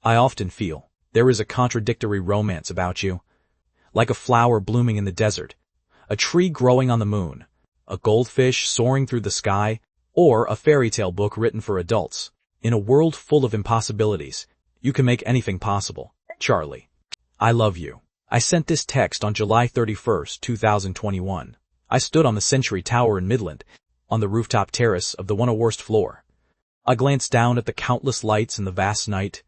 I often feel there is a contradictory romance about you. Like a flower blooming in the desert, a tree growing on the moon, a goldfish soaring through the sky, or a fairy tale book written for adults. In a world full of impossibilities, you can make anything possible. Charlie. I love you. I sent this text on July 31st, 2021. I stood on the Century Tower in Midland, on the rooftop terrace of the 101st floor. I glanced down at the countless lights in the vast night,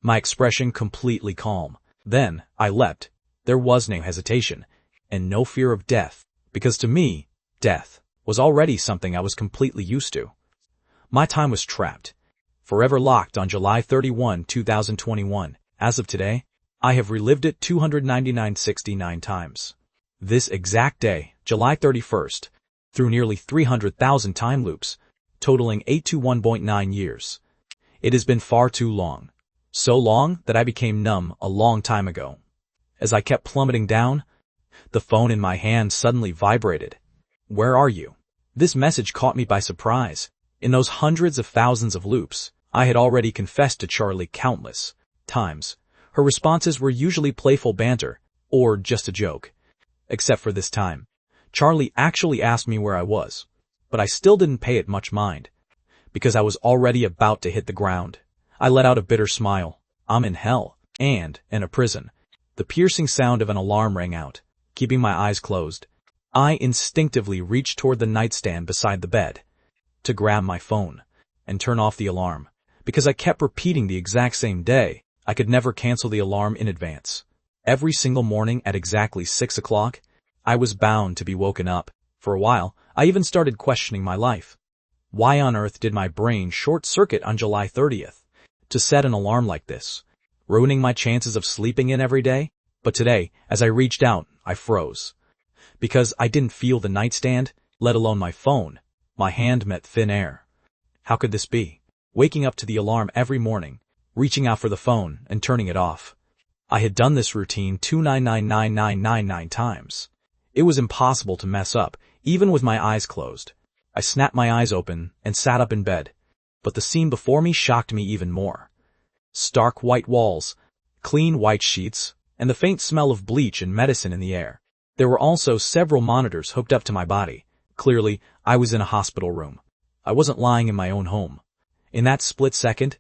my expression completely calm. Then I leapt. There was no hesitation, and no fear of death, because to me, death was already something I was completely used to. My time was trapped, forever locked on July 31, 2021. As of today, I have relived it 299.69 times. This exact day, July 31st, through nearly 300,000 time loops, totaling 821.9 years. It has been far too long. So long that I became numb a long time ago. As I kept plummeting down, the phone in my hand suddenly vibrated. Where are you? This message caught me by surprise. In those hundreds of thousands of loops, I had already confessed to Charlie countless times. Her responses were usually playful banter, or just a joke. Except for this time. Charlie actually asked me where I was, but I still didn't pay it much mind, because I was already about to hit the ground. I let out a bitter smile. I'm in hell, and in a prison. The piercing sound of an alarm rang out, keeping my eyes closed. I instinctively reached toward the nightstand beside the bed to grab my phone and turn off the alarm, because I kept repeating the exact same day. I could never cancel the alarm in advance. Every single morning at exactly 6 o'clock, I was bound to be woken up. For a while, I even started questioning my life. Why on earth did my brain short-circuit on July 30th to set an alarm like this, ruining my chances of sleeping in every day? But today, as I reached out, I froze. Because I didn't feel the nightstand, let alone my phone. My hand met thin air. How could this be? Waking up to the alarm every morning, reaching out for the phone and turning it off. I had done this routine 2999999 times. It was impossible to mess up, even with my eyes closed. I snapped my eyes open and sat up in bed. But the scene before me shocked me even more. Stark white walls, clean white sheets, and the faint smell of bleach and medicine in the air. There were also several monitors hooked up to my body. Clearly, I was in a hospital room. I wasn't lying in my own home. In that split second,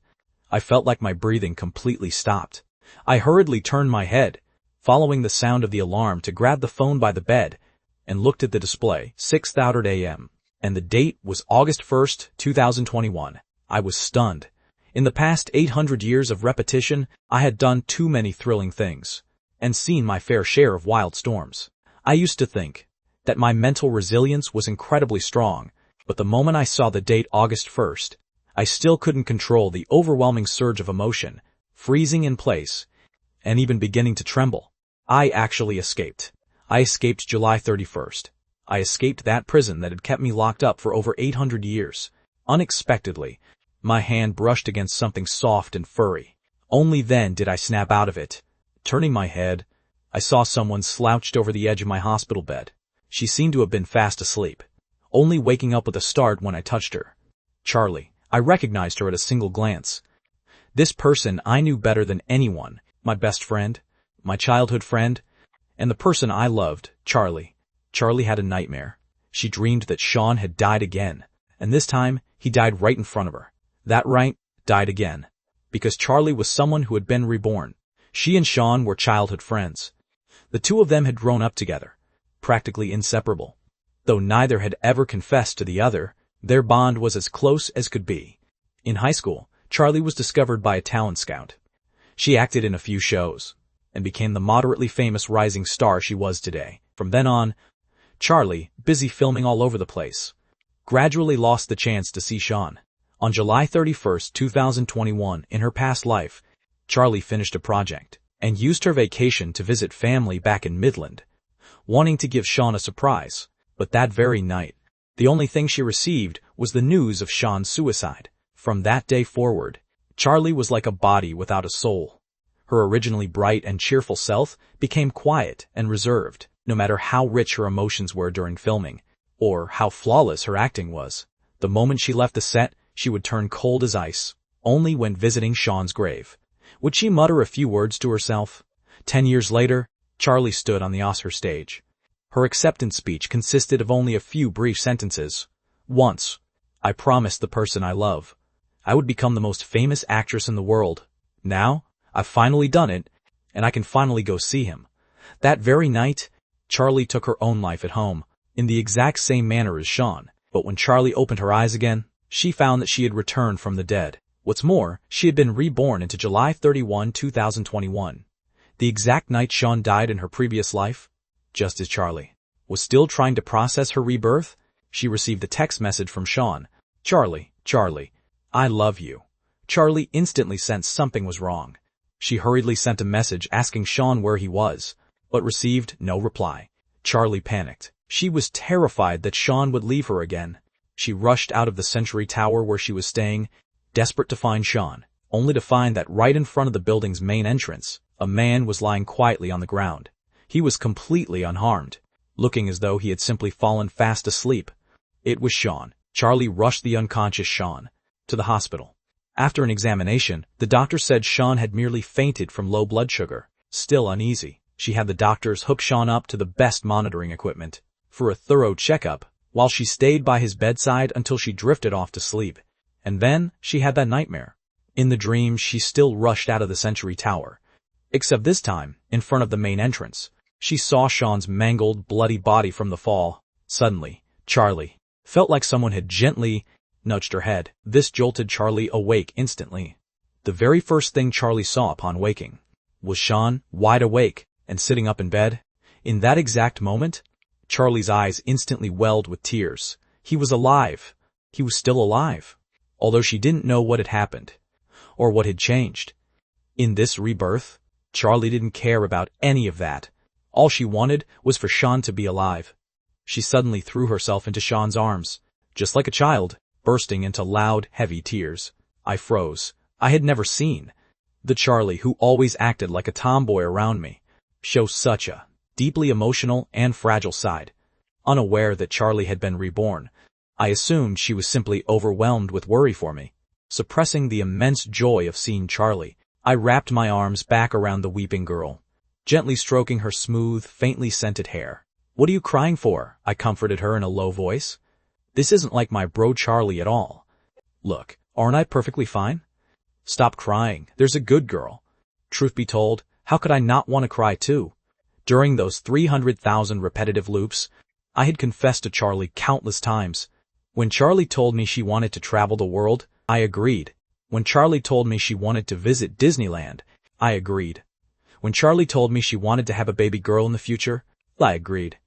I felt like my breathing completely stopped. I hurriedly turned my head, following the sound of the alarm to grab the phone by the bed, and looked at the display, 6:30 a.m., and the date was August 1st, 2021. I was stunned. In the past 800 years of repetition, I had done too many thrilling things, and seen my fair share of wild storms. I used to think that my mental resilience was incredibly strong, but the moment I saw the date August 1st, I still couldn't control the overwhelming surge of emotion, freezing in place, and even beginning to tremble. I actually escaped. I escaped July 31st. I escaped that prison that had kept me locked up for over 800 years. Unexpectedly, my hand brushed against something soft and furry. Only then did I snap out of it. Turning my head, I saw someone slouched over the edge of my hospital bed. She seemed to have been fast asleep, only waking up with a start when I touched her. Charlie. I recognized her at a single glance. This person I knew better than anyone, my best friend, my childhood friend, and the person I loved, Charlie. Charlie had a nightmare. She dreamed that Sean had died again, and this time he died right in front of her. That right, died again. Because Charlie was someone who had been reborn. She and Sean were childhood friends. The two of them had grown up together, practically inseparable. Though neither had ever confessed to the other, their bond was as close as could be. In high school, Charlie was discovered by a talent scout. She acted in a few shows, and became the moderately famous rising star she was today. From then on, Charlie, busy filming all over the place, gradually lost the chance to see Sean. On July 31st, 2021, in her past life, Charlie finished a project, and used her vacation to visit family back in Midland, wanting to give Sean a surprise. But that very night, the only thing she received was the news of Sean's suicide. From that day forward, Charlie was like a body without a soul. Her originally bright and cheerful self became quiet and reserved, no matter how rich her emotions were during filming, or how flawless her acting was. The moment she left the set, she would turn cold as ice, only when visiting Sean's grave, Would she mutter a few words to herself? 10 years later, Charlie stood on the Oscar stage. Her acceptance speech consisted of only a few brief sentences. Once, I promised the person I love I would become the most famous actress in the world. Now, I've finally done it, and I can finally go see him. That very night, Charlie took her own life at home, in the exact same manner as Sean. But when Charlie opened her eyes again, she found that she had returned from the dead. What's more, she had been reborn into July 31, 2021. The exact night Sean died in her previous life. Just as Charlie was still trying to process her rebirth, she received a text message from Sean. Charlie, I love you. Charlie instantly sensed something was wrong. She hurriedly sent a message asking Sean where he was, but received no reply. Charlie panicked. She was terrified that Sean would leave her again. She rushed out of the Century Tower where she was staying, desperate to find Sean, only to find that right in front of the building's main entrance, a man was lying quietly on the ground. He was completely unharmed, looking as though he had simply fallen fast asleep. It was Sean. Charlie rushed the unconscious Sean to the hospital. After an examination, the doctor said Sean had merely fainted from low blood sugar. Still uneasy, she had the doctors hook Sean up to the best monitoring equipment for a thorough checkup, while she stayed by his bedside until she drifted off to sleep. And then she had that nightmare. In the dream, she still rushed out of the Century Tower. Except this time, in front of the main entrance, she saw Sean's mangled, bloody body from the fall. Suddenly, Charlie felt like someone had gently nudged her head. This jolted Charlie awake instantly. The very first thing Charlie saw upon waking was Sean, wide awake and sitting up in bed. In that exact moment, Charlie's eyes instantly welled with tears. He was alive. He was still alive, although she didn't know what had happened or what had changed. In this rebirth, Charlie didn't care about any of that. All she wanted was for Sean to be alive. She suddenly threw herself into Sean's arms, just like a child, bursting into loud, heavy tears. I froze. I had never seen the Charlie who always acted like a tomboy around me show such a deeply emotional and fragile side. Unaware that Charlie had been reborn, I assumed she was simply overwhelmed with worry for me. Suppressing the immense joy of seeing Charlie, I wrapped my arms back around the weeping girl, gently stroking her smooth, faintly scented hair. What are you crying for? I comforted her in a low voice. This isn't like my bro Charlie at all. Look, aren't I perfectly fine? Stop crying. There's a good girl. Truth be told, how could I not want to cry too? During those 300,000 repetitive loops, I had confessed to Charlie countless times. When Charlie told me she wanted to travel the world, I agreed. When Charlie told me she wanted to visit Disneyland, I agreed. When Charlie told me she wanted to have a baby girl in the future, I agreed.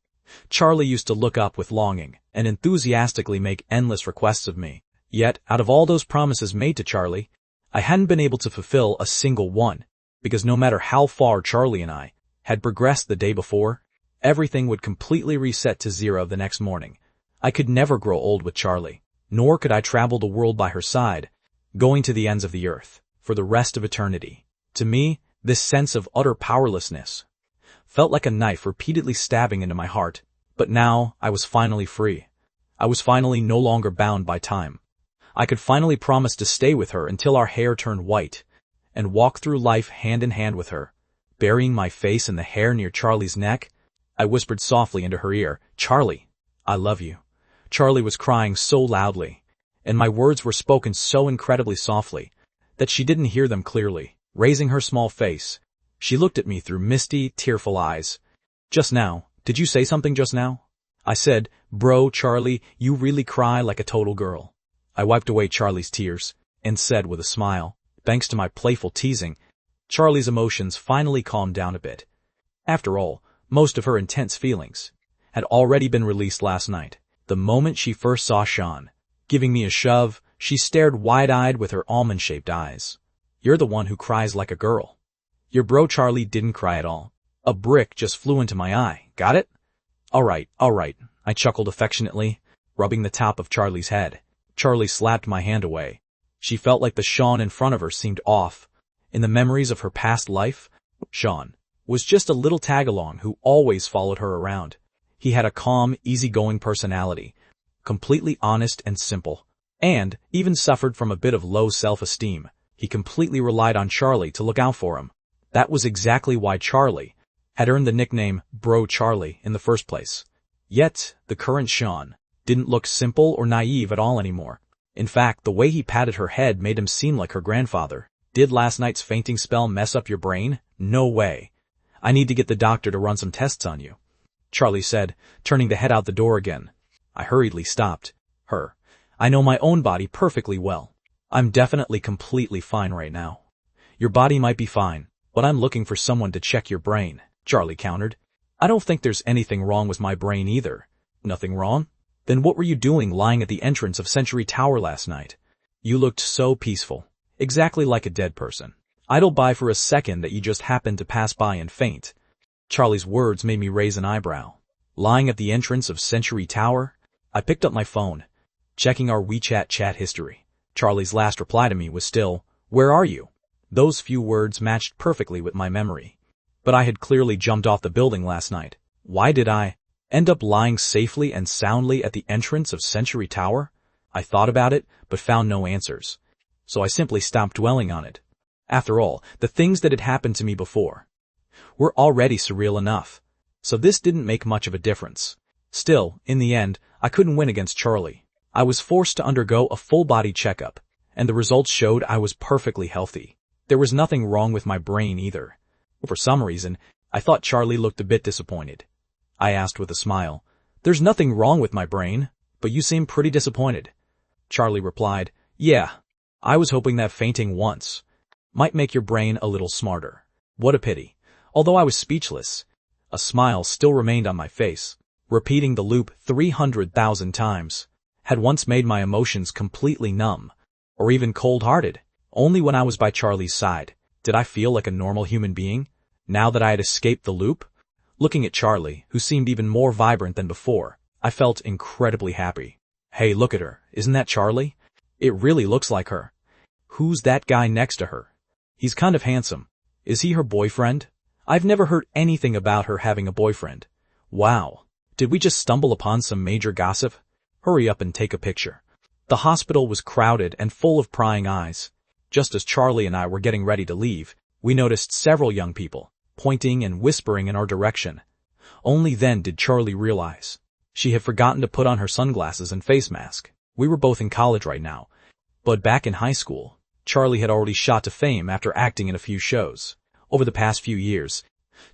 Charlie used to look up with longing and enthusiastically make endless requests of me. Yet, out of all those promises made to Charlie, I hadn't been able to fulfill a single one, because no matter how far Charlie and I had progressed the day before, everything would completely reset to zero the next morning. I could never grow old with Charlie, nor could I travel the world by her side, going to the ends of the earth, for the rest of eternity. To me, this sense of utter powerlessness felt like a knife repeatedly stabbing into my heart. But now I was finally free. I was finally no longer bound by time. I could finally promise to stay with her until our hair turned white, and walk through life hand in hand with her. Burying my face in the hair near Charlie's neck, I whispered softly into her ear, Charlie, I love you. Charlie was crying so loudly, and my words were spoken so incredibly softly, that she didn't hear them clearly. Raising her small face, she looked at me through misty, tearful eyes. Just now, did you say something just now? I said, bro, Charlie, you really cry like a total girl. I wiped away Charlie's tears, and said with a smile, thanks to my playful teasing, Charlie's emotions finally calmed down a bit. After all, most of her intense feelings had already been released last night. The moment she first saw Sean, giving me a shove, she stared wide-eyed with her almond-shaped eyes. You're the one who cries like a girl. Your bro Charlie didn't cry at all. A brick just flew into my eye. Got it? All right, I chuckled affectionately, rubbing the top of Charlie's head. Charlie slapped my hand away. She felt like the Sean in front of her seemed off. In the memories of her past life, Sean was just a little tag-along who always followed her around. He had a calm, easygoing personality, completely honest and simple, and even suffered from a bit of low self-esteem. He completely relied on Charlie to look out for him. That was exactly why Charlie had earned the nickname Bro Charlie in the first place. Yet, the current Sean didn't look simple or naive at all anymore. In fact, the way he patted her head made him seem like her grandfather. Did last night's fainting spell mess up your brain? No way. I need to get the doctor to run some tests on you, Charlie said, turning to head out the door again. I hurriedly stopped her. I know my own body perfectly well. I'm definitely completely fine right now. Your body might be fine, but I'm looking for someone to check your brain, Charlie countered. I don't think there's anything wrong with my brain either. Nothing wrong? Then what were you doing lying at the entrance of Century Tower last night? You looked so peaceful, exactly like a dead person. I don't buy for a second that you just happened to pass by and faint. Charlie's words made me raise an eyebrow. Lying at the entrance of Century Tower? I picked up my phone, checking our WeChat chat history. Charlie's last reply to me was still, "Where are you?" Those few words matched perfectly with my memory. But I had clearly jumped off the building last night. Why did I end up lying safely and soundly at the entrance of Century Tower? I thought about it, but found no answers. So I simply stopped dwelling on it. After all, the things that had happened to me before were already surreal enough, so this didn't make much of a difference. Still, in the end, I couldn't win against Charlie. I was forced to undergo a full-body checkup, and the results showed I was perfectly healthy. There was nothing wrong with my brain either. For some reason, I thought Charlie looked a bit disappointed. I asked with a smile, "There's nothing wrong with my brain, but you seem pretty disappointed." Charlie replied, "Yeah, I was hoping that fainting once might make your brain a little smarter." What a pity. Although I was speechless, a smile still remained on my face. Repeating the loop 300,000 times had once made my emotions completely numb, or even cold-hearted. Only when I was by Charlie's side did I feel like a normal human being, now that I had escaped the loop. Looking at Charlie, who seemed even more vibrant than before, I felt incredibly happy. Hey, look at her. Isn't that Charlie? It really looks like her. Who's that guy next to her? He's kind of handsome. Is he her boyfriend? I've never heard anything about her having a boyfriend. Wow. Did we just stumble upon some major gossip? Hurry up and take a picture. The hospital was crowded and full of prying eyes. Just as Charlie and I were getting ready to leave, we noticed several young people pointing and whispering in our direction. Only then did Charlie realize she had forgotten to put on her sunglasses and face mask. We were both in college right now, but back in high school, Charlie had already shot to fame after acting in a few shows. Over the past few years,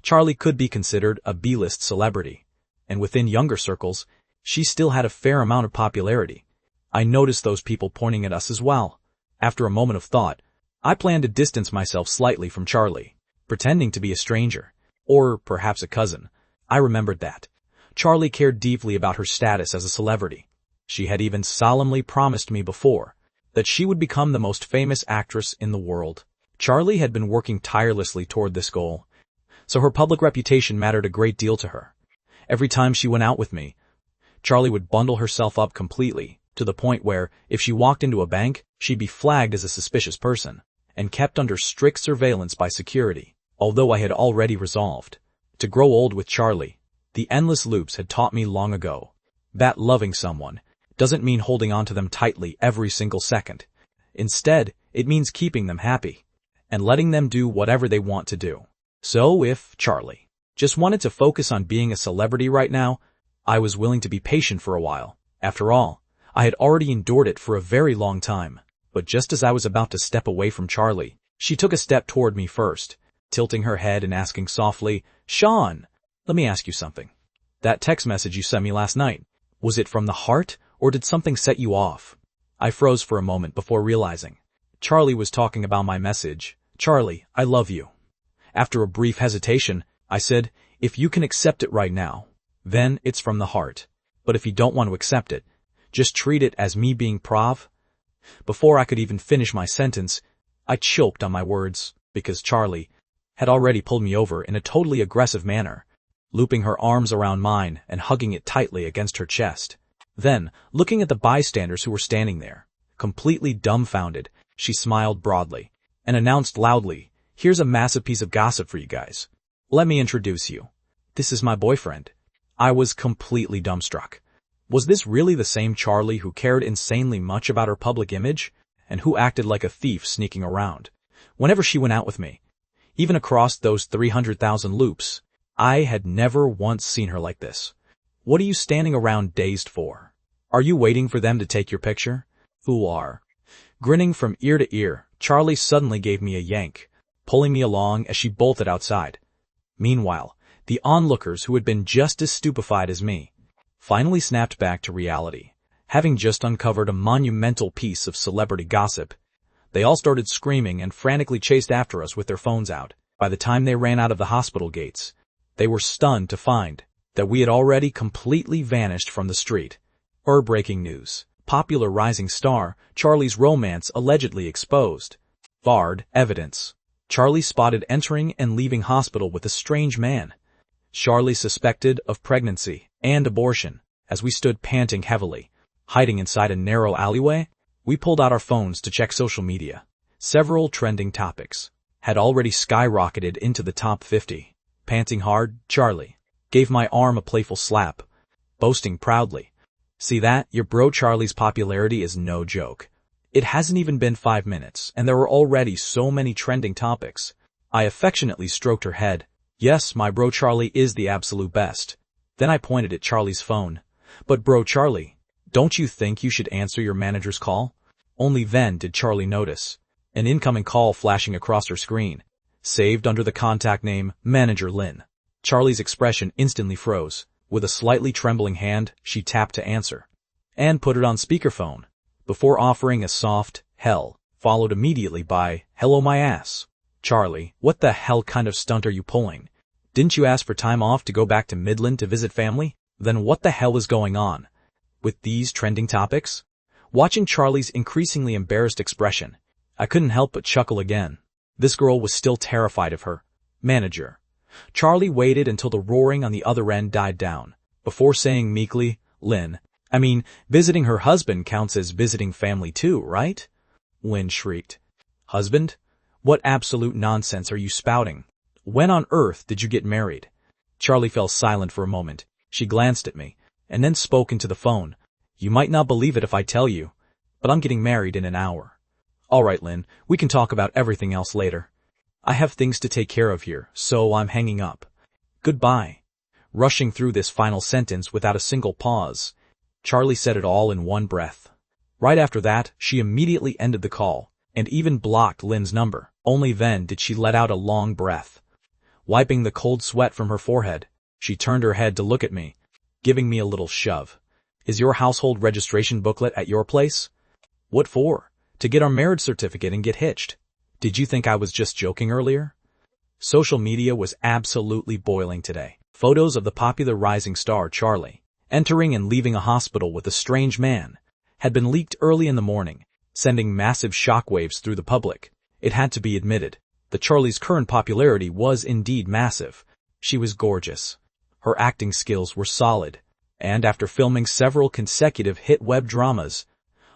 Charlie could be considered a B-list celebrity, and within younger circles, she still had a fair amount of popularity. I noticed those people pointing at us as well. After a moment of thought, I planned to distance myself slightly from Charlie, pretending to be a stranger, or perhaps a cousin. I remembered that Charlie cared deeply about her status as a celebrity. She had even solemnly promised me before that she would become the most famous actress in the world. Charlie had been working tirelessly toward this goal, so her public reputation mattered a great deal to her. Every time she went out with me, Charlie would bundle herself up completely, to the point where, if she walked into a bank, she'd be flagged as a suspicious person, and kept under strict surveillance by security. Although I had already resolved to grow old with Charlie, the endless loops had taught me long ago that loving someone doesn't mean holding on to them tightly every single second. Instead, it means keeping them happy and letting them do whatever they want to do. So if Charlie just wanted to focus on being a celebrity right now, I was willing to be patient for a while. After all, I had already endured it for a very long time. But just as I was about to step away from Charlie, she took a step toward me first, tilting her head and asking softly, "Sean, let me ask you something. That text message you sent me last night, was it from the heart, or did something set you off?" I froze for a moment before realizing Charlie was talking about my message. "Charlie, I love you." After a brief hesitation, I said, "If you can accept it right now, then it's from the heart. But if you don't want to accept it, just treat it as me being prov." Before I could even finish my sentence, I choked on my words, because Charlie had already pulled me over in a totally aggressive manner, looping her arms around mine and hugging it tightly against her chest. Then, looking at the bystanders who were standing there, completely dumbfounded, she smiled broadly and announced loudly, "Here's a massive piece of gossip for you guys. Let me introduce you. This is my boyfriend." I was completely dumbstruck. Was this really the same Charlie who cared insanely much about her public image? and who acted like a thief sneaking around whenever she went out with me. Even across those 300,000 loops, I had never once seen her like this. What are you standing around dazed for? Are you waiting for them to take your picture? Who are? Grinning from ear to ear, Charlie suddenly gave me a yank, pulling me along as she bolted outside. Meanwhile, the onlookers who had been just as stupefied as me finally snapped back to reality. Having just uncovered a monumental piece of celebrity gossip, they all started screaming and frantically chased after us with their phones out. By the time they ran out of the hospital gates, they were stunned to find that we had already completely vanished from the street. Breaking news. Popular rising star, Charlie's romance allegedly exposed. Barred evidence. Charlie spotted entering and leaving hospital with a strange man. Charlie suspected of pregnancy and abortion. As we stood panting heavily, hiding inside a narrow alleyway, we pulled out our phones to check social media. Several trending topics had already skyrocketed into the top 50. Panting hard, Charlie gave my arm a playful slap, boasting proudly, "See that? Your bro Charlie's popularity is no joke." It hasn't even been 5 minutes, and there were already so many trending topics. I affectionately stroked her head. "Yes, my bro Charlie is the absolute best." Then I pointed at Charlie's phone. "But bro Charlie, don't you think you should answer your manager's call?" Only then did Charlie notice an incoming call flashing across her screen, saved under the contact name Manager Lin. Charlie's expression instantly froze. With a slightly trembling hand, she tapped to answer and put it on speakerphone, before offering a soft hell, followed immediately by "Hello my ass." "Charlie, what the hell kind of stunt are you pulling? Didn't you ask for time off to go back to Midland to visit family? Then what the hell is going on with these trending topics?" Watching Charlie's increasingly embarrassed expression, I couldn't help but chuckle again. This girl was still terrified of her manager. Charlie waited until the roaring on the other end died down, before saying meekly, "Lynn, visiting her husband counts as visiting family too, right?" Lynn shrieked. "Husband? What absolute nonsense are you spouting? When on earth did you get married?" Charlie fell silent for a moment. She glanced at me, and then spoke into the phone. "You might not believe it if I tell you, but I'm getting married in an hour." "All right, Lynn, we can talk about everything else later. I have things to take care of here, so I'm hanging up. Goodbye." Rushing through this final sentence without a single pause, Charlie said it all in one breath. Right after that, she immediately ended the call, and even blocked Lynn's number. Only then did she let out a long breath. Wiping the cold sweat from her forehead, she turned her head to look at me, giving me a little shove. "Is your household registration booklet at your place?" "What for?" "To get our marriage certificate and get hitched. Did you think I was just joking earlier?" Social media was absolutely boiling today. Photos of the popular rising star Charlie entering and leaving a hospital with a strange man had been leaked early in the morning, sending massive shockwaves through the public. It had to be admitted that Charlie's current popularity was indeed massive. She was gorgeous. Her acting skills were solid, and after filming several consecutive hit web dramas,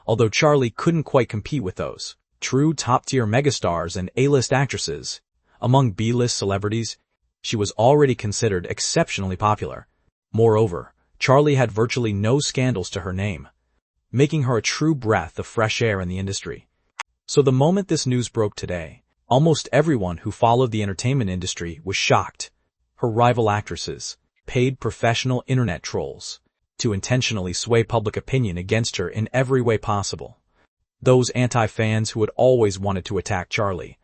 although Charlie couldn't quite compete with those true top-tier megastars and A-list actresses, among B-list celebrities, she was already considered exceptionally popular. Moreover, Charlie had virtually no scandals to her name, making her a true breath of fresh air in the industry. So the moment this news broke today, almost everyone who followed the entertainment industry was shocked. Her rival actresses paid professional internet trolls to intentionally sway public opinion against her in every way possible. Those anti-fans who had always wanted to attack Charlie,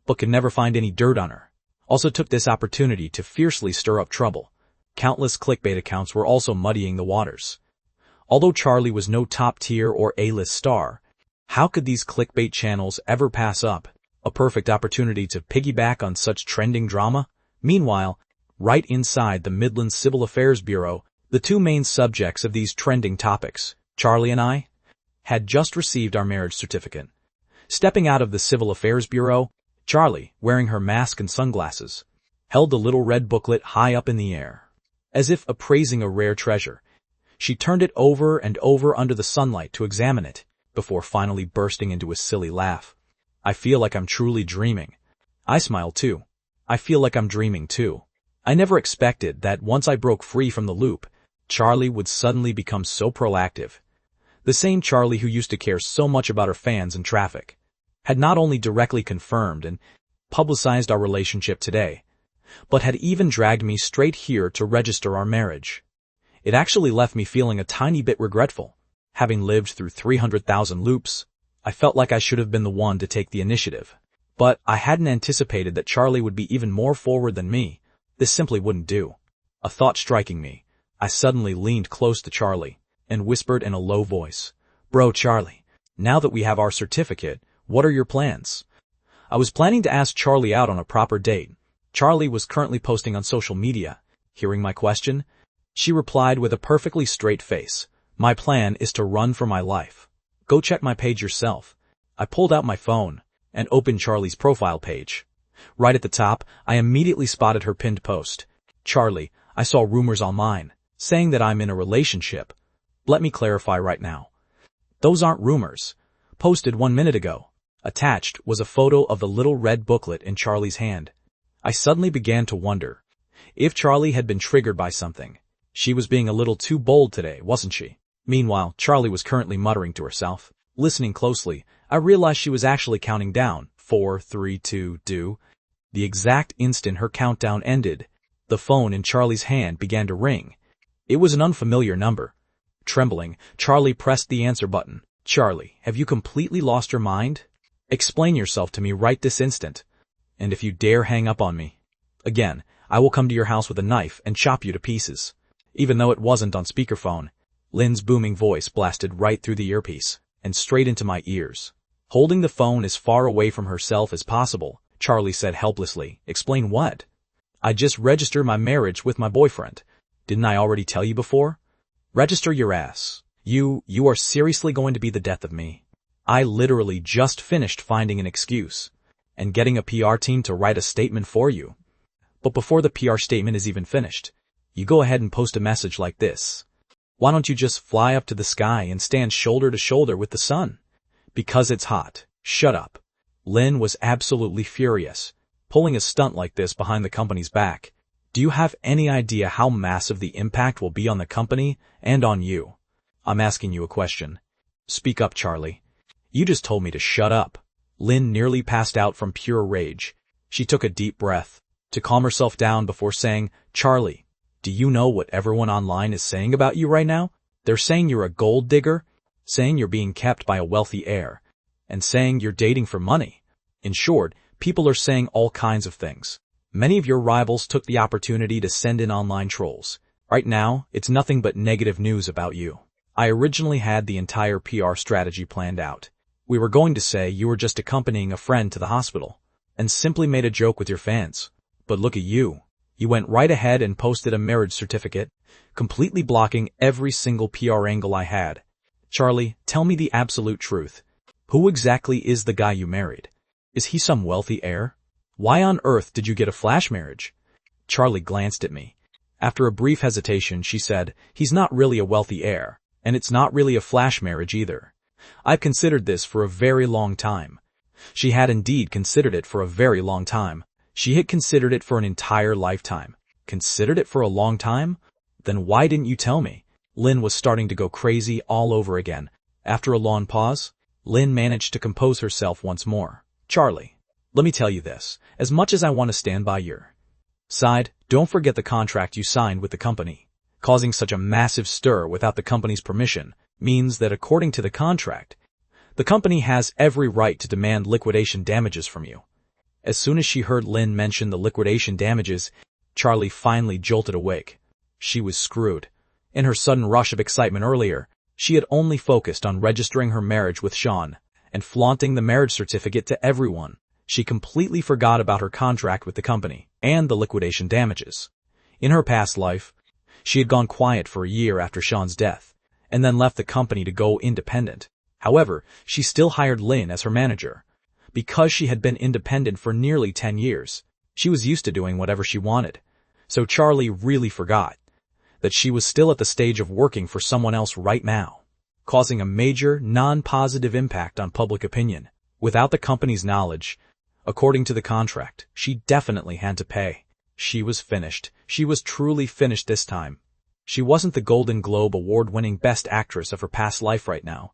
but could never find any dirt on her, also took this opportunity to fiercely stir up trouble. Countless clickbait accounts were also muddying the waters. Although Charlie was no top-tier or A-list star, how could these clickbait channels ever pass up a perfect opportunity to piggyback on such trending drama? Meanwhile, right inside the Midland Civil Affairs Bureau, the two main subjects of these trending topics, Charlie and I, had just received our marriage certificate. Stepping out of the Civil Affairs Bureau, Charlie, wearing her mask and sunglasses, held the little red booklet high up in the air. As if appraising a rare treasure, she turned it over and over under the sunlight to examine it, before finally bursting into a silly laugh. "I feel like I'm truly dreaming." I smiled too. I feel like I'm dreaming too. I never expected that once I broke free from the loop, Charlie would suddenly become so proactive. The same Charlie who used to care so much about her fans and traffic had not only directly confirmed and publicized our relationship today, but had even dragged me straight here to register our marriage. It actually left me feeling a tiny bit regretful. Having lived through 300,000 loops, I felt like I should have been the one to take the initiative. But I hadn't anticipated that Charlie would be even more forward than me. This simply wouldn't do. A thought striking me, I suddenly leaned close to Charlie and whispered in a low voice, "Bro, Charlie, now that we have our certificate, what are your plans?" I was planning to ask Charlie out on a proper date. Charlie was currently posting on social media. Hearing my question, she replied with a perfectly straight face, "My plan is to run for my life. Go check my page yourself." I pulled out my phone and opened Charlie's profile page. Right at the top, I immediately spotted her pinned post. "Charlie, I saw rumors online saying that I'm in a relationship. Let me clarify right now. Those aren't rumors. Posted 1 minute ago." Attached was a photo of the little red booklet in Charlie's hand. I suddenly began to wonder if Charlie had been triggered by something. She was being a little too bold today, wasn't she? Meanwhile, Charlie was currently muttering to herself. Listening closely, I realized she was actually counting down. 4, 3, 2, do. The exact instant her countdown ended, the phone in Charlie's hand began to ring. It was an unfamiliar number. Trembling, Charlie pressed the answer button. "Charlie, have you completely lost your mind? Explain yourself to me right this instant. And if you dare hang up on me again, I will come to your house with a knife and chop you to pieces." Even though it wasn't on speakerphone, Lynn's booming voice blasted right through the earpiece and straight into my ears. Holding the phone as far away from herself as possible, Charlie said helplessly, "Explain what?" "I just registered my marriage with my boyfriend. Didn't I already tell you before?" "Register your ass. You are seriously going to be the death of me. I literally just finished finding an excuse and getting a PR team to write a statement for you. But before the PR statement is even finished, you go ahead and post a message like this. Why don't you just fly up to the sky and stand shoulder to shoulder with the sun? Because it's hot. Shut up." Lynn was absolutely furious. Pulling a stunt like this behind the company's back. Do you have any idea how massive the impact will be on the company and on you? I'm asking you a question. Speak up, Charlie. You just told me to shut up. Lynn nearly passed out from pure rage. She took a deep breath to calm herself down before saying, "Charlie, do you know what everyone online is saying about you right now? They're saying you're a gold digger, saying you're being kept by a wealthy heir, and saying you're dating for money. In short, people are saying all kinds of things. Many of your rivals took the opportunity to send in online trolls. Right now, it's nothing but negative news about you. I originally had the entire PR strategy planned out. We were going to say you were just accompanying a friend to the hospital, and simply made a joke with your fans. But look at you. You went right ahead and posted a marriage certificate, completely blocking every single PR angle I had. Charlie, tell me the absolute truth. Who exactly is the guy you married? Is he some wealthy heir? Why on earth did you get a flash marriage?" Charlie glanced at me. After a brief hesitation, she said, "He's not really a wealthy heir, and it's not really a flash marriage either. I've considered this for a very long time." She had indeed considered it for a very long time. She had considered it for an entire lifetime. Considered it for a long time? Then why didn't you tell me? Lynn was starting to go crazy all over again. After a long pause, Lynn managed to compose herself once more. "Charlie, let me tell you this. As much as I want to stand by your side, don't forget the contract you signed with the company. Causing such a massive stir without the company's permission means that according to the contract, the company has every right to demand liquidation damages from you." As soon as she heard Lynn mention the liquidation damages, Charlie finally jolted awake. She was screwed. In her sudden rush of excitement earlier, she had only focused on registering her marriage with Sean and flaunting the marriage certificate to everyone. She completely forgot about her contract with the company and the liquidation damages. In her past life, she had gone quiet for a year after Sean's death, and then left the company to go independent. However, she still hired Lynn as her manager. Because she had been independent for nearly 10 years, she was used to doing whatever she wanted. So Charlie really forgot that she was still at the stage of working for someone else right now, causing a major, non-positive impact on public opinion. Without the company's knowledge, according to the contract, she definitely had to pay. She was finished. She was truly finished this time. She wasn't the Golden Globe award-winning best actress of her past life right now.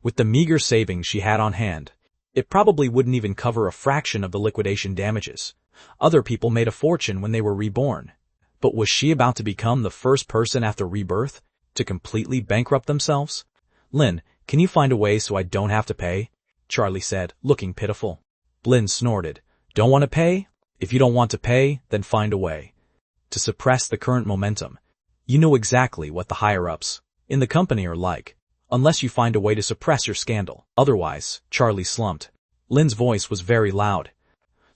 With the meager savings she had on hand, it probably wouldn't even cover a fraction of the liquidation damages. Other people made a fortune when they were reborn. But was she about to become the first person after rebirth to completely bankrupt themselves? "Lynn, can you find a way so I don't have to pay?" Charlie said, looking pitiful. Lynn snorted. "Don't want to pay? If you don't want to pay, then find a way to suppress the current momentum. You know exactly what the higher-ups in the company are like, unless you find a way to suppress your scandal. Otherwise," Charlie slumped. Lynn's voice was very loud.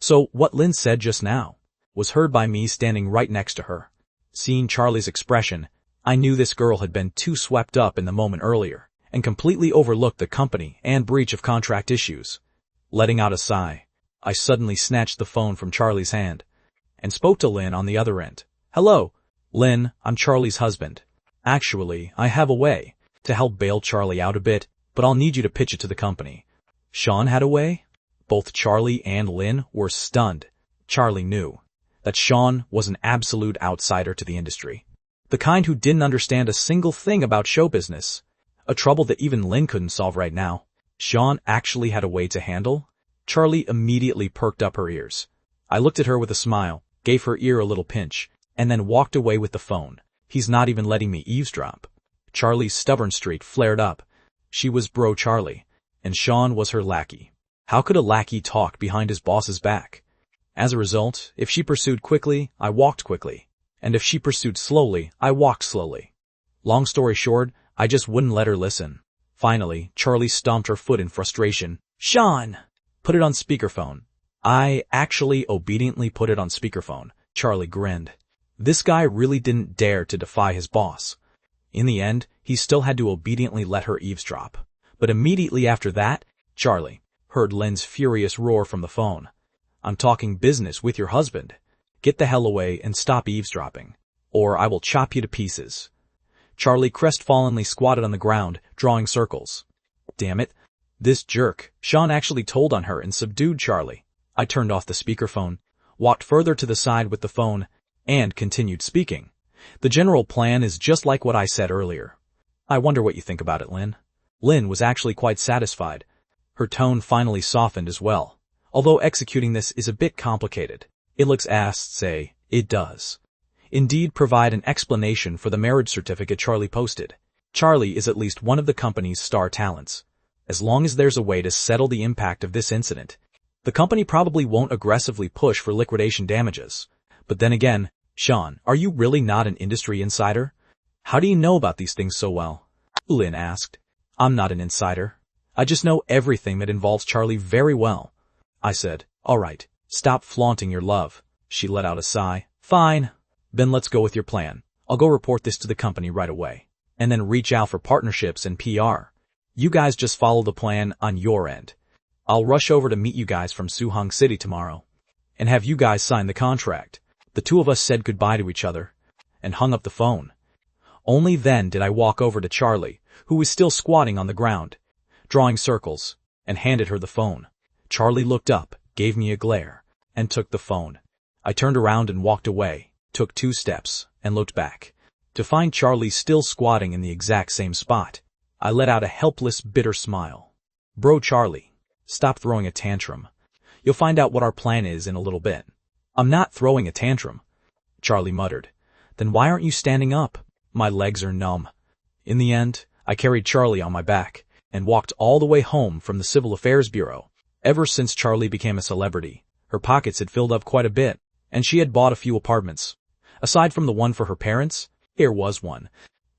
So what Lynn said just now was heard by me standing right next to her. Seeing Charlie's expression, I knew this girl had been too swept up in the moment earlier and completely overlooked the company and breach of contract issues. Letting out a sigh, I suddenly snatched the phone from Charlie's hand and spoke to Lynn on the other end. "Hello, Lynn, I'm Charlie's husband. Actually, I have a way to help bail Charlie out a bit, but I'll need you to pitch it to the company." Sean had a way? Both Charlie and Lynn were stunned. Charlie knew that Sean was an absolute outsider to the industry. The kind who didn't understand a single thing about show business. A trouble that even Lynn couldn't solve right now. Sean actually had a way to handle? Charlie immediately perked up her ears. I looked at her with a smile, gave her ear a little pinch, and then walked away with the phone. He's not even letting me eavesdrop. Charlie's stubborn streak flared up. She was Bro Charlie, and Sean was her lackey. How could a lackey talk behind his boss's back? As a result, if she pursued quickly, I walked quickly. And if she pursued slowly, I walked slowly. Long story short, I just wouldn't let her listen. Finally, Charlie stomped her foot in frustration. "Sean! Put it on speakerphone." I actually obediently put it on speakerphone. Charlie grinned. This guy really didn't dare to defy his boss. In the end, he still had to obediently let her eavesdrop. But immediately after that, Charlie heard Lynn's furious roar from the phone. "I'm talking business with your husband. Get the hell away and stop eavesdropping, or I will chop you to pieces." Charlie crestfallenly squatted on the ground, drawing circles. "Damn it. This jerk." Sean actually told on her and subdued Charlie. I turned off the speakerphone, walked further to the side with the phone, and continued speaking. "The general plan is just like what I said earlier. I wonder what you think about it, Lynn." Lynn was actually quite satisfied. Her tone finally softened as well. "Although executing this is a bit complicated, it looks it does indeed provide an explanation for the marriage certificate Charlie posted. Charlie is at least one of the company's star talents. As long as there's a way to settle the impact of this incident, the company probably won't aggressively push for liquidation damages. But then again, Sean, are you really not an industry insider? How do you know about these things so well?" Lynn asked. "I'm not an insider. I just know everything that involves Charlie very well." I said. "All right, stop flaunting your love." She let out a sigh. "Fine. Then let's go with your plan. I'll go report this to the company right away, and then reach out for partnerships and PR. You guys just follow the plan on your end. I'll rush over to meet you guys from Suhong City tomorrow, and have you guys sign the contract." The two of us said goodbye to each other, and hung up the phone. Only then did I walk over to Charlie, who was still squatting on the ground, drawing circles, and handed her the phone. Charlie looked up, gave me a glare, and took the phone. I turned around and walked away, took 2 steps, and looked back, to find Charlie still squatting in the exact same spot. I let out a helpless, bitter smile. "Bro Charlie, stop throwing a tantrum. You'll find out what our plan is in a little bit." "I'm not throwing a tantrum," Charlie muttered. "Then why aren't you standing up?" "My legs are numb." In the end, I carried Charlie on my back and walked all the way home from the Civil Affairs Bureau. Ever since Charlie became a celebrity, her pockets had filled up quite a bit, and she had bought a few apartments. Aside from the one for her parents, there was one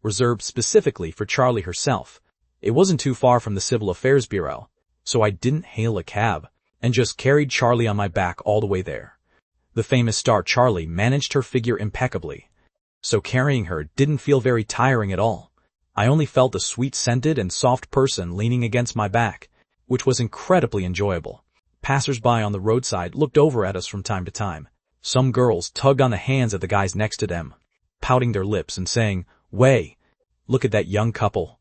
reserved specifically for Charlie herself. It wasn't too far from the Civil Affairs Bureau, so I didn't hail a cab and just carried Charlie on my back all the way there. The famous star Charlie managed her figure impeccably, so carrying her didn't feel very tiring at all. I only felt a sweet-scented and soft person leaning against my back, which was incredibly enjoyable. Passers-by on the roadside looked over at us from time to time. Some girls tugged on the hands of the guys next to them, pouting their lips and saying, "Way, look at that young couple.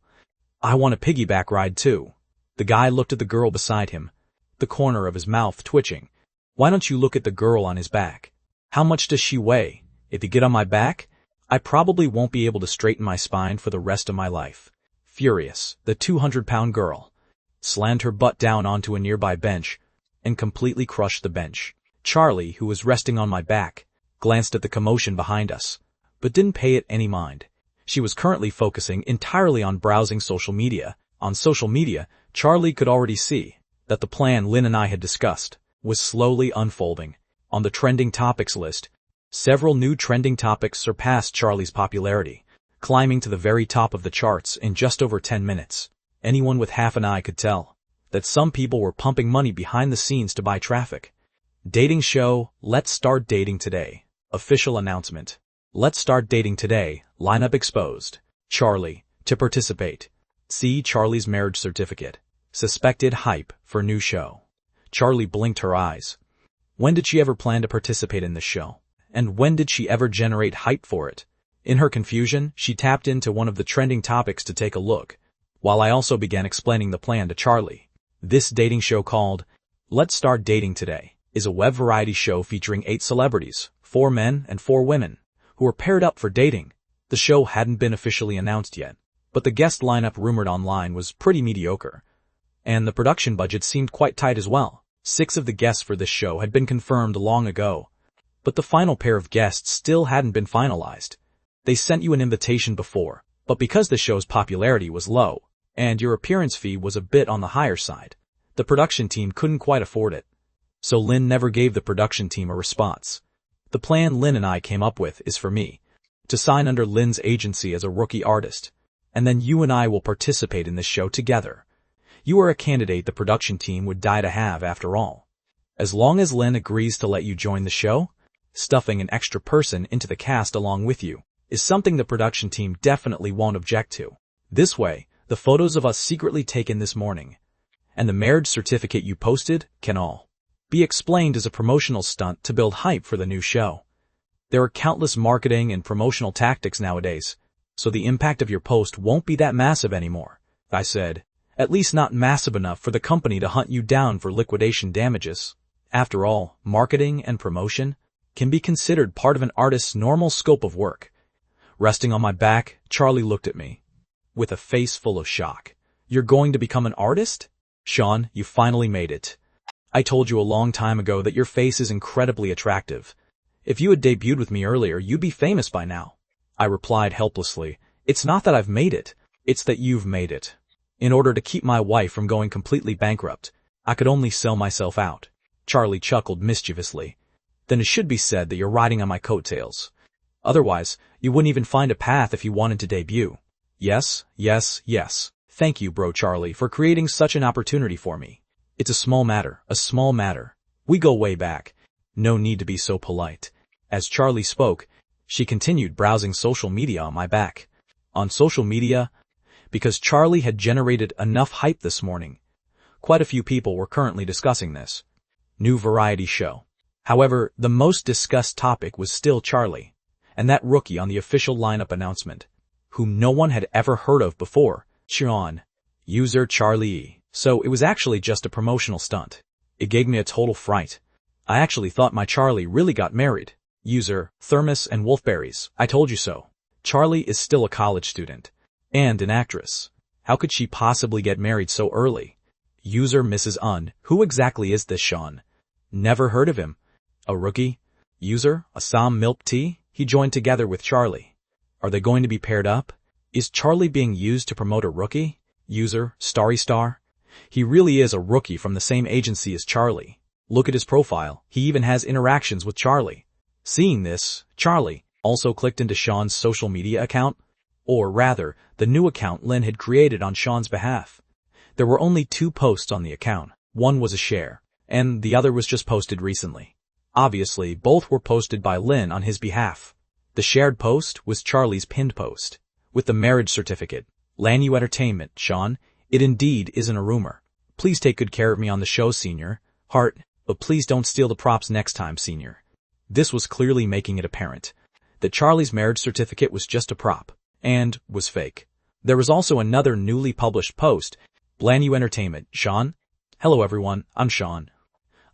I want a piggyback ride too." The guy looked at the girl beside him, the corner of his mouth twitching. "Why don't you look at the girl on his back? How much does she weigh? If you get on my back, I probably won't be able to straighten my spine for the rest of my life. Furious, the 200-pound girl slammed her butt down onto a nearby bench and completely crushed the bench. Charlie, who was resting on my back, glanced at the commotion behind us, but didn't pay it any mind. She was currently focusing entirely on browsing social media. On social media, Charlie could already see that the plan Lynn and I had discussed was slowly unfolding. On the trending topics list, several new trending topics surpassed Charlie's popularity, climbing to the very top of the charts in just over 10 minutes. Anyone with half an eye could tell that some people were pumping money behind the scenes to buy traffic. Dating show, Let's Start Dating Today. Official announcement. Let's Start Dating Today, lineup exposed. Charlie, to participate. See Charlie's marriage certificate. Suspected hype for new show. Charlie blinked her eyes. When did she ever plan to participate in this show? And when did she ever generate hype for it? In her confusion, she tapped into one of the trending topics to take a look, while I also began explaining the plan to Charlie. This dating show called Let's Start Dating Today is a web variety show featuring 8 celebrities, 4 men and 4 women, who are paired up for dating. The show hadn't been officially announced yet, but the guest lineup rumored online was pretty mediocre, and the production budget seemed quite tight as well. 6 of the guests for this show had been confirmed long ago, but the final pair of guests still hadn't been finalized. They sent you an invitation before, but because the show's popularity was low, and your appearance fee was a bit on the higher side, the production team couldn't quite afford it. So Lynn never gave the production team a response. The plan Lynn and I came up with is for me to sign under Lynn's agency as a rookie artist, and then you and I will participate in this show together. You are a candidate the production team would die to have after all. As long as Lynn agrees to let you join the show, stuffing an extra person into the cast along with you is something the production team definitely won't object to. This way, the photos of us secretly taken this morning and the marriage certificate you posted can all be explained as a promotional stunt to build hype for the new show. There are countless marketing and promotional tactics nowadays, so the impact of your post won't be that massive anymore. I said, at least not massive enough for the company to hunt you down for liquidation damages. After all, marketing and promotion can be considered part of an artist's normal scope of work. Resting on my back, Charlie looked at me with a face full of shock. You're going to become an artist? Sean, you finally made it. I told you a long time ago that your face is incredibly attractive. If you had debuted with me earlier, you'd be famous by now. I replied helplessly, it's not that I've made it, it's that you've made it. In order to keep my wife from going completely bankrupt, I could only sell myself out. Charlie chuckled mischievously. Then it should be said that you're riding on my coattails. Otherwise, you wouldn't even find a path if you wanted to debut. Yes, yes, yes. Thank you, bro Charlie, for creating such an opportunity for me. It's a small matter, a small matter. We go way back. No need to be so polite. As Charlie spoke, she continued browsing social media on my back. On social media, because Charlie had generated enough hype this morning, quite a few people were currently discussing this new variety show. However, the most discussed topic was still Charlie, and that rookie on the official lineup announcement, whom no one had ever heard of before, Sean, user Charlie E. So it was actually just a promotional stunt. It gave me a total fright. I actually thought my Charlie really got married. User, Thermos and Wolfberries, I told you so. Charlie is still a college student and an actress. How could she possibly get married so early? User Mrs. Un, who exactly is this Sean? Never heard of him. A rookie? User, Assam Milk Tea? He joined together with Charlie. Are they going to be paired up? Is Charlie being used to promote a rookie? User, Starry Star? He really is a rookie from the same agency as Charlie. Look at his profile. He even has interactions with Charlie. Seeing this, Charlie also clicked into Sean's social media account, or rather, the new account Lynn had created on Sean's behalf. There were only 2 posts on the account. One was a share, and the other was just posted recently. Obviously, both were posted by Lynn on his behalf. The shared post was Charlie's pinned post, with the marriage certificate. Lanyu Entertainment, Sean. It indeed isn't a rumor. Please take good care of me on the show, Senior. Heart, but please don't steal the props next time, Senior. This was clearly making it apparent that Charlie's marriage certificate was just a prop, and was fake. There was also another newly published post. Lanyu Entertainment, Sean. Hello everyone, I'm Sean.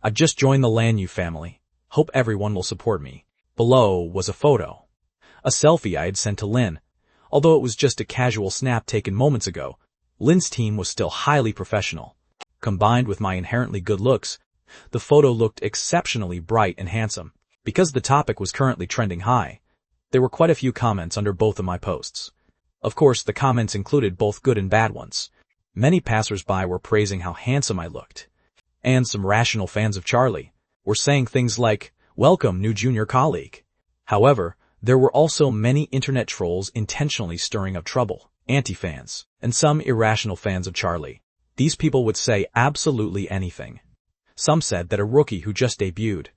I just joined the Lanyu family. Hope everyone will support me. Below was a photo A selfie I had sent to Lin. Although it was just a casual snap taken moments ago, Lin's team was still highly professional. Combined with my inherently good looks, the photo looked exceptionally bright and handsome. Because the topic was currently trending high, there were quite a few comments under both of my posts. Of course, the comments included both good and bad ones. Many passers-by were praising how handsome I looked. And some rational fans of Charlie were saying things like, "Welcome, new junior colleague." However, there were also many internet trolls intentionally stirring up trouble, anti-fans, and some irrational fans of Charlie. These people would say absolutely anything. Some said that a rookie who just debuted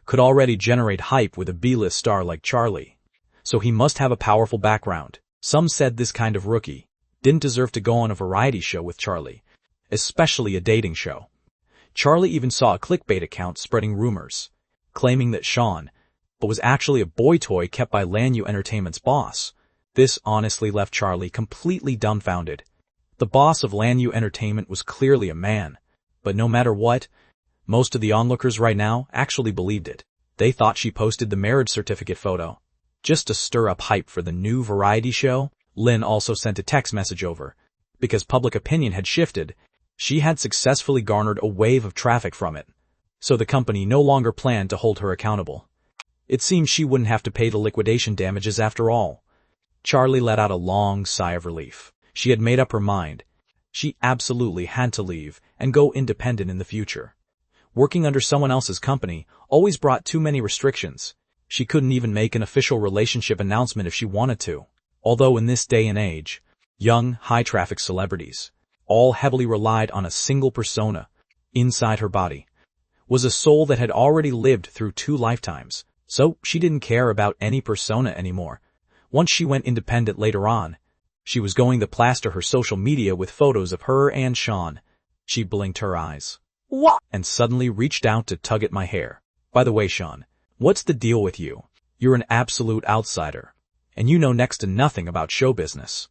could already generate hype with a B-list star like Charlie, so he must have a powerful background. Some said this kind of rookie didn't deserve to go on a variety show with Charlie, especially a dating show. Charlie even saw a clickbait account spreading rumors, claiming that Sean was actually a boy toy kept by Lanyu Entertainment's boss. This honestly left Charlie completely dumbfounded. The boss of Lanyu Entertainment was clearly a man, but no matter what, most of the onlookers right now actually believed it. They thought she posted the marriage certificate photo just to stir up hype for the new variety show. Lin also sent a text message over. Because public opinion had shifted, she had successfully garnered a wave of traffic from it, so the company no longer planned to hold her accountable. It seemed she wouldn't have to pay the liquidation damages after all. Charlie let out a long sigh of relief. She had made up her mind. She absolutely had to leave and go independent in the future. Working under someone else's company always brought too many restrictions. She couldn't even make an official relationship announcement if she wanted to. Although in this day and age, young, high-traffic celebrities all heavily relied on a single persona. Inside her body was a soul that had already lived through 2 lifetimes, so she didn't care about any persona anymore. Once she went independent later on, she was going to plaster her social media with photos of her and Sean. She blinked her eyes. "What?" and suddenly reached out to tug at my hair. "By the way, Sean, what's the deal with you? You're an absolute outsider, and you know next to nothing about show business.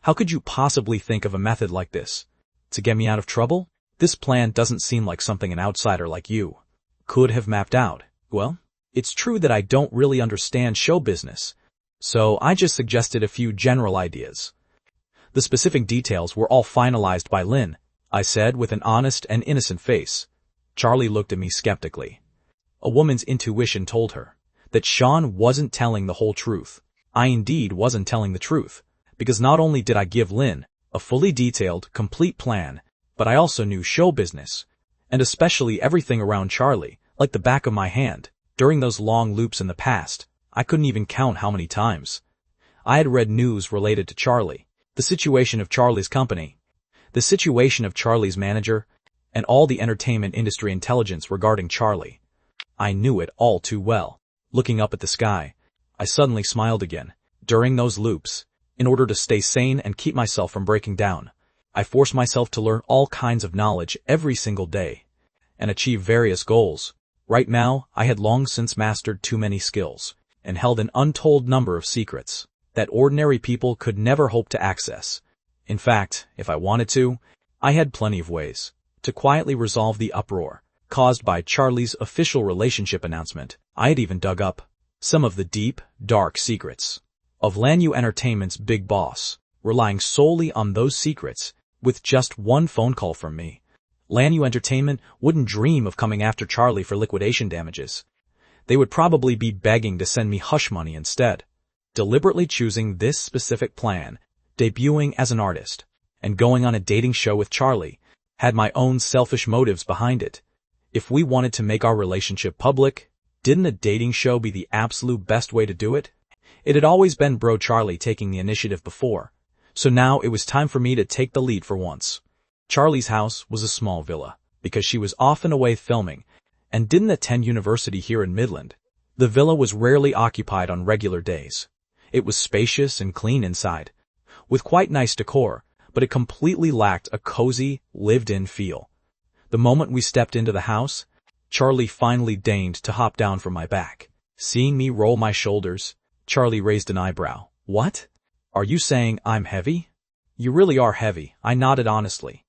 How could you possibly think of a method like this? To get me out of trouble? This plan doesn't seem like something an outsider like you could have mapped out." Well, it's true that I don't really understand show business, so I just suggested a few general ideas. The specific details were all finalized by Lin, I said with an honest and innocent face. Charlie looked at me skeptically. A woman's intuition told her that Sean wasn't telling the whole truth. I indeed wasn't telling the truth, because not only did I give Lin a fully detailed, complete plan, but I also knew show business, and especially everything around Charlie, like the back of my hand. During those long loops in the past, I couldn't even count how many times I had read news related to Charlie, the situation of Charlie's company, the situation of Charlie's manager, and all the entertainment industry intelligence regarding Charlie. I knew it all too well. Looking up at the sky, I suddenly smiled again. During those loops, in order to stay sane and keep myself from breaking down, I forced myself to learn all kinds of knowledge every single day and achieve various goals. Right now, I had long since mastered too many skills and held an untold number of secrets that ordinary people could never hope to access. In fact, if I wanted to, I had plenty of ways to quietly resolve the uproar caused by Charlie's official relationship announcement. I had even dug up some of the deep, dark secrets of Lanyu Entertainment's big boss, relying solely on those secrets with just one phone call from me. Lanyu Entertainment wouldn't dream of coming after Charlie for liquidation damages. They would probably be begging to send me hush money instead. Deliberately choosing this specific plan, debuting as an artist, and going on a dating show with Charlie, had my own selfish motives behind it. If we wanted to make our relationship public, didn't a dating show be the absolute best way to do it? It had always been Bro Charlie taking the initiative before, so now it was time for me to take the lead for once. Charlie's house was a small villa, because she was often away filming and didn't attend university here in Midland. The villa was rarely occupied on regular days. It was spacious and clean inside, with quite nice decor, but it completely lacked a cozy, lived-in feel. The moment we stepped into the house, Charlie finally deigned to hop down from my back. Seeing me roll my shoulders, Charlie raised an eyebrow. "What? Are you saying I'm heavy?" "You really are heavy," I nodded honestly.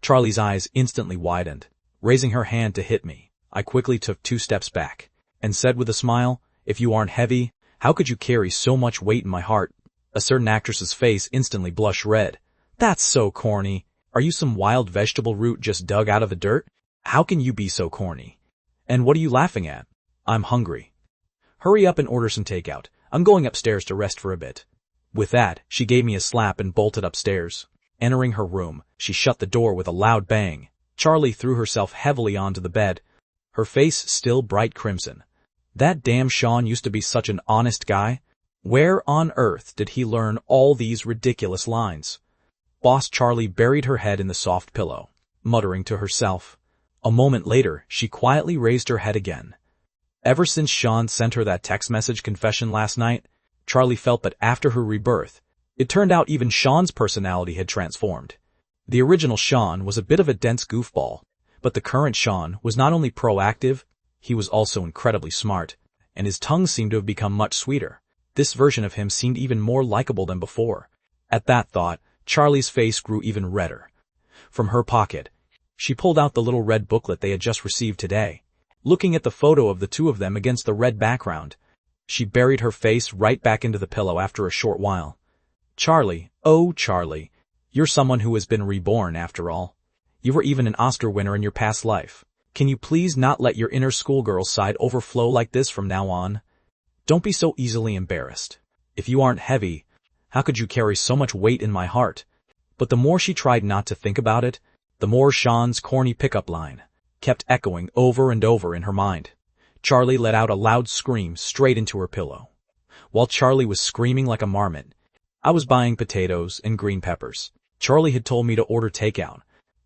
Charlie's eyes instantly widened. Raising her hand to hit me, I quickly took 2 steps back and said with a smile, "If you aren't heavy, How could you carry so much weight in my heart? A certain actress's face instantly blushed red. That's so corny. Are you some wild vegetable root just dug out of the dirt? How can you be so corny? And what are you laughing at? I'm hungry. Hurry up and order some takeout. I'm going upstairs to rest for a bit. With that, she gave me a slap and bolted upstairs. Entering her room, she shut the door with a loud bang. Charlie threw herself heavily onto the bed, her face still bright crimson. That damn Sean used to be such an honest guy. Where on earth did he learn all these ridiculous lines? Boss Charlie buried her head in the soft pillow, muttering to herself. A moment later, she quietly raised her head again. Ever since Sean sent her that text message confession last night, Charlie felt that after her rebirth, it turned out even Sean's personality had transformed. The original Sean was a bit of a dense goofball, but the current Sean was not only proactive, he was also incredibly smart, and his tongue seemed to have become much sweeter. This version of him seemed even more likable than before. At that thought, Charlie's face grew even redder. From her pocket, she pulled out the little red booklet they had just received today. Looking at the photo of the two of them against the red background, she buried her face right back into the pillow after a short while. Charlie, oh Charlie, you're someone who has been reborn after all. You were even an Oscar winner in your past life. Can you please not let your inner schoolgirl side overflow like this from now on? Don't be so easily embarrassed. If you aren't heavy, how could you carry so much weight in my heart? But the more she tried not to think about it, the more Sean's corny pickup line kept echoing over and over in her mind. Charlie let out a loud scream straight into her pillow. While Charlie was screaming like a marmot, I was buying potatoes and green peppers. Charlie had told me to order takeout,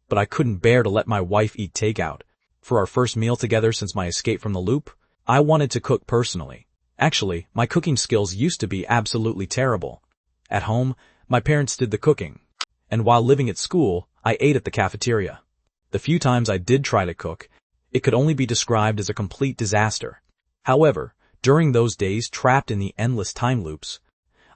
but I couldn't bear to let my wife eat takeout. For our first meal together since my escape from the loop, I wanted to cook personally. Actually, my cooking skills used to be absolutely terrible. At home, my parents did the cooking, and while living at school, I ate at the cafeteria. The few times I did try to cook, it could only be described as a complete disaster. However, during those days trapped in the endless time loops,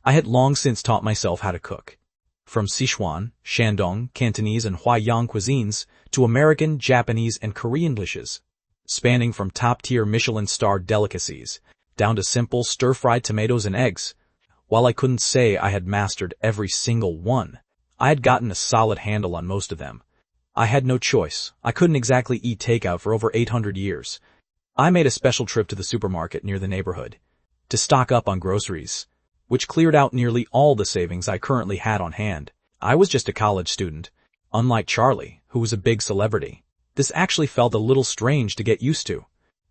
I had long since taught myself how to cook. From Sichuan, Shandong, Cantonese, and Huaiyang cuisines to American, Japanese, and Korean dishes, spanning from top-tier Michelin-starred delicacies down to simple stir-fried tomatoes and eggs. While I couldn't say I had mastered every single one, I had gotten a solid handle on most of them. I had no choice. I couldn't exactly eat takeout for over 800 years. I made a special trip to the supermarket near the neighborhood to stock up on groceries, which cleared out nearly all the savings I currently had on hand. I was just a college student, unlike Charlie, who was a big celebrity. This actually felt a little strange to get used to,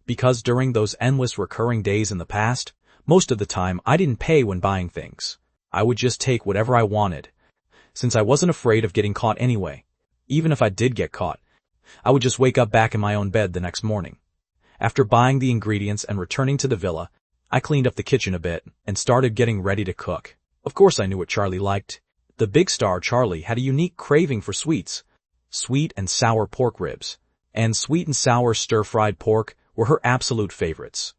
because during those endless recurring days in the past, most of the time I didn't pay when buying things. I would just take whatever I wanted, since I wasn't afraid of getting caught anyway. Even if I did get caught, I would just wake up back in my own bed the next morning. After buying the ingredients and returning to the villa, I cleaned up the kitchen a bit and started getting ready to cook. Of course I knew what Charlie liked. The big star Charlie had a unique craving for sweets. Sweet and sour pork ribs and sweet and sour stir-fried pork were her absolute favorites.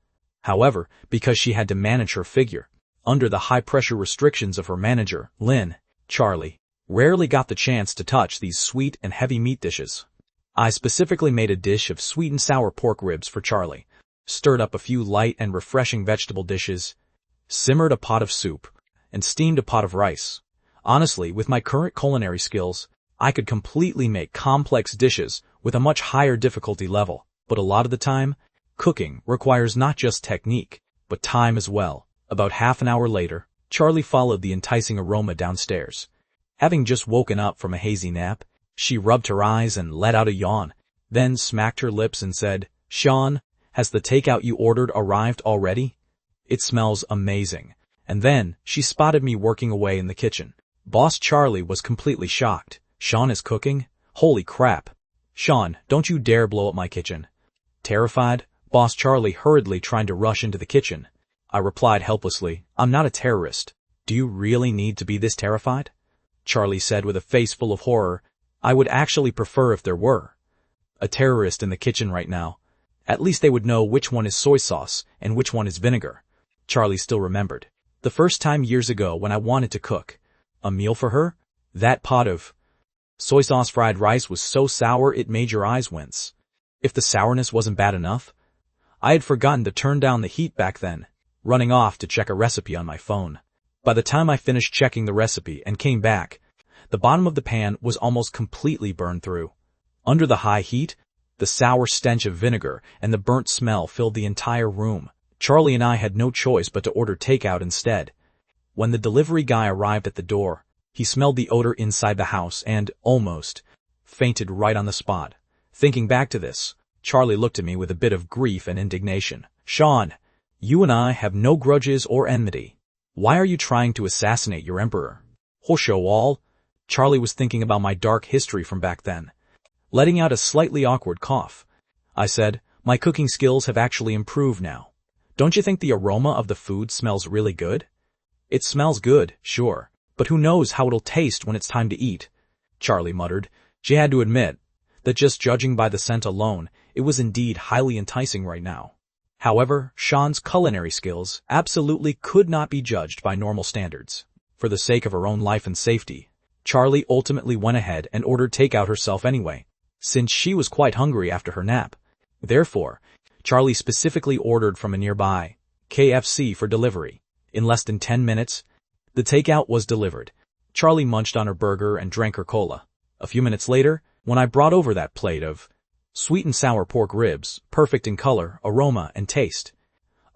However, because she had to manage her figure, under the high-pressure restrictions of her manager, Lynn, Charlie rarely got the chance to touch these sweet and heavy meat dishes. I specifically made a dish of sweet and sour pork ribs for Charlie, stirred up a few light and refreshing vegetable dishes, simmered a pot of soup, and steamed a pot of rice. Honestly, with my current culinary skills, I could completely make complex dishes with a much higher difficulty level, but a lot of the time, cooking requires not just technique, but time as well. About half an hour later, Charlie followed the enticing aroma downstairs. Having just woken up from a hazy nap, she rubbed her eyes and let out a yawn, then smacked her lips and said, "Sean, has the takeout you ordered arrived already? It smells amazing." And then she spotted me working away in the kitchen. Boss Charlie was completely shocked. "Sean is cooking? Holy crap. Sean, don't you dare blow up my kitchen." Terrified, Boss Charlie hurriedly tried to rush into the kitchen. I replied helplessly, "I'm not a terrorist." "Do you really need to be this terrified?" Charlie said with a face full of horror. "I would actually prefer if there were a terrorist in the kitchen right now. At least they would know which one is soy sauce and which one is vinegar." Charlie still remembered the first time years ago when I wanted to cook a meal for her. That pot of soy sauce fried rice was so sour it made your eyes wince. If the sourness wasn't bad enough, I had forgotten to turn down the heat back then. running off to check a recipe on my phone. By the time I finished checking the recipe and came back, the bottom of the pan was almost completely burned through. Under the high heat, the sour stench of vinegar and the burnt smell filled the entire room. Charlie and I had no choice but to order takeout instead. When the delivery guy arrived at the door, he smelled the odor inside the house and, almost, fainted right on the spot. Thinking back to this, Charlie looked at me with a bit of grief and indignation. "Sean, you and I have no grudges or enmity. Why are you trying to assassinate your emperor?" "Hosho all." Charlie was thinking about my dark history from back then. Letting out a slightly awkward cough, I said, "My cooking skills have actually improved now. Don't you think the aroma of the food smells really good?" "It smells good, sure, but who knows how it'll taste when it's time to eat," Charlie muttered. She had to admit that just judging by the scent alone, it was indeed highly enticing right now. However, Sean's culinary skills absolutely could not be judged by normal standards. For the sake of her own life and safety, Charlie ultimately went ahead and ordered takeout herself anyway, since she was quite hungry after her nap. Therefore, Charlie specifically ordered from a nearby KFC for delivery. In less than 10 minutes, the takeout was delivered. Charlie munched on her burger and drank her cola. A few minutes later, when I brought over that plate of sweet and sour pork ribs, perfect in color, aroma, and taste,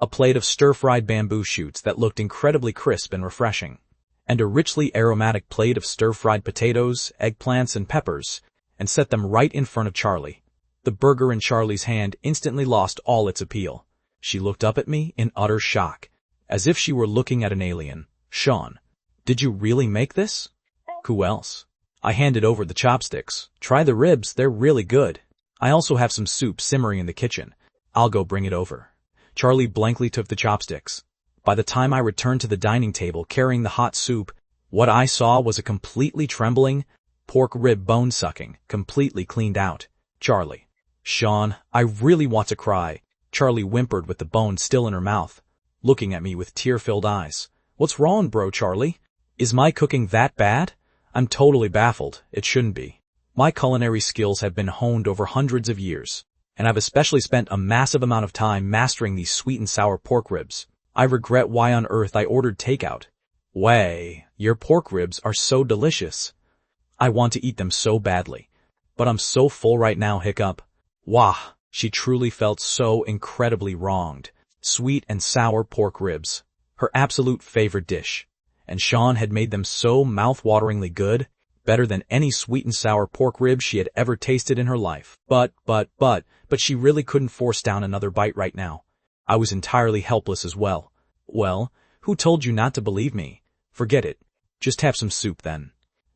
a plate of stir-fried bamboo shoots that looked incredibly crisp and refreshing, and a richly aromatic plate of stir-fried potatoes, eggplants, and peppers, and set them right in front of Charlie. The burger in Charlie's hand instantly lost all its appeal. She looked up at me in utter shock, as if she were looking at an alien. "Sean, did you really make this?" "Who else?" I handed over the chopsticks. "Try the ribs, they're really good. I also have some soup simmering in the kitchen. I'll go bring it over." Charlie blankly took the chopsticks. By the time I returned to the dining table carrying the hot soup, what I saw was a completely trembling, pork rib bone-sucking, completely cleaned out Charlie. "Sean, I really want to cry," Charlie whimpered with the bone still in her mouth, looking at me with tear-filled eyes. "What's wrong, bro, Charlie? Is my cooking that bad?" I'm totally baffled. It shouldn't be. My culinary skills have been honed over hundreds of years, and I've especially spent a massive amount of time mastering these sweet and sour pork ribs. I regret why on earth I ordered takeout. Way, your pork ribs are so delicious. I want to eat them so badly, but I'm so full right now, hiccup. Wah, she truly felt so incredibly wronged. Sweet and sour pork ribs, her absolute favorite dish. And Sean had made them so mouth-wateringly good, better than any sweet and sour pork rib she had ever tasted in her life. But she really couldn't force down another bite right now. I was entirely helpless as well. "Well, who told you not to believe me? Forget it. Just have some soup then.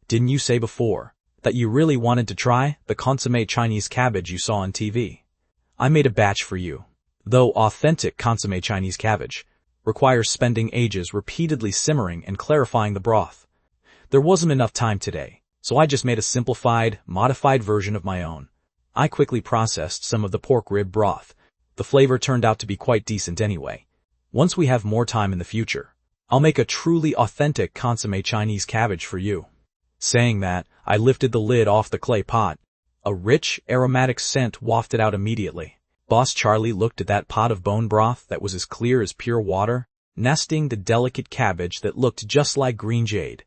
Didn't you say before that you really wanted to try the consommé Chinese cabbage you saw on TV? I made a batch for you." Though authentic consommé Chinese cabbage requires spending ages repeatedly simmering and clarifying the broth, there wasn't enough time today, so I just made a simplified, modified version of my own. I quickly processed some of the pork rib broth. The flavor turned out to be quite decent anyway. Once we have more time in the future, I'll make a truly authentic consommé Chinese cabbage for you. Saying that, I lifted the lid off the clay pot. A rich, aromatic scent wafted out immediately. Boss Charlie looked at that pot of bone broth that was as clear as pure water, nesting the delicate cabbage that looked just like green jade,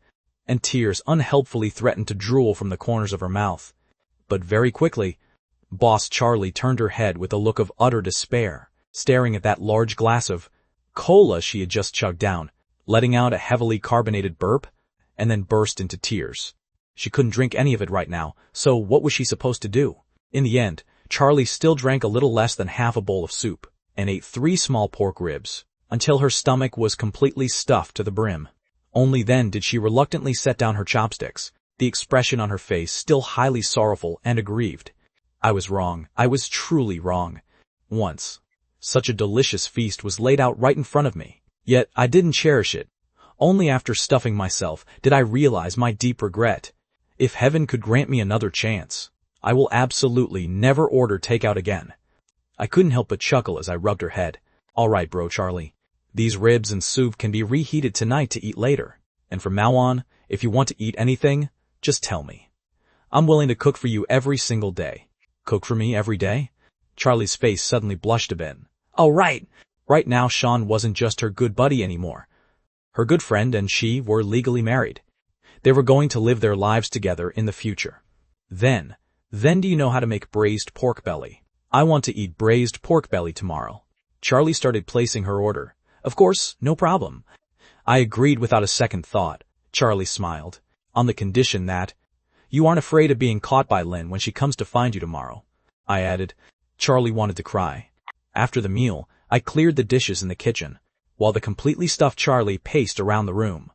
and tears unhelpfully threatened to drool from the corners of her mouth. But very quickly, Boss Charlie turned her head with a look of utter despair, staring at that large glass of cola she had just chugged down, letting out a heavily carbonated burp, and then burst into tears. She couldn't drink any of it right now, so what was she supposed to do? In the end, Charlie still drank a little less than half a bowl of soup, and ate 3 small pork ribs, until her stomach was completely stuffed to the brim. Only then did she reluctantly set down her chopsticks, the expression on her face still highly sorrowful and aggrieved. I was wrong. I was truly wrong. Once, such a delicious feast was laid out right in front of me, yet I didn't cherish it. Only after stuffing myself did I realize my deep regret. If heaven could grant me another chance, I will absolutely never order takeout again. I couldn't help but chuckle as I rubbed her head. "All right, bro, Charlie. These ribs and soup can be reheated tonight to eat later. And from now on, if you want to eat anything, just tell me. I'm willing to cook for you every single day." "Cook for me every day?" Charlie's face suddenly blushed a bit. "Oh, right Right now Sean wasn't just her good buddy anymore. Her good friend and she were legally married. They were going to live their lives together in the future. Then do you know how to make braised pork belly? I want to eat braised pork belly tomorrow. Charlie started placing her order. Of course, no problem. I agreed without a second thought. Charlie smiled. On the condition that you aren't afraid of being caught by Lynn when she comes to find you tomorrow, I added. Charlie wanted to cry. After the meal, I cleared the dishes in the kitchen, while the completely stuffed Charlie paced around the room.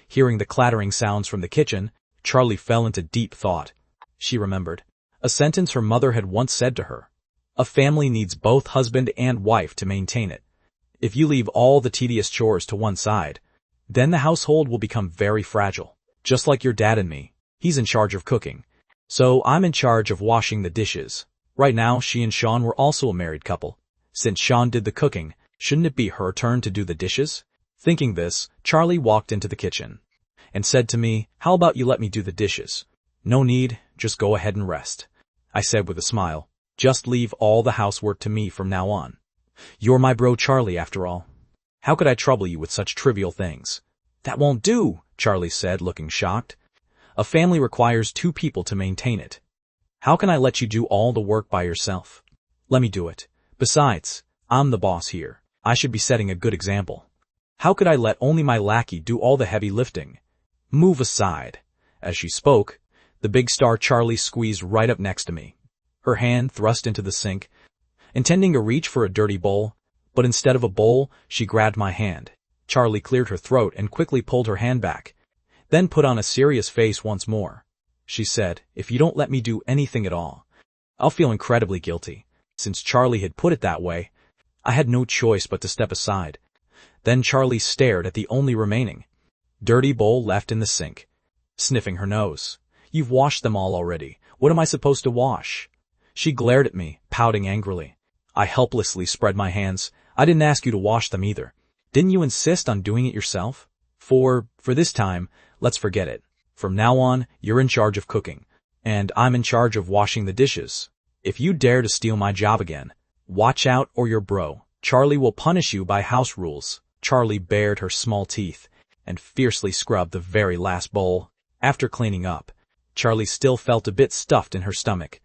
Hearing the clattering sounds from the kitchen, Charlie fell into deep thought. She remembered a sentence her mother had once said to her. A family needs both husband and wife to maintain it. If you leave all the tedious chores to one side, then the household will become very fragile. Just like your dad and me. He's in charge of cooking. So I'm in charge of washing the dishes. Right now, she and Sean were also a married couple. Since Sean did the cooking, shouldn't it be her turn to do the dishes? Thinking this, Charlie walked into the kitchen and said to me, "How about you let me do the dishes?" "No need, just go ahead and rest," I said with a smile. "Just leave all the housework to me from now on. You're my bro Charlie after all. How could I trouble you with such trivial things?" "That won't do," Charlie said, looking shocked. "A family requires two people to maintain it. How can I let you do all the work by yourself? Let me do it. Besides, I'm the boss here. I should be setting a good example. How could I let only my lackey do all the heavy lifting? Move aside." As she spoke, the big star Charlie squeezed right up next to me. Her hand thrust into the sink, intending to reach for a dirty bowl, but instead of a bowl, she grabbed my hand. Charlie cleared her throat and quickly pulled her hand back, then put on a serious face once more. She said, "If you don't let me do anything at all, I'll feel incredibly guilty." Since Charlie had put it that way, I had no choice but to step aside. Then Charlie stared at the only remaining dirty bowl left in the sink, sniffing her nose. "You've washed them all already. What am I supposed to wash?" She glared at me, pouting angrily. I helplessly spread my hands. "I didn't ask you to wash them either. Didn't you insist on doing it yourself? For this time, let's forget it. From now on, you're in charge of cooking, and I'm in charge of washing the dishes. If you dare to steal my job again, watch out or your bro Charlie will punish you by house rules." Charlie bared her small teeth and fiercely scrubbed the very last bowl. After cleaning up, Charlie still felt a bit stuffed in her stomach.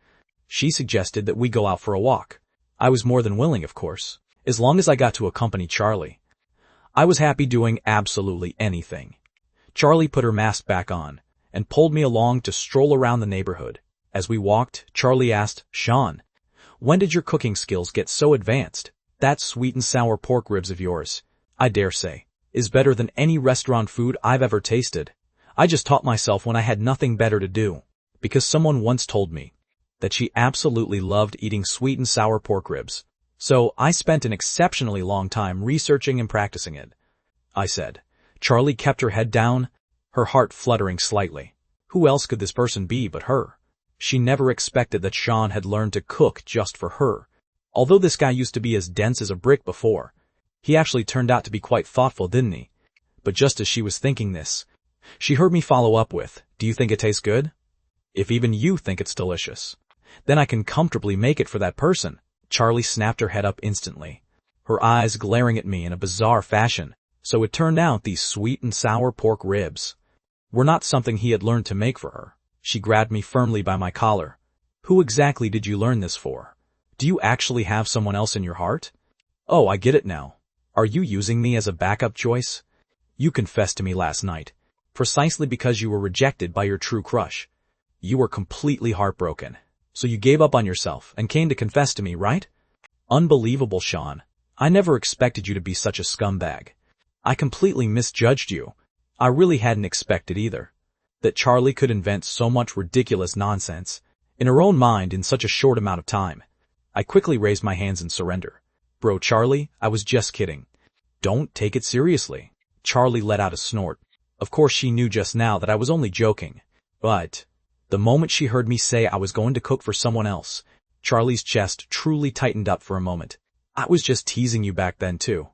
She suggested that we go out for a walk. I was more than willing, of course, as long as I got to accompany Charlie. I was happy doing absolutely anything. Charlie put her mask back on and pulled me along to stroll around the neighborhood. As we walked, Charlie asked, "Sean, when did your cooking skills get so advanced? That sweet and sour pork ribs of yours, I dare say, is better than any restaurant food I've ever tasted. I just taught myself when I had nothing better to do, because someone once told me that she absolutely loved eating sweet and sour pork ribs. So I spent an exceptionally long time researching and practicing it," I said. Charlie kept her head down, her heart fluttering slightly. Who else could this person be but her? She never expected that Sean had learned to cook just for her. Although this guy used to be as dense as a brick before, he actually turned out to be quite thoughtful, didn't he? But just as she was thinking this, she heard me follow up with, "Do you think it tastes good? If even you think it's delicious, then I can comfortably make it for that person." Charlie snapped her head up instantly, her eyes glaring at me in a bizarre fashion. So it turned out these sweet and sour pork ribs were not something he had learned to make for her. She grabbed me firmly by my collar. "Who exactly did you learn this for? Do you actually have someone else in your heart? Oh, I get it now. Are you using me as a backup choice? You confessed to me last night, precisely because you were rejected by your true crush. You were completely heartbroken. So you gave up on yourself and came to confess to me, right? Unbelievable, Sean. I never expected you to be such a scumbag. I completely misjudged you. I really hadn't expected either that Charlie could invent so much ridiculous nonsense in her own mind in such a short amount of time." I quickly raised my hands in surrender. "Bro Charlie, I was just kidding. Don't take it seriously." Charlie let out a snort. Of course she knew just now that I was only joking, but the moment she heard me say I was going to cook for someone else, Charlie's chest truly tightened up for a moment. "I was just teasing you back then too.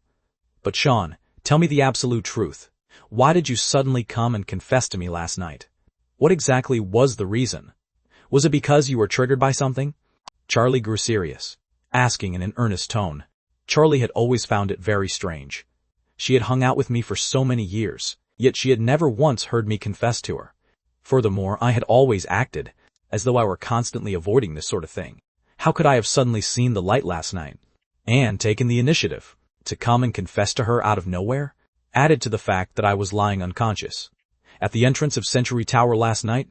But Sean, tell me the absolute truth. Why did you suddenly come and confess to me last night? What exactly was the reason? Was it because you were triggered by something?" Charlie grew serious, asking in an earnest tone, Charlie had always found it very strange. She had hung out with me for so many years, yet she had never once heard me confess to her. Furthermore, I had always acted as though I were constantly avoiding this sort of thing. How could I have suddenly seen the light last night and taken the initiative to come and confess to her out of nowhere? Added to the fact that I was lying unconscious at the entrance of Century Tower last night,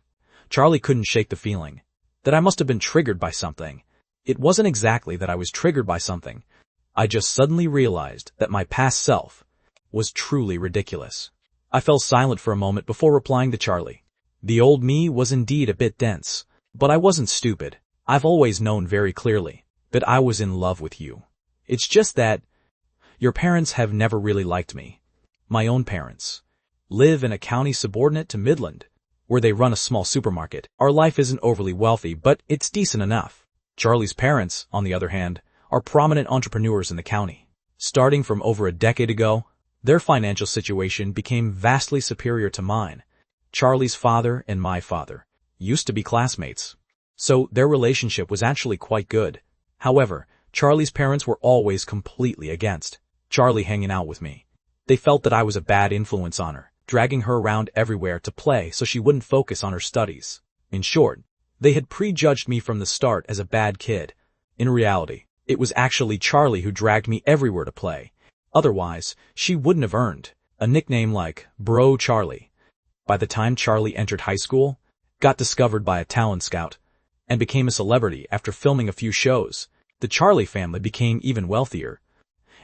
Charlie couldn't shake the feeling that I must have been triggered by something. It wasn't exactly that I was triggered by something. I just suddenly realized that my past self was truly ridiculous. I fell silent for a moment before replying to Charlie. The old me was indeed a bit dense, but I wasn't stupid. I've always known very clearly that I was in love with you. It's just that your parents have never really liked me. My own parents live in a county subordinate to Midland, where they run a small supermarket. Our life isn't overly wealthy, but it's decent enough. Charlie's parents, on the other hand, are prominent entrepreneurs in the county. Starting from over a decade ago, their financial situation became vastly superior to mine. Charlie's father and my father used to be classmates, so their relationship was actually quite good. However, Charlie's parents were always completely against Charlie hanging out with me. They felt that I was a bad influence on her, dragging her around everywhere to play so she wouldn't focus on her studies. In short, they had prejudged me from the start as a bad kid. In reality, it was actually Charlie who dragged me everywhere to play. Otherwise, she wouldn't have earned a nickname like Bro Charlie. By the time Charlie entered high school, got discovered by a talent scout, and became a celebrity after filming a few shows, the Charlie family became even wealthier,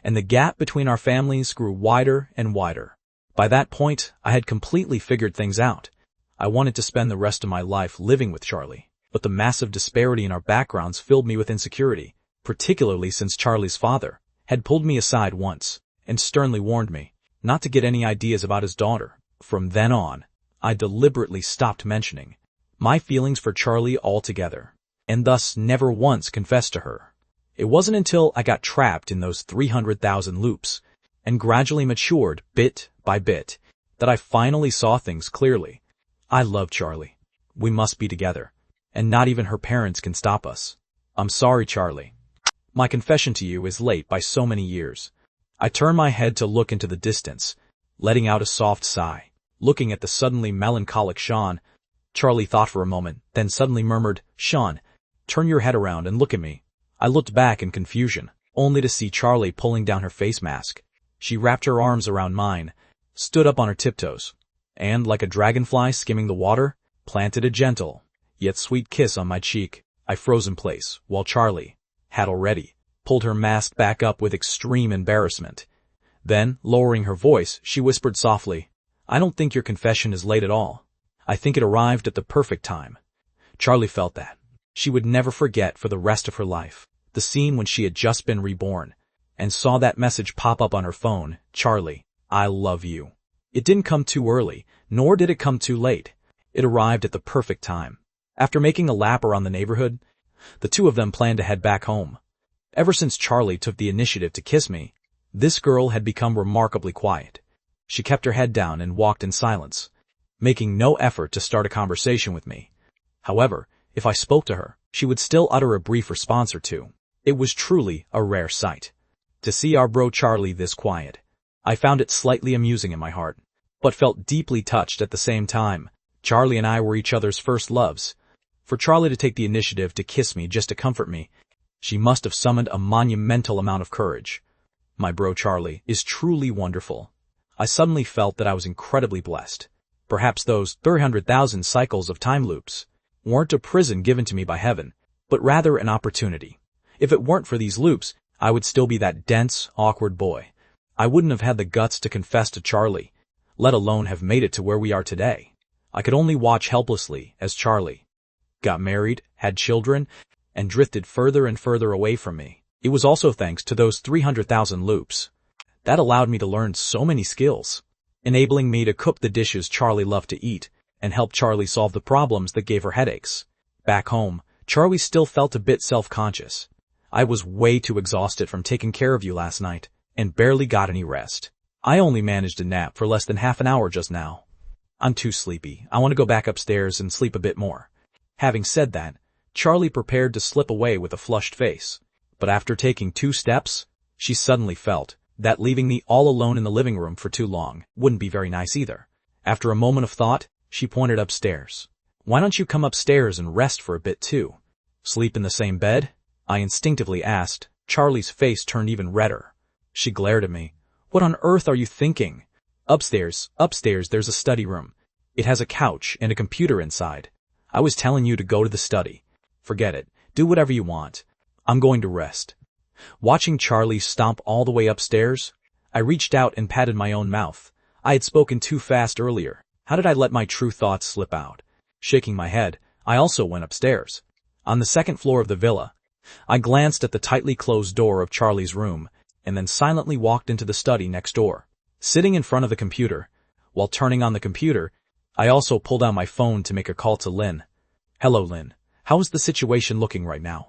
and the gap between our families grew wider and wider. By that point, I had completely figured things out. I wanted to spend the rest of my life living with Charlie, but the massive disparity in our backgrounds filled me with insecurity, particularly since Charlie's father had pulled me aside once and sternly warned me not to get any ideas about his daughter. From then on, I deliberately stopped mentioning my feelings for Charlie altogether, and thus never once confessed to her. It wasn't until I got trapped in those 300,000 loops and gradually matured bit by bit that I finally saw things clearly. I love Charlie. We must be together, and not even her parents can stop us. I'm sorry, Charlie. My confession to you is late by so many years. I turned my head to look into the distance, letting out a soft sigh. Looking at the suddenly melancholic Sean, Charlie thought for a moment, then suddenly murmured, "Sean, turn your head around and look at me." I looked back in confusion, only to see Charlie pulling down her face mask. She wrapped her arms around mine, stood up on her tiptoes, and, like a dragonfly skimming the water, planted a gentle, yet sweet kiss on my cheek. I froze in place, while Charlie had already pulled her mask back up with extreme embarrassment. Then, lowering her voice, she whispered softly, "I don't think your confession is late at all. I think it arrived at the perfect time." Charlie felt that she would never forget for the rest of her life the scene when she had just been reborn and saw that message pop up on her phone, "Charlie, I love you." It didn't come too early, nor did it come too late. It arrived at the perfect time. After making a lap around the neighborhood, the two of them planned to head back home. Ever since Charlie took the initiative to kiss me, this girl had become remarkably quiet. She kept her head down and walked in silence, making no effort to start a conversation with me. However, if I spoke to her, she would still utter a brief response or two. It was truly a rare sight to see our bro Charlie this quiet. I found it slightly amusing in my heart, but felt deeply touched at the same time. Charlie and I were each other's first loves. For Charlie to take the initiative to kiss me just to comfort me, she must have summoned a monumental amount of courage. My bro Charlie is truly wonderful. I suddenly felt that I was incredibly blessed. Perhaps those 300,000 cycles of time loops weren't a prison given to me by heaven, but rather an opportunity. If it weren't for these loops, I would still be that dense, awkward boy. I wouldn't have had the guts to confess to Charlie, let alone have made it to where we are today. I could only watch helplessly as Charlie got married, had children, and drifted further and further away from me. It was also thanks to those 300,000 loops that allowed me to learn so many skills, enabling me to cook the dishes Charlie loved to eat and help Charlie solve the problems that gave her headaches. Back home, Charlie still felt a bit self-conscious. I was way too exhausted from taking care of you last night and barely got any rest. I only managed to nap for less than half an hour just now. I'm too sleepy. I want to go back upstairs and sleep a bit more. Having said that, Charlie prepared to slip away with a flushed face, but after taking 2 steps, She suddenly felt that leaving me all alone in the living room for too long wouldn't be very nice either. After a moment of thought, she pointed upstairs. Why don't you come upstairs and rest for a bit too? Sleep in the same bed? I instinctively asked. Charlie's face turned even redder. She glared at me. What on earth are you thinking? Upstairs, there's a study room. It has a couch and a computer inside. I was telling you to go to the study. Forget it. Do whatever you want. I'm going to rest. Watching Charlie stomp all the way upstairs, I reached out and patted my own mouth. I had spoken too fast earlier. How did I let my true thoughts slip out? Shaking my head, I also went upstairs. On the second floor of the villa, I glanced at the tightly closed door of Charlie's room and then silently walked into the study next door. Sitting in front of the computer, while turning on the computer, I also pulled out my phone to make a call to Lynn. Hello, Lynn. How is the situation looking right now?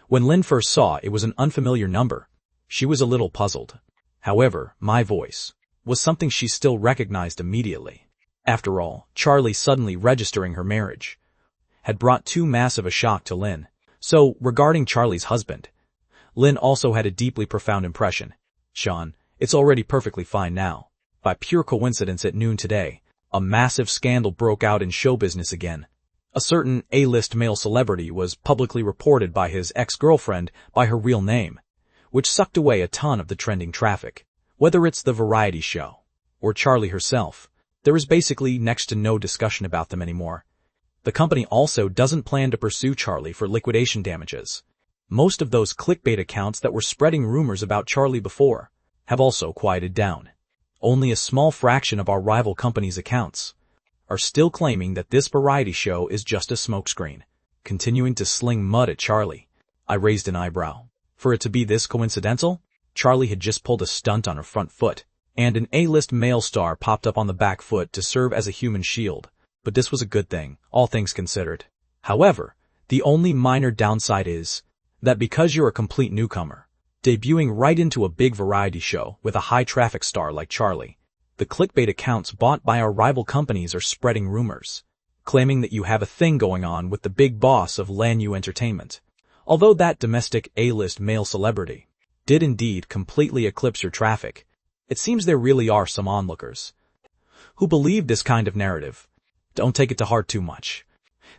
When Lynn first saw it was an unfamiliar number, she was a little puzzled. However, my voice was something she still recognized immediately. After all, Charlie suddenly registering her marriage had brought too massive a shock to Lynn. So, regarding Charlie's husband, Lynn also had a deeply profound impression. Sean, it's already perfectly fine now. By pure coincidence at noon today, a massive scandal broke out in show business again. A certain A-list male celebrity was publicly reported by his ex-girlfriend by her real name, which sucked away a ton of the trending traffic. Whether it's the variety show or Charlie herself, there is basically next to no discussion about them anymore. The company also doesn't plan to pursue Charlie for liquidation damages. Most of those clickbait accounts that were spreading rumors about Charlie before have also quieted down. Only a small fraction of our rival company's accounts are still claiming that this variety show is just a smokescreen, continuing to sling mud at Charlie. I raised an eyebrow. For it to be this coincidental, Charlie had just pulled a stunt on her front foot, and an A-list male star popped up on the back foot to serve as a human shield. But this was a good thing, all things considered. However, the only minor downside is that because you're a complete newcomer, debuting right into a big variety show with a high-traffic star like Charlie, the clickbait accounts bought by our rival companies are spreading rumors, claiming that you have a thing going on with the big boss of ManhwaCapped Entertainment. Although that domestic A-list male celebrity did indeed completely eclipse your traffic, it seems there really are some onlookers who believe this kind of narrative. Don't take it to heart too much.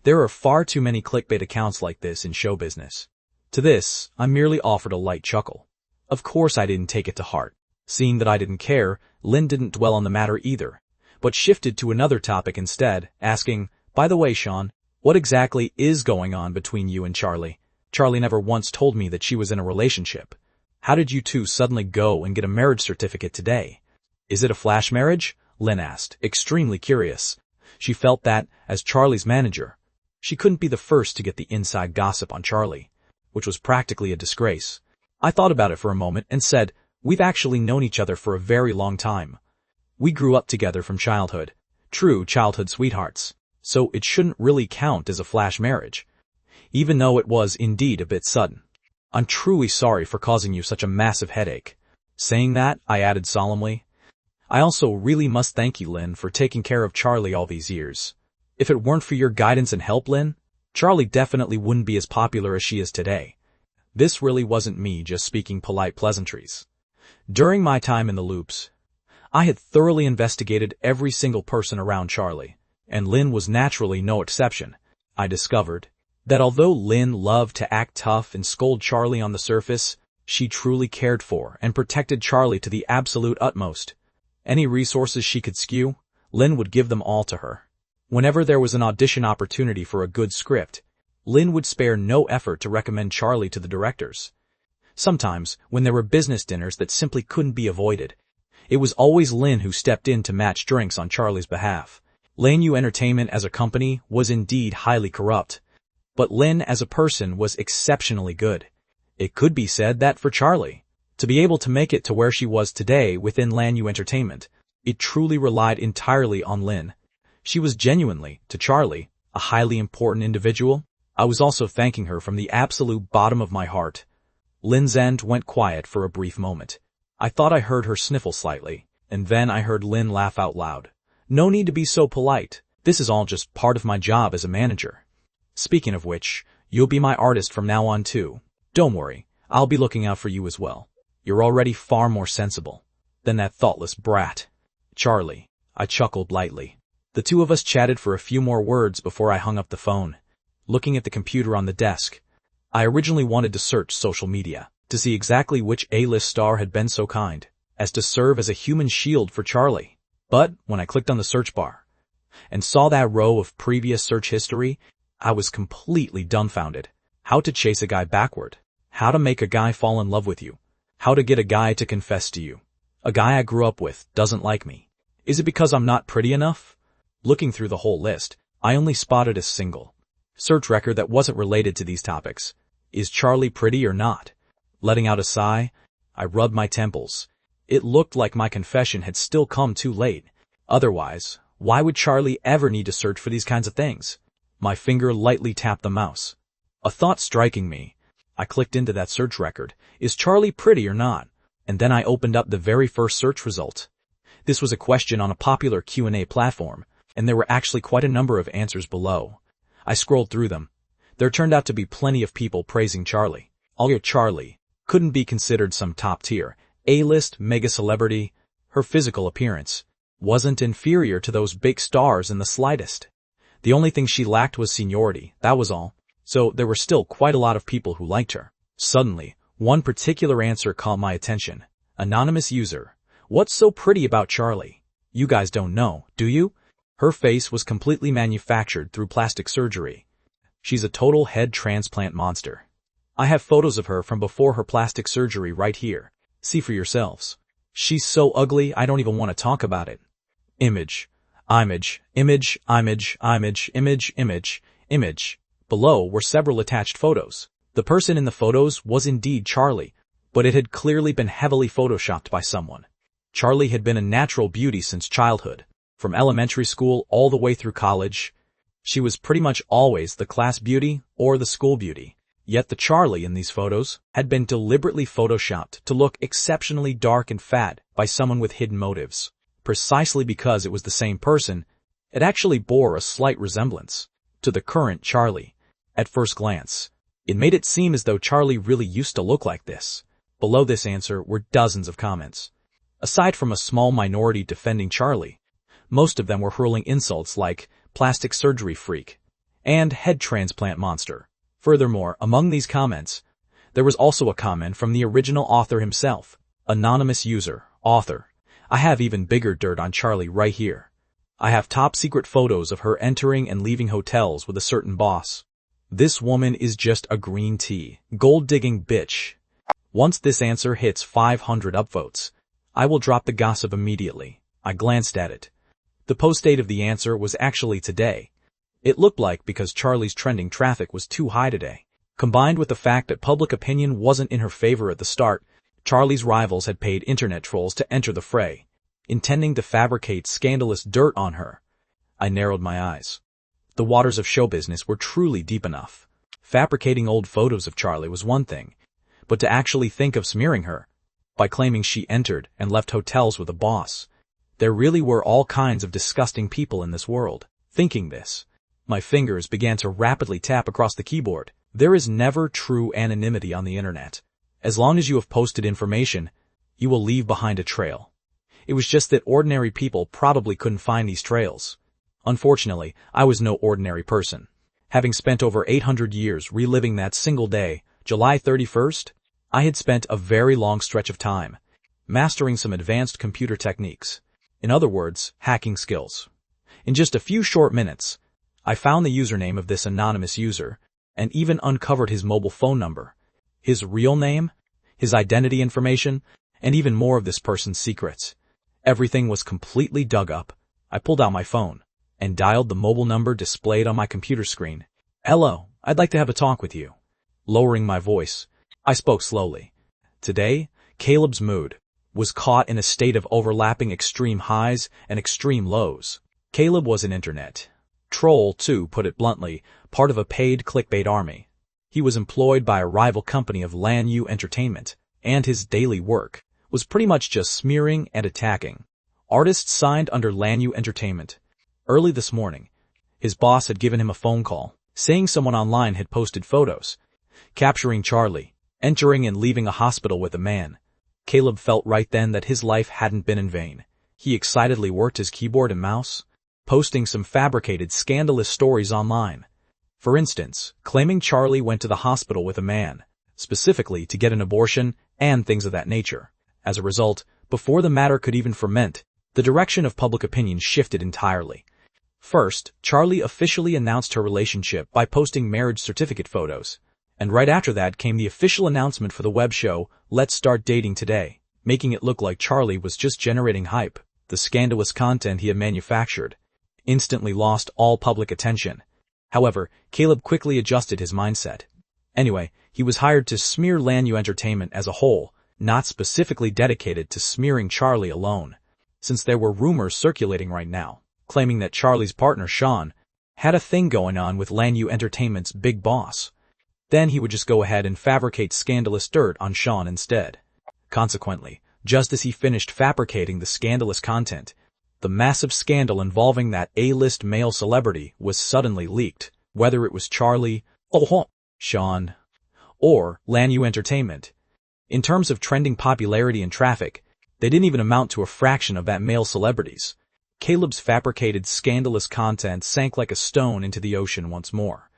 There are far too many clickbait accounts like this in show business. To this, I merely offered a light chuckle. Of course I didn't take it to heart. Seeing that I didn't care, Lynn didn't dwell on the matter either, but shifted to another topic instead, asking, by the way, Sean, what exactly is going on between you and Charlie? Charlie never once told me that she was in a relationship. How did you two suddenly go and get a marriage certificate today? Is it a flash marriage? Lynn asked, extremely curious. She felt that, as Charlie's manager, she couldn't be the first to get the inside gossip on Charlie, which was practically a disgrace. I thought about it for a moment and said, we've actually known each other for a very long time. We grew up together from childhood, true childhood sweethearts, so it shouldn't really count as a flash marriage, even though it was indeed a bit sudden. I'm truly sorry for causing you such a massive headache. Saying that, I added solemnly, I also really must thank you, Lynn, for taking care of Charlie all these years. If it weren't for your guidance and help, Lynn, Charlie definitely wouldn't be as popular as she is today. This really wasn't me just speaking polite pleasantries. During my time in the loops, I had thoroughly investigated every single person around Charlie, and Lynn was naturally no exception. I discovered that although Lynn loved to act tough and scold Charlie on the surface, she truly cared for and protected Charlie to the absolute utmost. Any resources she could skew, Lynn would give them all to her. Whenever there was an audition opportunity for a good script, Lynn would spare no effort to recommend Charlie to the directors. Sometimes, when there were business dinners that simply couldn't be avoided, it was always Lynn who stepped in to match drinks on Charlie's behalf. ManhwaCapped Entertainment as a company was indeed highly corrupt, but Lynn as a person was exceptionally good. It could be said that for Charlie to be able to make it to where she was today within ManhwaCapped Entertainment, it truly relied entirely on Lynn. She was genuinely, to Charlie, a highly important individual. I was also thanking her from the absolute bottom of my heart. Lynn's end went quiet for a brief moment. I thought I heard her sniffle slightly, and then I heard Lynn laugh out loud. No need to be so polite. This is all just part of my job as a manager. Speaking of which, you'll be my artist from now on too. Don't worry, I'll be looking out for you as well. You're already far more sensible than that thoughtless brat. Charlie, I chuckled lightly. The two of us chatted for a few more words before I hung up the phone. Looking at the computer on the desk, I originally wanted to search social media to see exactly which A-list star had been so kind as to serve as a human shield for Charlie. But when I clicked on the search bar and saw that row of previous search history, I was completely dumbfounded. How to chase a guy backward. How to make a guy fall in love with you. How to get a guy to confess to you. A guy I grew up with doesn't like me. Is it because I'm not pretty enough? Looking through the whole list, I only spotted a single search record that wasn't related to these topics. Is Charlie pretty or not? Letting out a sigh, I rubbed my temples. It looked like my confession had still come too late. Otherwise, why would Charlie ever need to search for these kinds of things? My finger lightly tapped the mouse. A thought striking me, I clicked into that search record. Is Charlie pretty or not? And then I opened up the very first search result. This was a question on a popular Q&A platform, and there were actually quite a number of answers below. I scrolled through them. There turned out to be plenty of people praising Charlie. Although Charlie couldn't be considered some top-tier, A-list mega celebrity, her physical appearance wasn't inferior to those big stars in the slightest. The only thing she lacked was seniority, that was all. So there were still quite a lot of people who liked her. Suddenly, one particular answer caught my attention. Anonymous user. What's so pretty about Charlie? You guys don't know, do you? Her face was completely manufactured through plastic surgery. She's a total head transplant monster. I have photos of her from before her plastic surgery right here. See for yourselves. She's so ugly I don't even want to talk about it. Image. Image. Below were several attached photos. The person in the photos was indeed Charlie, but it had clearly been heavily photoshopped by someone. Charlie had been a natural beauty since childhood. From elementary school all the way through college, she was pretty much always the class beauty or the school beauty. Yet the Charlie in these photos had been deliberately photoshopped to look exceptionally dark and fat by someone with hidden motives. Precisely because it was the same person, it actually bore a slight resemblance to the current Charlie. At first glance, it made it seem as though Charlie really used to look like this. Below this answer were dozens of comments. Aside from a small minority defending Charlie, most of them were hurling insults like plastic surgery freak and head transplant monster. Furthermore, among these comments, there was also a comment from the original author himself. Anonymous user, author. I have even bigger dirt on Charlie right here. I have top secret photos of her entering and leaving hotels with a certain boss. This woman is just a green tea, gold-digging bitch. Once this answer hits 500 upvotes, I will drop the gossip immediately. I glanced at it. The post date of the answer was actually today. It looked like because Charlie's trending traffic was too high today, combined with the fact that public opinion wasn't in her favor at the start, Charlie's rivals had paid internet trolls to enter the fray, intending to fabricate scandalous dirt on her. I narrowed my eyes. The waters of show business were truly deep enough. Fabricating old photos of Charlie was one thing, but to actually think of smearing her by claiming she entered and left hotels with a boss. There really were all kinds of disgusting people in this world. Thinking this, my fingers began to rapidly tap across the keyboard. There is never true anonymity on the internet. As long as you have posted information, you will leave behind a trail. It was just that ordinary people probably couldn't find these trails. Unfortunately, I was no ordinary person. Having spent over 800 years reliving that single day, July 31st, I had spent a very long stretch of time mastering some advanced computer techniques. In other words, hacking skills. In just a few short minutes, I found the username of this anonymous user and even uncovered his mobile phone number, his real name, his identity information, and even more of this person's secrets. Everything was completely dug up. I pulled out my phone and dialed the mobile number displayed on my computer screen. Hello, I'd like to have a talk with you. Lowering my voice, I spoke slowly. Today, Caleb's mood was caught in a state of overlapping extreme highs and extreme lows. Caleb was an internet troll, to put it bluntly, part of a paid clickbait army. He was employed by a rival company of LANU Entertainment, and his daily work was pretty much just smearing and attacking artists signed under LANU Entertainment. Early this morning, his boss had given him a phone call, saying someone online had posted photos capturing Charlie entering and leaving a hospital with a man Caleb felt right then that his life hadn't been in vain. He excitedly worked his keyboard and mouse, posting some fabricated, scandalous stories online. For instance, claiming Charlie went to the hospital with a man, specifically to get an abortion and things of that nature. As a result, before the matter could even ferment, the direction of public opinion shifted entirely. First, Charlie officially announced her relationship by posting marriage certificate photos, and right after that came the official announcement for the web show, Let's Start Dating Today, making it look like Charlie was just generating hype. The scandalous content he had manufactured instantly lost all public attention. However, Caleb quickly adjusted his mindset. Anyway, he was hired to smear ManhWa Entertainment as a whole, not specifically dedicated to smearing Charlie alone, since there were rumors circulating right now, claiming that Charlie's partner Sean had a thing going on with ManhWa Entertainment's big boss. Then he would just go ahead and fabricate scandalous dirt on Sean instead. Consequently, just as he finished fabricating the scandalous content, the massive scandal involving that A-list male celebrity was suddenly leaked, whether it was Charlie, Sean, or ManhWa Entertainment. In terms of trending popularity and traffic, they didn't even amount to a fraction of that male celebrity's. Caleb's fabricated scandalous content sank like a stone into the ocean once more.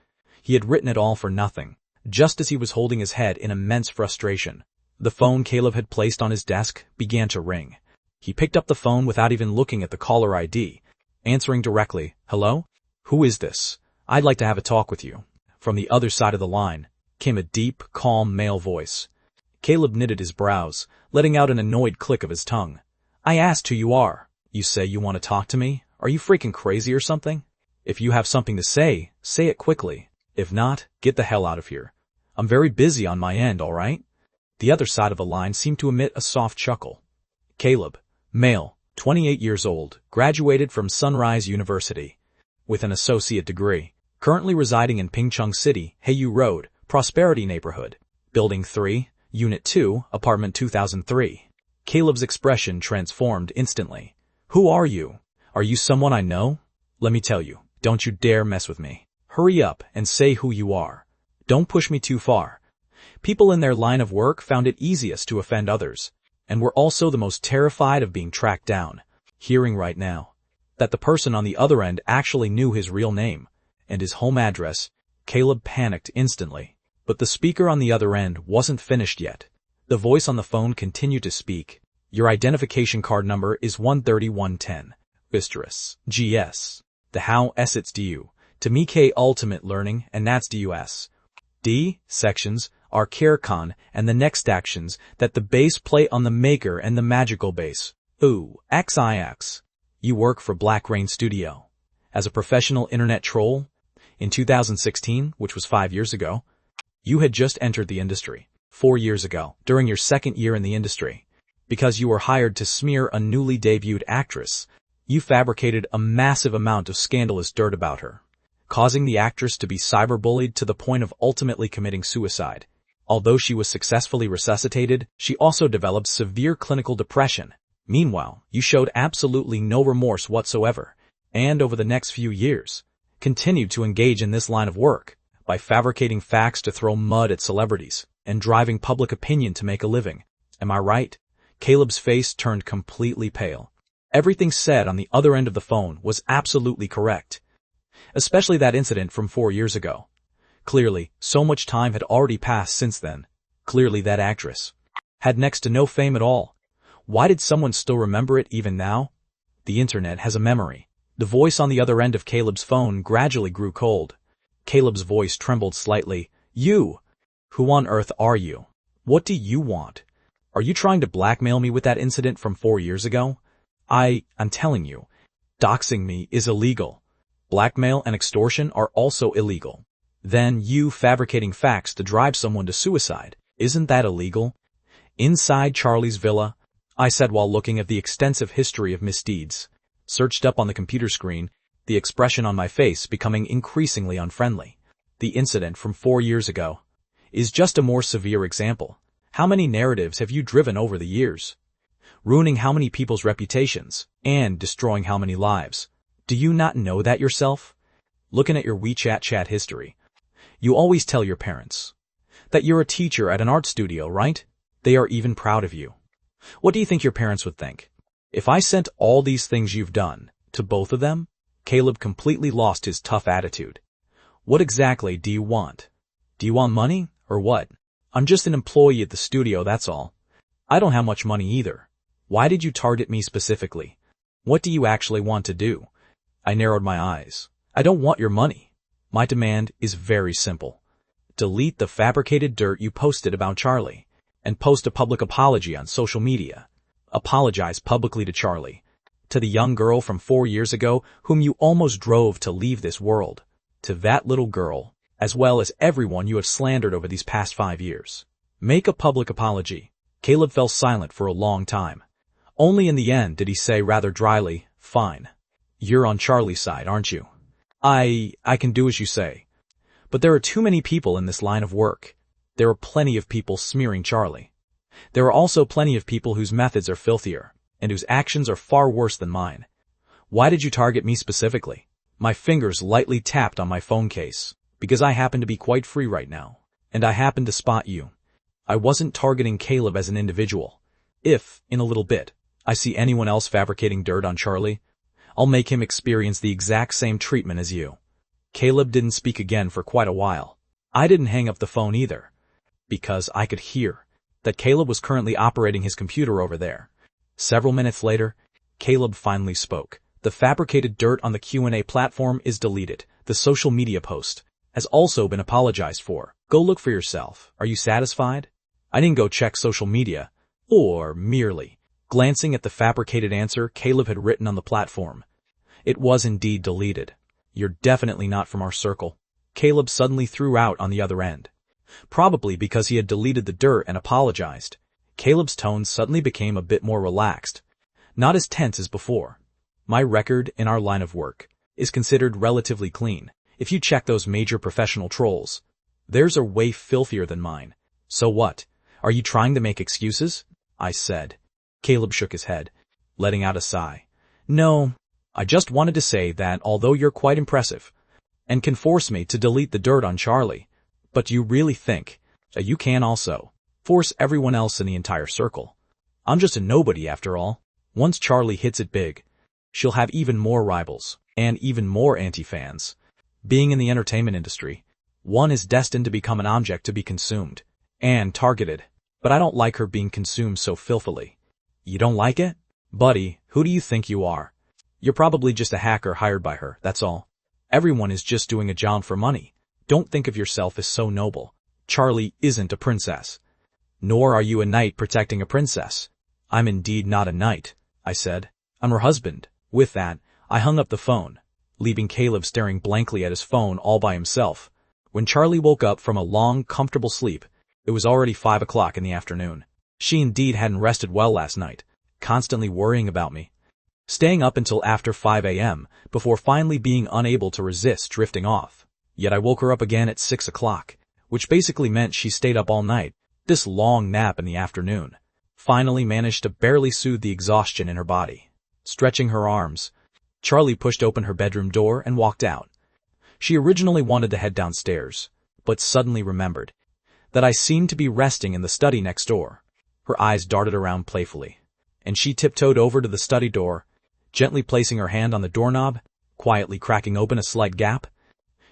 He had written it all for nothing, just as he was holding his head in immense frustration. The phone Caleb had placed on his desk began to ring. He picked up the phone without even looking at the caller ID, answering directly, "Hello? Who is this? I'd like to have a talk with you." From the other side of the line came a deep, calm male voice. Caleb knitted his brows, letting out an annoyed click of his tongue. "I asked who you are. You say you want to talk to me? Are you freaking crazy or something? If you have something to say it quickly. If not, get the hell out of here. I'm very busy on my end, all right?" The other side of the line seemed to emit a soft chuckle. Caleb, male, 28 years old, graduated from Sunrise University with an associate degree, currently residing in Pingcheng City, Haeyu Road, Prosperity Neighborhood, Building 3, Unit 2, Apartment 2003. Caleb's expression transformed instantly. "Who are you? Are you someone I know? Let me tell you, don't you dare mess with me. Hurry up and say who you are. Don't push me too far." People in their line of work found it easiest to offend others, and were also the most terrified of being tracked down. Hearing right now that the person on the other end actually knew his real name and his home address, Caleb panicked instantly. But the speaker on the other end wasn't finished yet. The voice on the phone continued to speak. "Your identification card number is 13110. GS. The how assets do you? To me K ultimate learning and that's DUS. D sections are CareCon and the next actions that the base play on the maker and the magical base. Ooh, XIX. You work for Black Rain Studio. As a professional internet troll, in 2016, which was 5 years ago, you had just entered the industry. 4 years ago, during your second year in the industry, because you were hired to smear a newly debuted actress, you fabricated a massive amount of scandalous dirt about her, causing the actress to be cyberbullied to the point of ultimately committing suicide. Although she was successfully resuscitated, she also developed severe clinical depression. Meanwhile, you showed absolutely no remorse whatsoever, and over the next few years, continued to engage in this line of work by fabricating facts to throw mud at celebrities and driving public opinion to make a living. Am I right? Caleb's face turned completely pale. Everything said on the other end of the phone was absolutely correct, especially that incident from 4 years ago. Clearly, so much time had already passed since then. Clearly that actress had next to no fame at all. Why did someone still remember it even now? The internet has a memory. The voice on the other end of Caleb's phone gradually grew cold. Caleb's voice trembled slightly. "You! Who on earth are you? What do you want? Are you trying to blackmail me with that incident from 4 years ago? I'm telling you, doxing me is illegal. Blackmail and extortion are also illegal. Then you fabricating facts to drive someone to suicide, isn't that illegal?" "Inside Charlie's villa," I said while looking at the extensive history of misdeeds searched up on the computer screen, the expression on my face becoming increasingly unfriendly. The incident from 4 years ago is just a more severe example. How many narratives have you driven over the years? Ruining how many people's reputations and destroying how many lives? Do you not know that yourself? Looking at your WeChat chat history, you always tell your parents that you're a teacher at an art studio, right? They are even proud of you. What do you think your parents would think? If I sent all these things you've done to both of them? Caleb completely lost his tough attitude. What exactly do you want? Do you want money, or what? I'm just an employee at the studio, that's all. I don't have much money either. Why did you target me specifically? What do you actually want to do? I narrowed my eyes. I don't want your money. My demand is very simple. Delete the fabricated dirt you posted about Charlie, and post a public apology on social media. Apologize publicly to Charlie, to the young girl from 4 years ago whom you almost drove to leave this world, to that little girl, as well as everyone you have slandered over these past 5 years. Make a public apology. Caleb fell silent for a long time. Only in the end did he say rather dryly, fine. You're on Charlie's side, aren't you? I can do as you say. But there are too many people in this line of work. There are plenty of people smearing Charlie. There are also plenty of people whose methods are filthier, and whose actions are far worse than mine. Why did you target me specifically? My fingers lightly tapped on my phone case, because I happen to be quite free right now, and I happened to spot you. I wasn't targeting Caleb as an individual. If, in a little bit, I see anyone else fabricating dirt on Charlie, I'll make him experience the exact same treatment as you. Caleb didn't speak again for quite a while. I didn't hang up the phone either, because I could hear that Caleb was currently operating his computer over there. Several minutes later, Caleb finally spoke. The fabricated dirt on the Q&A platform is deleted. The social media post has also been apologized for. Go look for yourself. Are you satisfied? I didn't go check social media, or merely glancing at the fabricated answer Caleb had written on the platform. It was indeed deleted. You're definitely not from our circle. Caleb suddenly threw out on the other end. Probably because he had deleted the dirt and apologized. Caleb's tone suddenly became a bit more relaxed, not as tense as before. My record in our line of work is considered relatively clean. If you check those major professional trolls, theirs are way filthier than mine. So what? Are you trying to make excuses? I said. Caleb shook his head, letting out a sigh. No, I just wanted to say that although you're quite impressive, and can force me to delete the dirt on Charlie, but you really think that you can also force everyone else in the entire circle? I'm just a nobody after all. Once Charlie hits it big, she'll have even more rivals, and even more anti-fans. Being in the entertainment industry, one is destined to become an object to be consumed and targeted, but I don't like her being consumed so filthily. You don't like it? Buddy, who do you think you are? You're probably just a hacker hired by her, that's all. Everyone is just doing a job for money. Don't think of yourself as so noble. Charlie isn't a princess. Nor are you a knight protecting a princess. I'm indeed not a knight, I said. I'm her husband. With that, I hung up the phone, leaving Caleb staring blankly at his phone all by himself. When Charlie woke up from a long, comfortable sleep, it was already 5 o'clock in the afternoon. She indeed hadn't rested well last night, constantly worrying about me, staying up until after 5 a.m. before finally being unable to resist drifting off. Yet I woke her up again at 6 o'clock, which basically meant she stayed up all night. This long nap in the afternoon finally managed to barely soothe the exhaustion in her body. Stretching her arms, Charlie pushed open her bedroom door and walked out. She originally wanted to head downstairs, but suddenly remembered that I seemed to be resting in the study next door. Her eyes darted around playfully, and she tiptoed over to the study door, gently placing her hand on the doorknob, quietly cracking open a slight gap.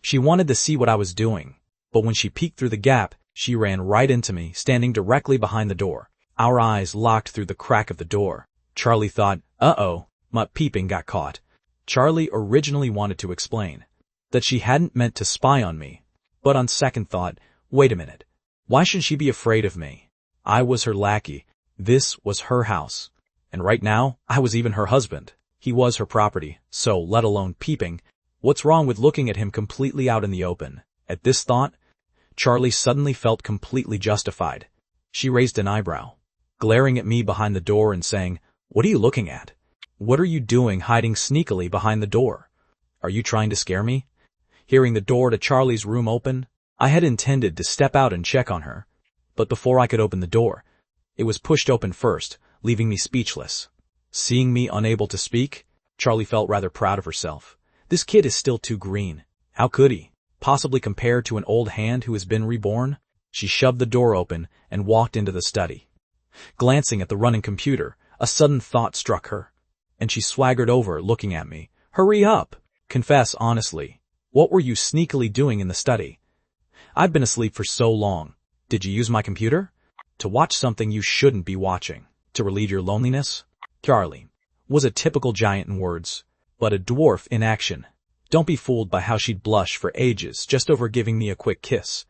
She wanted to see what I was doing, but when she peeked through the gap, she ran right into me, standing directly behind the door. Our eyes locked through the crack of the door. Charlie thought, uh-oh, my peeping got caught. Charlie originally wanted to explain that she hadn't meant to spy on me, but on second thought, wait a minute. Why should she be afraid of me? I was her lackey. This was her house. And right now, I was even her husband. He was her property, so let alone peeping. What's wrong with looking at him completely out in the open? At this thought, Charlie suddenly felt completely justified. She raised an eyebrow, glaring at me behind the door and saying, "What are you looking at? What are you doing hiding sneakily behind the door? Are you trying to scare me?" Hearing the door to Charlie's room open, I had intended to step out and check on her, but before I could open the door, it was pushed open first, leaving me speechless. Seeing me unable to speak, Charlie felt rather proud of herself. This kid is still too green. How could he possibly compare to an old hand who has been reborn? She shoved the door open and walked into the study. Glancing at the running computer, a sudden thought struck her, and she swaggered over, looking at me. Hurry up! Confess honestly. What were you sneakily doing in the study? I've been asleep for so long. Did you use my computer? To watch something you shouldn't be watching. To relieve your loneliness? Charlie was a typical giant in words, but a dwarf in action. Don't be fooled by how she'd blush for ages just over giving me a quick kiss.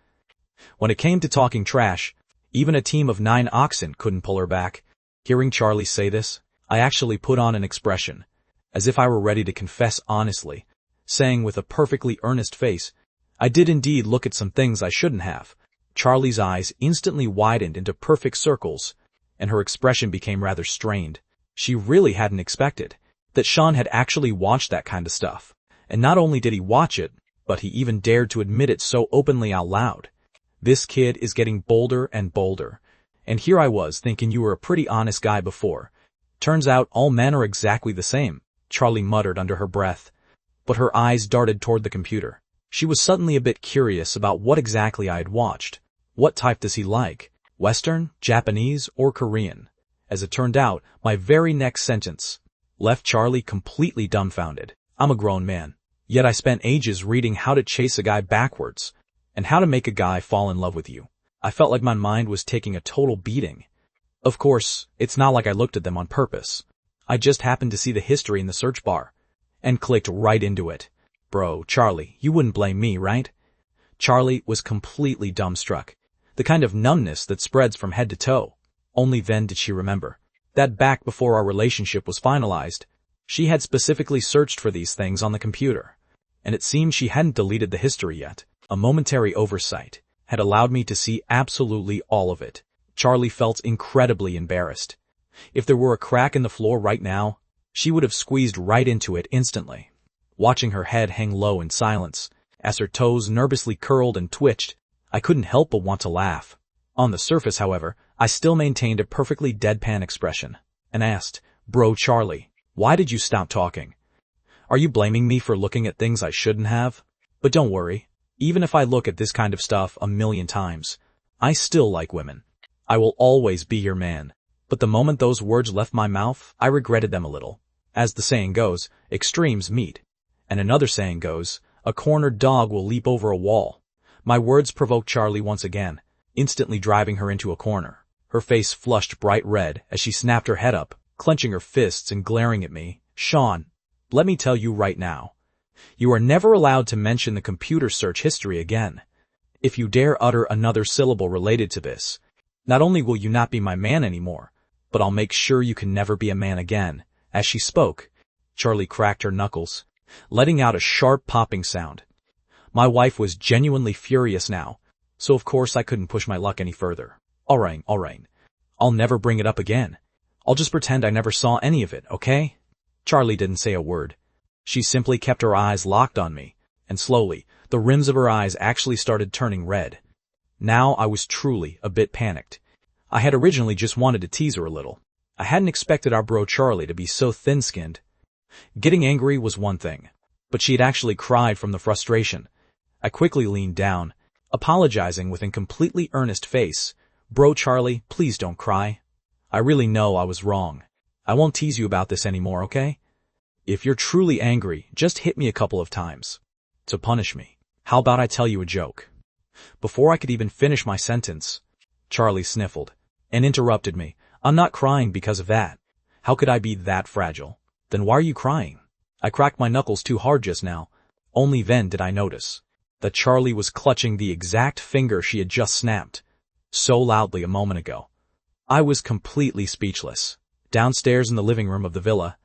When it came to talking trash, even a team of 9 oxen couldn't pull her back. Hearing Charlie say this, I actually put on an expression, as if I were ready to confess honestly, saying with a perfectly earnest face, I did indeed look at some things I shouldn't have. Charlie's eyes instantly widened into perfect circles, and her expression became rather strained. She really hadn't expected that Sean had actually watched that kind of stuff. And not only did he watch it, but he even dared to admit it so openly out loud. This kid is getting bolder and bolder. And here I was thinking you were a pretty honest guy before. Turns out all men are exactly the same, Charlie muttered under her breath. But her eyes darted toward the computer. She was suddenly a bit curious about what exactly I had watched. What type does he like? Western, Japanese, or Korean? As it turned out, my very next sentence left Charlie completely dumbfounded. I'm a grown man. Yet I spent ages reading how to chase a guy backwards and how to make a guy fall in love with you. I felt like my mind was taking a total beating. Of course, it's not like I looked at them on purpose. I just happened to see the history in the search bar and clicked right into it. Bro, Charlie, you wouldn't blame me, right? Charlie was completely dumbstruck. The kind of numbness that spreads from head to toe. Only then did she remember that back before our relationship was finalized, she had specifically searched for these things on the computer, and it seemed she hadn't deleted the history yet. A momentary oversight had allowed me to see absolutely all of it. Charlie felt incredibly embarrassed. If there were a crack in the floor right now, she would have squeezed right into it instantly. Watching her head hang low in silence, as her toes nervously curled and twitched, I couldn't help but want to laugh. On the surface, however, I still maintained a perfectly deadpan expression, and asked, Bro Charlie, why did you stop talking? Are you blaming me for looking at things I shouldn't have? But don't worry, even if I look at this kind of stuff a million times, I still like women. I will always be your man. But the moment those words left my mouth, I regretted them a little. As the saying goes, extremes meet. And another saying goes, a cornered dog will leap over a wall. My words provoked Charlie once again, instantly driving her into a corner. Her face flushed bright red as she snapped her head up, clenching her fists and glaring at me. Sean, let me tell you right now. You are never allowed to mention the computer search history again. If you dare utter another syllable related to this, not only will you not be my man anymore, but I'll make sure you can never be a man again. As she spoke, Charlie cracked her knuckles, letting out a sharp popping sound. My wife was genuinely furious now, so of course I couldn't push my luck any further. All right. I'll never bring it up again. I'll just pretend I never saw any of it, okay? Charlie didn't say a word. She simply kept her eyes locked on me, and slowly, the rims of her eyes actually started turning red. Now I was truly a bit panicked. I had originally just wanted to tease her a little. I hadn't expected our bro Charlie to be so thin-skinned. Getting angry was one thing, but she had actually cried from the frustration. I quickly leaned down, apologizing with a completely earnest face. Bro Charlie, please don't cry. I really know I was wrong. I won't tease you about this anymore, okay? If you're truly angry, just hit me a couple of times. To punish me. How about I tell you a joke? Before I could even finish my sentence, Charlie sniffled and interrupted me. I'm not crying because of that. How could I be that fragile? Then why are you crying? I cracked my knuckles too hard just now. Only then did I notice that Charlie was clutching the exact finger she had just snapped so loudly a moment ago. I was completely speechless. Downstairs in the living room of the villa,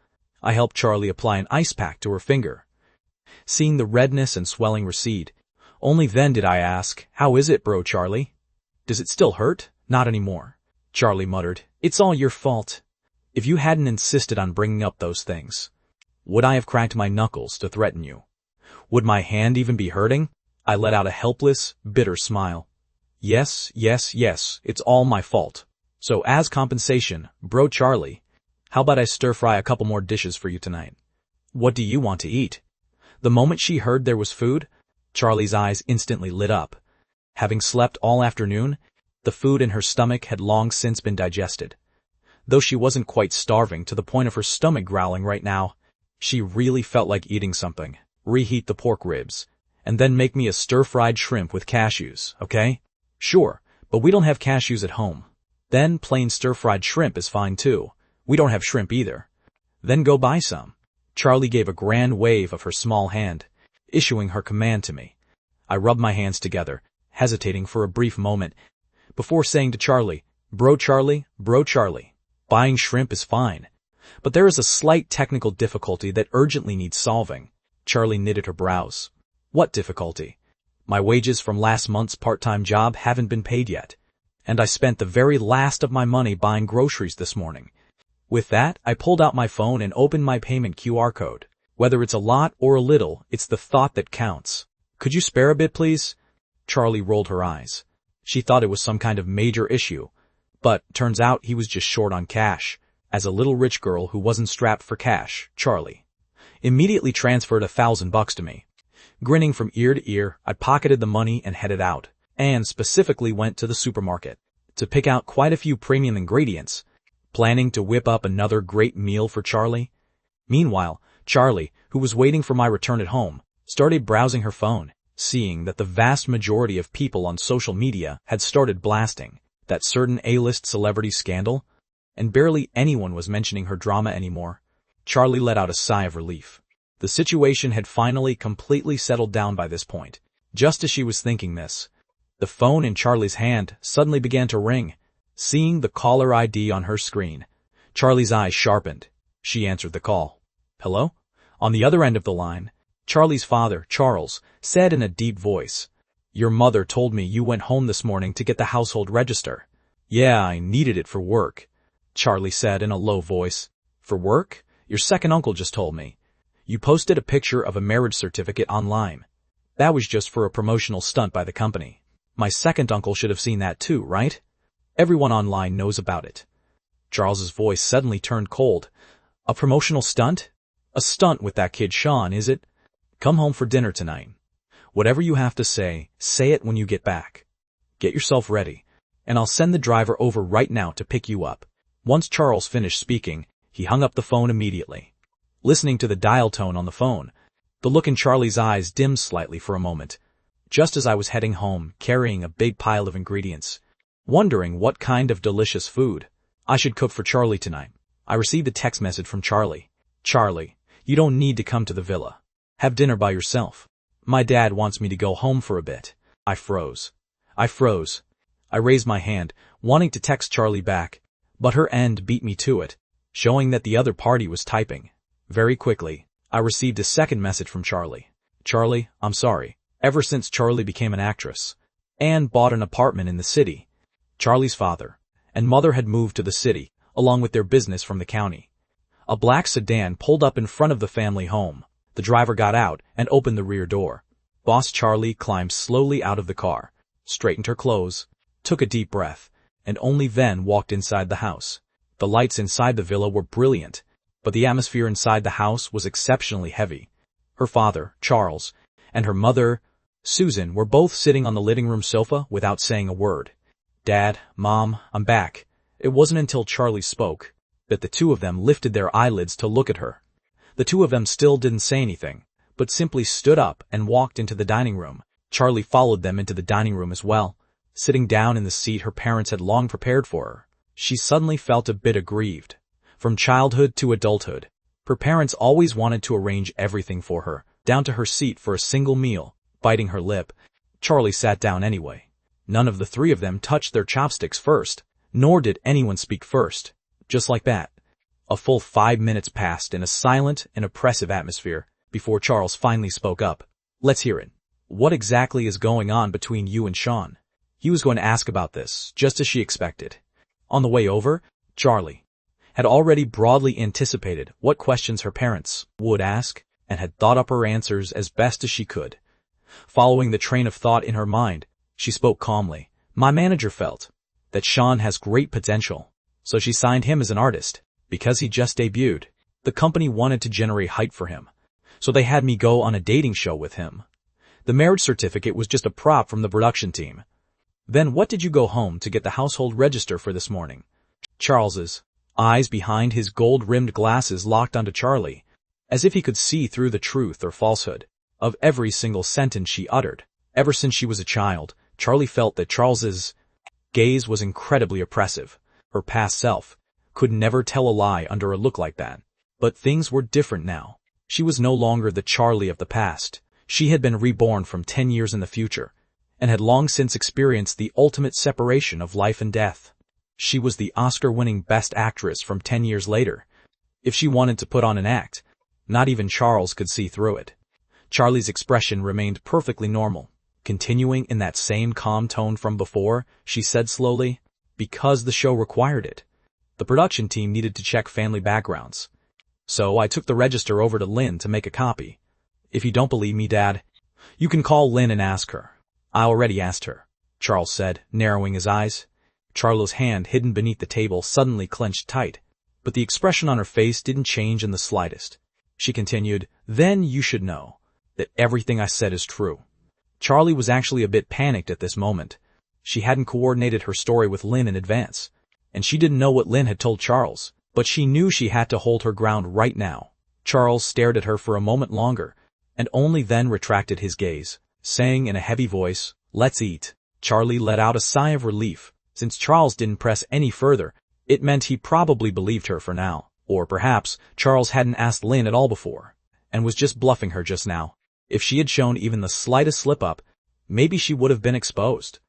I helped Charlie apply an ice pack to her finger. Seeing the redness and swelling recede, only then did I ask, how is it, bro Charlie? Does it still hurt? Not anymore. Charlie muttered, it's all your fault. If you hadn't insisted on bringing up those things, would I have cracked my knuckles to threaten you? Would my hand even be hurting? I let out a helpless, bitter smile. Yes, it's all my fault. So as compensation, bro Charlie, how about I stir-fry a couple more dishes for you tonight? What do you want to eat? The moment she heard there was food, Charlie's eyes instantly lit up. Having slept all afternoon, The food in her stomach had long since been digested. Though she wasn't quite starving to the point of her stomach growling right now, she really felt like eating something. Reheat the pork ribs, and then make me a stir-fried shrimp with cashews, okay? Sure, but we don't have cashews at home. Then plain stir-fried shrimp is fine too. We don't have shrimp either. Then go buy some. Charlie gave a grand wave of her small hand, issuing her command to me. I rubbed my hands together, hesitating for a brief moment, before saying to Charlie, Bro Charlie, buying shrimp is fine. But there is a slight technical difficulty that urgently needs solving. Charlie knitted her brows. What difficulty? My wages from last month's part-time job haven't been paid yet, and I spent the very last of my money buying groceries this morning. With that, I pulled out my phone and opened my payment QR code. Whether it's a lot or a little, it's the thought that counts. Could you spare a bit, please? Charlie rolled her eyes. She thought it was some kind of major issue, but turns out he was just short on cash. As a little rich girl who wasn't strapped for cash, Charlie immediately transferred $1,000 to me. Grinning from ear to ear, I pocketed the money and headed out, and specifically went to the supermarket to pick out quite a few premium ingredients, planning to whip up another great meal for Charlie. Meanwhile, Charlie, who was waiting for my return at home, started browsing her phone, seeing that the vast majority of people on social media had started blasting that certain A-list celebrity scandal, and barely anyone was mentioning her drama anymore. Charlie let out a sigh of relief. The situation had finally completely settled down by this point. Just as she was thinking this, the phone in Charlie's hand suddenly began to ring. Seeing the caller ID on her screen, Charlie's eyes sharpened. She answered the call. Hello? On the other end of the line, Charlie's father, Charles, said in a deep voice, Your mother told me you went home this morning to get the household register. Yeah, I needed it for work, Charlie said in a low voice. For work? Your second uncle just told me. You posted a picture of a marriage certificate online. That was just for a promotional stunt by the company. My second uncle should have seen that too, right? Everyone online knows about it. Charles's voice suddenly turned cold. A promotional stunt? A stunt with that kid Sean, is it? Come home for dinner tonight. Whatever you have to say it when you get back. Get yourself ready, and I'll send the driver over right now to pick you up. Once Charles finished speaking, he hung up the phone immediately. Listening to the dial tone on the phone, the look in Charlie's eyes dimmed slightly for a moment, just as I was heading home carrying a big pile of ingredients, wondering what kind of delicious food I should cook for Charlie tonight. I received a text message from Charlie. Charlie, you don't need to come to the villa. Have dinner by yourself. My dad wants me to go home for a bit. I froze. I raised my hand, wanting to text Charlie back, but her end beat me to it, showing that the other party was typing. Very quickly, I received a second message from Charlie. Charlie, I'm sorry. Ever since Charlie became an actress and bought an apartment in the city, Charlie's father and mother had moved to the city, along with their business from the county. A black sedan pulled up in front of the family home. The driver got out and opened the rear door. Boss Charlie climbed slowly out of the car, straightened her clothes, took a deep breath, and only then walked inside the house. The lights inside the villa were brilliant, but the atmosphere inside the house was exceptionally heavy. Her father, Charles, and her mother, Susan, were both sitting on the living room sofa without saying a word. Dad, Mom, I'm back. It wasn't until Charlie spoke that the two of them lifted their eyelids to look at her. The two of them still didn't say anything, but simply stood up and walked into the dining room. Charlie followed them into the dining room as well, sitting down in the seat her parents had long prepared for her. She suddenly felt a bit aggrieved. From childhood to adulthood, her parents always wanted to arrange everything for her, down to her seat for a single meal. Biting her lip, Charlie sat down anyway. None of the three of them touched their chopsticks first, nor did anyone speak first. Just like that. A full 5 minutes passed in a silent and oppressive atmosphere before Charles finally spoke up. Let's hear it. What exactly is going on between you and Sean? He was going to ask about this, just as she expected. On the way over, Charlie had already broadly anticipated what questions her parents would ask and had thought up her answers as best as she could. Following the train of thought in her mind, she spoke calmly. My manager felt that Sean has great potential, so she signed him as an artist. Because he just debuted, the company wanted to generate hype for him, so they had me go on a dating show with him. The marriage certificate was just a prop from the production team. Then what did you go home to get the household register for this morning? Charles's eyes behind his gold-rimmed glasses locked onto Charlie, as if he could see through the truth or falsehood of every single sentence she uttered. Ever since she was a child, Charlie felt that Charles's gaze was incredibly oppressive. Her past self could never tell a lie under a look like that. But things were different now. She was no longer the Charlie of the past. She had been reborn from 10 years in the future, and had long since experienced the ultimate separation of life and death. She was the Oscar-winning Best Actress from 10 years later. If she wanted to put on an act, not even Charles could see through it. Charlie's expression remained perfectly normal. Continuing in that same calm tone from before, she said slowly, "Because the show required it. The production team needed to check family backgrounds. So I took the register over to Lynn to make a copy. If you don't believe me, Dad, you can call Lynn and ask her." "I already asked her," Charles said, narrowing his eyes. Charlo's hand hidden beneath the table suddenly clenched tight, but the expression on her face didn't change in the slightest. She continued, "Then you should know that everything I said is true." Charlie was actually a bit panicked at this moment. She hadn't coordinated her story with Lynn in advance, and she didn't know what Lynn had told Charles, but she knew she had to hold her ground right now. Charles stared at her for a moment longer, and only then retracted his gaze, saying in a heavy voice, "Let's eat." Charlie let out a sigh of relief. Since Charles didn't press any further, it meant he probably believed her for now. Or perhaps Charles hadn't asked Lynn at all before, and was just bluffing her just now. If she had shown even the slightest slip-up, maybe she would have been exposed.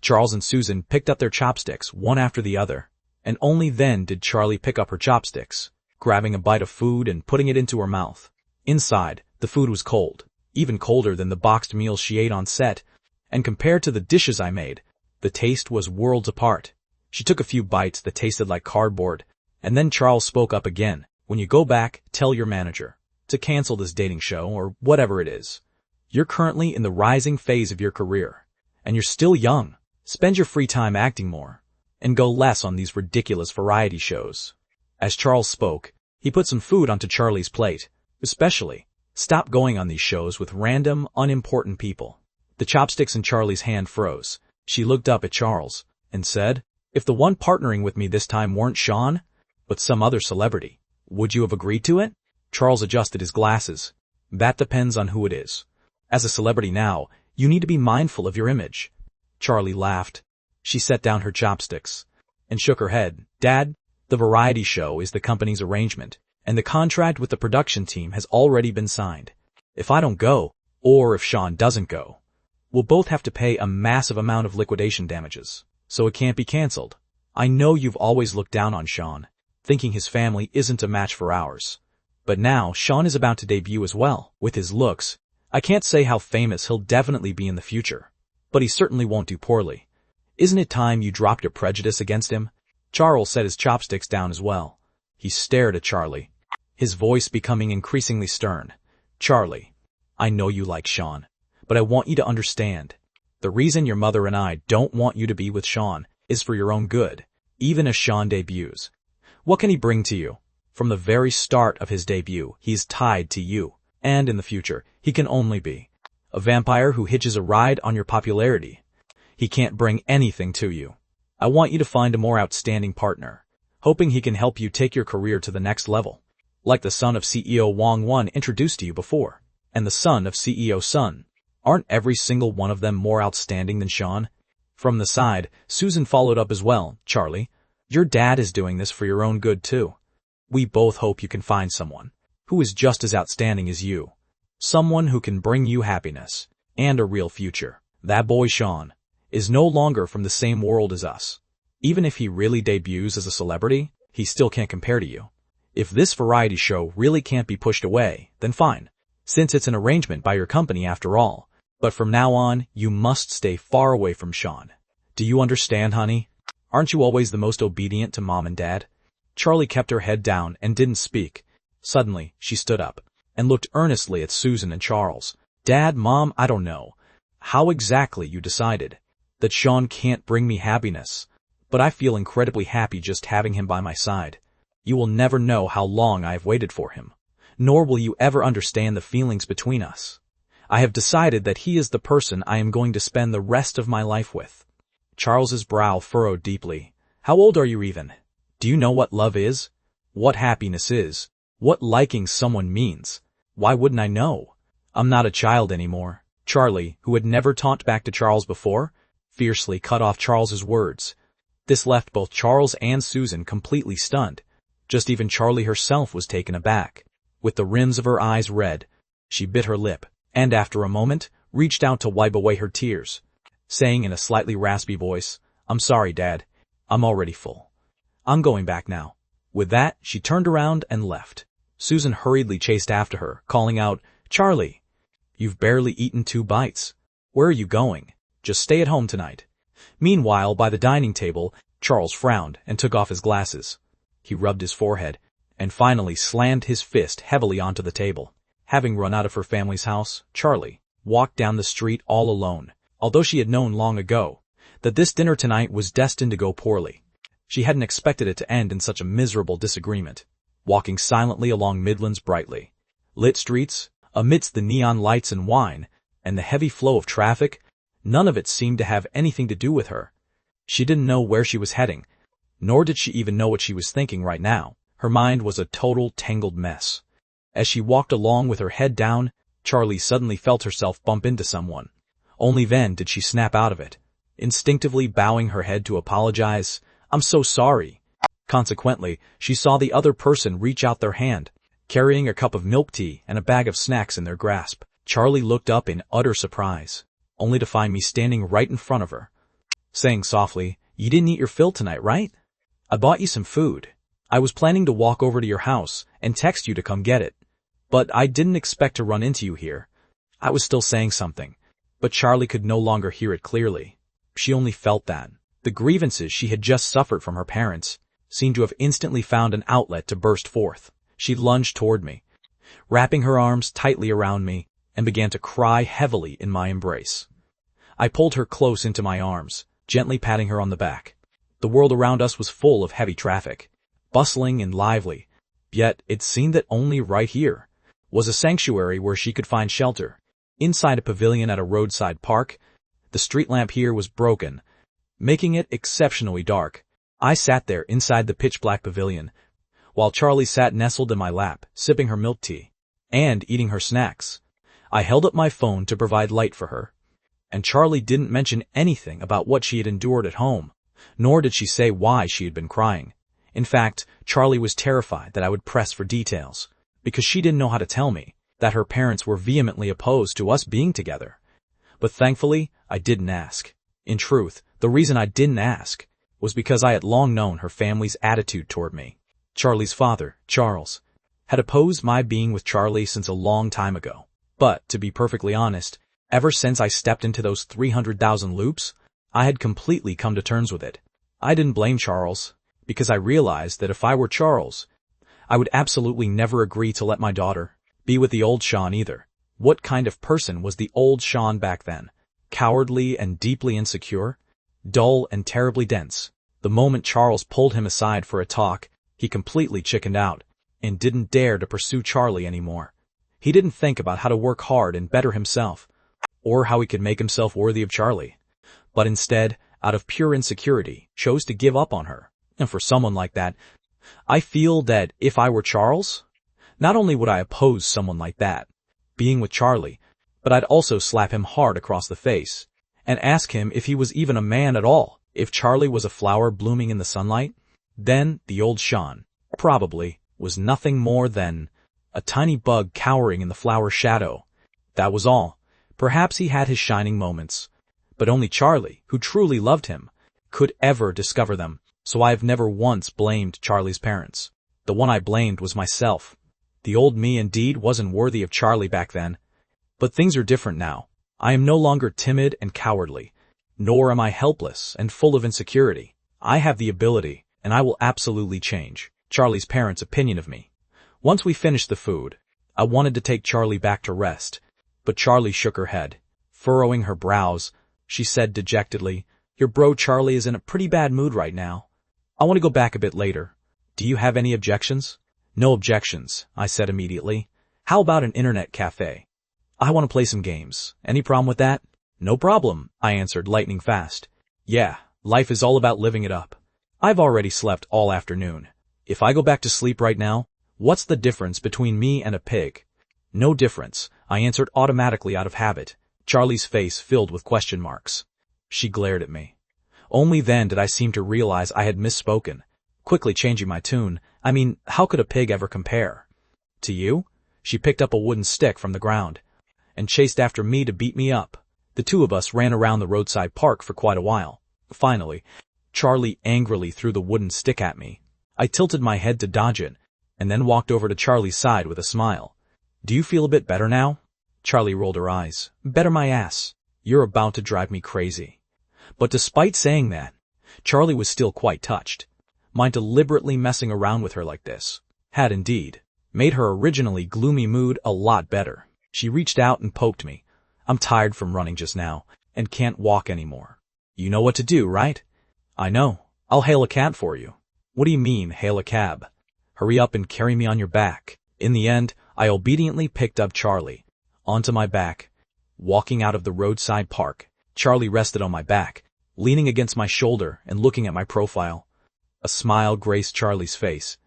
Charles and Susan picked up their chopsticks, one after the other, and only then did Charlie pick up her chopsticks, grabbing a bite of food and putting it into her mouth. Inside, the food was cold, even colder than the boxed meals she ate on set, and compared to the dishes I made, the taste was worlds apart. She took a few bites that tasted like cardboard, and then Charles spoke up again. "When you go back, tell your manager to cancel this dating show or whatever it is. You're currently in the rising phase of your career, and you're still young. Spend your free time acting more, and go less on these ridiculous variety shows." As Charles spoke, he put some food onto Charlie's plate. Especially, stop going on these shows with random, unimportant people. The chopsticks in Charlie's hand froze. She looked up at Charles and said, "If the one partnering with me this time weren't Sean, but some other celebrity, would you have agreed to it?" Charles adjusted his glasses. "That depends on who it is. As a celebrity now, you need to be mindful of your image." Charlie laughed. She set down her chopsticks and shook her head. "Dad, the variety show is the company's arrangement, and the contract with the production team has already been signed. If I don't go, or if Sean doesn't go, we'll both have to pay a massive amount of liquidation damages, so it can't be canceled. I know you've always looked down on Sean, thinking his family isn't a match for ours. But now Sean is about to debut as well. With his looks, I can't say how famous he'll definitely be in the future, but he certainly won't do poorly. Isn't it time you dropped your prejudice against him?" Charles set his chopsticks down as well. He stared at Charlie, his voice becoming increasingly stern. "Charlie, I know you like Sean, but I want you to understand. The reason your mother and I don't want you to be with Sean is for your own good. Even as Sean debuts, what can he bring to you? From the very start of his debut, he's tied to you, and in the future, he can only be a vampire who hitches a ride on your popularity. He can't bring anything to you. I want you to find a more outstanding partner, hoping he can help you take your career to the next level, like the son of CEO Wong Won introduced to you before, and the son of CEO Sun. Aren't every single one of them more outstanding than Sean?" From the side, Susan followed up as well. "Charlie, your dad is doing this for your own good too. We both hope you can find someone who is just as outstanding as you. Someone who can bring you happiness and a real future. That boy Sean is no longer from the same world as us. Even if he really debuts as a celebrity, he still can't compare to you. If this variety show really can't be pushed away, then fine, since it's an arrangement by your company after all. But from now on, you must stay far away from Sean. Do you understand, honey? Aren't you always the most obedient to Mom and Dad?" Charlie kept her head down and didn't speak. Suddenly, she stood up and looked earnestly at Susan and Charles. "Dad, Mom, I don't know how exactly you decided that Sean can't bring me happiness, but I feel incredibly happy just having him by my side. You will never know how long I have waited for him, nor will you ever understand the feelings between us. I have decided that he is the person I am going to spend the rest of my life with." Charles's brow furrowed deeply. How old are you even? Do you know what love is? What happiness is? What liking someone means? Why wouldn't I know? I'm not a child anymore. Charlie, who had never talked back to Charles before, fiercely cut off Charles's words. This left both Charles and Susan completely stunned. Just even Charlie herself was taken aback. With the rims of her eyes red, she bit her lip, and after a moment, reached out to wipe away her tears, saying in a slightly raspy voice, I'm sorry, Dad. I'm already full. I'm going back now. With that, she turned around and left. Susan hurriedly chased after her, calling out, Charlie, you've barely eaten 2 bites. Where are you going? Just stay at home tonight. Meanwhile, by the dining table, Charles frowned and took off his glasses. He rubbed his forehead and finally slammed his fist heavily onto the table. Having run out of her family's house, Charlie walked down the street all alone. Although she had known long ago that this dinner tonight was destined to go poorly, she hadn't expected it to end in such a miserable disagreement. Walking silently along Midland's brightly lit streets, amidst the neon lights and wine, and the heavy flow of traffic, none of it seemed to have anything to do with her. She didn't know where she was heading, nor did she even know what she was thinking right now. Her mind was a total tangled mess. As she walked along with her head down, Charlie suddenly felt herself bump into someone. Only then did she snap out of it, instinctively bowing her head to apologize. I'm so sorry. Consequently, she saw the other person reach out their hand, carrying a cup of milk tea and a bag of snacks in their grasp. Charlie looked up in utter surprise, only to find me standing right in front of her, saying softly, You didn't eat your fill tonight, right? I bought you some food. I was planning to walk over to your house and text you to come get it, but I didn't expect to run into you here. I was still saying something, but Charlie could no longer hear it clearly. She only felt that the grievances she had just suffered from her parents seemed to have instantly found an outlet to burst forth. She lunged toward me, wrapping her arms tightly around me, and began to cry heavily in my embrace. I pulled her close into my arms, gently patting her on the back. The world around us was full of heavy traffic, bustling and lively, yet it seemed that only right here was a sanctuary where she could find shelter. Inside a pavilion at a roadside park, the street lamp here was broken, making it exceptionally dark. I sat there inside the pitch-black pavilion, while Charlie sat nestled in my lap, sipping her milk tea and eating her snacks. I held up my phone to provide light for her, and Charlie didn't mention anything about what she had endured at home, nor did she say why she had been crying. In fact, Charlie was terrified that I would press for details, because she didn't know how to tell me that her parents were vehemently opposed to us being together. But thankfully, I didn't ask. In truth, the reason I didn't ask was because I had long known her family's attitude toward me. Charlie's father, Charles, had opposed my being with Charlie since a long time ago. But, to be perfectly honest, ever since I stepped into those 300,000 loops, I had completely come to terms with it. I didn't blame Charles, because I realized that if I were Charles, I would absolutely never agree to let my daughter be with the old Sean either. What kind of person was the old Sean back then? Cowardly and deeply insecure? Dull and terribly dense. The moment Charles pulled him aside for a talk, he completely chickened out and didn't dare to pursue Charlie anymore. He didn't think about how to work hard and better himself, or how he could make himself worthy of Charlie, but instead, out of pure insecurity, chose to give up on her. And for someone like that, I feel that if I were Charles, not only would I oppose someone like that being with Charlie, but I'd also slap him hard across the face and ask him if he was even a man at all. If Charlie was a flower blooming in the sunlight, then the old Sean probably was nothing more than a tiny bug cowering in the flower shadow. That was all. Perhaps he had his shining moments, but only Charlie, who truly loved him, could ever discover them. So I've never once blamed Charlie's parents. The one I blamed was myself. The old me indeed wasn't worthy of Charlie back then. But things are different now. I am no longer timid and cowardly, nor am I helpless and full of insecurity. I have the ability, and I will absolutely change Charlie's parents' opinion of me. Once we finished the food, I wanted to take Charlie back to rest, but Charlie shook her head. Furrowing her brows, she said dejectedly, Your bro Charlie is in a pretty bad mood right now. I want to go back a bit later. Do you have any objections? No objections, I said immediately. How about an internet cafe? I want to play some games. Any problem with that? No problem, I answered lightning fast. Yeah, Life is all about living it up. I've already slept all afternoon. If I go back to sleep right now, what's the difference between me and a pig? No difference, I answered automatically out of habit, Charlie's face filled with question marks. She glared at me. Only then did I seem to realize I had misspoken, quickly changing my tune. I mean, how could a pig ever compare? To you? She picked up a wooden stick from the ground and chased after me to beat me up. The two of us ran around the roadside park for quite a while. Finally, Charlie angrily threw the wooden stick at me. I tilted my head to dodge it, and then walked over to Charlie's side with a smile. Do you feel a bit better now? Charlie rolled her eyes. Better my ass. You're about to drive me crazy. But despite saying that, Charlie was still quite touched. My deliberately messing around with her like this had indeed made her originally gloomy mood a lot better. She reached out and poked me. I'm tired from running just now, and can't walk anymore. You know what to do, right? I know. I'll hail a cab for you. What do you mean, hail a cab? Hurry up and carry me on your back. In the end, I obediently picked up Charlie onto my back. Walking out of the roadside park, Charlie rested on my back, leaning against my shoulder and looking at my profile. A smile graced Charlie's face.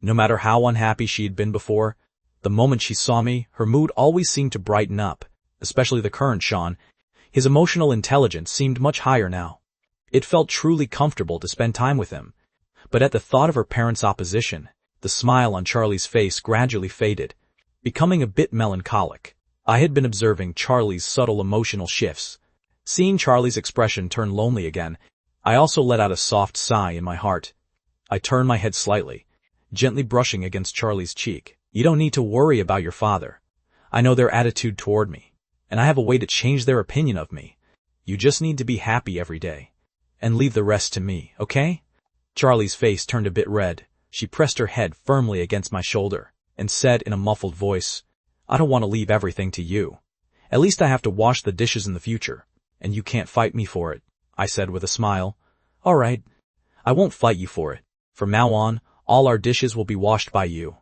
No matter how unhappy she had been before, the moment she saw me, her mood always seemed to brighten up, especially the current Sean. His emotional intelligence seemed much higher now. It felt truly comfortable to spend time with him. But at the thought of her parents' opposition, the smile on Charlie's face gradually faded, becoming a bit melancholic. I had been observing Charlie's subtle emotional shifts. Seeing Charlie's expression turn lonely again, I also let out a soft sigh in my heart. I turned my head slightly, gently brushing against Charlie's cheek. You don't need to worry about your father. I know their attitude toward me, and I have a way to change their opinion of me. You just need to be happy every day, and leave the rest to me, okay? Charlie's face turned a bit red. She pressed her head firmly against my shoulder, and said in a muffled voice, I don't want to leave everything to you. At least I have to wash the dishes in the future, and you can't fight me for it, I said with a smile. All right. I won't fight you for it. From now on, all our dishes will be washed by you.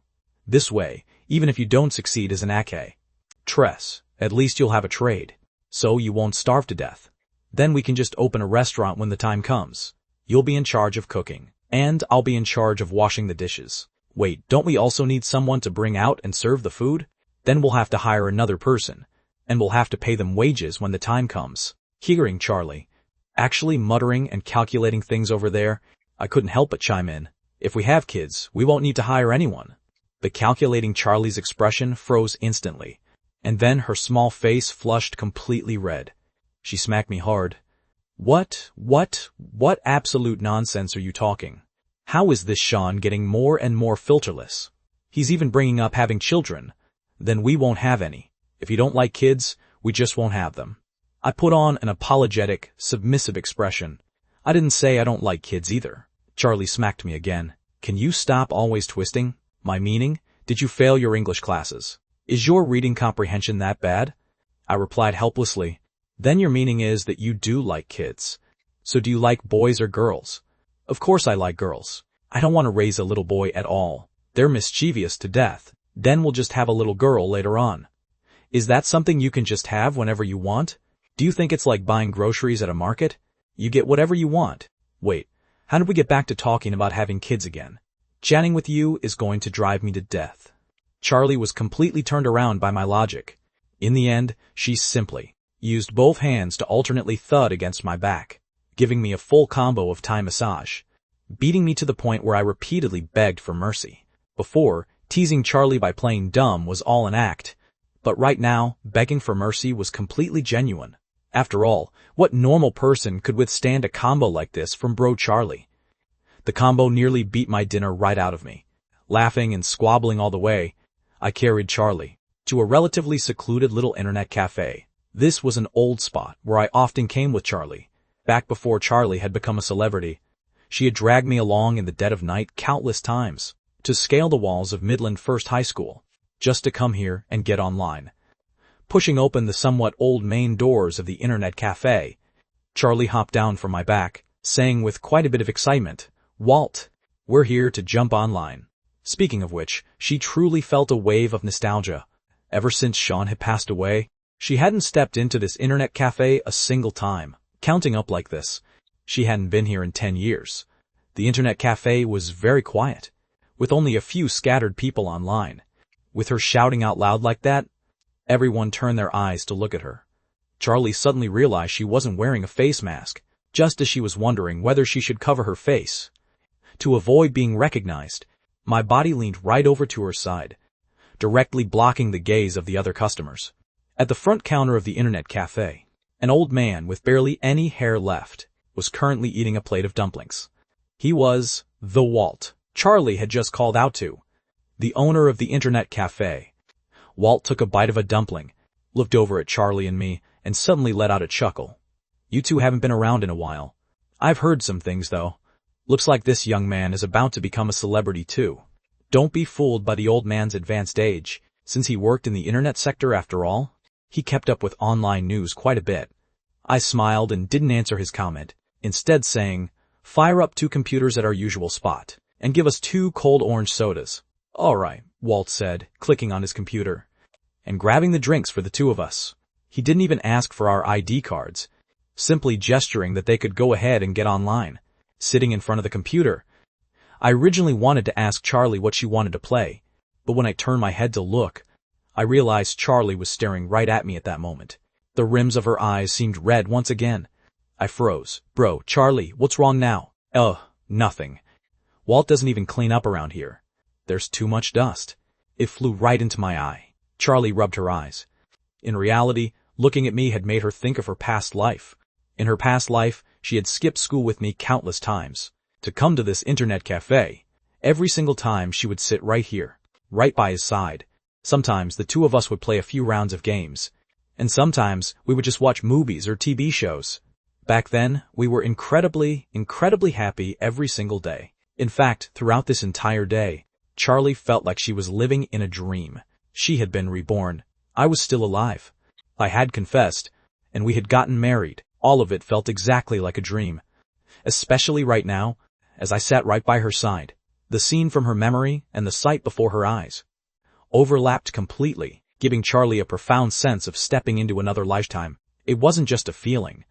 This way, even if you don't succeed as an actress, at least you'll have a trade, so you won't starve to death. Then we can just open a restaurant when the time comes. You'll be in charge of cooking, and I'll be in charge of washing the dishes. Wait, don't we also need someone to bring out and serve the food? Then we'll have to hire another person, and we'll have to pay them wages when the time comes. Hearing Charlie actually muttering and calculating things over there, I couldn't help but chime in. If we have kids, we won't need to hire anyone. The calculating Charlie's expression froze instantly, and then her small face flushed completely red. She smacked me hard. What absolute nonsense are you talking? How is this Sean getting more and more filterless? He's even bringing up having children. Then we won't have any. If you don't like kids, we just won't have them. I put on an apologetic, submissive expression. I didn't say I don't like kids either. Charlie smacked me again. Can you stop always twisting my meaning? Did you fail your English classes? Is your reading comprehension that bad? I replied helplessly. Then your meaning is that you do like kids. So do you like boys or girls? Of course I like girls. I don't want to raise a little boy at all. They're mischievous to death. Then we'll just have a little girl later on. Is that something you can just have whenever you want? Do you think it's like buying groceries at a market? You get whatever you want. Wait, how did we get back to talking about having kids again? Chatting with you is going to drive me to death. Charlie was completely turned around by my logic. In the end, she simply used both hands to alternately thud against my back, giving me a full combo of Thai massage, beating me to the point where I repeatedly begged for mercy. Before, teasing Charlie by playing dumb was all an act, but right now, begging for mercy was completely genuine. After all, what normal person could withstand a combo like this from bro Charlie? The combo nearly beat my dinner right out of me. Laughing and squabbling all the way, I carried Charlie to a relatively secluded little internet cafe. This was an old spot where I often came with Charlie, back before Charlie had become a celebrity. She had dragged me along in the dead of night countless times to scale the walls of Midland First High School, just to come here and get online. Pushing open the somewhat old main doors of the internet cafe, Charlie hopped down from my back, saying with quite a bit of excitement, Walt, we're here to jump online. Speaking of which, she truly felt a wave of nostalgia. Ever since Sean had passed away, she hadn't stepped into this internet cafe a single time. Counting up like this, She hadn't been here in 10 years. The internet cafe was very quiet, with only a few scattered people online. With her shouting out loud like that, everyone turned their eyes to look at her. Charlie suddenly realized she wasn't wearing a face mask, just as she was wondering whether she should cover her face. To avoid being recognized, my body leaned right over to her side, directly blocking the gaze of the other customers. At the front counter of the internet cafe, an old man with barely any hair left was currently eating a plate of dumplings. He was the Walt Charlie had just called out to, the owner of the internet cafe. Walt took a bite of a dumpling, looked over at Charlie and me, and suddenly let out a chuckle. You two haven't been around in a while. I've heard some things, though. Looks like this young man is about to become a celebrity, too. Don't be fooled by the old man's advanced age, since he worked in the internet sector after all. He kept up with online news quite a bit. I smiled and didn't answer his comment, instead saying, "Fire up 2 computers at our usual spot, and give us 2 cold orange sodas." "All right," Walt said, clicking on his computer, and grabbing the drinks for the 2 of us. He didn't even ask for our ID cards, simply gesturing that they could go ahead and get online. Sitting in front of the computer, I originally wanted to ask Charlie what she wanted to play, but when I turned my head to look, I realized Charlie was staring right at me at that moment. The rims of her eyes seemed red once again. I froze. "Bro, Charlie, what's wrong now?" Nothing. Walt doesn't even clean up around here. There's too much dust." It flew right into my eye. Charlie rubbed her eyes. In reality, looking at me had made her think of her past life. In her past life, she had skipped school with me countless times to come to this internet cafe. Every single time she would sit right here, right by his side. Sometimes the 2 of us would play a few rounds of games, and sometimes we would just watch movies or TV shows. Back then, we were incredibly happy every single day. In fact, throughout this entire day, Charlie felt like she was living in a dream. She had been reborn. I was still alive. I had confessed, and we had gotten married. All of it felt exactly like a dream. Especially right now, as I sat right by her side. The scene from her memory and the sight before her eyes overlapped completely, giving Charlie a profound sense of stepping into another lifetime. It wasn't just a feeling.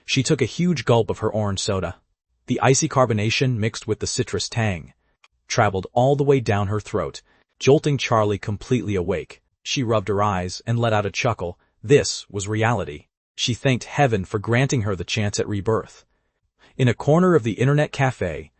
She took a huge gulp of her orange soda. The icy carbonation mixed with the citrus tang traveled all the way down her throat, jolting Charlie completely awake. She rubbed her eyes and let out a chuckle. This was reality. She thanked heaven for granting her the chance at rebirth. In a corner of the internet cafe,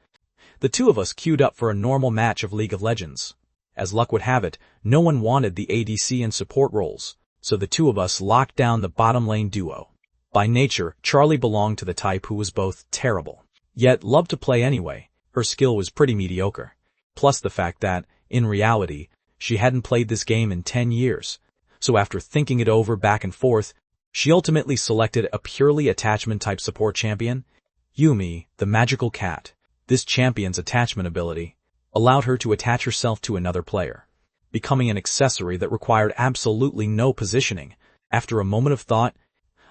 the 2 of us queued up for a normal match of League of Legends. As luck would have it, no one wanted the ADC and support roles, so the 2 of us locked down the bottom lane duo. By nature, Charlie belonged to the type who was both terrible, yet loved to play anyway. Her skill was pretty mediocre. Plus the fact that, in reality, she hadn't played this game in 10 years. So after thinking it over back and forth, she ultimately selected a purely attachment-type support champion, Yumi, the magical cat. This champion's attachment ability allowed her to attach herself to another player, becoming an accessory that required absolutely no positioning. After a moment of thought,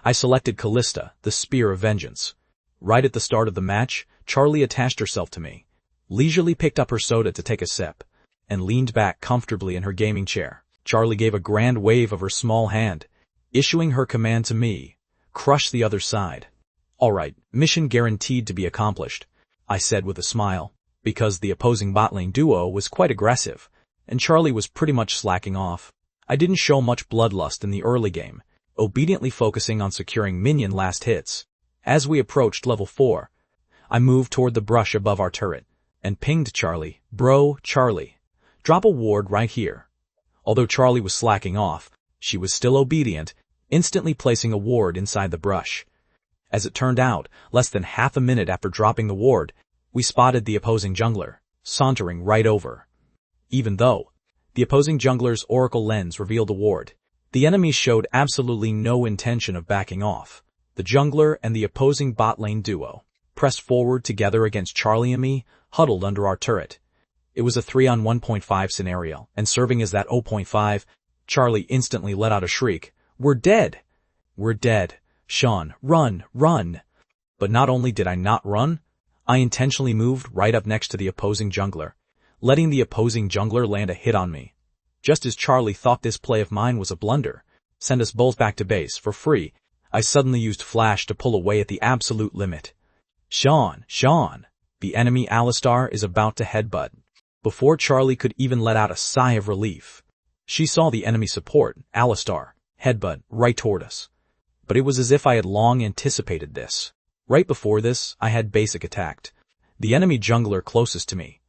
I selected Callista, the Spear of Vengeance. Right at the start of the match, Charlie attached herself to me, leisurely picked up her soda to take a sip, and leaned back comfortably in her gaming chair. Charlie gave a grand wave of her small hand, issuing her command to me, "Crush the other side." "All right, mission guaranteed to be accomplished," I said with a smile, because the opposing bot lane duo was quite aggressive, and Charlie was pretty much slacking off. I didn't show much bloodlust in the early game, obediently focusing on securing minion last hits. As we approached level 4, I moved toward the brush above our turret, and pinged Charlie. "Bro, Charlie, drop a ward right here." Although Charlie was slacking off, she was still obedient, instantly placing a ward inside the brush. As it turned out, less than half a minute after dropping the ward, we spotted the opposing jungler, sauntering right over. Even though the opposing jungler's oracle lens revealed a ward, the enemies showed absolutely no intention of backing off. The jungler and the opposing bot lane duo pressed forward together against Charlie and me, huddled under our turret. It was a 3-on-1.5 scenario, and serving as that 0.5, Charlie instantly let out a shriek. "We're dead! We're dead! Sean, run, run!" But not only did I not run, I intentionally moved right up next to the opposing jungler, letting the opposing jungler land a hit on me. Just as Charlie thought this play of mine was a blunder, send us both back to base for free, I suddenly used Flash to pull away at the absolute limit. Sean, the enemy Alistar is about to headbutt. Before Charlie could even let out a sigh of relief, she saw the enemy support, Alistar, headbutt right toward us. But it was as if I had long anticipated this. Right before this, I had basic attacked the enemy jungler closest to me.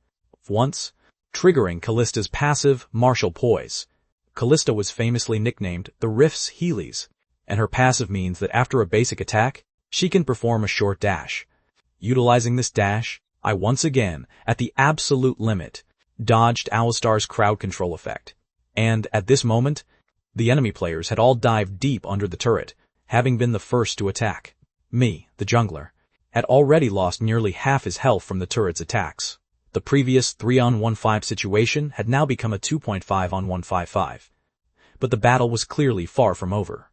Once, triggering Callista's passive, martial poise. Callista was famously nicknamed the Rift's Heelys, and her passive means that after a basic attack, she can perform a short dash. Utilizing this dash, I once again, at the absolute limit, dodged Alistar's crowd control effect. And, at this moment, the enemy players had all dived deep under the turret, having been the first to attack. Me, the jungler, had already lost nearly half his health from the turret's attacks. The previous 3-on-1-5 situation had now become a 2.5-on-1-5-5. But the battle was clearly far from over.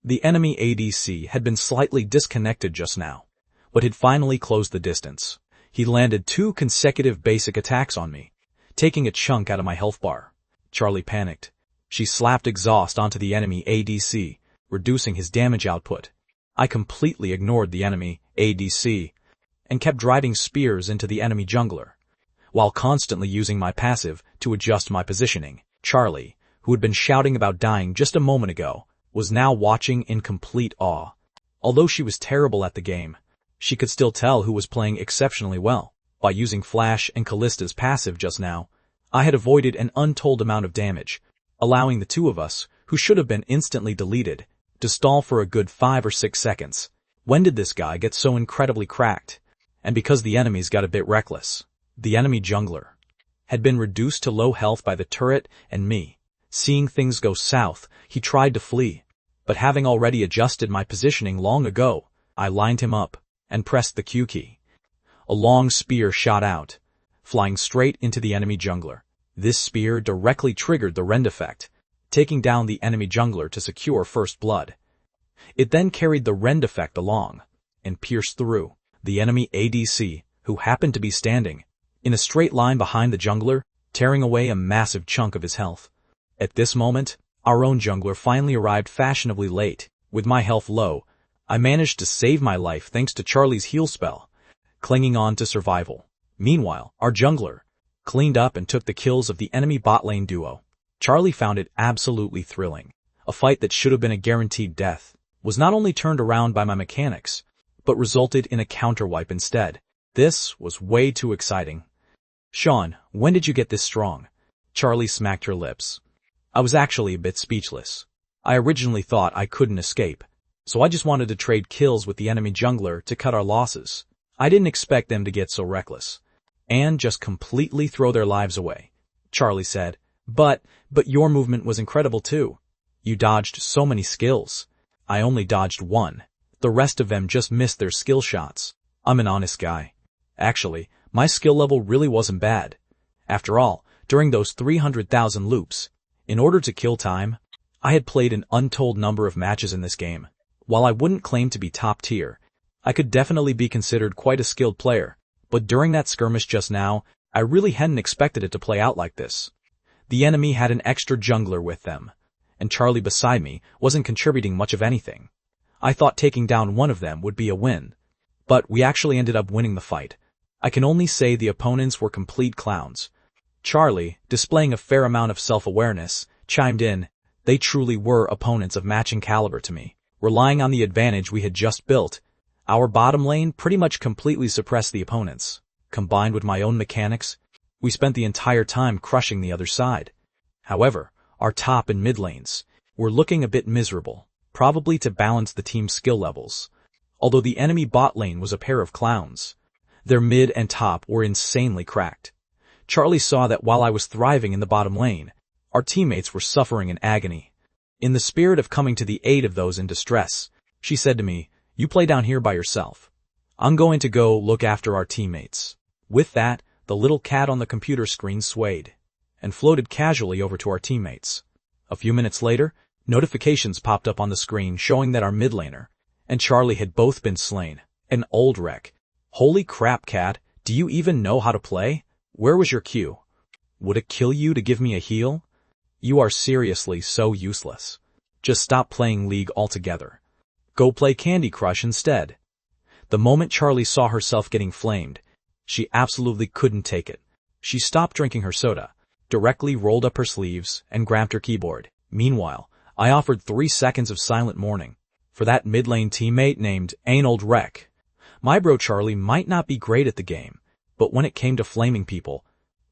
The enemy ADC had been slightly disconnected just now, but had finally closed the distance. He landed 2 consecutive basic attacks on me, taking a chunk out of my health bar. Charlie panicked. She slapped exhaust onto the enemy ADC, reducing his damage output. I completely ignored the enemy ADC and kept driving spears into the enemy jungler, while constantly using my passive to adjust my positioning. Charlie, who had been shouting about dying just a moment ago, was now watching in complete awe. Although she was terrible at the game, she could still tell who was playing exceptionally well. By using Flash and Callista's passive just now, I had avoided an untold amount of damage, allowing the two of us, who should have been instantly deleted, to stall for a good 5 or 6 seconds. When did this guy get so incredibly cracked? And because the enemies got a bit reckless. The enemy jungler had been reduced to low health by the turret and me. Seeing things go south, he tried to flee. But having already adjusted my positioning long ago, I lined him up and pressed the Q key. A long spear shot out, flying straight into the enemy jungler. This spear directly triggered the rend effect, taking down the enemy jungler to secure first blood. It then carried the rend effect along and pierced through the enemy ADC, who happened to be standing in a straight line behind the jungler, tearing away a massive chunk of his health. At this moment, our own jungler finally arrived fashionably late. With my health low, I managed to save my life thanks to Charlie's heal spell, clinging on to survival. Meanwhile, our jungler cleaned up and took the kills of the enemy bot lane duo. Charlie found it absolutely thrilling. A fight that should have been a guaranteed death was not only turned around by my mechanics, but resulted in a counter-wipe instead. This was way too exciting. Sean, when did you get this strong? Charlie smacked her lips. I was actually a bit speechless. I originally thought I couldn't escape, so I just wanted to trade kills with the enemy jungler to cut our losses. I didn't expect them to get so reckless and just completely throw their lives away. Charlie said, But your movement was incredible too. You dodged so many skills. I only dodged one. The rest of them just missed their skill shots. I'm an honest guy. Actually, my skill level really wasn't bad. After all, during those 300,000 loops, in order to kill time, I had played an untold number of matches in this game. While I wouldn't claim to be top tier, I could definitely be considered quite a skilled player. But during that skirmish just now, I really hadn't expected it to play out like this. The enemy had an extra jungler with them, and Charlie beside me wasn't contributing much of anything. I thought taking down one of them would be a win, but we actually ended up winning the fight. I can only say the opponents were complete clowns. Charlie, displaying a fair amount of self-awareness, chimed in. They truly were opponents of matching caliber to me. Relying on the advantage we had just built, our bottom lane pretty much completely suppressed the opponents. Combined with my own mechanics, we spent the entire time crushing the other side. However, our top and mid lanes were looking a bit miserable, probably to balance the team's skill levels. Although the enemy bot lane was a pair of clowns, their mid and top were insanely cracked. Charlie saw that while I was thriving in the bottom lane, our teammates were suffering in agony. In the spirit of coming to the aid of those in distress, she said to me, "You play down here by yourself. I'm going to go look after our teammates." With that, the little cat on the computer screen swayed and floated casually over to our teammates. A few minutes later, notifications popped up on the screen showing that our mid laner and Charlie had both been slain. An old wreck. Holy crap, cat, do you even know how to play? Where was your Q? Would it kill you to give me a heal? You are seriously so useless. Just stop playing League altogether. Go play Candy Crush instead. The moment Charlie saw herself getting flamed, she absolutely couldn't take it. She stopped drinking her soda, directly rolled up her sleeves, and grabbed her keyboard. Meanwhile, I offered 3 seconds of silent mourning for that mid-lane teammate named Rec. My bro Charlie might not be great at the game, but when it came to flaming people,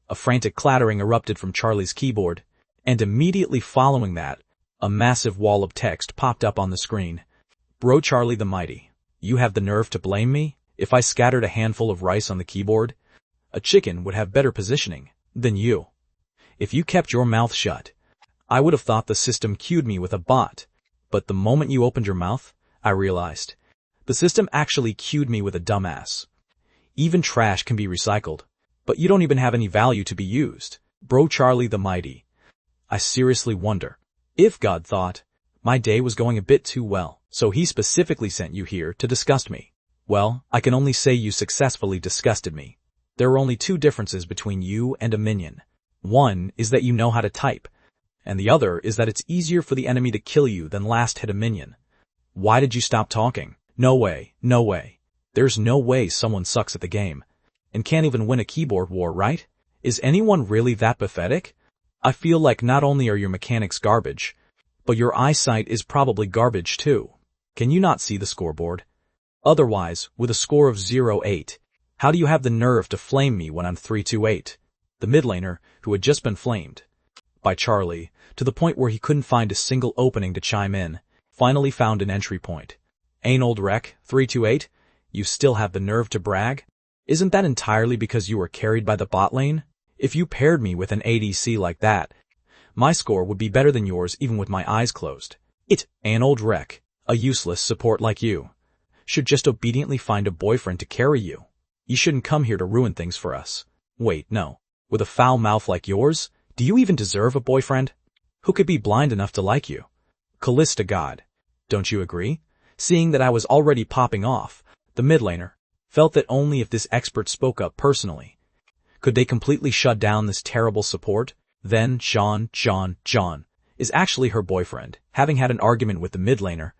a frantic clattering erupted from Charlie's keyboard, and immediately following that, a massive wall of text popped up on the screen. Bro Charlie the Mighty, you have the nerve to blame me? If I scattered a handful of rice on the keyboard, a chicken would have better positioning than you. If you kept your mouth shut, I would have thought the system cued me with a bot, but the moment you opened your mouth, I realized the system actually cued me with a dumbass. Even trash can be recycled, but you don't even have any value to be used. Bro Charlie the Mighty. I seriously wonder if God thought my day was going a bit too well, so he specifically sent you here to disgust me. Well, I can only say you successfully disgusted me. There are only 2 differences between you and a minion. One is that you know how to type, and the other is that it's easier for the enemy to kill you than last hit a minion. Why did you stop talking? No way, no way. There's no way someone sucks at the game and can't even win a keyboard war, right? Is anyone really that pathetic? I feel like not only are your mechanics garbage, but your eyesight is probably garbage too. Can you not see the scoreboard? Otherwise, with a score of 0-8, how do you have the nerve to flame me when I'm 3-2-8? The mid laner, who had just been flamed by Charlie, to the point where he couldn't find a single opening to chime in, finally found an entry point. Rec, 3-2-8, you still have the nerve to brag? Isn't that entirely because you were carried by the bot lane? If you paired me with an ADC like that, my score would be better than yours even with my eyes closed. Rec, a useless support like you, should just obediently find a boyfriend to carry you. You shouldn't come here to ruin things for us. Wait, no. With a foul mouth like yours, do you even deserve a boyfriend? Who could be blind enough to like you? Callista God. Don't you agree? Seeing that I was already popping off, the mid laner felt that only if this expert spoke up personally could they completely shut down this terrible support. Then John is actually her boyfriend. Having had an argument with the mid laner,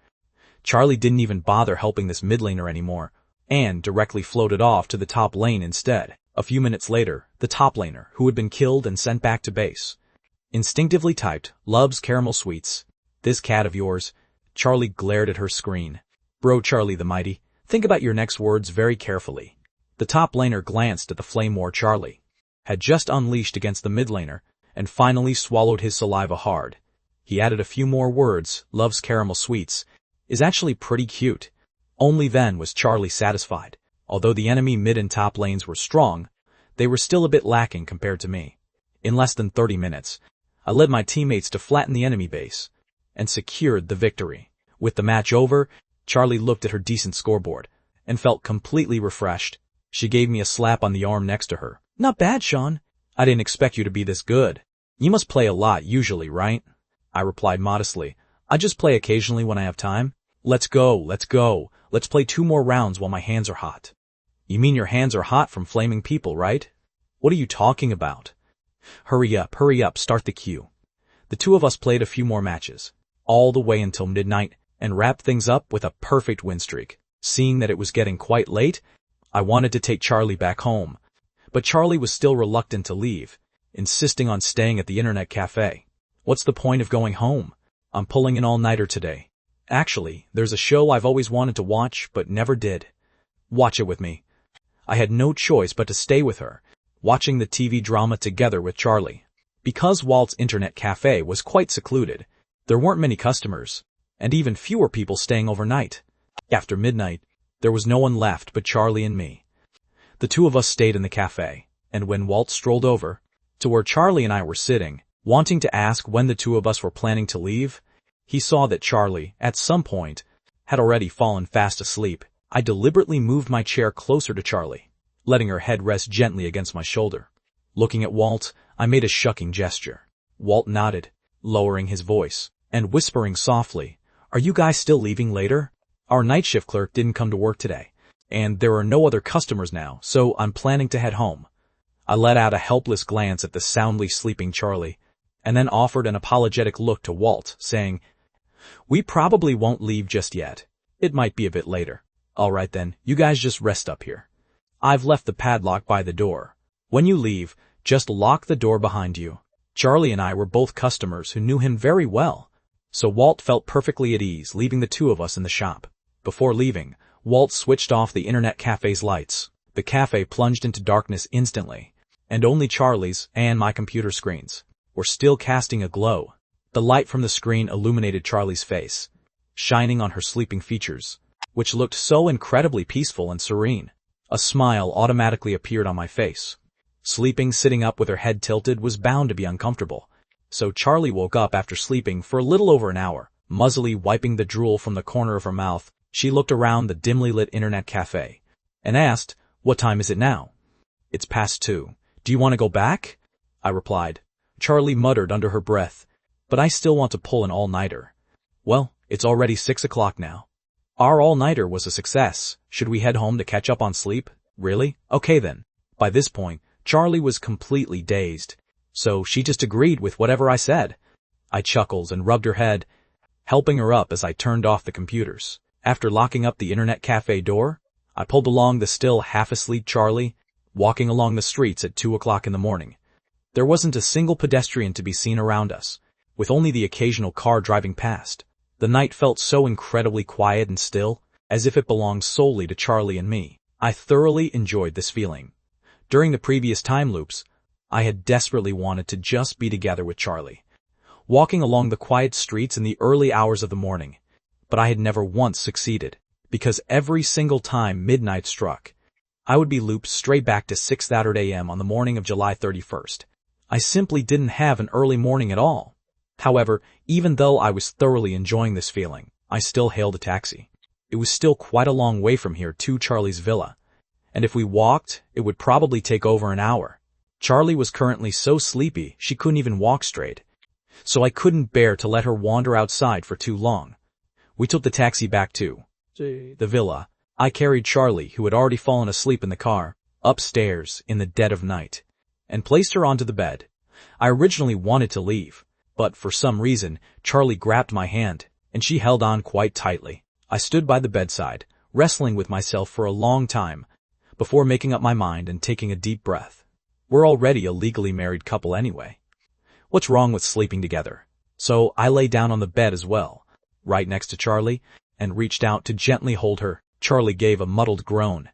Charlie didn't even bother helping this mid laner anymore and directly floated off to the top lane instead. A few minutes later, the top laner, who had been killed and sent back to base, instinctively typed, "Loves caramel sweets. This cat of yours." Charlie glared at her screen. Bro Charlie the Mighty, think about your next words very carefully. The top laner glanced at the flame war Charlie had just unleashed against the mid laner and finally swallowed his saliva hard. He added a few more words. "Loves caramel sweets" is actually pretty cute. Only then was Charlie satisfied. Although the enemy mid and top lanes were strong, they were still a bit lacking compared to me. In less than 30 minutes, I led my teammates to flatten the enemy base and secured the victory. With the match over, Charlie looked at her decent scoreboard and felt completely refreshed. She gave me a slap on the arm next to her. "Not bad, Sean. I didn't expect you to be this good. You must play a lot usually, right?" I replied modestly. "I just play occasionally when I have time." Let's go. Let's play 2 more rounds while my hands are hot." "You mean your hands are hot from flaming people, right?" "What are you talking about?" Hurry up, start the queue." The 2 of us played a few more matches, all the way until midnight, and wrapped things up with a perfect win streak. Seeing that it was getting quite late, I wanted to take Charlie back home, but Charlie was still reluctant to leave, insisting on staying at the internet cafe. "What's the point of going home? I'm pulling an all-nighter today. Actually, there's a show I've always wanted to watch but never did." "Watch it with me." I had no choice but to stay with her, watching the TV drama together with Charlie. Because Walt's internet cafe was quite secluded, there weren't many customers, and even fewer people staying overnight. After midnight, there was no one left but Charlie and me. The 2 of us stayed in the cafe, and when Walt strolled over to where Charlie and I were sitting, wanting to ask when the 2 of us were planning to leave, he saw that Charlie, at some point, had already fallen fast asleep. I deliberately moved my chair closer to Charlie, letting her head rest gently against my shoulder. Looking at Walt, I made a shucking gesture. Walt nodded, lowering his voice, and whispering softly, "Are you guys still leaving later? Our night shift clerk didn't come to work today, and there are no other customers now, so I'm planning to head home." I let out a helpless glance at the soundly sleeping Charlie, and then offered an apologetic look to Walt, saying, "We probably won't leave just yet. It might be a bit later." Alright then, you guys just rest up here. I've left the padlock by the door. When you leave, just lock the door behind you. Charlie and I were both customers who knew him very well, so Walt felt perfectly at ease leaving the two of us in the shop. Before leaving, Walt switched off the internet cafe's lights. The cafe plunged into darkness instantly, and only Charlie's and my computer screens were still casting a glow. The light from the screen illuminated Charlie's face, shining on her sleeping features, which looked so incredibly peaceful and serene. A smile automatically appeared on my face. Sleeping sitting up with her head tilted was bound to be uncomfortable, so Charlie woke up after sleeping for a little over an hour. Muzzily wiping the drool from the corner of her mouth, she looked around the dimly lit internet cafe and asked, "What time is it now?" "It's past 2. Do you want to go back?" I replied. Charlie muttered under her breath, "But I still want to pull an all-nighter." "Well, it's already 6 o'clock now." Our all-nighter was a success. Should we head home to catch up on sleep? Really? Okay then. By this point, Charlie was completely dazed, so she just agreed with whatever I said. I chuckled and rubbed her head, helping her up as I turned off the computers. After locking up the internet cafe door, I pulled along the still half-asleep Charlie, walking along the streets at 2 o'clock in the morning. There wasn't a single pedestrian to be seen around us, with only the occasional car driving past. The night felt so incredibly quiet and still, as if it belonged solely to Charlie and me. I thoroughly enjoyed this feeling. During the previous time loops, I had desperately wanted to just be together with Charlie, walking along the quiet streets in the early hours of the morning, but I had never once succeeded, because every single time midnight struck, I would be looped straight back to 6:30 a.m. on the morning of July 31st. I simply didn't have an early morning at all. However, even though I was thoroughly enjoying this feeling, I still hailed a taxi. It was still quite a long way from here to Charlie's villa, and if we walked, it would probably take over an hour. Charlie was currently so sleepy she couldn't even walk straight, so I couldn't bear to let her wander outside for too long. We took the taxi back to the villa. I carried Charlie, who had already fallen asleep in the car, upstairs in the dead of night, and placed her onto the bed. I originally wanted to leave, but for some reason, Charlie grabbed my hand, and she held on quite tightly. I stood by the bedside, wrestling with myself for a long time, before making up my mind and taking a deep breath. We're already a legally married couple anyway. What's wrong with sleeping together? So I lay down on the bed as well, right next to Charlie, and reached out to gently hold her. Charlie gave a muddled groan.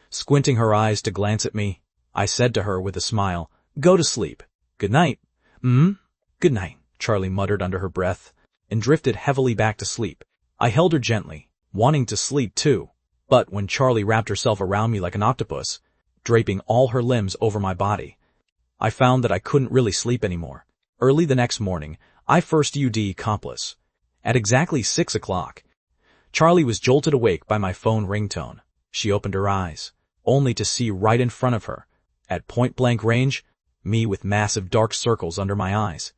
Squinting her eyes to glance at me, I said to her with a smile, "Go to sleep. Good night." Good night," Charlie muttered under her breath, and drifted heavily back to sleep. I held her gently, wanting to sleep too, but when Charlie wrapped herself around me like an octopus, draping all her limbs over my body, I found that I couldn't really sleep anymore. Early the next morning, I first UD accomplice. At exactly 6 o'clock, Charlie was jolted awake by my phone ringtone. She opened her eyes, only to see right in front of her, at point-blank range, me with massive dark circles under my eyes.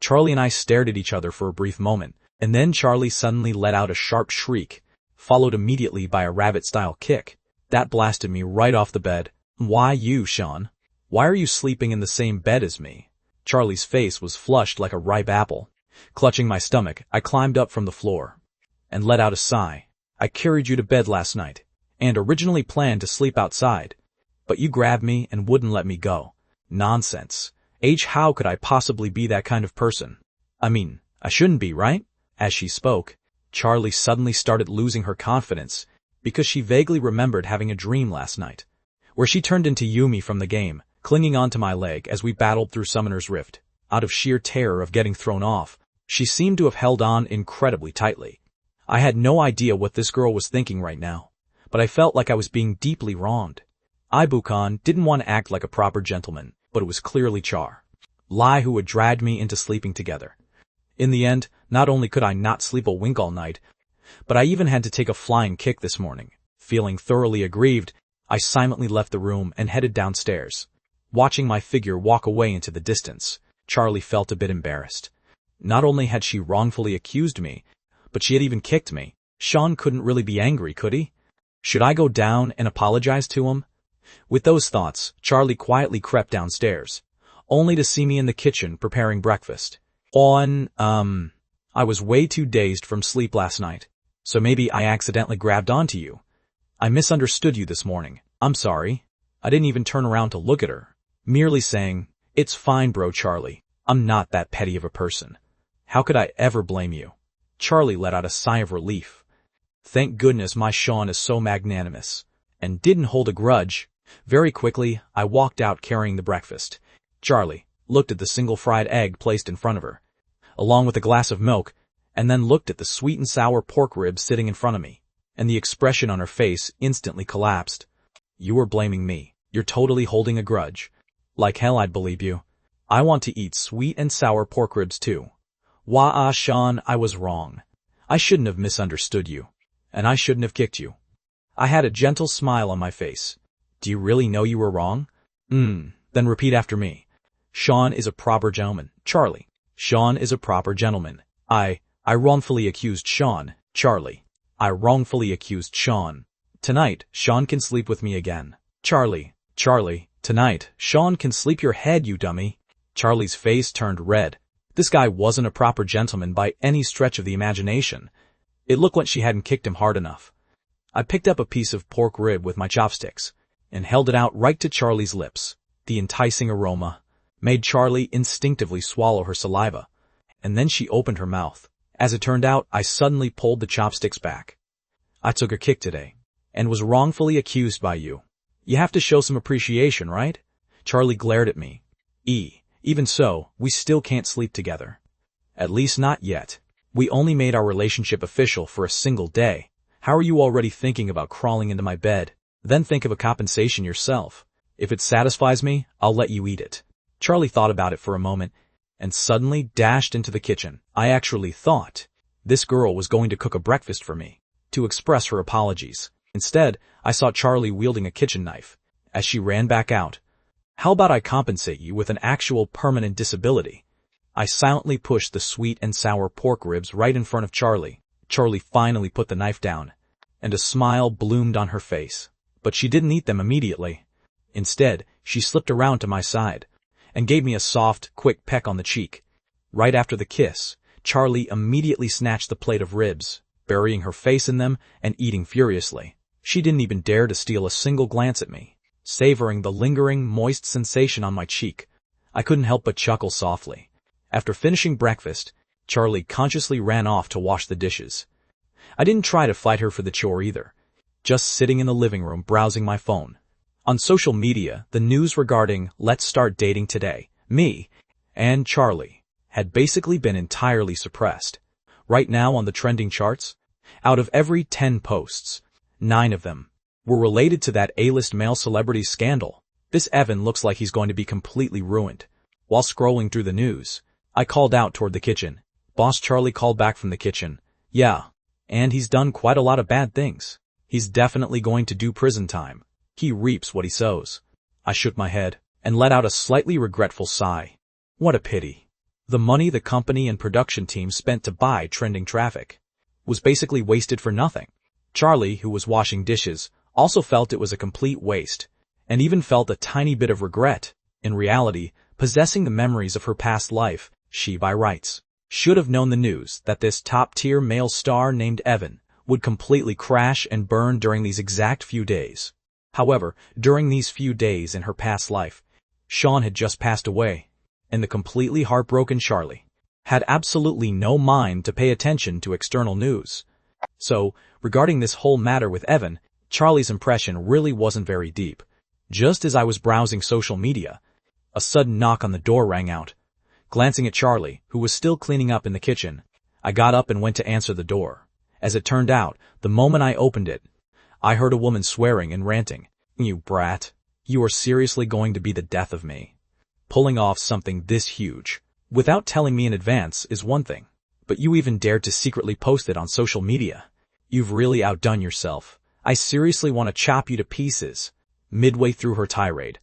Charlie and I stared at each other for a brief moment, and then Charlie suddenly let out a sharp shriek, followed immediately by a rabbit-style kick. That blasted me right off the bed. "Why you, Sean? Why are you sleeping in the same bed as me?" Charlie's face was flushed like a ripe apple. Clutching my stomach, I climbed up from the floor and let out a sigh. "I carried you to bed last night, and originally planned to sleep outside, but you grabbed me and wouldn't let me go." "Nonsense. How could I possibly be that kind of person? I mean, I shouldn't be, right?" As she spoke, Charlie suddenly started losing her confidence because she vaguely remembered having a dream last night, where she turned into Yumi from the game, clinging onto my leg as we battled through Summoner's Rift. Out of sheer terror of getting thrown off, she seemed to have held on incredibly tightly. I had no idea what this girl was thinking right now, but I felt like I was being deeply wronged. Ibukan didn't want to act like a proper gentleman, but it was clearly Char Lai who had dragged me into sleeping together. In the end, not only could I not sleep a wink all night, but I even had to take a flying kick this morning. Feeling thoroughly aggrieved, I silently left the room and headed downstairs. Watching my figure walk away into the distance, Charlie felt a bit embarrassed. Not only had she wrongfully accused me, but she had even kicked me. Sean couldn't really be angry, could he? Should I go down and apologize to him? With those thoughts, Charlie quietly crept downstairs, only to see me in the kitchen preparing breakfast. I was way too dazed from sleep last night, so maybe I accidentally grabbed onto you. I misunderstood you this morning. I'm sorry. I didn't even turn around to look at her. Merely saying, "It's fine, bro, Charlie. I'm not that petty of a person. How could I ever blame you?" Charlie let out a sigh of relief. Thank goodness my Sean is so magnanimous. And didn't hold a grudge. Very quickly, I walked out carrying the breakfast. Charlie looked at the single fried egg placed in front of her, along with a glass of milk, and then looked at the sweet and sour pork ribs sitting in front of me, and the expression on her face instantly collapsed. You were blaming me. You're totally holding a grudge. Like hell I'd believe you. I want to eat sweet and sour pork ribs too. Wah, Sean, I was wrong. I shouldn't have misunderstood you. And I shouldn't have kicked you. I had a gentle smile on my face. Do you really know you were wrong? Then repeat after me. Sean is a proper gentleman, Charlie. Sean is a proper gentleman. I wrongfully accused Sean, Charlie. I wrongfully accused Sean. Tonight, Sean can sleep with me again. Charlie, tonight, Sean can sleep your head, you dummy. Charlie's face turned red. This guy wasn't a proper gentleman by any stretch of the imagination. It looked like she hadn't kicked him hard enough. I picked up a piece of pork rib with my chopsticks and held it out right to Charlie's lips. The enticing aroma made Charlie instinctively swallow her saliva, and then she opened her mouth. As it turned out, I suddenly pulled the chopsticks back. I took a kick today, and was wrongfully accused by you. You have to show some appreciation, right? Charlie glared at me. Even so, we still can't sleep together. At least not yet. We only made our relationship official for a single day. How are you already thinking about crawling into my bed? Then think of a compensation yourself. If it satisfies me, I'll let you eat it. Charlie thought about it for a moment, and suddenly dashed into the kitchen. I actually thought this girl was going to cook a breakfast for me, to express her apologies. Instead, I saw Charlie wielding a kitchen knife. As she ran back out, how about I compensate you with an actual permanent disability? I silently pushed the sweet and sour pork ribs right in front of Charlie. Charlie finally put the knife down, and a smile bloomed on her face. But she didn't eat them immediately. Instead, she slipped around to my side and gave me a soft, quick peck on the cheek. Right after the kiss, Charlie immediately snatched the plate of ribs, burying her face in them and eating furiously. She didn't even dare to steal a single glance at me. Savoring the lingering, moist sensation on my cheek, I couldn't help but chuckle softly. After finishing breakfast, Charlie consciously ran off to wash the dishes. I didn't try to fight her for the chore either, just sitting in the living room browsing my phone. On social media, the news regarding "Let's Start Dating Today," me, and Charlie, had basically been entirely suppressed. Right now on the trending charts, out of every 10 posts, 9 of them were related to that A-list male celebrity scandal. This Evan looks like he's going to be completely ruined. While scrolling through the news, I called out toward the kitchen. Boss Charlie called back from the kitchen. Yeah, and he's done quite a lot of bad things. He's definitely going to do prison time. He reaps what he sows. I shook my head and let out a slightly regretful sigh. What a pity. The money the company and production team spent to buy trending traffic was basically wasted for nothing. Charlie, who was washing dishes, also felt it was a complete waste, and even felt a tiny bit of regret. In reality, possessing the memories of her past life, she by rights should have known the news that this top-tier male star named Evan would completely crash and burn during these exact few days. However, during these few days in her past life, Sean had just passed away, and the completely heartbroken Charlie had absolutely no mind to pay attention to external news. So, regarding this whole matter with Evan, Charlie's impression really wasn't very deep. Just as I was browsing social media, a sudden knock on the door rang out. Glancing at Charlie, who was still cleaning up in the kitchen, I got up and went to answer the door. As it turned out, the moment I opened it, I heard a woman swearing and ranting. You brat. You are seriously going to be the death of me. Pulling off something this huge, without telling me in advance, is one thing. But you even dared to secretly post it on social media. You've really outdone yourself. I seriously want to chop you to pieces. Midway through her tirade,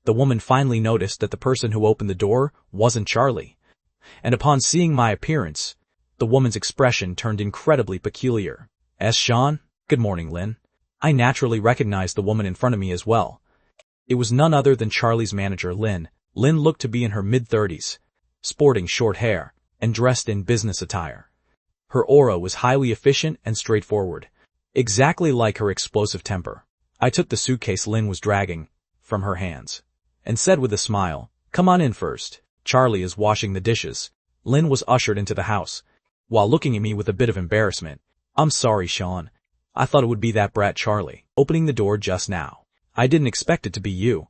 the woman finally noticed that the person who opened the door wasn't Charlie. And upon seeing my appearance, the woman's expression turned incredibly peculiar. Sean? Good morning, Lynn. I naturally recognized the woman in front of me as well. It was none other than Charlie's manager, Lynn. Lynn looked to be in her mid-30s, sporting short hair, and dressed in business attire. Her aura was highly efficient and straightforward. exactly like her explosive temper. I took the suitcase Lynn was dragging from her hands and said with a smile, "Come on in first. Charlie is washing the dishes." Lynn was ushered into the house, while looking at me with a bit of embarrassment. "I'm sorry, Sean. I thought it would be that brat Charlie, opening the door just now. I didn't expect it to be you."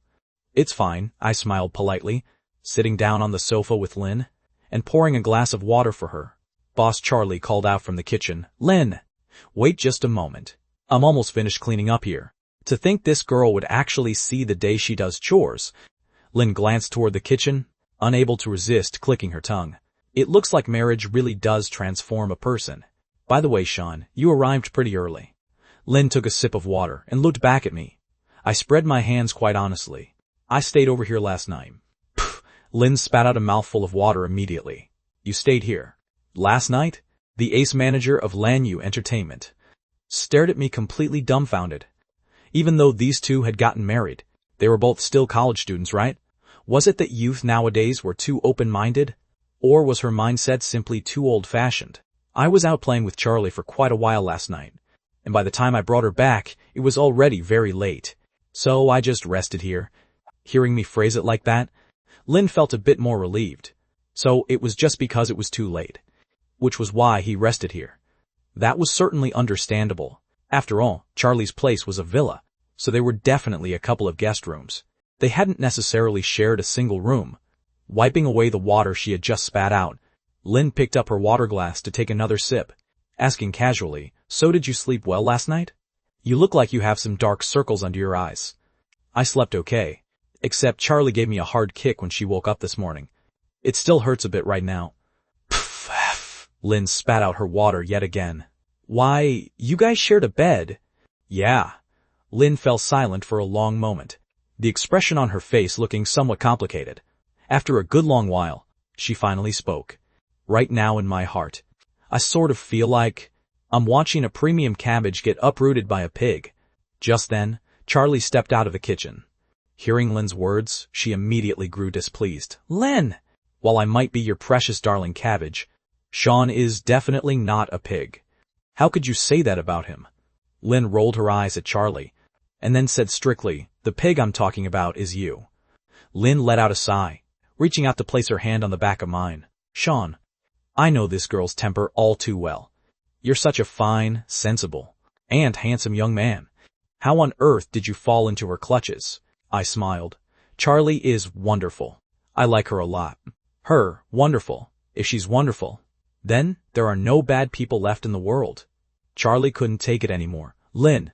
"It's fine," I smiled politely, sitting down on the sofa with Lynn and pouring a glass of water for her. Boss Charlie called out from the kitchen, "Lynn, wait just a moment. I'm almost finished cleaning up here." To think this girl would actually see the day she does chores. Lynn glanced toward the kitchen, unable to resist clicking her tongue. "It looks like marriage really does transform a person. By the way, Sean, you arrived pretty early." Lynn took a sip of water and looked back at me. I spread my hands quite honestly. "I stayed over here last night." Pfft, Lynn spat out a mouthful of water immediately. "You stayed here last night?" The ace manager of Lanyu Entertainment stared at me completely dumbfounded. Even though these two had gotten married, they were both still college students, right? Was it that youth nowadays were too open-minded? Or was her mindset simply too old-fashioned? I was out playing with Charlie for quite a while last night, and by the time I brought her back, it was already very late. So I just rested here. Hearing me phrase it like that, Lynn felt a bit more relieved. So it was just because it was too late, which was why he rested here. That was certainly understandable. After all, Charlie's place was a villa, so there were definitely a couple of guest rooms. They hadn't necessarily shared a single room. Wiping away the water she had just spat out, Lynn picked up her water glass to take another sip, asking casually, "So did you sleep well last night? You look like you have some dark circles under your eyes." "I slept okay, except Charlie gave me a hard kick when she woke up this morning. It still hurts a bit right now." Pff, Lynn spat out her water yet again. "Why, you guys shared a bed?" "Yeah." Lynn fell silent for a long moment, the expression on her face looking somewhat complicated. After a good long while, she finally spoke. "Right now in my heart, I sort of feel like I'm watching a premium cabbage get uprooted by a pig." Just then, Charlie stepped out of the kitchen. Hearing Lynn's words, she immediately grew displeased. "Lynn, while I might be your precious darling cabbage, Sean is definitely not a pig. How could you say that about him?" Lynn rolled her eyes at Charlie, and then said strictly, "The pig I'm talking about is you." Lynn let out a sigh, reaching out to place her hand on the back of mine. "Sean, I know this girl's temper all too well. You're such a fine, sensible, and handsome young man. How on earth did you fall into her clutches?" I smiled. "Charlie is wonderful. I like her a lot." "Her, wonderful. If she's wonderful, then there are no bad people left in the world." Charlie couldn't take it anymore. "Lynn,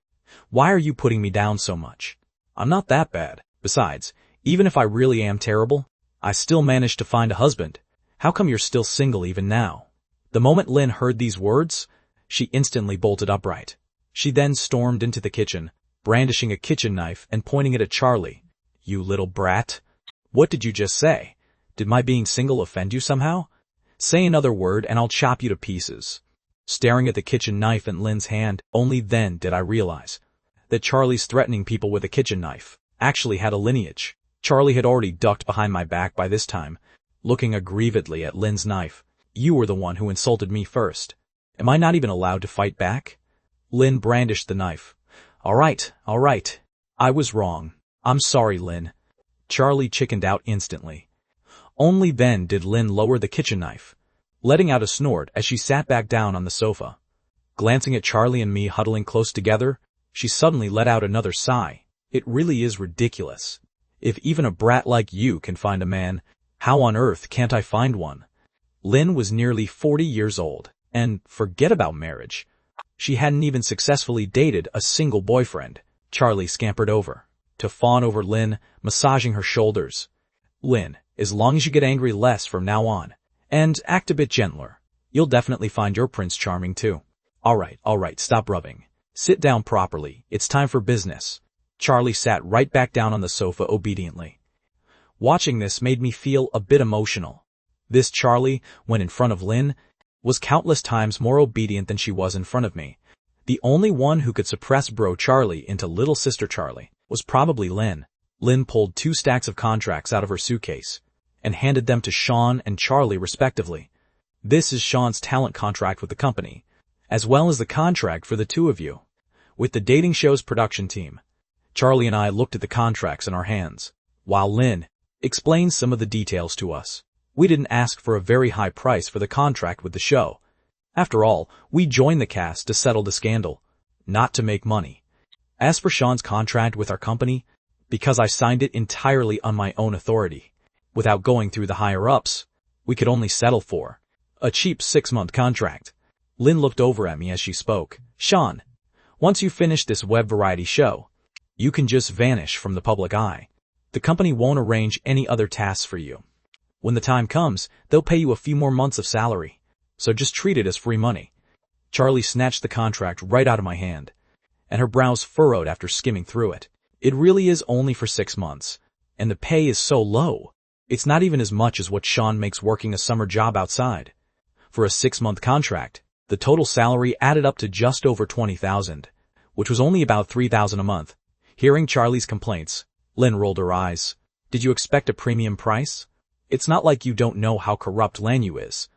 why are you putting me down so much? I'm not that bad. Besides, even if I really am terrible, I still managed to find a husband. How come you're still single even now?" The moment Lynn heard these words, she instantly bolted upright. She then stormed into the kitchen, brandishing a kitchen knife and pointing it at Charlie. "You little brat. What did you just say? Did my being single offend you somehow? Say another word and I'll chop you to pieces." Staring at the kitchen knife in Lynn's hand, only then did I realize that Charlie's threatening people with a kitchen knife actually had a lineage. Charlie had already ducked behind my back by this time, looking aggrievedly at Lynn's knife. "You were the one who insulted me first. Am I not even allowed to fight back?" Lynn brandished the knife. All right. I was wrong. I'm sorry, Lynn." Charlie chickened out instantly. Only then did Lynn lower the kitchen knife, letting out a snort as she sat back down on the sofa. Glancing at Charlie and me huddling close together, she suddenly let out another sigh. "It really is ridiculous. If even a brat like you can find a man, how on earth can't I find one?" Lynn was nearly 40 years old, and forget about marriage. She hadn't even successfully dated a single boyfriend. Charlie scampered over to fawn over Lynn, massaging her shoulders. "Lynn, as long as you get angry less from now on, and act a bit gentler, you'll definitely find your Prince Charming too." All right, stop rubbing. Sit down properly. It's time for business." Charlie sat right back down on the sofa obediently. Watching this made me feel a bit emotional. This Charlie, when in front of Lynn, was countless times more obedient than she was in front of me. The only one who could suppress bro Charlie into little sister Charlie was probably Lynn. Lynn pulled 2 stacks of contracts out of her suitcase and handed them to Sean and Charlie respectively. "This is Sean's talent contract with the company, as well as the contract for the two of you. with the dating show's production team. Charlie and I looked at the contracts in our hands, while Lynn explained some of the details to us. We didn't ask for a very high price for the contract with the show. After all, we joined the cast to settle the scandal, not to make money. As for Sean's contract with our company, because I signed it entirely on my own authority, without going through the higher-ups, we could only settle for a cheap 6-month contract. Lynn looked over at me as she spoke. Sean, once you finish this web variety show, you can just vanish from the public eye. The company won't arrange any other tasks for you. When the time comes, they'll pay you a few more months of salary, so just treat it as free money. Charlie snatched the contract right out of my hand, and her brows furrowed after skimming through it. It really is only for 6 months, and the pay is so low. It's not even as much as what Sean makes working a summer job outside. For a 6-month contract, the total salary added up to just over $20,000, which was only about $3,000 a month. Hearing Charlie's complaints, Lynn rolled her eyes. Did you expect a premium price? It's not like you don't know how corrupt Lanyu is.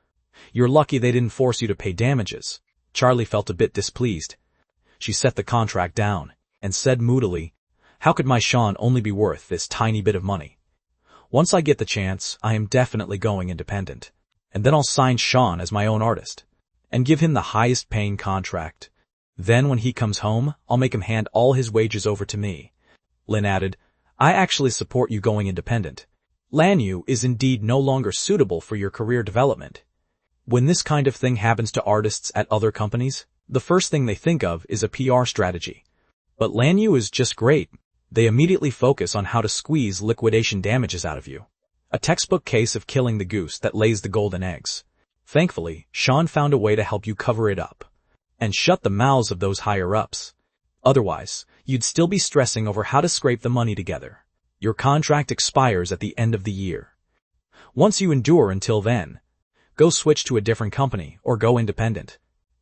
You're lucky they didn't force you to pay damages. Charlie felt a bit displeased. She set the contract down and said moodily, how could my Sean only be worth this tiny bit of money? Once I get the chance, I am definitely going independent. And then I'll sign Sean as my own artist and give him the highest paying contract. Then when he comes home, I'll make him hand all his wages over to me. Lynn added, I actually support you going independent. Lanyu is indeed no longer suitable for your career development. When this kind of thing happens to artists at other companies, the first thing they think of is a PR strategy. But Lanyu is just great. They immediately focus on how to squeeze liquidation damages out of you. A textbook case of killing the goose that lays the golden eggs. Thankfully, Sean found a way to help you cover it up and shut the mouths of those higher-ups. Otherwise, you'd still be stressing over how to scrape the money together. Your contract expires at the end of the year. Once you endure until then, go switch to a different company or go independent.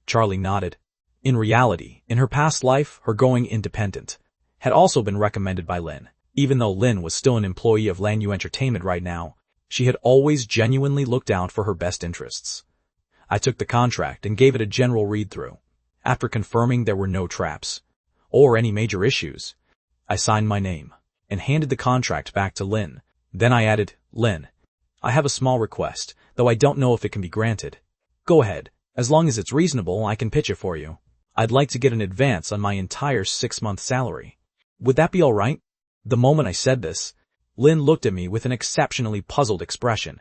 Charlie nodded. In reality, in her past life, her going independent had also been recommended by Lynn. Even though Lynn was still an employee of Lanyu Entertainment right now, she had always genuinely looked out for her best interests. I took the contract and gave it a general read-through. After confirming there were no traps or any major issues, I signed my name and handed the contract back to Lynn. Then I added, Lynn, I have a small request, though I don't know if it can be granted. Go ahead. As long as it's reasonable, I can pitch it for you. I'd like to get an advance on my entire 6-month salary. Would that be all right? The moment I said this, Lynn looked at me with an exceptionally puzzled expression.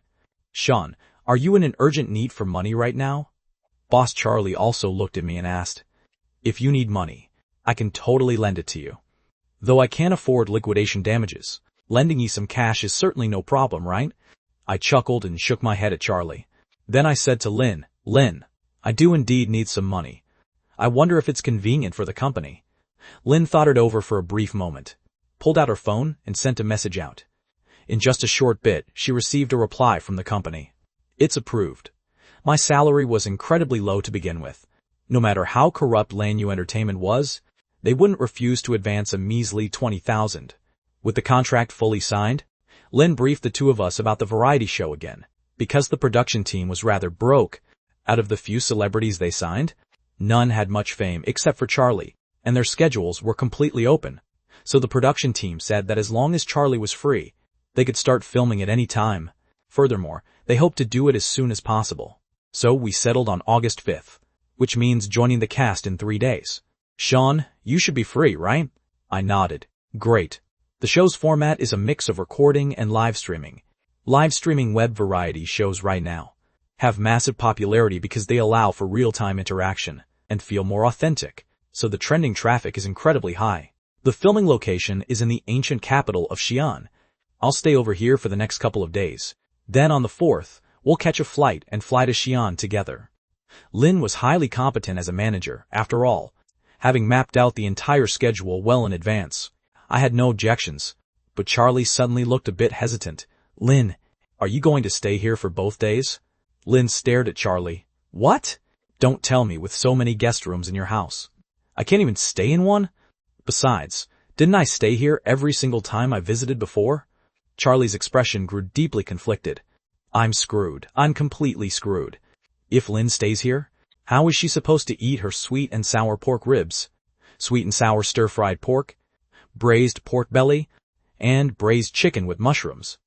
Sean, are you in an urgent need for money right now? Boss Charlie also looked at me and asked, if you need money, I can totally lend it to you. Though I can't afford liquidation damages, lending you some cash is certainly no problem, right? I chuckled and shook my head at Charlie. Then I said to Lynn, Lynn, I do indeed need some money. I wonder if it's convenient for the company. Lynn thought it over for a brief moment, pulled out her phone and sent a message out. In just a short bit, she received a reply from the company. It's approved. My salary was incredibly low to begin with. No matter how corrupt Lanyu Entertainment was, they wouldn't refuse to advance a measly $20,000. With the contract fully signed, Lynn briefed the two of us about the variety show again. Because the production team was rather broke, out of the few celebrities they signed, none had much fame except for Charlie, and their schedules were completely open. So the production team said that as long as Charlie was free, they could start filming at any time. Furthermore, they hoped to do it as soon as possible. So we settled on August 5th, which means joining the cast in 3 days. Sean, you should be free, right? I nodded. Great. The show's format is a mix of recording and live streaming. Live streaming web variety shows right now have massive popularity because they allow for real-time interaction and feel more authentic, so the trending traffic is incredibly high. The filming location is in the ancient capital of Xi'an. I'll stay over here for the next couple of days. Then on the 4th, we'll catch a flight and fly to Xi'an together. Lynn was highly competent as a manager, after all, having mapped out the entire schedule well in advance. I had no objections, but Charlie suddenly looked a bit hesitant. Lynn, are you going to stay here for both days? Lynn stared at Charlie. What? Don't tell me with so many guest rooms in your house. I can't even stay in one? Besides, didn't I stay here every single time I visited before? Charlie's expression grew deeply conflicted. I'm screwed. I'm completely screwed. If Lynn stays here, how is she supposed to eat her sweet and sour pork ribs? sweet and sour stir-fried pork, braised pork belly, and braised chicken with mushrooms.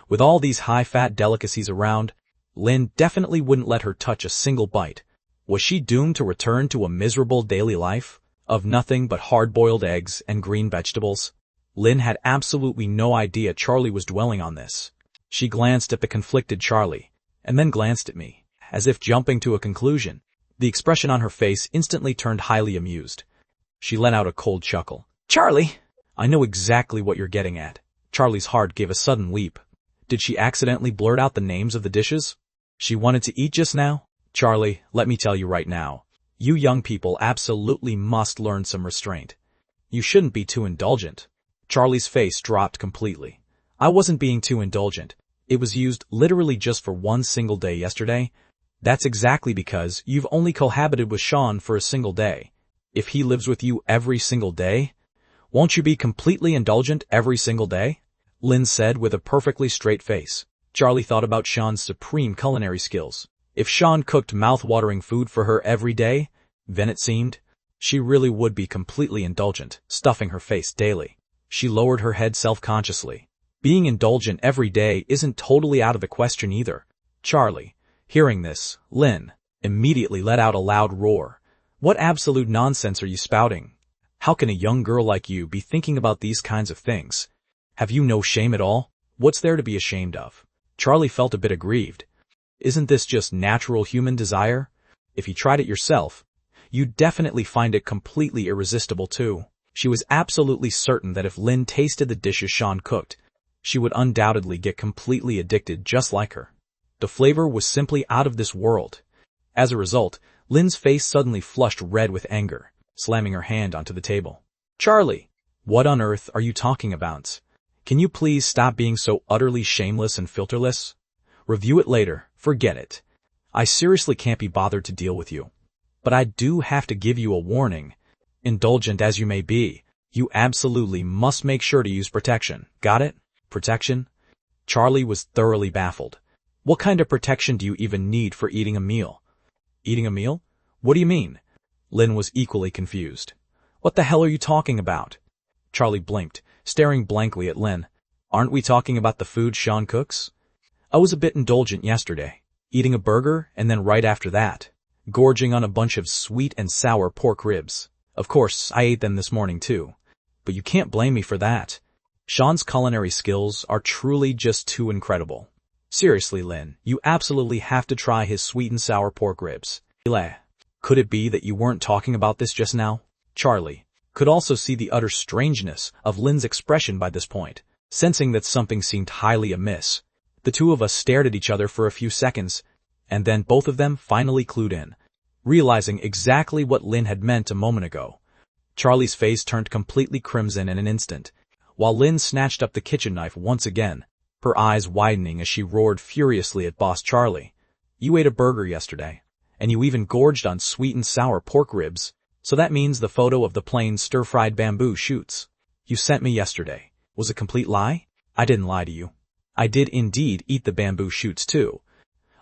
With all these high-fat delicacies around, Lin definitely wouldn't let her touch a single bite. Was she doomed to return to a miserable daily life of nothing but hard-boiled eggs and green vegetables? Lin had absolutely no idea Charlie was dwelling on this. She glanced at the conflicted Charlie, and then glanced at me, as if jumping to a conclusion. The expression on her face instantly turned highly amused. She let out a cold chuckle. "Charlie, I know exactly what you're getting at." Charlie's heart gave a sudden leap. Did she accidentally blurt out the names of the dishes she wanted to eat just now? Charlie, let me tell you right now, you young people absolutely must learn some restraint. You shouldn't be too indulgent. Charlie's face dropped completely. I wasn't being too indulgent. It was used literally just for one single day yesterday. That's exactly because you've only cohabited with Sean for a single day. If he lives with you every single day, won't you be completely indulgent every single day? Lin said with a perfectly straight face. Charlie thought about Sean's supreme culinary skills. If Sean cooked mouth-watering food for her every day, then it seemed she really would be completely indulgent, stuffing her face daily. She lowered her head self-consciously. Being indulgent every day isn't totally out of the question either. Charlie, hearing this, Lin immediately let out a loud roar. What absolute nonsense are you spouting? How can a young girl like you be thinking about these kinds of things? Have you no shame at all? What's there to be ashamed of? Charlie felt a bit aggrieved. Isn't this just natural human desire? If you tried it yourself, you'd definitely find it completely irresistible too. She was absolutely certain that if Lin tasted the dishes Sean cooked, she would undoubtedly get completely addicted just like her. The flavor was simply out of this world. As a result, Lin's face suddenly flushed red with anger, slamming her hand onto the table. Charlie, what on earth are you talking about? Can you please stop being so utterly shameless and filterless? Review it later. Forget it. I seriously can't be bothered to deal with you. But I do have to give you a warning. Indulgent as you may be, you absolutely must make sure to use protection. Got it? Protection? Charlie was thoroughly baffled. What kind of protection do you even need for eating a meal? Eating a meal? What do you mean? Lin was equally confused. What the hell are you talking about? Charlie blinked, staring blankly at Lin. Aren't we talking about the food Sean cooks? I was a bit indulgent yesterday, eating a burger and then right after that, gorging on a bunch of sweet and sour pork ribs. Of course, I ate them this morning too. But you can't blame me for that. Sean's culinary skills are truly just too incredible. Seriously, Lin, you absolutely have to try his sweet and sour pork ribs. Could it be that you weren't talking about this just now? Charlie could also see the utter strangeness of Lin's expression by this point, sensing that something seemed highly amiss. The two of us stared at each other for a few seconds, and then both of them finally clued in, realizing exactly what Lin had meant a moment ago. Charlie's face turned completely crimson in an instant, while Lin snatched up the kitchen knife once again, her eyes widening as she roared furiously at Boss Charlie. You ate a burger yesterday, and you even gorged on sweet and sour pork ribs, so that means the photo of the plain stir-fried bamboo shoots you sent me yesterday was a complete lie? I didn't lie to you. I did indeed eat the bamboo shoots too,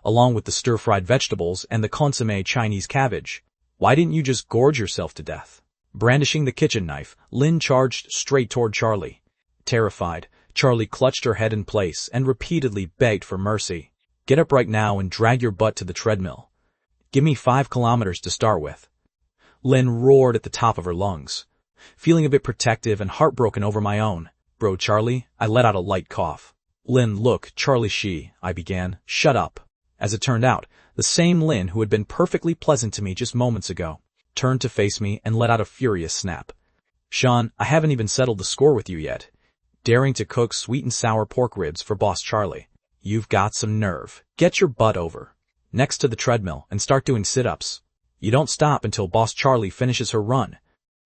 along with the stir-fried vegetables and the consommé Chinese cabbage. Why didn't you just gorge yourself to death? Brandishing the kitchen knife, Lin charged straight toward Charlie. Terrified, Charlie clutched her head in place and repeatedly begged for mercy. Get up right now and drag your butt to the treadmill. Give me 5 kilometers to start with. Lin roared at the top of her lungs. Feeling a bit protective and heartbroken over my own, bro Charlie, I let out a light cough. Lin, look, Charlie, I began. Shut up. As it turned out, the same Lin who had been perfectly pleasant to me just moments ago, turned to face me and let out a furious snap. Sean, I haven't even settled the score with you yet. Daring to cook sweet and sour pork ribs for Boss Charlie. You've got some nerve. Get your butt over next to the treadmill and start doing sit-ups. You don't stop until Boss Charlie finishes her run.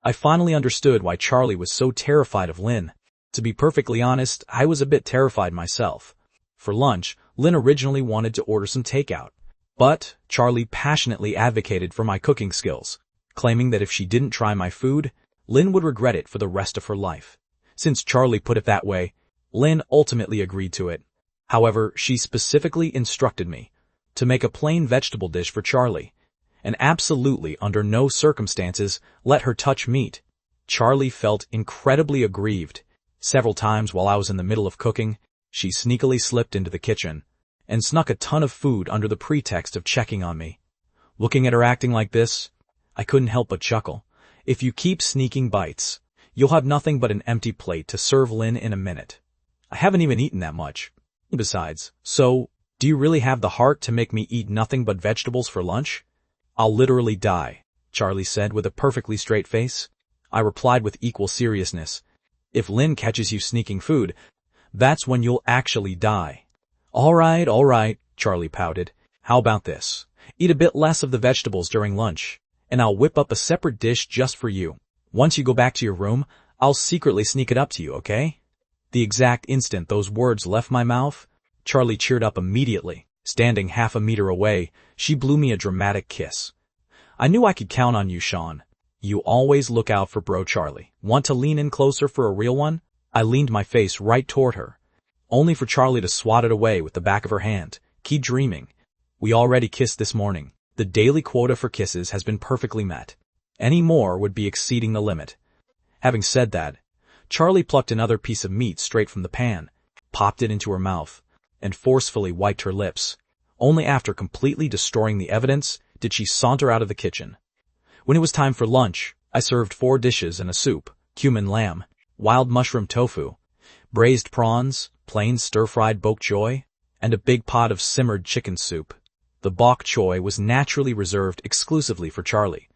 I finally understood why Charlie was so terrified of Lin. To be perfectly honest, I was a bit terrified myself. For lunch, Lin originally wanted to order some takeout, but Charlie passionately advocated for my cooking skills, claiming that if she didn't try my food, Lin would regret it for the rest of her life. Since Charlie put it that way, Lin ultimately agreed to it. However, she specifically instructed me to make a plain vegetable dish for Charlie, and absolutely under no circumstances let her touch meat. Charlie felt incredibly aggrieved. Several times while I was in the middle of cooking, she sneakily slipped into the kitchen and snuck a ton of food under the pretext of checking on me. Looking at her acting like this, I couldn't help but chuckle. If you keep sneaking bites, you'll have nothing but an empty plate to serve Lin in a minute. I haven't even eaten that much. Besides, so, do you really have the heart to make me eat nothing but vegetables for lunch? I'll literally die, Charlie said with a perfectly straight face. I replied with equal seriousness. If Lin catches you sneaking food, that's when you'll actually die. All right, Charlie pouted. How about this? Eat a bit less of the vegetables during lunch, and I'll whip up a separate dish just for you. Once you go back to your room, I'll secretly sneak it up to you, okay? The exact instant those words left my mouth, Charlie cheered up immediately. Standing half a meter away, she blew me a dramatic kiss. I knew I could count on you, Sean. You always look out for bro Charlie. Want to lean in closer for a real one? I leaned my face right toward her, only for Charlie to swat it away with the back of her hand. Keep dreaming. We already kissed this morning. The daily quota for kisses has been perfectly met. Any more would be exceeding the limit. Having said that, Charlie plucked another piece of meat straight from the pan, popped it into her mouth, and forcefully wiped her lips. Only after completely destroying the evidence did she saunter out of the kitchen. When it was time for lunch, I served 4 dishes and a soup: cumin lamb, wild mushroom tofu, braised prawns, plain stir-fried bok choy, and a big pot of simmered chicken soup. The bok choy was naturally reserved exclusively for Charlie,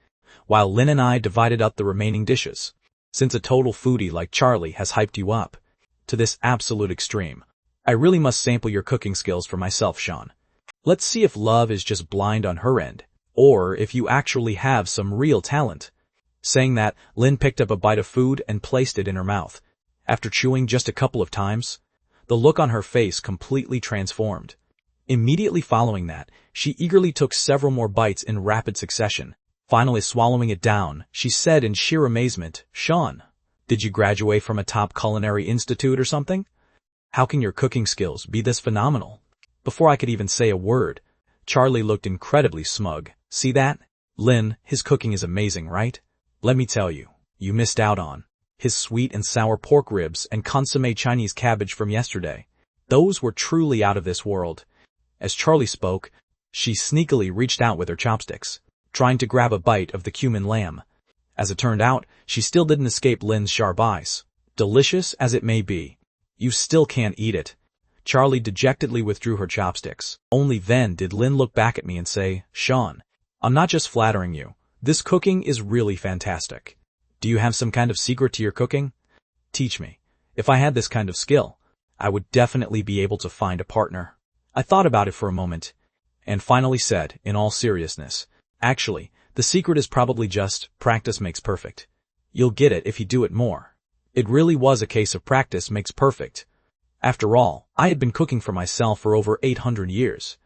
while Lin and I divided up the remaining dishes. Since a total foodie like Charlie has hyped you up to this absolute extreme, I really must sample your cooking skills for myself, Sean. Let's see if love is just blind on her end, or if you actually have some real talent. Saying that, Lin picked up a bite of food and placed it in her mouth. After chewing just a couple of times, the look on her face completely transformed. Immediately following that, she eagerly took several more bites in rapid succession. Finally swallowing it down, she said in sheer amazement, Sean, did you graduate from a top culinary institute or something? How can your cooking skills be this phenomenal? Before I could even say a word, Charlie looked incredibly smug. See that? Lin, his cooking is amazing, right? Let me tell you, you missed out on his sweet and sour pork ribs and consommé Chinese cabbage from yesterday. Those were truly out of this world. As Charlie spoke, she sneakily reached out with her chopsticks, trying to grab a bite of the cumin lamb. As it turned out, she still didn't escape Lin's sharp eyes. Delicious as it may be, you still can't eat it. Charlie dejectedly withdrew her chopsticks. Only then did Lin look back at me and say, Sean, I'm not just flattering you. This cooking is really fantastic. Do you have some kind of secret to your cooking? Teach me. If I had this kind of skill, I would definitely be able to find a partner. I thought about it for a moment, and finally said, in all seriousness, actually, the secret is probably just practice makes perfect. You'll get it if you do it more. It really was a case of practice makes perfect. After all, I had been cooking for myself for over 800 years.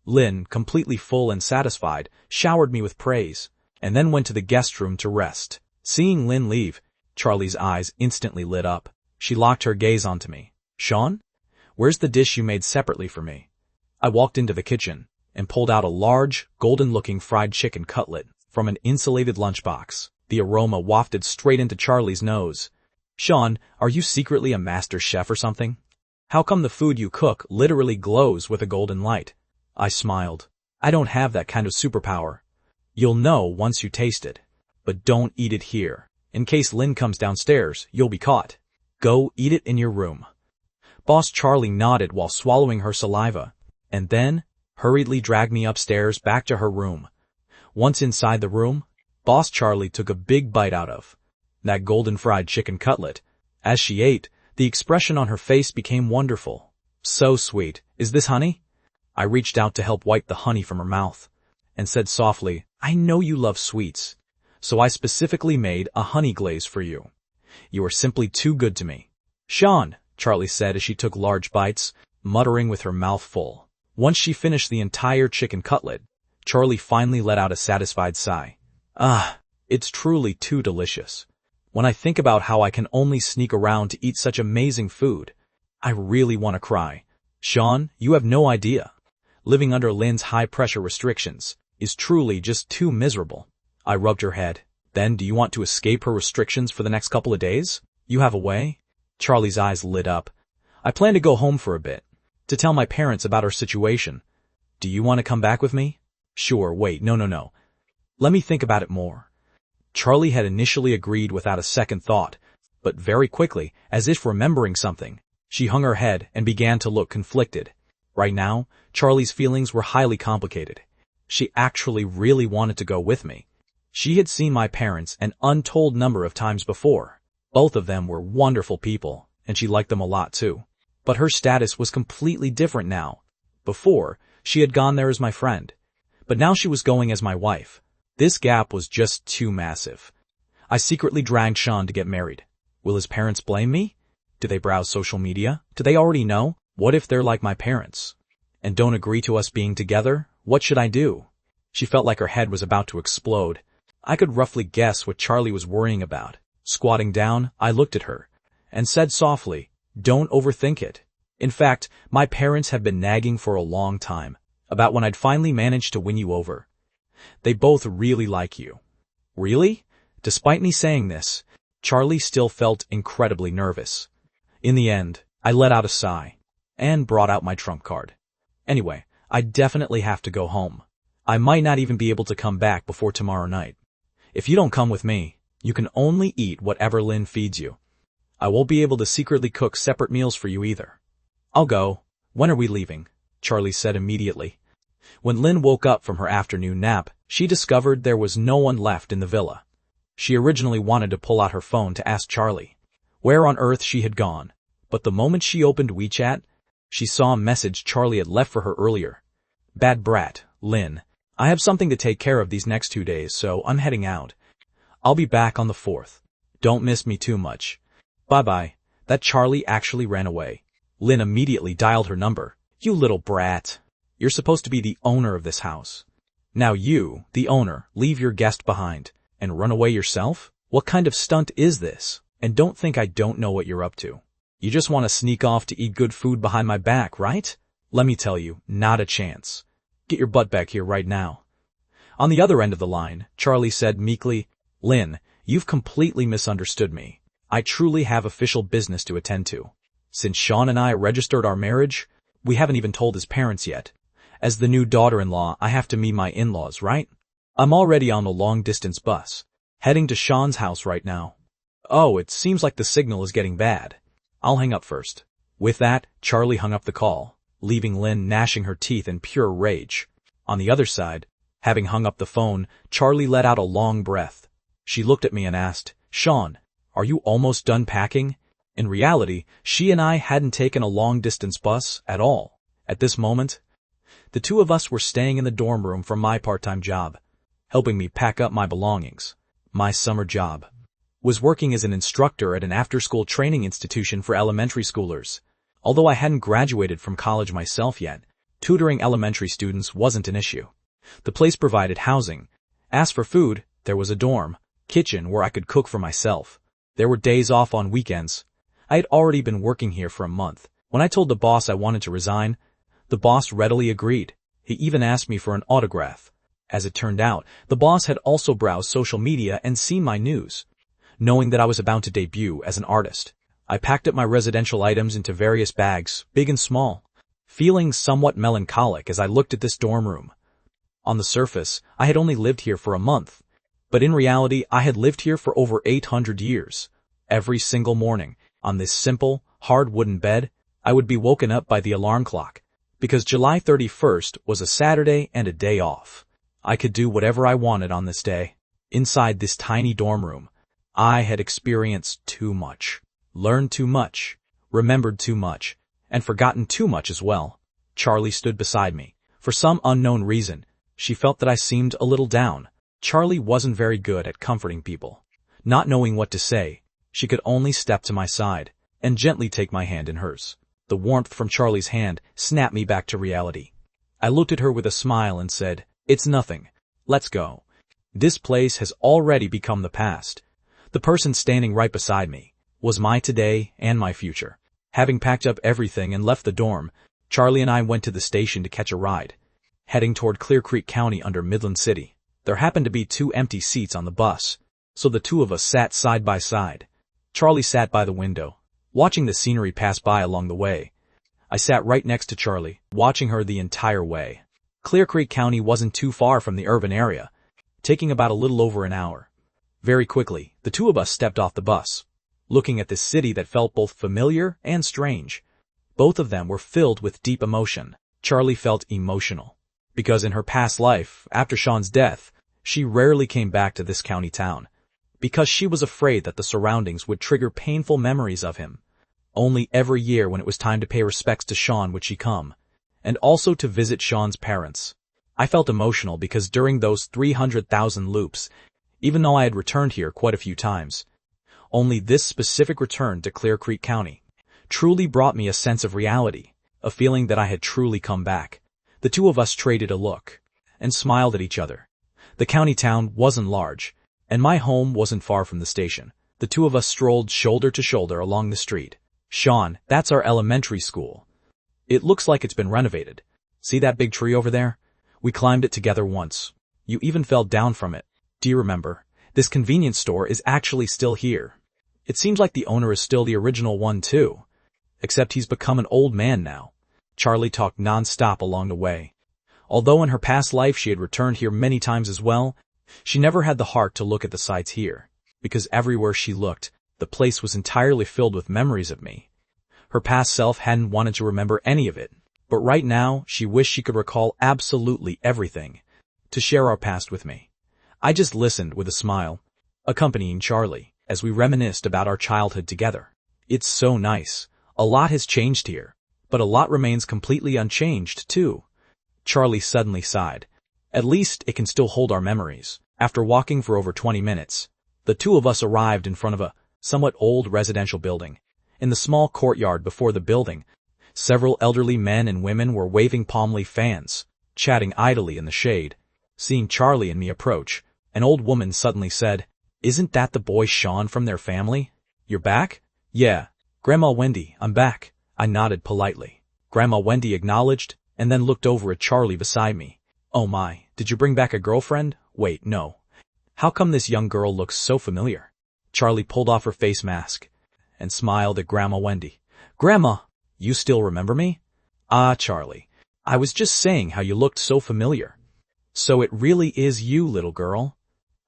Lin, completely full and satisfied, showered me with praise, and then went to the guest room to rest. Seeing Lin leave, Charlie's eyes instantly lit up. She locked her gaze onto me. Sean? Where's the dish you made separately for me? I walked into the kitchen and pulled out a large, golden-looking fried chicken cutlet from an insulated lunchbox. The aroma wafted straight into Charlie's nose. Sean, are you secretly a master chef or something? How come the food you cook literally glows with a golden light? I smiled. I don't have that kind of superpower. You'll know once you taste it. But don't eat it here. In case Lin comes downstairs, you'll be caught. Go eat it in your room. Boss Charlie nodded while swallowing her saliva, and then hurriedly dragged me upstairs back to her room. Once inside the room, Boss Charlie took a big bite out of that golden fried chicken cutlet. As she ate, the expression on her face became wonderful. So sweet. Is this honey? I reached out to help wipe the honey from her mouth, and said softly, I know you love sweets, so I specifically made a honey glaze for you. You are simply too good to me. Sean, Charlie said as she took large bites, muttering with her mouth full. Once she finished the entire chicken cutlet, Charlie finally let out a satisfied sigh. Ah, it's truly too delicious. When I think about how I can only sneak around to eat such amazing food, I really want to cry. Sean, you have no idea. Living under Lin's high-pressure restrictions is truly just too miserable. I rubbed her head. Then do you want to escape her restrictions for the next couple of days? You have a way? Charlie's eyes lit up. I plan to go home for a bit, to tell my parents about our situation. Do you want to come back with me? Sure, wait, no. Let me think about it more. Charlie had initially agreed without a second thought, but very quickly, as if remembering something, she hung her head and began to look conflicted. Right now, Charlie's feelings were highly complicated. She actually really wanted to go with me. She had seen my parents an untold number of times before. Both of them were wonderful people, and she liked them a lot too. But her status was completely different now. Before, she had gone there as my friend, but now she was going as my wife. This gap was just too massive. I secretly dragged Sean to get married. Will his parents blame me? Do they browse social media? Do they already know? What if they're like my parents and don't agree to us being together? What should I do? She felt like her head was about to explode. I could roughly guess what Charlie was worrying about. Squatting down, I looked at her and said softly, "Don't overthink it. In fact, my parents have been nagging for a long time about when I'd finally managed to win you over. They both really like you." Really? Despite me saying this, Charlie still felt incredibly nervous. In the end, I let out a sigh and brought out my trump card. Anyway, I definitely have to go home. I might not even be able to come back before tomorrow night. If you don't come with me, you can only eat whatever Lynn feeds you. I won't be able to secretly cook separate meals for you either. I'll go. When are we leaving? Charlie said immediately. When Lynn woke up from her afternoon nap, she discovered there was no one left in the villa. She originally wanted to pull out her phone to ask Charlie where on earth she had gone, but the moment she opened WeChat, she saw a message Charlie had left for her earlier. "Bad brat, Lynn. I have something to take care of these next 2 days, so I'm heading out. I'll be back on the 4th. Don't miss me too much. Bye-bye." That Charlie actually ran away. Lynn immediately dialed her number. "You little brat. You're supposed to be the owner of this house. Now you, the owner, leave your guest behind and run away yourself? What kind of stunt is this? And don't think I don't know what you're up to. You just want to sneak off to eat good food behind my back, right? Let me tell you, not a chance. Get your butt back here right now." On the other end of the line, Charlie said meekly, "Lynn, you've completely misunderstood me. I truly have official business to attend to. Since Sean and I registered our marriage, we haven't even told his parents yet. As the new daughter-in-law, I have to meet my in-laws, right? I'm already on a long-distance bus, heading to Sean's house right now. Oh, it seems like the signal is getting bad. I'll hang up first." With that, Charlie hung up the call, leaving Lynn gnashing her teeth in pure rage. On the other side, having hung up the phone, Charlie let out a long breath. She looked at me and asked, "Sean, are you almost done packing?" In reality, she and I hadn't taken a long-distance bus at all. At this moment, the two of us were staying in the dorm room from my part-time job, helping me pack up my belongings. My summer job was working as an instructor at an after-school training institution for elementary schoolers. Although I hadn't graduated from college myself yet, tutoring elementary students wasn't an issue. The place provided housing. As for food, there was a dorm, kitchen where I could cook for myself. There were days off on weekends. I had already been working here for a month. When I told the boss I wanted to resign, the boss readily agreed. He even asked me for an autograph. As it turned out, the boss had also browsed social media and seen my news. Knowing that I was about to debut as an artist, I packed up my residential items into various bags, big and small, feeling somewhat melancholic as I looked at this dorm room. On the surface, I had only lived here for a month, but in reality, I had lived here for over 800 years. Every single morning, on this simple, hard wooden bed, I would be woken up by the alarm clock, because July 31st was a Saturday and a day off. I could do whatever I wanted on this day. Inside this tiny dorm room, I had experienced too much, learned too much, remembered too much, and forgotten too much as well. Charlie stood beside me. For some unknown reason, she felt that I seemed a little down. Charlie wasn't very good at comforting people. Not knowing what to say, she could only step to my side and gently take my hand in hers. The warmth from Charlie's hand snapped me back to reality. I looked at her with a smile and said, "It's nothing. Let's go." This place has already become the past. The person standing right beside me was my today and my future. Having packed up everything and left the dorm, Charlie and I went to the station to catch a ride, heading toward Clear Creek County under Midland City. There happened to be 2 empty seats on the bus, So the two of us sat side by side. Charlie sat by the window, watching the scenery pass by along the way. I sat right next to Charlie, watching her the entire way. Clear Creek County wasn't too far from the urban area, taking about a little over an hour. Very quickly, the two of us stepped off the bus, looking at this city that felt both familiar and strange. Both of them were filled with deep emotion. Charlie felt emotional, because in her past life, after Sean's death, she rarely came back to this county town, because she was afraid that the surroundings would trigger painful memories of him. Only every year when it was time to pay respects to Sean would she come, and also to visit Sean's parents. I felt emotional because during those 300,000 loops, even though I had returned here quite a few times, only this specific return to Clear Creek County truly brought me a sense of reality, a feeling that I had truly come back. The two of us traded a look and smiled at each other. The county town wasn't large, and my home wasn't far from the station. The two of us strolled shoulder to shoulder along the street. Sean, that's our elementary school. It looks like it's been renovated. See that big tree over there? We climbed it together once. You even fell down from it. Do you remember? This convenience store is actually still here. It seems like the owner is still the original one too. Except he's become an old man now. Charlie talked non-stop along the way. Although in her past life she had returned here many times as well, she never had the heart to look at the sights here, because everywhere she looked, the place was entirely filled with memories of me. Her past self hadn't wanted to remember any of it, but right now she wished she could recall absolutely everything, to share our past with me. I just listened with a smile, accompanying Charlie, as we reminisced about our childhood together. It's so nice. A lot has changed here, but a lot remains completely unchanged too. Charlie suddenly sighed. At least it can still hold our memories. After walking for over 20 minutes, the two of us arrived in front of a somewhat old residential building. In the small courtyard before the building, several elderly men and women were waving palm leaf fans, chatting idly in the shade. Seeing Charlie and me approach, an old woman suddenly said, "Isn't that the boy Sean from their family? You're back?" "Yeah, Grandma Wendy, I'm back." I nodded politely. Grandma Wendy acknowledged, and then looked over at Charlie beside me. "Oh my, did you bring back a girlfriend?" "Wait, no. How come this young girl looks so familiar?" Charlie pulled off her face mask and smiled at Grandma Wendy. "Grandma, you still remember me?" "Ah, Charlie, I was just saying how you looked so familiar." "So it really is you, little girl.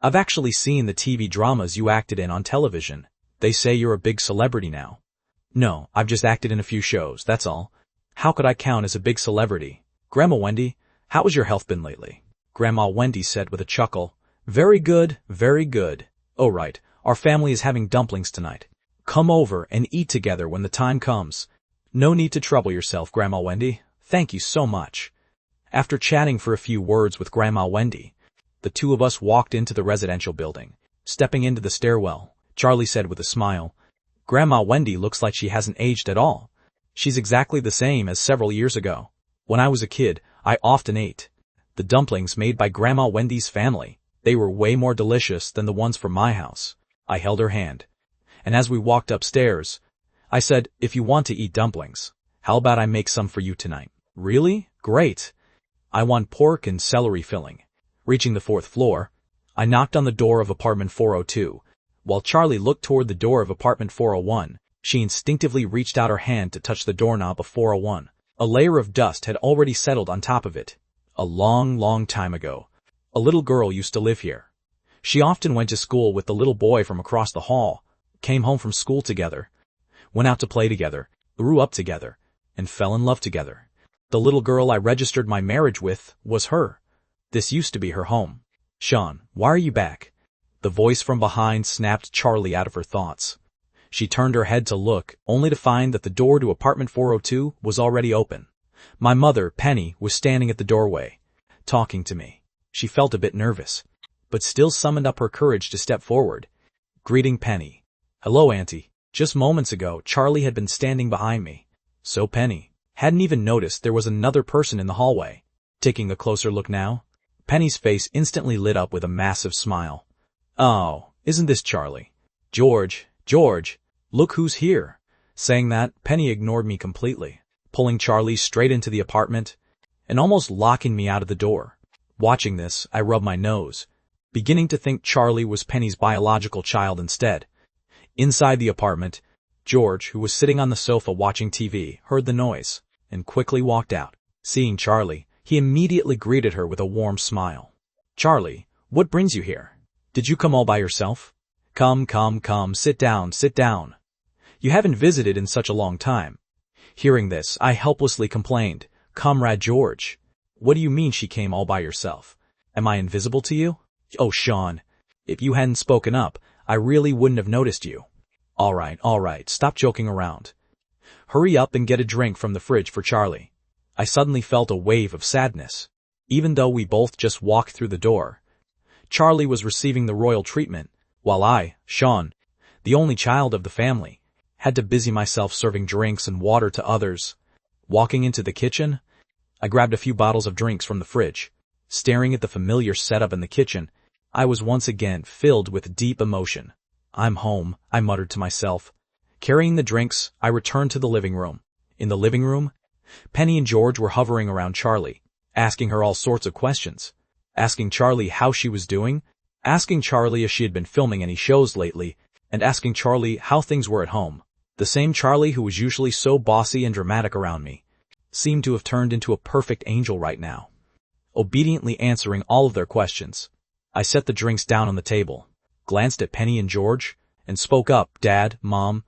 I've actually seen the TV dramas you acted in on television. They say you're a big celebrity now." "No, I've just acted in a few shows, that's all. How could I count as a big celebrity?" "Grandma Wendy, how has your health been lately?" Grandma Wendy said with a chuckle. "Very good, very good. Oh right, our family is having dumplings tonight. Come over and eat together when the time comes." "No need to trouble yourself, Grandma Wendy. Thank you so much." After chatting for a few words with Grandma Wendy, the two of us walked into the residential building. Stepping into the stairwell, Charlie said with a smile, "Grandma Wendy looks like she hasn't aged at all. She's exactly the same as several years ago. When I was a kid, I often ate the dumplings made by Grandma Wendy's family. They were way more delicious than the ones from my house." I held her hand, and as we walked upstairs, I said, "If you want to eat dumplings, how about I make some for you tonight?" "Really? Great. I want pork and celery filling." Reaching the 4th floor, I knocked on the door of apartment 402. While Charlie looked toward the door of apartment 401, she instinctively reached out her hand to touch the doorknob of 401. A layer of dust had already settled on top of it. A long, long time ago, a little girl used to live here. She often went to school with the little boy from across the hall, came home from school together, went out to play together, grew up together, and fell in love together. The little girl I registered my marriage with was her. This used to be her home. "Sean, why are you back?" The voice from behind snapped Charlie out of her thoughts. She turned her head to look, only to find that the door to apartment 402 was already open. My mother, Penny, was standing at the doorway, talking to me. She felt a bit nervous, but still summoned up her courage to step forward. Greeting Penny. "Hello, Auntie." Just moments ago, Charlie had been standing behind me. So Penny hadn't even noticed there was another person in the hallway. Taking a closer look now, Penny's face instantly lit up with a massive smile. "Oh, isn't this Charlie? George, look who's here." Saying that, Penny ignored me completely, pulling Charlie straight into the apartment and almost locking me out of the door. Watching this, I rubbed my nose. beginning to think Charlie was Penny's biological child instead. Inside the apartment, George, who was sitting on the sofa watching TV, heard the noise and quickly walked out. Seeing Charlie, he immediately greeted her with a warm smile. "Charlie, what brings you here? Did you come all by yourself? Come, sit down, sit down. You haven't visited in such a long time." Hearing this, I helplessly complained, "Comrade George, what do you mean she came all by herself? Am I invisible to you? Oh, Sean, if you hadn't spoken up, I really wouldn't have noticed you." All right, stop joking around. Hurry up and get a drink from the fridge for Charlie." I suddenly felt a wave of sadness. Even though we both just walked through the door, Charlie was receiving the royal treatment, while I, Sean, the only child of the family, had to busy myself serving drinks and water to others. Walking into the kitchen, I grabbed a few bottles of drinks from the fridge. Staring at the familiar setup in the kitchen, I was once again filled with deep emotion. "I'm home," I muttered to myself. Carrying the drinks, I returned to the living room. In the living room, Penny and George were hovering around Charlie, asking her all sorts of questions. Asking Charlie how she was doing, asking Charlie if she had been filming any shows lately, and asking Charlie how things were at home. The same Charlie who was usually so bossy and dramatic around me seemed to have turned into a perfect angel right now, obediently answering all of their questions. I set the drinks down on the table, glanced at Penny and George, and spoke up. "Dad, Mom,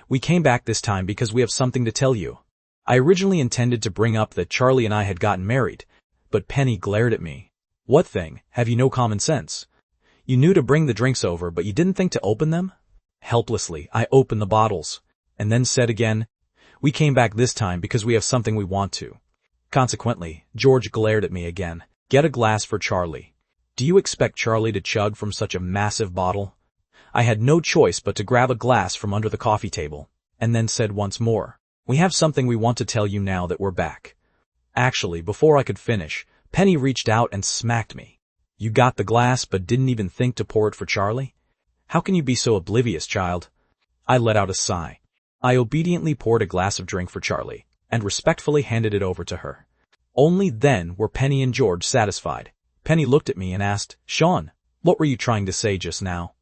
we came back this time because we have something to tell you." I originally intended to bring up that Charlie and I had gotten married, but Penny glared at me. "What thing? Have you no common sense? You knew to bring the drinks over, but you didn't think to open them?" Helplessly, I opened the bottles, and then said again, "We came back this time because we have something we want to." Consequently, George glared at me again. "Get a glass for Charlie." Do you expect Charlie to chug from such a massive bottle? I had no choice but to grab a glass from under the coffee table, and then said once more, "We have something we want to tell you now that we're back." Actually, before I could finish, Penny reached out and smacked me. "You got the glass but didn't even think to pour it for Charlie? How can you be so oblivious, child?" I let out a sigh. I obediently poured a glass of drink for Charlie, and respectfully handed it over to her. Only then were Penny and George satisfied. Penny looked at me and asked, "Sean, what were you trying to say just now?"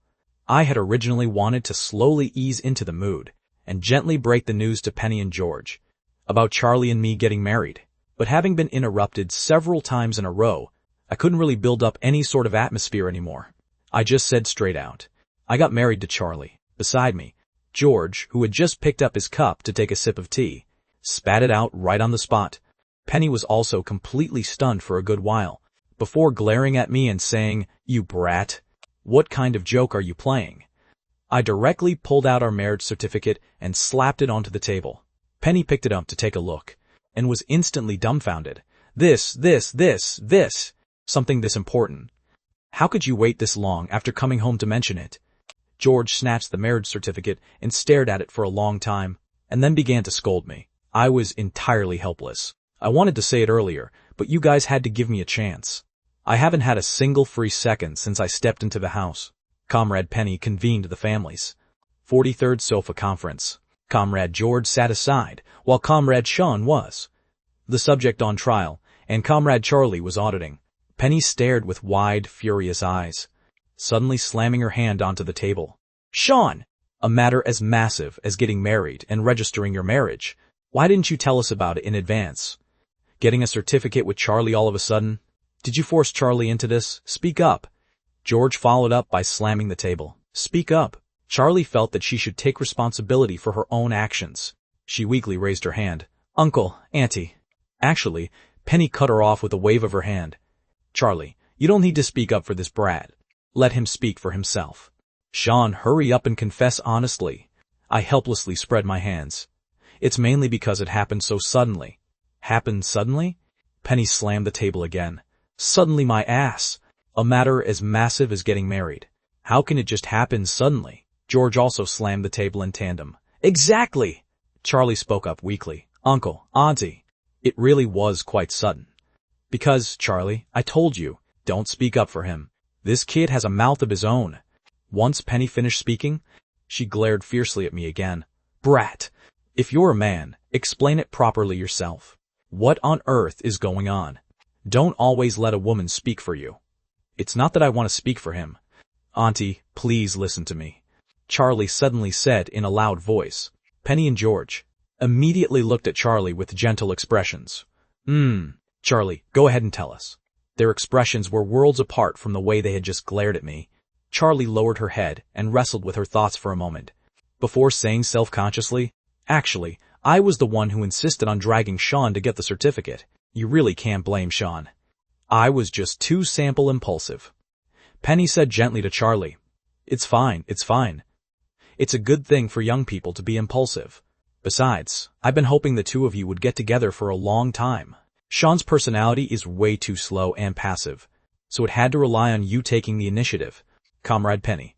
I had originally wanted to slowly ease into the mood and gently break the news to Penny and George about Charlie and me getting married, but having been interrupted several times in a row, I couldn't really build up any sort of atmosphere anymore. I just said straight out, "I got married to Charlie." Beside me, George, who had just picked up his cup to take a sip of tea, spat it out right on the spot. Penny was also completely stunned for a good while, before glaring at me and saying, "You brat, what kind of joke are you playing?" I directly pulled out our marriage certificate and slapped it onto the table. Penny picked it up to take a look, and was instantly dumbfounded. This, something this important. How could you wait this long after coming home to mention it?" George snatched the marriage certificate and stared at it for a long time, and then began to scold me. I was entirely helpless. I wanted to say it earlier, but you guys had to give me a chance. I haven't had a single free second since I stepped into the house. Comrade Penny convened the families. 43rd Sofa Conference. Comrade George sat aside, while Comrade Sean was the subject on trial, and Comrade Charlie was auditing. Penny stared with wide, furious eyes, suddenly slamming her hand onto the table. "Sean, a matter as massive as getting married and registering your marriage. Why didn't you tell us about it in advance? Getting a certificate with Charlie all of a sudden? Did you force Charlie into this? Speak up." George followed up by slamming the table. "Speak up." Charlie felt that she should take responsibility for her own actions. She weakly raised her hand. "Uncle, Auntie." Actually, Penny cut her off with a wave of her hand. "Charlie, you don't need to speak up for this brat. Let him speak for himself." "Sean, hurry up and confess honestly." I helplessly spread my hands. "It's mainly because it happened so suddenly." "Happened suddenly?" Penny slammed the table again. "Suddenly my ass. A matter as massive as getting married. How can it just happen suddenly?" George also slammed the table in tandem. "Exactly!" Charlie spoke up weakly. "Uncle, Auntie, it really was quite sudden. Because, Charlie, I told you, don't speak up for him. This kid has a mouth of his own." Once Penny finished speaking, she glared fiercely at me again. "Brat, if you're a man, explain it properly yourself. What on earth is going on? Don't always let a woman speak for you." It's not that I want to speak for him. Auntie, please listen to me, Charlie suddenly said in a loud voice. Penny and George immediately looked at Charlie with gentle expressions. Charlie, go ahead and tell us. Their expressions were worlds apart from the way they had just glared at me. Charlie lowered her head and wrestled with her thoughts for a moment, before saying self-consciously, "Actually, I was the one who insisted on dragging Sean to get the certificate. You really can't blame Sean. I was just too sample impulsive." Penny said gently to Charlie, It's fine. It's a good thing for young people to be impulsive. Besides, I've been hoping the two of you would get together for a long time. Sean's personality is way too slow and passive, so it had to rely on you taking the initiative. Comrade Penny,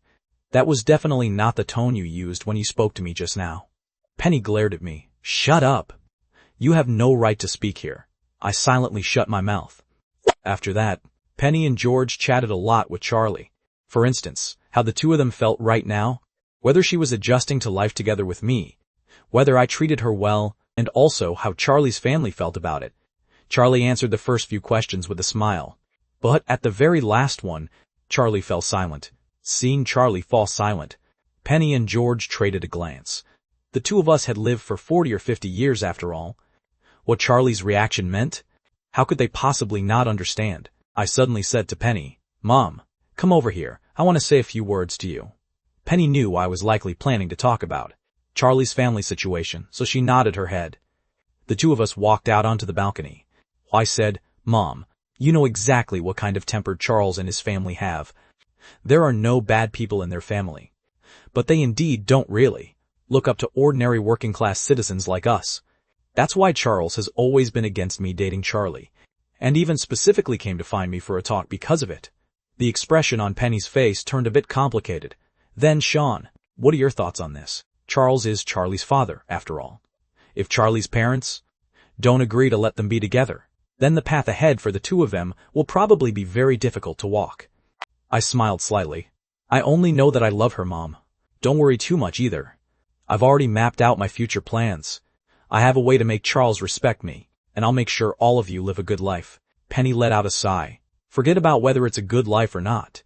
that was definitely not the tone you used when you spoke to me just now. Penny glared at me. Shut up. You have no right to speak here. I silently shut my mouth. After that, Penny and George chatted a lot with Charlie. For instance, how the two of them felt right now, whether she was adjusting to life together with me, whether I treated her well, and also how Charlie's family felt about it. Charlie answered the first few questions with a smile, but at the very last one, Charlie fell silent. Seeing Charlie fall silent, Penny and George traded a glance. The two of us had lived for 40 or 50 years after all. What Charlie's reaction meant? How could they possibly not understand? I suddenly said to Penny, Mom, come over here. I want to say a few words to you. Penny knew I was likely planning to talk about Charlie's family situation, so she nodded her head. The two of us walked out onto the balcony. I said, Mom, you know exactly what kind of temper Charles and his family have. There are no bad people in their family. But they indeed don't really look up to ordinary working-class citizens like us. That's why Charles has always been against me dating Charlie, and even specifically came to find me for a talk because of it. The expression on Penny's face turned a bit complicated. Then, Sean, what are your thoughts on this? Charles is Charlie's father, after all. If Charlie's parents don't agree to let them be together, then the path ahead for the two of them will probably be very difficult to walk. I smiled slightly. I only know that I love her, Mom. Don't worry too much either. I've already mapped out my future plans. I have a way to make Charles respect me, and I'll make sure all of you live a good life. Penny let out a sigh. Forget about whether it's a good life or not.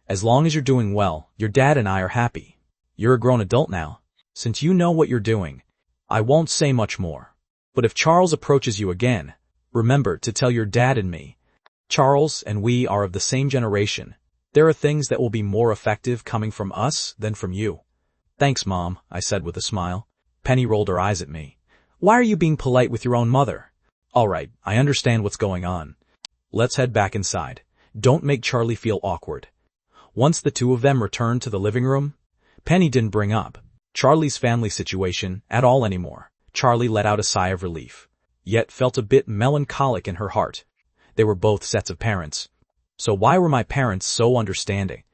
As long as you're doing well, your dad and I are happy. You're a grown adult now. Since you know what you're doing, I won't say much more. But if Charles approaches you again, remember to tell your dad and me. Charles and we are of the same generation. There are things that will be more effective coming from us than from you. Thanks, Mom, I said with a smile. Penny rolled her eyes at me. Why are you being polite with your own mother? All right, I understand what's going on. Let's head back inside. Don't make Charlie feel awkward. Once the two of them returned to the living room, Penny didn't bring up Charlie's family situation at all anymore. Charlie let out a sigh of relief, yet felt a bit melancholic in her heart. They were both sets of parents. So why were my parents so understanding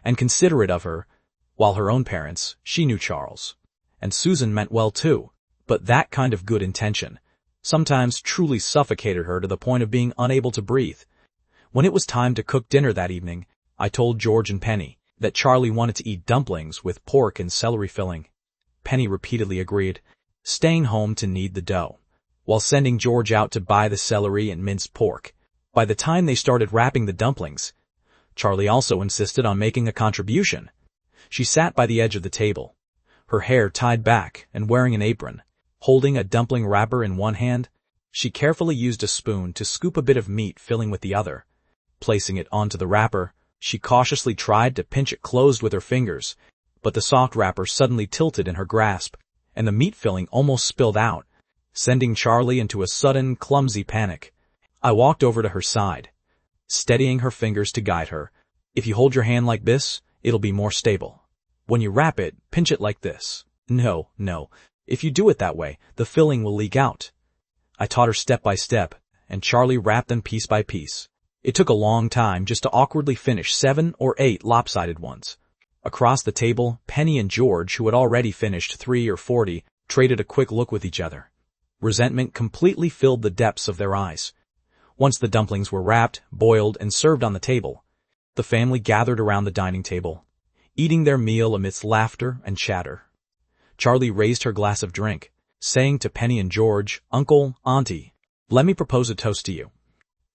and considerate of her, while her own parents, she knew Charles and Susan meant well too, but that kind of good intention sometimes truly suffocated her to the point of being unable to breathe. When it was time to cook dinner that evening, I told George and Penny that Charlie wanted to eat dumplings with pork and celery filling. Penny repeatedly agreed, staying home to knead the dough, while sending George out to buy the celery and minced pork. By the time they started wrapping the dumplings, Charlie also insisted on making a contribution. She sat by the edge of the table, her hair tied back and wearing an apron. Holding a dumpling wrapper in one hand, she carefully used a spoon to scoop a bit of meat filling with the other. Placing it onto the wrapper, she cautiously tried to pinch it closed with her fingers, but the soft wrapper suddenly tilted in her grasp, and the meat filling almost spilled out, sending Charlie into a sudden, clumsy panic. I walked over to her side, steadying her fingers to guide her. If you hold your hand like this, it'll be more stable. When you wrap it, pinch it like this. No. If you do it that way, the filling will leak out. I taught her step by step, and Charlie wrapped them piece by piece. It took a long time just to awkwardly finish 7 or 8 lopsided ones. Across the table, Penny and George, who had already finished 30 or 40, traded a quick look with each other. Resentment completely filled the depths of their eyes. Once the dumplings were wrapped, boiled, and served on the table, the family gathered around the dining table, eating their meal amidst laughter and chatter. Charlie raised her glass of drink, saying to Penny and George, Uncle, Auntie, let me propose a toast to you.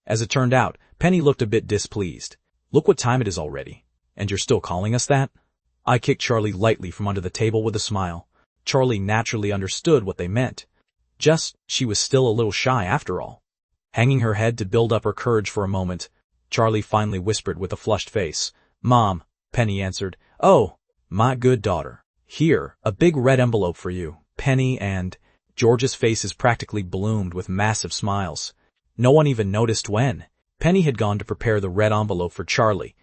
As it turned out, Penny looked a bit displeased. Look what time it is already. And you're still calling us that? I kicked Charlie lightly from under the table with a smile. Charlie naturally understood what they meant. Just, she was still a little shy after all. Hanging her head to build up her courage for a moment, Charlie finally whispered with a flushed face. Mom, Penny answered. Oh, my good daughter. Here, a big red envelope for you, Penny, and George's faces practically bloomed with massive smiles. No one even noticed when Penny had gone to prepare the red envelope for Charlie,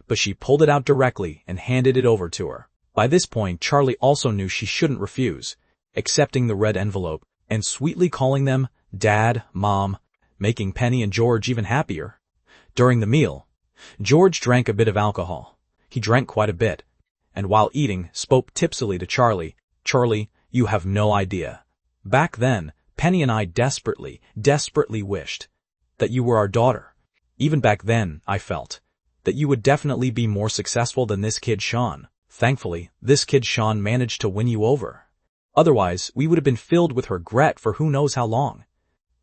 but she pulled it out directly and handed it over to her. By this point, Charlie also knew she shouldn't refuse, accepting the red envelope and sweetly calling them Dad, Mom, making Penny and George even happier. During the meal, George drank a bit of alcohol. He drank quite a bit, and while eating, spoke tipsily to Charlie. Charlie, you have no idea. Back then, Penny and I desperately wished that you were our daughter. Even back then, I felt that you would definitely be more successful than this kid Sean. Thankfully, this kid Sean managed to win you over. Otherwise, we would have been filled with regret for who knows how long.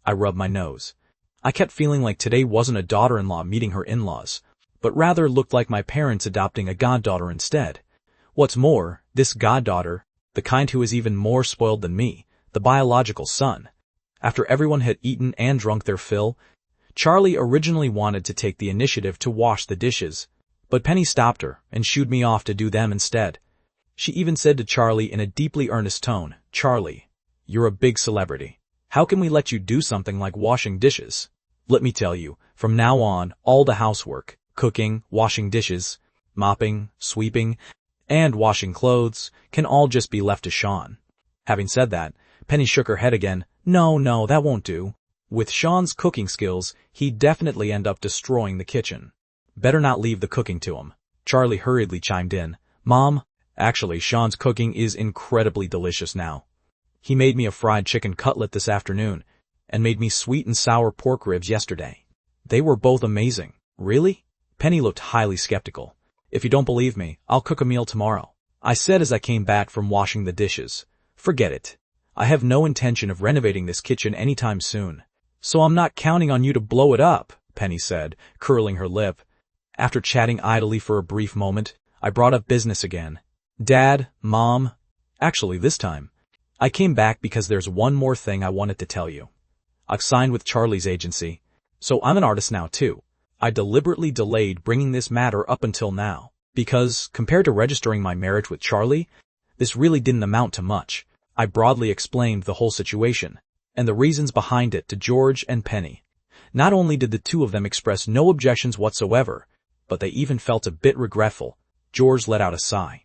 I rubbed my nose. I kept feeling like today wasn't a daughter-in-law meeting her in-laws, but rather looked like my parents adopting a goddaughter instead. What's more, this goddaughter, the kind who is even more spoiled than me, the biological son. After everyone had eaten and drunk their fill, Charlie originally wanted to take the initiative to wash the dishes, but Penny stopped her and shooed me off to do them instead. She even said to Charlie in a deeply earnest tone, Charlie, you're a big celebrity. How can we let you do something like washing dishes? Let me tell you, from now on, all the housework, cooking, washing dishes, mopping, sweeping, and washing clothes can all just be left to Sean. Having said that, Penny shook her head again. No, that won't do. With Sean's cooking skills, he'd definitely end up destroying the kitchen. Better not leave the cooking to him. Charlie hurriedly chimed in. Mom, actually, Sean's cooking is incredibly delicious now. He made me a fried chicken cutlet this afternoon, and made me sweet and sour pork ribs yesterday. They were both amazing. Really? Penny looked highly skeptical. If you don't believe me, I'll cook a meal tomorrow, I said as I came back from washing the dishes. Forget it. I have no intention of renovating this kitchen anytime soon. So I'm not counting on you to blow it up, Penny said, curling her lip. After chatting idly for a brief moment, I brought up business again. Dad, Mom, actually this time, I came back because there's one more thing I wanted to tell you. I've signed with Charlie's agency, so I'm an artist now too. I deliberately delayed bringing this matter up until now, because, compared to registering my marriage with Charlie, this really didn't amount to much. I broadly explained the whole situation, and the reasons behind it to George and Penny. Not only did the two of them express no objections whatsoever, but they even felt a bit regretful. George let out a sigh.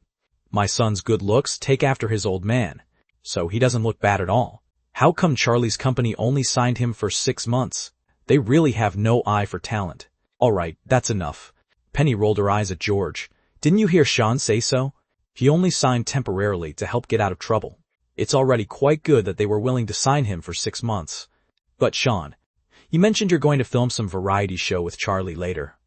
My son's good looks take after his old man, so he doesn't look bad at all. How come Charlie's company only signed him for 6 months? They really have no eye for talent. Alright, that's enough. Penny rolled her eyes at George. Didn't you hear Sean say so? He only signed temporarily to help get out of trouble. It's already quite good that they were willing to sign him for 6 months. But Sean, you mentioned you're going to film some variety show with Charlie later.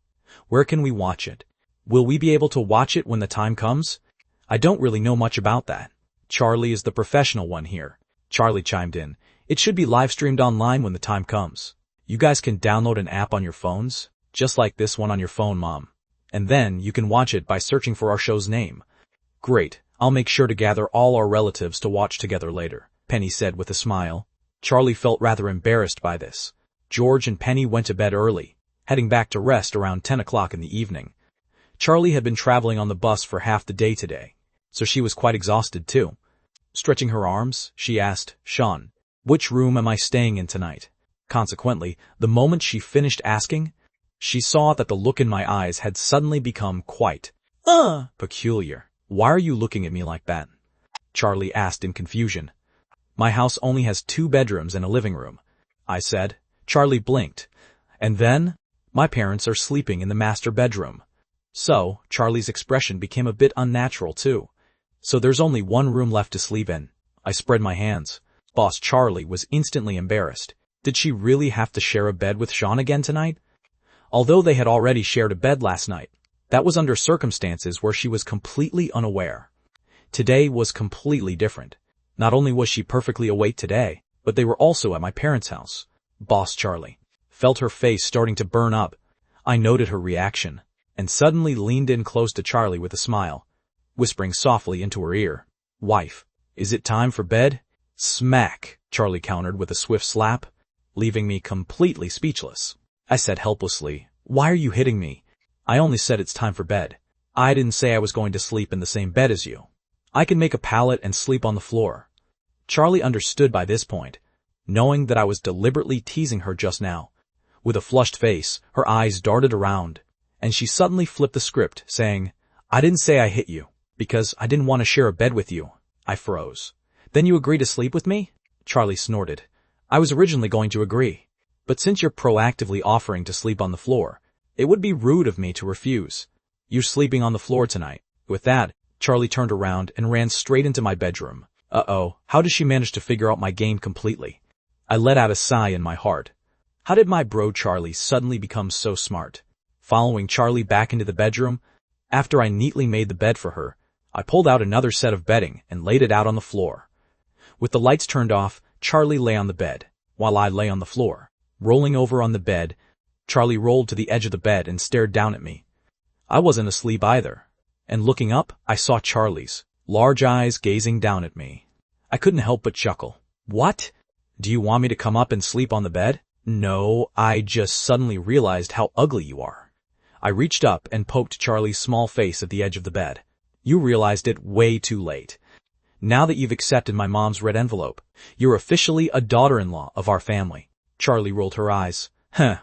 Where can we watch it? Will we be able to watch it when the time comes? I don't really know much about that. Charlie is the professional one here. Charlie chimed in. It should be live streamed online when the time comes. You guys can download an app on your phones, just like this one on your phone, Mom. And then you can watch it by searching for our show's name. Great. I'll make sure to gather all our relatives to watch together later, Penny said with a smile. Charlie felt rather embarrassed by this. George and Penny went to bed early, heading back to rest around 10 o'clock in the evening. Charlie had been traveling on the bus for half the day today, so she was quite exhausted too. Stretching her arms, she asked, Sean, which room am I staying in tonight? Consequently, the moment she finished asking, she saw that the look in my eyes had suddenly become quite peculiar. Why are you looking at me like that? Charlie asked in confusion. My house only has 2 bedrooms and a living room, I said. Charlie blinked. And then, my parents are sleeping in the master bedroom. So, Charlie's expression became a bit unnatural too. So there's only 1 room left to sleep in. I spread my hands. Boss Charlie was instantly embarrassed. Did she really have to share a bed with Sean again tonight? Although they had already shared a bed last night, that was under circumstances where she was completely unaware. Today was completely different. Not only was she perfectly awake today, but they were also at my parents' house. Boss Charlie felt her face starting to burn up. I noted her reaction. and suddenly leaned in close to Charlie with a smile, whispering softly into her ear, "Wife, is it time for bed?" Smack, Charlie countered with a swift slap, leaving me completely speechless. I said helplessly, "Why are you hitting me? I only said it's time for bed. I didn't say I was going to sleep in the same bed as you. I can make a pallet and sleep on the floor." Charlie understood by this point, knowing that I was deliberately teasing her just now. With a flushed face, her eyes darted around, and she suddenly flipped the script, saying, "I didn't say I hit you, because I didn't want to share a bed with you." I froze. "Then you agree to sleep with me?" Charlie snorted. "I was originally going to agree, but since you're proactively offering to sleep on the floor, it would be rude of me to refuse. You're sleeping on the floor tonight." With that, Charlie turned around and ran straight into my bedroom. Uh-oh, how does she manage to figure out my game completely? I let out a sigh in my heart. How did my bro Charlie suddenly become so smart? Following Charlie back into the bedroom, after I neatly made the bed for her, I pulled out another set of bedding and laid it out on the floor. With the lights turned off, Charlie lay on the bed, while I lay on the floor. Rolling over on the bed, Charlie rolled to the edge of the bed and stared down at me. I wasn't asleep either, and looking up, I saw Charlie's large eyes gazing down at me. I couldn't help but chuckle. "What? Do you want me to come up and sleep on the bed?" "No, I just suddenly realized how ugly you are." I reached up and poked Charlie's small face at the edge of the bed. "You realized it way too late. Now that you've accepted my mom's red envelope, you're officially a daughter-in-law of our family." Charlie rolled her eyes. "Huh.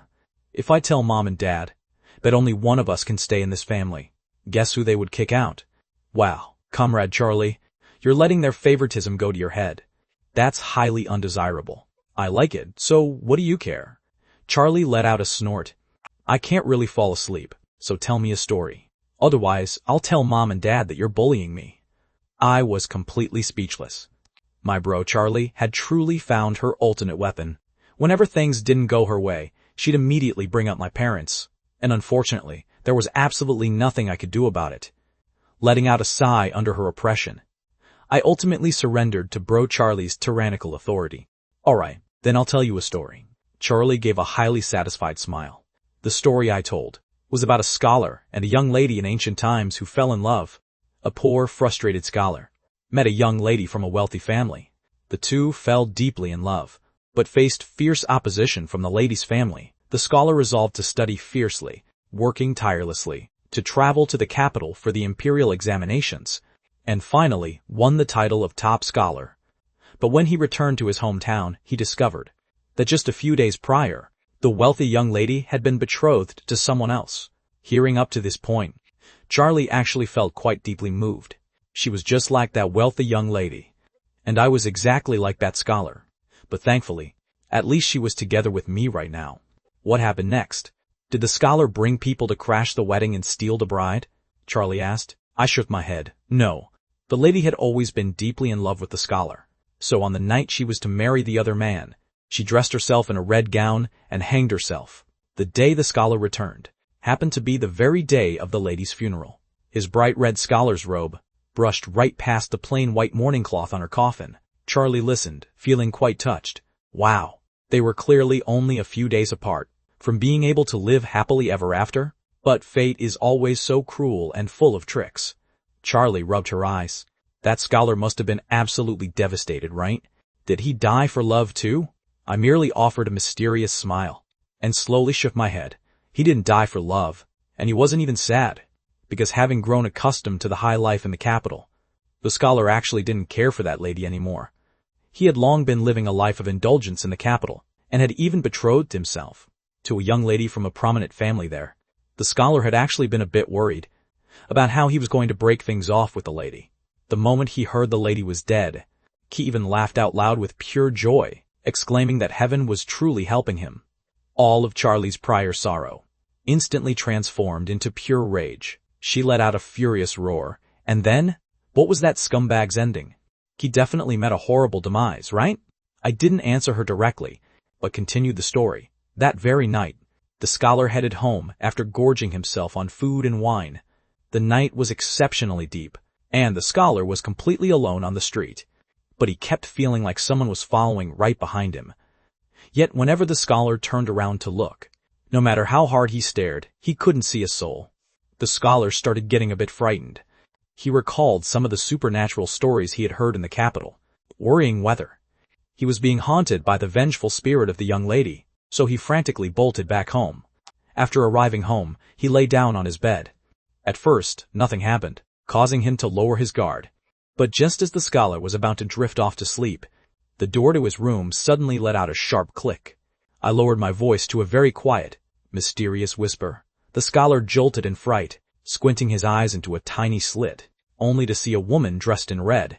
If I tell Mom and Dad, bet only one of us can stay in this family. Guess who they would kick out?" "Wow, Comrade Charlie, you're letting their favoritism go to your head. That's highly undesirable." "I like it, so what do you care?" Charlie let out a snort. "I can't really fall asleep, so tell me a story. Otherwise, I'll tell Mom and Dad that you're bullying me." I was completely speechless. My bro Charlie had truly found her ultimate weapon. Whenever things didn't go her way, she'd immediately bring up my parents. And unfortunately, there was absolutely nothing I could do about it. Letting out a sigh under her oppression, I ultimately surrendered to bro Charlie's tyrannical authority. "Alright, then I'll tell you a story." Charlie gave a highly satisfied smile. The story I told was about a scholar and a young lady in ancient times who fell in love. A poor, frustrated scholar met a young lady from a wealthy family. The two fell deeply in love, but faced fierce opposition from the lady's family. The scholar resolved to study fiercely, working tirelessly, to travel to the capital for the imperial examinations, and finally won the title of top scholar. But when he returned to his hometown, he discovered that just a few days prior, the wealthy young lady had been betrothed to someone else. Hearing up to this point, Charlie actually felt quite deeply moved. She was just like that wealthy young lady, and I was exactly like that scholar. But thankfully, at least she was together with me right now. What happened next? Did the scholar bring people to crash the wedding and steal the bride? Charlie asked. I shook my head. No. The lady had always been deeply in love with the scholar. So on the night she was to marry the other man, she dressed herself in a red gown and hanged herself. The day the scholar returned happened to be the very day of the lady's funeral. His bright red scholar's robe brushed right past the plain white mourning cloth on her coffin. Charlie listened, feeling quite touched. Wow. They were clearly only a few days apart from being able to live happily ever after. But fate is always so cruel and full of tricks. Charlie rubbed her eyes. That scholar must have been absolutely devastated, right? Did he die for love too? I merely offered a mysterious smile and slowly shook my head. He didn't die for love, and he wasn't even sad, because having grown accustomed to the high life in the capital, the scholar actually didn't care for that lady anymore. He had long been living a life of indulgence in the capital, and had even betrothed himself to a young lady from a prominent family there. The scholar had actually been a bit worried about how he was going to break things off with the lady. The moment he heard the lady was dead, he even laughed out loud with pure joy, exclaiming that heaven was truly helping him. All of Charlie's prior sorrow instantly transformed into pure rage. She let out a furious roar. And then, what was that scumbag's ending? He definitely met a horrible demise, right? I didn't answer her directly, but continued the story. That very night, the scholar headed home after gorging himself on food and wine. The night was exceptionally deep, and the scholar was completely alone on the street. But he kept feeling like someone was following right behind him. Yet whenever the scholar turned around to look, no matter how hard he stared, he couldn't see a soul. The scholar started getting a bit frightened. He recalled some of the supernatural stories he had heard in the capital. Worrying weather. He was being haunted by the vengeful spirit of the young lady, so he frantically bolted back home. After arriving home, he lay down on his bed. At first, nothing happened, causing him to lower his guard. But just as the scholar was about to drift off to sleep, the door to his room suddenly let out a sharp click. I lowered my voice to a very quiet, mysterious whisper. The scholar jolted in fright, squinting his eyes into a tiny slit, only to see a woman dressed in red,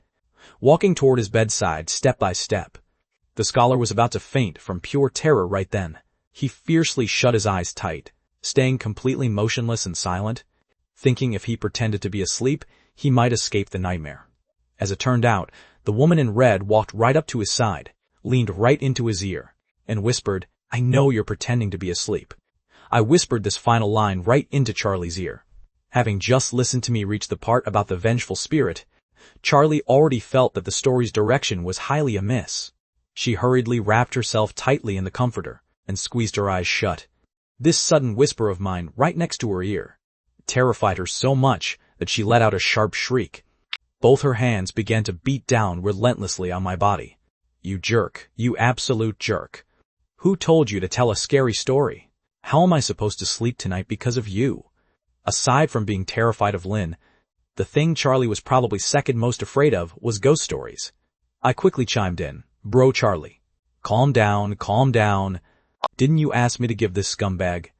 walking toward his bedside step by step. The scholar was about to faint from pure terror right then. He fiercely shut his eyes tight, staying completely motionless and silent, thinking if he pretended to be asleep, he might escape the nightmare. As it turned out, the woman in red walked right up to his side, leaned right into his ear, and whispered, "I know you're pretending to be asleep." I whispered this final line right into Charlie's ear. Having just listened to me reach the part about the vengeful spirit, Charlie already felt that the story's direction was highly amiss. She hurriedly wrapped herself tightly in the comforter and squeezed her eyes shut. This sudden whisper of mine right next to her ear terrified her so much that she let out a sharp shriek. Both her hands began to beat down relentlessly on my body. "You jerk, you absolute jerk. Who told you to tell a scary story? How am I supposed to sleep tonight because of you?" Aside from being terrified of Lynn, the thing Charlie was probably second most afraid of was ghost stories. I quickly chimed in, "Bro Charlie, calm down, calm down. Didn't you ask me to give this scumbag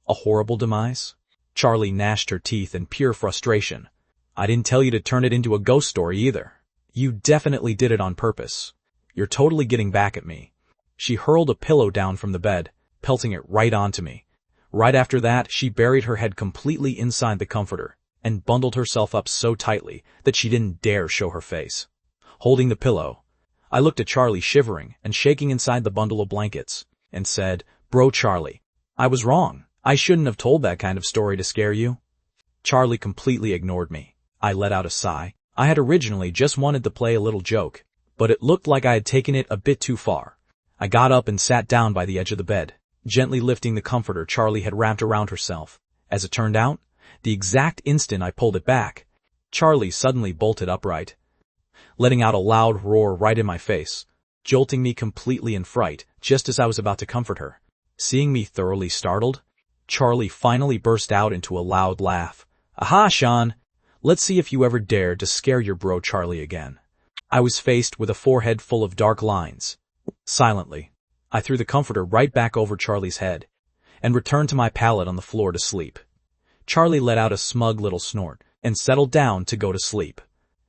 a horrible demise?" Charlie gnashed her teeth in pure frustration. "I didn't tell you to turn it into a ghost story either. You definitely did it on purpose. You're totally getting back at me." She hurled a pillow down from the bed, pelting it right onto me. Right after that, she buried her head completely inside the comforter and bundled herself up so tightly that she didn't dare show her face. Holding the pillow, I looked at Charlie shivering and shaking inside the bundle of blankets and said, "Bro Charlie, I was wrong. I shouldn't have told that kind of story to scare you." Charlie completely ignored me. I let out a sigh. I had originally just wanted to play a little joke, but it looked like I had taken it a bit too far. I got up and sat down by the edge of the bed, gently lifting the comforter Charlie had wrapped around herself. As it turned out, the exact instant I pulled it back, Charlie suddenly bolted upright, letting out a loud roar right in my face, jolting me completely in fright just as I was about to comfort her. Seeing me thoroughly startled, Charlie finally burst out into a loud laugh. "Aha, Sean! Let's see if you ever dared to scare your bro Charlie again." I was faced with a forehead full of dark lines. Silently, I threw the comforter right back over Charlie's head and returned to my pallet on the floor to sleep. Charlie let out a smug little snort and settled down to go to sleep.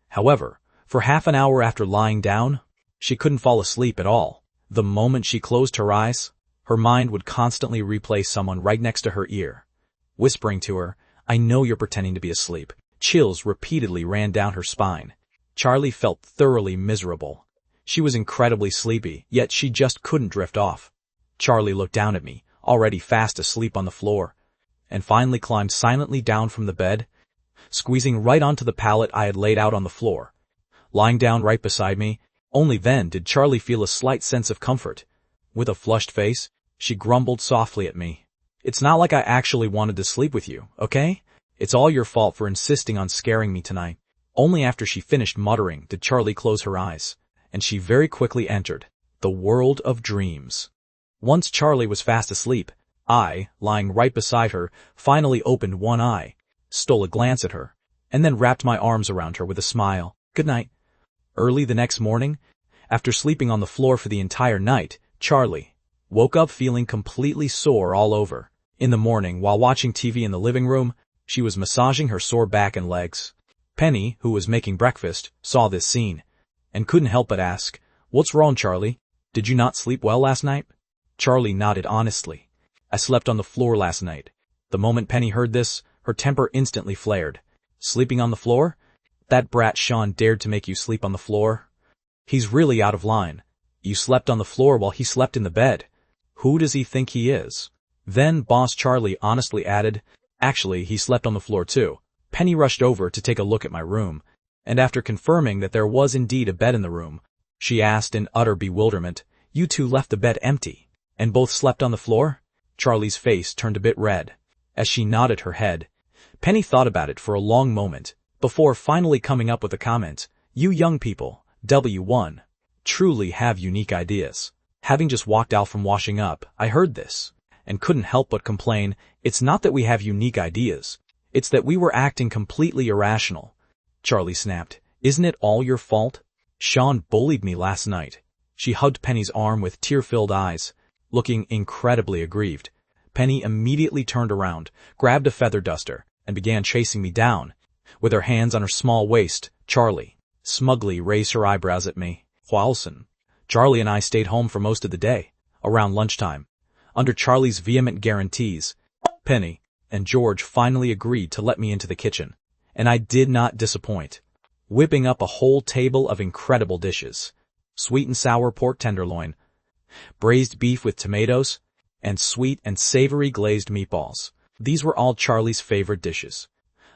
However, for half an hour after lying down, she couldn't fall asleep at all. The moment she closed her eyes, her mind would constantly replay someone right next to her ear, whispering to her, "I know you're pretending to be asleep." Chills repeatedly ran down her spine. Charlie felt thoroughly miserable. She was incredibly sleepy, yet she just couldn't drift off. Charlie looked down at me, already fast asleep on the floor, and finally climbed silently down from the bed, squeezing right onto the pallet I had laid out on the floor. Lying down right beside me, only then did Charlie feel a slight sense of comfort. With a flushed face, she grumbled softly at me. "It's not like I actually wanted to sleep with you, okay? It's all your fault for insisting on scaring me tonight." Only after she finished muttering did Charlie close her eyes, and she very quickly entered the world of dreams. Once Charlie was fast asleep, I, lying right beside her, finally opened one eye, stole a glance at her, and then wrapped my arms around her with a smile. "Good night." Early the next morning, after sleeping on the floor for the entire night, Charlie woke up feeling completely sore all over. In the morning, while watching TV in the living room, she was massaging her sore back and legs. Penny, who was making breakfast, saw this scene and couldn't help but ask, "What's wrong, Charlie? Did you not sleep well last night?" Charlie nodded honestly. "I slept on the floor last night." The moment Penny heard this, her temper instantly flared. "Sleeping on the floor? That brat Sean dared to make you sleep on the floor? He's really out of line. You slept on the floor while he slept in the bed. Who does he think he is?" Then Boss Charlie honestly added, "Actually, he slept on the floor too." Penny rushed over to take a look at my room, and after confirming that there was indeed a bed in the room, she asked in utter bewilderment, "You two left the bed empty, and both slept on the floor?" Charlie's face turned a bit red. As she nodded her head, Penny thought about it for a long moment, before finally coming up with a comment. You young people, W1, truly have unique ideas. Having just walked out from washing up, I heard this, and couldn't help but complain. It's not that we have unique ideas. It's that we were acting completely irrational. Charlie snapped. Isn't it all your fault? Sean bullied me last night. She hugged Penny's arm with tear-filled eyes, looking incredibly aggrieved. Penny immediately turned around, grabbed a feather duster, and began chasing me down. With her hands on her small waist, Charlie smugly raised her eyebrows at me. Whalson. Charlie and I stayed home for most of the day. Around lunchtime, under Charlie's vehement guarantees, Penny and George finally agreed to let me into the kitchen, and I did not disappoint, whipping up a whole table of incredible dishes. Sweet and sour pork tenderloin, braised beef with tomatoes, and sweet and savory glazed meatballs. These were all Charlie's favorite dishes.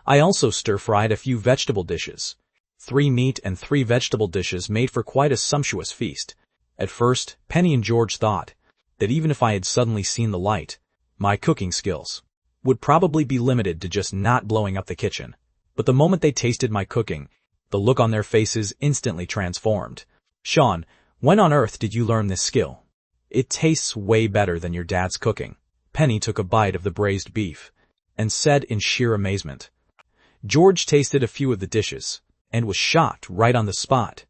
I also stir-fried a few vegetable dishes. 3 meat and 3 vegetable dishes made for quite a sumptuous feast. At first, Penny and George thought that even if I had suddenly seen the light, my cooking skills would probably be limited to just not blowing up the kitchen. But the moment they tasted my cooking, the look on their faces instantly transformed. Sean, when on earth did you learn this skill? It tastes way better than your dad's cooking. Penny took a bite of the braised beef and said in sheer amazement. George tasted a few of the dishes and was shocked right on the spot.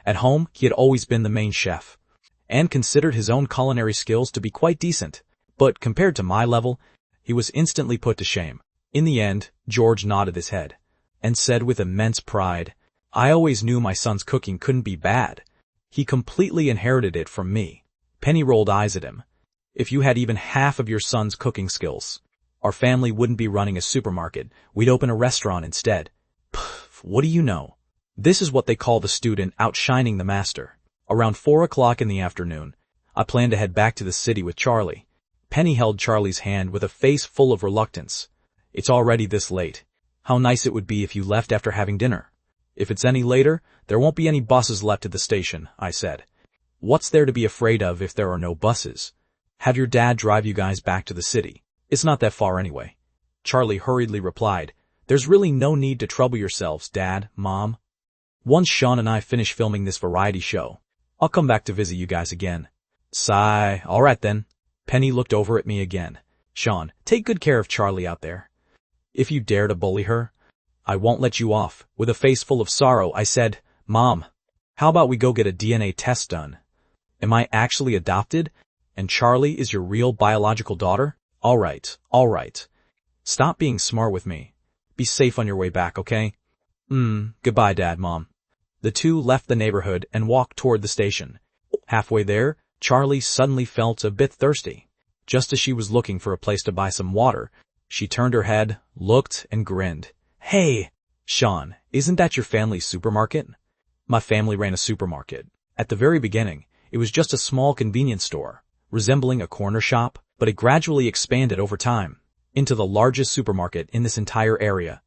At home, he had always been the main chef and considered his own culinary skills to be quite decent, but compared to my level, he was instantly put to shame. In the end, George nodded his head and said with immense pride, I always knew my son's cooking couldn't be bad. He completely inherited it from me. Penny rolled eyes at him. If you had even half of your son's cooking skills, our family wouldn't be running a supermarket. We'd open a restaurant instead. Pff, what do you know? This is what they call the student outshining the master. Around 4 o'clock in the afternoon, I planned to head back to the city with Charlie. Penny held Charlie's hand with a face full of reluctance. It's already this late. How nice it would be if you left after having dinner. If it's any later, there won't be any buses left at the station, I said. What's there to be afraid of if there are no buses? Have your dad drive you guys back to the city. It's not that far anyway. Charlie hurriedly replied, There's really no need to trouble yourselves, Dad, Mom. Once Sean and I finish filming this variety show, I'll come back to visit you guys again. Sigh. All right then. Penny looked over at me again. Sean, take good care of Charlie out there. If you dare to bully her, I won't let you off. With a face full of sorrow, I said, Mom, how about we go get a DNA test done? Am I actually adopted? And Charlie is your real biological daughter? All right. Stop being smart with me. Be safe on your way back, okay? Goodbye, Dad, Mom. The two left the neighborhood and walked toward the station. Halfway there, Charlie suddenly felt a bit thirsty. Just as she was looking for a place to buy some water, she turned her head, looked, and grinned. Hey, Sean, isn't that your family's supermarket? My family ran a supermarket. At the very beginning, it was just a small convenience store, resembling a corner shop, but it gradually expanded over time into the largest supermarket in this entire area.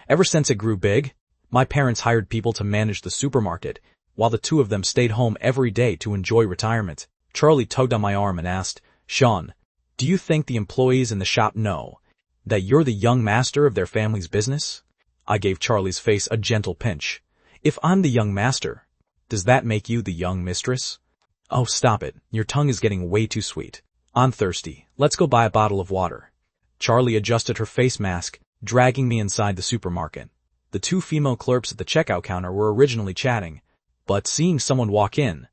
Ever since it grew big, my parents hired people to manage the supermarket, while the two of them stayed home every day to enjoy retirement. Charlie tugged on my arm and asked, Sean, do you think the employees in the shop know that you're the young master of their family's business? I gave Charlie's face a gentle pinch. If I'm the young master, does that make you the young mistress? Oh, stop it. Your tongue is getting way too sweet. I'm thirsty. Let's go buy a bottle of water. Charlie adjusted her face mask, dragging me inside the supermarket. The two female clerks at the checkout counter were originally chatting, but seeing someone walk in,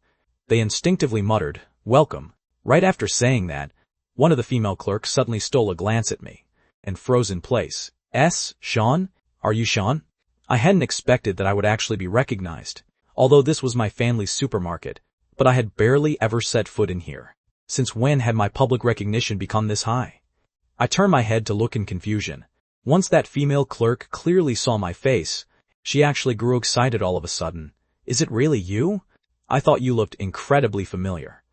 they instinctively muttered, Welcome. Right after saying that, one of the female clerks suddenly stole a glance at me and froze in place. Sean? Are you Sean? I hadn't expected that I would actually be recognized, although this was my family's supermarket, but I had barely ever set foot in here. Since when had my public recognition become this high? I turned my head to look in confusion. Once that female clerk clearly saw my face, she actually grew excited all of a sudden. Is it really you? I thought you looked incredibly familiar.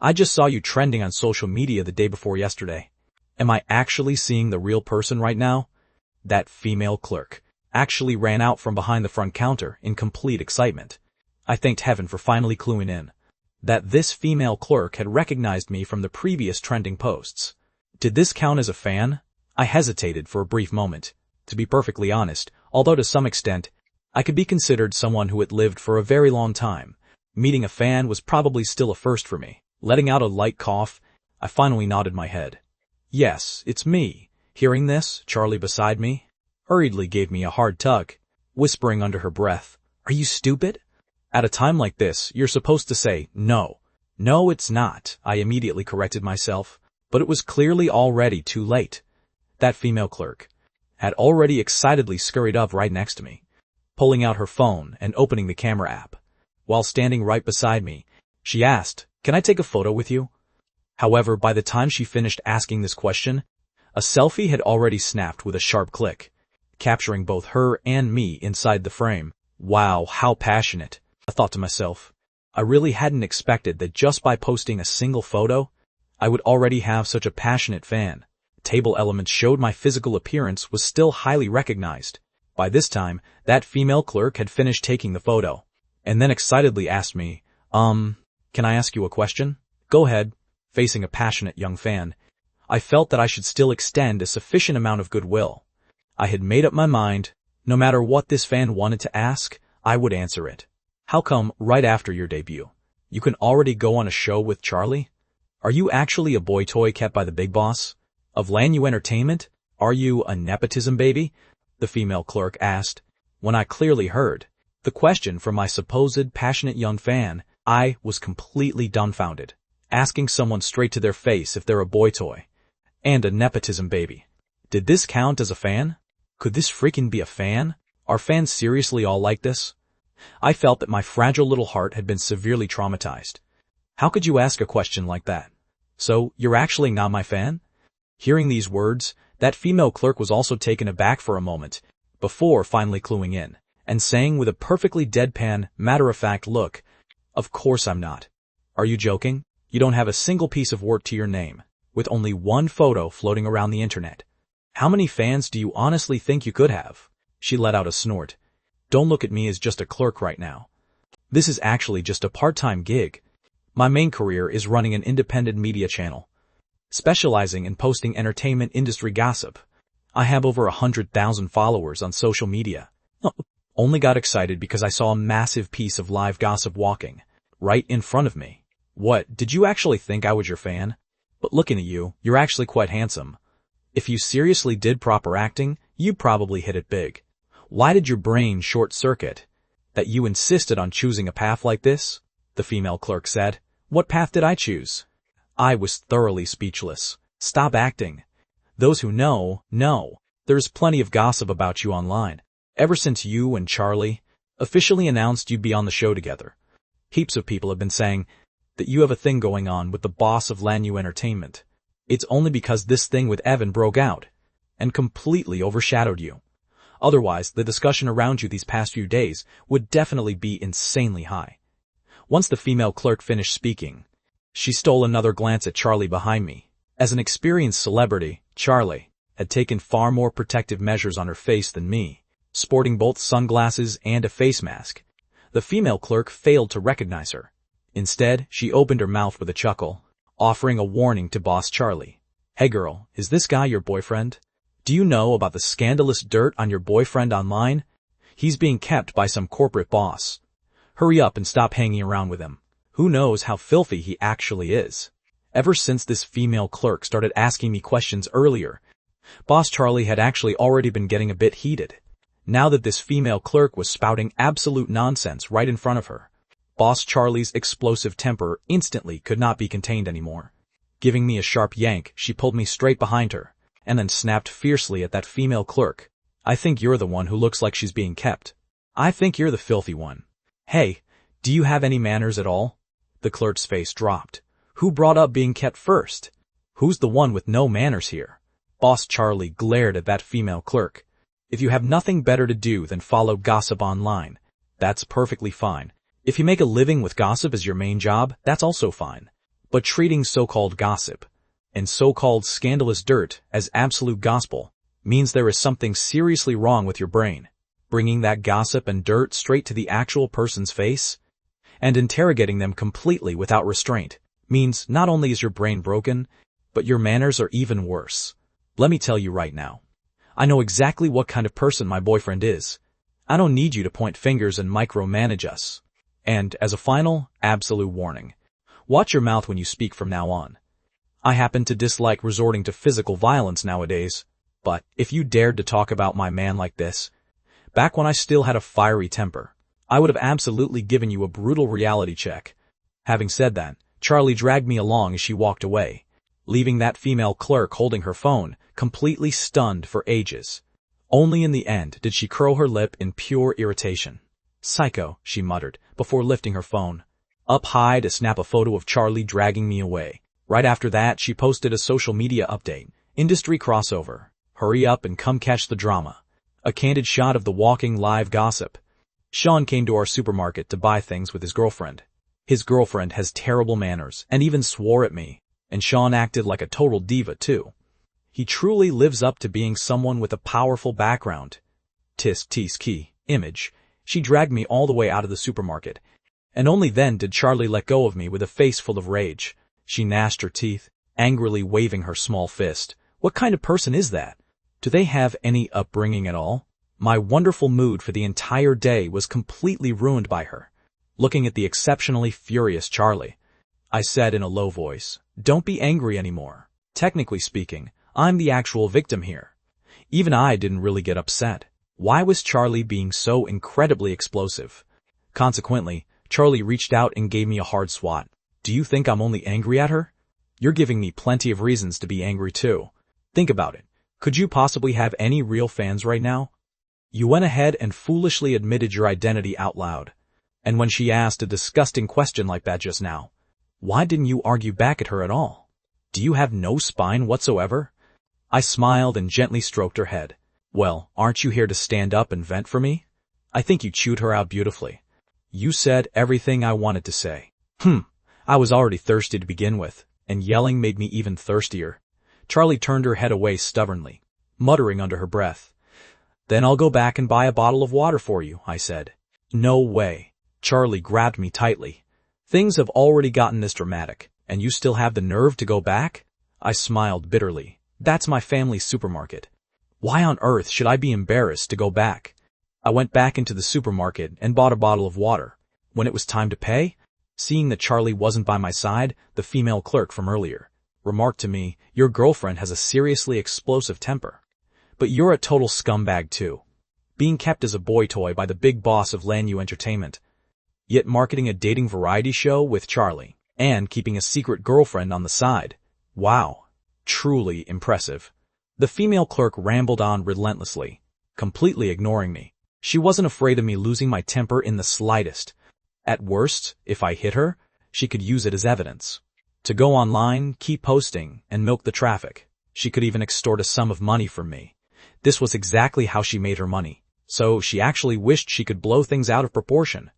I just saw you trending on social media the day before yesterday. Am I actually seeing the real person right now? That female clerk actually ran out from behind the front counter in complete excitement. I thanked heaven for finally cluing in that this female clerk had recognized me from the previous trending posts. Did this count as a fan? I hesitated for a brief moment. To be perfectly honest, although to some extent, I could be considered someone who had lived for a very long time, meeting a fan was probably still a first for me. Letting out a light cough, I finally nodded my head. Yes, it's me. Hearing this, Charlie beside me hurriedly gave me a hard tug, whispering under her breath, "Are you stupid?" At a time like this, you're supposed to say, "No. No, it's not," I immediately corrected myself, but it was clearly already too late. That female clerk had already excitedly scurried up right next to me, pulling out her phone and opening the camera app. While standing right beside me, she asked, "Can I take a photo with you?" However, by the time she finished asking this question, a selfie had already snapped with a sharp click, capturing both her and me inside the frame. Wow, how passionate, I thought to myself. I really hadn't expected that just by posting a single photo, I would already have such a passionate fan. Table elements showed my physical appearance was still highly recognized. By this time, that female clerk had finished taking the photo, and then excitedly asked me, can I ask you a question?" "Go ahead." Facing a passionate young fan, I felt that I should still extend a sufficient amount of goodwill. I had made up my mind, no matter what this fan wanted to ask, I would answer it. "How come, right after your debut, you can already go on a show with Charlie? Are you actually a boy toy kept by the big boss of Lanyu Entertainment? Are you a nepotism baby?" the female clerk asked. When I clearly heard the question from my supposed passionate young fan, I was completely dumbfounded. Asking someone straight to their face if they're a boy toy and a nepotism baby. Did this count as a fan? Could this freaking be a fan? Are fans seriously all like this? I felt that my fragile little heart had been severely traumatized. How could you ask a question like that? "So, you're actually not my fan?" Hearing these words, that female clerk was also taken aback for a moment, before finally cluing in, and saying with a perfectly deadpan, matter-of-fact look, "Of course I'm not. Are you joking? You don't have a single piece of work to your name, with only one photo floating around the internet. How many fans do you honestly think you could have?" She let out a snort. "Don't look at me as just a clerk right now. This is actually just a part-time gig. My main career is running an independent media channel, specializing in posting entertainment industry gossip. I have over 100,000 followers on social media. Only got excited because I saw a massive piece of live gossip walking right in front of me. What, did you actually think I was your fan? But looking at you, you're actually quite handsome. If you seriously did proper acting, you probably hit it big. Why did your brain short-circuit that you insisted on choosing a path like this?" the female clerk said. "What path did I choose?" I was thoroughly speechless. "Stop acting. Those who know. There's plenty of gossip about you online. Ever since you and Charlie officially announced you'd be on the show together, heaps of people have been saying that you have a thing going on with the boss of Lanyu Entertainment. It's only because this thing with Evan broke out and completely overshadowed you. Otherwise, the discussion around you these past few days would definitely be insanely high." Once the female clerk finished speaking, she stole another glance at Charlie behind me. As an experienced celebrity, Charlie had taken far more protective measures on her face than me. Sporting both sunglasses and a face mask, the female clerk failed to recognize her. Instead, she opened her mouth with a chuckle, offering a warning to Boss Charlie. "Hey girl, is this guy your boyfriend? Do you know about the scandalous dirt on your boyfriend online? He's being kept by some corporate boss. Hurry up and stop hanging around with him. Who knows how filthy he actually is." Ever since this female clerk started asking me questions earlier, Boss Charlie had actually already been getting a bit heated. Now that this female clerk was spouting absolute nonsense right in front of her, Boss Charlie's explosive temper instantly could not be contained anymore. Giving me a sharp yank, she pulled me straight behind her, and then snapped fiercely at that female clerk. "I think you're the one who looks like she's being kept. I think you're the filthy one. Hey, do you have any manners at all?" The clerk's face dropped. "Who brought up being kept first? Who's the one with no manners here?" Boss Charlie glared at that female clerk. "If you have nothing better to do than follow gossip online, that's perfectly fine. If you make a living with gossip as your main job, that's also fine. But treating so-called gossip and so-called scandalous dirt as absolute gospel means there is something seriously wrong with your brain. Bringing that gossip and dirt straight to the actual person's face and interrogating them completely without restraint means not only is your brain broken, but your manners are even worse. Let me tell you right now, I know exactly what kind of person my boyfriend is. I don't need you to point fingers and micromanage us. And, as a final, absolute warning, watch your mouth when you speak from now on. I happen to dislike resorting to physical violence nowadays, but if you dared to talk about my man like this, back when I still had a fiery temper, I would have absolutely given you a brutal reality check. Having said that, Charlie dragged me along as she walked away, leaving that female clerk holding her phone, completely stunned for ages. Only in the end did she curl her lip in pure irritation. "Psycho," she muttered, before lifting her phone up high to snap a photo of Charlie dragging me away. Right after that, she posted a social media update. "Industry crossover. Hurry up and come catch the drama." A candid shot of the walking live gossip. Sean came to our supermarket to buy things with his girlfriend. His girlfriend has terrible manners and even swore at me, and Sean acted like a total diva too. He truly lives up to being someone with a powerful background. Tisk key image. She dragged me all the way out of the supermarket, and only then did Charlie let go of me with a face full of rage. She gnashed her teeth, angrily waving her small fist. What kind of person is that? Do they have any upbringing at all? My wonderful mood for the entire day was completely ruined by her. Looking at the exceptionally furious Charlie, I said in a low voice, "Don't be angry anymore. Technically speaking, I'm the actual victim here." Even I didn't really get upset. Why was Charlie being so incredibly explosive? Consequently, Charlie reached out and gave me a hard swat. "Do you think I'm only angry at her? You're giving me plenty of reasons to be angry too. Think about it. Could you possibly have any real fans right now? You went ahead and foolishly admitted your identity out loud. And when she asked a disgusting question like that just now, why didn't you argue back at her at all? Do you have no spine whatsoever?" I smiled and gently stroked her head. "Well, aren't you here to stand up and vent for me? I think you chewed her out beautifully. You said everything I wanted to say." I was already thirsty to begin with, and yelling made me even thirstier. Charlie turned her head away stubbornly, muttering under her breath. "Then I'll go back and buy a bottle of water for you," I said. "No way." Charlie grabbed me tightly. "Things have already gotten this dramatic, and you still have the nerve to go back?" I smiled bitterly. "That's my family's supermarket. Why on earth should I be embarrassed to go back?" I went back into the supermarket and bought a bottle of water. When it was time to pay, seeing that Charlie wasn't by my side, the female clerk from earlier remarked to me, "Your girlfriend has a seriously explosive temper. But you're a total scumbag too. Being kept as a boy toy by the big boss of Lanyu Entertainment, yet marketing a dating variety show with Charlie, and keeping a secret girlfriend on the side. Wow. Truly impressive." The female clerk rambled on relentlessly, completely ignoring me. She wasn't afraid of me losing my temper in the slightest. At worst, if I hit her, she could use it as evidence to go online, keep posting, and milk the traffic. She could even extort a sum of money from me. This was exactly how she made her money, so she actually wished she could blow things out of proportion.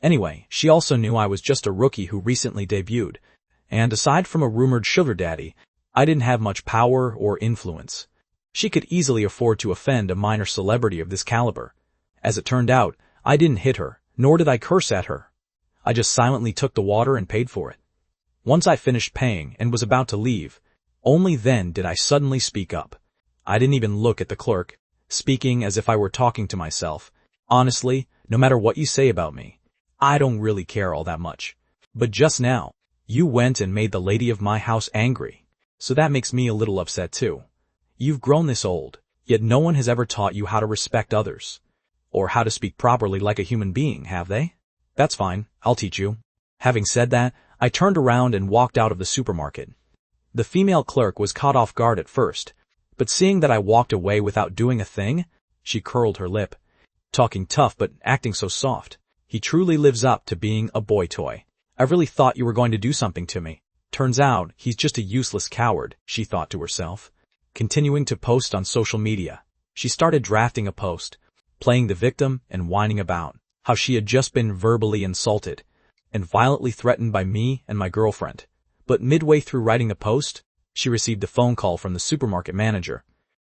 Anyway, she also knew I was just a rookie who recently debuted, and aside from a rumored sugar daddy, I didn't have much power or influence. She could easily afford to offend a minor celebrity of this caliber. As it turned out, I didn't hit her, nor did I curse at her. I just silently took the water and paid for it. Once I finished paying and was about to leave, only then did I suddenly speak up. I didn't even look at the clerk, speaking as if I were talking to myself. "Honestly, no matter what you say about me, I don't really care all that much. But just now, you went and made the lady of my house angry, so that makes me a little upset too. You've grown this old, yet no one has ever taught you how to respect others, or how to speak properly like a human being, have they? That's fine, I'll teach you." Having said that, I turned around and walked out of the supermarket. The female clerk was caught off guard at first, but seeing that I walked away without doing a thing, she curled her lip. "Talking tough but acting so soft. He truly lives up to being a boy toy. I really thought you were going to do something to me. Turns out he's just a useless coward," she thought to herself. Continuing to post on social media, she started drafting a post, playing the victim and whining about how she had just been verbally insulted and violently threatened by me and my girlfriend. But midway through writing the post, she received a phone call from the supermarket manager.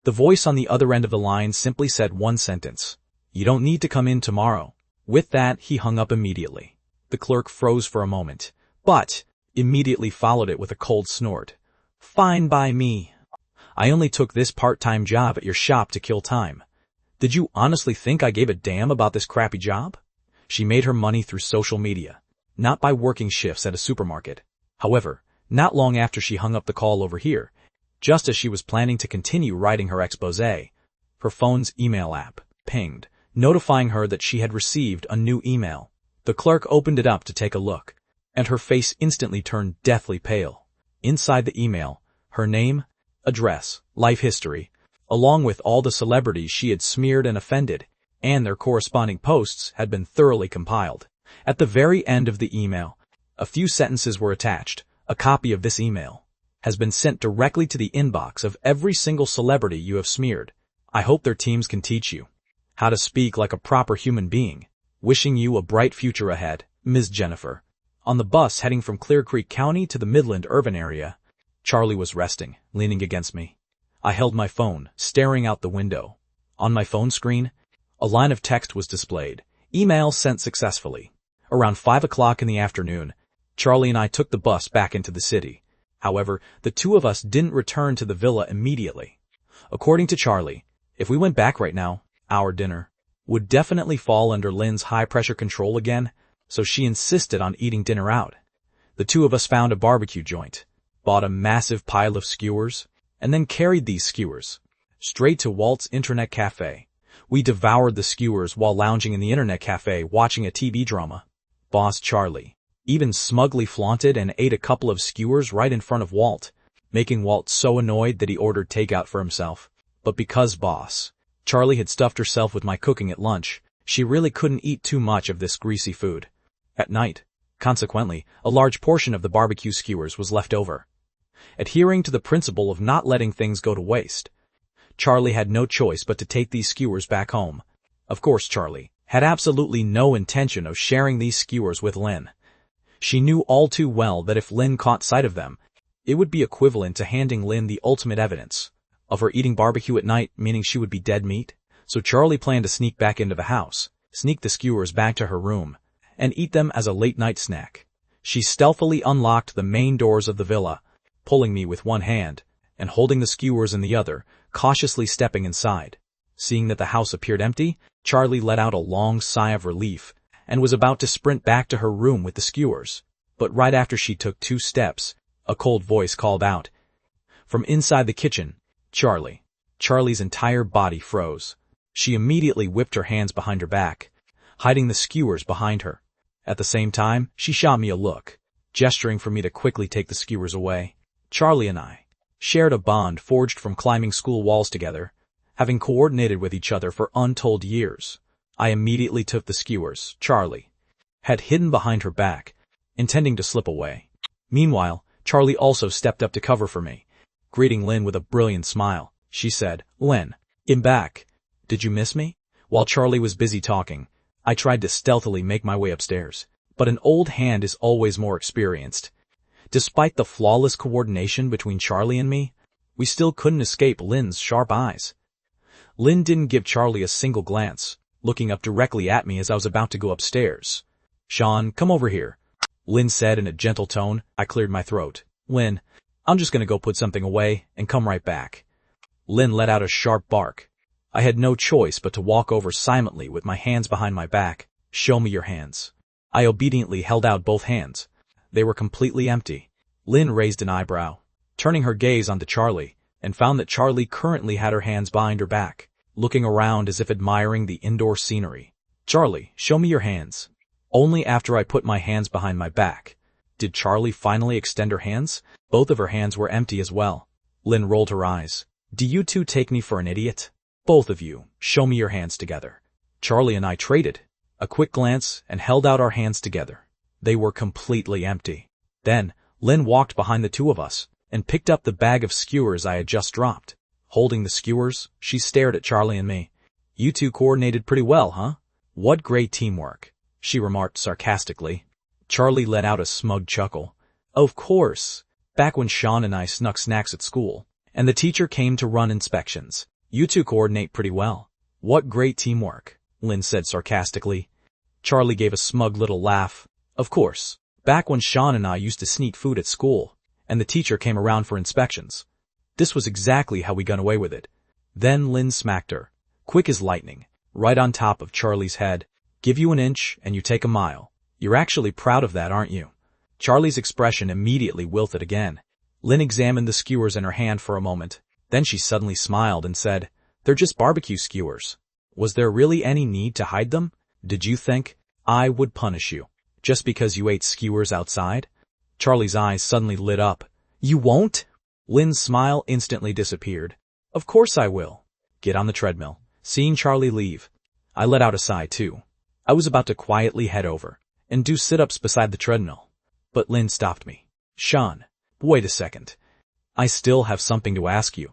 The voice on the other end of the line simply said one sentence: "You don't need to come in tomorrow." With that, he hung up immediately. The clerk froze for a moment, but immediately followed it with a cold snort. "Fine by me. I only took this part-time job at your shop to kill time. Did you honestly think I gave a damn about this crappy job? She made her money through social media, not by working shifts at a supermarket. However, not long after she hung up the call over here, just as she was planning to continue writing her exposé, her phone's email app pinged, notifying her that she had received a new email. The clerk opened it up to take a look, and her face instantly turned deathly pale. Inside the email, her name, address, life history, along with all the celebrities she had smeared and offended, and their corresponding posts had been thoroughly compiled. At the very end of the email, a few sentences were attached. A copy of this email has been sent directly to the inbox of every single celebrity you have smeared. I hope their teams can teach you how to speak like a proper human being. Wishing you a bright future ahead, Ms. Jennifer. On the bus heading from Clear Creek County to the Midland urban area, Charlie was resting, leaning against me. I held my phone, staring out the window. On my phone screen, a line of text was displayed. Email sent successfully. Around 5 o'clock in the afternoon, Charlie and I took the bus back into the city. However, the two of us didn't return to the villa immediately. According to Charlie, if we went back right now, our dinner would definitely fall under Lynn's high-pressure control again, so she insisted on eating dinner out. The two of us found a barbecue joint, bought a massive pile of skewers, and then carried these skewers straight to Walt's internet cafe. We devoured the skewers while lounging in the internet cafe watching a TV drama. Boss Charlie even smugly flaunted and ate a couple of skewers right in front of Walt, making Walt so annoyed that he ordered takeout for himself. But because Boss Charlie had stuffed herself with my cooking at lunch, she really couldn't eat too much of this greasy food. At night, consequently, a large portion of the barbecue skewers was left over. Adhering to the principle of not letting things go to waste, Charlie had no choice but to take these skewers back home. Of course, Charlie had absolutely no intention of sharing these skewers with Lynn. She knew all too well that if Lynn caught sight of them, it would be equivalent to handing Lynn the ultimate evidence of her eating barbecue at night, meaning she would be dead meat. So Charlie planned to sneak back into the house, sneak the skewers back to her room, and eat them as a late-night snack. She stealthily unlocked the main doors of the villa, pulling me with one hand and holding the skewers in the other, cautiously stepping inside. Seeing that the house appeared empty, Charlie let out a long sigh of relief and was about to sprint back to her room with the skewers. But right after she took 2 steps, a cold voice called out from inside the kitchen, "Charlie." Charlie's entire body froze. She immediately whipped her hands behind her back, hiding the skewers behind her. At the same time, she shot me a look, gesturing for me to quickly take the skewers away. Charlie and I shared a bond forged from climbing school walls together, having coordinated with each other for untold years. I immediately took the skewers Charlie had hidden behind her back, intending to slip away. Meanwhile, Charlie also stepped up to cover for me. Greeting Lynn with a brilliant smile, she said, "Lynn, I'm back. Did you miss me?" While Charlie was busy talking, I tried to stealthily make my way upstairs, but an old hand is always more experienced. Despite the flawless coordination between Charlie and me, we still couldn't escape Lynn's sharp eyes. Lynn didn't give Charlie a single glance, looking up directly at me as I was about to go upstairs. "Sean, come over here," Lynn said in a gentle tone. I cleared my throat. "Lynn, I'm just gonna go put something away and come right back." Lynn let out a sharp bark. I had no choice but to walk over silently with my hands behind my back. "Show me your hands." I obediently held out both hands. They were completely empty. Lynn raised an eyebrow, turning her gaze onto Charlie, and found that Charlie currently had her hands behind her back, looking around as if admiring the indoor scenery. "Charlie, show me your hands." Only after I put my hands behind my back did Charlie finally extend her hands. Both of her hands were empty as well. Lynn rolled her eyes. "Do you two take me for an idiot? Both of you, show me your hands together." Charlie and I traded a quick glance and held out our hands together. They were completely empty. Then, Lynn walked behind the two of us and picked up the bag of skewers I had just dropped. Holding the skewers, she stared at Charlie and me. "You two coordinated pretty well, huh? What great teamwork," she remarked sarcastically. Charlie let out a smug chuckle. "Of course. Back when Sean and I snuck snacks at school, and the teacher came to run inspections. You two coordinate pretty well. What great teamwork," Lynn said sarcastically. Charlie gave a smug little laugh. "Of course. Back when Sean and I used to sneak food at school, and the teacher came around for inspections." This was exactly how we got away with it. Then Lin smacked her, quick as lightning, right on top of Charlie's head. Give you an inch and you take a mile. You're actually proud of that, aren't you? Charlie's expression immediately wilted again. Lin examined the skewers in her hand for a moment. Then she suddenly smiled and said, "They're just barbecue skewers. Was there really any need to hide them? Did you think I would punish you just because you ate skewers outside?" Charlie's eyes suddenly lit up. "You won't?" Lin's smile instantly disappeared. "Of course I will." Get on the treadmill. Seeing Charlie leave, I let out a sigh too. I was about to quietly head over and do sit-ups beside the treadmill. But Lin stopped me. "Sean, wait a second. I still have something to ask you."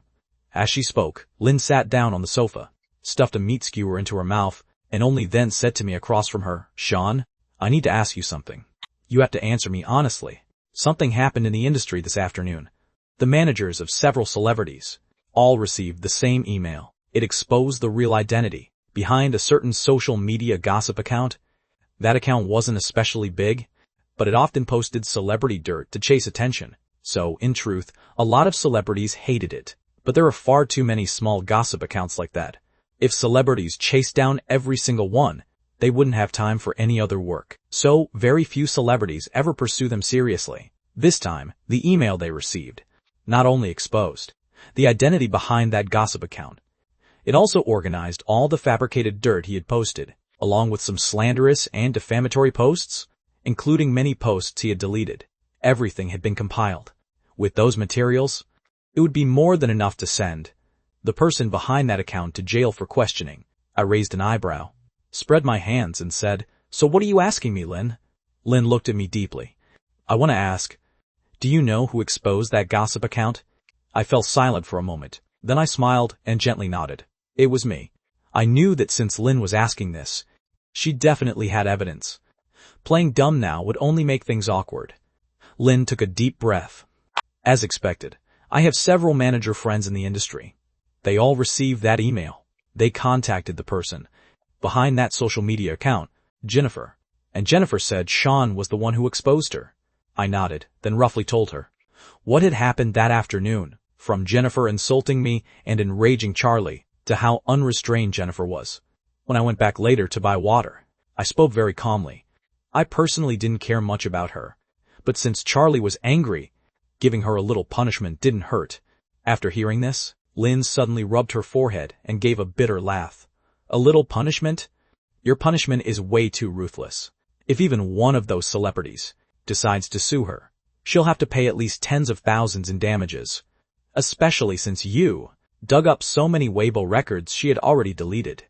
As she spoke, Lin sat down on the sofa, stuffed a meat skewer into her mouth, and only then said to me across from her, "Sean, I need to ask you something. You have to answer me honestly. Something happened in the industry this afternoon. The managers of several celebrities all received the same email. It exposed the real identity behind a certain social media gossip account. That account wasn't especially big, but it often posted celebrity dirt to chase attention. So, in truth, a lot of celebrities hated it. But there are far too many small gossip accounts like that. If celebrities chased down every single one, they wouldn't have time for any other work. So, very few celebrities ever pursue them seriously. This time, the email they received not only exposed the identity behind that gossip account, it also organized all the fabricated dirt he had posted, along with some slanderous and defamatory posts, including many posts he had deleted. Everything had been compiled. With those materials, it would be more than enough to send the person behind that account to jail for questioning. I raised an eyebrow, spread my hands, and said, "So what are you asking me, Lin?" Lin looked at me deeply. "I want to ask, do you know who exposed that gossip account?" I fell silent for a moment. Then I smiled and gently nodded. It was me. I knew that since Lin was asking this, she definitely had evidence. Playing dumb now would only make things awkward. Lin took a deep breath. "As expected, I have several manager friends in the industry. They all received that email. They contacted the person behind that social media account, Jennifer. And Jennifer said Sean was the one who exposed her." I nodded, then roughly told her what had happened that afternoon, from Jennifer insulting me and enraging Charlie, to how unrestrained Jennifer was. When I went back later to buy water, I spoke very calmly. I personally didn't care much about her, but since Charlie was angry, giving her a little punishment didn't hurt. After hearing this, Lin suddenly rubbed her forehead and gave a bitter laugh. "A little punishment? Your punishment is way too ruthless. If even one of those celebrities decides to sue her, she'll have to pay at least tens of thousands in damages, especially since you dug up so many Weibo records she had already deleted.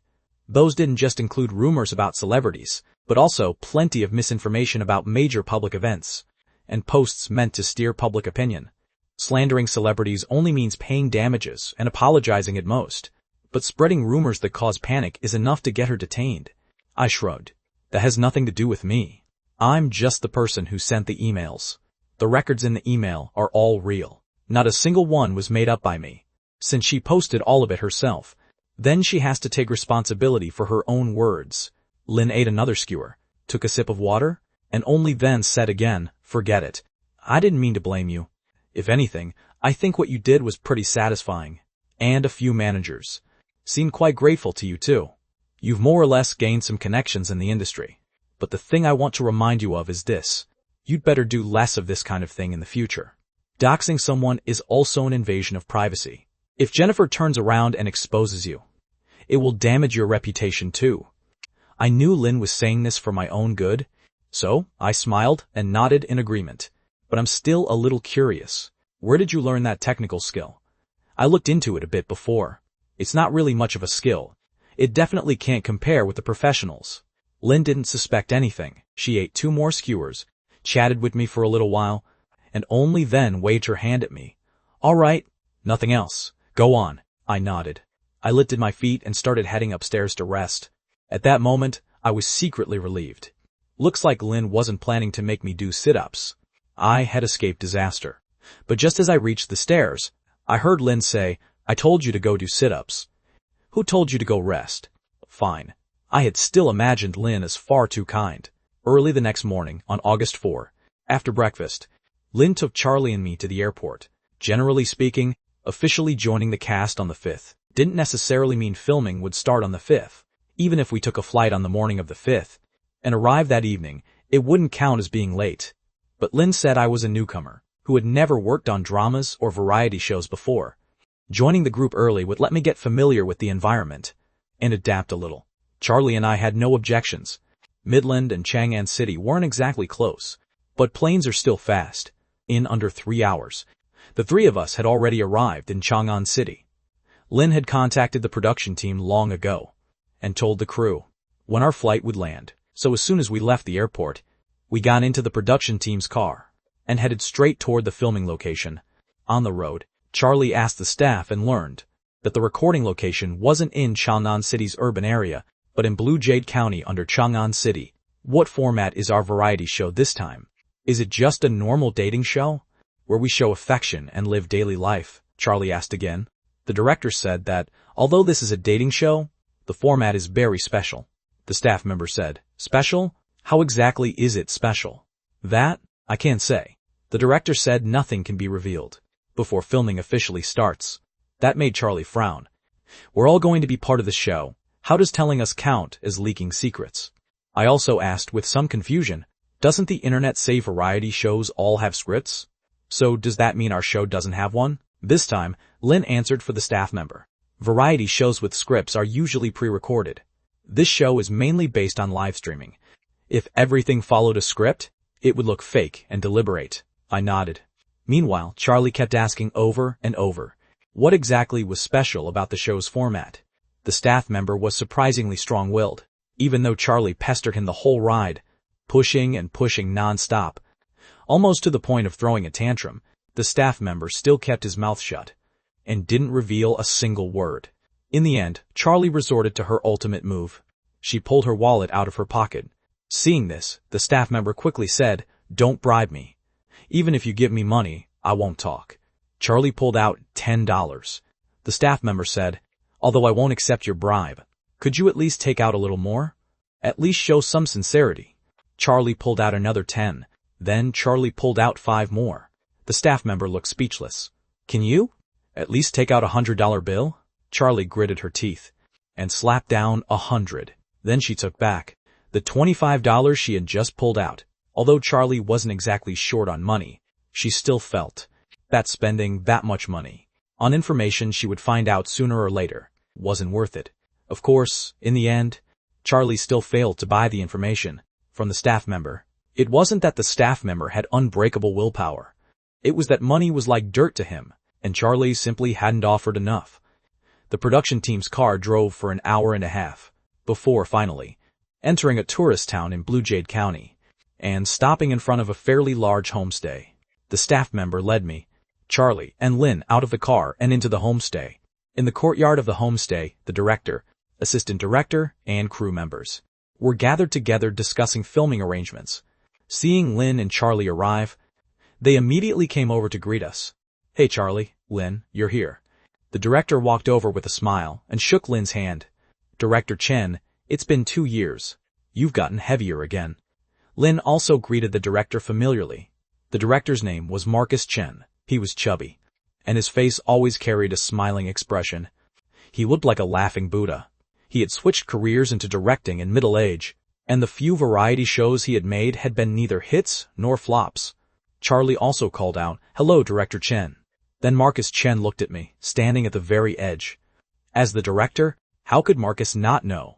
Those didn't just include rumors about celebrities, but also plenty of misinformation about major public events, and posts meant to steer public opinion. Slandering celebrities only means paying damages and apologizing at most, but spreading rumors that cause panic is enough to get her detained." I shrugged. "That has nothing to do with me. I'm just the person who sent the emails. The records in the email are all real. Not a single one was made up by me. Since she posted all of it herself, then she has to take responsibility for her own words." Lin ate another skewer, took a sip of water, and only then said again, "Forget it. I didn't mean to blame you. If anything, I think what you did was pretty satisfying. And a few managers seemed quite grateful to you too. You've more or less gained some connections in the industry. But the thing I want to remind you of is this. You'd better do less of this kind of thing in the future. Doxing someone is also an invasion of privacy. If Jennifer turns around and exposes you, it will damage your reputation too." I knew Lin was saying this for my own good, so I smiled and nodded in agreement. But I'm still a little curious. Where did you learn that technical skill? I looked into it a bit before. It's not really much of a skill. It definitely can't compare with the professionals. Lin didn't suspect anything. She ate 2 more skewers, chatted with me for a little while, and only then waved her hand at me. "All right, nothing else. Go on." I nodded. I lifted my feet and started heading upstairs to rest. At that moment, I was secretly relieved. Looks like Lin wasn't planning to make me do sit-ups. I had escaped disaster. But just as I reached the stairs, I heard Lin say, "I told you to go do sit-ups." "Who told you to go rest?" Fine. I had still imagined Lin as far too kind. Early the next morning, on August 4, after breakfast, Lin took Charlie and me to the airport. Generally speaking, Officially joining the cast on the 5th didn't necessarily mean filming would start on the 5th. Even if we took a flight on the morning of the 5th and arrived that evening, it wouldn't count as being late. But Lin said I was a newcomer who had never worked on dramas or variety shows before. Joining the group early would let me get familiar with the environment and adapt a little. Charlie and I had no objections. Midland and Chang'an City weren't exactly close, but planes are still fast. In under 3 hours, the three of us had already arrived in Chang'an City. Lin had contacted the production team long ago and told the crew when our flight would land. So as soon as we left the airport, we got into the production team's car and headed straight toward the filming location. On the road, Charlie asked the staff and learned that the recording location wasn't in Chang'an City's urban area, but in Blue Jade County under Chang'an City. What format is our variety show this time? Is it just a normal dating show, where we show affection and live daily life? Charlie asked again. The director said that, although this is a dating show, the format is very special. The staff member said, special? How exactly is it special? That, I can't say. The director said nothing can be revealed before filming officially starts. That made Charlie frown. We're all going to be part of the show. How does telling us count as leaking secrets? I also asked with some confusion, doesn't the internet say variety shows all have scripts? So does that mean our show doesn't have one? This time, Lin answered for the staff member. Variety shows with scripts are usually pre-recorded. This show is mainly based on live streaming. If everything followed a script, it would look fake and deliberate. I nodded. Meanwhile, Charlie kept asking over and over, what exactly was special about the show's format? The staff member was surprisingly strong-willed, even though Charlie pestered him the whole ride, pushing and pushing non-stop. Almost to the point of throwing a tantrum, the staff member still kept his mouth shut and didn't reveal a single word. In the end, Charlie resorted to her ultimate move. She pulled her wallet out of her pocket. Seeing this, the staff member quickly said, "Don't bribe me. Even if you give me money, I won't talk." Charlie pulled out $10. The staff member said, "Although I won't accept your bribe, could you at least take out a little more? At least show some sincerity." Charlie pulled out another 10. Then Charlie pulled out 5 more. The staff member looked speechless. "Can you at least take out $100 bill?" Charlie gritted her teeth and slapped down 100. Then she took back the $25 she had just pulled out. Although Charlie wasn't exactly short on money, she still felt that spending that much money on information she would find out sooner or later wasn't worth it. Of course, in the end, Charlie still failed to buy the information from the staff member. It wasn't that the staff member had unbreakable willpower. It was that money was like dirt to him, and Charlie simply hadn't offered enough. The production team's car drove for an hour and a half before finally entering a tourist town in Blue Jade County and stopping in front of a fairly large homestay. The staff member led me, Charlie, and Lin out of the car and into the homestay. In the courtyard of the homestay, the director, assistant director, and crew members were gathered together discussing filming arrangements. Seeing Lin and Charlie arrive, they immediately came over to greet us. "Hey Charlie, Lin, you're here." The director walked over with a smile and shook Lin's hand. "Director Chen, it's been 2 years. You've gotten heavier again." Lin also greeted the director familiarly. The director's name was Marcus Chen. He was chubby, and his face always carried a smiling expression. He looked like a laughing Buddha. He had switched careers into directing in middle age, and the few variety shows he had made had been neither hits nor flops. Charlie also called out, "Hello, Director Chen." Then Marcus Chen looked at me, standing at the very edge. As the director, how could Marcus not know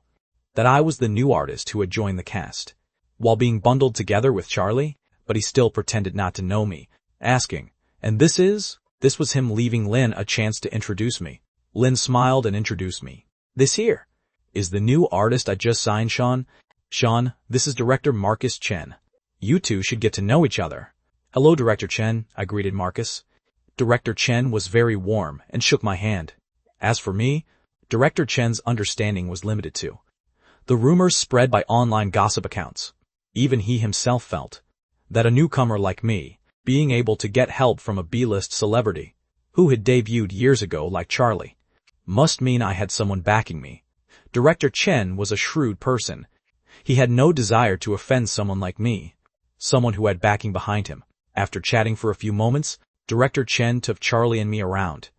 that I was the new artist who had joined the cast, while being bundled together with Charlie? But he still pretended not to know me, asking, "And this is?" This was him leaving Lin a chance to introduce me. Lin smiled and introduced me. "This here is the new artist I just signed, Sean. Sean, this is Director Marcus Chen. You two should get to know each other." "Hello, Director Chen," I greeted Marcus. Director Chen was very warm and shook my hand. As for me, Director Chen's understanding was limited to the rumors spread by online gossip accounts. Even he himself felt that a newcomer like me, being able to get help from a B-list celebrity who had debuted years ago like Charlie, must mean I had someone backing me. Director Chen was a shrewd person. He had no desire to offend someone like me, someone who had backing behind him. After chatting for a few moments, Director Chen took Charlie and me around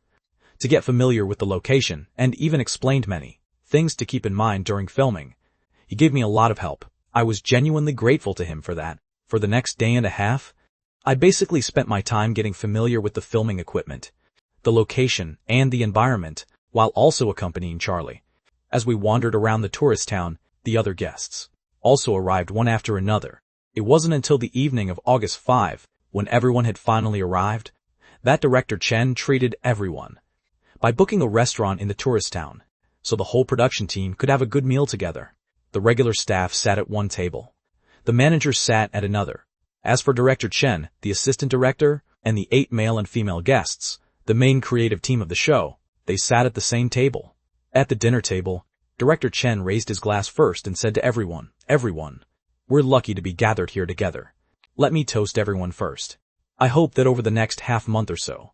to get familiar with the location, and even explained many things to keep in mind during filming. He gave me a lot of help. I was genuinely grateful to him for that. For the next day and a half, I basically spent my time getting familiar with the filming equipment, the location, and the environment, while also accompanying Charlie. As we wandered around the tourist town, the other guests also arrived one after another. It wasn't until the evening of August 5, when everyone had finally arrived, that Director Chen treated everyone by booking a restaurant in the tourist town, so the whole production team could have a good meal together. The regular staff sat at one table. The managers sat at another. As for Director Chen, the assistant director, and the 8 male and female guests, the main creative team of the show, they sat at the same table. At the dinner table, Director Chen raised his glass first and said to everyone, we're lucky to be gathered here together. Let me toast everyone first. I hope that over the next half month or so,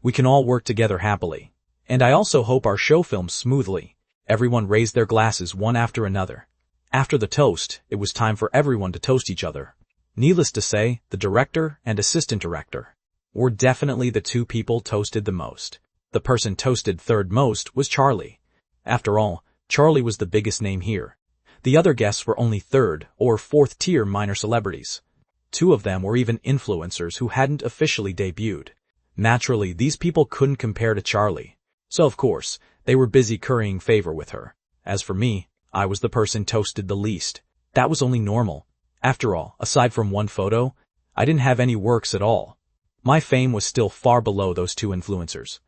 we can all work together happily. And I also hope our show films smoothly. Everyone raised their glasses one after another. After the toast, it was time for everyone to toast each other. Needless to say, the director and assistant director were definitely the two people toasted the most. The person toasted third most was Charlie. After all, Charlie was the biggest name here. The other guests were only third or fourth tier minor celebrities. 2 of them were even influencers who hadn't officially debuted. Naturally, these people couldn't compare to Charlie. So of course, they were busy currying favor with her. As for me, I was the person toasted the least. That was only normal. After all, aside from one photo, I didn't have any works at all. My fame was still far below those 2 influencers.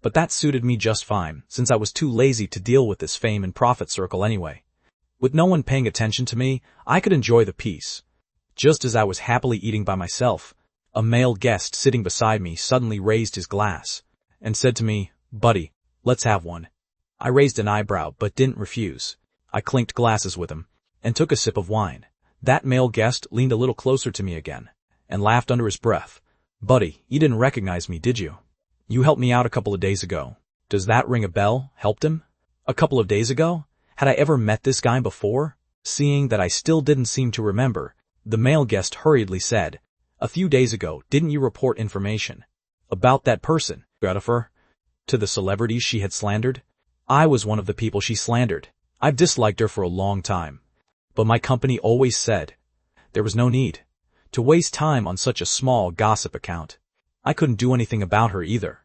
But that suited me just fine, since I was too lazy to deal with this fame and profit circle anyway. With no one paying attention to me, I could enjoy the peace. Just as I was happily eating by myself, a male guest sitting beside me suddenly raised his glass and said to me, "Buddy, let's have one." I raised an eyebrow but didn't refuse. I clinked glasses with him and took a sip of wine. That male guest leaned a little closer to me again and laughed under his breath. "Buddy, you didn't recognize me, did you? You helped me out a couple of days ago. Does that ring a bell? Helped him? A couple of days ago? Had I ever met this guy before?" Seeing that I still didn't seem to remember, the male guest hurriedly said, "A few days ago, didn't you report information about that person, Jennifer, to the celebrities she had slandered?" I was one of the people she slandered. I've disliked her for a long time. But my company always said there was no need to waste time on such a small gossip account. I couldn't do anything about her either.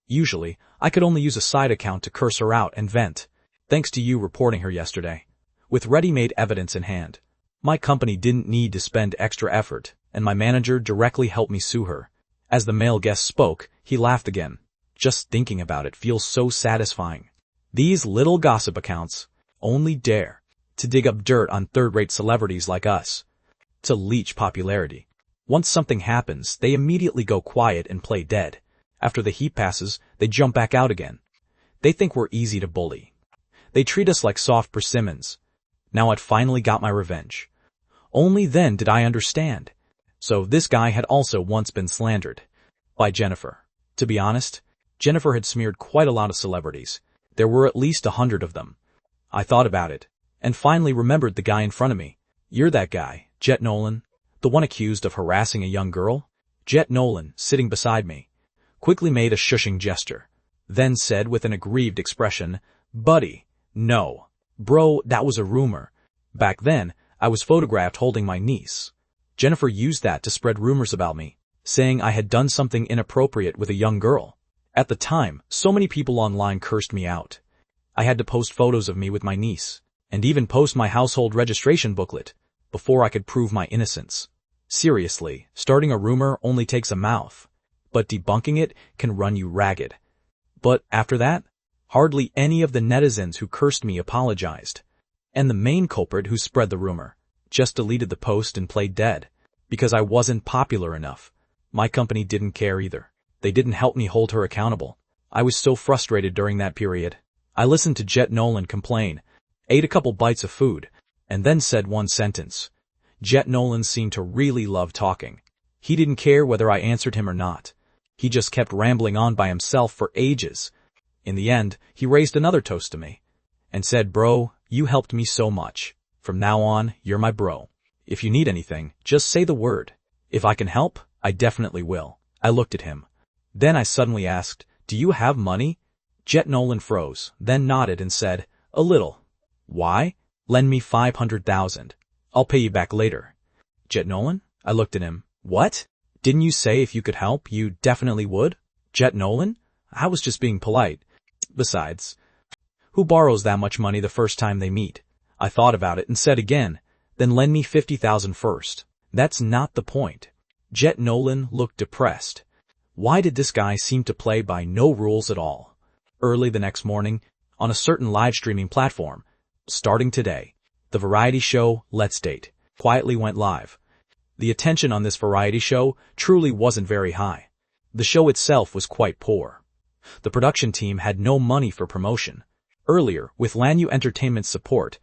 Usually, I could only use a side account to curse her out and vent. Thanks to you reporting her yesterday. With ready-made evidence in hand, my company didn't need to spend extra effort, and my manager directly helped me sue her. As the male guest spoke, he laughed again. Just thinking about it feels so satisfying. These little gossip accounts only dare to dig up dirt on third-rate celebrities like us, to leech popularity. Once something happens, they immediately go quiet and play dead. After the heat passes, they jump back out again. They think we're easy to bully. They treat us like soft persimmons. Now I'd finally got my revenge. Only then did I understand. So this guy had also once been slandered by Jennifer. To be honest, Jennifer had smeared quite a lot of celebrities. There were at least 100 of them. I thought about it, and finally remembered the guy in front of me. "You're that guy, Jet Nolan, the one accused of harassing a young girl?" Jet Nolan, sitting beside me, quickly made a shushing gesture, then said with an aggrieved expression, "Buddy, no. Bro, that was a rumor. Back then, I was photographed holding my niece. Jennifer used that to spread rumors about me, saying I had done something inappropriate with a young girl. At the time, so many people online cursed me out. I had to post photos of me with my niece, and even post my household registration booklet, before I could prove my innocence. Seriously, starting a rumor only takes a mouth, but debunking it can run you ragged. But after that, hardly any of the netizens who cursed me apologized. And the main culprit who spread the rumor just deleted the post and played dead, because I wasn't popular enough. My company didn't care either. They didn't help me hold her accountable. I was so frustrated during that period. I listened to Jet Nolan complain, ate a couple bites of food, and then said one sentence. Jet Nolan seemed to really love talking. He didn't care whether I answered him or not. He just kept rambling on by himself for ages. In the end, he raised another toast to me and said, "Bro, you helped me so much. From now on, you're my bro. If you need anything, just say the word. If I can help, I definitely will." I looked at him. Then I suddenly asked, "Do you have money?" Jet Nolan froze, then nodded and said, "A little." "Why?" "Lend me 500,000. I'll pay you back later." "Jet Nolan?" I looked at him. "What? Didn't you say if you could help, you definitely would?" "Jet Nolan? I was just being polite. Besides, who borrows that much money the first time they meet?" I thought about it and said again, "Then lend me 50,000 first." "That's not the point." Jet Nolan looked depressed. Why did this guy seem to play by no rules at all? Early the next morning, on a certain live streaming platform, starting today, the variety show Let's Date quietly went live. The attention on this variety show truly wasn't very high. The show itself was quite poor. The production team had no money for promotion. Earlier, with Lanyu Entertainment's support,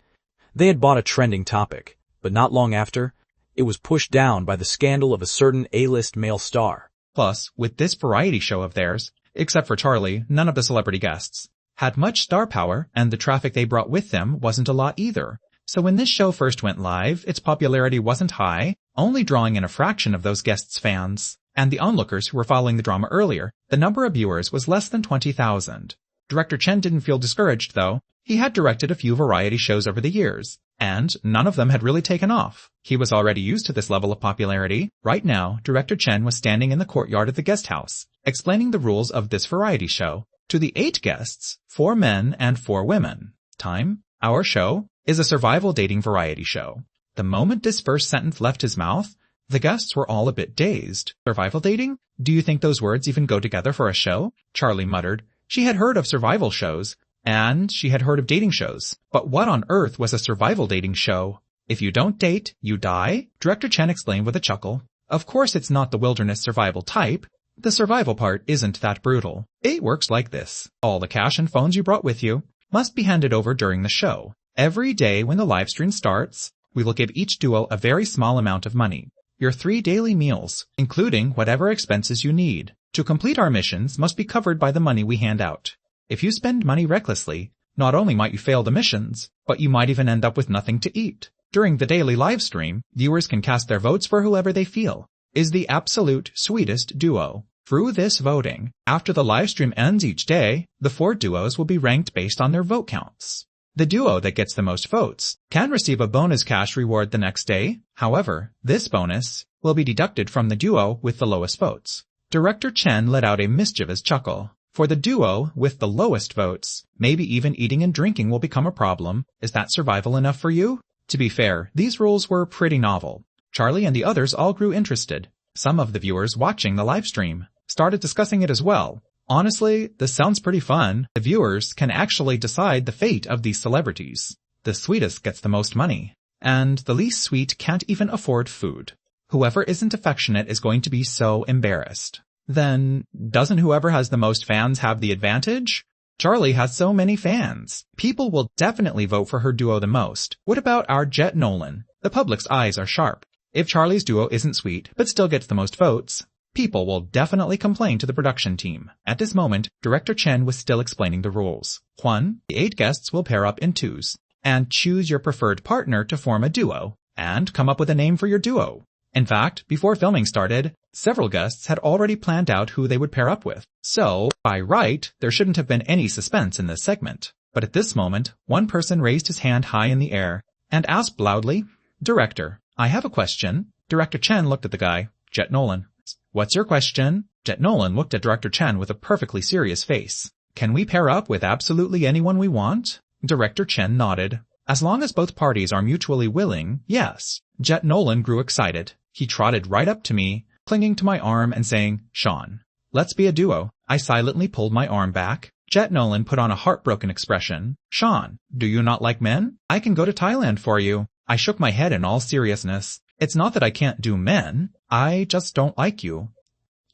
they had bought a trending topic, but not long after, it was pushed down by the scandal of a certain A-list male star. Plus, with this variety show of theirs, except for Charlie, none of the celebrity guests had much star power, and the traffic they brought with them wasn't a lot either. So when this show first went live, its popularity wasn't high, only drawing in a fraction of those guests' fans. And the onlookers who were following the drama earlier, the number of viewers was less than 20,000. Director Chen didn't feel discouraged, though. He had directed a few variety shows over the years, and none of them had really taken off. He was already used to this level of popularity. Right now, Director Chen was standing in the courtyard of the guest house, explaining the rules of this variety show to the 8 guests, 4 men and 4 women. Time: our show is a survival dating variety show. The moment this first sentence left his mouth, the guests were all a bit dazed. Survival dating? Do you think those words even go together for a show? Charlie muttered. She had heard of survival shows, and she had heard of dating shows. But what on earth was a survival dating show? If you don't date, you die? Director Chen explained with a chuckle. Of course it's not the wilderness survival type. The survival part isn't that brutal. It works like this. All the cash and phones you brought with you must be handed over during the show. Every day when the live stream starts, we will give each duo a very small amount of money. Your 3 daily meals, including whatever expenses you need, to complete our missions must be covered by the money we hand out. If you spend money recklessly, not only might you fail the missions, but you might even end up with nothing to eat. During the daily live stream, viewers can cast their votes for whoever they feel is the absolute sweetest duo. Through this voting, after the live stream ends each day, the 4 duos will be ranked based on their vote counts. The duo that gets the most votes can receive a bonus cash reward the next day. However, this bonus will be deducted from the duo with the lowest votes. Director Chen let out a mischievous chuckle. For the duo with the lowest votes, maybe even eating and drinking will become a problem. Is that survival enough for you? To be fair, these rules were pretty novel. Charlie and the others all grew interested. Some of the viewers watching the live stream started discussing it as well. Honestly, this sounds pretty fun. The viewers can actually decide the fate of these celebrities. The sweetest gets the most money, and the least sweet can't even afford food. Whoever isn't affectionate is going to be so embarrassed. Then, doesn't whoever has the most fans have the advantage? Charlie has so many fans. People will definitely vote for her duo the most. What about our Jet Nolan? The public's eyes are sharp. If Charlie's duo isn't sweet, but still gets the most votes, people will definitely complain to the production team. At this moment, Director Chen was still explaining the rules. 1. The 8 guests will pair up in 2s, and choose your preferred partner to form a duo, and come up with a name for your duo. In fact, before filming started, several guests had already planned out who they would pair up with. So, by right, there shouldn't have been any suspense in this segment. But at this moment, one person raised his hand high in the air and asked loudly, "Director, I have a question." Director Chen looked at the guy, Jet Nolan. "What's your question?" Jet Nolan looked at Director Chen with a perfectly serious face. "Can we pair up with absolutely anyone we want?" Director Chen nodded. "As long as both parties are mutually willing, yes." Jet Nolan grew excited. He trotted right up to me, clinging to my arm and saying, "Sean, let's be a duo." I silently pulled my arm back. Jet Nolan put on a heartbroken expression. "Sean, do you not like men? I can go to Thailand for you." I shook my head in all seriousness. "It's not that I can't do men. I just don't like you."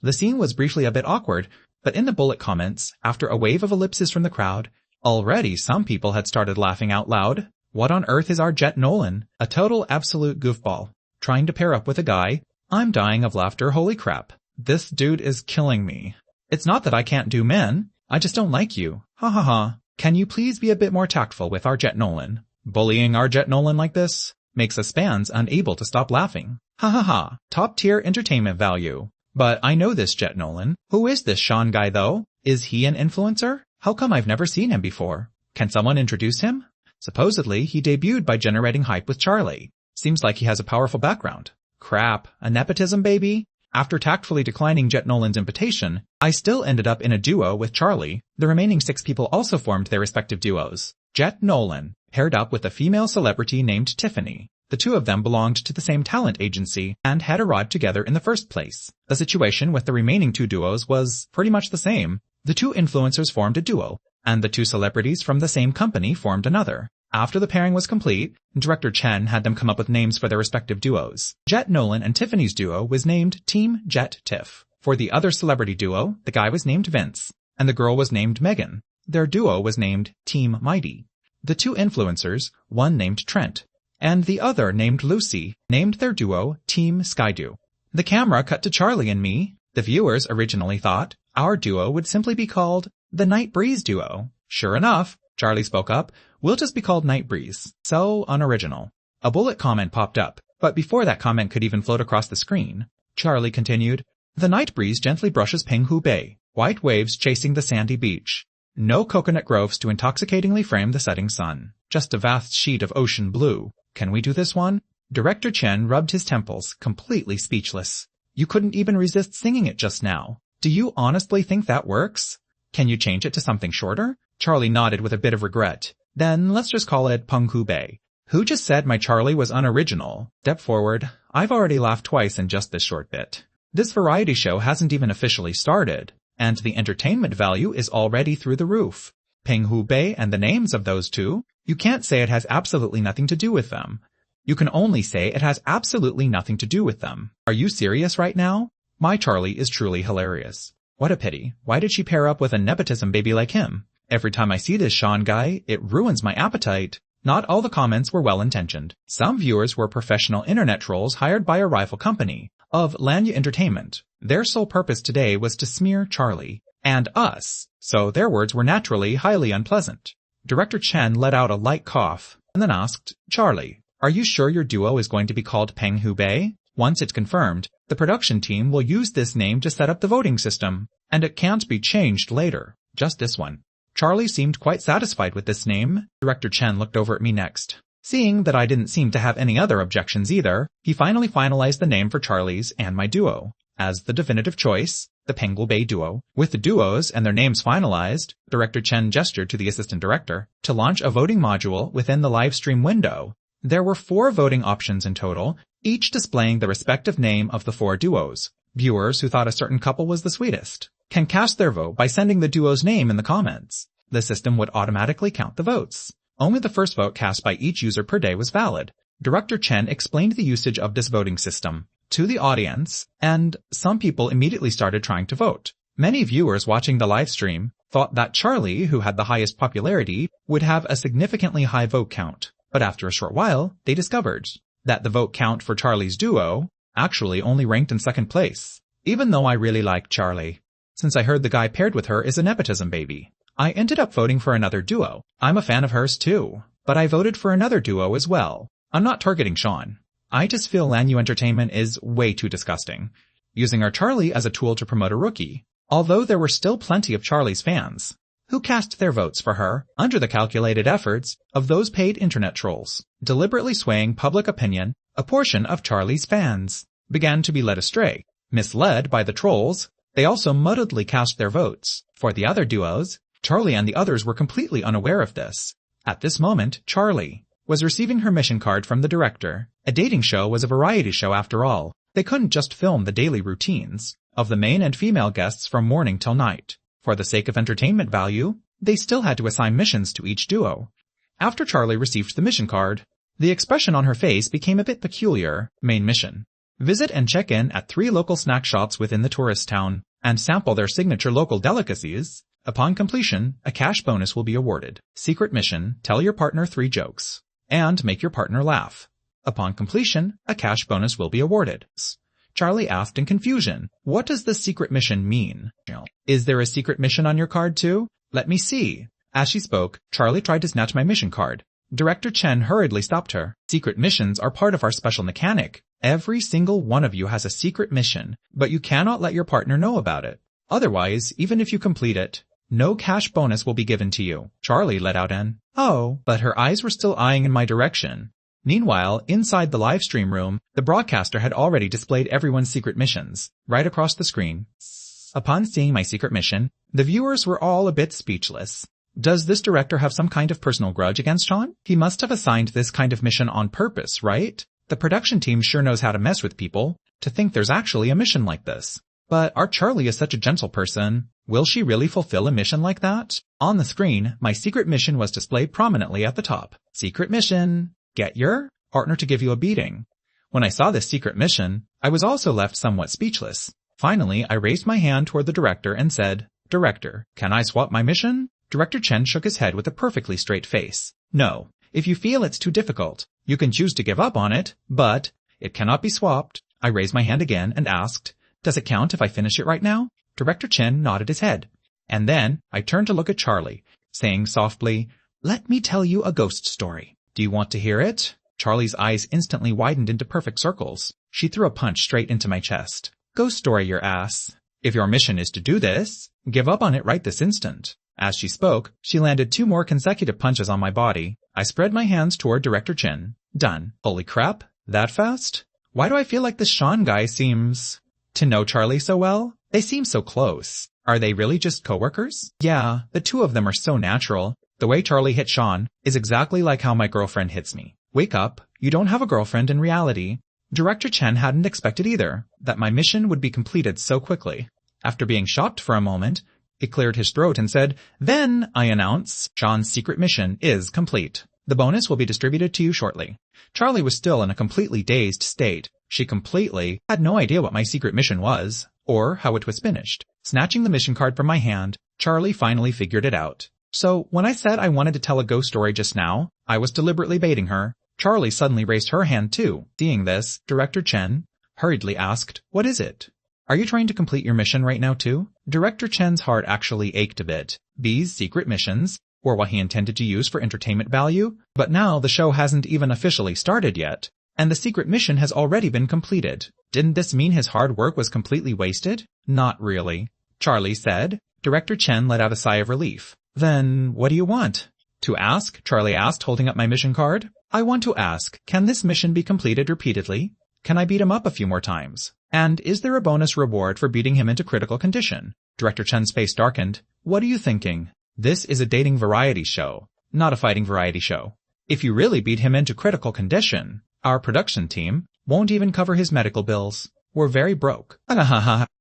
The scene was briefly a bit awkward, but in the bullet comments, after a wave of ellipses from the crowd, already some people had started laughing out loud. What on earth is our Jet Nolan? A total absolute goofball. Trying to pair up with a guy? I'm dying of laughter, holy crap. This dude is killing me. It's not that I can't do men. I just don't like you. Ha ha ha. Can you please be a bit more tactful with our Jet Nolan? Bullying our Jet Nolan like this makes us fans unable to stop laughing. Ha ha ha. Top tier entertainment value. But I know this Jet Nolan. Who is this Sean guy though? Is he an influencer? How come I've never seen him before? Can someone introduce him? Supposedly, he debuted by generating hype with Charlie. Seems like he has a powerful background. Crap, a nepotism baby? After tactfully declining Jet Nolan's invitation, I still ended up in a duo with Charlie. The remaining 6 people also formed their respective duos. Jet Nolan paired up with a female celebrity named Tiffany. The 2 of them belonged to the same talent agency and had arrived together in the first place. The situation with the remaining 2 duos was pretty much the same. The 2 influencers formed a duo, and the 2 celebrities from the same company formed another. After the pairing was complete, Director Chen had them come up with names for their respective duos. Jet Nolan and Tiffany's duo was named Team Jet Tiff. For the other celebrity duo, the guy was named Vince, and the girl was named Megan. Their duo was named Team Mighty. The 2 influencers, one named Trent, and the other named Lucy, named their duo Team Skydew. The camera cut to Charlie and me. The viewers originally thought our duo would simply be called the Night Breeze Duo. Sure enough, Charlie spoke up, we'll just be called Night Breeze. So unoriginal. A bullet comment popped up, but before that comment could even float across the screen, Charlie continued, the night breeze gently brushes Penghu Bay, white waves chasing the sandy beach. No coconut groves to intoxicatingly frame the setting sun. Just a vast sheet of ocean blue. Can we do this one? Director Chen rubbed his temples, completely speechless. You couldn't even resist singing it just now. Do you honestly think that works? Can you change it to something shorter? Charlie nodded with a bit of regret. Then let's just call it Penghu Bay. Who just said my Charlie was unoriginal? Step forward. I've already laughed twice in just this short bit. This variety show hasn't even officially started, and the entertainment value is already through the roof. Penghu Bay and the names of those 2, you can't say it has absolutely nothing to do with them. You can only say it has absolutely nothing to do with them. Are you serious right now? My Charlie is truly hilarious. What a pity. Why did she pair up with a nepotism baby like him? Every time I see this Sean guy, it ruins my appetite. Not all the comments were well-intentioned. Some viewers were professional internet trolls hired by a rival company of Lanya Entertainment. Their sole purpose today was to smear Charlie and us, so their words were naturally highly unpleasant. Director Chen let out a light cough and then asked, Charlie, are you sure your duo is going to be called Penghu Bay? Once it's confirmed, the production team will use this name to set up the voting system, and it can't be changed later. Just this one. Charlie seemed quite satisfied with this name. Director Chen looked over at me next. Seeing that I didn't seem to have any other objections either, he finally finalized the name for Charlie's and my duo as the definitive choice, the Penghu Bay Duo. With the duos and their names finalized, Director Chen gestured to the assistant director to launch a voting module within the live stream window. There were 4 voting options in total, each displaying the respective name of the 4 duos. Viewers who thought a certain couple was the sweetest can cast their vote by sending the duo's name in the comments. The system would automatically count the votes. Only the first vote cast by each user per day was valid. Director Chen explained the usage of this voting system to the audience, and some people immediately started trying to vote. Many viewers watching the live stream thought that Charlie, who had the highest popularity, would have a significantly high vote count. But after a short while, they discovered that the vote count for Charlie's duo actually only ranked in second place, even though I really liked Charlie, since I heard the guy paired with her is a nepotism baby. I ended up voting for another duo. I'm a fan of hers too, but I voted for another duo as well. I'm not targeting Sean. I just feel Lanyu Entertainment is way too disgusting, using our Charlie as a tool to promote a rookie, although there were still plenty of Charlie's fans who cast their votes for her under the calculated efforts of those paid internet trolls, deliberately swaying public opinion. A portion of Charlie's fans began to be led astray. Misled by the trolls, they also muddledly cast their votes for the other duos. Charlie and the others were completely unaware of this. At this moment, Charlie was receiving her mission card from the director. A dating show was a variety show after all. They couldn't just film the daily routines of the main and female guests from morning till night. For the sake of entertainment value, they still had to assign missions to each duo. After Charlie received the mission card, the expression on her face became a bit peculiar. Main mission. Visit and check in at 3 local snack shops within the tourist town and sample their signature local delicacies. Upon completion, a cash bonus will be awarded. Secret mission, tell your partner 3 jokes and make your partner laugh. Upon completion, a cash bonus will be awarded. Charlie asked in confusion, what does this secret mission mean? Is there a secret mission on your card too? Let me see. As she spoke, Charlie tried to snatch my mission card. Director Chen hurriedly stopped her. Secret missions are part of our special mechanic. Every single one of you has a secret mission, but you cannot let your partner know about it. Otherwise, even if you complete it, No cash bonus will be given to you. Charlie let out an, "Oh," but her eyes were still eyeing in my direction. Meanwhile, inside the live stream room, the broadcaster had already displayed everyone's secret missions, right across the screen. Upon seeing my secret mission, the viewers were all a bit speechless. Does this director have some kind of personal grudge against Sean? He must have assigned this kind of mission on purpose, right? The production team sure knows how to mess with people, to think there's actually a mission like this. But our Charlie is such a gentle person. Will she really fulfill a mission like that? On the screen, my secret mission was displayed prominently at the top. Secret mission. Get your partner to give you a beating. When I saw this secret mission, I was also left somewhat speechless. Finally, I raised my hand toward the director and said, "Director, can I swap my mission?" Director Chen shook his head with a perfectly straight face. "No. If you feel it's too difficult, you can choose to give up on it, but it cannot be swapped." I raised my hand again and asked, "Does it count if I finish it right now?" Director Chen nodded his head. And then I turned to look at Charlie, saying softly, "Let me tell you a ghost story. Do you want to hear it?" Charlie's eyes instantly widened into perfect circles. She threw a punch straight into my chest. "Ghost story, your ass. If your mission is to do this, give up on it right this instant." As she spoke, she landed 2 more consecutive punches on my body. I spread my hands toward Director Chen. Done. Holy crap, that fast? Why do I feel like this Sean guy seems to know Charlie so well? They seem so close. Are they really just coworkers? Yeah, the 2 of them are so natural. The way Charlie hit Sean is exactly like how my girlfriend hits me. Wake up, you don't have a girlfriend in reality. Director Chen hadn't expected either that my mission would be completed so quickly. After being shocked for a moment, he cleared his throat and said, "Then, I announce, Sean's secret mission is complete. The bonus will be distributed to you shortly." Charlie was still in a completely dazed state. She completely had no idea what my secret mission was, or how it was finished. Snatching the mission card from my hand, Charlie finally figured it out. So, when I said I wanted to tell a ghost story just now, I was deliberately baiting her. Charlie suddenly raised her hand too. Seeing this, Director Chen hurriedly asked, "What is it? Are you trying to complete your mission right now too?" Director Chen's heart actually ached a bit. These secret missions were what he intended to use for entertainment value, but now the show hasn't even officially started yet, and the secret mission has already been completed. Didn't this mean his hard work was completely wasted? Not really, Charlie said. Director Chen let out a sigh of relief. "Then what do you want?" "To ask," Charlie asked, holding up my mission card. "I want to ask, can this mission be completed repeatedly? Can I beat him up a few more times? And is there a bonus reward for beating him into critical condition?" Director Chen's face darkened. "What are you thinking? This is a dating variety show, not a fighting variety show. If you really beat him into critical condition, our production team won't even cover his medical bills. We're very broke."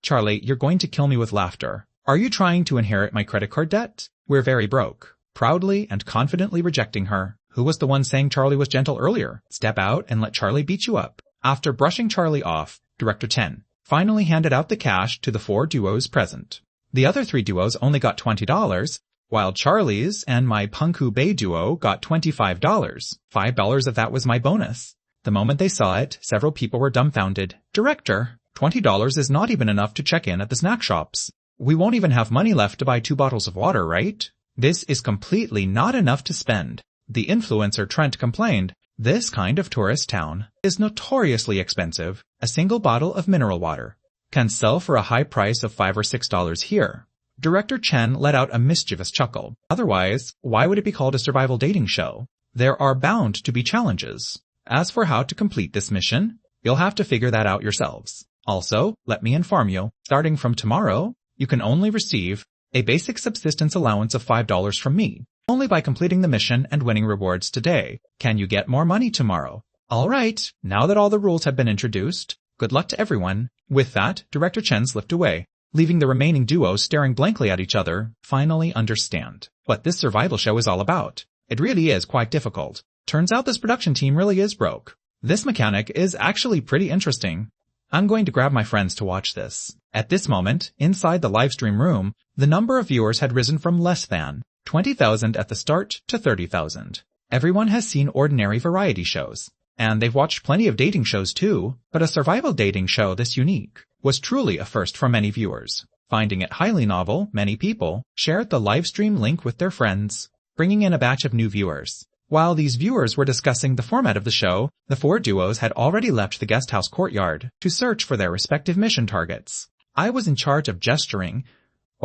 Charlie, you're going to kill me with laughter. Are you trying to inherit my credit card debt? We're very broke. Proudly and confidently rejecting her. Who was the one saying Charlie was gentle earlier? Step out and let Charlie beat you up. After brushing Charlie off, Director Chen finally handed out the cash to the 4 duos present. The other 3 duos only got $20, while Charlie's and my Punku Bay duo got $25. $5 of that was my bonus. The moment they saw it, several people were dumbfounded. "Director, $20 is not even enough to check in at the snack shops. We won't even have money left to buy 2 bottles of water, right? This is completely not enough to spend." The influencer Trent complained, "This kind of tourist town is notoriously expensive. A single bottle of mineral water can sell for a high price of $5 or $6 here." Director Chen let out a mischievous chuckle. "Otherwise, why would it be called a survival dating show? There are bound to be challenges. As for how to complete this mission, you'll have to figure that out yourselves. Also, let me inform you, starting from tomorrow, you can only receive a basic subsistence allowance of $5 from me, only by completing the mission and winning rewards today. Can you get more money tomorrow?" All right, now that all the rules have been introduced, good luck to everyone. With that, Director Chen slipped away, leaving the remaining duos staring blankly at each other, finally understand what this survival show is all about. It really is quite difficult. Turns out this production team really is broke. This mechanic is actually pretty interesting. I'm going to grab my friends to watch this. At this moment, inside the livestream room, the number of viewers had risen from less than 20,000 at the start to 30,000. Everyone has seen ordinary variety shows, and they've watched plenty of dating shows too, but a survival dating show this unique was truly a first for many viewers. Finding it highly novel, many people shared the livestream link with their friends, bringing in a batch of new viewers. While these viewers were discussing the format of the show, the 4 duos had already left the guest house courtyard to search for their respective mission targets. I was in charge of gesturing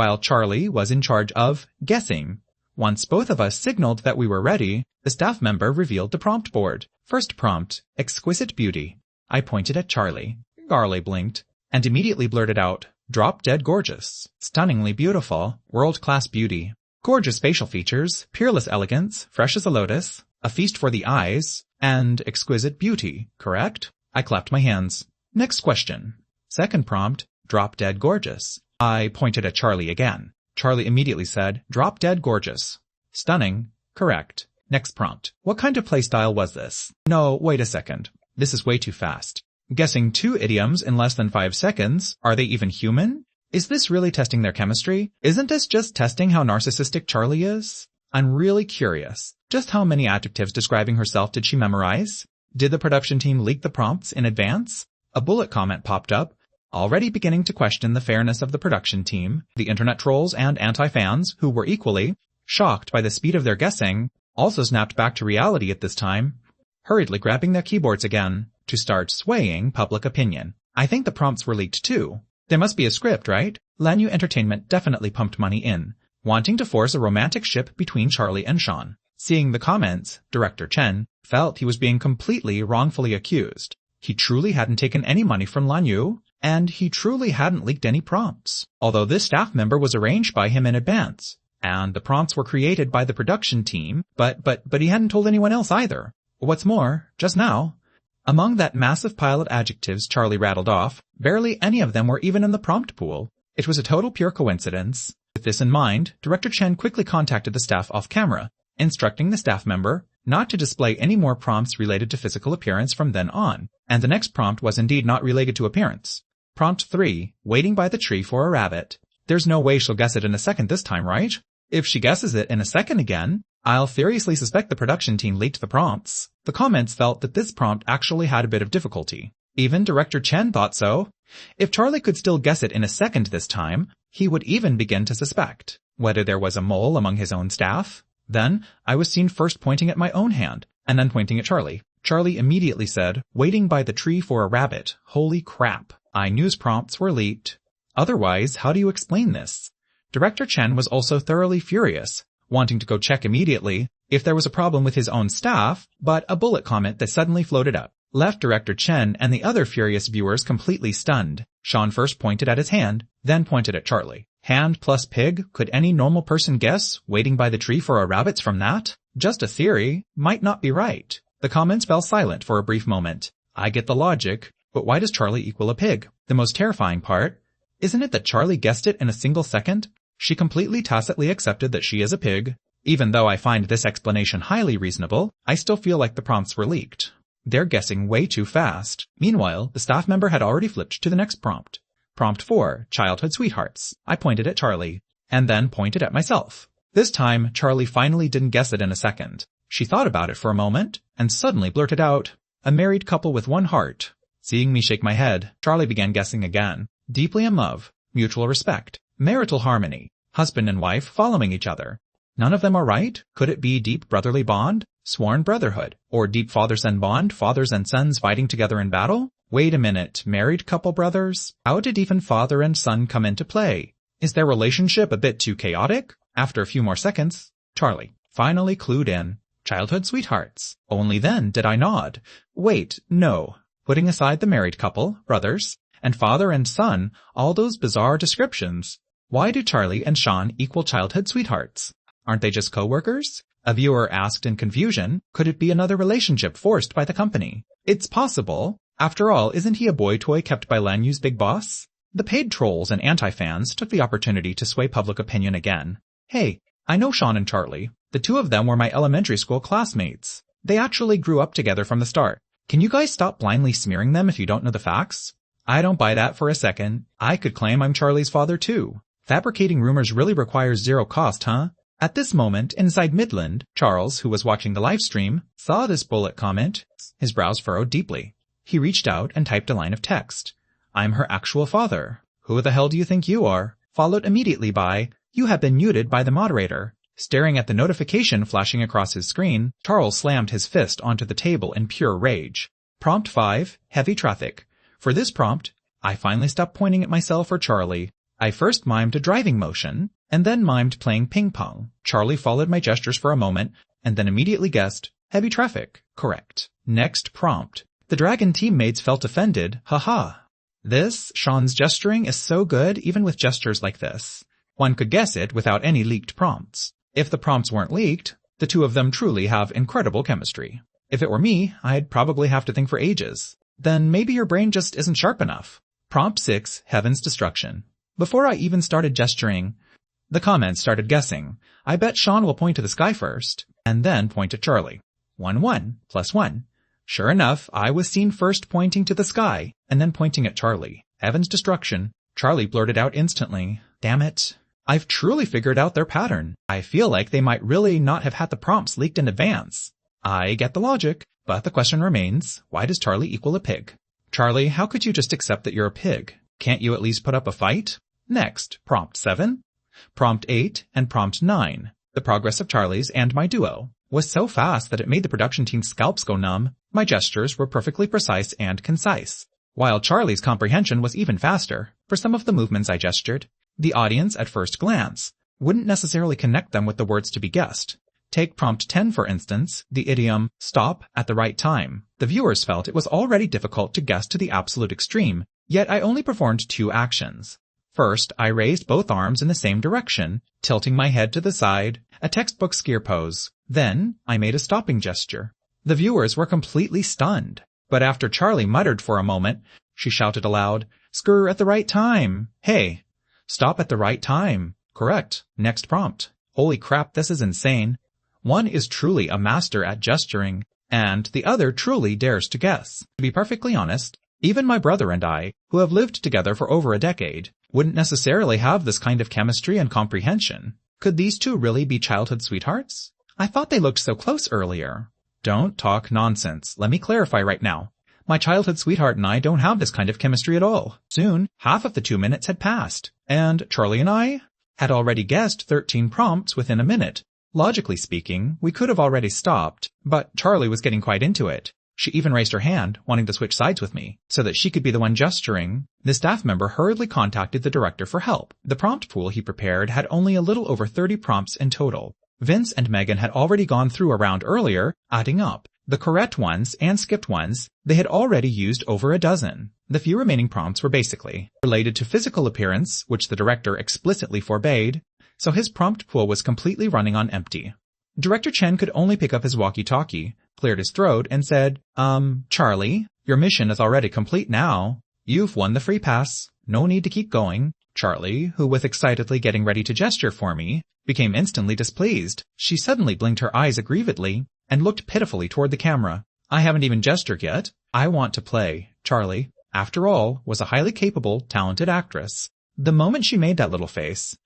while Charlie was in charge of guessing. Once both of us signaled that we were ready, the staff member revealed the prompt board. First prompt, exquisite beauty. I pointed at Charlie. Garley blinked, and immediately blurted out, drop-dead gorgeous, stunningly beautiful, world-class beauty. Gorgeous facial features, peerless elegance, fresh as a lotus, a feast for the eyes, and exquisite beauty, correct? I clapped my hands. Next question. Second prompt, drop-dead gorgeous. I pointed at Charlie again. Charlie immediately said, drop-dead gorgeous. Stunning, correct. Next prompt. What kind of playstyle was this? No, wait a second. This is way too fast. Guessing 2 idioms in less than 5 seconds? Are they even human? Is this really testing their chemistry? Isn't this just testing how narcissistic Charlie is? I'm really curious. Just how many adjectives describing herself did she memorize? Did the production team leak the prompts in advance? A bullet comment popped up, already beginning to question the fairness of the production team. The internet trolls and anti-fans, who were equally shocked by the speed of their guessing, also snapped back to reality at this time, hurriedly grabbing their keyboards again to start swaying public opinion. I think the prompts were leaked too. There must be a script, right? Lanyu Entertainment definitely pumped money in, wanting to force a romantic ship between Charlie and Sean. Seeing the comments, Director Chen felt he was being completely wrongfully accused. He truly hadn't taken any money from Lanyu, and he truly hadn't leaked any prompts, although this staff member was arranged by him in advance, and the prompts were created by the production team, but he hadn't told anyone else either. What's more, just now, among that massive pile of adjectives Charlie rattled off, barely any of them were even in the prompt pool. It was a total pure coincidence. With this in mind, Director Chen quickly contacted the staff off-camera, instructing the staff member not to display any more prompts related to physical appearance from then on, and the next prompt was indeed not related to appearance. Prompt 3, waiting by the tree for a rabbit. There's no way she'll guess it in a second this time, right? If she guesses it in a second again, I'll seriously suspect the production team leaked the prompts. The comments felt that this prompt actually had a bit of difficulty. Even Director Chen thought so. If Charlie could still guess it in a second this time, he would even begin to suspect whether there was a mole among his own staff. Then, I was seen first pointing at my own hand, and then pointing at Charlie. Charlie immediately said, waiting by the tree for a rabbit. Holy crap. News prompts were leaked. Otherwise, how do you explain this? Director Chen was also thoroughly furious, wanting to go check immediately if there was a problem with his own staff, but a bullet comment that suddenly floated up left Director Chen and the other furious viewers completely stunned. Sean first pointed at his hand, then pointed at Charlie. Hand plus pig? Could any normal person guess waiting by the tree for a rabbit's from that? Just a theory. Might not be right. The comments fell silent for a brief moment. I get the logic, but why does Charlie equal a pig? The most terrifying part, isn't it that Charlie guessed it in a single second? She completely tacitly accepted that she is a pig. Even though I find this explanation highly reasonable, I still feel like the prompts were leaked. They're guessing way too fast. Meanwhile, the staff member had already flipped to the next prompt. Prompt 4, childhood sweethearts. I pointed at Charlie, and then pointed at myself. This time, Charlie finally didn't guess it in a second. She thought about it for a moment, and suddenly blurted out, a married couple with one heart. Seeing me shake my head, Charlie began guessing again. Deeply in love, mutual respect, marital harmony, husband and wife following each other. None of them are right? Could it be deep brotherly bond, sworn brotherhood, or deep father-son bond, fathers and sons fighting together in battle? Wait a minute, married couple brothers? How did even father and son come into play? Is their relationship a bit too chaotic? After a few more seconds, Charlie finally clued in. Childhood sweethearts. Only then did I nod. Wait, no. Putting aside the married couple, brothers, and father and son, all those bizarre descriptions. Why do Charlie and Sean equal childhood sweethearts? Aren't they just co-workers? A viewer asked in confusion, could it be another relationship forced by the company? It's possible. After all, isn't he a boy toy kept by Lanyu's big boss? The paid trolls and anti-fans took the opportunity to sway public opinion again. Hey, I know Sean and Charlie. The two of them were my elementary school classmates. They actually grew up together from the start. Can you guys stop blindly smearing them if you don't know the facts? I don't buy that for a second. I could claim I'm Charlie's father too. Fabricating rumors really requires zero cost, huh? At this moment, inside Midland, Charles, who was watching the live stream, saw this bullet comment. His brows furrowed deeply. He reached out and typed a line of text. I'm her actual father. Who the hell do you think you are? Followed immediately by, you have been muted by the moderator. Staring at the notification flashing across his screen, Charles slammed his fist onto the table in pure rage. Prompt 5, heavy traffic. For this prompt, I finally stopped pointing at myself or Charlie. I first mimed a driving motion, and then mimed playing ping pong. Charlie followed my gestures for a moment, and then immediately guessed, heavy traffic. Correct. Next prompt. The dragon teammates felt offended. Haha. This, Sean's gesturing is so good even with gestures like this. One could guess it without any leaked prompts. If the prompts weren't leaked, the two of them truly have incredible chemistry. If it were me, I'd probably have to think for ages. Then maybe your brain just isn't sharp enough. Prompt 6, Heaven's Destruction. Before I even started gesturing, the comments started guessing. I bet Sean will point to the sky first, and then point at Charlie. 1, 1, plus 1. Sure enough, I was seen first pointing to the sky, and then pointing at Charlie. Heaven's Destruction. Charlie blurted out instantly. Damn it. I've truly figured out their pattern. I feel like they might really not have had the prompts leaked in advance. I get the logic, but the question remains, why does Charlie equal a pig? Charlie, how could you just accept that you're a pig? Can't you at least put up a fight? Next, prompt 7, prompt 8, and prompt 9. The progress of Charlie's and my duo was so fast that it made the production team's scalps go numb. My gestures were perfectly precise and concise, while Charlie's comprehension was even faster. For some of the movements I gestured, the audience at first glance wouldn't necessarily connect them with the words to be guessed. Take prompt 10 for instance, the idiom, stop at the right time. The viewers felt it was already difficult to guess to the absolute extreme, yet I only performed 2 actions. First, I raised both arms in the same direction, tilting my head to the side, a textbook skier pose. Then, I made a stopping gesture. The viewers were completely stunned, but after Charlie muttered for a moment, she shouted aloud, "Screw at the right time! Hey! Stop at the right time! Correct. Next prompt." Holy crap, this is insane. One is truly a master at gesturing, and the other truly dares to guess. To be perfectly honest, even my brother and I, who have lived together for over a decade, wouldn't necessarily have this kind of chemistry and comprehension. Could these two really be childhood sweethearts? I thought they looked so close earlier. Don't talk nonsense. Let me clarify right now. My childhood sweetheart and I don't have this kind of chemistry at all. Soon, half of the 2 minutes had passed, and Charlie and I had already guessed 13 prompts within a minute. Logically speaking, we could have already stopped, but Charlie was getting quite into it. She even raised her hand, wanting to switch sides with me, so that she could be the one gesturing. The staff member hurriedly contacted the director for help. The prompt pool he prepared had only a little over 30 prompts in total. Vince and Megan had already gone through a round earlier, adding up. The correct ones and skipped ones, they had already used over a dozen. The few remaining prompts were basically related to physical appearance, which the director explicitly forbade, so his prompt pool was completely running on empty. Director Chen could only pick up his walkie-talkie, cleared his throat, and said, Charlie, your mission is already complete now. You've won the free pass. No need to keep going. Charlie, who was excitedly getting ready to gesture for me, became instantly displeased. She suddenly blinked her eyes aggrievedly and looked pitifully toward the camera. I haven't even gestured yet. I want to play. Charlie, after all, was a highly capable, talented actress. The moment she made that little face,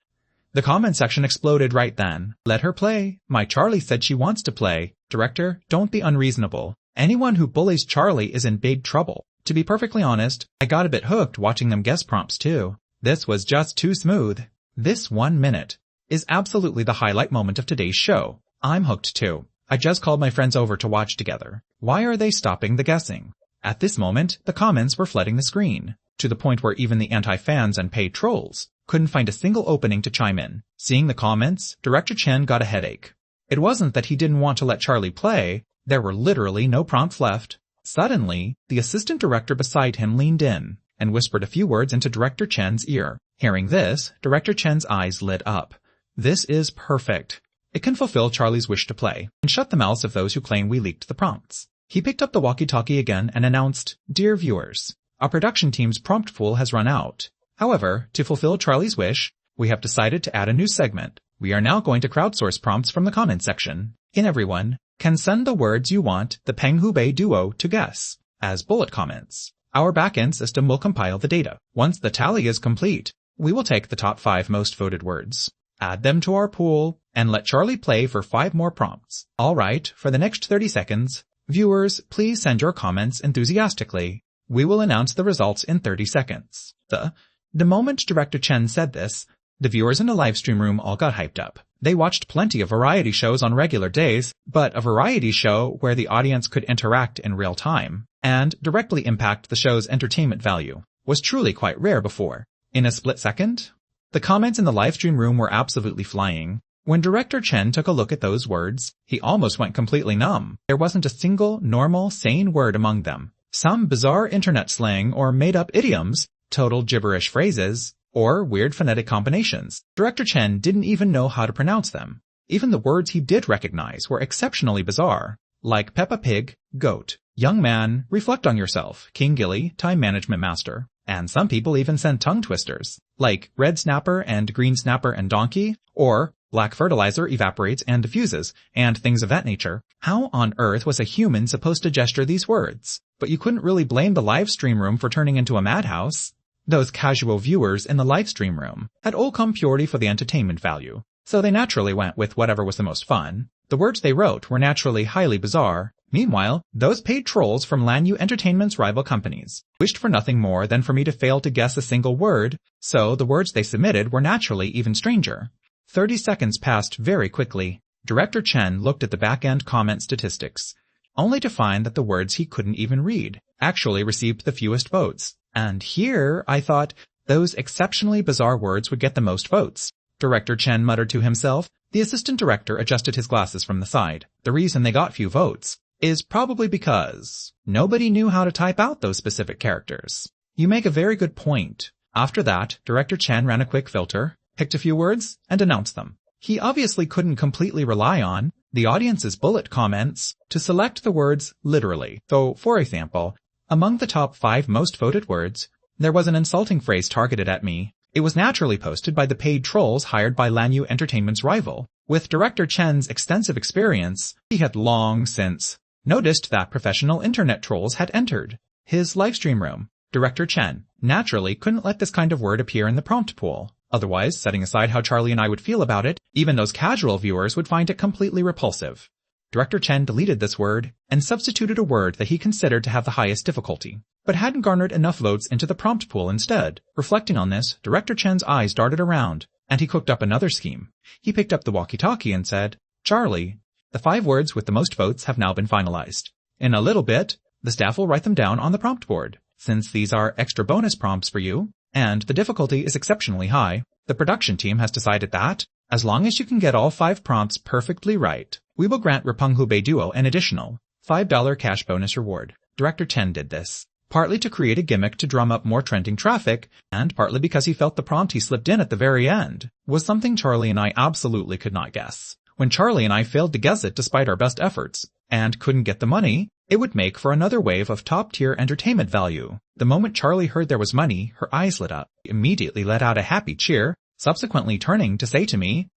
the comment section exploded right then. Let her play. My Charlie said she wants to play. Director, don't be unreasonable. Anyone who bullies Charlie is in big trouble. To be perfectly honest, I got a bit hooked watching them guess prompts too. This was just too smooth. This 1 minute is absolutely the highlight moment of today's show. I'm hooked too. I just called my friends over to watch together. Why are they stopping the guessing? At this moment, the comments were flooding the screen, to the point where even the anti-fans and paid trolls couldn't find a single opening to chime in. Seeing the comments, Director Chen got a headache. It wasn't that he didn't want to let Charlie play. There were literally no prompts left. Suddenly, the assistant director beside him leaned in and whispered a few words into Director Chen's ear. Hearing this, Director Chen's eyes lit up. This is perfect. It can fulfill Charlie's wish to play and shut the mouths of those who claim we leaked the prompts. He picked up the walkie-talkie again and announced, Dear viewers, our production team's prompt pool has run out. However, to fulfill Charlie's wish, we have decided to add a new segment. We are now going to crowdsource prompts from the comment section. Everyone can send the words you want the Penghubei duo to guess as bullet comments. Our backend system will compile the data. Once the tally is complete, we will take the top 5 most voted words, add them to our pool, and let Charlie play for 5 more prompts. All right, for the next 30 seconds, viewers, please send your comments enthusiastically. We will announce the results in 30 seconds. The moment Director Chen said this, the viewers in the livestream room all got hyped up. They watched plenty of variety shows on regular days, but a variety show where the audience could interact in real time and directly impact the show's entertainment value was truly quite rare before. In a split second, The comments in the livestream room were absolutely flying. When Director Chen took a look at those words, he almost went completely numb. There wasn't a single, normal, sane word among them. Some bizarre internet slang or made-up idioms, total gibberish phrases, or weird phonetic combinations. Director Chen didn't even know how to pronounce them. Even the words he did recognize were exceptionally bizarre, like Peppa Pig, goat, young man, reflect on yourself, King Gilly, time management master. And some people even sent tongue twisters, like red snapper and green snapper and donkey, or black fertilizer evaporates and diffuses, and things of that nature. How on earth was a human supposed to gesture these words? But you couldn't really blame the livestream room for turning into a madhouse. Those casual viewers in the livestream room had all come purely for the entertainment value, so they naturally went with whatever was the most fun. The words they wrote were naturally highly bizarre. Meanwhile, those paid trolls from Lanyu Entertainment's rival companies wished for nothing more than for me to fail to guess a single word, so the words they submitted were naturally even stranger. 30 seconds passed very quickly. Director Chen looked at the back-end comment statistics, only to find that the words he couldn't even read actually received the fewest votes. And here, I thought, those exceptionally bizarre words would get the most votes. Director Chen muttered to himself. The assistant director adjusted his glasses from the side. The reason they got few votes is probably because nobody knew how to type out those specific characters. You make a very good point. After that, Director Chen ran a quick filter, picked a few words, and announced them. He obviously couldn't completely rely on the audience's bullet comments to select the words literally. So, for example, among the top 5 most voted words, there was an insulting phrase targeted at me. It was naturally posted by the paid trolls hired by Lanyu Entertainment's rival. With Director Chen's extensive experience, he had long since noticed that professional internet trolls had entered his livestream room. Director Chen naturally couldn't let this kind of word appear in the prompt pool. Otherwise, setting aside how Charlie and I would feel about it, even those casual viewers would find it completely repulsive. Director Chen deleted this word and substituted a word that he considered to have the highest difficulty, but hadn't garnered enough votes into the prompt pool instead. Reflecting on this, Director Chen's eyes darted around, and he cooked up another scheme. He picked up the walkie-talkie and said, "Charlie, the 5 words with the most votes have now been finalized. In a little bit, the staff will write them down on the prompt board. Since these are extra bonus prompts for you, and the difficulty is exceptionally high, the production team has decided that, as long as you can get all 5 prompts perfectly right, we will grant Rapunghube Duo an additional $5 cash bonus reward." Director Chen did this, partly to create a gimmick to drum up more trending traffic, and partly because he felt the prompt he slipped in at the very end was something Charlie and I absolutely could not guess. When Charlie and I failed to guess it despite our best efforts, and couldn't get the money, it would make for another wave of top-tier entertainment value. The moment Charlie heard there was money, her eyes lit up. She immediately let out a happy cheer, subsequently turning to say to me,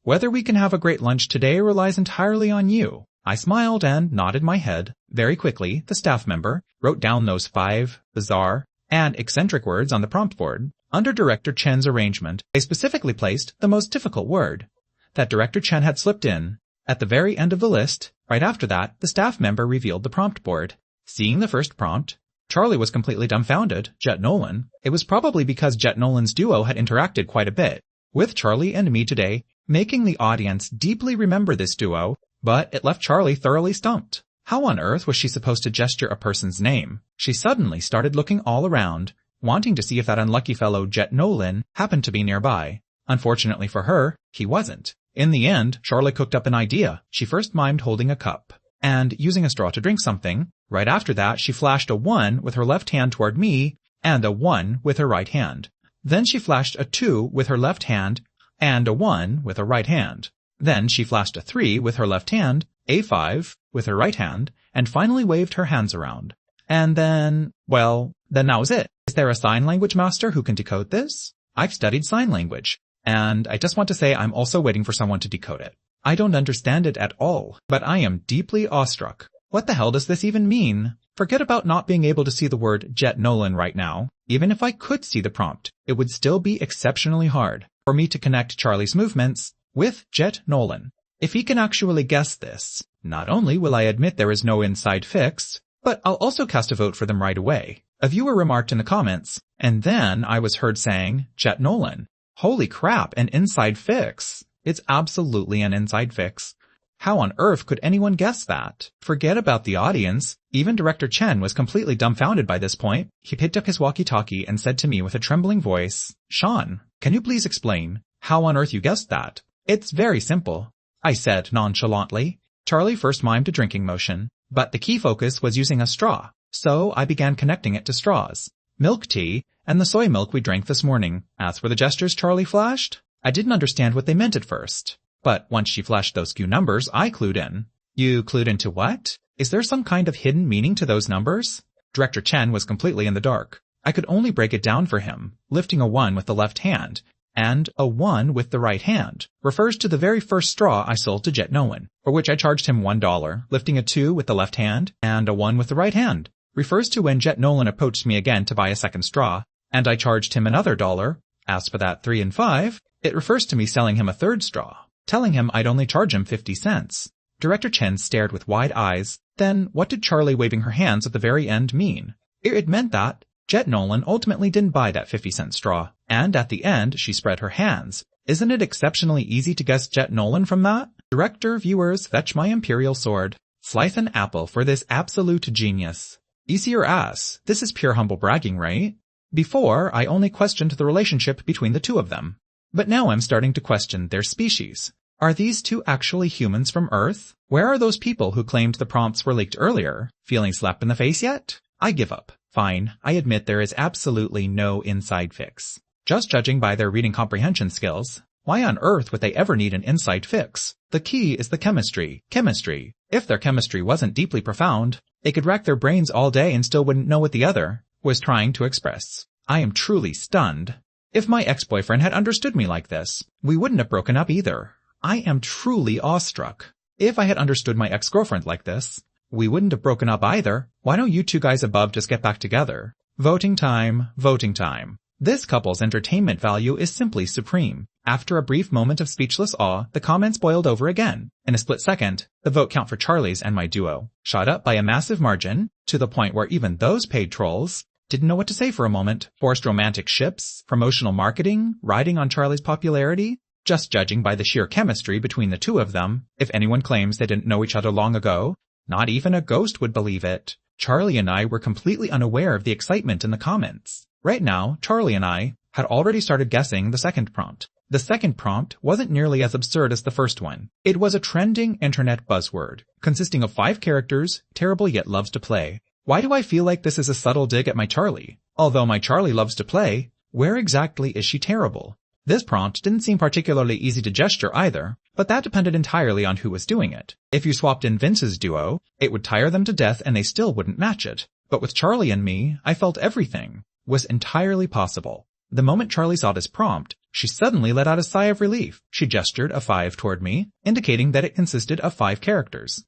"Whether we can have a great lunch today relies entirely on you." I smiled and nodded my head. Very quickly, the staff member wrote down those 5 bizarre and eccentric words on the prompt board. Under Director Chen's arrangement, they specifically placed the most difficult word that Director Chen had slipped in at the very end of the list. Right after that, the staff member revealed the prompt board. Seeing the first prompt, Charlie was completely dumbfounded. Jet Nolan. It was probably because Jet Nolan's duo had interacted quite a bit with Charlie and me today, making the audience deeply remember this duo, but it left Charlie thoroughly stumped. How on earth was she supposed to gesture a person's name? She suddenly started looking all around, wanting to see if that unlucky fellow Jet Nolan happened to be nearby. Unfortunately for her, he wasn't. In the end, Charlie cooked up an idea. She first mimed holding a cup and using a straw to drink something. Right after that, she flashed a 1 with her left hand toward me and a 1 with her right hand. Then she flashed a 2 with her left hand and a 1 with her right hand. Then she flashed a 3 with her left hand, a 5 with her right hand, and finally waved her hands around. And then that was it. Is there a sign language master who can decode this? I've studied sign language, and I just want to say I'm also waiting for someone to decode it. I don't understand it at all, but I am deeply awestruck. What the hell does this even mean? Forget about not being able to see the word Jet Nolan right now. Even if I could see the prompt, it would still be exceptionally hard for me to connect Charlie's movements with Jet Nolan. If he can actually guess this, not only will I admit there is no inside fix, but I'll also cast a vote for them right away. A viewer remarked in the comments, and then I was heard saying, Jet Nolan. Holy crap, an inside fix. It's absolutely an inside fix. How on earth could anyone guess that? Forget about the audience. Even Director Chen was completely dumbfounded by this point. He picked up his walkie-talkie and said to me with a trembling voice, "Sean, can you please explain how on earth you guessed that?" "It's very simple," I said nonchalantly. Charlie first mimed a drinking motion, but the key focus was using a straw, so I began connecting it to straws. Milk tea and the soy milk we drank this morning. As for the gestures Charlie flashed, I didn't understand what they meant at first. But once she flashed those few numbers, I clued in. You clued into what? Is there some kind of hidden meaning to those numbers? Director Chen was completely in the dark. I could only break it down for him. Lifting a 1 with the left hand and a 1 with the right hand refers to the very first straw I sold to Jet Nolan, for which I charged him $1. Lifting a 2 with the left hand and a 1 with the right hand refers to when Jet Nolan approached me again to buy a second straw, and I charged him another $1. As for that 3 and 5, it refers to me selling him a third straw, telling him I'd only charge him 50 cents. Director Chen stared with wide eyes. Then what did Charlie waving her hands at the very end mean? It meant that Jet Nolan ultimately didn't buy that 50-cent straw, and at the end she spread her hands. Isn't it exceptionally easy to guess Jet Nolan from that? Director, viewers, fetch my imperial sword. Slice an apple for this absolute genius. Easy your ass. This is pure humble bragging, right? Before, I only questioned the relationship between the two of them. But now I'm starting to question their species. Are these two actually humans from Earth? Where are those people who claimed the prompts were leaked earlier? Feeling slapped in the face yet? I give up. Fine, I admit there is absolutely no inside fix. Just judging by their reading comprehension skills, why on earth would they ever need an inside fix? The key is the chemistry. Chemistry. If their chemistry wasn't deeply profound, they could rack their brains all day and still wouldn't know what the other was trying to express. I am truly stunned. If my ex-boyfriend had understood me like this, we wouldn't have broken up either. I am truly awestruck. If I had understood my ex-girlfriend like this, we wouldn't have broken up either. Why don't you two guys above just get back together? Voting time, voting time. This couple's entertainment value is simply supreme. After a brief moment of speechless awe, the comments boiled over again. In a split second, the vote count for Charlie's and my duo shot up by a massive margin, to the point where even those paid trolls didn't know what to say for a moment. Forced romantic ships, promotional marketing, riding on Charlie's popularity. Just judging by the sheer chemistry between the two of them, if anyone claims they didn't know each other long ago, not even a ghost would believe it. Charlie and I were completely unaware of the excitement in the comments. Right now, Charlie and I had already started guessing the second prompt. The second prompt wasn't nearly as absurd as the first one. It was a trending internet buzzword, consisting of 5 characters, terrible yet loves to play. Why do I feel like this is a subtle dig at my Charlie? Although my Charlie loves to play, where exactly is she terrible? This prompt didn't seem particularly easy to gesture either, but that depended entirely on who was doing it. If you swapped in Vince's duo, it would tire them to death and they still wouldn't match it. But with Charlie and me, I felt everything was entirely possible. The moment Charlie saw this prompt, she suddenly let out a sigh of relief. She gestured a 5 toward me, indicating that it consisted of 5 characters.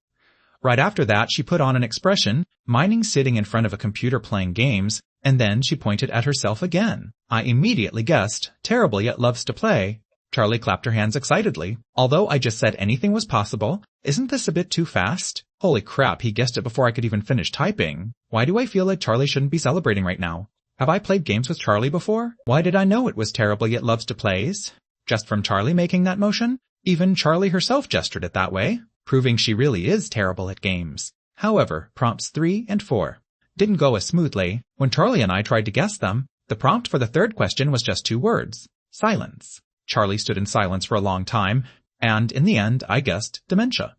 Right after that, she put on an expression, mining sitting in front of a computer playing games, and then she pointed at herself again. I immediately guessed, terrible yet loves to play. Charlie clapped her hands excitedly. Although I just said anything was possible, isn't this a bit too fast? Holy crap, he guessed it before I could even finish typing. Why do I feel like Charlie shouldn't be celebrating right now? Have I played games with Charlie before? Why did I know it was terrible yet loves to plays? Just from Charlie making that motion? Even Charlie herself gestured it that way, proving she really is terrible at games. However, prompts 3 and 4 didn't go as smoothly. When Charlie and I tried to guess them, the prompt for the third question was just 2 words. Silence. Charlie stood in silence for a long time, and in the end, I guessed dementia.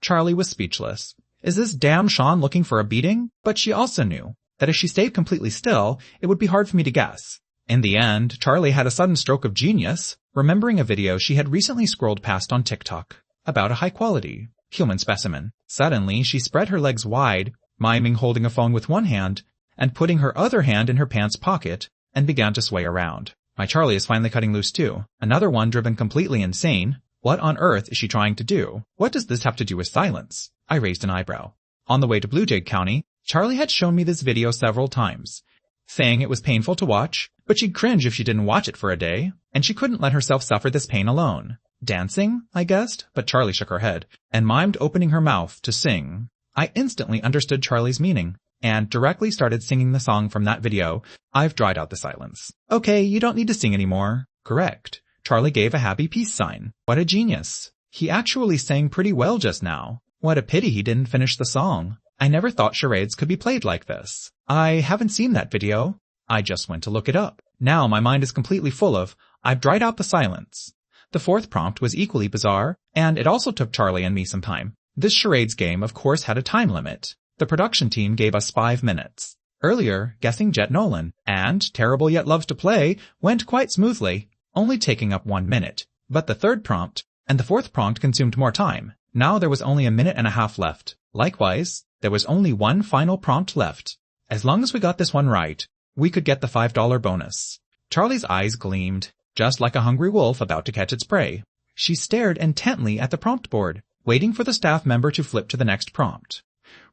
Charlie was speechless. Is this damn Sean looking for a beating? But she also knew that if she stayed completely still, it would be hard for me to guess. In the end, Charlie had a sudden stroke of genius, remembering a video she had recently scrolled past on TikTok about a high-quality human specimen. Suddenly, she spread her legs wide, miming holding a phone with one hand and putting her other hand in her pants pocket, and began to sway around. My Charlie is finally cutting loose too. Another one driven completely insane. What on earth is she trying to do? What does this have to do with silence? I raised an eyebrow. On the way to Blue Jade County, Charlie had shown me this video several times, saying it was painful to watch, but she'd cringe if she didn't watch it for a day, and she couldn't let herself suffer this pain alone. Dancing, I guessed, but Charlie shook her head, and mimed opening her mouth to sing. I instantly understood Charlie's meaning, and directly started singing the song from that video. I've dried out the silence. Okay, you don't need to sing anymore. Correct. Charlie gave a happy peace sign. What a genius. He actually sang pretty well just now. What a pity he didn't finish the song. I never thought charades could be played like this. I haven't seen that video. I just went to look it up. Now my mind is completely full of, I've dried out the silence. The fourth prompt was equally bizarre, and it also took Charlie and me some time. This charades game of course had a time limit. The production team gave us 5 minutes. Earlier, guessing Jet Nolan, and Terrible Yet Loves to Play, went quite smoothly, only taking up 1 minute. But the third prompt and the fourth prompt consumed more time. Now there was only 1.5 minutes left. Likewise, there was only one final prompt left. As long as we got this one right, we could get the $5 bonus. Charlie's eyes gleamed, just like a hungry wolf about to catch its prey. She stared intently at the prompt board, waiting for the staff member to flip to the next prompt.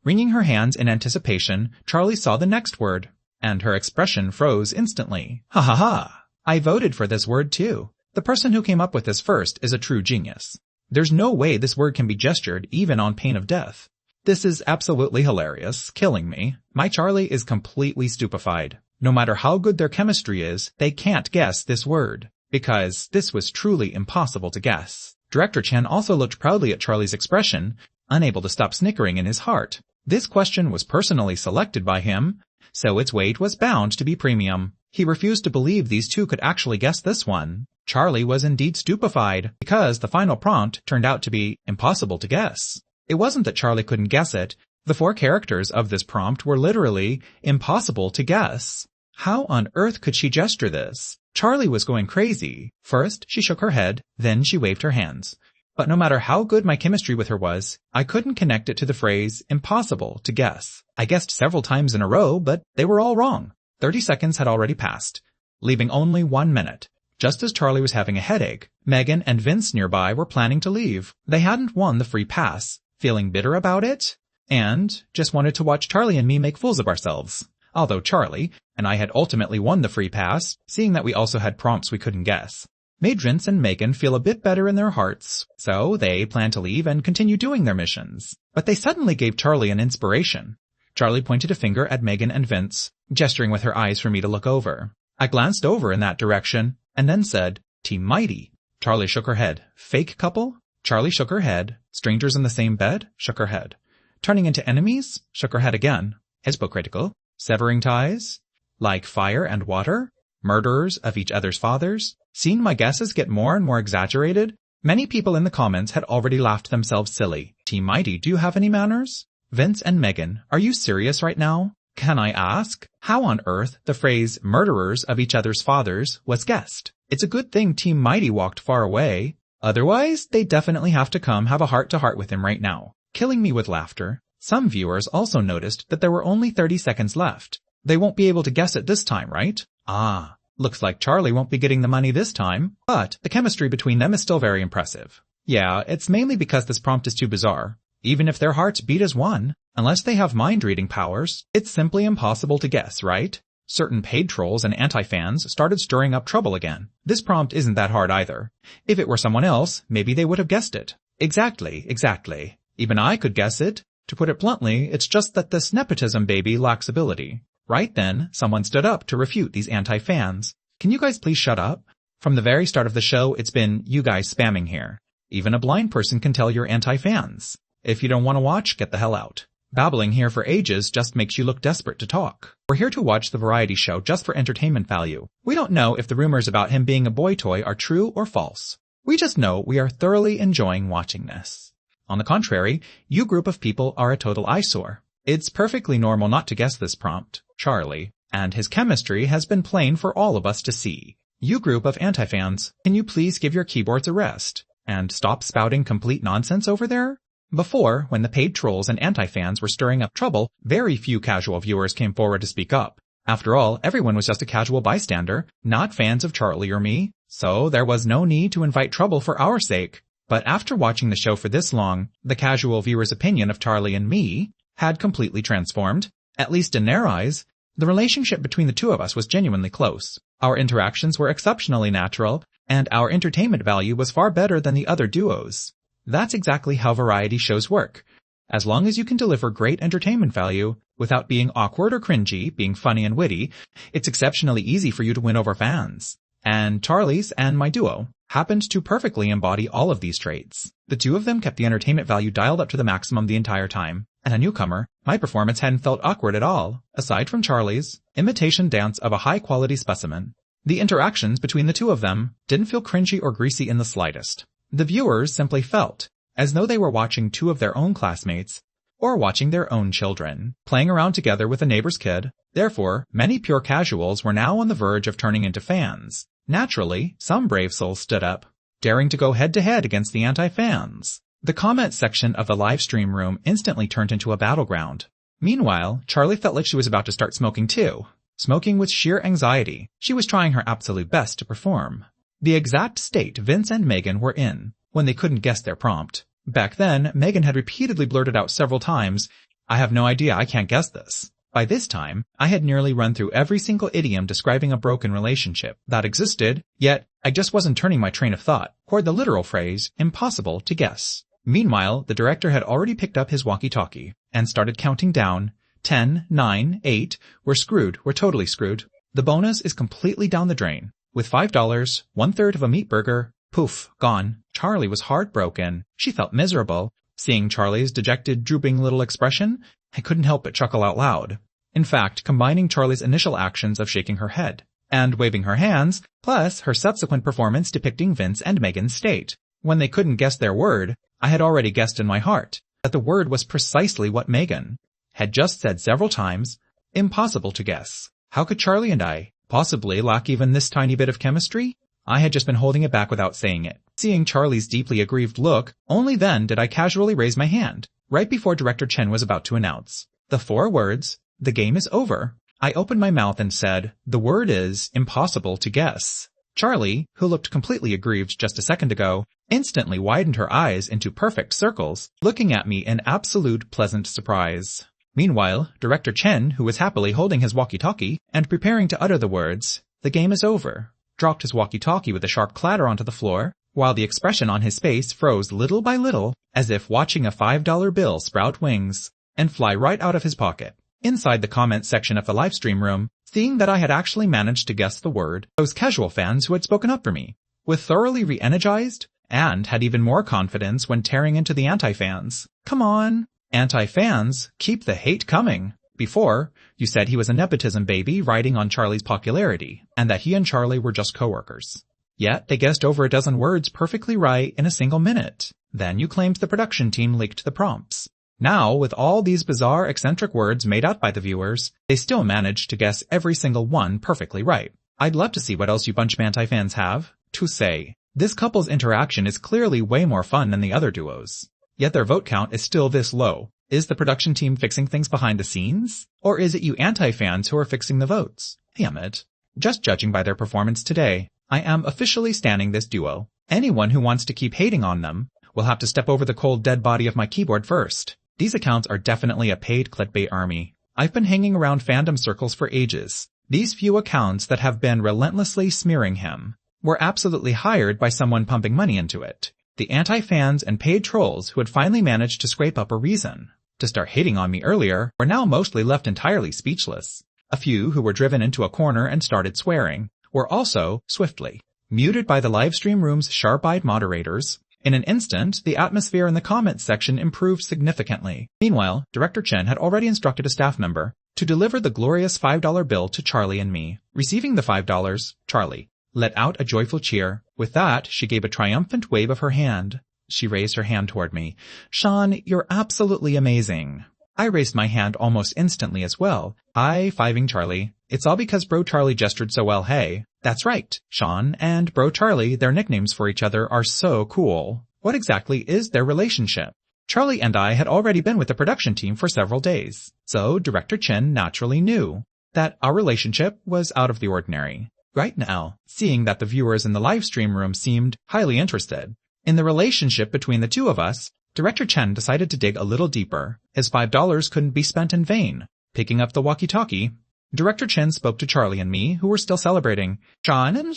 Wringing her hands in anticipation, Charlie saw the next word, and her expression froze instantly. Ha ha ha! I voted for this word too. The person who came up with this first is a true genius. There's no way this word can be gestured even on pain of death. This is absolutely hilarious, killing me. My Charlie is completely stupefied. No matter how good their chemistry is, they can't guess this word, because this was truly impossible to guess. Director Chen also looked proudly at Charlie's expression, unable to stop snickering in his heart. This question was personally selected by him, so its weight was bound to be premium. He refused to believe these two could actually guess this one. Charlie was indeed stupefied, because the final prompt turned out to be impossible to guess. It wasn't that Charlie couldn't guess it. The 4 characters of this prompt were literally impossible to guess. How on earth could she gesture this? Charlie was going crazy. First, she shook her head, then she waved her hands. But no matter how good my chemistry with her was, I couldn't connect it to the phrase impossible to guess. I guessed several times in a row, but they were all wrong. 30 seconds had already passed, leaving only 1 minute. Just as Charlie was having a headache, Megan and Vince nearby were planning to leave. They hadn't won the free pass, feeling bitter about it, and just wanted to watch Charlie and me make fools of ourselves. Although Charlie and I had ultimately won the free pass, seeing that we also had prompts we couldn't guess. Made Vince and Megan feel a bit better in their hearts, so they planned to leave and continue doing their missions. But they suddenly gave Charlie an inspiration. Charlie pointed a finger at Megan and Vince, gesturing with her eyes for me to look over. I glanced over in that direction, and then said, Team Mighty. Charlie shook her head. Fake couple? Charlie shook her head. Strangers in the same bed? Shook her head. Turning into enemies? Shook her head again. Hypocritical. Severing ties? Like fire and water? Murderers of each other's fathers? Seeing my guesses get more and more exaggerated, many people in the comments had already laughed themselves silly. Team Mighty, do you have any manners? Vince and Megan, are you serious right now? Can I ask how on earth the phrase murderers of each other's fathers was guessed? It's a good thing Team Mighty walked far away. Otherwise, they definitely have to come have a heart-to-heart with him right now. Killing me with laughter. Some viewers also noticed that there were only 30 seconds left. They won't be able to guess it this time, right? Ah, looks like Charlie won't be getting the money this time, but the chemistry between them is still very impressive. Yeah, it's mainly because this prompt is too bizarre. Even if their hearts beat as one, unless they have mind-reading powers, it's simply impossible to guess, right? Certain paid trolls and anti-fans started stirring up trouble again. This prompt isn't that hard either. If it were someone else, maybe they would have guessed it. Exactly. Even I could guess it. To put it bluntly, it's just that this nepotism baby lacks ability. Right then, someone stood up to refute these anti-fans. Can you guys please shut up? From the very start of the show, it's been you guys spamming here. Even a blind person can tell you're anti-fans. If you don't want to watch, get the hell out. Babbling here for ages just makes you look desperate to talk. We're here to watch the variety show just for entertainment value. We don't know if the rumors about him being a boy toy are true or false. We just know we are thoroughly enjoying watching this. On the contrary, you group of people are a total eyesore. It's perfectly normal not to guess this prompt, Charlie, and his chemistry has been plain for all of us to see. You group of anti-fans, can you please give your keyboards a rest and stop spouting complete nonsense over there? Before, when the paid trolls and anti-fans were stirring up trouble, very few casual viewers came forward to speak up. After all, everyone was just a casual bystander, not fans of Charlie or me, so there was no need to invite trouble for our sake. But after watching the show for this long, the casual viewer's opinion of Charlie and me had completely transformed. At least in their eyes, the relationship between the two of us was genuinely close. Our interactions were exceptionally natural, and our entertainment value was far better than the other duos. That's exactly how variety shows work. As long as you can deliver great entertainment value without being awkward or cringy, being funny and witty, it's exceptionally easy for you to win over fans. And Charlie's and my duo happened to perfectly embody all of these traits. The two of them kept the entertainment value dialed up to the maximum the entire time. And a newcomer, my performance hadn't felt awkward at all, aside from Charlie's imitation dance of a high-quality specimen. The interactions between the two of them didn't feel cringy or greasy in the slightest. The viewers simply felt as though they were watching two of their own classmates or watching their own children, playing around together with a neighbor's kid. Therefore, many pure casuals were now on the verge of turning into fans. Naturally, some brave souls stood up, daring to go head-to-head against the anti-fans. The comment section of the live stream room instantly turned into a battleground. Meanwhile, Charlie felt like she was about to start smoking too. Smoking with sheer anxiety. She was trying her absolute best to perform. The exact state Vince and Megan were in when they couldn't guess their prompt. Back then, Megan had repeatedly blurted out several times, "I have no idea, I can't guess this." By this time, I had nearly run through every single idiom describing a broken relationship that existed, yet I just wasn't turning my train of thought toward the literal phrase, impossible to guess. Meanwhile, the director had already picked up his walkie-talkie and started counting down. 10, 9, 8, we're screwed, we're totally screwed. The bonus is completely down the drain. With $5, 1/3 of a meat burger, poof, gone. Charlie was heartbroken. She felt miserable. Seeing Charlie's dejected, drooping little expression, I couldn't help but chuckle out loud. In fact, combining Charlie's initial actions of shaking her head and waving her hands, plus her subsequent performance depicting Vince and Megan's state. When they couldn't guess their word, I had already guessed in my heart that the word was precisely what Megan had just said several times, impossible to guess. How could Charlie and I possibly lack even this tiny bit of chemistry? I had just been holding it back without saying it. Seeing Charlie's deeply aggrieved look, only then did I casually raise my hand, right before Director Chen was about to announce the 4 words, "The game is over." I opened my mouth and said, "The word is impossible to guess." Charlie, who looked completely aggrieved just a second ago, instantly widened her eyes into perfect circles, looking at me in absolute pleasant surprise. Meanwhile, Director Chen, who was happily holding his walkie-talkie and preparing to utter the words, "The game is over," dropped his walkie-talkie with a sharp clatter onto the floor, while the expression on his face froze little by little, as if watching a $5 bill sprout wings and fly right out of his pocket. Inside the comments section of the livestream room, seeing that I had actually managed to guess the word, those casual fans who had spoken up for me were thoroughly re-energized and had even more confidence when tearing into the anti-fans. Come on, anti-fans, keep the hate coming. Before, you said he was a nepotism baby riding on Charlie's popularity, and that he and Charlie were just coworkers. Yet they guessed over a dozen words perfectly right in a single minute. Then you claimed the production team leaked the prompts. Now, with all these bizarre, eccentric words made out by the viewers, they still managed to guess every single one perfectly right. I'd love to see what else you bunch of anti-fans have to say. This couple's interaction is clearly way more fun than the other duos. Yet their vote count is still this low. Is the production team fixing things behind the scenes? Or is it you anti-fans who are fixing the votes? Damn it. Just judging by their performance today, I am officially standing this duo. Anyone who wants to keep hating on them will have to step over the cold dead body of my keyboard first. These accounts are definitely a paid clickbait army. I've been hanging around fandom circles for ages. These few accounts that have been relentlessly smearing him were absolutely hired by someone pumping money into it. The anti-fans and paid trolls who had finally managed to scrape up a reason to start hating on me earlier were now mostly left entirely speechless. A few who were driven into a corner and started swearing were also, swiftly, muted by the livestream room's sharp-eyed moderators. In an instant, the atmosphere in the comments section improved significantly. Meanwhile, Director Chen had already instructed a staff member to deliver the glorious $5 bill to Charlie and me. Receiving the $5, Charlie let out a joyful cheer. With that, she gave a triumphant wave of her hand. She raised her hand toward me. "Sean, you're absolutely amazing." I raised my hand almost instantly as well, high-fiving Charlie. It's all because Bro Charlie gestured so well, hey. That's right, Sean and Bro Charlie, their nicknames for each other are so cool. What exactly is their relationship? Charlie and I had already been with the production team for several days, so Director Chen naturally knew that our relationship was out of the ordinary. Right now, seeing that the viewers in the livestream room seemed highly interested in the relationship between the two of us, Director Chen decided to dig a little deeper. His $5 couldn't be spent in vain. Picking up the walkie-talkie, Director Chen spoke to Charlie and me, who were still celebrating. "Sean and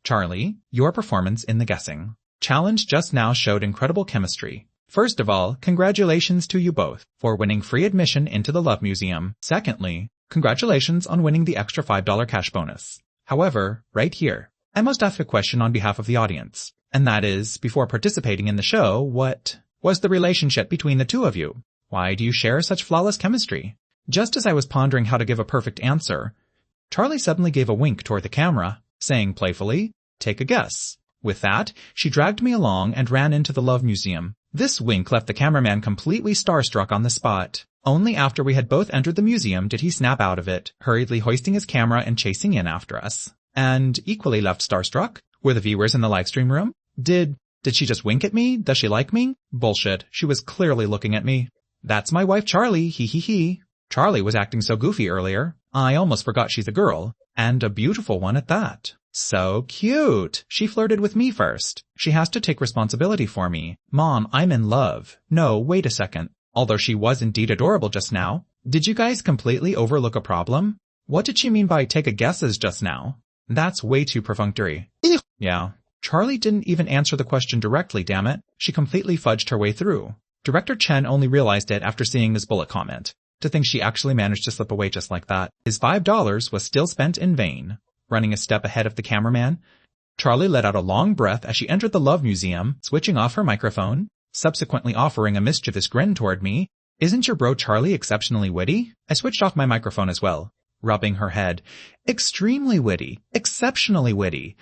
Charlie, your performance in the guessing challenge just now showed incredible chemistry. First of all, congratulations to you both for winning free admission into the Love Museum. Secondly, congratulations on winning the extra $5 cash bonus. However, right here, I must ask a question on behalf of the audience. And that is, before participating in the show, what was the relationship between the two of you? Why do you share such flawless chemistry? Just as I was pondering how to give a perfect answer, Charlie suddenly gave a wink toward the camera, saying playfully, "Take a guess." With that, she dragged me along and ran into the Love Museum. This wink left the cameraman completely starstruck on the spot. Only after we had both entered the museum did he snap out of it, hurriedly hoisting his camera and chasing in after us. And equally left starstruck were the viewers in the livestream room. Did she just wink at me? Does she like me? Bullshit. She was clearly looking at me. That's my wife Charlie, hee hee hee. Charlie was acting so goofy earlier. I almost forgot she's a girl, and a beautiful one at that. So cute. She flirted with me first. She has to take responsibility for me. Mom, I'm in love. No, wait a second. Although she was indeed adorable just now. Did you guys completely overlook a problem? What did she mean by take a guesses just now? That's way too perfunctory. Yeah. Charlie didn't even answer the question directly, damn it. She completely fudged her way through. Director Chen only realized it after seeing this bullet comment. To think she actually managed to slip away just like that. His $5 was still spent in vain. Running a step ahead of the cameraman, Charlie let out a long breath as she entered the Love Museum, switching off her microphone, subsequently offering a mischievous grin toward me. Isn't your bro Charlie exceptionally witty? I switched off my microphone as well, rubbing her head. Extremely witty. Exceptionally witty.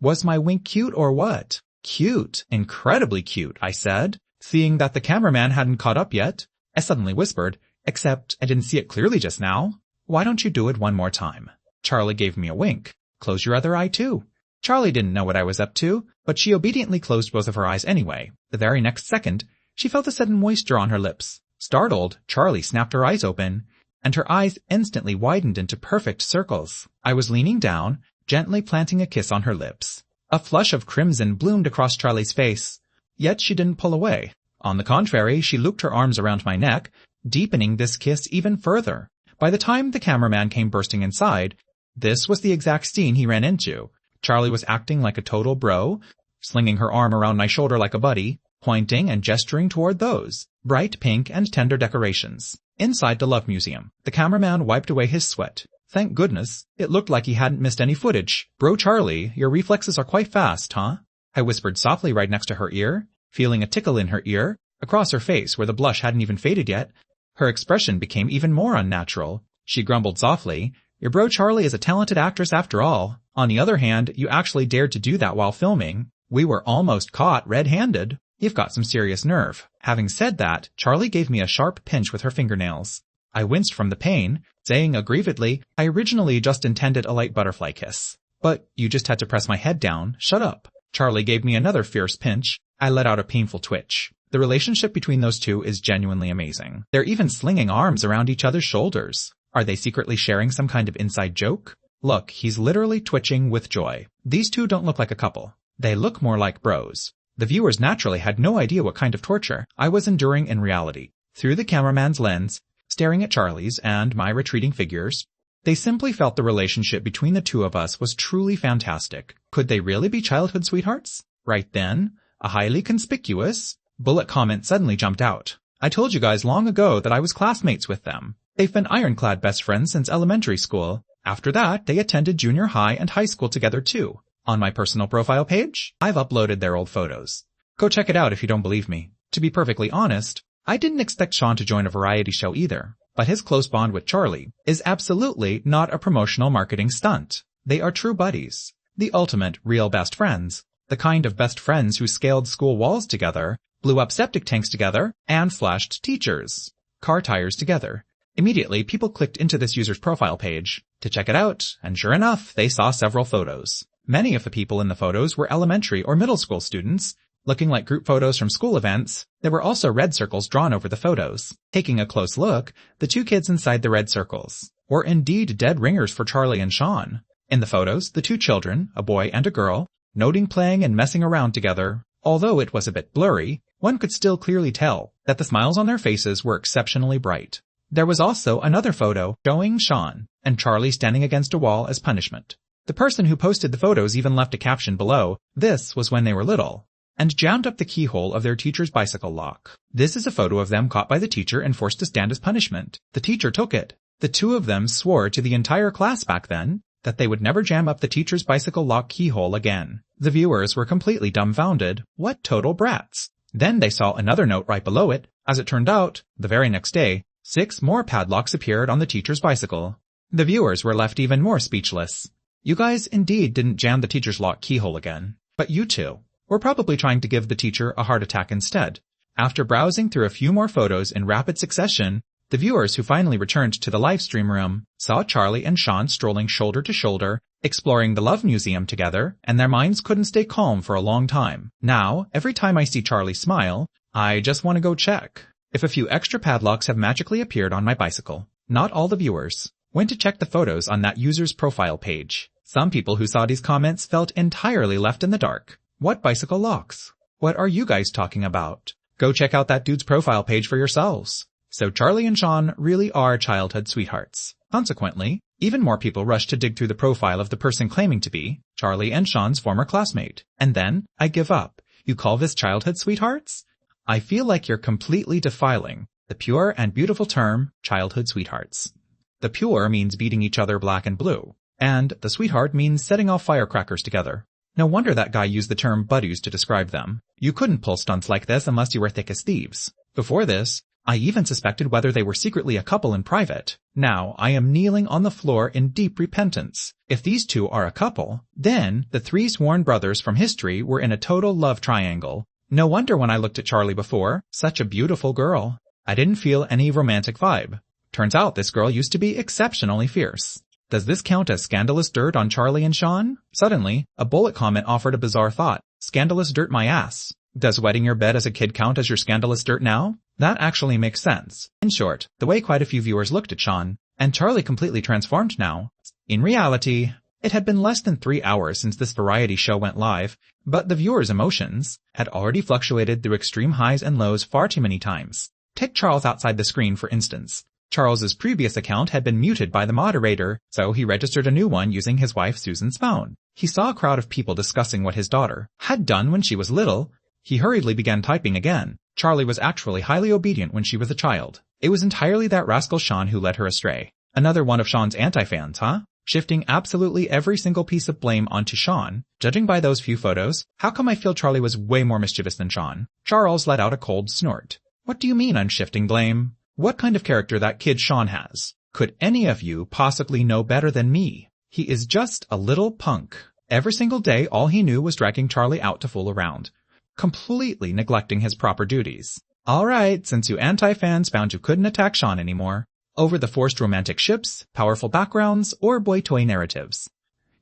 Was my wink cute or what? Cute. Incredibly cute, I said. Seeing that the cameraman hadn't caught up yet, I suddenly whispered, except I didn't see it clearly just now. Why don't you do it one more time? Charlie gave me a wink. Close your other eye too. Charlie didn't know what I was up to, but she obediently closed both of her eyes anyway. The very next second, she felt a sudden moisture on her lips. Startled, Charlie snapped her eyes open, and her eyes instantly widened into perfect circles. I was leaning down, gently planting a kiss on her lips. A flush of crimson bloomed across Charlie's face, yet she didn't pull away. On the contrary, she looped her arms around my neck, deepening this kiss even further. By the time the cameraman came bursting inside, this was the exact scene he ran into. Charlie was acting like a total bro, slinging her arm around my shoulder like a buddy, pointing and gesturing toward those bright pink and tender decorations. Inside the Love Museum, the cameraman wiped away his sweat. Thank goodness, it looked like he hadn't missed any footage. Bro Charlie, your reflexes are quite fast, huh? I whispered softly right next to her ear, feeling a tickle in her ear, across her face where the blush hadn't even faded yet. Her expression became even more unnatural. She grumbled softly, your bro Charlie is a talented actress after all. On the other hand, you actually dared to do that while filming. We were almost caught red-handed. You've got some serious nerve. Having said that, Charlie gave me a sharp pinch with her fingernails. I winced from the pain, saying aggrievedly, I originally just intended a light butterfly kiss. But you just had to press my head down. Shut up. Charlie gave me another fierce pinch. I let out a painful twitch. The relationship between those two is genuinely amazing. They're even slinging arms around each other's shoulders. Are they secretly sharing some kind of inside joke? Look, he's literally twitching with joy. These two don't look like a couple. They look more like bros. The viewers naturally had no idea what kind of torture I was enduring in reality. Through the cameraman's lens, staring at Charlie's and my retreating figures, they simply felt the relationship between the two of us was truly fantastic. Could they really be childhood sweethearts? Right then, a highly conspicuous bullet comment suddenly jumped out. I told you guys long ago that I was classmates with them. They've been ironclad best friends since elementary school. After that, they attended junior high and high school together too. On my personal profile page, I've uploaded their old photos. Go check it out if you don't believe me. To be perfectly honest, I didn't expect Sean to join a variety show either, but his close bond with Charlie is absolutely not a promotional marketing stunt. They are true buddies. The ultimate real best friends. The kind of best friends who scaled school walls together, blew up septic tanks together, and flashed teachers' car tires together. Immediately, people clicked into this user's profile page to check it out, and sure enough, they saw several photos. Many of the people in the photos were elementary or middle school students, looking like group photos from school events. There were also red circles drawn over the photos. Taking a close look, the two kids inside the red circles were indeed dead ringers for Charlie and Sean. In the photos, the two children, a boy and a girl, noting playing and messing around together. Although it was a bit blurry, one could still clearly tell that the smiles on their faces were exceptionally bright. There was also another photo showing Sean and Charlie standing against a wall as punishment. The person who posted the photos even left a caption below, "This was when they were little," and jammed up the keyhole of their teacher's bicycle lock. This is a photo of them caught by the teacher and forced to stand as punishment. The teacher took it. The two of them swore to the entire class back then that they would never jam up the teacher's bicycle lock keyhole again. The viewers were completely dumbfounded. What total brats! Then they saw another note right below it. As it turned out, the very next day, 6 more padlocks appeared on the teacher's bicycle. The viewers were left even more speechless. You guys indeed didn't jam the teacher's lock keyhole again. But you two were probably trying to give the teacher a heart attack instead. After browsing through a few more photos in rapid succession, the viewers who finally returned to the livestream room saw Charlie and Sean strolling shoulder to shoulder, exploring the Love Museum together, and their minds couldn't stay calm for a long time. Now, every time I see Charlie smile, I just want to go check if a few extra padlocks have magically appeared on my bicycle. Not all the viewers went to check the photos on that user's profile page. Some people who saw these comments felt entirely left in the dark. What bicycle locks? What are you guys talking about? Go check out that dude's profile page for yourselves. So Charlie and Sean really are childhood sweethearts. Consequently, even more people rushed to dig through the profile of the person claiming to be Charlie and Sean's former classmate. And then, I give up. You call this childhood sweethearts? I feel like you're completely defiling the pure and beautiful term childhood sweethearts. The pure means beating each other black and blue, and the sweetheart means setting off firecrackers together. No wonder that guy used the term buddies to describe them. You couldn't pull stunts like this unless you were thick as thieves. Before this, I even suspected whether they were secretly a couple in private. Now I am kneeling on the floor in deep repentance. If these two are a couple, then the 3 sworn brothers from history were in a total love triangle. No wonder when I looked at Charlie before, such a beautiful girl, I didn't feel any romantic vibe. Turns out this girl used to be exceptionally fierce. Does this count as scandalous dirt on Charlie and Sean? Suddenly, a bullet comment offered a bizarre thought. Scandalous dirt my ass. Does wetting your bed as a kid count as your scandalous dirt now? That actually makes sense. In short, the way quite a few viewers looked at Sean, and Charlie completely transformed now. In reality, it had been less than 3 hours since this variety show went live, but the viewers' emotions had already fluctuated through extreme highs and lows far too many times. Take Charles outside the screen, for instance. Charles's previous account had been muted by the moderator, so he registered a new one using his wife Susan's phone. He saw a crowd of people discussing what his daughter had done when she was little. He hurriedly began typing again. Charlie was actually highly obedient when she was a child. It was entirely that rascal Sean who led her astray. Another one of Sean's anti-fans, huh? Shifting absolutely every single piece of blame onto Sean. Judging by those few photos, how come I feel Charlie was way more mischievous than Sean? Charles let out a cold snort. What do you mean I'm shifting blame? What kind of character that kid Sean has? Could any of you possibly know better than me? He is just a little punk. Every single day all he knew was dragging Charlie out to fool around, completely neglecting his proper duties. Alright, since you anti-fans found you couldn't attack Sean anymore, over the forced romantic ships, powerful backgrounds, or boy toy narratives.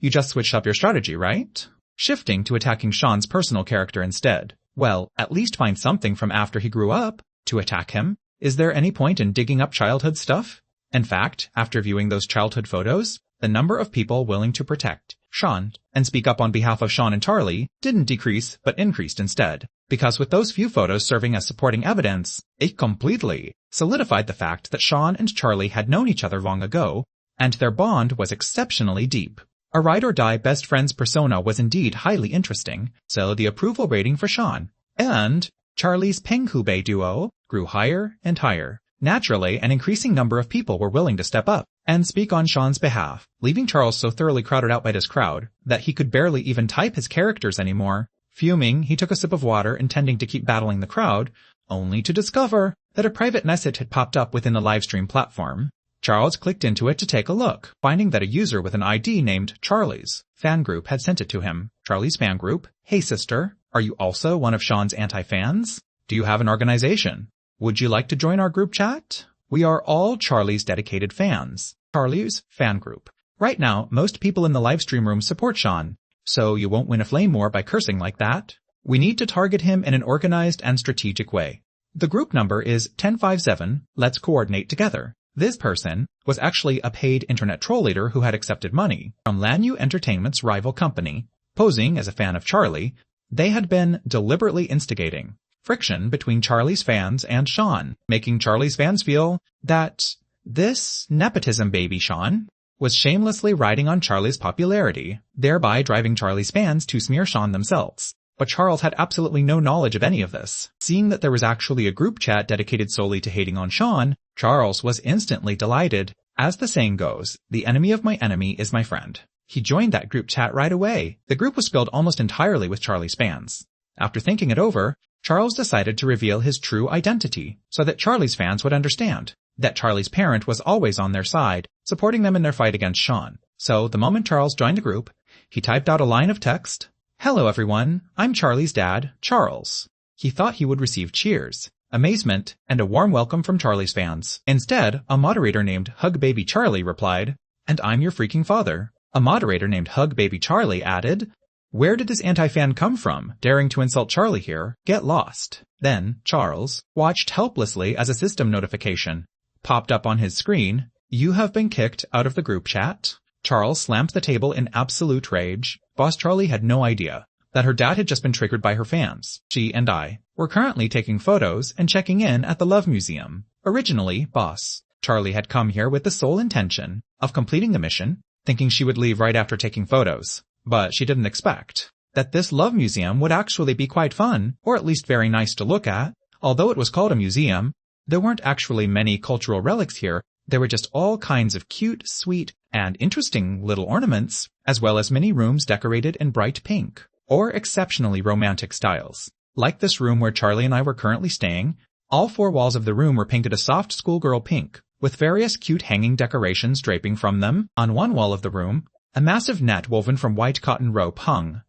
You just switched up your strategy, right? Shifting to attacking Sean's personal character instead. Well, at least find something from after he grew up to attack him. Is there any point in digging up childhood stuff? In fact, after viewing those childhood photos, the number of people willing to protect Sean and speak up on behalf of Sean and Charlie didn't decrease but increased instead. Because with those few photos serving as supporting evidence, it completely solidified the fact that Sean and Charlie had known each other long ago, and their bond was exceptionally deep. A ride-or-die best friends persona was indeed highly interesting, so the approval rating for Sean and Charlie's Penghubei duo grew higher and higher. Naturally, an increasing number of people were willing to step up and speak on Sean's behalf, leaving Charles so thoroughly crowded out by this crowd that he could barely even type his characters anymore. Fuming, he took a sip of water, intending to keep battling the crowd, only to discover that a private message had popped up within the livestream platform. Charles clicked into it to take a look, finding that a user with an ID named Charlie's fan group had sent it to him. Charlie's fan group. Hey sister, are you also one of Sean's anti-fans? Do you have an organization? Would you like to join our group chat? We are all Charlie's dedicated fans. Charlie's fan group. Right now, most people in the livestream room support Sean, so you won't win a flame war by cursing like that. We need to target him in an organized and strategic way. The group number is 1057. Let's coordinate together. This person was actually a paid internet troll leader who had accepted money from Lanyu Entertainment's rival company. Posing as a fan of Charlie, they had been deliberately instigating friction between Charlie's fans and Sean, making Charlie's fans feel that this nepotism baby Sean was shamelessly riding on Charlie's popularity, thereby driving Charlie's fans to smear Sean themselves. But Charles had absolutely no knowledge of any of this. Seeing that there was actually a group chat dedicated solely to hating on Sean, Charles was instantly delighted. As the saying goes, the enemy of my enemy is my friend. He joined that group chat right away. The group was filled almost entirely with Charlie's fans. After thinking it over, Charles decided to reveal his true identity so that Charlie's fans would understand that Charlie's parent was always on their side, supporting them in their fight against Sean. So the moment Charles joined the group, he typed out a line of text, "Hello everyone, I'm Charlie's dad, Charles." He thought he would receive cheers, amazement, and a warm welcome from Charlie's fans. Instead, a moderator named Hug Baby Charlie replied, "And I'm your freaking father." A moderator named Hug Baby Charlie added, "Where did this anti-fan come from, daring to insult Charlie here? Get lost." Then, Charles watched helplessly as a system notification popped up on his screen. "You have been kicked out of the group chat." Charles slammed the table in absolute rage. Boss Charlie had no idea that her dad had just been triggered by her fans. She and I were currently taking photos and checking in at the Love Museum. Originally, Boss Charlie had come here with the sole intention of completing the mission, thinking she would leave right after taking photos. But she didn't expect that this Love Museum would actually be quite fun, or at least very nice to look at. Although it was called a museum, there weren't actually many cultural relics here. There were just all kinds of cute, sweet, and interesting little ornaments, as well as many rooms decorated in bright pink, or exceptionally romantic styles. Like this room where Charlie and I were currently staying, all 4 walls of the room were painted a soft schoolgirl pink, with various cute hanging decorations draping from them. On one wall of the room, a massive net woven from white cotton rope hung,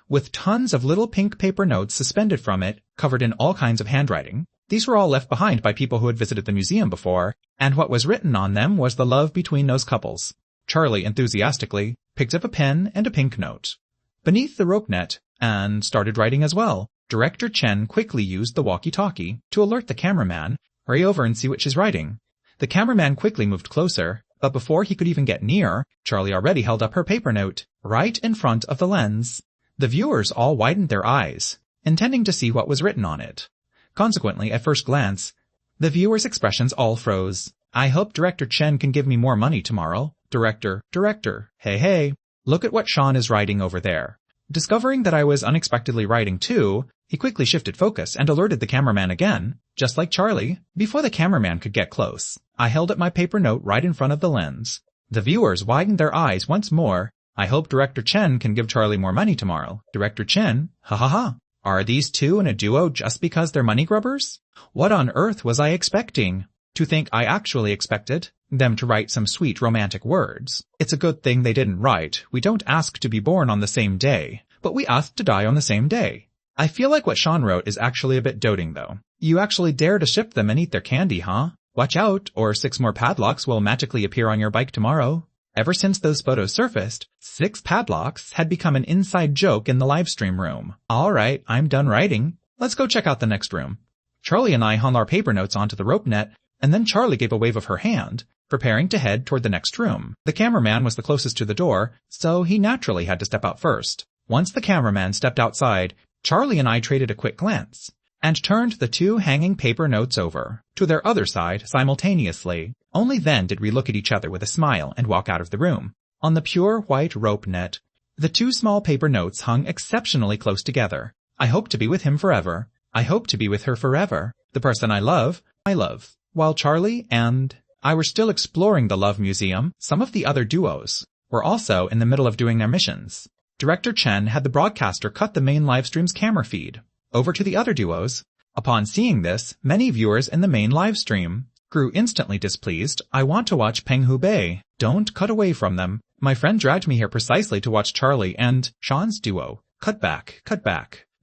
with tons of little pink paper notes suspended from it, covered in all kinds of handwriting. These were all left behind by people who had visited the museum before, and what was written on them was the love between those couples. Charlie enthusiastically picked up a pen and a pink note beneath the rope net and started writing as well. Director Chen quickly used the walkie-talkie to alert the cameraman. "Hurry over and see what she's writing." The cameraman quickly moved closer, but before he could even get near, Charlie already held up her paper note right in front of the lens. The viewers all widened their eyes, intending to see what was written on it. Consequently, at first glance, the viewers' expressions all froze. "I hope Director Chen can give me more money tomorrow." Director, hey, look at what Sean is writing over there." Discovering that I was unexpectedly writing too, he quickly shifted focus and alerted the cameraman again. Just like Charlie, before the cameraman could get close, I held up my paper note right in front of the lens. The viewers widened their eyes once more. "I hope Director Chen can give Charlie more money tomorrow." Director Chen, ha ha ha. Are these two in a duo just because they're money grubbers? What on earth was I expecting? To think I actually expected them to write some sweet romantic words. It's a good thing they didn't write, "We don't ask to be born on the same day, but we ask to die on the same day." I feel like what Sean wrote is actually a bit doting though. "You actually dare to ship them and eat their candy, huh? Watch out, or 6 more padlocks will magically appear on your bike tomorrow." Ever since those photos surfaced, 6 padlocks had become an inside joke in the livestream room. Alright, I'm done writing. Let's go check out the next room. Charlie and I hung our paper notes onto the rope net, and then Charlie gave a wave of her hand, preparing to head toward the next room. The cameraman was the closest to the door, so he naturally had to step out first. Once the cameraman stepped outside, Charlie and I traded a quick glance, and turned the 2 hanging paper notes over to their other side simultaneously. Only then did we look at each other with a smile and walk out of the room. On the pure white rope net, the 2 small paper notes hung exceptionally close together. "I hope to be with him forever. I hope to be with her forever. The person I love. While Charlie and I were still exploring the Love Museum, some of the other duos were also in the middle of doing their missions. Director Chen had the broadcaster cut the main livestream's camera feed over to the other duos. Upon seeing this, many viewers in the main livestream grew instantly displeased. "I want to watch Peng Hu Bei. Don't cut away from them. My friend dragged me here precisely to watch Charlie and Sean's duo. Cut back.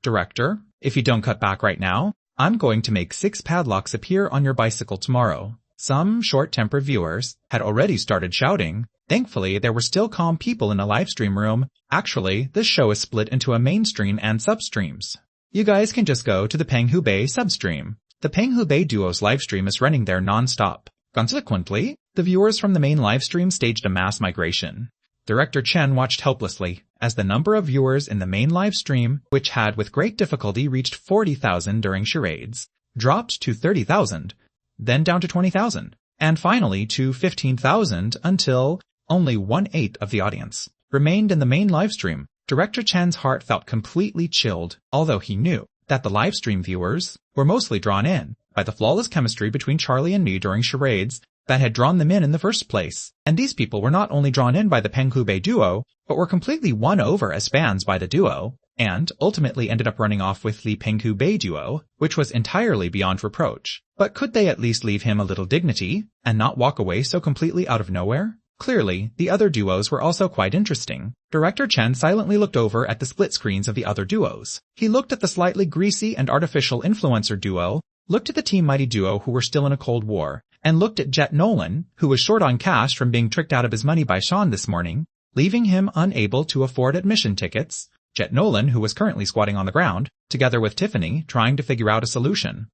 Director, if you don't cut back right now, I'm going to make 6 padlocks appear on your bicycle tomorrow." Some short-tempered viewers had already started shouting. Thankfully, there were still calm people in a livestream room. Actually, this show is split into a mainstream and substreams. You guys can just go to the Peng Hu Bei substream. The Peng Hu Bei duo's livestream is running there non-stop. Consequently, the viewers from the main livestream staged a mass migration. Director Chen watched helplessly as the number of viewers in the main livestream, which had with great difficulty reached 40,000 during charades, dropped to 30,000, then down to 20,000, and finally to 15,000 until only 1/8 of the audience remained in the main livestream. Director Chen's heart felt completely chilled, although he knew that the livestream viewers were mostly drawn in by the flawless chemistry between Charlie and me during charades, that had drawn them in the first place. And these people were not only drawn in by the Penghubei duo, but were completely won over as fans by the duo, and ultimately ended up running off with the Penghubei duo, which was entirely beyond reproach. But could they at least leave him a little dignity, and not walk away so completely out of nowhere? Clearly, the other duos were also quite interesting. Director Chen silently looked over at the split screens of the other duos. He looked at the slightly greasy and artificial influencer duo, looked at the Team Mighty duo who were still in a Cold War, and looked at Jet Nolan, who was short on cash from being tricked out of his money by Sean this morning, leaving him unable to afford admission tickets. Jet Nolan, who was currently squatting on the ground, together with Tiffany, trying to figure out a solution.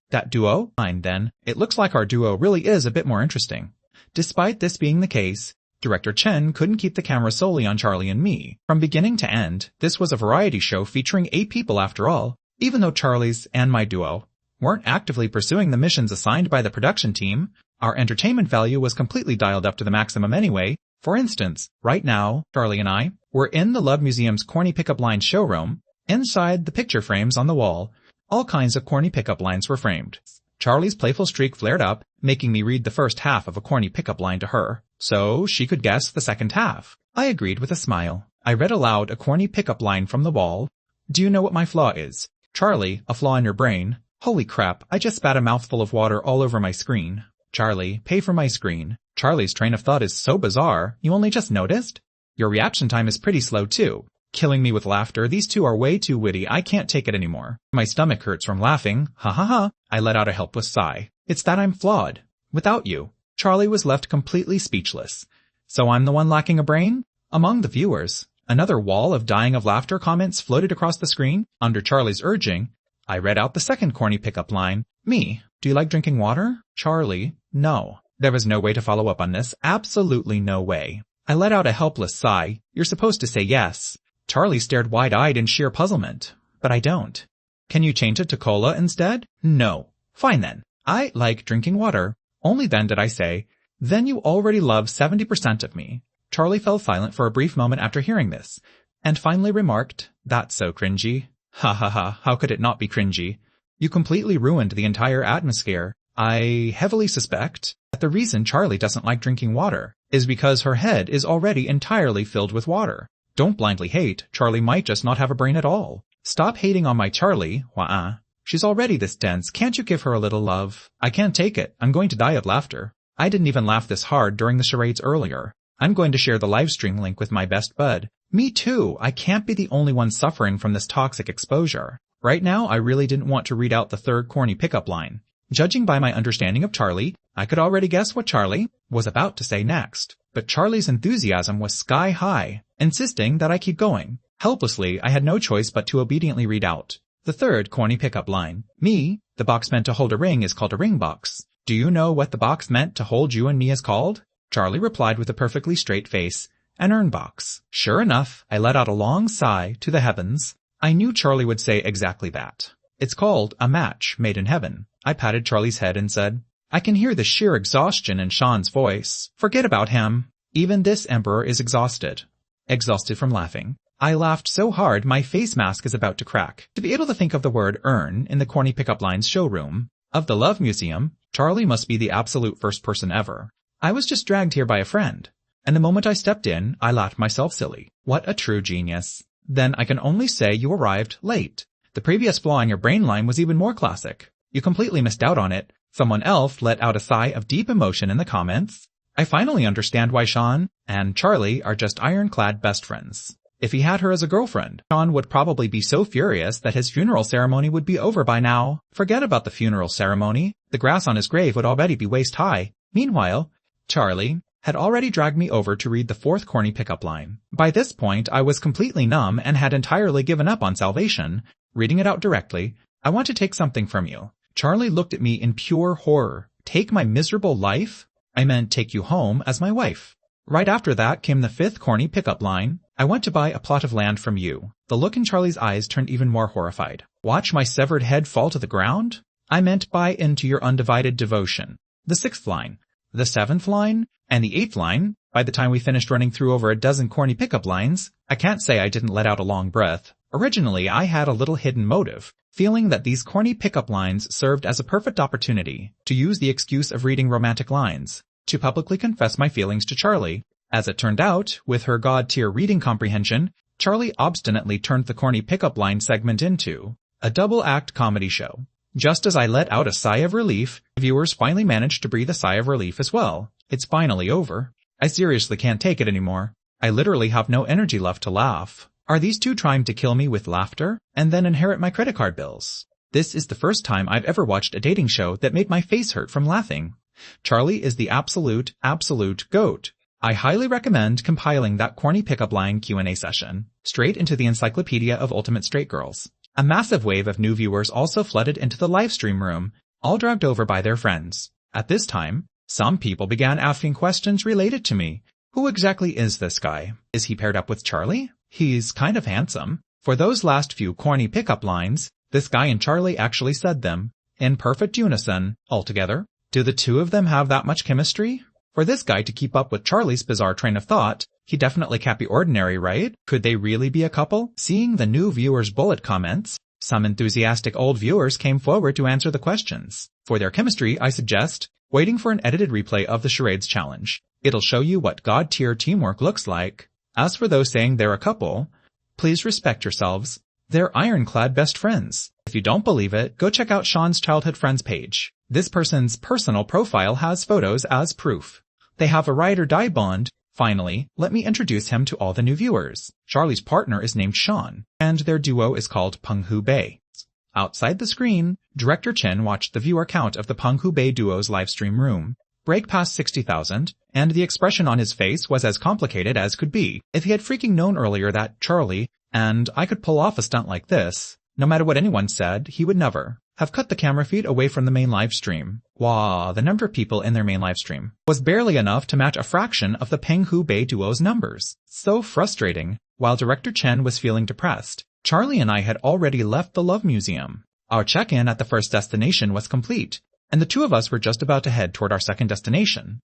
That duo? Fine then. It looks like our duo really is a bit more interesting. Despite this being the case, Director Chen couldn't keep the camera solely on Charlie and me. From beginning to end, this was a variety show featuring 8 people after all, even though Charlie's and my duo weren't actively pursuing the missions assigned by the production team. Our entertainment value was completely dialed up to the maximum anyway. For instance, right now, Charlie and I were in the Love Museum's corny pickup line showroom. Inside the picture frames on the wall, all kinds of corny pickup lines were framed. Charlie's playful streak flared up, making me read the first half of a corny pickup line to her, so she could guess the second half. I agreed with a smile. I read aloud a corny pickup line from the wall. Do you know what my flaw is? Charlie, a flaw in your brain. Holy crap, I just spat a mouthful of water all over my screen. Charlie, pay for my screen. Charlie's train of thought is so bizarre, you only just noticed? Your reaction time is pretty slow too. Killing me with laughter, these two are way too witty, I can't take it anymore. My stomach hurts from laughing, ha ha ha. I let out a helpless sigh. It's that I'm flawed. Without you. Charlie was left completely speechless. So I'm the one lacking a brain? Among the viewers, another wall of dying of laughter comments floated across the screen. Under Charlie's urging, I read out the second corny pickup line. Me, do you like drinking water? Charlie, no. There was no way to follow up on this, absolutely no way. I let out a helpless sigh. You're supposed to say yes. Charlie stared wide-eyed in sheer puzzlement. But I don't. Can you change it to cola instead? No. Fine then. I like drinking water. Only then did I say, then you already love 70% of me. Charlie fell silent for a brief moment after hearing this, and finally remarked, that's so cringy. Ha ha ha, how could it not be cringy? You completely ruined the entire atmosphere. I heavily suspect that the reason Charlie doesn't like drinking water is because her head is already entirely filled with water. Don't blindly hate, Charlie might just not have a brain at all. Stop hating on my Charlie, wah-uh. She's already this dense, can't you give her a little love? I can't take it, I'm going to die of laughter. I didn't even laugh this hard during the charades earlier. I'm going to share the livestream link with my best bud. Me too, I can't be the only one suffering from this toxic exposure. Right now, I really didn't want to read out the third corny pickup line. Judging by my understanding of Charlie, I could already guess what Charlie was about to say next. But Charlie's enthusiasm was sky high, insisting that I keep going. Helplessly, I had no choice but to obediently read out the third corny pickup line. Me, the box meant to hold a ring is called a ring box. Do you know what the box meant to hold you and me is called? Charlie replied with a perfectly straight face, an urn box. Sure enough, I let out a long sigh to the heavens. I knew Charlie would say exactly that. It's called a match made in heaven. I patted Charlie's head and said, I can hear the sheer exhaustion in Sean's voice. Forget about him. Even this emperor is exhausted. Exhausted from laughing. I laughed so hard my face mask is about to crack. To be able to think of the word urn in the corny pickup lines showroom of the Love Museum, Charlie must be the absolute first person ever. I was just dragged here by a friend. And the moment I stepped in, I laughed myself silly. What a true genius. Then I can only say you arrived late. The previous flaw in your brain line was even more classic. You completely missed out on it. Someone else let out a sigh of deep emotion in the comments. I finally understand why Sean and Charlie are just ironclad best friends. If he had her as a girlfriend, Sean would probably be so furious that his funeral ceremony would be over by now. Forget about the funeral ceremony. The grass on his grave would already be waist high. Meanwhile, Charlie had already dragged me over to read the fourth corny pickup line. By this point, I was completely numb and had entirely given up on salvation. Reading it out directly, I want to take something from you. Charlie looked at me in pure horror. Take my miserable life? I meant take you home as my wife. Right after that came the fifth corny pickup line. I want to buy a plot of land from you. The look in Charlie's eyes turned even more horrified. Watch my severed head fall to the ground? I meant buy into your undivided devotion. The sixth line, the seventh line, and the eighth line. By the time we finished running through over a dozen corny pickup lines, I can't say I didn't let out a long breath. Originally, I had a little hidden motive. feeling that these corny pickup lines served as a perfect opportunity to use the excuse of reading romantic lines to publicly confess my feelings to Charlie. As it turned out, with her god-tier reading comprehension, Charlie obstinately turned the corny pickup line segment into a double-act comedy show. Just as I let out a sigh of relief, viewers finally managed to breathe a sigh of relief as well. It's finally over. I seriously can't take it anymore. I literally have no energy left to laugh. Are these two trying to kill me with laughter and then inherit my credit card bills? This is the first time I've ever watched a dating show that made my face hurt from laughing. Charlie is the absolute GOAT. I highly recommend compiling that corny pickup line Q&A session straight into the Encyclopedia of Ultimate Straight Girls. A massive wave of new viewers also flooded into the livestream room, all dragged over by their friends. At this time, some people began asking questions related to me. Who exactly is this guy? Is he paired up with Charlie? He's kind of handsome. For those last few corny pickup lines, this guy and Charlie actually said them in perfect unison, altogether. Do the two of them have that much chemistry? For this guy to keep up with Charlie's bizarre train of thought, he definitely can't be ordinary, right? Could they really be a couple? Seeing the new viewers' bullet comments, some enthusiastic old viewers came forward to answer the questions. For their chemistry, I suggest waiting for an edited replay of the charades challenge. It'll show you what god-tier teamwork looks like. As for those saying they're a couple, please respect yourselves. They're ironclad best friends. If you don't believe it, go check out Sean's childhood friends page. This person's personal profile has photos as proof. They have a ride-or-die bond. Finally, let me introduce him to all the new viewers. Charlie's partner is named Sean, and their duo is called Penghu Bei. Outside the screen, Director Chen watched the viewer count of the Penghu Bei duo's livestream room break past 60,000, and the expression on his face was as complicated as could be. If he had freaking known earlier that Charlie and I could pull off a stunt like this, no matter what anyone said, he would never have cut the camera feed away from the main live stream. Wow, the number of people in their main live stream was barely enough to match a fraction of the Penghu Bei duo's numbers. So frustrating. While Director Chen was feeling depressed, Charlie and I had already left the Love Museum. Our check-in at the first destination was complete, and the two of us were just about to head toward our second destination.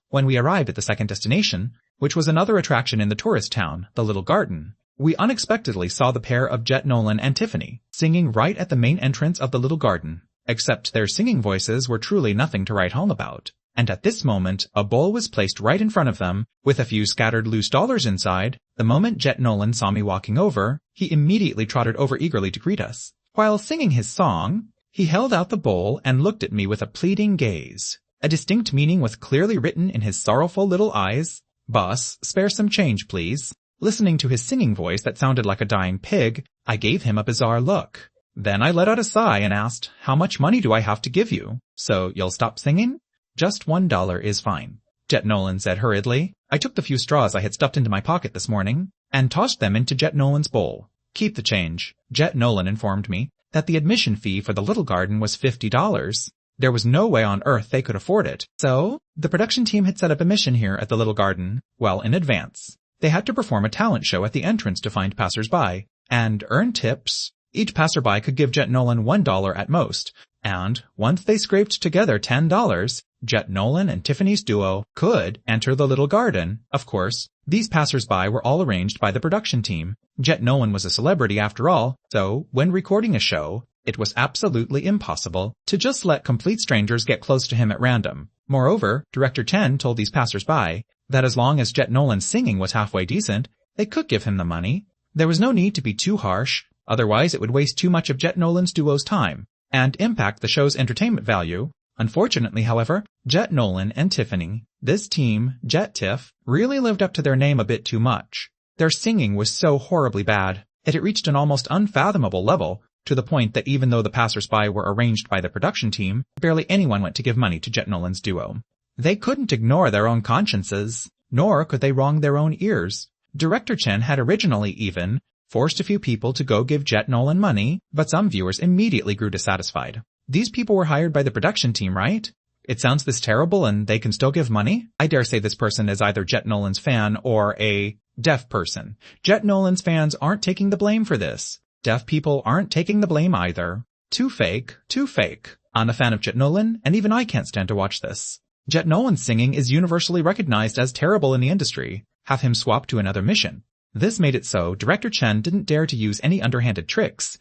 When we arrived at the second destination, which was another attraction in the tourist town, the Little Garden, we unexpectedly saw the pair of Jet Nolan and Tiffany singing right at the main entrance of the Little Garden, except their singing voices were truly nothing to write home about. And at this moment, a bowl was placed right in front of them, with a few scattered loose dollars inside. The moment Jet Nolan saw me walking over, he immediately trotted over eagerly to greet us. While singing his song, he held out the bowl and looked at me with a pleading gaze. A distinct meaning was clearly written in his sorrowful little eyes. "Boss, spare some change, please." Listening to his singing voice that sounded like a dying pig, I gave him a bizarre look. Then I let out a sigh and asked, "How much money do I have to give you? So you'll stop singing?" "Just $1 is fine," Jet Nolan said hurriedly. I took the few straws I had stuffed into my pocket this morning and tossed them into Jet Nolan's bowl. "Keep the change." Jet Nolan informed me that the admission fee for the Little Garden was $50. There was no way on earth they could afford it. So, the production team had set up a mission here at the Little Garden, well in advance. They had to perform a talent show at the entrance to find passers-by, and earn tips. Each passerby could give Jet Nolan $1 at most, and once they scraped together $10, Jet Nolan and Tiffany's duo could enter the Little Garden. Of course, these passers-by were all arranged by the production team. Jet Nolan was a celebrity after all, so when recording a show, it was absolutely impossible to just let complete strangers get close to him at random. Moreover, Director Chen told these passers-by that as long as Jet Nolan's singing was halfway decent, they could give him the money. There was no need to be too harsh, otherwise it would waste too much of Jet Nolan's duo's time and impact the show's entertainment value. Unfortunately, however, Jet Nolan and Tiffany, this team, Jet Tiff, really lived up to their name a bit too much. Their singing was so horribly bad that it reached an almost unfathomable level, to the point that even though the passers-by were arranged by the production team, barely anyone went to give money to Jet Nolan's duo. They couldn't ignore their own consciences, nor could they wrong their own ears. Director Chen had originally even forced a few people to go give Jet Nolan money, but some viewers immediately grew dissatisfied. These people were hired by the production team, right? It sounds this terrible and they can still give money? I dare say this person is either Jet Nolan's fan or a deaf person. Jet Nolan's fans aren't taking the blame for this. Deaf people aren't taking the blame either. Too fake, too fake. I'm a fan of Jet Nolan, and even I can't stand to watch this. Jet Nolan's singing is universally recognized as terrible in the industry. Have him swap to another mission. This made it so Director Chen didn't dare to use any underhanded tricks.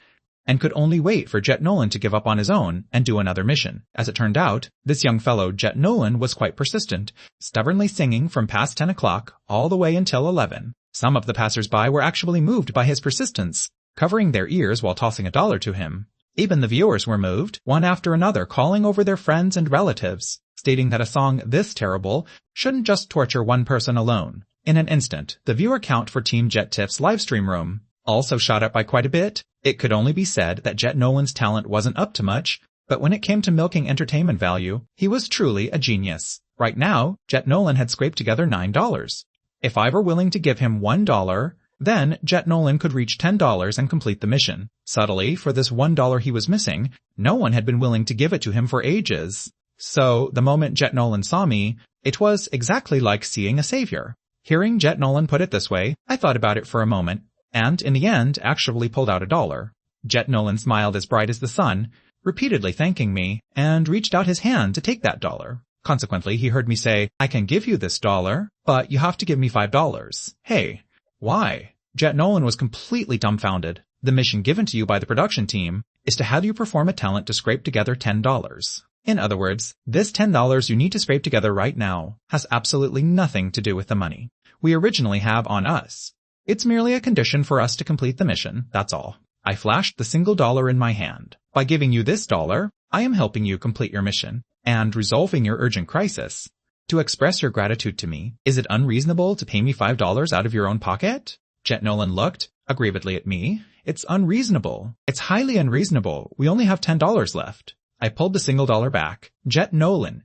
and could only wait for Jet Nolan to give up on his own and do another mission. As it turned out, this young fellow Jet Nolan was quite persistent, stubbornly singing from past 10 o'clock all the way until 11. Some of the passers-by were actually moved by his persistence, covering their ears while tossing $1 to him. Even the viewers were moved, one after another calling over their friends and relatives, stating that a song this terrible shouldn't just torture one person alone. In an instant, the viewer count for Team Jet Tiff's livestream room also shot up by quite a bit. It could only be said that Jet Nolan's talent wasn't up to much, but when it came to milking entertainment value, he was truly a genius. Right now, Jet Nolan had scraped together $9. If I were willing to give him $1, then Jet Nolan could reach $10 and complete the mission. Subtly, for this $1 he was missing, no one had been willing to give it to him for ages. So, the moment Jet Nolan saw me, it was exactly like seeing a savior. Hearing Jet Nolan put it this way, I thought about it for a moment, and in the end actually pulled out $1. Jet Nolan smiled as bright as the sun, repeatedly thanking me, and reached out his hand to take that $1. Consequently, he heard me say, I can give you this $1, but you have to give me $5. Hey, why? Jet Nolan was completely dumbfounded. The mission given to you by the production team is to have you perform a talent to scrape together $10. In other words, this $10 you need to scrape together right now has absolutely nothing to do with the money we originally have on us. It's merely a condition for us to complete the mission, that's all. I flashed the single $1 in my hand. By giving you this $1, I am helping you complete your mission and resolving your urgent crisis. To express your gratitude to me, is it unreasonable to pay me $5 out of your own pocket? Jet Nolan looked aggrievedly at me. It's unreasonable. It's highly unreasonable. We only have $10 left. I pulled the single $1 back. Jet Nolan,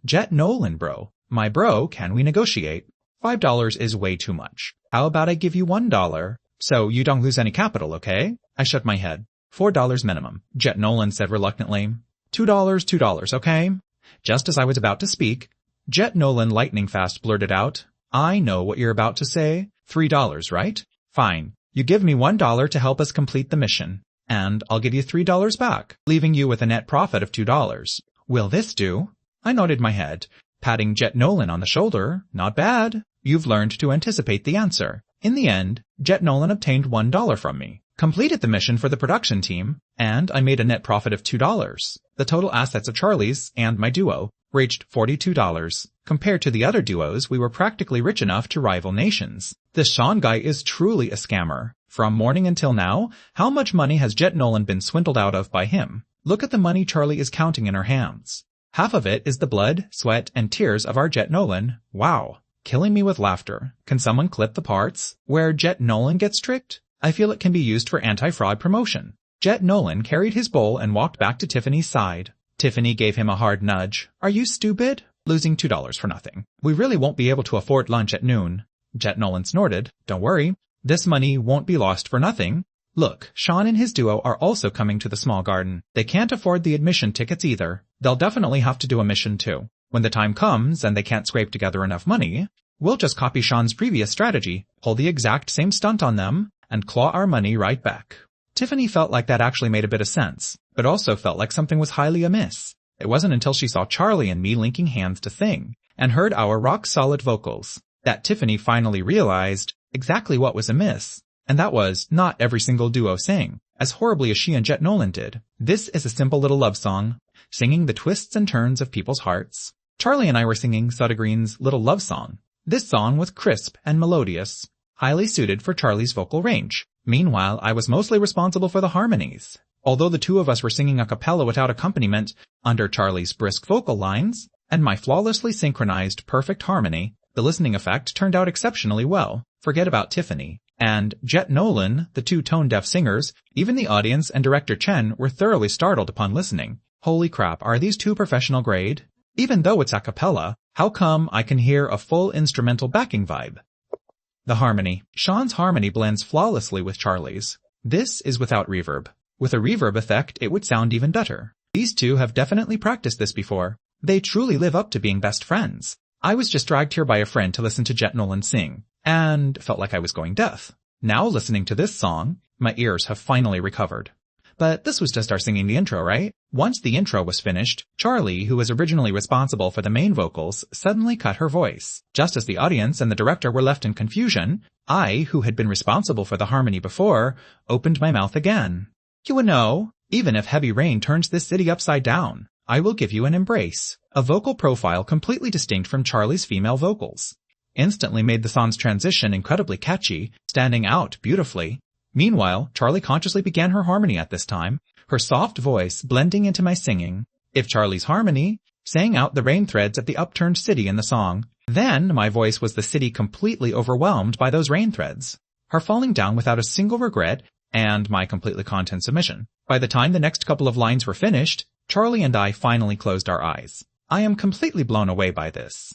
bro. My bro, can we negotiate? $5 is way too much. How about I give you $1? So you don't lose any capital, okay? I shook my head. $4 minimum. Jet Nolan said reluctantly. $2, okay? Just as I was about to speak, Jet Nolan lightning fast blurted out, I know what you're about to say. $3, right? Fine. You give me $1 to help us complete the mission, and I'll give you $3 back, leaving you with a net profit of $2. Will this do? I nodded my head, patting Jet Nolan on the shoulder. Not bad. You've learned to anticipate the answer. In the end, Jet Nolan obtained $1 from me, completed the mission for the production team, and I made a net profit of $2. The total assets of Charlie's and my duo reached $42. Compared to the other duos, we were practically rich enough to rival nations. This Sean guy is truly a scammer. From morning until now, how much money has Jet Nolan been swindled out of by him? Look at the money Charlie is counting in her hands. Half of it is the blood, sweat, and tears of our Jet Nolan. Wow. Killing me with laughter. Can someone clip the parts where Jet Nolan gets tricked? I feel it can be used for anti-fraud promotion. Jet Nolan carried his bowl and walked back to Tiffany's side. Tiffany gave him a hard nudge. Are you stupid? Losing $2 for nothing. We really won't be able to afford lunch at noon. Jet Nolan snorted. Don't worry. This money won't be lost for nothing. Look, Sean and his duo are also coming to the small garden. They can't afford the admission tickets either. They'll definitely have to do a mission too. When the time comes and they can't scrape together enough money, we'll just copy Sean's previous strategy, pull the exact same stunt on them, and claw our money right back. Tiffany felt like that actually made a bit of sense, but also felt like something was highly amiss. It wasn't until she saw Charlie and me linking hands to sing, and heard our rock-solid vocals, that Tiffany finally realized exactly what was amiss, and that was not every single duo sang, as horribly as she and Jet Nolan did. This is a simple little love song, singing the twists and turns of people's hearts. Charlie and I were singing Suda Green's Little Love Song. This song was crisp and melodious, highly suited for Charlie's vocal range. Meanwhile, I was mostly responsible for the harmonies. Although the two of us were singing a cappella without accompaniment under Charlie's brisk vocal lines, and my flawlessly synchronized perfect harmony, the listening effect turned out exceptionally well. Forget about Tiffany. And Jet Nolan, the two tone-deaf singers, even the audience and director Chen were thoroughly startled upon listening. Holy crap, are these two professional grade? Even though it's a cappella, how come I can hear a full instrumental backing vibe? The harmony. Sean's harmony blends flawlessly with Charlie's. This is without reverb. With a reverb effect, it would sound even better. These two have definitely practiced this before. They truly live up to being best friends. I was just dragged here by a friend to listen to Jet Nolan sing, and felt like I was going deaf. Now listening to this song, my ears have finally recovered. But this was just our singing the intro, right? Once the intro was finished, Charlie, who was originally responsible for the main vocals, suddenly cut her voice. Just as the audience and the director were left in confusion, I, who had been responsible for the harmony before, opened my mouth again. You know, Even if heavy rain turns this city upside down, I will give you an embrace. A vocal profile completely distinct from Charlie's female vocals. Instantly made the song's transition incredibly catchy, standing out beautifully. Meanwhile, Charlie consciously began her harmony at this time, her soft voice blending into my singing. If Charlie's harmony sang out the rain threads at the upturned city in the song, then my voice was the city completely overwhelmed by those rain threads. Her falling down without a single regret, and my completely content submission. By the time the next couple of lines were finished, Charlie and I finally closed our eyes. I am completely blown away by this.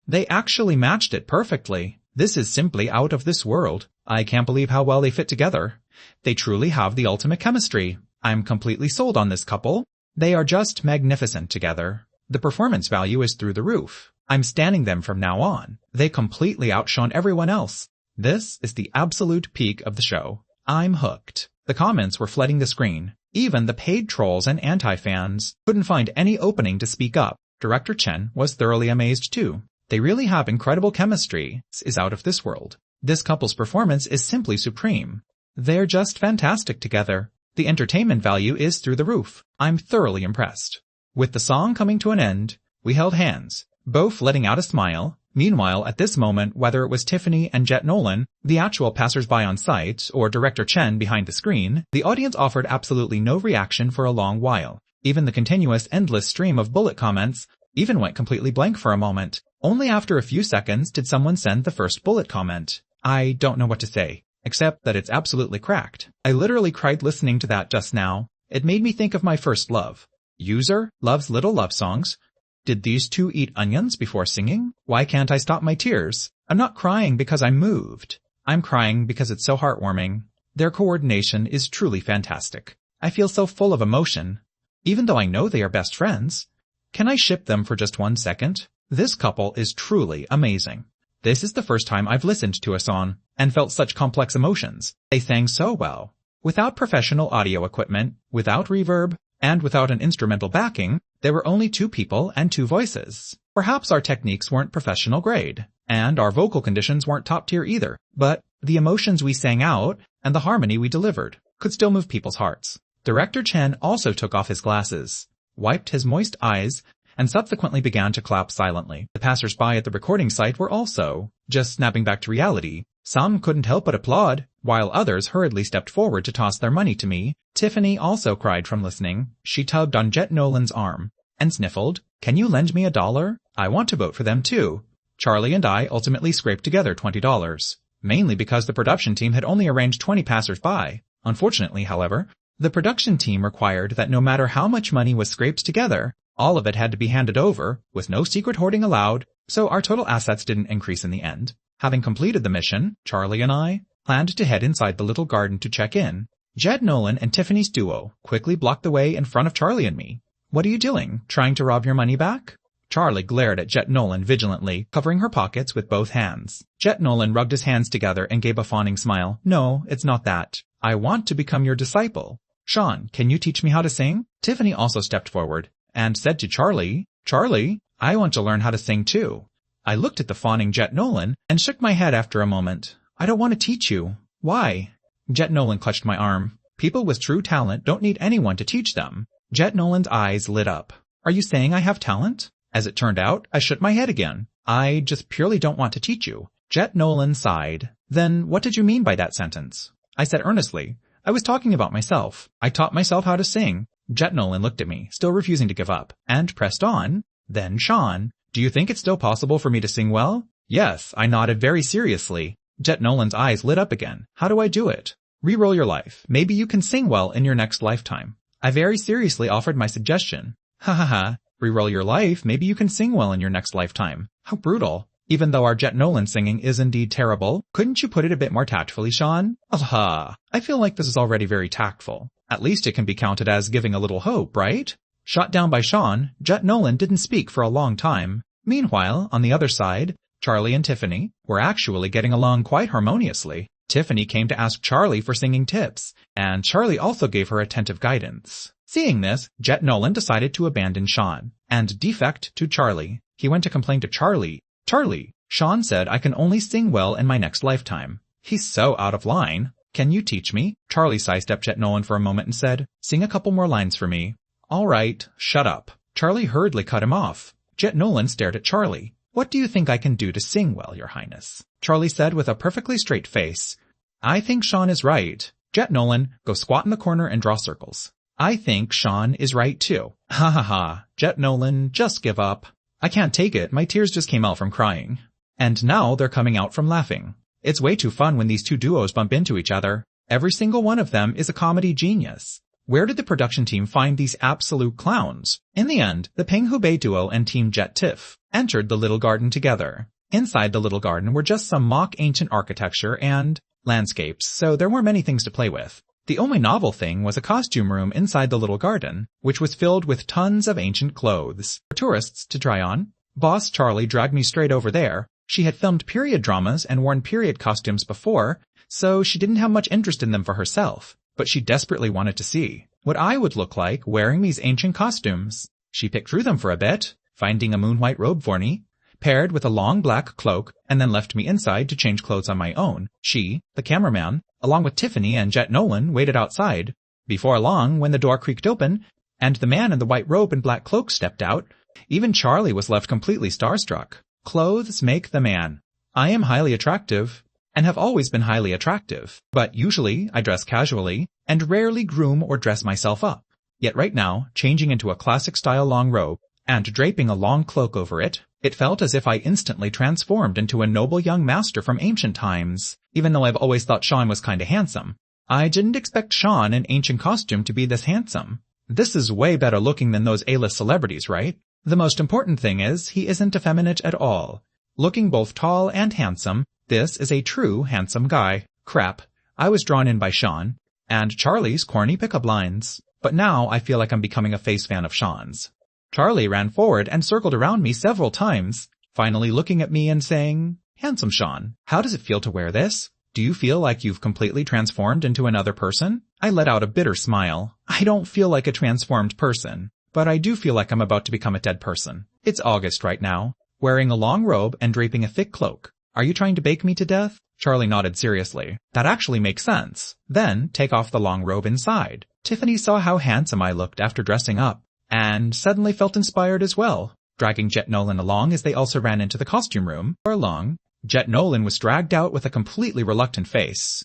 They actually matched it perfectly. This is simply out of this world. I can't believe how well they fit together. They truly have the ultimate chemistry. I'm completely sold on this couple. They are just magnificent together. The performance value is through the roof. I'm standing them from now on. They completely outshone everyone else. This is the absolute peak of the show. I'm hooked. The comments were flooding the screen. Even the paid trolls and anti-fans couldn't find any opening to speak up. Director Chen was thoroughly amazed too. They really have incredible chemistry. This is out of this world. This couple's performance is simply supreme. They're just fantastic together. The entertainment value is through the roof. I'm thoroughly impressed. With the song coming to an end, we held hands, both letting out a smile. Meanwhile, at this moment, whether it was Tiffany and Jet Nolan, the actual passersby on site, or Director Chen behind the screen, the audience offered absolutely no reaction for a long while. Even the continuous, endless stream of bullet comments even went completely blank for a moment. Only after a few seconds did someone send the first bullet comment. I don't know what to say, except that it's absolutely cracked. I literally cried listening to that just now. It made me think of my first love. User loves little love songs. Did these two eat onions before singing? Why can't I stop my tears? I'm not crying because I'm moved. I'm crying because it's so heartwarming. Their coordination is truly fantastic. I feel so full of emotion. Even though I know they are best friends, can I ship them for just 1 second? This couple is truly amazing. This is the first time I've listened to a song and felt such complex emotions. They sang so well. Without professional audio equipment, without reverb, and without an instrumental backing, there were only 2 people and 2 voices. Perhaps our techniques weren't professional grade, and our vocal conditions weren't top tier either, but the emotions we sang out and the harmony we delivered could still move people's hearts. Director Chen also took off his glasses, wiped his moist eyes, and subsequently began to clap silently. The passers-by at the recording site were also just snapping back to reality. Some couldn't help but applaud, while others hurriedly stepped forward to toss their money to me. Tiffany also cried from listening. She tugged on Jet Nolan's arm and sniffled, "Can you lend me $1? I want to vote for them too." Charlie and I ultimately scraped together $20, mainly because the production team had only arranged 20 passers-by. Unfortunately, however, the production team required that no matter how much money was scraped together, all of it had to be handed over, with no secret hoarding allowed, so our total assets didn't increase in the end. Having completed the mission, Charlie and I planned to head inside the little garden to check in. Jet Nolan and Tiffany's duo quickly blocked the way in front of Charlie and me. "What are you doing? Trying to rob your money back?" Charlie glared at Jet Nolan vigilantly, covering her pockets with both hands. Jet Nolan rubbed his hands together and gave a fawning smile. "No, it's not that. I want to become your disciple. Sean, can you teach me how to sing?" Tiffany also stepped forward and said to Charlie, "Charlie, I want to learn how to sing too." I looked at the fawning Jet Nolan and shook my head after a moment. "I don't want to teach you." "Why?" Jet Nolan clutched my arm. "People with true talent don't need anyone to teach them." Jet Nolan's eyes lit up. "Are you saying I have talent?" As it turned out, I shook my head again. "I just purely don't want to teach you." Jet Nolan sighed. "Then what did you mean by that sentence?" I said earnestly. "I was talking about myself. I taught myself how to sing." Jet Nolan looked at me, still refusing to give up, and pressed on. "Then, Sean, do you think it's still possible for me to sing well?" "Yes," I nodded very seriously. Jet Nolan's eyes lit up again. "How do I do it?" "Reroll your life. Maybe you can sing well in your next lifetime." I very seriously offered my suggestion. "Ha ha ha. Reroll your life. Maybe you can sing well in your next lifetime." How brutal. Even though our Jet Nolan singing is indeed terrible, couldn't you put it a bit more tactfully, Sean? Aha. I feel like this is already very tactful. At least it can be counted as giving a little hope, right? Shot down by Sean, Jet Nolan didn't speak for a long time. Meanwhile, on the other side, Charlie and Tiffany were actually getting along quite harmoniously. Tiffany came to ask Charlie for singing tips, and Charlie also gave her attentive guidance. Seeing this, Jet Nolan decided to abandon Sean and defect to Charlie. He went to complain to Charlie. "Charlie, Sean said I can only sing well in my next lifetime. He's so out of line." Can you teach me? Charlie sidestepped Jet Nolan for a moment and said, sing a couple more lines for me. All right, shut up. Charlie hurriedly cut him off. Jet Nolan stared at Charlie. What do you think I can do to sing well, Your Highness? Charlie said with a perfectly straight face. I think Sean is right. Jet Nolan, go squat in the corner and draw circles. I think Sean is right too. Ha ha ha. Jet Nolan, just give up. I can't take it. My tears just came out from crying. And now they're coming out from laughing. It's way too fun when these two duos bump into each other. Every single one of them is a comedy genius. Where did the production team find these absolute clowns? In the end, the Peng Hubei duo and Team Jet Tiff entered the little garden together. Inside the little garden were just some mock ancient architecture and landscapes, so there weren't many things to play with. The only novel thing was a costume room inside the little garden, which was filled with tons of ancient clothes for tourists to try on. Boss Charlie dragged me straight over there. She had filmed period dramas and worn period costumes before, so she didn't have much interest in them for herself, but she desperately wanted to see what I would look like wearing these ancient costumes. She picked through them for a bit, finding a moon-white robe for me, paired with a long black cloak, and then left me inside to change clothes on my own. She, the cameraman, along with Tiffany and Jet Nolan, waited outside. Before long, when the door creaked open, and the man in the white robe and black cloak stepped out, even Charlie was left completely starstruck. Clothes make the man. I am highly attractive, and have always been highly attractive, but usually I dress casually, and rarely groom or dress myself up. Yet right now, changing into a classic-style long robe, and draping a long cloak over it, it felt as if I instantly transformed into a noble young master from ancient times, even though I've always thought Sean was kinda handsome. I didn't expect Sean in ancient costume to be this handsome. This is way better looking than those A-list celebrities, right? The most important thing is, he isn't effeminate at all. Looking both tall and handsome, this is a true handsome guy. Crap, I was drawn in by Sean, and Charlie's corny pickup lines. But now I feel like I'm becoming a face fan of Sean's. Charlie ran forward and circled around me several times, finally looking at me and saying, Handsome Sean, how does it feel to wear this? Do you feel like you've completely transformed into another person? I let out a bitter smile. I don't feel like a transformed person, but I do feel like I'm about to become a dead person. It's August right now, wearing a long robe and draping a thick cloak. Are you trying to bake me to death? Charlie nodded seriously. That actually makes sense. Then take off the long robe inside. Tiffany saw how handsome I looked after dressing up, and suddenly felt inspired as well, dragging Jet Nolan along as they also ran into the costume room. Before long, Jet Nolan was dragged out with a completely reluctant face.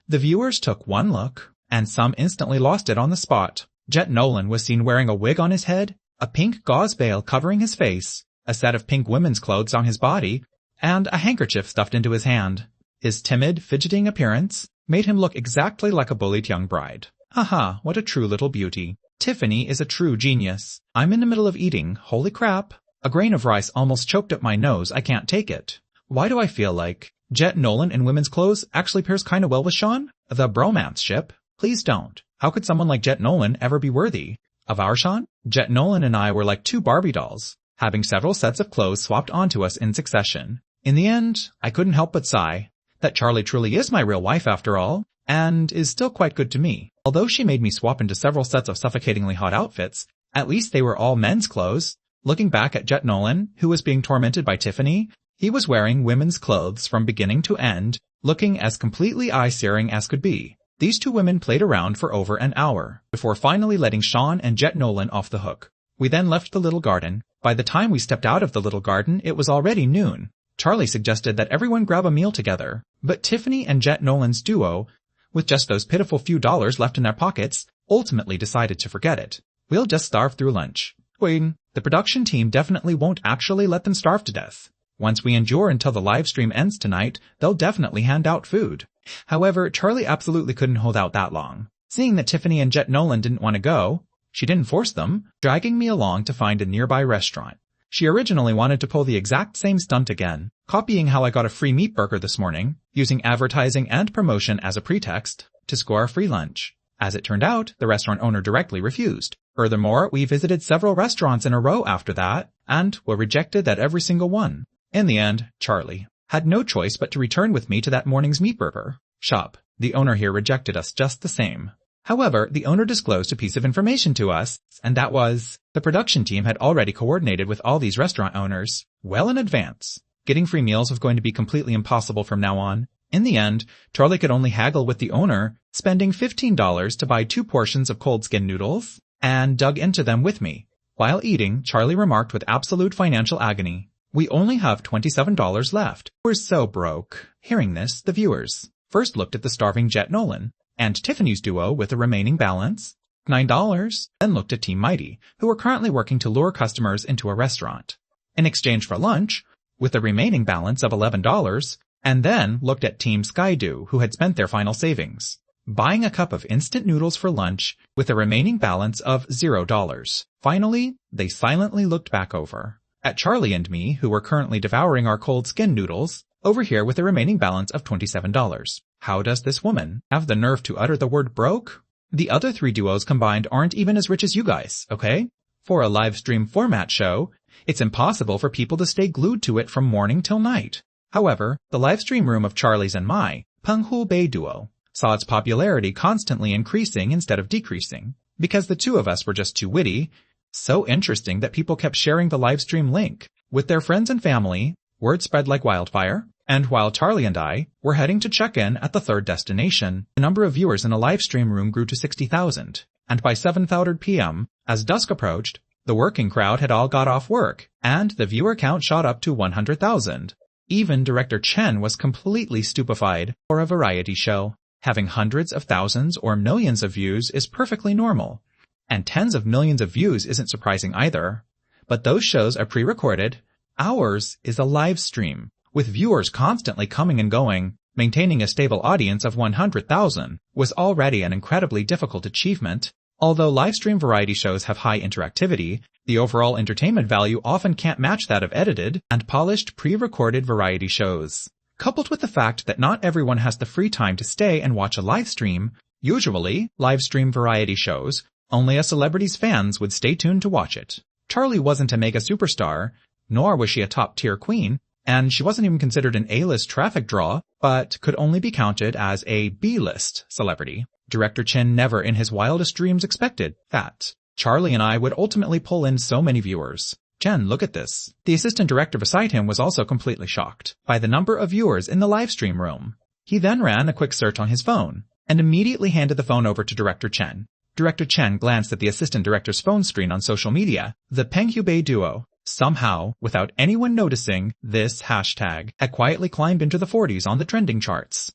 The viewers took one look, and some instantly lost it on the spot. Jet Nolan was seen wearing a wig on his head, a pink gauze veil covering his face, a set of pink women's clothes on his body, and a handkerchief stuffed into his hand. His timid, fidgeting appearance made him look exactly like a bullied young bride. Haha, what a true little beauty. Tiffany is a true genius. I'm in the middle of eating. Holy crap. A grain of rice almost choked up my nose. I can't take it. Why do I feel like Jet Nolan in women's clothes actually pairs kinda well with Sean? The bromance ship? Please don't. How could someone like Jet Nolan ever be worthy of our Sean? Jet Nolan and I were like two Barbie dolls, having several sets of clothes swapped onto us in succession. In the end, I couldn't help but sigh that Charlie truly is my real wife after all, and is still quite good to me. Although she made me swap into several sets of suffocatingly hot outfits, at least they were all men's clothes. Looking back at Jet Nolan, who was being tormented by Tiffany, he was wearing women's clothes from beginning to end, looking as completely eye-searing as could be. These two women played around for over an hour, before finally letting Sean and Jet Nolan off the hook. We then left the little garden. By the time we stepped out of the little garden, it was already noon. Charlie suggested that everyone grab a meal together, but Tiffany and Jet Nolan's duo, with just those pitiful few dollars left in their pockets, ultimately decided to forget it. We'll just starve through lunch. Wait, the production team definitely won't actually let them starve to death. Once we endure until the live stream ends tonight, they'll definitely hand out food. However, Charlie absolutely couldn't hold out that long. Seeing that Tiffany and Jet Nolan didn't want to go, she didn't force them, dragging me along to find a nearby restaurant. She originally wanted to pull the exact same stunt again, copying how I got a free meat burger this morning, using advertising and promotion as a pretext to score a free lunch. As it turned out, the restaurant owner directly refused. Furthermore, we visited several restaurants in a row after that, and were rejected at every single one. In the end, Charlie had no choice but to return with me to that morning's meat burger shop. The owner here rejected us just the same. However, the owner disclosed a piece of information to us, and that was, the production team had already coordinated with all these restaurant owners well in advance. Getting free meals was going to be completely impossible from now on, In the end, Charlie could only haggle with the owner, spending $15 to buy 2 portions of cold skin noodles, and dug into them with me. While eating, Charlie remarked with absolute financial agony, "We only have $27 left. We're so broke." Hearing this, the viewers first looked at the starving Jet Nolan and Tiffany's duo with the remaining balance, $9, then looked at Team Mighty, who were currently working to lure customers into a restaurant. In exchange for lunch, with the remaining balance of $11, and then looked at Team Skydew, who had spent their final savings, buying a cup of instant noodles for lunch with a remaining balance of $0. Finally, they silently looked back over at Charlie and me, who were currently devouring our cold skin noodles, over here with a remaining balance of $27. How does this woman have the nerve to utter the word broke? The other 3 duos combined aren't even as rich as you guys, okay? For a live stream format show, it's impossible for people to stay glued to it from morning till night. However, the live stream room of Charlie's and my Manhwa duo saw its popularity constantly increasing instead of decreasing, because the 2 of us were just too witty, so interesting that people kept sharing the live stream link with their friends and family. Word spread like wildfire, and while Charlie and I were heading to check in at the 3rd destination, the number of viewers in a live stream room grew to 60,000, and by 7:30 p.m., as dusk approached, the working crowd had all got off work, and the viewer count shot up to 100,000. Even director Chen was completely stupefied. For a variety show, having hundreds of thousands or millions of views is perfectly normal, and tens of millions of views isn't surprising either. But those shows are pre-recorded. Ours is a live stream, with viewers constantly coming and going. Maintaining a stable audience of 100,000 was already an incredibly difficult achievement. Although live stream variety shows have high interactivity, the overall entertainment value often can't match that of edited and polished pre-recorded variety shows. Coupled with the fact that not everyone has the free time to stay and watch a live stream, usually, live stream variety shows, only a celebrity's fans would stay tuned to watch it. Charlie wasn't a mega superstar, nor was she a top-tier queen, and she wasn't even considered an A-list traffic draw, but could only be counted as a B-list celebrity. Director Chen never in his wildest dreams expected that Charlie and I would ultimately pull in so many viewers. "Chen, look at this." The assistant director beside him was also completely shocked by the number of viewers in the live stream room. He then ran a quick search on his phone, and immediately handed the phone over to Director Chen. Director Chen glanced at the assistant director's phone screen on social media. The Manhwa duo, somehow, without anyone noticing, this hashtag had quietly climbed into the 40s on the trending charts.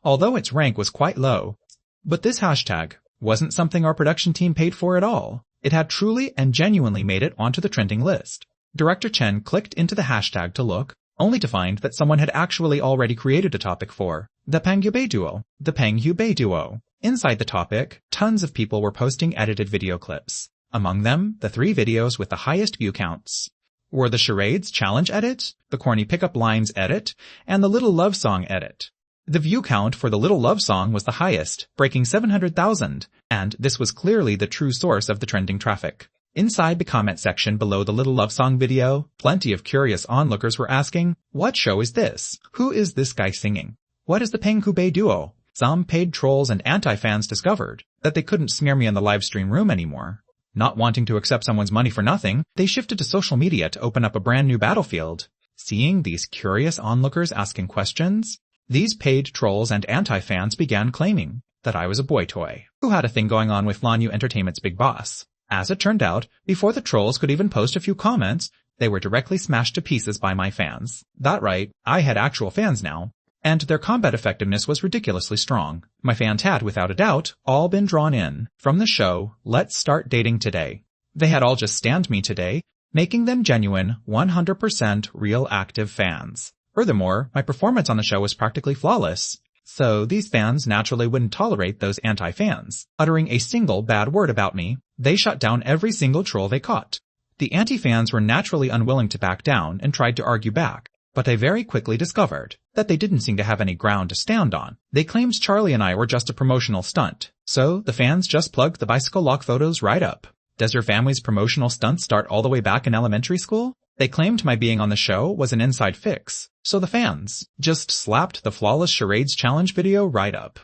Although its rank was quite low, but this hashtag wasn't something our production team paid for at all. It had truly and genuinely made it onto the trending list. Director Chen clicked into the hashtag to look, only to find that someone had actually already created a topic for the Manhwa duo. The Manhwa duo. Inside the topic, tons of people were posting edited video clips. Among them, the 3 videos with the highest view counts were the Charades Challenge edit, the Corny Pickup Lines edit, and the Little Love Song edit. The view count for the Little Love Song was the highest, breaking 700,000, and this was clearly the true source of the trending traffic. Inside the comment section below the Little Love Song video, plenty of curious onlookers were asking, "What show is this? Who is this guy singing? What is the Manhwa duo?" Some paid trolls and anti-fans discovered that they couldn't smear me in the live stream room anymore. Not wanting to accept someone's money for nothing, they shifted to social media to open up a brand new battlefield. Seeing these curious onlookers asking questions, these paid trolls and anti-fans began claiming that I was a boy toy who had a thing going on with Lanyu Entertainment's big boss. As it turned out, before the trolls could even post a few comments, they were directly smashed to pieces by my fans. That right, I had actual fans now, and their combat effectiveness was ridiculously strong. My fans had, without a doubt, all been drawn in from the show Let's Start Dating Today. They had all just stand me today, making them genuine, 100% real active fans. Furthermore, my performance on the show was practically flawless, so these fans naturally wouldn't tolerate those anti-fans uttering a single bad word about me. They shut down every single troll they caught. The anti-fans were naturally unwilling to back down and tried to argue back, but I very quickly discovered that they didn't seem to have any ground to stand on. They claimed Charlie and I were just a promotional stunt, so the fans just plugged the bicycle lock photos right up. Does your family's promotional stunts start all the way back in elementary school? They claimed my being on the show was an inside fix, so the fans just slapped the Flawless Charades Challenge video right up.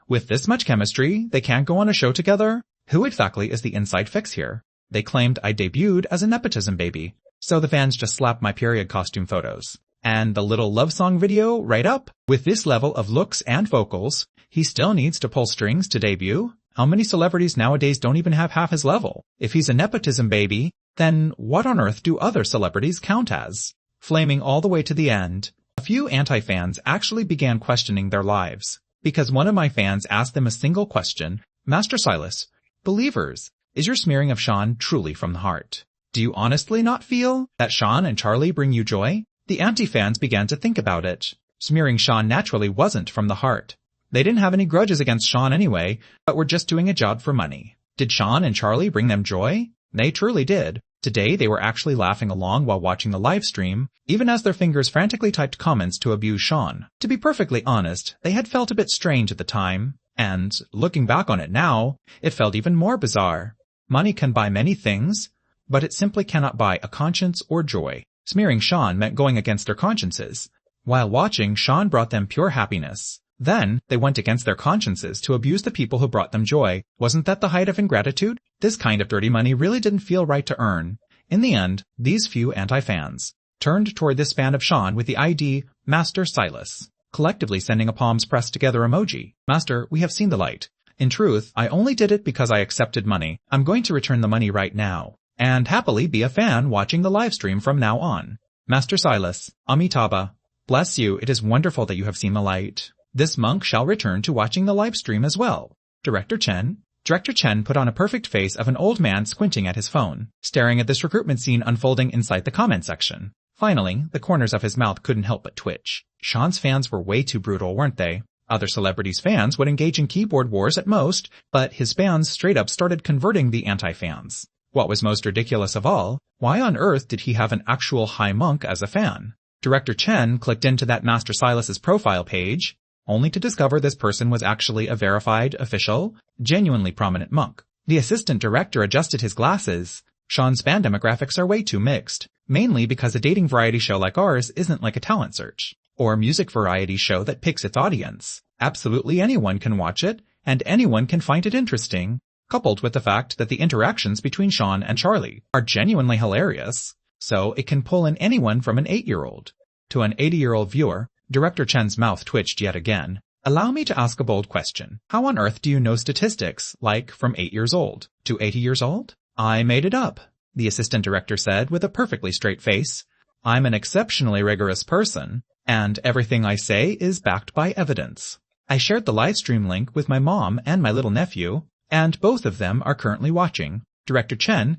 With this much chemistry, they can't go on a show together? Who exactly is the inside fix here? They claimed I debuted as a nepotism baby, so the fans just slapped my period costume photos. And the little love song video right up. With this level of looks and vocals, he still needs to pull strings to debut. How many celebrities nowadays don't even have half his level? If he's a nepotism baby, then what on earth do other celebrities count as? Flaming all the way to the end, a few anti-fans actually began questioning their lives. Because one of my fans asked them a single question, Master Silas, believers, is your smearing of Sean truly from the heart? Do you honestly not feel that Sean and Charlie bring you joy? The anti-fans began to think about it. Smearing Sean naturally wasn't from the heart. They didn't have any grudges against Sean anyway, but were just doing a job for money. Did Sean and Charlie bring them joy? They truly did. Today they were actually laughing along while watching the live stream, even as their fingers frantically typed comments to abuse Sean. To be perfectly honest, they had felt a bit strange at the time, and, looking back on it now, it felt even more bizarre. Money can buy many things, but it simply cannot buy a conscience or joy. Smearing Sean meant going against their consciences. While watching, Sean brought them pure happiness. Then, they went against their consciences to abuse the people who brought them joy. Wasn't that the height of ingratitude? This kind of dirty money really didn't feel right to earn. In the end, these few anti-fans turned toward this fan of Sean with the ID Master Silas, collectively sending a palms pressed together emoji. Master, we have seen the light. In truth, I only did it because I accepted money. I'm going to return the money right now, and happily be a fan watching the live stream from now on. Master Silas, Amitabha, bless you, it is wonderful that you have seen the light. This monk shall return to watching the live stream as well. Director Chen put on a perfect face of an old man squinting at his phone, staring at this recruitment scene unfolding inside the comment section. Finally, the corners of his mouth couldn't help but twitch. Sean's fans were way too brutal, weren't they? Other celebrities' fans would engage in keyboard wars at most, but his fans straight up started converting the anti-fans. What was most ridiculous of all, why on earth did he have an actual high monk as a fan? Director Chen clicked into that Master Silas's profile page, only to discover this person was actually a verified, official, genuinely prominent monk. The assistant director adjusted his glasses. Sean's fan demographics are way too mixed, mainly because a dating variety show like ours isn't like a talent search, or a music variety show that picks its audience. Absolutely anyone can watch it, and anyone can find it interesting, coupled with the fact that the interactions between Sean and Charlie are genuinely hilarious, so it can pull in anyone from an 8-year-old. To an 80-year-old viewer, Director Chen's mouth twitched yet again. Allow me to ask a bold question. How on earth do you know statistics, like from 8 years old to 80 years old? I made it up, the assistant director said with a perfectly straight face. I'm an exceptionally rigorous person, and everything I say is backed by evidence. I shared the livestream link with my mom and my little nephew, and both of them are currently watching. Director Chen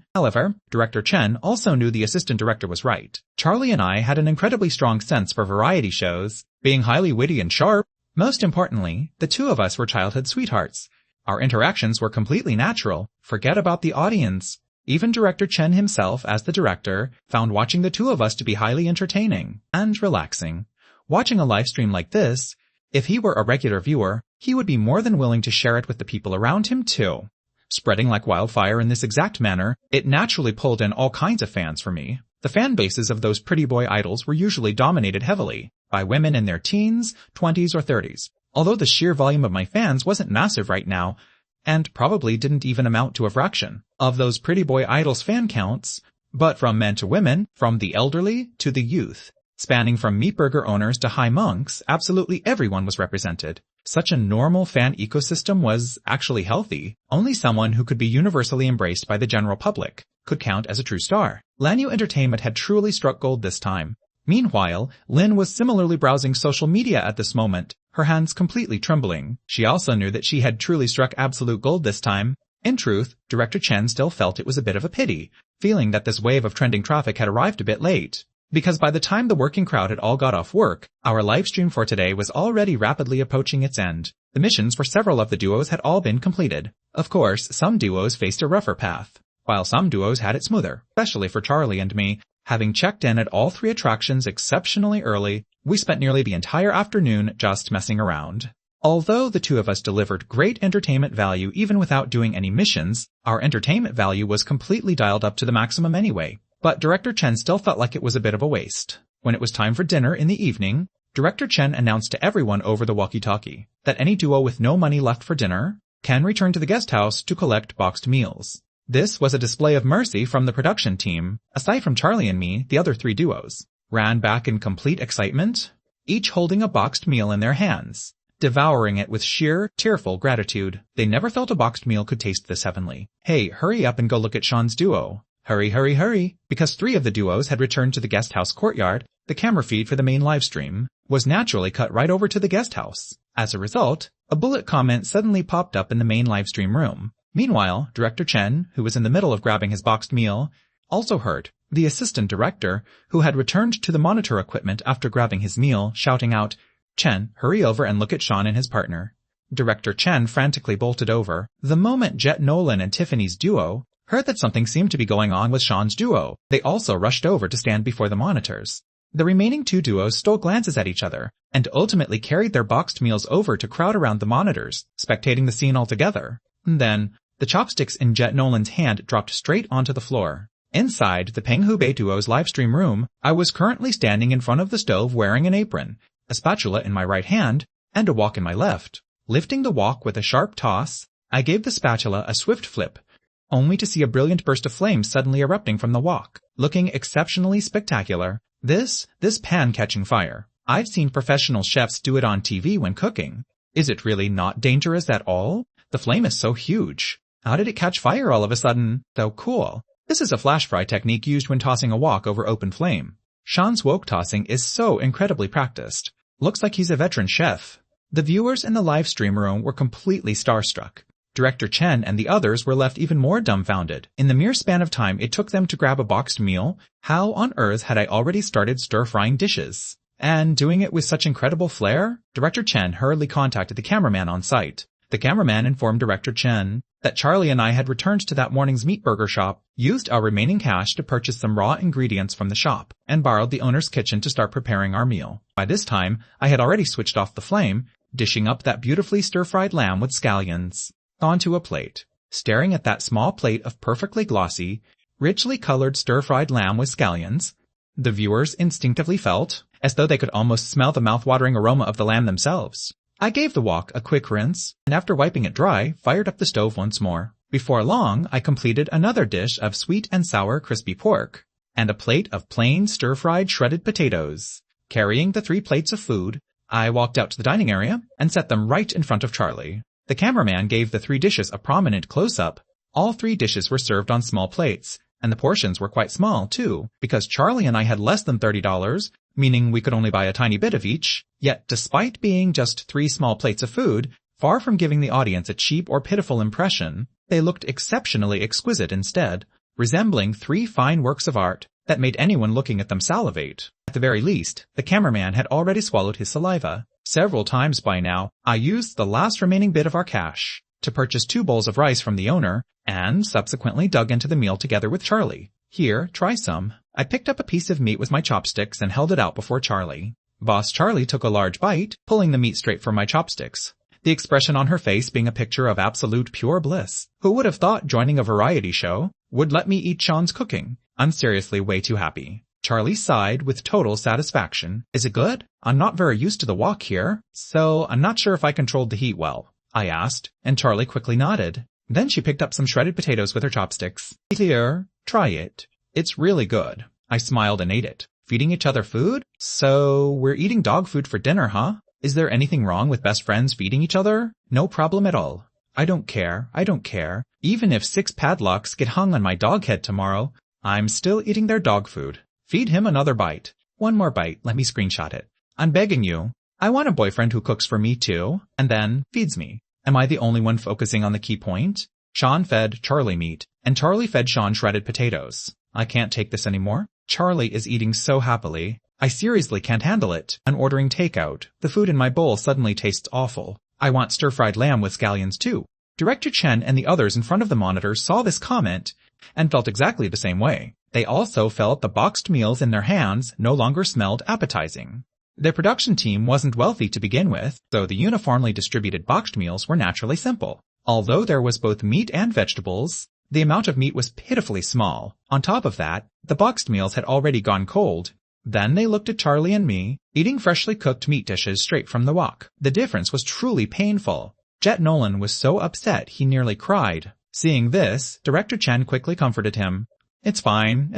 also knew the assistant director was right. Charlie and I had an incredibly strong sense for variety shows, being highly witty and sharp. Most importantly, the two of us were childhood sweethearts. Our interactions were completely natural. Forget about the audience. Even Director Chen himself, as the director, found watching the two of us to be highly entertaining and relaxing. Watching a live stream like this, if he were a regular viewer, he would be more than willing to share it with the people around him too. Spreading like wildfire in this exact manner, it naturally pulled in all kinds of fans for me. The fan bases of those pretty boy idols were usually dominated heavily by women in their teens, 20s, or 30s. Although the sheer volume of my fans wasn't massive right now, and probably didn't even amount to a fraction of those pretty boy idols' fan counts, but from men to women, from the elderly to the youth, spanning from meat burger owners to high monks, absolutely everyone was represented. Such a normal fan ecosystem was actually healthy. Only someone who could be universally embraced by the general public could count as a true star. Lanyu Entertainment had truly struck gold this time. Meanwhile, Lin was similarly browsing social media at this moment, her hands completely trembling. She also knew that she had truly struck absolute gold this time. In truth, Director Chen still felt it was a bit of a pity, feeling that this wave of trending traffic had arrived a bit late. Because by the time the working crowd had all got off work, our livestream for today was already rapidly approaching its end. The missions for several of the duos had all been completed. Of course, some duos faced a rougher path, while some duos had it smoother, especially for Charlie and me. Having checked in at all 3 attractions exceptionally early, we spent nearly the entire afternoon just messing around. Although the two of us delivered great entertainment value even without doing any missions, our entertainment value was completely dialed up to the maximum anyway. But Director Chen still felt like it was a bit of a waste. When it was time for dinner in the evening, Director Chen announced to everyone over the walkie-talkie that any duo with no money left for dinner can return to the guest house to collect boxed meals. This was a display of mercy from the production team. Aside from Charlie and me, the other 3 duos ran back in complete excitement, each holding a boxed meal in their hands, devouring it with sheer, tearful gratitude. They never felt a boxed meal could taste this heavenly. Hey, hurry up and go look at Sean's duo. Hurry, hurry, hurry. Because 3 of the duos had returned to the guest house courtyard, the camera feed for the main livestream was naturally cut right over to the guest house. As a result, a bullet comment suddenly popped up in the main livestream room. Meanwhile, Director Chen, who was in the middle of grabbing his boxed meal, also heard the assistant director, who had returned to the monitor equipment after grabbing his meal, shouting out, "Chen, hurry over and look at Sean and his partner." Director Chen frantically bolted over. The moment Jet Nolan and Tiffany's duo heard that something seemed to be going on with Sean's duo, they also rushed over to stand before the monitors. The remaining 2 duos stole glances at each other, and ultimately carried their boxed meals over to crowd around the monitors, spectating the scene altogether. Then, the chopsticks in Jet Nolan's hand dropped straight onto the floor. Inside the Peng Hubei duo's livestream room, I was currently standing in front of the stove wearing an apron, a spatula in my right hand, and a wok in my left. Lifting the wok with a sharp toss, I gave the spatula a swift flip, only to see a brilliant burst of flame suddenly erupting from the wok, looking exceptionally spectacular. This pan catching fire. I've seen professional chefs do it on TV when cooking. Is it really not dangerous at all? The flame is so huge. How did it catch fire all of a sudden? So cool. This is a flash fry technique used when tossing a wok over open flame. Sean's wok tossing is so incredibly practiced. Looks like he's a veteran chef. The viewers in the live stream room were completely starstruck. Director Chen and the others were left even more dumbfounded. In the mere span of time it took them to grab a boxed meal, how on earth had I already started stir-frying dishes? And doing it with such incredible flair? Director Chen hurriedly contacted the cameraman on site. The cameraman informed Director Chen that Charlie and I had returned to that morning's meat burger shop, used our remaining cash to purchase some raw ingredients from the shop, and borrowed the owner's kitchen to start preparing our meal. By this time, I had already switched off the flame, dishing up that beautifully stir-fried lamb with scallions onto a plate. Staring at that small plate of perfectly glossy, richly colored stir-fried lamb with scallions, the viewers instinctively felt as though they could almost smell the mouth-watering aroma of the lamb themselves. I gave the wok a quick rinse, and after wiping it dry, fired up the stove once more. Before long, I completed another dish of sweet and sour crispy pork, and a plate of plain stir-fried shredded potatoes. Carrying the 3 plates of food, I walked out to the dining area and set them right in front of Charlie. The cameraman gave the 3 dishes a prominent close-up. All 3 dishes were served on small plates, and the portions were quite small, too, because Charlie and I had less than $30, meaning we could only buy a tiny bit of each. Yet, despite being just 3 small plates of food, far from giving the audience a cheap or pitiful impression, they looked exceptionally exquisite instead, resembling 3 fine works of art that made anyone looking at them salivate. At the very least, the cameraman had already swallowed his saliva. Several times by now, I used the last remaining bit of our cash to purchase 2 bowls of rice from the owner, and subsequently dug into the meal together with Charlie. Here, try some. I picked up a piece of meat with my chopsticks and held it out before Charlie. Boss Charlie took a large bite, pulling the meat straight from my chopsticks, the expression on her face being a picture of absolute pure bliss. Who would have thought joining a variety show would let me eat Sean's cooking? I'm seriously way too happy. Charlie sighed with total satisfaction. Is it good? I'm not very used to the wok here, so I'm not sure if I controlled the heat well, I asked, and Charlie quickly nodded. Then she picked up some shredded potatoes with her chopsticks. Here, try it. It's really good. I smiled and ate it. Feeding each other food? So we're eating dog food for dinner, huh? Is there anything wrong with best friends feeding each other? No problem at all. I don't care. Even if 6 padlocks get hung on my dog head tomorrow, I'm still eating their dog food. Feed him another bite. One more bite, let me screenshot it. I'm begging you. I want a boyfriend who cooks for me too, and then feeds me. Am I the only one focusing on the key point? Sean fed Charlie meat, and Charlie fed Sean shredded potatoes. I can't take this anymore. Charlie is eating so happily. I seriously can't handle it. I'm ordering takeout. The food in my bowl suddenly tastes awful. I want stir-fried lamb with scallions too. Director Chen and the others in front of the monitors saw this comment and felt exactly the same way. They also felt the boxed meals in their hands no longer smelled appetizing. Their production team wasn't wealthy to begin with, so the uniformly distributed boxed meals were naturally simple. Although there was both meat and vegetables, the amount of meat was pitifully small. On top of that, the boxed meals had already gone cold. Then they looked at Charlie and me, eating freshly cooked meat dishes straight from the wok. The difference was truly painful. Jet Nolan was so upset he nearly cried. Seeing this, Director Chen quickly comforted him. It's fine.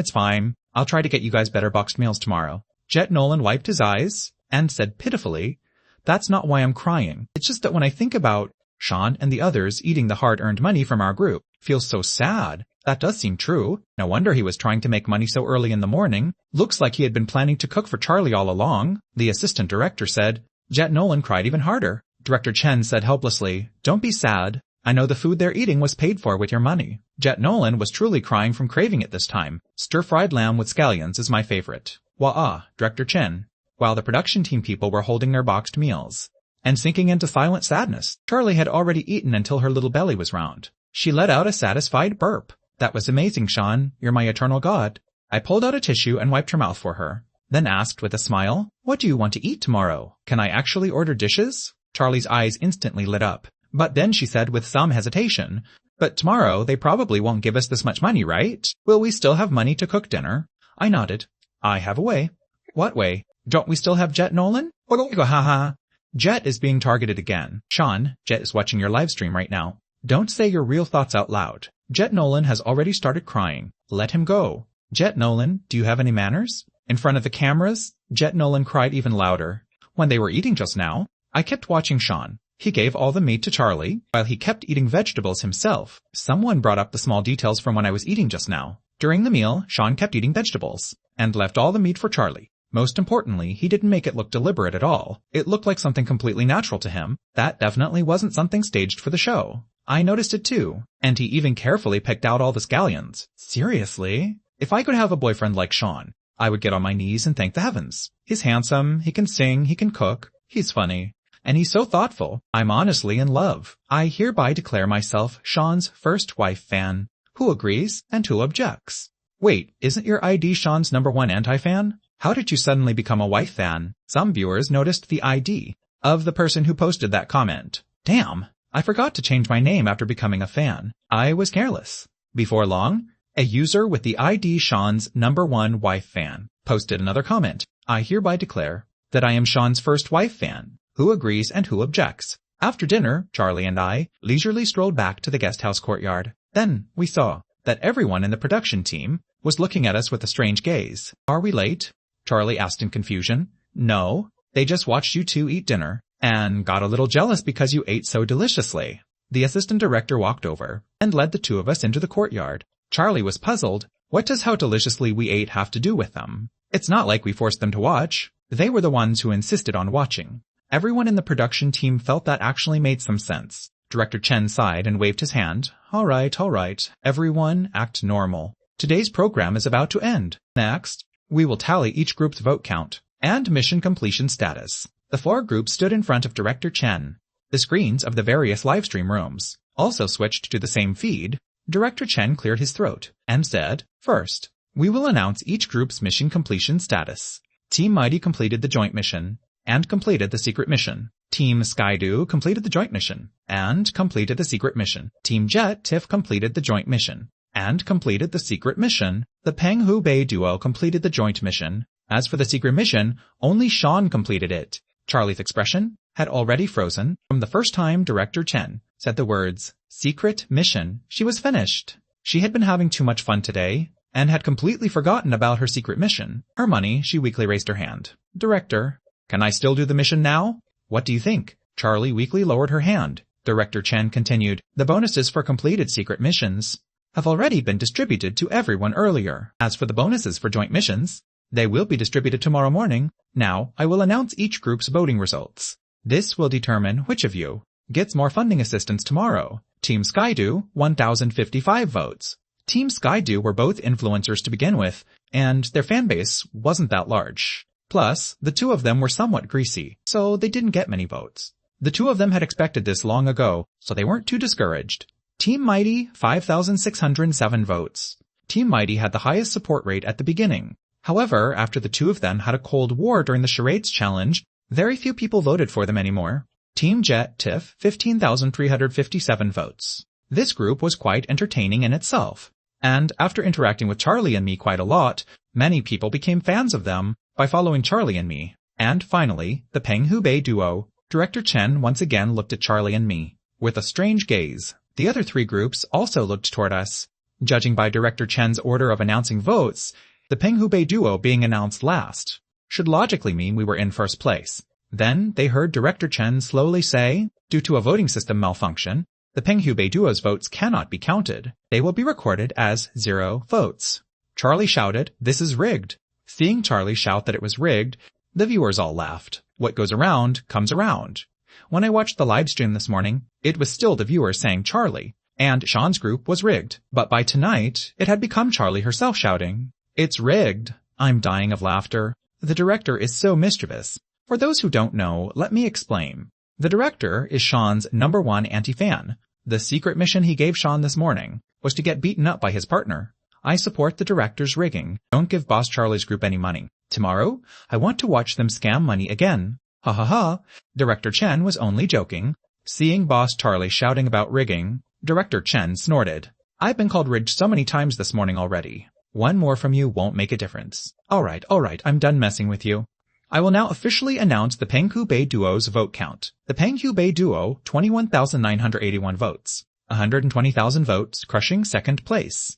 I'll try to get you guys better boxed meals tomorrow. Jet Nolan wiped his eyes and said pitifully, "That's not why I'm crying. It's just that when I think about Sean and the others eating the hard-earned money from our group, feels so sad. That does seem true. No wonder he was trying to make money so early in the morning. Looks like he had been planning to cook for Charlie all along," the assistant director said. Jet Nolan cried even harder. Director Chen said helplessly, "Don't be sad. I know the food they're eating was paid for with your money." Jet Nolan was truly crying from craving it this time. Stir-fried lamb with scallions is my favorite. Wah-ah, Director Chen. While the production team people were holding their boxed meals and sinking into silent sadness, Charlie had already eaten until her little belly was round. She let out a satisfied burp. "That was amazing, Sean. You're my eternal god." I pulled out a tissue and wiped her mouth for her, then asked with a smile, "What do you want to eat tomorrow? Can I actually order dishes?" Charlie's eyes instantly lit up. But then she said with some hesitation, "But tomorrow they probably won't give us this much money, right? Will we still have money to cook dinner?" I nodded. "I have a way." "What way? Don't we still have Jet Nolan?" "Ha-ha. Jet is being targeted again. Sean, Jet is watching your live stream right now. Don't say your real thoughts out loud. Jet Nolan has already started crying. Let him go." "Jet Nolan, do you have any manners?" In front of the cameras, Jet Nolan cried even louder. When they were eating just now, I kept watching Sean. He gave all the meat to Charlie, while he kept eating vegetables himself. Someone brought up the small details from when I was eating just now. During the meal, Sean kept eating vegetables, and left all the meat for Charlie. Most importantly, he didn't make it look deliberate at all. It looked like something completely natural to him. That definitely wasn't something staged for the show. I noticed it too, and he even carefully picked out all the scallions. Seriously? If I could have a boyfriend like Sean, I would get on my knees and thank the heavens. He's handsome, he can sing, he can cook, he's funny, and he's so thoughtful. I'm honestly in love. I hereby declare myself Sean's first wife fan. Who agrees and who objects? Wait, isn't your ID Sean's #1 anti-fan? How did you suddenly become a wife fan? Some viewers noticed the ID of the person who posted that comment. Damn, I forgot to change my name after becoming a fan. I was careless. Before long, a user with the ID Sean's #1 wife fan posted another comment. I hereby declare that I am Sean's first wife fan. Who agrees and who objects? After dinner, Charlie and I leisurely strolled back to the guest house courtyard. Then we saw that everyone in the production team was looking at us with a strange gaze. Are we late? Charlie asked in confusion. No, they just watched you two eat dinner and got a little jealous because you ate so deliciously. The assistant director walked over and led the two of us into the courtyard. Charlie was puzzled. What does how deliciously we ate have to do with them? It's not like we forced them to watch. They were the ones who insisted on watching. Everyone in the production team felt that actually made some sense. Director Chen sighed and waved his hand. All right, everyone act normal. Today's program is about to end. Next, we will tally each group's vote count and mission completion status. The 4 groups stood in front of Director Chen. The screens of the various livestream rooms also switched to the same feed. Director Chen cleared his throat and said, First, we will announce each group's mission completion status. Team Mighty completed the joint mission and completed the secret mission. Team Skydew completed the joint mission and completed the secret mission. Team Jet Tiff completed the joint mission and completed the secret mission. The Peng Hu Bei duo completed the joint mission. As for the secret mission, only Sean completed it. Charlie's expression had already frozen. From the first time Director Chen said the words, secret mission, she was finished. She had been having too much fun today and had completely forgotten about her secret mission. Hermione, she weakly raised her hand. Director, can I still do the mission now? What do you think? Charlie weakly lowered her hand. Director Chen continued, the bonuses for completed secret missions have already been distributed to everyone earlier. As for the bonuses for joint missions, they will be distributed tomorrow morning. Now, I will announce each group's voting results. This will determine which of you gets more funding assistance tomorrow. Team Skydew, 1,055 votes. Team Skydew were both influencers to begin with, and their fanbase wasn't that large. Plus, the two of them were somewhat greasy, so they didn't get many votes. The two of them had expected this long ago, so they weren't too discouraged. Team Mighty, 5,607 votes. Team Mighty had the highest support rate at the beginning. However, after the two of them had a cold war during the charades challenge, very few people voted for them anymore. Team Jet Tiff, 15,357 votes. This group was quite entertaining in itself, and after interacting with Charlie and me quite a lot, many people became fans of them by following Charlie and me. And finally, the Peng Hu Bei duo. Director Chen once again looked at Charlie and me with a strange gaze. The other 3 groups also looked toward us. Judging by Director Chen's order of announcing votes, the Peng Hu Bei duo being announced last. should logically mean we were in first place. Then they heard Director Chen slowly say, due to a voting system malfunction, the Penghubei duo's votes cannot be counted. They will be recorded as 0 votes. Charlie shouted, "This is rigged." Seeing Charlie shout that it was rigged, the viewers all laughed. What goes around comes around. When I watched the live stream this morning, it was still the viewers saying Charlie, and Sean's group was rigged. But by tonight, it had become Charlie herself shouting, "It's rigged." I'm dying of laughter. The director is so mischievous. For those who don't know, let me explain. The director is Sean's #1 anti-fan. The secret mission he gave Sean this morning was to get beaten up by his partner. I support the director's rigging. Don't give Boss Charlie's group any money. Tomorrow, I want to watch them scam money again. Ha ha ha. Director Chen was only joking. Seeing Boss Charlie shouting about rigging, Director Chen snorted. I've been called rigged so many times this morning already. One more from you won't make a difference. Alright, I'm done messing with you. I will now officially announce the Penghubei duo's vote count. The Penghubei duo, 21,981 votes. 120,000 votes, crushing second place.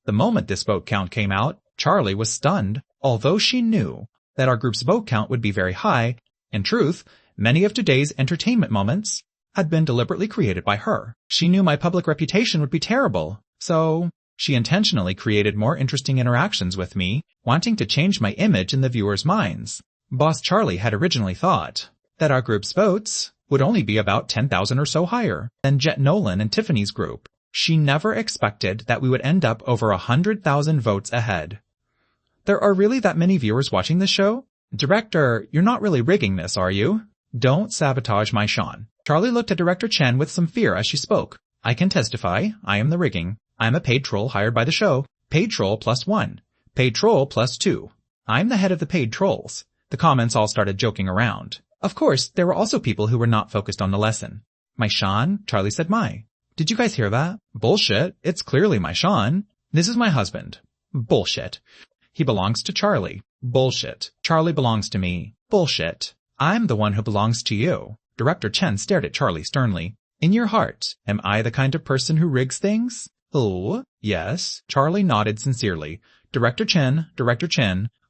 The moment this vote count came out, Charlie was stunned. Although she knew that our group's vote count would be very high, in truth, many of today's entertainment moments had been deliberately created by her. She knew my public reputation would be terrible, so she intentionally created more interesting interactions with me, wanting to change my image in the viewers' minds. Boss Charlie had originally thought that our group's votes would only be about 10,000 or so higher than Jet Nolan and Tiffany's group. She never expected that we would end up over 100,000 votes ahead. There are really that many viewers watching this show? Director, you're not really rigging this, are you? Don't sabotage my Sean. Charlie looked at Director Chen with some fear as she spoke. I can testify. I am the rigging. I'm a paid troll hired by the show. Paid troll +1. Paid troll +2. I'm the head of the paid trolls. The comments all started joking around. Of course, there were also people who were not focused on the lesson. My Sean? Charlie said my. Did you guys hear that? Bullshit. It's clearly my Sean. This is my husband. Bullshit. He belongs to Charlie. Bullshit. Charlie belongs to me. Bullshit. I'm the one who belongs to you. Director Chen stared at Charlie sternly. In your heart, am I the kind of person who rigs things? Oh, yes. Charlie nodded sincerely. Director Chen,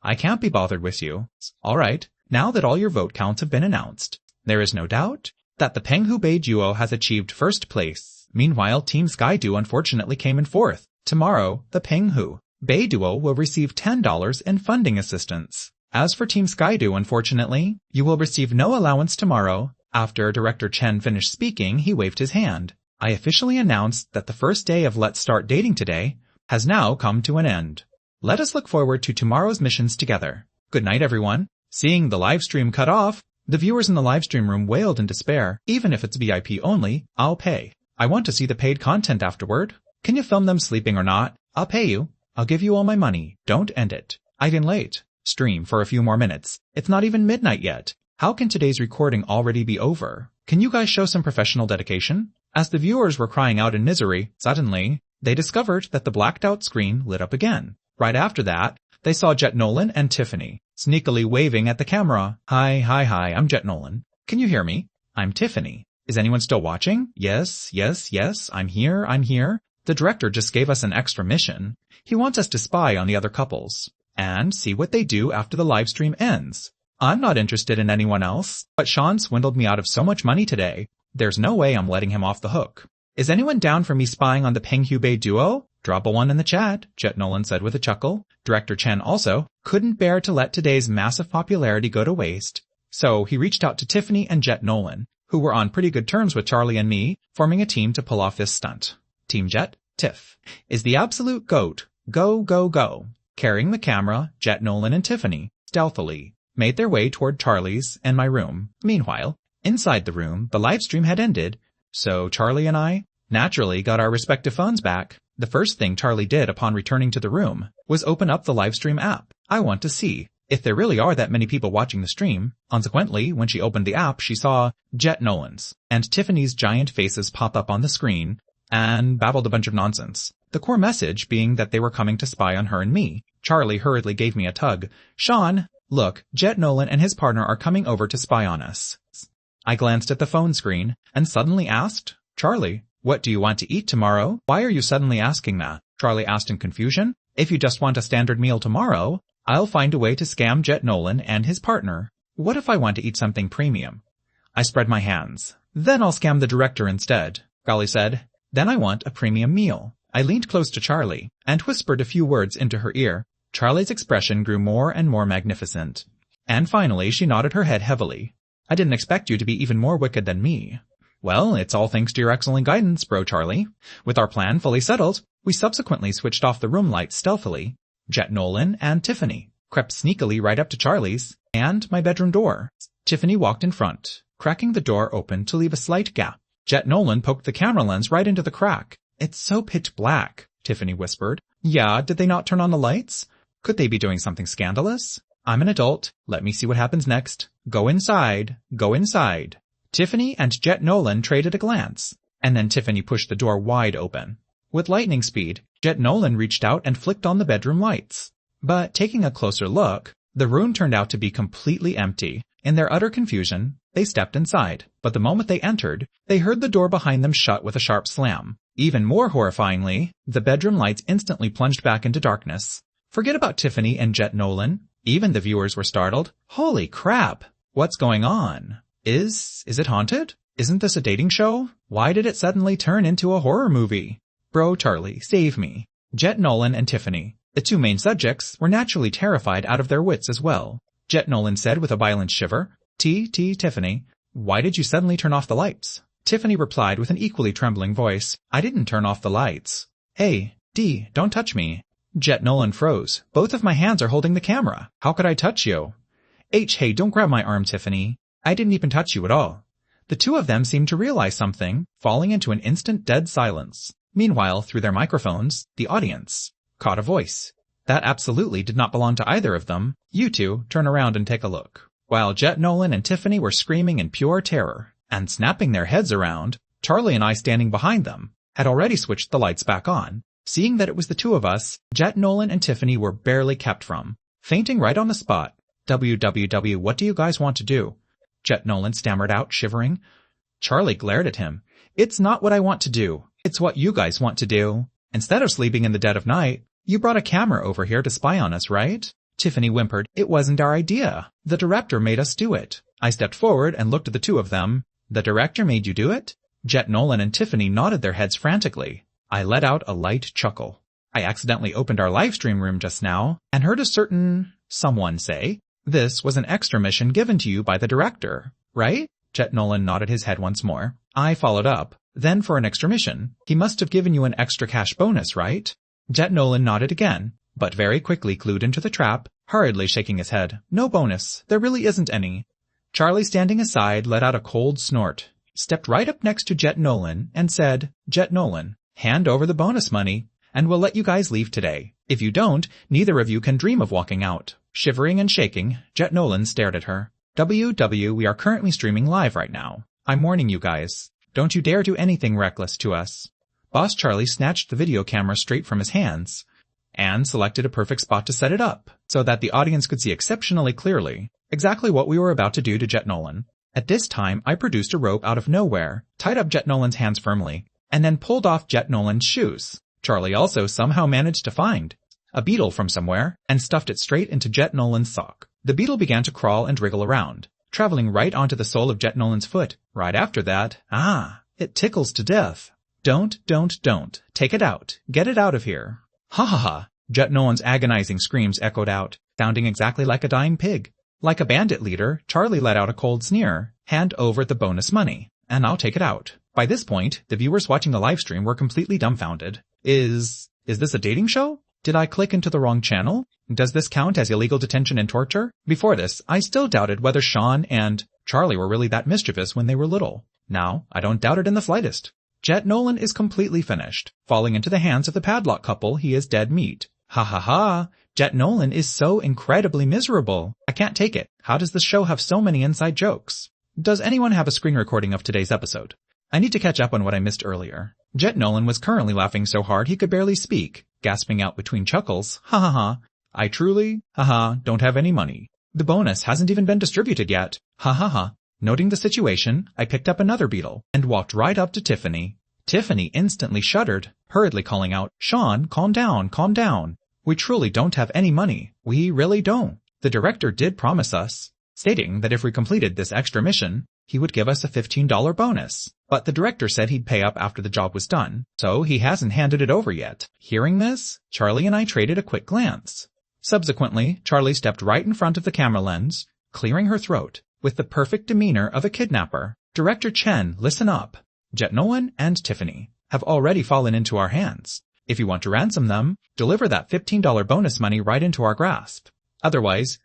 I can't be bothered with you. All right, now that all your vote counts have been announced, there is no doubt that the Penghubei duo has achieved first place. Meanwhile, Team Skydu unfortunately came in fourth. Tomorrow, the Penghubei duo will receive $10 in funding assistance. As for Team Skydu, unfortunately, you will receive no allowance tomorrow. After Director Chen finished speaking, he waved his hand. I officially announced that the first day of Let's Start Dating Today has now come to an end. Let us look forward to tomorrow's missions together. Good night, everyone. Seeing the live stream cut off, the viewers in the live stream room wailed in despair. Even if it's VIP only, I'll pay. I want to see the paid content afterward. Can you film them sleeping or not? I'll pay you. I'll give you all my money. Don't end it. I've been late. Stream for a few more minutes. It's not even midnight yet. How can today's recording already be over? Can you guys show some professional dedication? As the viewers were crying out in misery, suddenly, they discovered that the blacked out screen lit up again. Right after that, they saw Jet Nolan and Tiffany, sneakily waving at the camera. Hi, I'm Jet Nolan. Can you hear me? I'm Tiffany. Is anyone still watching? Yes, I'm here. The director just gave us an extra mission. He wants us to spy on the other couples and see what they do after the live stream ends. I'm not interested in anyone else, but Sean swindled me out of so much money today. There's no way I'm letting him off the hook. Is anyone down for me spying on the Penghubei duo? Drop a 1 in the chat, Jet Nolan said with a chuckle. Director Chen also couldn't bear to let today's massive popularity go to waste, so he reached out to Tiffany and Jet Nolan, who were on pretty good terms with Charlie and me, forming a team to pull off this stunt. Team Jet, Tiff, is the absolute GOAT. Go. Carrying the camera, Jet Nolan and Tiffany stealthily made their way toward Charlie's and my room. Meanwhile, inside the room, the live stream had ended, so Charlie and I naturally got our respective phones back. The first thing Charlie did upon returning to the room was open up the livestream app. I want to see if there really are that many people watching the stream. Consequently, when she opened the app, she saw Jet Nolan's and Tiffany's giant faces pop up on the screen and babbled a bunch of nonsense. The core message being that they were coming to spy on her and me. Charlie hurriedly gave me a tug. Sean, look, Jet Nolan and his partner are coming over to spy on us. I glanced at the phone screen and suddenly asked, Charlie, what do you want to eat tomorrow? Why are you suddenly asking that? Charlie asked in confusion. If you just want a standard meal tomorrow, I'll find a way to scam Jet Nolan and his partner. What if I want to eat something premium? I spread my hands. Then I'll scam the director instead, Golly said. Then I want a premium meal. I leaned close to Charlie and whispered a few words into her ear. Charlie's expression grew more and more magnificent. And finally she nodded her head heavily. I didn't expect you to be even more wicked than me. Well, it's all thanks to your excellent guidance, bro Charlie. With our plan fully settled, we subsequently switched off the room lights stealthily. Jet Nolan and Tiffany crept sneakily right up to Charlie's and my bedroom door. Tiffany walked in front, cracking the door open to leave a slight gap. Jet Nolan poked the camera lens right into the crack. It's so pitch black, Tiffany whispered. Yeah, did they not turn on the lights? Could they be doing something scandalous? I'm an adult. Let me see what happens next. Go inside. Go inside. Tiffany and Jet Nolan traded a glance, and then Tiffany pushed the door wide open. With lightning speed, Jet Nolan reached out and flicked on the bedroom lights. But taking a closer look, the room turned out to be completely empty. In their utter confusion, they stepped inside, but the moment they entered, they heard the door behind them shut with a sharp slam. Even more horrifyingly, the bedroom lights instantly plunged back into darkness. Forget about Tiffany and Jet Nolan. Even the viewers were startled. Holy crap! What's going on? Is it haunted? Isn't this a dating show? Why did it suddenly turn into a horror movie? Bro Charlie, save me. Jet Nolan and Tiffany, the two main subjects, were naturally terrified out of their wits as well. Jet Nolan said with a violent shiver, Tiffany, why did you suddenly turn off the lights? Tiffany replied with an equally trembling voice, I didn't turn off the lights. Hey, D, don't touch me. Jet Nolan froze. Both of my hands are holding the camera. How could I touch you? H, hey, don't grab my arm, Tiffany. I didn't even touch you at all. The two of them seemed to realize something, falling into an instant dead silence. Meanwhile, through their microphones, the audience caught a voice. That absolutely did not belong to either of them. You two, turn around and take a look. While Jet Nolan and Tiffany were screaming in pure terror and snapping their heads around, Charlie and I standing behind them had already switched the lights back on. Seeing that it was the two of us, Jet Nolan and Tiffany were barely kept from fainting right on the spot. WWW, what do you guys want to do? Jet Nolan stammered out, shivering. Charlie glared at him. It's not what I want to do. It's what you guys want to do. Instead of sleeping in the dead of night, you brought a camera over here to spy on us, right? Tiffany whimpered. It wasn't our idea. The director made us do it. I stepped forward and looked at the two of them. The director made you do it? Jet Nolan and Tiffany nodded their heads frantically. I let out a light chuckle. I accidentally opened our live stream room just now and heard a certain someone say, this was an extra mission given to you by the director, right? Jet Nolan nodded his head once more. I followed up. Then for an extra mission, he must have given you an extra cash bonus, right? Jet Nolan nodded again, but very quickly clued into the trap, hurriedly shaking his head. No bonus. There really isn't any. Charlie, standing aside, let out a cold snort, stepped right up next to Jet Nolan and said, Jet Nolan, hand over the bonus money, and we'll let you guys leave today. If you don't, neither of you can dream of walking out. Shivering and shaking, Jet Nolan stared at her. WW, we are currently streaming live right now. I'm warning you guys. Don't you dare do anything reckless to us. Boss Charlie snatched the video camera straight from his hands and selected a perfect spot to set it up so that the audience could see exceptionally clearly exactly what we were about to do to Jet Nolan. At this time, I produced a rope out of nowhere, tied up Jet Nolan's hands firmly, and then pulled off Jet Nolan's shoes. Charlie also somehow managed to find a beetle from somewhere and stuffed it straight into Jet Nolan's sock. The beetle began to crawl and wriggle around, traveling right onto the sole of Jet Nolan's foot. Right after that, it tickles to death. Don't. Take it out. Get it out of here. Ha ha ha. Jet Nolan's agonizing screams echoed out, sounding exactly like a dying pig. Like a bandit leader, Charlie let out a cold sneer. Hand over the bonus money, and I'll take it out. By this point, the viewers watching the live stream were completely dumbfounded. Is this a dating show? Did I click into the wrong channel? Does this count as illegal detention and torture? Before this, I still doubted whether Sean and Charlie were really that mischievous when they were little. Now, I don't doubt it in the slightest. Jet Nolan is completely finished. Falling into the hands of the padlock couple, he is dead meat. Ha ha ha! Jet Nolan is so incredibly miserable. I can't take it. How does this show have so many inside jokes? Does anyone have a screen recording of today's episode? I need to catch up on what I missed earlier. Jet Nolan was currently laughing so hard he could barely speak, gasping out between chuckles, ha ha ha. I truly, don't have any money. The bonus hasn't even been distributed yet. Ha ha ha. Noting the situation, I picked up another beetle and walked right up to Tiffany. Tiffany instantly shuddered, hurriedly calling out, Sean, calm down, calm down. We truly don't have any money. We really don't. The director did promise us, stating that if we completed this extra mission, he would give us a $15 bonus. But the director said he'd pay up after the job was done, so he hasn't handed it over yet. Hearing this, Charlie and I traded a quick glance. Subsequently, Charlie stepped right in front of the camera lens, clearing her throat, with the perfect demeanor of a kidnapper. Director Chen, listen up. Jet Nolan and Tiffany have already fallen into our hands. If you want to ransom them, deliver that $15 bonus money right into our grasp. Otherwise,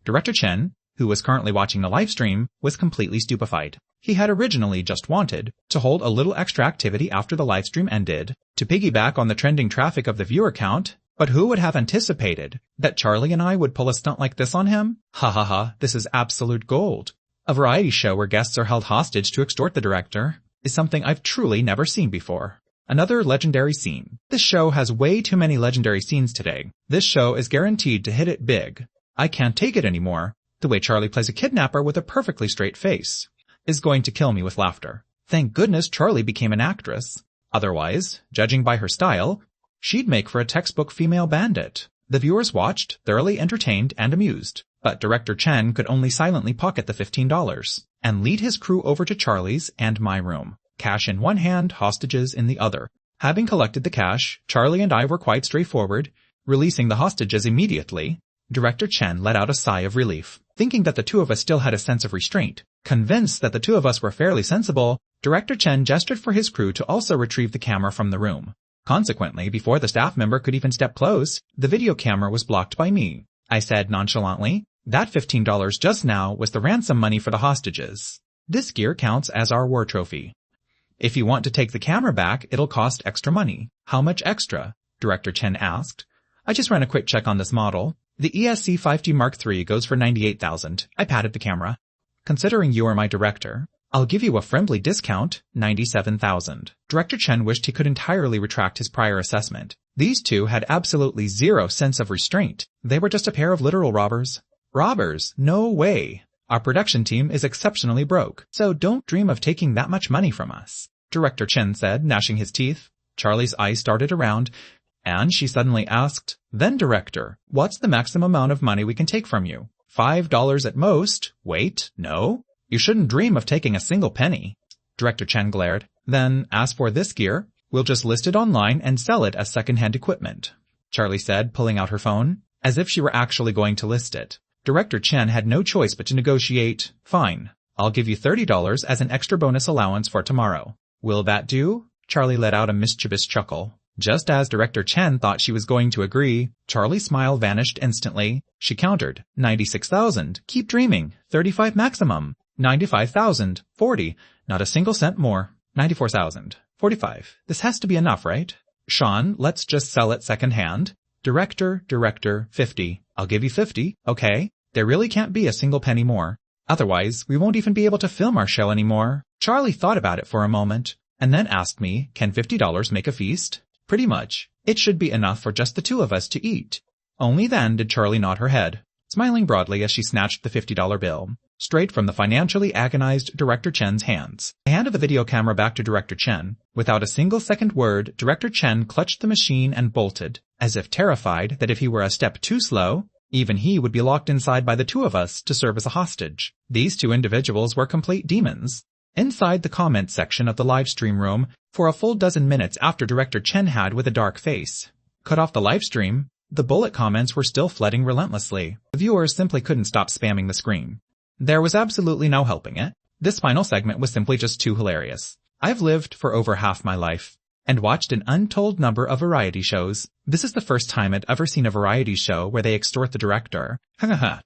Director Chen, who was currently watching the livestream, was completely stupefied. He had originally just wanted to hold a little extra activity after the livestream ended, to piggyback on the trending traffic of the viewer count, but who would have anticipated that Charlie and I would pull a stunt like this on him? Ha ha ha, this is absolute gold. A variety show where guests are held hostage to extort the director is something I've truly never seen before. Another legendary scene. This show has way too many legendary scenes today. This show is guaranteed to hit it big. I can't take it anymore. The way Charlie plays a kidnapper with a perfectly straight face is going to kill me with laughter. Thank goodness Charlie became an actress. Otherwise, judging by her style, she'd make for a textbook female bandit. The viewers watched, thoroughly entertained and amused. But Director Chen could only silently pocket the $15 and lead his crew over to Charlie's and my room. Cash in one hand, hostages in the other. Having collected the cash, Charlie and I were quite straightforward, releasing the hostages immediately. Director Chen let out a sigh of relief, thinking that the two of us still had a sense of restraint. Convinced that the two of us were fairly sensible, Director Chen gestured for his crew to also retrieve the camera from the room. Consequently, before the staff member could even step close, the video camera was blocked by me. I said nonchalantly, that $15 just now was the ransom money for the hostages. This gear counts as our war trophy. If you want to take the camera back, it'll cost extra money. How much extra? Director Chen asked. I just ran a quick check on this model. The ESC 5D Mark III goes for $98,000. I patted the camera. Considering you are my director, I'll give you a friendly discount, $97,000. Director Chen wished he could entirely retract his prior assessment. These two had absolutely zero sense of restraint. They were just a pair of literal robbers. Robbers? No way. Our production team is exceptionally broke, so don't dream of taking that much money from us. Director Chen said, gnashing his teeth. Charlie's eyes started around, and she suddenly asked, then director, what's the maximum amount of money we can take from you? $5 at most. Wait, no? You shouldn't dream of taking a single penny. Director Chen glared. Then, as for this gear, we'll just list it online and sell it as second-hand equipment. Charlie said, pulling out her phone, as if she were actually going to list it. Director Chen had no choice but to negotiate. Fine, I'll give you $30 as an extra bonus allowance for tomorrow. Will that do? Charlie let out a mischievous chuckle. Just as Director Chen thought she was going to agree, Charlie's smile vanished instantly. She countered, 96,000, keep dreaming, 35 maximum, 95,000, 40, not a single cent more, 94,000, 45. This has to be enough, right? Sean, let's just sell it second-hand. Director, 50. I'll give you 50, okay? There really can't be a single penny more. Otherwise, we won't even be able to film our show anymore. Charlie thought about it for a moment, and then asked me, can $50 make a feast? Pretty much. It should be enough for just the two of us to eat. Only then did Charlie nod her head, smiling broadly as she snatched the $50 bill, straight from the financially agonized Director Chen's hands. I handed the video camera back to Director Chen. Without a single second word, Director Chen clutched the machine and bolted, as if terrified that if he were a step too slow, even he would be locked inside by the two of us to serve as a hostage. These two individuals were complete demons. Inside the comments section of the livestream room, for a full dozen minutes after Director Chen had with a dark face cut off the livestream, the bullet comments were still flooding relentlessly. The viewers simply couldn't stop spamming the screen. There was absolutely no helping it. This final segment was simply just too hilarious. I've lived for over half my life and watched an untold number of variety shows. This is the first time I'd ever seen a variety show where they extort the director.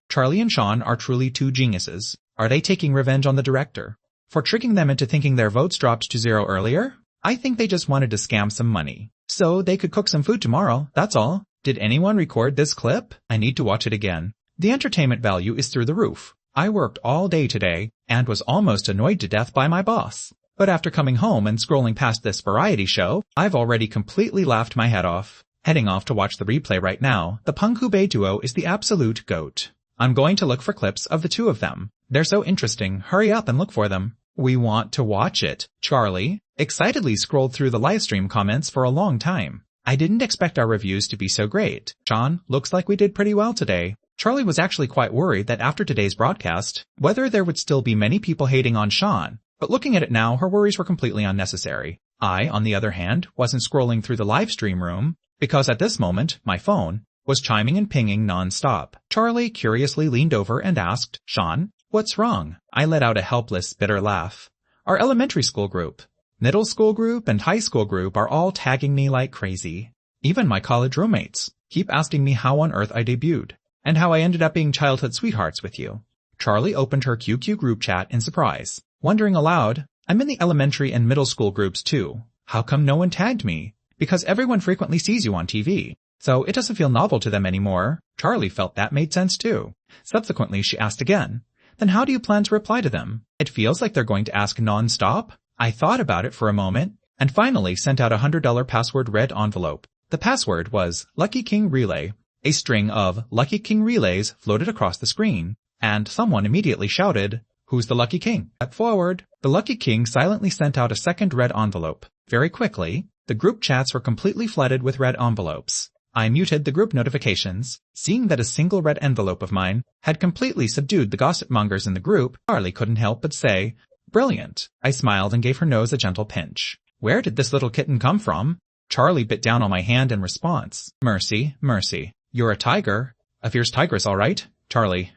Charlie and Sean are truly two geniuses. Are they taking revenge on the director for tricking them into thinking their votes dropped to 0 earlier? I think they just wanted to scam some money, so they could cook some food tomorrow, that's all. Did anyone record this clip? I need to watch it again. The entertainment value is through the roof. I worked all day today and was almost annoyed to death by my boss. But after coming home and scrolling past this variety show, I've already completely laughed my head off. Heading off to watch the replay right now, the Penghu duo is the absolute GOAT. I'm going to look for clips of the two of them. They're so interesting. Hurry up and look for them. We want to watch it. Charlie excitedly scrolled through the livestream comments for a long time. I didn't expect our reviews to be so great. Sean, looks like we did pretty well today. Charlie was actually quite worried that after today's broadcast, whether there would still be many people hating on Sean, but looking at it now, her worries were completely unnecessary. I, on the other hand, wasn't scrolling through the live stream room, because at this moment, my phone was chiming and pinging non-stop. Charlie curiously leaned over and asked, Sean, what's wrong? I let out a helpless, bitter laugh. Our elementary school group, middle school group, and high school group are all tagging me like crazy. Even my college roommates keep asking me how on earth I debuted, and how I ended up being childhood sweethearts with you. Charlie opened her QQ group chat in surprise, wondering aloud, I'm in the elementary and middle school groups too. How come no one tagged me? Because everyone frequently sees you on TV, so it doesn't feel novel to them anymore. Charlie felt that made sense too. Subsequently, she asked again, then how do you plan to reply to them? It feels like they're going to ask non-stop. I thought about it for a moment, and finally sent out a $100 password red envelope. The password was Lucky King Relay. A string of Lucky King Relays floated across the screen, and someone immediately shouted, Who's the Lucky King? Step forward. The Lucky King silently sent out a second red envelope. Very quickly, the group chats were completely flooded with red envelopes. I muted the group notifications, seeing that a single red envelope of mine had completely subdued the gossip mongers in the group. Charlie couldn't help but say, Brilliant. I smiled and gave her nose a gentle pinch. Where did this little kitten come from? Charlie bit down on my hand in response. Mercy, mercy. You're a tiger. A fierce tigress, all right? Charlie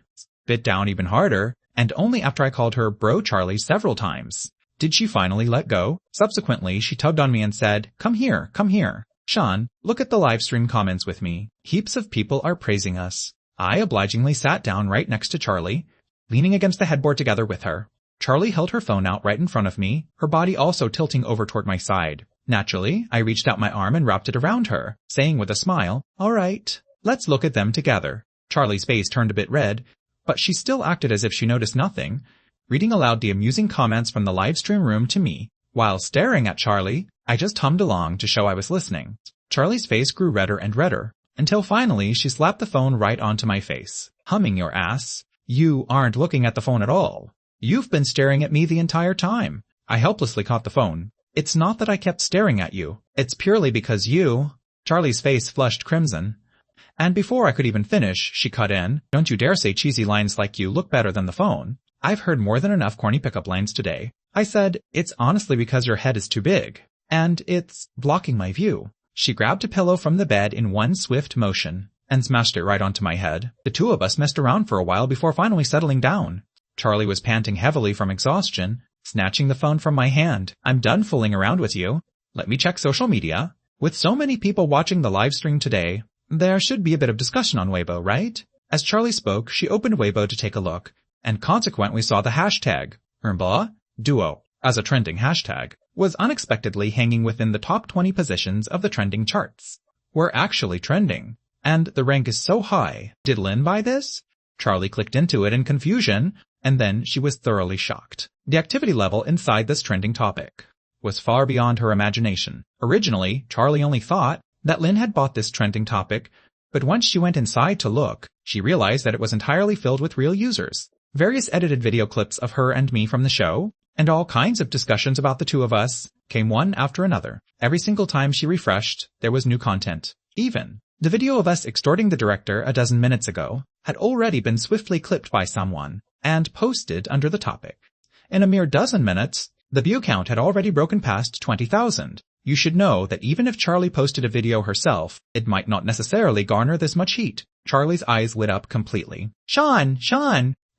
bit down even harder, and only after I called her Bro Charlie several times did she finally let go. Subsequently, she tugged on me and said, Come here, come here. Sean, look at the live stream comments with me. Heaps of people are praising us. I obligingly sat down right next to Charlie, leaning against the headboard together with her. Charlie held her phone out right in front of me, her body also tilting over toward my side. Naturally, I reached out my arm and wrapped it around her, saying with a smile, All right, let's look at them together. Charlie's face turned a bit red, but she still acted as if she noticed nothing, reading aloud the amusing comments from the live stream room to me. While staring at Charlie, I just hummed along to show I was listening. Charlie's face grew redder and redder, until finally she slapped the phone right onto my face. Humming your ass. You aren't looking at the phone at all. You've been staring at me the entire time. I helplessly caught the phone. It's not that I kept staring at you. It's purely because you... Charlie's face flushed crimson. And before I could even finish, she cut in, Don't you dare say cheesy lines like you look better than the phone. I've heard more than enough corny pickup lines today. I said, It's honestly because your head is too big. And it's blocking my view. She grabbed a pillow from the bed in one swift motion and smashed it right onto my head. The two of us messed around for a while before finally settling down. Charlie was panting heavily from exhaustion, snatching the phone from my hand. I'm done fooling around with you. Let me check social media. With so many people watching the live stream today, there should be a bit of discussion on Weibo, right? As Charlie spoke, she opened Weibo to take a look, and consequently saw the hashtag, Duo, as a trending hashtag, was unexpectedly hanging within the top 20 positions of the trending charts. We're actually trending, and the rank is so high. Did Lynn buy this? Charlie clicked into it in confusion, and then she was thoroughly shocked. The activity level inside this trending topic was far beyond her imagination. Originally, Charlie only thought that Lynn had bought this trending topic, but once she went inside to look, she realized that it was entirely filled with real users. Various edited video clips of her and me from the show, and all kinds of discussions about the two of us, came one after another. Every single time she refreshed, there was new content. Even the video of us extorting the director a dozen minutes ago had already been swiftly clipped by someone and posted under the topic. In a mere dozen minutes, the view count had already broken past 20,000. You should know that even if Charlie posted a video herself, it might not necessarily garner this much heat. Charlie's eyes lit up completely. Sean!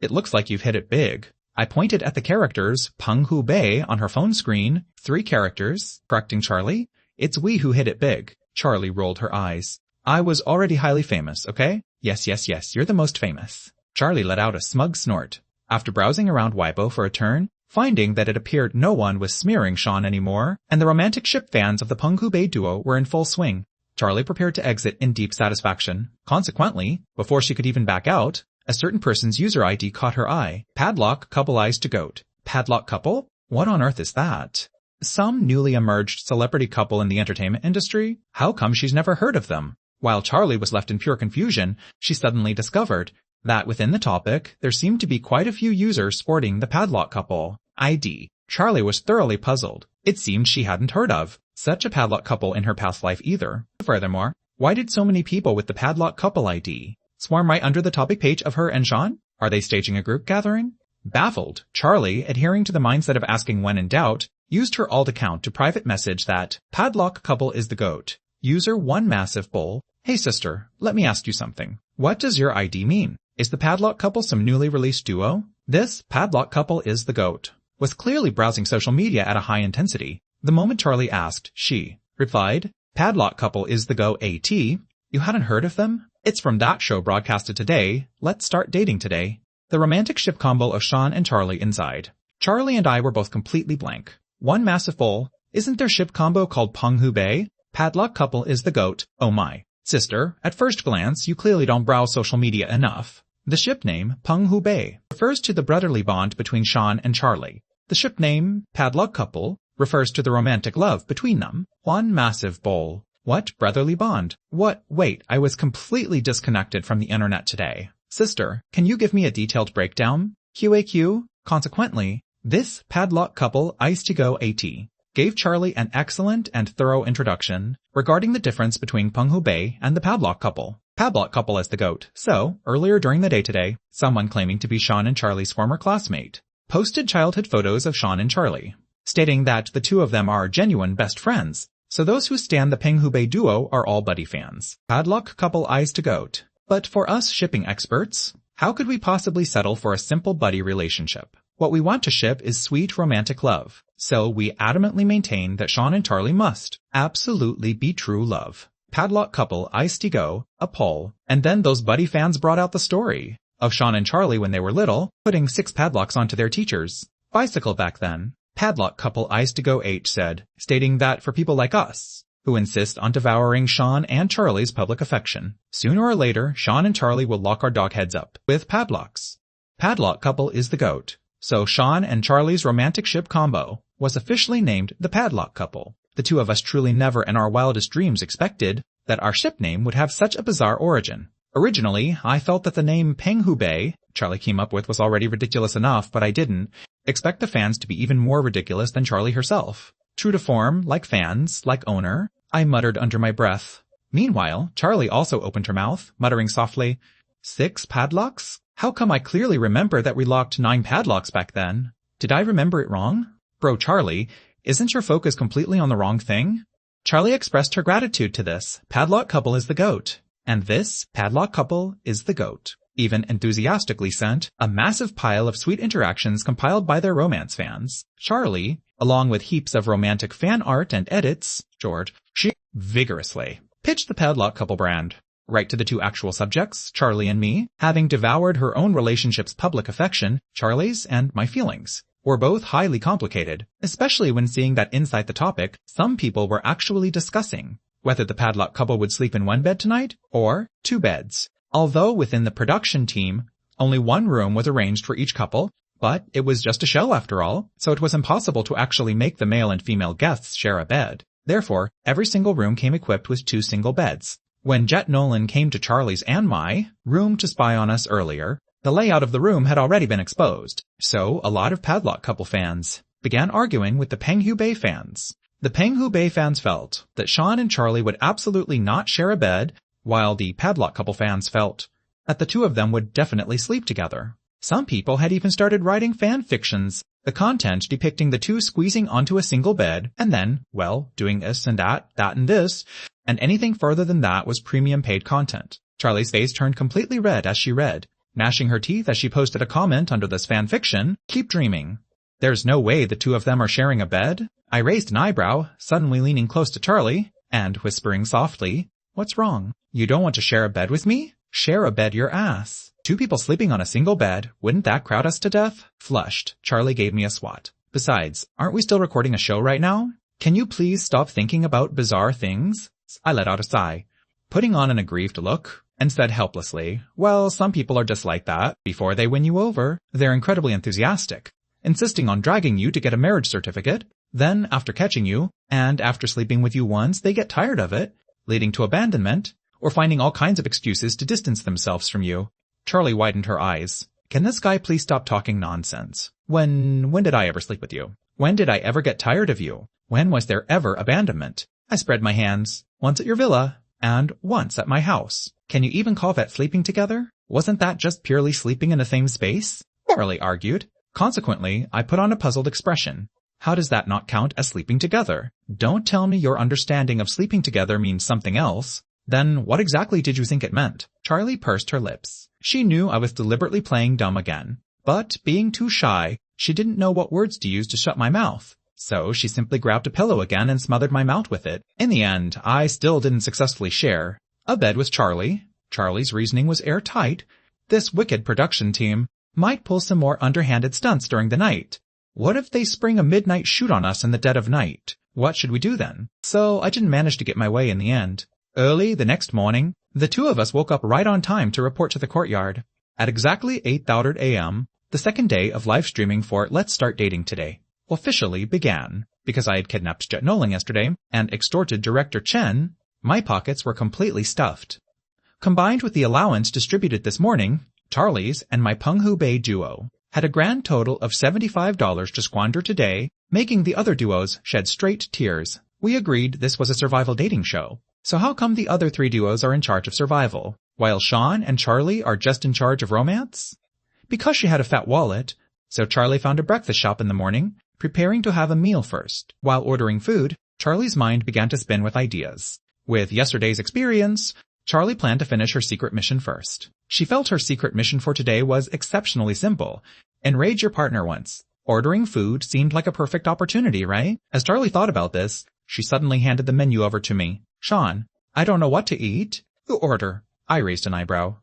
It looks like you've hit it big. I pointed at the characters Penghu Bei on her phone screen, 3 characters, correcting Charlie. It's we who hit it big. Charlie rolled her eyes. I was already highly famous, okay? Yes, you're the most famous. Charlie let out a smug snort. After browsing around Weibo for a turn, finding that it appeared no one was smearing Sean anymore, and the romantic ship fans of the Penghu Bei duo were in full swing, Charlie prepared to exit in deep satisfaction. Consequently, before she could even back out, a certain person's user ID caught her eye. Padlock couple eyes to goat. Padlock couple? What on earth is that? Some newly emerged celebrity couple in the entertainment industry? How come she's never heard of them? While Charlie was left in pure confusion, she suddenly discovered that within the topic, there seemed to be quite a few users sporting the Padlock couple ID. Charlie was thoroughly puzzled. It seemed she hadn't heard of such a padlock couple in her past life either. Furthermore, why did so many people with the padlock couple ID swarm right under the topic page of her and Sean? Are they staging a group gathering? Baffled, Charlie, adhering to the mindset of asking when in doubt, used her alt account to private message that padlock couple is the GOAT. User one massive bull. Hey sister, let me ask you something. What does your ID mean? Is the padlock couple some newly released duo? This padlock couple is the GOAT. Was clearly browsing social media at a high intensity. The moment Charlie asked, she replied, padlock couple is the GOAT AT. You hadn't heard of them? It's from that show broadcasted today. Let's start dating today. The romantic ship combo of Sean and Charlie inside. Charlie and I were both completely blank. One massive bull. Isn't their ship combo called Penghu Bay? Padlock couple is the GOAT. Oh my. Sister, at first glance, you clearly don't browse social media enough. The ship name, Penghu Bay, refers to the brotherly bond between Sean and Charlie. The ship name, padlock couple, refers to the romantic love between them. One massive bull. What brotherly bond? What? Wait, I was completely disconnected from the internet today. Sister, can you give me a detailed breakdown? QAQ. Consequently, this padlock couple ICE2GO AT gave Charlie an excellent and thorough introduction regarding the difference between Penghu Bay and the padlock couple. Padlock couple as the GOAT. So, earlier during the day today, someone claiming to be Sean and Charlie's former classmate posted childhood photos of Sean and Charlie, stating that the two of them are genuine best friends. So those who stan the Penghu Bay duo are all buddy fans. Padlock couple ICE2GO. But for us shipping experts, how could we possibly settle for a simple buddy relationship? What we want to ship is sweet romantic love. So we adamantly maintain that Sean and Charlie must absolutely be true love. Padlock couple ICE2GO, a poll, and then those buddy fans brought out the story of Sean and Charlie when they were little, putting 6 padlocks onto their teachers' bicycle back then. Padlock couple ICE2GO H said, stating that for people like us, who insist on devouring Sean and Charlie's public affection, sooner or later Sean and Charlie will lock our dog heads up with padlocks. Padlock couple is the GOAT. So Sean and Charlie's romantic ship combo was officially named the padlock couple. The two of us truly never in our wildest dreams expected that our ship name would have such a bizarre origin. Originally, I felt that the name Penghu Bay Charlie came up with was already ridiculous enough, but I didn't expect the fans to be even more ridiculous than Charlie herself. True to form, like fans, like owner, I muttered under my breath. Meanwhile, Charlie also opened her mouth, muttering softly, 6 padlocks? How come I clearly remember that we locked 9 padlocks back then? Did I remember it wrong? Bro Charlie, isn't your focus completely on the wrong thing? Charlie expressed her gratitude to this padlock couple is the GOAT. And this padlock couple is the GOAT. Even enthusiastically sent a massive pile of sweet interactions compiled by their romance fans. Charlie, along with heaps of romantic fan art and edits, she vigorously pitched the padlock couple brand. Right to the 2 actual subjects, Charlie and me, having devoured her own relationship's public affection, Charlie's and my feelings, were both highly complicated, especially when seeing that inside the topic, some people were actually discussing whether the padlock couple would sleep in 1 bed tonight or 2 beds. Although within the production team, only 1 room was arranged for each couple, but it was just a show after all, so it was impossible to actually make the male and female guests share a bed. Therefore, every single room came equipped with 2 single beds. When Jet Nolan came to Charlie's and my room to spy on us earlier, the layout of the room had already been exposed, so a lot of padlock couple fans began arguing with the Penghu Bay fans. The Penghu Bay fans felt that Sean and Charlie would absolutely not share a bed, while the padlock couple fans felt that the 2 of them would definitely sleep together. Some people had even started writing fan fictions, the content depicting the 2 squeezing onto a single bed, and then, well, doing this and that and this, and anything further than that was premium paid content. Charlie's face turned completely red as she read, gnashing her teeth as she posted a comment under this fan fiction, keep dreaming. There's no way the 2 of them are sharing a bed? I raised an eyebrow, suddenly leaning close to Charlie, and whispering softly, what's wrong? You don't want to share a bed with me? Share a bed your ass. 2 people sleeping on a single bed, wouldn't that crowd us to death? Flushed, Charlie gave me a swat. Besides, aren't we still recording a show right now? Can you please stop thinking about bizarre things? I let out a sigh, putting on an aggrieved look, and said helplessly, well, some people are just like that. Before they win you over, they're incredibly enthusiastic, insisting on dragging you to get a marriage certificate. Then, after catching you, and after sleeping with you once, they get tired of it, leading to abandonment, or finding all kinds of excuses to distance themselves from you. Charlie widened her eyes. Can this guy please stop talking nonsense? When did I ever sleep with you? When did I ever get tired of you? When was there ever abandonment? I spread my hands, once at your villa, and once at my house. Can you even call that sleeping together? Wasn't that just purely sleeping in the same space? Charlie argued. Consequently, I put on a puzzled expression. How does that not count as sleeping together? Don't tell me your understanding of sleeping together means something else. Then what exactly did you think it meant? Charlie pursed her lips. She knew I was deliberately playing dumb again. But, being too shy, she didn't know what words to use to shut my mouth. So she simply grabbed a pillow again and smothered my mouth with it. In the end, I still didn't successfully share a bed with Charlie. Charlie's reasoning was airtight. This wicked production team might pull some more underhanded stunts during the night. What if they spring a midnight shoot on us in the dead of night? What should we do then? So I didn't manage to get my way in the end. Early the next morning, the two of us woke up right on time to report to the courtyard. At exactly 8:30 a.m., the second day of live streaming for Let's Start Dating Today officially began. Because I had kidnapped Jet Nolan yesterday and extorted director Chen, my pockets were completely stuffed. Combined with the allowance distributed this morning, Charlie's and my Penghu Bei duo had a grand total of $75 to squander today, making the other duos shed straight tears. We agreed this was a survival dating show. So how come the other three duos are in charge of survival, while Sean and Charlie are just in charge of romance? Because she had a fat wallet, so Charlie found a breakfast shop in the morning, preparing to have a meal first. While ordering food, Charlie's mind began to spin with ideas. With yesterday's experience, Charlie planned to finish her secret mission first. She felt her secret mission for today was exceptionally simple. Enrage your partner once. Ordering food seemed like a perfect opportunity, right? As Charlie thought about this, she suddenly handed the menu over to me. Sean, I don't know what to eat. You order. I raised an eyebrow.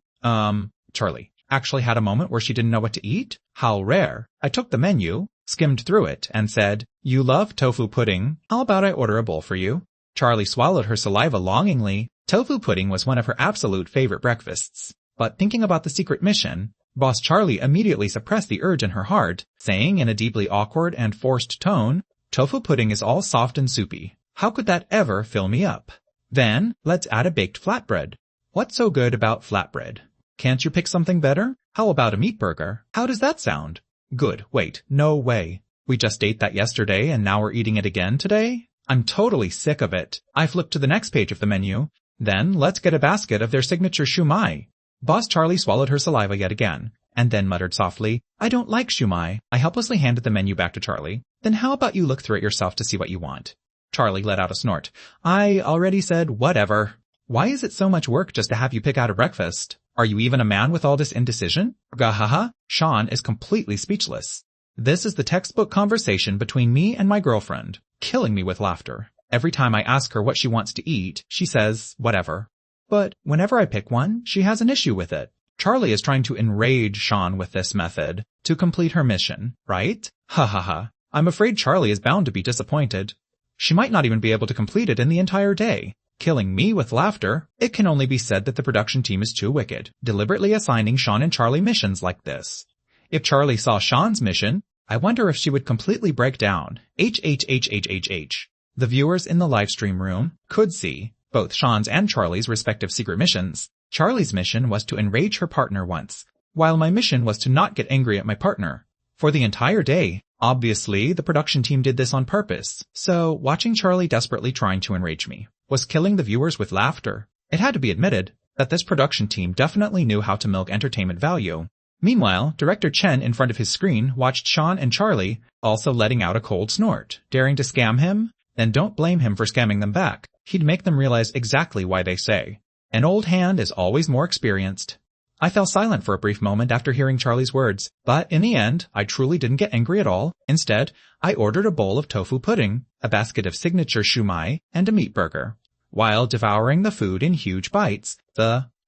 Charlie actually had a moment where she didn't know what to eat? How rare. I took the menu, skimmed through it, and said, You love tofu pudding. How about I order a bowl for you? Charlie swallowed her saliva longingly. Tofu pudding was one of her absolute favorite breakfasts. But thinking about the secret mission, Boss Charlie immediately suppressed the urge in her heart, saying in a deeply awkward and forced tone, Tofu pudding is all soft and soupy. How could that ever fill me up? Then, let's add a baked flatbread. What's so good about flatbread? Can't you pick something better? How about a meat burger? How does that sound? Good, wait, no way. We just ate that yesterday and now we're eating it again today? I'm totally sick of it. I flipped to the next page of the menu. Then, let's get a basket of their signature shumai. Boss Charlie swallowed her saliva yet again, and then muttered softly, I don't like shumai. I helplessly handed the menu back to Charlie. Then how about you look through it yourself to see what you want? Charlie let out a snort. I already said whatever. Why is it so much work just to have you pick out a breakfast? Are you even a man with all this indecision? Gahaha. Sean is completely speechless. This is the textbook conversation between me and my girlfriend, killing me with laughter. Every time I ask her what she wants to eat, she says, whatever. But whenever I pick one, she has an issue with it. Charlie is trying to enrage Sean with this method to complete her mission, right? Ha ha ha. I'm afraid Charlie is bound to be disappointed. She might not even be able to complete it in the entire day. Killing me with laughter, it can only be said that the production team is too wicked, deliberately assigning Sean and Charlie missions like this. If Charlie saw Sean's mission, I wonder if she would completely break down. HHHHHH. The viewers in the livestream room could see both Sean's and Charlie's respective secret missions. Charlie's mission was to enrage her partner once, while my mission was to not get angry at my partner. For the entire day, obviously, the production team did this on purpose, so watching Charlie desperately trying to enrage me was killing the viewers with laughter. It had to be admitted that this production team definitely knew how to milk entertainment value. Meanwhile, director Chen in front of his screen watched Sean and Charlie also letting out a cold snort, daring to scam him. Then don't blame him for scamming them back. He'd make them realize exactly why they say, an old hand is always more experienced. I fell silent for a brief moment after hearing Charlie's words, but in the end, I truly didn't get angry at all. Instead, I ordered a bowl of tofu pudding, a basket of signature shumai, and a meat burger. While devouring the food in huge bites,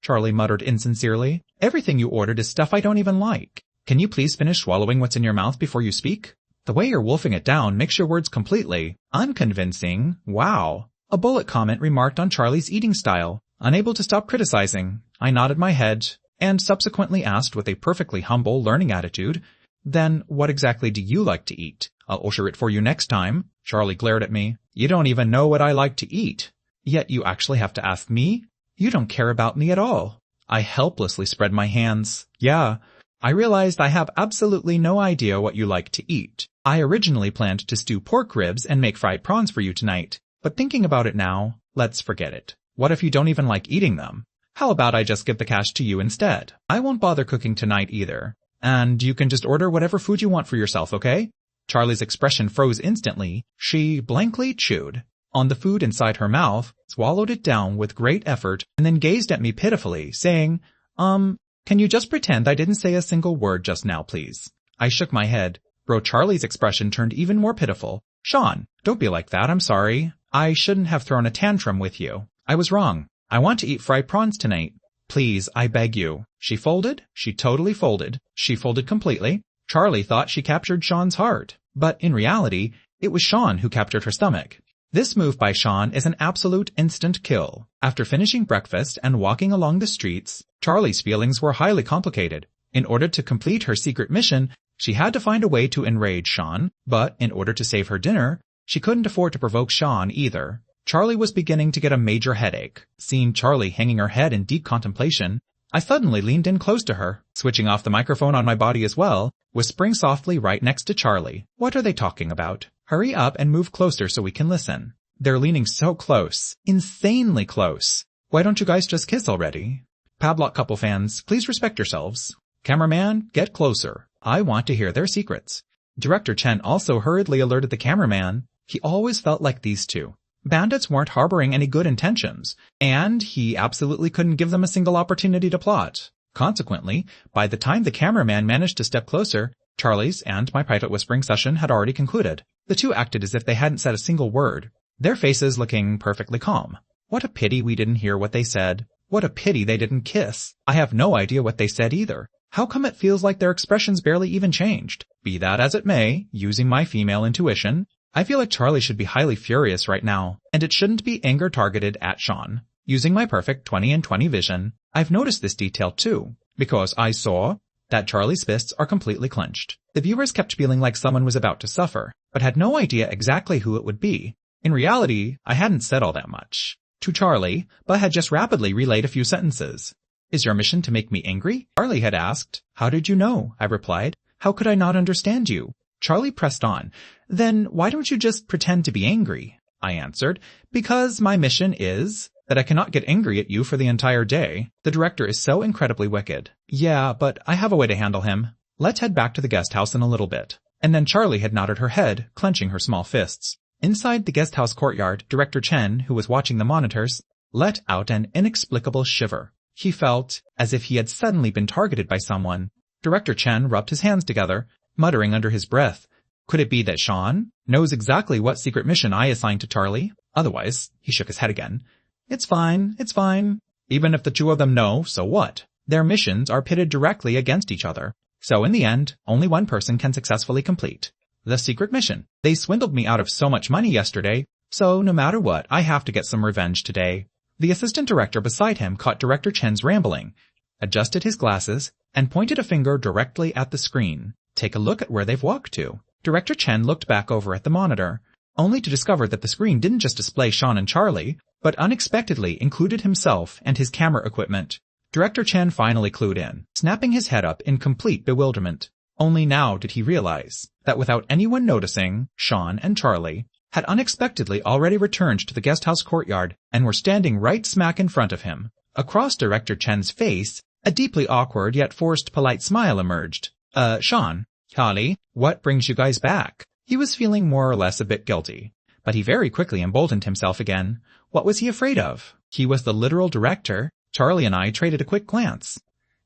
Charlie muttered insincerely, everything you ordered is stuff I don't even like. Can you please finish swallowing what's in your mouth before you speak? The way you're wolfing it down makes your words completely unconvincing. Wow. A bullet comment remarked on Charlie's eating style. Unable to stop criticizing, I nodded my head and subsequently asked with a perfectly humble, learning attitude, then what exactly do you like to eat? I'll order it for you next time. Charlie glared at me. You don't even know what I like to eat. Yet you actually have to ask me? You don't care about me at all. I helplessly spread my hands. Yeah, I realized I have absolutely no idea what you like to eat. I originally planned to stew pork ribs and make fried prawns for you tonight, but thinking about it now, let's forget it. What if you don't even like eating them? How about I just give the cash to you instead? I won't bother cooking tonight either. And you can just order whatever food you want for yourself, okay? Charlie's expression froze instantly. She blankly chewed on the food inside her mouth, swallowed it down with great effort, and then gazed at me pitifully, saying, can you just pretend I didn't say a single word just now, please? I shook my head. Bro Charlie's expression turned even more pitiful. Sean, don't be like that, I'm sorry. I shouldn't have thrown a tantrum with you. I was wrong. I want to eat fried prawns tonight. Please, I beg you. She folded. She totally folded. She folded completely. Charlie thought she captured Sean's heart, but in reality, it was Sean who captured her stomach. This move by Sean is an absolute instant kill. After finishing breakfast and walking along the streets, Charlie's feelings were highly complicated. In order to complete her secret mission, she had to find a way to enrage Sean, but in order to save her dinner, she couldn't afford to provoke Sean either. Charlie was beginning to get a major headache. Seeing Charlie hanging her head in deep contemplation, I suddenly leaned in close to her, switching off the microphone on my body as well, whispering softly right next to Charlie. What are they talking about? Hurry up and move closer so we can listen. They're leaning so close. Insanely close. Why don't you guys just kiss already? Pablock couple fans, please respect yourselves. Cameraman, get closer. I want to hear their secrets. Director Chen also hurriedly alerted the cameraman. He always felt like these two. Bandits weren't harboring any good intentions, and he absolutely couldn't give them a single opportunity to plot. Consequently, by the time the cameraman managed to step closer, Charlie's and my private whispering session had already concluded. The two acted as if they hadn't said a single word, their faces looking perfectly calm. What a pity we didn't hear what they said. What a pity they didn't kiss. I have no idea what they said either. How come it feels like their expressions barely even changed? Be that as it may, using my female intuition, I feel like Charlie should be highly furious right now, and it shouldn't be anger targeted at Sean. Using my perfect 20 and 20 vision, I've noticed this detail too, because I saw that Charlie's fists are completely clenched. The viewers kept feeling like someone was about to suffer, but had no idea exactly who it would be. In reality, I hadn't said all that much to Charlie, but had just rapidly relayed a few sentences. Is your mission to make me angry? Charlie had asked. How did you know? I replied. How could I not understand you? Charlie pressed on. Then why don't you just pretend to be angry? I answered. Because my mission is that I cannot get angry at you for the entire day. The director is so incredibly wicked. Yeah, but I have a way to handle him. Let's head back to the guest house in a little bit. And then Charlie had nodded her head, clenching her small fists. Inside the guest house courtyard, Director Chen, who was watching the monitors, let out an inexplicable shiver. He felt as if he had suddenly been targeted by someone. Director Chen rubbed his hands together, muttering under his breath. Could it be that Sean knows exactly what secret mission I assigned to Charlie? Otherwise, he shook his head again. It's fine, it's fine. Even if the two of them know, so what? Their missions are pitted directly against each other. So in the end, only one person can successfully complete the secret mission. They swindled me out of so much money yesterday, so no matter what, I have to get some revenge today. The assistant director beside him caught Director Chen's rambling, adjusted his glasses, and pointed a finger directly at the screen. Take a look at where they've walked to. Director Chen looked back over at the monitor, only to discover that the screen didn't just display Sean and Charlie, but unexpectedly included himself and his camera equipment. Director Chen finally clued in, snapping his head up in complete bewilderment. Only now did he realize that without anyone noticing, Sean and Charlie had unexpectedly already returned to the guesthouse courtyard and were standing right smack in front of him. Across Director Chen's face, a deeply awkward yet forced polite smile emerged. Sean, Charlie, what brings you guys back? He was feeling more or less a bit guilty, but he very quickly emboldened himself again. What was he afraid of? He was the literal director. Charlie and I traded a quick glance.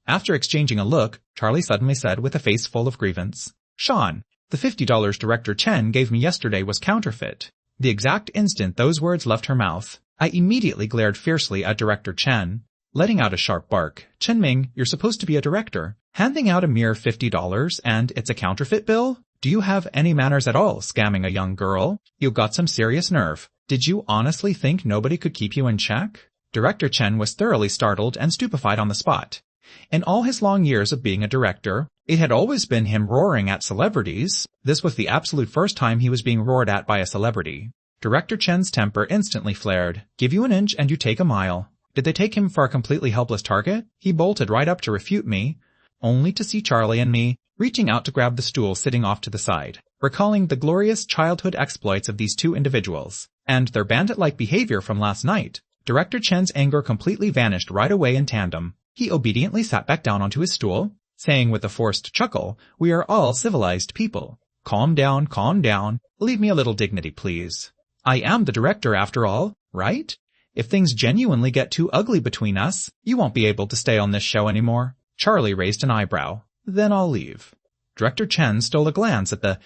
After exchanging a look, Charlie suddenly said with a face full of grievance, Sean, the $50 Director Chen gave me yesterday was counterfeit. The exact instant those words left her mouth, I immediately glared fiercely at Director Chen, letting out a sharp bark. Chen-Ming, you're supposed to be a director. Handing out a mere $50 and it's a counterfeit bill? Do you have any manners at all, scamming a young girl? You got some serious nerve. Did you honestly think nobody could keep you in check? Director Chen was thoroughly startled and stupefied on the spot. In all his long years of being a director, it had always been him roaring at celebrities. This was the absolute first time he was being roared at by a celebrity. Director Chen's temper instantly flared. Give you an inch and you take a mile. Did they take him for a completely helpless target? He bolted right up to refute me, only to see Charlie and me reaching out to grab the stool sitting off to the side. recalling the glorious childhood exploits of these two individuals, and their bandit-like behavior from last night. Director Chen's anger completely vanished right away in tandem. He obediently sat back down onto his stool, saying with a forced chuckle, "We are all civilized people. Calm down, leave me a little dignity, please. I am the director after all, right? If things genuinely get too ugly between us, you won't be able to stay on this show anymore." Charlie raised an eyebrow. "Then I'll leave." Director Chen stole a glance at the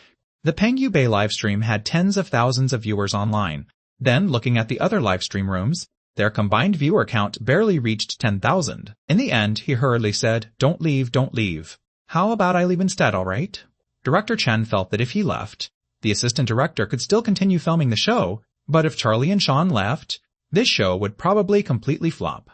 Pengu Bay livestream had tens of thousands of viewers online. Then, looking at the other livestream rooms, their combined viewer count barely reached 10,000. In the end, he hurriedly said, "Don't leave. How about I leave instead, all right?" Director Chen felt that if he left, the assistant director could still continue filming the show, but if Charlie and Sean left, this show would probably completely flop.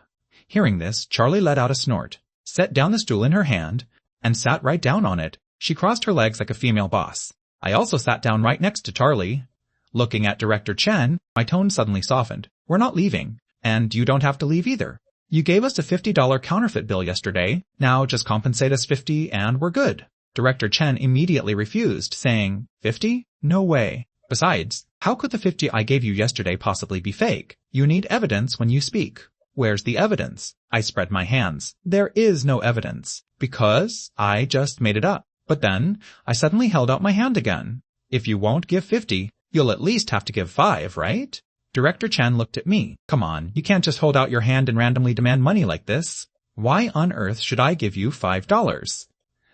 Hearing this, Charlie let out a snort, set down the stool in her hand, and sat right down on it. She crossed her legs like a female boss. I also sat down right next to Charlie. Looking at Director Chen, my tone suddenly softened. "We're not leaving, and you don't have to leave either. You gave us a $50 counterfeit bill yesterday. Now just compensate us $50 and we're good." Director Chen immediately refused, saying, "50? No way. Besides, how could the 50 I gave you yesterday possibly be fake? You need evidence when you speak. Where's the evidence?" I spread my hands. "There is no evidence, because I just made it up." But then, I suddenly held out my hand again. "If you won't give 50, you'll at least have to give 5, right?" Director Chen looked at me. "Come on, you can't just hold out your hand and randomly demand money like this. Why on earth should I give you $5?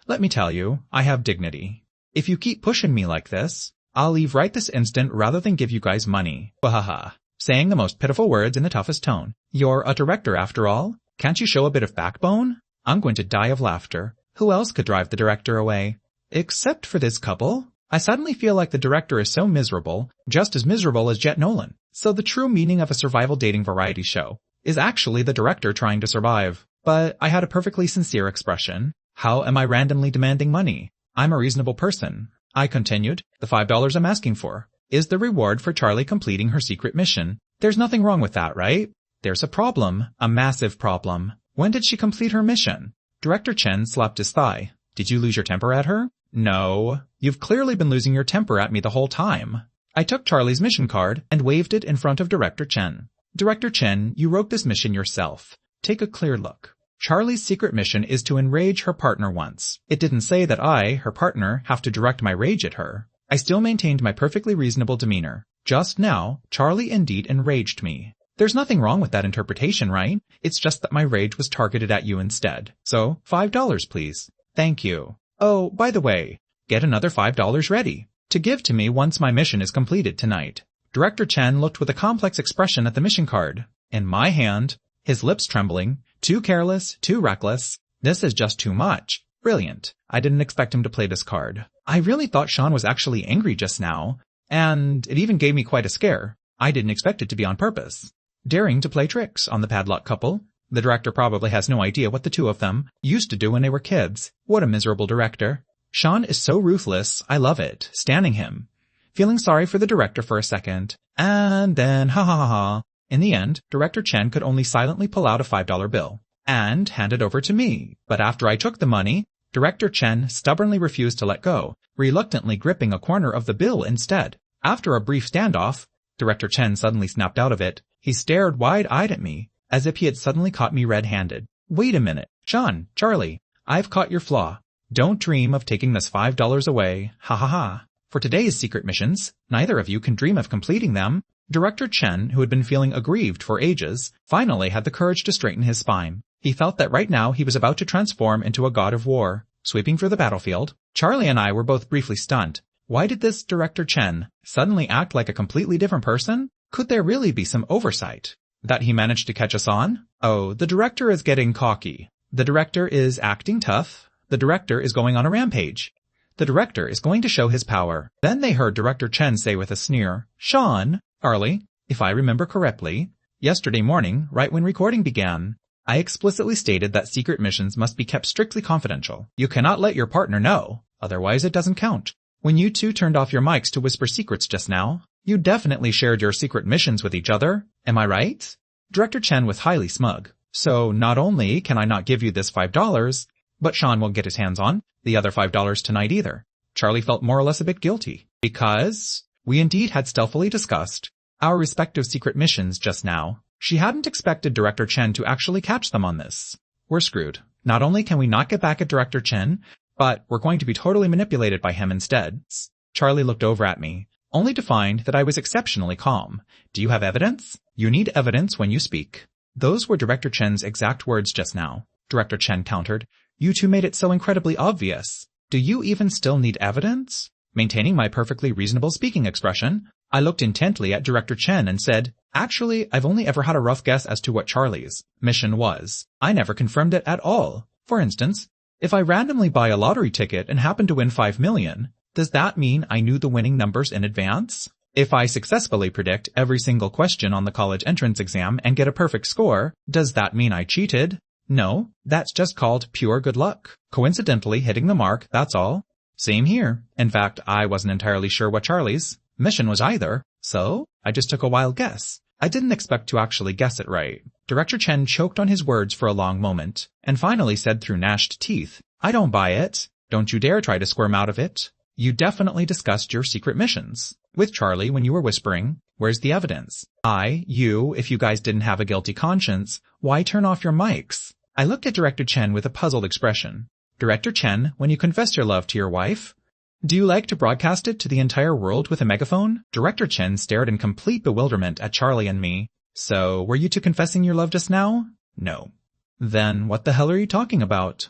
Let me tell you, I have dignity. If you keep pushing me like this, I'll leave right this instant rather than give you guys money." Wahaha. Saying the most pitiful words in the toughest tone. "You're a director after all. Can't you show a bit of backbone?" I'm going to die of laughter. Who else could drive the director away? Except for this couple. I suddenly feel like the director is so miserable, just as miserable as Jet Nolan. So the true meaning of a survival dating variety show is actually the director trying to survive. But I had a perfectly sincere expression. "How am I randomly demanding money? I'm a reasonable person." I continued, "The $5 I'm asking for is the reward for Charlie completing her secret mission. There's nothing wrong with that, right?" "There's a problem, a massive problem. When did she complete her mission?" Director Chen slapped his thigh. "Did you lose your temper at her?" "No. You've clearly been losing your temper at me the whole time." I took Charlie's mission card and waved it in front of Director Chen. "Director Chen, you wrote this mission yourself. Take a clear look. Charlie's secret mission is to enrage her partner once. It didn't say that I, her partner, have to direct my rage at her. I still maintained my perfectly reasonable demeanor. Just now, Charlie indeed enraged me. There's nothing wrong with that interpretation, right? It's just that my rage was targeted at you instead. So, $5, please." "Thank you. Oh, by the way, get another $5 ready to give to me once my mission is completed tonight." Director Chen looked with a complex expression at the mission card. In my hand, his lips trembling. Too careless, too reckless. This is just too much. Brilliant. I didn't expect him to play this card. I really thought Sean was actually angry just now, and it even gave me quite a scare. I didn't expect it to be on purpose. Daring to play tricks on the padlock couple. The director probably has no idea what the two of them used to do when they were kids. What a miserable director. Sean is so ruthless, I love it, standing him. Feeling sorry for the director for a second, and then ha ha ha ha. In the end, Director Chen could only silently pull out a $5 bill and hand it over to me. But after I took the money, Director Chen stubbornly refused to let go, reluctantly gripping a corner of the bill instead. After a brief standoff, Director Chen suddenly snapped out of it. He stared wide-eyed at me, as if he had suddenly caught me red-handed. "Wait a minute. Sean, Charlie, I've caught your flaw. Don't dream of taking this $5 away. Ha ha ha. For today's secret missions, neither of you can dream of completing them." Director Chen, who had been feeling aggrieved for ages, finally had the courage to straighten his spine. He felt that right now he was about to transform into a god of war, sweeping through the battlefield. Charlie and I were both briefly stunned. Why did this Director Chen suddenly act like a completely different person? Could there really be some oversight? That he managed to catch us on? Oh, the director is getting cocky. The director is acting tough. The director is going on a rampage. The director is going to show his power. Then they heard Director Chen say with a sneer, "Sean, Charlie, if I remember correctly, yesterday morning, right when recording began, I explicitly stated that secret missions must be kept strictly confidential. You cannot let your partner know, otherwise it doesn't count. When you two turned off your mics to whisper secrets just now, you definitely shared your secret missions with each other. Am I right?" Director Chen was highly smug. "So not only can I not give you this $5, but Sean won't get his hands on the other $5 tonight either." Charlie felt more or less a bit guilty, because we indeed had stealthily discussed our respective secret missions just now. She hadn't expected Director Chen to actually catch them on this. We're screwed. Not only can we not get back at Director Chen, but we're going to be totally manipulated by him instead. Charlie looked over at me, only to find that I was exceptionally calm. Do you have evidence? You need evidence when you speak. Those were Director Chen's exact words just now. Director Chen countered. You two made it so incredibly obvious. Do you even still need evidence? Maintaining my perfectly reasonable speaking expression, I looked intently at Director Chen and said, actually, I've only ever had a rough guess as to what Charlie's mission was. I never confirmed it at all. For instance, if I randomly buy a lottery ticket and happen to win 5 million, does that mean I knew the winning numbers in advance? If I successfully predict every single question on the college entrance exam and get a perfect score, does that mean I cheated? No, that's just called pure good luck. Coincidentally hitting the mark, that's all. Same here. In fact, I wasn't entirely sure what Charlie's mission was either, so I just took a wild guess. I didn't expect to actually guess it right. Director Chen choked on his words for a long moment, and finally said through gnashed teeth, I don't buy it. Don't you dare try to squirm out of it. You definitely discussed your secret missions with Charlie when you were whispering. Where's the evidence? If you guys didn't have a guilty conscience, why turn off your mics? I looked at Director Chen with a puzzled expression. Director Chen, when you confessed your love to your wife, do you like to broadcast it to the entire world with a megaphone? Director Chen stared in complete bewilderment at Charlie and me. So, were you two confessing your love just now? No. Then what the hell are you talking about?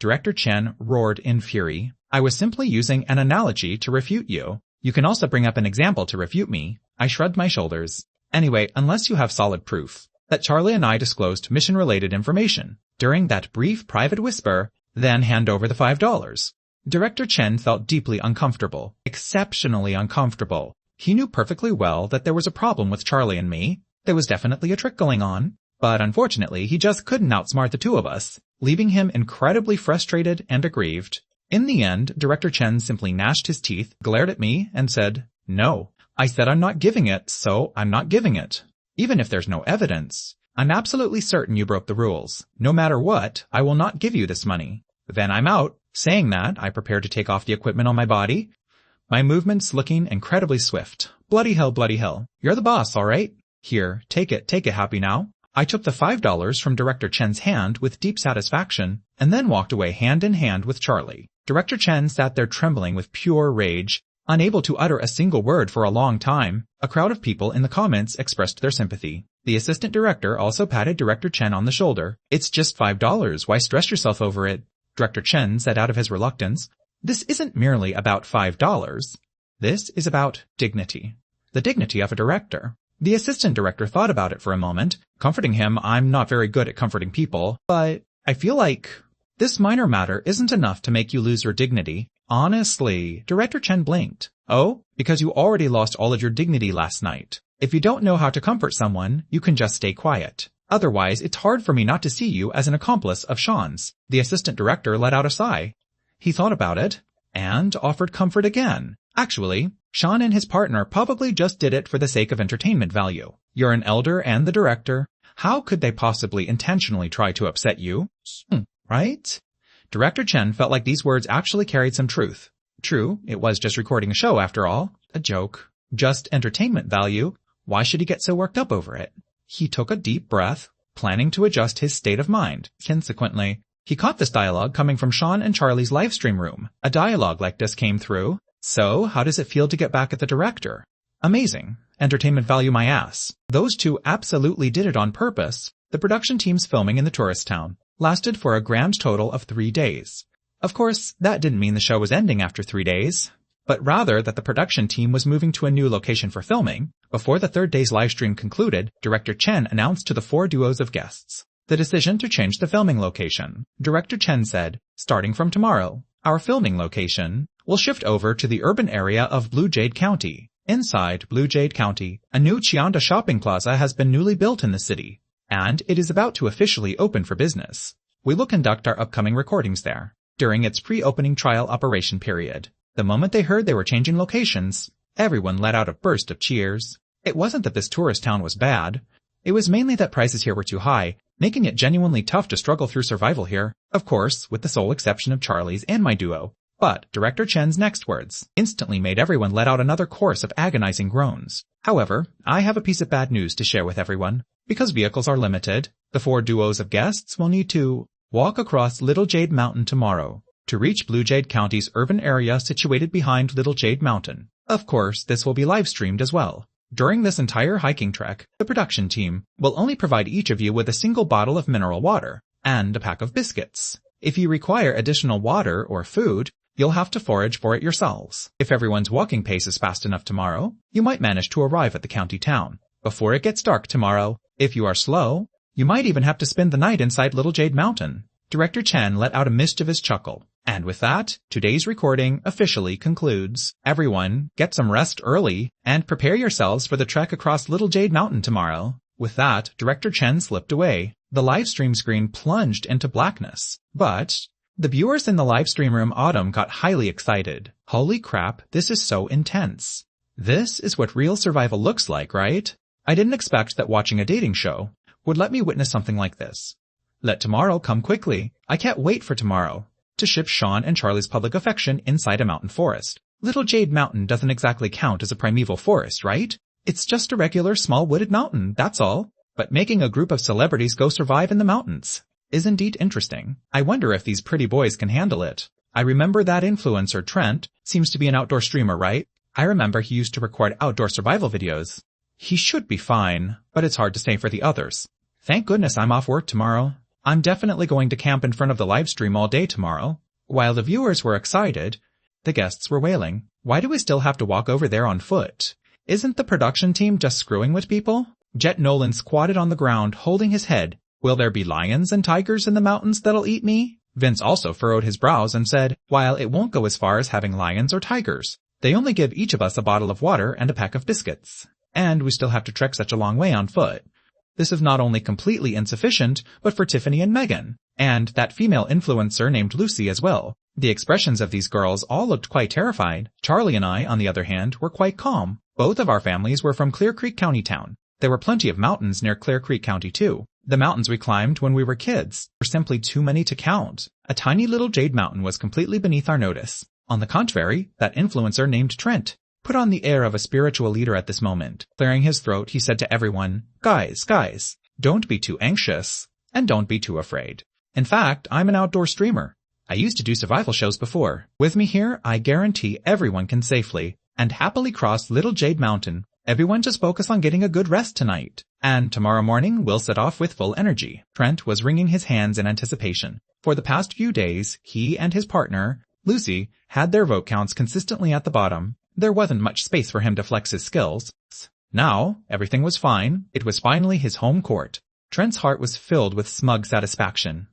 Director Chen roared in fury. I was simply using an analogy to refute you. You can also bring up an example to refute me. I shrugged my shoulders. Anyway, unless you have solid proof that Charlie and I disclosed mission-related information during that brief private whisper, then hand over the $5. Director Chen felt deeply uncomfortable, exceptionally uncomfortable. He knew perfectly well that there was a problem with Charlie and me. There was definitely a trick going on, but unfortunately he just couldn't outsmart the two of us, leaving him incredibly frustrated and aggrieved. In the end, Director Chen simply gnashed his teeth, glared at me, and said, No, I said I'm not giving it, so I'm not giving it. Even if there's no evidence, I'm absolutely certain you broke the rules. No matter what, I will not give you this money. Then I'm out. Saying that, I prepared to take off the equipment on my body, my movements looking incredibly swift. Bloody hell. You're the boss, all right? Here, take it happy now. I took the $5 from Director Chen's hand with deep satisfaction, and then walked away hand in hand with Charlie. Director Chen sat there trembling with pure rage, unable to utter a single word for a long time. A crowd of people in the comments expressed their sympathy. The assistant director also patted Director Chen on the shoulder. It's just $5, why stress yourself over it? Director Chen said out of his reluctance, This isn't merely about $5. This is about dignity. The dignity of a director. The assistant director thought about it for a moment. Comforting him, I'm not very good at comforting people, but I feel like this minor matter isn't enough to make you lose your dignity. Honestly, Director Chen blinked. Oh, because you already lost all of your dignity last night. If you don't know how to comfort someone, you can just stay quiet. Otherwise, it's hard for me not to see you as an accomplice of Sean's. The assistant director let out a sigh. He thought about it, and offered comfort again. Actually, Sean and his partner probably just did it for the sake of entertainment value. You're an elder and the director. How could they possibly intentionally try to upset you? Right? Director Chen felt like these words actually carried some truth. True, it was just recording a show after all. A joke. Just entertainment value. Why should he get so worked up over it? He took a deep breath, planning to adjust his state of mind. Consequently, he caught this dialogue coming from Sean and Charlie's livestream room. A dialogue like this came through. So, how does it feel to get back at the director? Amazing. Entertainment value my ass. Those two absolutely did it on purpose. The production team's filming in the tourist town lasted for a grand total of 3 days. Of course, that didn't mean the show was ending after 3 days, but rather that the production team was moving to a new location for filming. Before the third day's livestream concluded, Director Chen announced to the 4 duos of guests the decision to change the filming location. Director Chen said, starting from tomorrow, our filming location will shift over to the urban area of Blue Jade County. Inside Blue Jade County, a new Chianda shopping plaza has been newly built in the city, and it is about to officially open for business. We will conduct our upcoming recordings there during its pre-opening trial operation period. The moment they heard they were changing locations, everyone let out a burst of cheers. It wasn't that this tourist town was bad. It was mainly that prices here were too high, making it genuinely tough to struggle through survival here. Of course, with the sole exception of Charlie's and my duo. But Director Chen's next words instantly made everyone let out another chorus of agonizing groans. However, I have a piece of bad news to share with everyone. Because vehicles are limited, the 4 duos of guests will need to walk across Little Jade Mountain tomorrow to reach Blue Jade County's urban area situated behind Little Jade Mountain. Of course, this will be live-streamed as well. During this entire hiking trek, the production team will only provide each of you with a single bottle of mineral water and a pack of biscuits. If you require additional water or food, you'll have to forage for it yourselves. If everyone's walking pace is fast enough tomorrow, you might manage to arrive at the county town before it gets dark tomorrow. If you are slow, you might even have to spend the night inside Little Jade Mountain. Director Chen let out a mischievous chuckle. And with that, today's recording officially concludes. Everyone, get some rest early and prepare yourselves for the trek across Little Jade Mountain tomorrow. With that, Director Chen slipped away. The livestream screen plunged into blackness. But the viewers in the livestream room Autumn got highly excited. Holy crap, this is so intense. This is what real survival looks like, right? I didn't expect that watching a dating show would let me witness something like this. Let tomorrow come quickly. I can't wait for tomorrow to ship Sean and Charlie's public affection inside a mountain forest. Little Jade Mountain doesn't exactly count as a primeval forest, right? It's just a regular small wooded mountain, that's all. But making a group of celebrities go survive in the mountains is indeed interesting. I wonder if these pretty boys can handle it. I remember that influencer Trent seems to be an outdoor streamer, right? I remember he used to record outdoor survival videos. He should be fine, but it's hard to say for the others. Thank goodness I'm off work tomorrow. I'm definitely going to camp in front of the live stream all day tomorrow. While the viewers were excited, the guests were wailing. Why do we still have to walk over there on foot? Isn't the production team just screwing with people? Jet Nolan squatted on the ground, holding his head. Will there be lions and tigers in the mountains that'll eat me? Vince also furrowed his brows and said, while it won't go as far as having lions or tigers, they only give each of us a bottle of water and a pack of biscuits. And we still have to trek such a long way on foot. This is not only completely insufficient, but for Tiffany and Megan, and that female influencer named Lucy as well. The expressions of these girls all looked quite terrified. Charlie and I, on the other hand, were quite calm. Both of our families were from Clear Creek County town. There were plenty of mountains near Clear Creek County too. The mountains we climbed when we were kids were simply too many to count. A tiny little Jade Mountain was completely beneath our notice. On the contrary, that influencer named Trent put on the air of a spiritual leader at this moment. Clearing his throat, he said to everyone, guys, don't be too anxious, and don't be too afraid. In fact, I'm an outdoor streamer. I used to do survival shows before. With me here, I guarantee everyone can safely and happily cross Little Jade Mountain. Everyone just focus on getting a good rest tonight. And tomorrow morning, we'll set off with full energy. Trent was wringing his hands in anticipation. For the past few days, he and his partner, Lucy, had their vote counts consistently at the bottom. There wasn't much space for him to flex his skills. Now, everything was fine. It was finally his home court. Trent's heart was filled with smug satisfaction.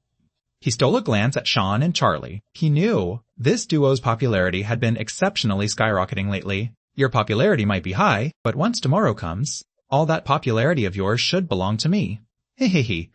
He stole a glance at Sean and Charlie. He knew this duo's popularity had been exceptionally skyrocketing lately. Your popularity might be high, but once tomorrow comes, all that popularity of yours should belong to me. Hehehe.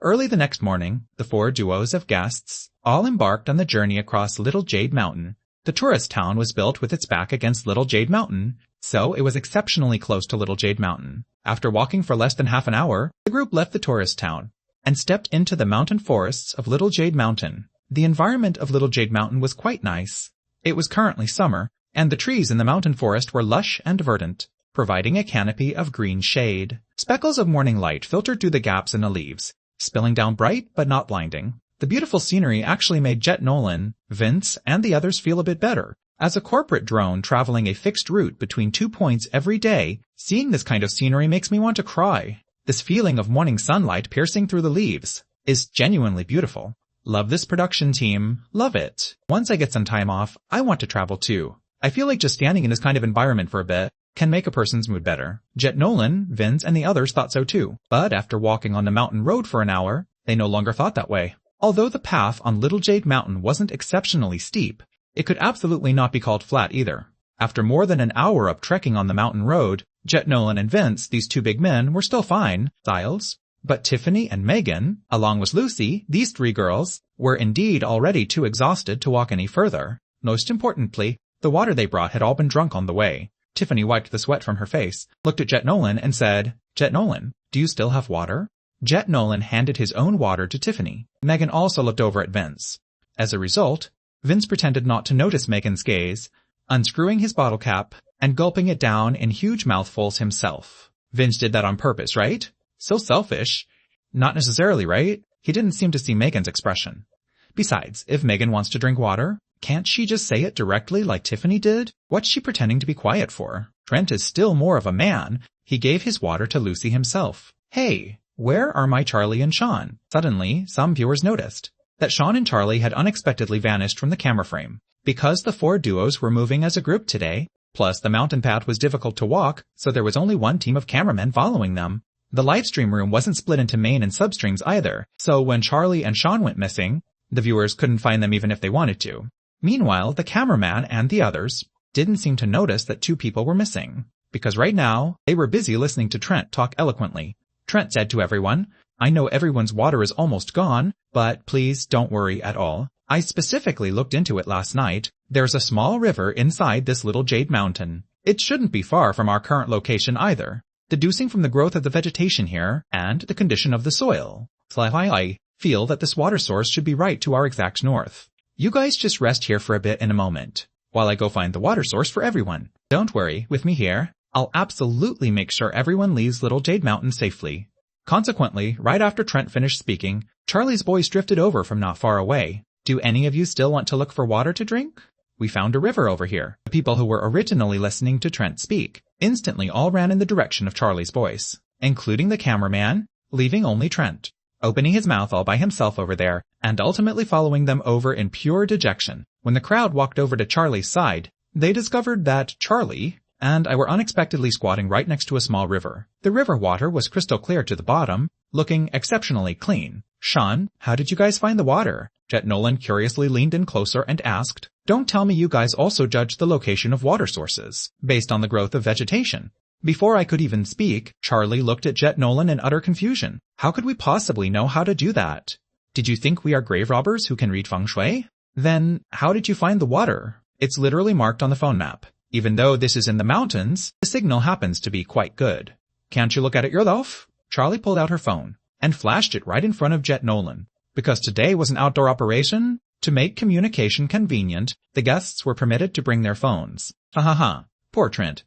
Early the next morning, the 4 duos of guests all embarked on the journey across Little Jade Mountain. The tourist town was built with its back against Little Jade Mountain, so it was exceptionally close to Little Jade Mountain. After walking for less than half an hour, the group left the tourist town and stepped into the mountain forests of Little Jade Mountain. The environment of Little Jade Mountain was quite nice. It was currently summer, and the trees in the mountain forest were lush and verdant, providing a canopy of green shade. Speckles of morning light filtered through the gaps in the leaves, spilling down bright but not blinding. The beautiful scenery actually made Jet Nolan, Vince, and the others feel a bit better. As a corporate drone traveling a fixed route between 2 points every day, seeing this kind of scenery makes me want to cry. This feeling of morning sunlight piercing through the leaves is genuinely beautiful. Love this production team. Love it. Once I get some time off, I want to travel too. I feel like just standing in this kind of environment for a bit can make a person's mood better. Jet Nolan, Vince, and the others thought so too. But after walking on the mountain road for an hour, they no longer thought that way. Although the path on Little Jade Mountain wasn't exceptionally steep, it could absolutely not be called flat either. After more than an hour of trekking on the mountain road, Jet Nolan and Vince, these 2 big men, were still fine, styles. But Tiffany and Megan, along with Lucy, these 3 girls, were indeed already too exhausted to walk any further. Most importantly, the water they brought had all been drunk on the way. Tiffany wiped the sweat from her face, looked at Jet Nolan, and said, Jet Nolan, do you still have water? Jet Nolan handed his own water to Tiffany. Megan also looked over at Vince. As a result, Vince pretended not to notice Megan's gaze, unscrewing his bottle cap and gulping it down in huge mouthfuls himself. Vince did that on purpose, right? So selfish. Not necessarily, right? He didn't seem to see Megan's expression. Besides, if Megan wants to drink water, can't she just say it directly like Tiffany did? What's she pretending to be quiet for? Trent is still more of a man. He gave his water to Lucy himself. Hey, where are my Charlie and Sean? Suddenly, some viewers noticed that Sean and Charlie had unexpectedly vanished from the camera frame. Because the four duos were moving as a group today, plus the mountain path was difficult to walk, so there was only one team of cameramen following them. The livestream room wasn't split into main and substreams either, so when Charlie and Sean went missing, the viewers couldn't find them even if they wanted to. Meanwhile, the cameraman and the others didn't seem to notice that two people were missing, because right now, they were busy listening to Trent talk eloquently. Trent said to everyone, "I know everyone's water is almost gone, but please don't worry at all. I specifically looked into it last night. There's a small river inside this little jade mountain. It shouldn't be far from our current location either, deducing from the growth of the vegetation here and the condition of the soil. I feel that this water source should be right to our exact north. You guys just rest here for a bit in a moment, while I go find the water source for everyone. Don't worry, with me here, I'll absolutely make sure everyone leaves Little Jade Mountain safely." Consequently, right after Trent finished speaking, Charlie's voice drifted over from not far away. "Do any of you still want to look for water to drink? We found a river over here." The people who were originally listening to Trent speak instantly all ran in the direction of Charlie's voice, including the cameraman, leaving only Trent, opening his mouth all by himself over there, and ultimately following them over in pure dejection. When the crowd walked over to Charlie's side, they discovered that Charlie and I were unexpectedly squatting right next to a small river. The river water was crystal clear to the bottom, looking exceptionally clean. "Sean, how did you guys find the water?" Jet Nolan curiously leaned in closer and asked. "Don't tell me you guys also judged the location of water sources based on the growth of vegetation." Before I could even speak, Charlie looked at Jet Nolan in utter confusion. "How could we possibly know how to do that? Did you think we are grave robbers who can read feng shui? Then, how did you find the water? It's literally marked on the phone map. Even though this is in the mountains, the signal happens to be quite good. Can't you look at it yourself?" Charlie pulled out her phone and flashed it right in front of Jet Nolan. Because today was an outdoor operation, to make communication convenient, the guests were permitted to bring their phones. Ha ha ha. Poor Trent.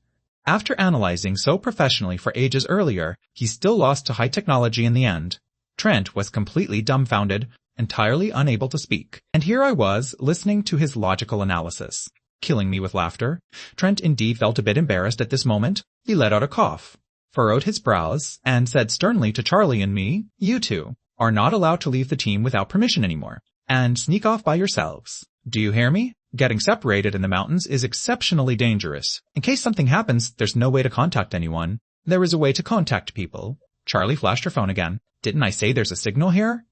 After analyzing so professionally for ages earlier, he still lost to high technology in the end. Trent was completely dumbfounded, entirely unable to speak. And here I was, listening to his logical analysis, killing me with laughter. Trent indeed felt a bit embarrassed at this moment. He let out a cough, furrowed his brows, and said sternly to Charlie and me, "You two are not allowed to leave the team without permission anymore, and sneak off by yourselves. Do you hear me? Getting separated in the mountains is exceptionally dangerous. In case something happens, there's no way to contact anyone. There is a way to contact people." Charlie flashed her phone again. "Didn't I say there's a signal here?"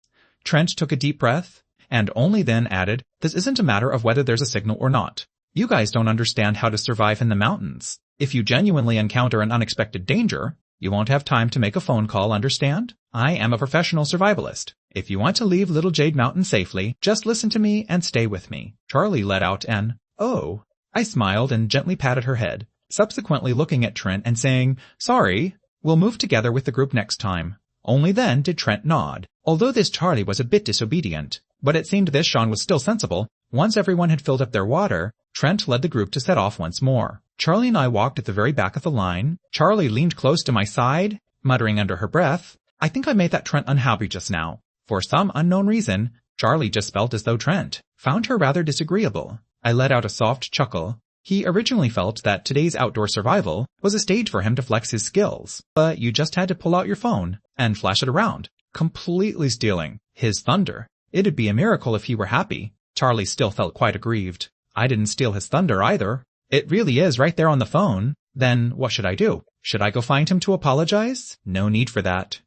Trent took a deep breath, and only then added, "This isn't a matter of whether there's a signal or not. You guys don't understand how to survive in the mountains. If you genuinely encounter an unexpected danger, you won't have time to make a phone call, understand? I am a professional survivalist. If you want to leave Little Jade Mountain safely, just listen to me and stay with me." Charlie let out an, "Oh." I smiled and gently patted her head, subsequently looking at Trent and saying, "Sorry, we'll move together with the group next time." Only then did Trent nod, although this Charlie was a bit disobedient. But it seemed this Sean was still sensible. Once everyone had filled up their water, Trent led the group to set off once more. Charlie and I walked at the very back of the line. Charlie leaned close to my side, muttering under her breath, "I think I made that Trent unhappy just now." For some unknown reason, Charlie just felt as though Trent found her rather disagreeable. I let out a soft chuckle. He originally felt that today's outdoor survival was a stage for him to flex his skills, but you just had to pull out your phone and flash it around, completely stealing his thunder. It'd be a miracle if he were happy. Charlie still felt quite aggrieved. I didn't steal his thunder either. It really is right there on the phone. Then what should I do? Should I go find him to apologize? No need for that.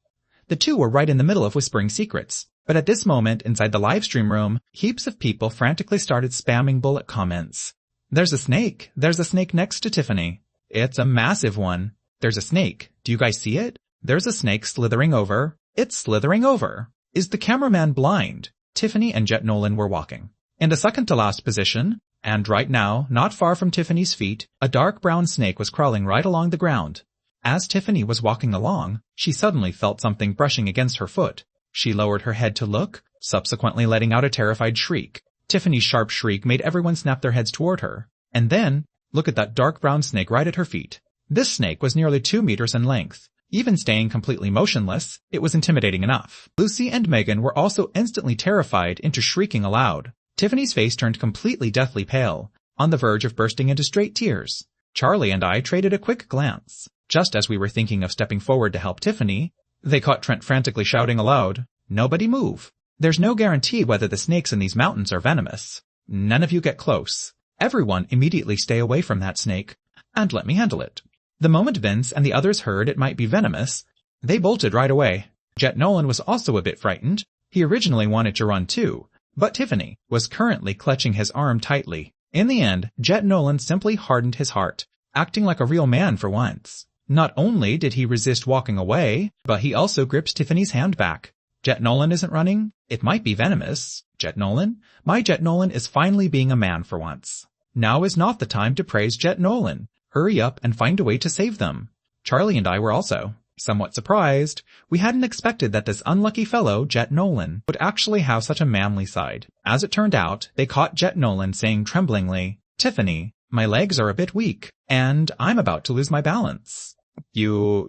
The two were right in the middle of whispering secrets. But at this moment, inside the livestream room, heaps of people frantically started spamming bullet comments. "There's a snake. There's a snake next to Tiffany. It's a massive one. There's a snake. Do you guys see it? There's a snake slithering over. It's slithering over. Is the cameraman blind?" Tiffany and Jet Nolan were walking in the second to last position, and right now, not far from Tiffany's feet, a dark brown snake was crawling right along the ground. As Tiffany was walking along, she suddenly felt something brushing against her foot. She lowered her head to look, subsequently letting out a terrified shriek. Tiffany's sharp shriek made everyone snap their heads toward her. And then, look at that dark brown snake right at her feet. This snake was nearly 2 meters in length. Even staying completely motionless, it was intimidating enough. Lucy and Megan were also instantly terrified into shrieking aloud. Tiffany's face turned completely deathly pale, on the verge of bursting into straight tears. Charlie and I traded a quick glance. Just as we were thinking of stepping forward to help Tiffany, they caught Trent frantically shouting aloud, "Nobody move. There's no guarantee whether the snakes in these mountains are venomous. None of you get close. Everyone immediately stay away from that snake, and let me handle it." The moment Vince and the others heard it might be venomous, they bolted right away. Jet Nolan was also a bit frightened. He originally wanted to run too, but Tiffany was currently clutching his arm tightly. In the end, Jet Nolan simply hardened his heart, acting like a real man for once. Not only did he resist walking away, but he also gripped Tiffany's hand back. Jet Nolan isn't running. It might be venomous. Jet Nolan? My Jet Nolan is finally being a man for once. Now is not the time to praise Jet Nolan. Hurry up and find a way to save them. Charlie and I were also somewhat surprised. We hadn't expected that this unlucky fellow, Jet Nolan, would actually have such a manly side. As it turned out, they caught Jet Nolan saying tremblingly, "Tiffany, my legs are a bit weak, and I'm about to lose my balance. You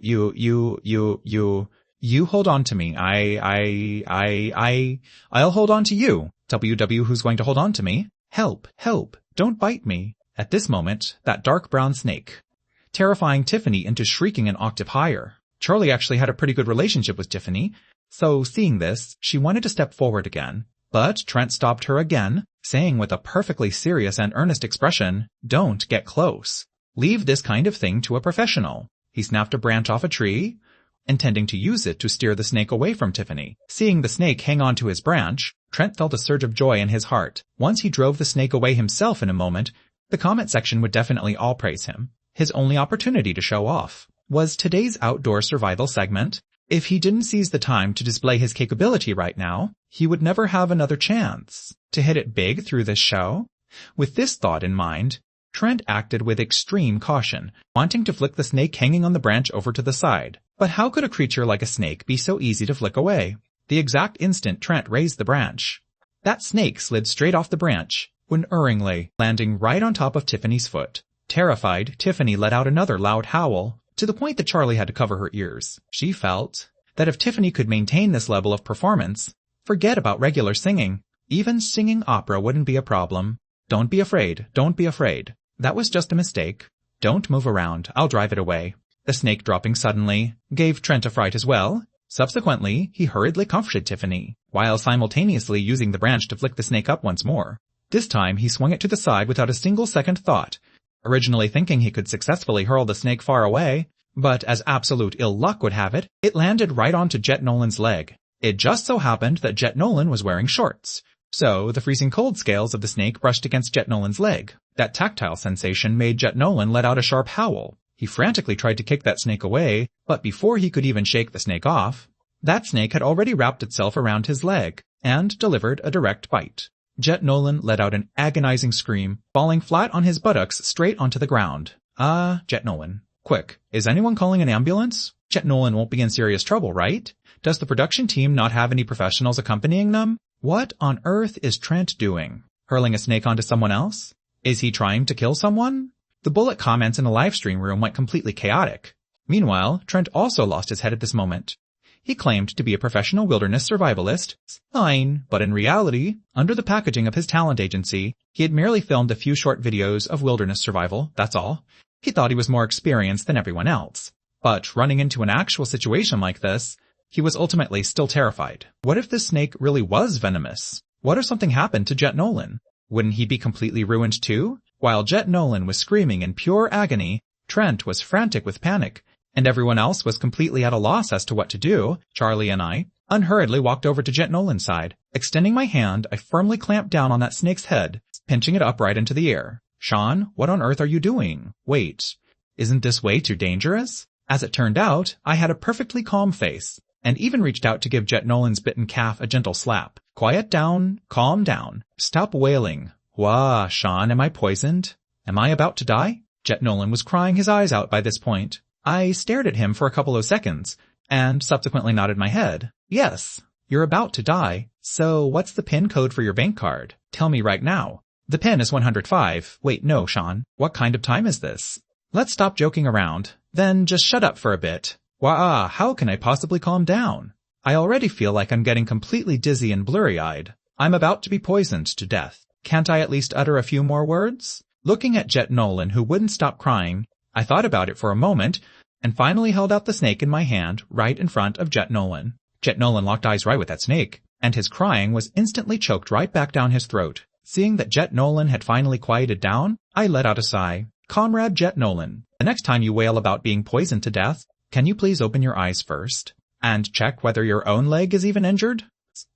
hold on to me. I'll hold on to you. Who's going to hold on to me? Help, don't bite me." At this moment, that dark brown snake, terrifying Tiffany into shrieking an octave higher. Charlie actually had a pretty good relationship with Tiffany, so seeing this, she wanted to step forward again. But Trent stopped her again, saying with a perfectly serious and earnest expression, "Don't get close. Leave this kind of thing to a professional." He snapped a branch off a tree, intending to use it to steer the snake away from Tiffany. Seeing the snake hang on to his branch, Trent felt a surge of joy in his heart. Once he drove the snake away himself in a moment, the comment section would definitely all praise him. His only opportunity to show off was today's outdoor survival segment. If he didn't seize the time to display his capability right now, he would never have another chance to hit it big through this show. With this thought in mind, Trent acted with extreme caution, wanting to flick the snake hanging on the branch over to the side. But how could a creature like a snake be so easy to flick away? The exact instant Trent raised the branch, that snake slid straight off the branch, unerringly landing right on top of Tiffany's foot. Terrified, Tiffany let out another loud howl, to the point that Charlie had to cover her ears. She felt that if Tiffany could maintain this level of performance, forget about regular singing. Even singing opera wouldn't be a problem. Don't be afraid. That was just a mistake. Don't move around. I'll drive it away. The snake dropping suddenly gave Trent a fright as well. Subsequently, he hurriedly comforted Tiffany, while simultaneously using the branch to flick the snake up once more. This time, he swung it to the side without a single second thought, originally thinking he could successfully hurl the snake far away, but as absolute ill luck would have it, it landed right onto Jet Nolan's leg. It just so happened that Jet Nolan was wearing shorts, so the freezing cold scales of the snake brushed against Jet Nolan's leg. That tactile sensation made Jet Nolan let out a sharp howl. He frantically tried to kick that snake away, but before he could even shake the snake off, that snake had already wrapped itself around his leg and delivered a direct bite. Jet Nolan let out an agonizing scream, falling flat on his buttocks straight onto the ground. Jet Nolan. Quick, is anyone calling an ambulance? Jet Nolan won't be in serious trouble, right? Does the production team not have any professionals accompanying them? What on earth is Trent doing? Hurling a snake onto someone else? Is he trying to kill someone? The bullet comments in the live stream room went completely chaotic. Meanwhile, Trent also lost his head at this moment. He claimed to be a professional wilderness survivalist. Fine, but in reality, under the packaging of his talent agency, he had merely filmed a few short videos of wilderness survival, that's all. He thought he was more experienced than everyone else. But running into an actual situation like this, he was ultimately still terrified. What if this snake really was venomous? What if something happened to Jet Nolan? Wouldn't he be completely ruined too? While Jet Nolan was screaming in pure agony, Trent was frantic with panic, and everyone else was completely at a loss as to what to do. Charlie and I unhurriedly walked over to Jet Nolan's side. Extending my hand, I firmly clamped down on that snake's head, pinching it upright into the air. "Sean, what on earth are you doing? Wait, isn't this way too dangerous?" As it turned out, I had a perfectly calm face, and even reached out to give Jet Nolan's bitten calf a gentle slap. "Quiet down, calm down, stop wailing. Wah, Sean, am I poisoned? Am I about to die?" Jet Nolan was crying his eyes out by this point. I stared at him for a couple of seconds, and subsequently nodded my head. "Yes, you're about to die. So what's the PIN code for your bank card?" Tell me right now. The pin is 105. Wait, no, Sean. What kind of time is this? Let's stop joking around. Then just shut up for a bit. Wah, how can I possibly calm down? I already feel like I'm getting completely dizzy and blurry-eyed. I'm about to be poisoned to death. Can't I at least utter a few more words? Looking at Jet Nolan, who wouldn't stop crying, I thought about it for a moment, and finally held out the snake in my hand right in front of Jet Nolan. Jet Nolan locked eyes right with that snake, and his crying was instantly choked right back down his throat. Seeing that Jet Nolan had finally quieted down, I let out a sigh. Comrade Jet Nolan, the next time you wail about being poisoned to death, can you please open your eyes first? And check whether your own leg is even injured?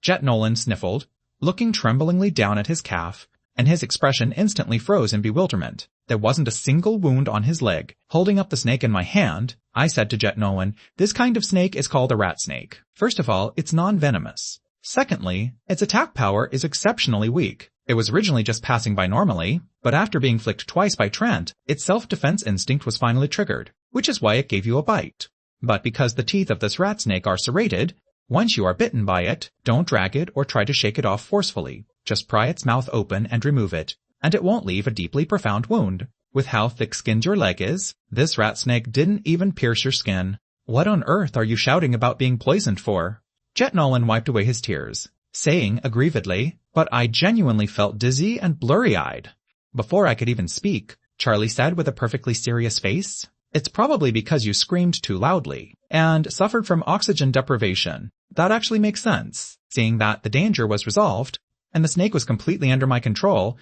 Jet Nolan sniffled, looking tremblingly down at his calf, and his expression instantly froze in bewilderment. There wasn't a single wound on his leg. Holding up the snake in my hand, I said to Jet Nolan, this kind of snake is called a rat snake. First of all, it's non-venomous. Secondly, its attack power is exceptionally weak. It was originally just passing by normally, but after being flicked twice by Trent, its self-defense instinct was finally triggered, which is why it gave you a bite. But because the teeth of this rat snake are serrated, once you are bitten by it, don't drag it or try to shake it off forcefully. Just pry its mouth open and remove it, and it won't leave a deeply profound wound. With how thick-skinned your leg is, this rat snake didn't even pierce your skin. What on earth are you shouting about being poisoned for? Jet Nolan wiped away his tears, saying aggrievedly, but I genuinely felt dizzy and blurry-eyed. Before I could even speak, Charlie said with a perfectly serious face, it's probably because you screamed too loudly and suffered from oxygen deprivation. That actually makes sense, seeing that the danger was resolved and the snake was completely under my control.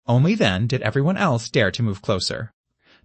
Only then did everyone else dare to move closer.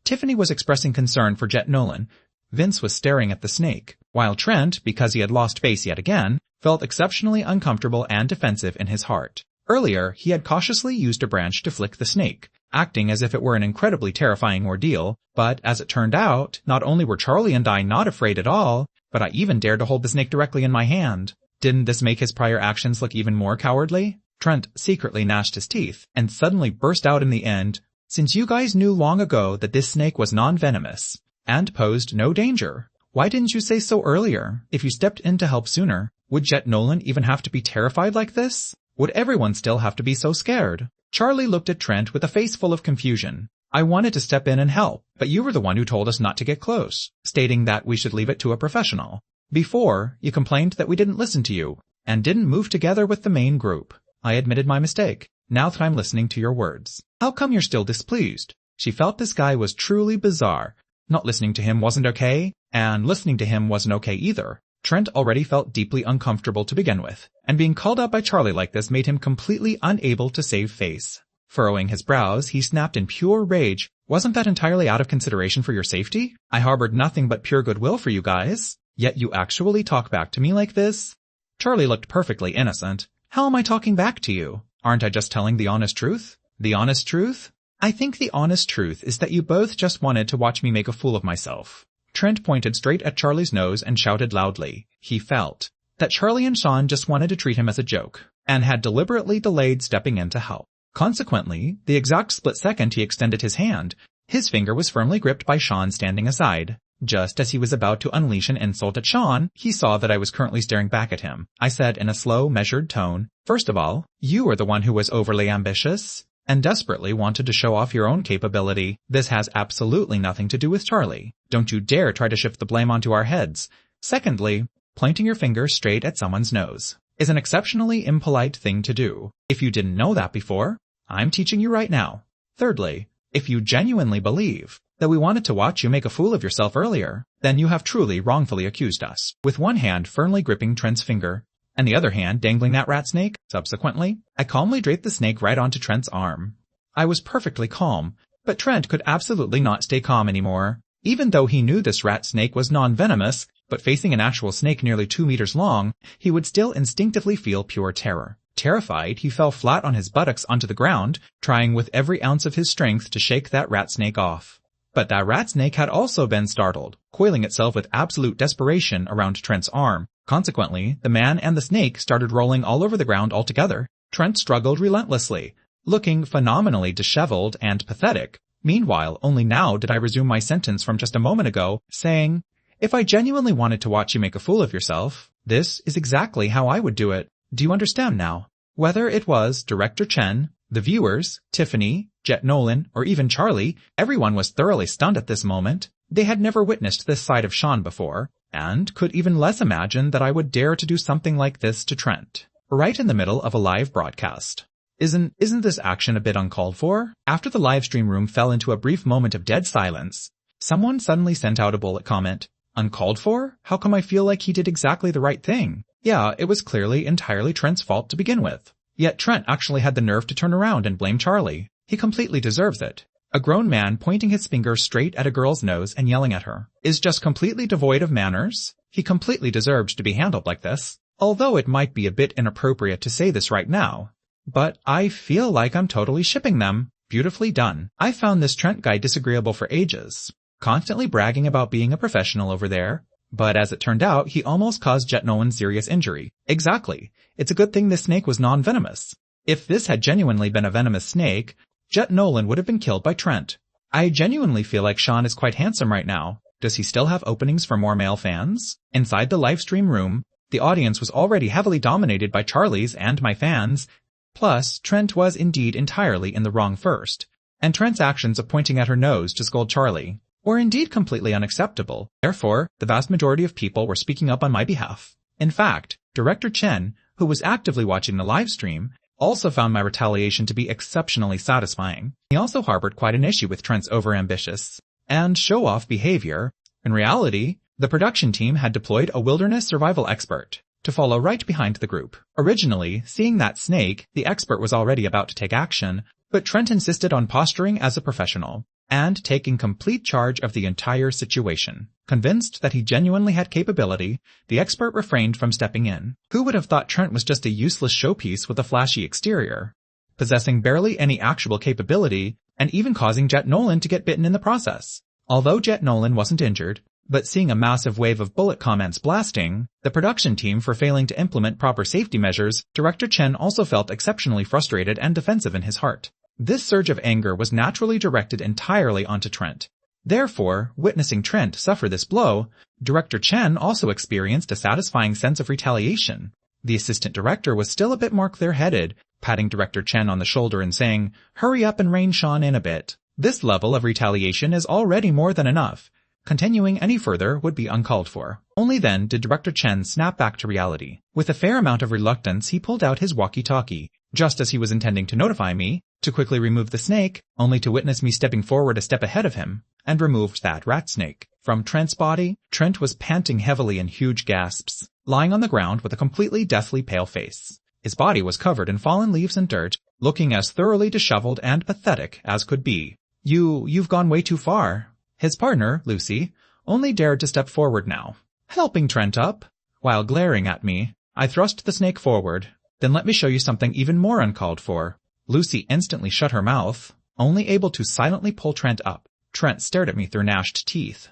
Tiffany was expressing concern for Jet Nolan. Vince was staring at the snake, while Trent, because he had lost face yet again, felt exceptionally uncomfortable and defensive in his heart. Earlier, he had cautiously used a branch to flick the snake, acting as if it were an incredibly terrifying ordeal, but as it turned out, not only were Charlie and I not afraid at all, but I even dared to hold the snake directly in my hand. Didn't this make his prior actions look even more cowardly? Trent secretly gnashed his teeth and suddenly burst out in the end, since you guys knew long ago that this snake was non-venomous and posed no danger, why didn't you say so earlier? If you stepped in to help sooner, would Jet Nolan even have to be terrified like this? Would everyone still have to be so scared? Charlie looked at Trent with a face full of confusion. I wanted to step in and help, but you were the one who told us not to get close, stating that we should leave it to a professional. Before, you complained that we didn't listen to you and didn't move together with the main group. I admitted my mistake, now that I'm listening to your words. How come you're still displeased? She felt this guy was truly bizarre. Not listening to him wasn't okay, and listening to him wasn't okay either. Trent already felt deeply uncomfortable to begin with, and being called out by Charlie like this made him completely unable to save face. Furrowing his brows, he snapped in pure rage. Wasn't that entirely out of consideration for your safety? I harbored nothing but pure goodwill for you guys, yet you actually talk back to me like this? Charlie looked perfectly innocent. How am I talking back to you? Aren't I just telling the honest truth? The honest truth? I think the honest truth is that you both just wanted to watch me make a fool of myself. Trent pointed straight at Charlie's nose and shouted loudly. He felt that Charlie and Sean just wanted to treat him as a joke, and had deliberately delayed stepping in to help. Consequently, the exact split second he extended his hand, his finger was firmly gripped by Sean standing aside. Just as he was about to unleash an insult at Sean, he saw that I was currently staring back at him. I said in a slow, measured tone, first of all, you are the one who was overly ambitious and desperately wanted to show off your own capability. This has absolutely nothing to do with Charlie. Don't you dare try to shift the blame onto our heads. Secondly, pointing your finger straight at someone's nose is an exceptionally impolite thing to do. If you didn't know that before, I'm teaching you right now. Thirdly, if you genuinely believe that we wanted to watch you make a fool of yourself earlier, then you have truly wrongfully accused us. With one hand firmly gripping Trent's finger, and the other hand dangling that rat snake, subsequently, I calmly draped the snake right onto Trent's arm. I was perfectly calm, but Trent could absolutely not stay calm anymore. Even though he knew this rat snake was non-venomous, but facing an actual snake nearly 2 meters long, he would still instinctively feel pure terror. Terrified, he fell flat on his buttocks onto the ground, trying with every ounce of his strength to shake that rat snake off. But that rat snake had also been startled, coiling itself with absolute desperation around Trent's arm. Consequently, the man and the snake started rolling all over the ground altogether. Trent struggled relentlessly, looking phenomenally disheveled and pathetic. Meanwhile, only now did I resume my sentence from just a moment ago, saying, if I genuinely wanted to watch you make a fool of yourself, this is exactly how I would do it. Do you understand now? Whether it was Director Chen, The viewers, Tiffany, Jet Nolan, or even Charlie, everyone was thoroughly stunned at this moment. They had never witnessed this side of Sean before, and could even less imagine that I would dare to do something like this to Trent, right in the middle of a live broadcast. Isn't this action a bit uncalled for? After the livestream room fell into a brief moment of dead silence, someone suddenly sent out a bullet comment. Uncalled for? How come I feel like he did exactly the right thing? Yeah, it was clearly entirely Trent's fault to begin with. Yet Trent actually had the nerve to turn around and blame Charlie. He completely deserves it. A grown man pointing his finger straight at a girl's nose and yelling at her is just completely devoid of manners. He completely deserved to be handled like this. Although it might be a bit inappropriate to say this right now, but I feel like I'm totally shipping them. Beautifully done. I found this Trent guy disagreeable for ages, constantly bragging about being a professional over there, but as it turned out, he almost caused Jet Nolan serious injury. Exactly. It's a good thing this snake was non-venomous. If this had genuinely been a venomous snake, Jet Nolan would have been killed by Trent. I genuinely feel like Sean is quite handsome right now. Does he still have openings for more male fans? Inside the livestream room, the audience was already heavily dominated by Charlie's and my fans. Plus, Trent was indeed entirely in the wrong first, and Trent's actions of pointing at her nose to scold Charlie were indeed completely unacceptable. Therefore, the vast majority of people were speaking up on my behalf. In fact, Director Chen, who was actively watching the live stream, also found my retaliation to be exceptionally satisfying. He also harbored quite an issue with Trent's overambitious and show-off behavior. In reality, the production team had deployed a wilderness survival expert to follow right behind the group. Originally, seeing that snake, the expert was already about to take action, but Trent insisted on posturing as a professional and taking complete charge of the entire situation. Convinced that he genuinely had capability, the expert refrained from stepping in. Who would have thought Trent was just a useless showpiece with a flashy exterior, possessing barely any actual capability, and even causing Jet Nolan to get bitten in the process? Although Jet Nolan wasn't injured, but seeing a massive wave of bullet comments blasting the production team for failing to implement proper safety measures, Director Chen also felt exceptionally frustrated and defensive in his heart. This surge of anger was naturally directed entirely onto Trent. Therefore, witnessing Trent suffer this blow, Director Chen also experienced a satisfying sense of retaliation. The assistant director was still a bit more clear-headed, patting Director Chen on the shoulder and saying, "Hurry up and rein Sean in a bit. This level of retaliation is already more than enough. Continuing any further would be uncalled for." Only then did Director Chen snap back to reality. With a fair amount of reluctance, he pulled out his walkie-talkie, just as he was intending to notify me, to quickly remove the snake, only to witness me stepping forward a step ahead of him, and removed that rat snake. From Trent's body, Trent was panting heavily in huge gasps, lying on the ground with a completely deathly pale face. His body was covered in fallen leaves and dirt, looking as thoroughly disheveled and pathetic as could be. You've gone way too far." His partner, Lucy, only dared to step forward now, helping Trent up. While glaring at me, I thrust the snake forward. "Then let me show you something even more uncalled for." Lucy instantly shut her mouth, only able to silently pull Trent up. Trent stared at me through gnashed teeth.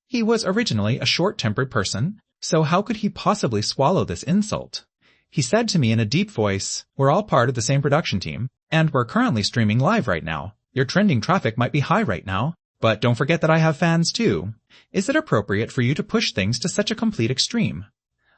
He was originally a short-tempered person, so how could he possibly swallow this insult? He said to me in a deep voice, "We're all part of the same production team, and we're currently streaming live right now. Your trending traffic might be high right now, but don't forget that I have fans too. Is it appropriate for you to push things to such a complete extreme?"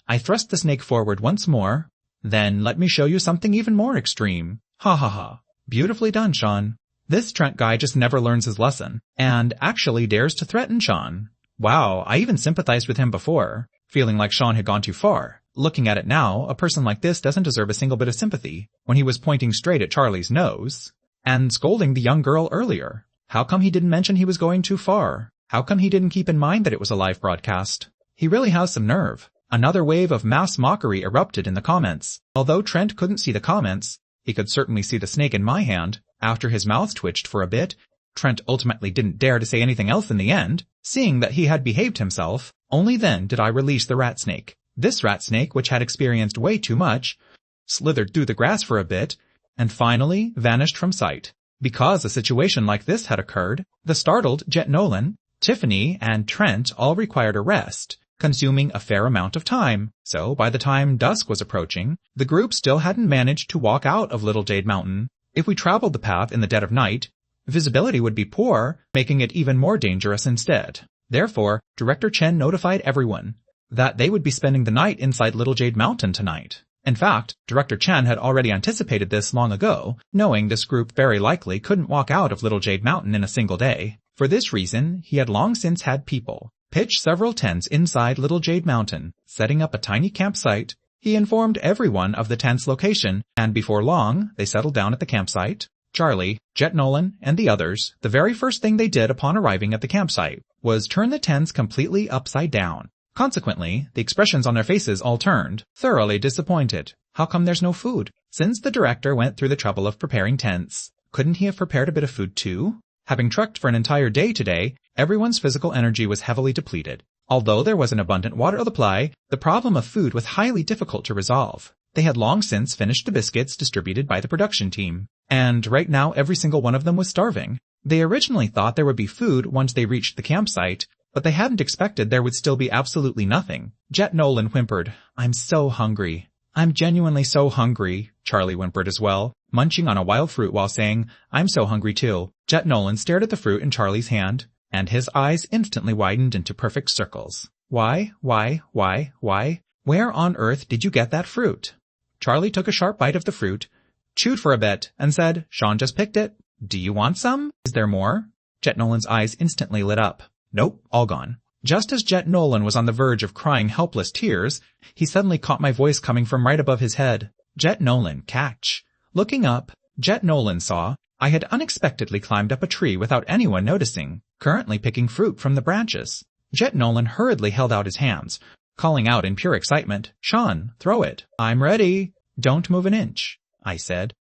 I thrust the snake forward once more. "Then let me show you something even more extreme." Ha ha ha. Beautifully done, Sean. This Trent guy just never learns his lesson, and actually dares to threaten Sean. Wow, I even sympathized with him before, feeling like Sean had gone too far. Looking at it now, a person like this doesn't deserve a single bit of sympathy, when he was pointing straight at Charlie's nose, and scolding the young girl earlier. How come he didn't mention he was going too far? How come he didn't keep in mind that it was a live broadcast? He really has some nerve. Another wave of mass mockery erupted in the comments. Although Trent couldn't see the comments, he could certainly see the snake in my hand. After his mouth twitched for a bit, Trent ultimately didn't dare to say anything else in the end, seeing that he had behaved himself. Only then did I release the rat snake. This rat snake, which had experienced way too much, slithered through the grass for a bit, and finally vanished from sight. Because a situation like this had occurred, the startled Jet Nolan, Tiffany, and Trent all required a rest, consuming a fair amount of time. So by the time dusk was approaching, the group still hadn't managed to walk out of Little Jade Mountain. If we traveled the path in the dead of night, visibility would be poor, making it even more dangerous instead. Therefore, Director Chen notified everyone that they would be spending the night inside Little Jade Mountain tonight. In fact, Director Chen had already anticipated this long ago, knowing this group very likely couldn't walk out of Little Jade Mountain in a single day. For this reason, he had long since had people pitch several tents inside Little Jade Mountain, setting up a tiny campsite. He informed everyone of the tent's location, and before long, they settled down at the campsite. Charlie, Jet Nolan, and the others, the very first thing they did upon arriving at the campsite was turn the tents completely upside down. Consequently, the expressions on their faces all turned, thoroughly disappointed. How come there's no food? Since the director went through the trouble of preparing tents, couldn't he have prepared a bit of food too? Having trekked for an entire day today, everyone's physical energy was heavily depleted. Although there was an abundant water supply, the problem of food was highly difficult to resolve. They had long since finished the biscuits distributed by the production team, and right now every single one of them was starving. They originally thought there would be food once they reached the campsite, but they hadn't expected there would still be absolutely nothing. Jet Nolan whimpered, "I'm so hungry." "I'm genuinely so hungry," Charlie whimpered as well, munching on a wild fruit while saying, "I'm so hungry too." Jet Nolan stared at the fruit in Charlie's hand, and his eyes instantly widened into perfect circles. Why? Where on earth did you get that fruit?" Charlie took a sharp bite of the fruit, chewed for a bit, and said, "Sean just picked it. Do you want some? Is there more?" Jet Nolan's eyes instantly lit up. Nope, all gone. Just as Jet Nolan was on the verge of crying helpless tears, he suddenly caught my voice coming from right above his head. "Jet Nolan, catch." Looking up, Jet Nolan saw I had unexpectedly climbed up a tree without anyone noticing, currently picking fruit from the branches. Jet Nolan hurriedly held out his hands, calling out in pure excitement, "Sean, throw it." "I'm ready." "Don't move an inch," I said.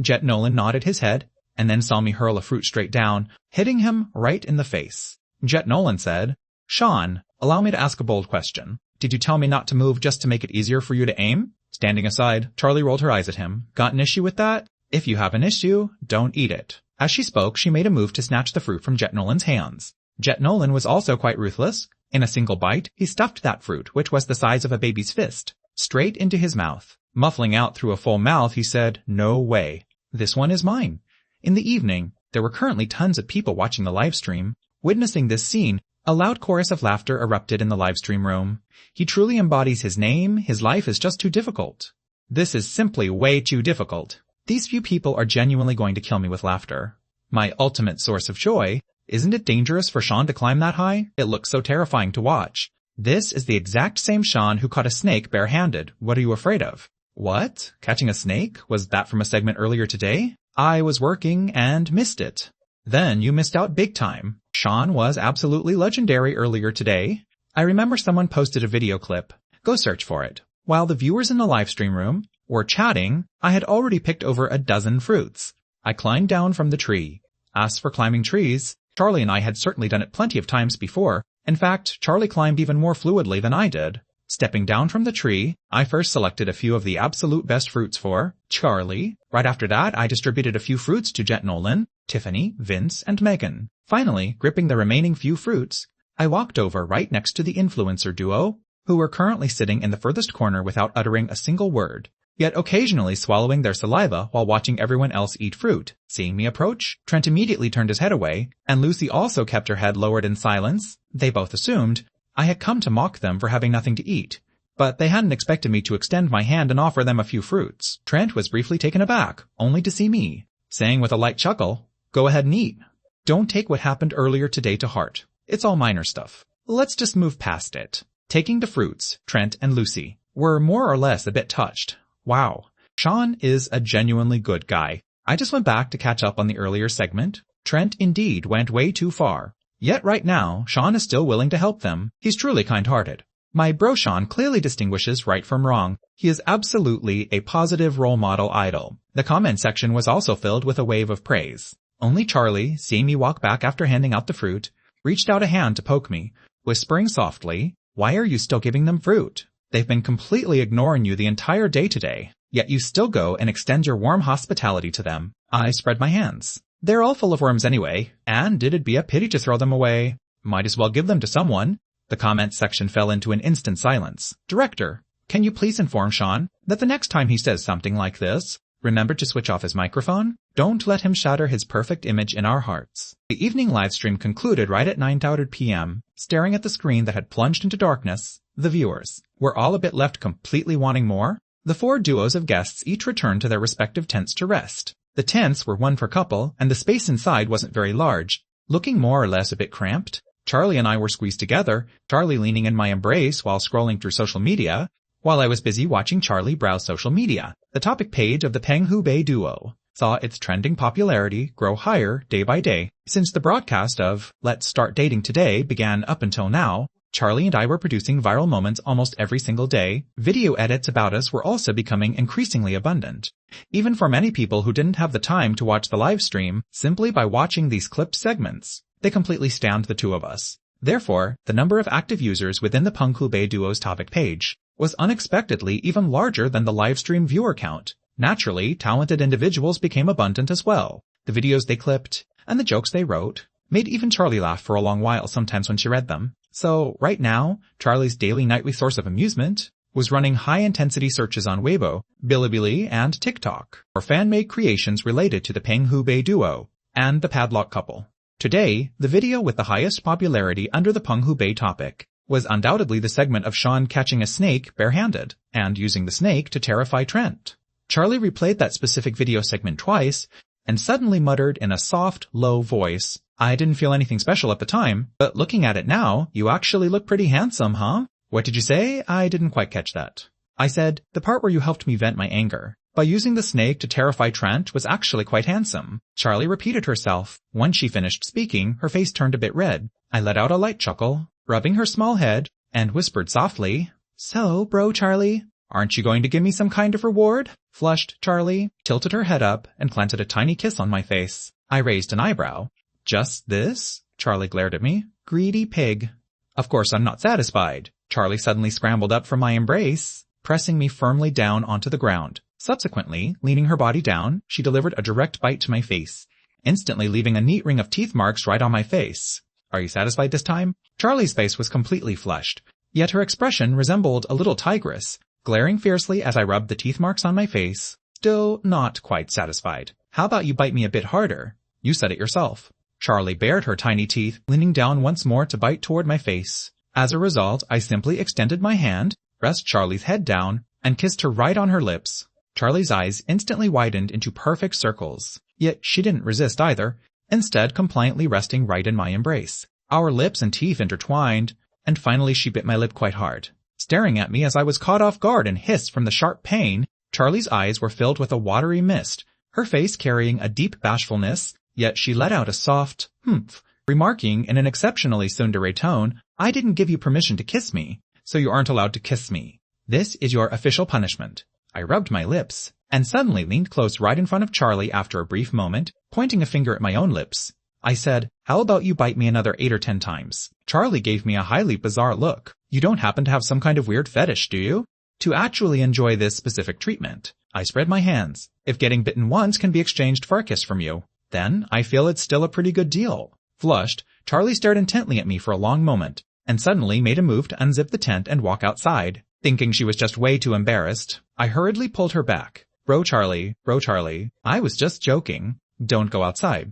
Jet Nolan nodded his head, and then saw me hurl a fruit straight down, hitting him right in the face. Jet Nolan said, "Sean, allow me to ask a bold question. Did you tell me not to move just to make it easier for you to aim?" Standing aside, Charlie rolled her eyes at him. "Got an issue with that? If you have an issue, don't eat it." As she spoke, she made a move to snatch the fruit from Jet Nolan's hands. Jet Nolan was also quite ruthless. In a single bite, he stuffed that fruit, which was the size of a baby's fist, straight into his mouth. Muffling out through a full mouth, he said, "No way. This one is mine." In the evening, there were currently tons of people watching the live stream. Witnessing this scene, a loud chorus of laughter erupted in the live stream room. He truly embodies his name. His life is just too difficult. This is simply way too difficult. These few people are genuinely going to kill me with laughter. My ultimate source of joy. Isn't it dangerous for Sean to climb that high? It looks so terrifying to watch. This is the exact same Sean who caught a snake barehanded. What are you afraid of? What? Catching a snake? Was that from a segment earlier today? I was working and missed it. Then you missed out big time. Sean was absolutely legendary earlier today. I remember someone posted a video clip. Go search for it. While the viewers in the live stream room were chatting, I had already picked over a dozen fruits. I climbed down from the tree. As for climbing trees, Charlie and I had certainly done it plenty of times before. In fact, Charlie climbed even more fluidly than I did. Stepping down from the tree, I first selected a few of the absolute best fruits for Charlie. Right after that, I distributed a few fruits to Jet Nolan, Tiffany, Vince, and Megan. Finally, gripping the remaining few fruits, I walked over right next to the influencer duo, who were currently sitting in the furthest corner without uttering a single word, yet occasionally swallowing their saliva while watching everyone else eat fruit. Seeing me approach, Trent immediately turned his head away, and Lucy also kept her head lowered in silence. They both assumed I had come to mock them for having nothing to eat, but they hadn't expected me to extend my hand and offer them a few fruits. Trent was briefly taken aback, only to see me, saying with a light chuckle, "Go ahead and eat. Don't take what happened earlier today to heart. It's all minor stuff. Let's just move past it." Taking the fruits, Trent and Lucy were more or less a bit touched. Wow, Sean is a genuinely good guy. I just went back to catch up on the earlier segment. Trent indeed went way too far. Yet right now, Sean is still willing to help them. He's truly kind-hearted. My bro Sean clearly distinguishes right from wrong. He is absolutely a positive role model idol. The comment section was also filled with a wave of praise. Only Charlie, seeing me walk back after handing out the fruit, reached out a hand to poke me, whispering softly, "Why are you still giving them fruit? They've been completely ignoring you the entire day today, yet you still go and extend your warm hospitality to them." I spread my hands. They're all full of worms anyway, and it'd be a pity to throw them away. Might as well give them to someone. The comments section fell into an instant silence. Director, can you please inform Sean that the next time he says something like this, remember to switch off his microphone? Don't let him shatter his perfect image in our hearts. The evening livestream concluded right at 9:30 p.m. Staring at the screen that had plunged into darkness, the viewers We're all a bit left completely wanting more. The 4 duos of guests each returned to their respective tents to rest. The tents were one per couple, and the space inside wasn't very large, looking more or less a bit cramped. Charlie and I were squeezed together, Charlie leaning in my embrace while scrolling through social media, while I was busy watching Charlie browse social media. The topic page of the Panghubei duo saw its trending popularity grow higher day by day. Since the broadcast of Let's Start Dating Today began up until now, Charlie and I were producing viral moments almost every single day. Video edits about us were also becoming increasingly abundant. Even for many people who didn't have the time to watch the live stream, simply by watching these clipped segments, they completely stand the two of us. Therefore, the number of active users within the Panghubei duo's topic page was unexpectedly even larger than the livestream viewer count. Naturally, talented individuals became abundant as well. The videos they clipped and the jokes they wrote made even Charlie laugh for a long while sometimes when she read them. So, right now, Charlie's daily nightly source of amusement was running high-intensity searches on Weibo, Bilibili, and TikTok for fan-made creations related to the Panghubei duo and the padlock couple. Today, the video with the highest popularity under the Panghubei topic was undoubtedly the segment of Sean catching a snake barehanded and using the snake to terrify Trent. Charlie replayed that specific video segment twice and suddenly muttered in a soft, low voice, "I didn't feel anything special at the time, but looking at it now, you actually look pretty handsome, huh?" "What did you say? I didn't quite catch that." I said, "The part where you helped me vent my anger by using the snake to terrify Trent was actually quite handsome." Charlie repeated herself. When she finished speaking, her face turned a bit red. I let out a light chuckle, rubbing her small head, and whispered softly, "So, bro Charlie, aren't you going to give me some kind of reward?" Flushed Charlie tilted her head up and planted a tiny kiss on my face. I raised an eyebrow. "Just this?" Charlie glared at me. "Greedy pig." Of course I'm not satisfied. Charlie suddenly scrambled up from my embrace, pressing me firmly down onto the ground. Subsequently, leaning her body down, she delivered a direct bite to my face, instantly leaving a neat ring of teeth marks right on my face. "Are you satisfied this time?" Charlie's face was completely flushed, yet her expression resembled a little tigress, glaring fiercely as I rubbed the teeth marks on my face. Still not quite satisfied. "How about you bite me a bit harder? You said it yourself." Charlie bared her tiny teeth, leaning down once more to bite toward my face. As a result, I simply extended my hand, pressed Charlie's head down, and kissed her right on her lips. Charlie's eyes instantly widened into perfect circles, yet she didn't resist either, instead compliantly resting right in my embrace. Our lips and teeth intertwined, and finally she bit my lip quite hard. Staring at me as I was caught off guard and hissed from the sharp pain, Charlie's eyes were filled with a watery mist, her face carrying a deep bashfulness, yet she let out a soft, humph, remarking in an exceptionally tsundere tone, "I didn't give you permission to kiss me, so you aren't allowed to kiss me. This is your official punishment." I rubbed my lips, and suddenly leaned close right in front of Charlie after a brief moment, pointing a finger at my own lips. I said, "How about you bite me another 8 or 10 times? Charlie gave me a highly bizarre look. "You don't happen to have some kind of weird fetish, do you? To actually enjoy this specific treatment?" I spread my hands. "If getting bitten once can be exchanged for a kiss from you, then I feel it's still a pretty good deal." Flushed, Charlie stared intently at me for a long moment, and suddenly made a move to unzip the tent and walk outside. Thinking she was just way too embarrassed, I hurriedly pulled her back. Bro Charlie, I was just joking. Don't go outside."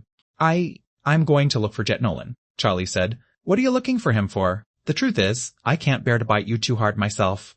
I'm going to look for Jet Nolan," Charlie said. "What are you looking for him for?" "The truth is, I can't bear to bite you too hard myself."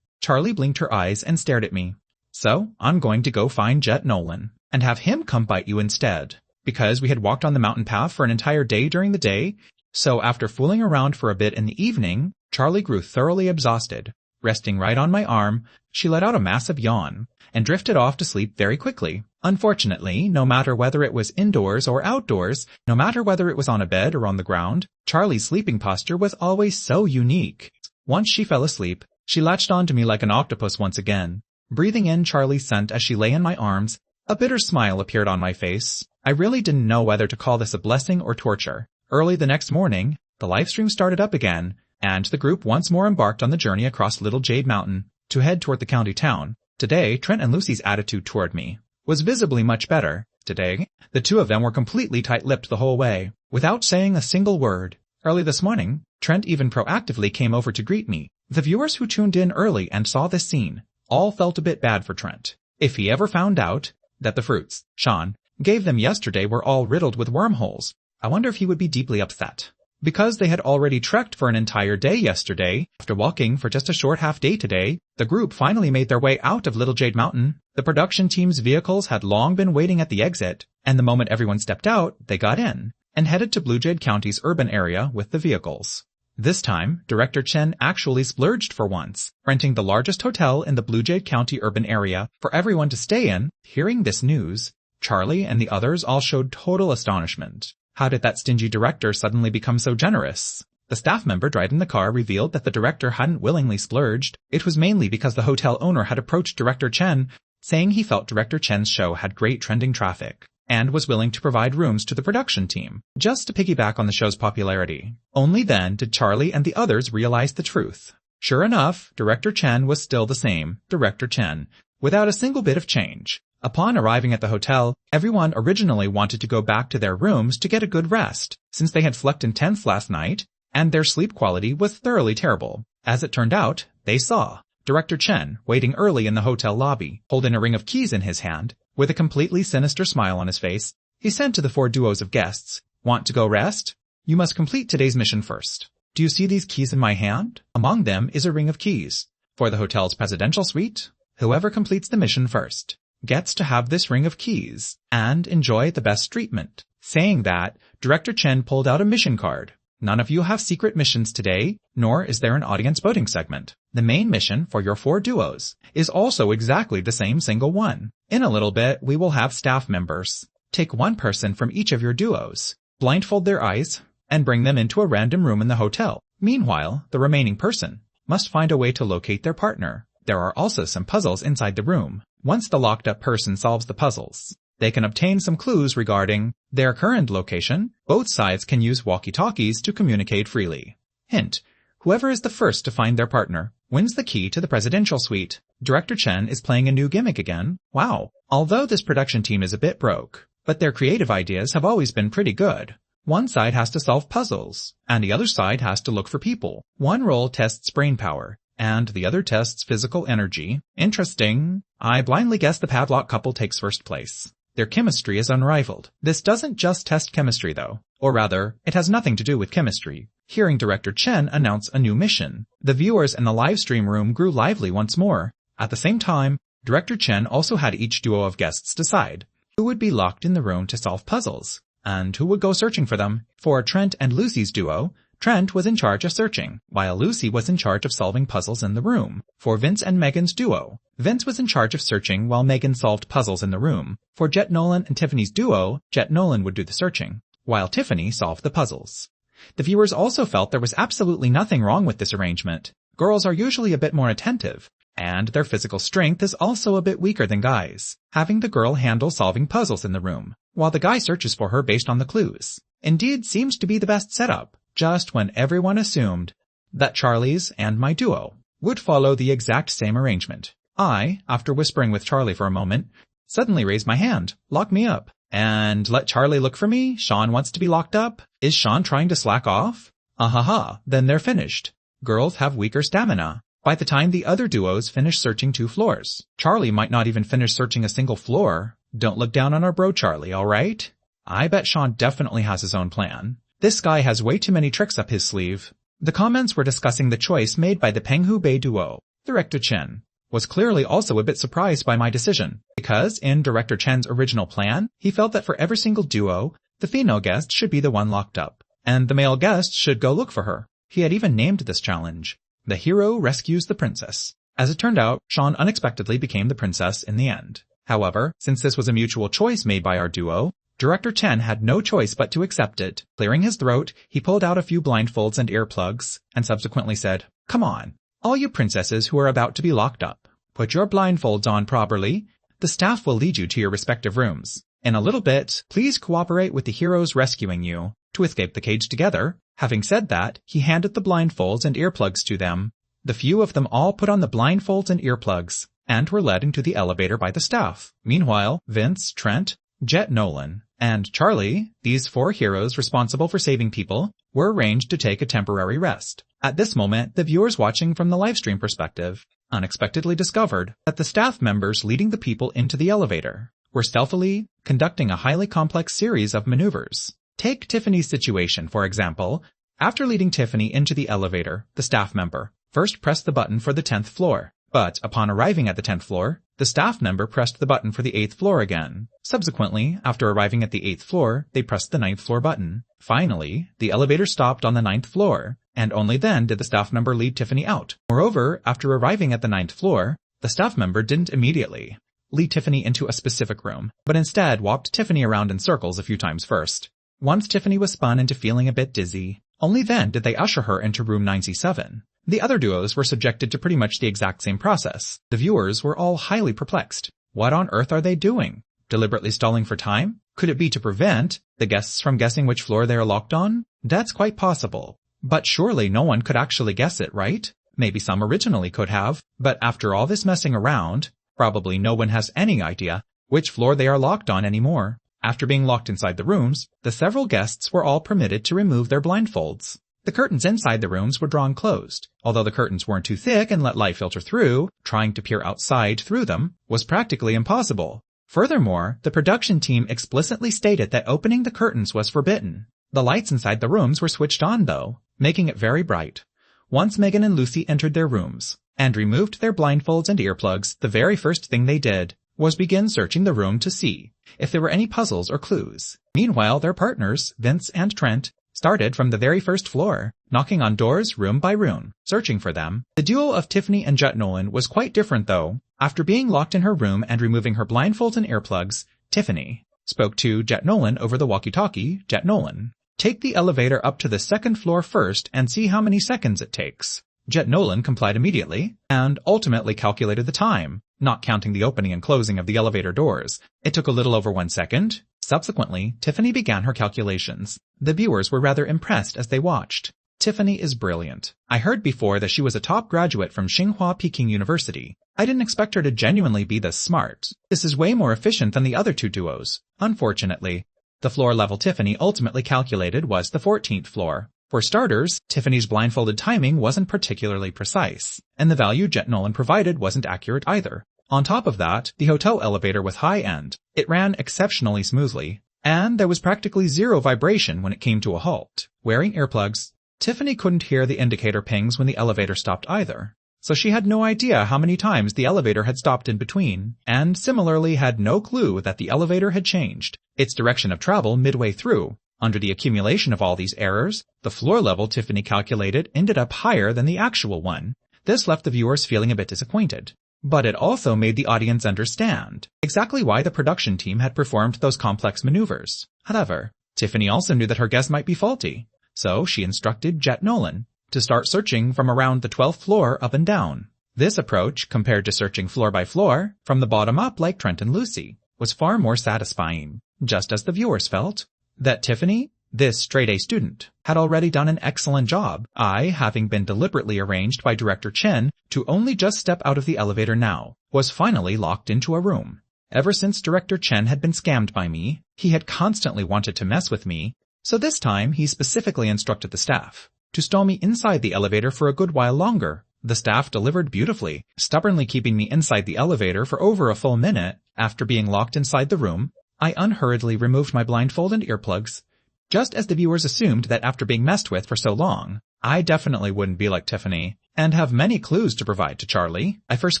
Charlie blinked her eyes and stared at me. "So, I'm going to go find Jet Nolan, and have him come bite you instead." Because we had walked on the mountain path for an entire day during the day, so after fooling around for a bit in the evening, Charlie grew thoroughly exhausted. Resting right on my arm, she let out a massive yawn, and drifted off to sleep very quickly. Unfortunately, no matter whether it was indoors or outdoors, no matter whether it was on a bed or on the ground, Charlie's sleeping posture was always so unique. Once she fell asleep, she latched onto me like an octopus once again. Breathing in Charlie's scent as she lay in my arms, a bitter smile appeared on my face. I really didn't know whether to call this a blessing or torture. Early the next morning, the livestream started up again, and the group once more embarked on the journey across Little Jade Mountain to head toward the county town. Today, Trent and Lucy's attitude toward me was visibly much better. Today, the two of them were completely tight-lipped the whole way, without saying a single word. Early this morning, Trent even proactively came over to greet me. The viewers who tuned in early and saw this scene all felt a bit bad for Trent. If he ever found out that the fruits Sean gave them yesterday were all riddled with wormholes, I wonder if he would be deeply upset. Because they had already trekked for an entire day yesterday, after walking for just a short half day today, the group finally made their way out of Little Jade Mountain. The production team's vehicles had long been waiting at the exit, and the moment everyone stepped out, they got in, and headed to Blue Jade County's urban area with the vehicles. This time, Director Chen actually splurged for once, renting the largest hotel in the Blue Jade County urban area for everyone to stay in. Hearing this news, Charlie and the others all showed total astonishment. How did that stingy director suddenly become so generous? The staff member driving the car revealed that the director hadn't willingly splurged. It was mainly because the hotel owner had approached Director Chen, saying he felt Director Chen's show had great trending traffic, and was willing to provide rooms to the production team, just to piggyback on the show's popularity. Only then did Charlie and the others realize the truth. Sure enough, Director Chen was still the same, Director Chen, without a single bit of change. Upon arriving at the hotel, everyone originally wanted to go back to their rooms to get a good rest, since they had slept in tents last night, and their sleep quality was thoroughly terrible. As it turned out, they saw Director Chen waiting early in the hotel lobby, holding a ring of keys in his hand. With a completely sinister smile on his face, he said to the 4 duos of guests, "Want to go rest? You must complete today's mission first. Do you see these keys in my hand? Among them is a ring of keys. For the hotel's presidential suite, whoever completes the mission first gets to have this ring of keys and enjoy the best treatment." Saying that, Director Chen pulled out a mission card. None of you have secret missions today, nor is there an audience voting segment. The main mission for your 4 duos is also exactly the same single one. In a little bit, we will have staff members. Take 1 person from each of your duos, blindfold their eyes, and bring them into a random room in the hotel. Meanwhile, the remaining person must find a way to locate their partner. There are also some puzzles inside the room. Once the locked-up person solves the puzzles, they can obtain some clues regarding their current location. Both sides can use walkie-talkies to communicate freely. Hint: whoever is the first to find their partner wins the key to the presidential suite. Director Chen is playing a new gimmick again. Wow. Although this production team is a bit broke, but their creative ideas have always been pretty good. One side has to solve puzzles, and the other side has to look for people. One role tests brain power, and the other tests physical energy. Interesting. I blindly guess the padlock couple takes first place. Their chemistry is unrivaled. This doesn't just test chemistry though, or rather, it has nothing to do with chemistry. Hearing Director Chen announce a new mission, the viewers in the live stream room grew lively once more. At the same time, Director Chen also had each duo of guests decide who would be locked in the room to solve puzzles, and who would go searching for them. For Trent and Lucy's duo, Trent was in charge of searching, while Lucy was in charge of solving puzzles in the room. For Vince and Megan's duo, Vince was in charge of searching while Megan solved puzzles in the room. For Jet Nolan and Tiffany's duo, Jet Nolan would do the searching, while Tiffany solved the puzzles. The viewers also felt there was absolutely nothing wrong with this arrangement. Girls are usually a bit more attentive, and their physical strength is also a bit weaker than guys. Having the girl handle solving puzzles in the room, while the guy searches for her based on the clues, indeed seems to be the best setup. Just when everyone assumed that Charlie's and my duo would follow the exact same arrangement, I, after whispering with Charlie for a moment, suddenly raised my hand. "Lock me up." And let Charlie look for me? Sean wants to be locked up? Is Sean trying to slack off? Ahaha, then they're finished. Girls have weaker stamina. By the time the other duos finish searching 2 floors, Charlie might not even finish searching a single floor. Don't look down on our bro Charlie, alright? I bet Sean definitely has his own plan. This guy has way too many tricks up his sleeve. The comments were discussing the choice made by the Penghu Bei duo. Director Chen was clearly also a bit surprised by my decision, because in Director Chen's original plan, he felt that for every single duo, the female guest should be the one locked up, and the male guest should go look for her. He had even named this challenge, "The Hero Rescues the Princess." As it turned out, Sean unexpectedly became the princess in the end. However, since this was a mutual choice made by our duo, Director Chen had no choice but to accept it. Clearing his throat, he pulled out a few blindfolds and earplugs, and subsequently said, "Come on, all you princesses who are about to be locked up, put your blindfolds on properly. The staff will lead you to your respective rooms. In a little bit, please cooperate with the heroes rescuing you to escape the cage together." Having said that, he handed the blindfolds and earplugs to them. The few of them all put on the blindfolds and earplugs, and were led into the elevator by the staff. Meanwhile, Vince, Trent, Jet Nolan, and Charlie, these 4 heroes responsible for saving people, were arranged to take a temporary rest. At this moment, the viewers watching from the livestream perspective unexpectedly discovered that the staff members leading the people into the elevator were stealthily conducting a highly complex series of maneuvers. Take Tiffany's situation, for example. After leading Tiffany into the elevator, the staff member first pressed the button for the 10th floor. But upon arriving at the 10th floor, the staff member pressed the button for the 8th floor again. Subsequently, after arriving at the 8th floor, they pressed the 9th floor button. Finally, the elevator stopped on the 9th floor, and only then did the staff member lead Tiffany out. Moreover, after arriving at the 9th floor, the staff member didn't immediately lead Tiffany into a specific room, but instead walked Tiffany around in circles a few times first. Once Tiffany was spun into feeling a bit dizzy, only then did they usher her into room 9C7. The other duos were subjected to pretty much the exact same process. The viewers were all highly perplexed. What on earth are they doing? Deliberately stalling for time? Could it be to prevent the guests from guessing which floor they are locked on? That's quite possible. But surely no one could actually guess it, right? Maybe some originally could have, but after all this messing around, probably no one has any idea which floor they are locked on anymore. After being locked inside the rooms, the several guests were all permitted to remove their blindfolds. The curtains inside the rooms were drawn closed. Although the curtains weren't too thick and let light filter through, trying to peer outside through them was practically impossible. Furthermore, the production team explicitly stated that opening the curtains was forbidden. The lights inside the rooms were switched on though, making it very bright. Once Megan and Lucy entered their rooms and removed their blindfolds and earplugs, the very first thing they did was begin searching the room to see if there were any puzzles or clues. Meanwhile, their partners, Vince and Trent, started from the very first floor, knocking on doors room by room, searching for them. The duo of Tiffany and Jet Nolan was quite different though. After being locked in her room and removing her blindfolds and earplugs, Tiffany spoke to Jet Nolan over the walkie-talkie. Jet Nolan, take the elevator up to the 2nd floor first and see how many seconds it takes. Jet Nolan complied immediately, and ultimately calculated the time, not counting the opening and closing of the elevator doors. It took a little over 1 second. Subsequently, Tiffany began her calculations. The viewers were rather impressed as they watched. Tiffany is brilliant. I heard before that she was a top graduate from Tsinghua Peking University. I didn't expect her to genuinely be this smart. This is way more efficient than the other two duos. Unfortunately, the floor level Tiffany ultimately calculated was the 14th floor. For starters, Tiffany's blindfolded timing wasn't particularly precise, and the value Jet Nolan provided wasn't accurate either. On top of that, the hotel elevator was high-end. It ran exceptionally smoothly, and there was practically zero vibration when it came to a halt. Wearing earplugs, Tiffany couldn't hear the indicator pings when the elevator stopped either, so she had no idea how many times the elevator had stopped in between, and similarly had no clue that the elevator had changed its direction of travel midway through. Under the accumulation of all these errors, the floor level Tiffany calculated ended up higher than the actual one. This left the viewers feeling a bit disappointed. But it also made the audience understand exactly why the production team had performed those complex maneuvers. However, Tiffany also knew that her guess might be faulty, so she instructed Jet Nolan to start searching from around the 12th floor up and down. This approach, compared to searching floor by floor, from the bottom up like Trent and Lucy, was far more satisfying, just as the viewers felt that Tiffany, this straight-A student, had already done an excellent job, having been deliberately arranged by Director Chen to only just step out of the elevator now, was finally locked into a room. Ever since Director Chen had been scammed by me, he had constantly wanted to mess with me, so this time he specifically instructed the staff to stall me inside the elevator for a good while longer. The staff delivered beautifully, stubbornly keeping me inside the elevator for over a full minute. After being locked inside the room, I unhurriedly removed my blindfold and earplugs, just as the viewers assumed that after being messed with for so long, I definitely wouldn't be like Tiffany and have many clues to provide to Charlie. I first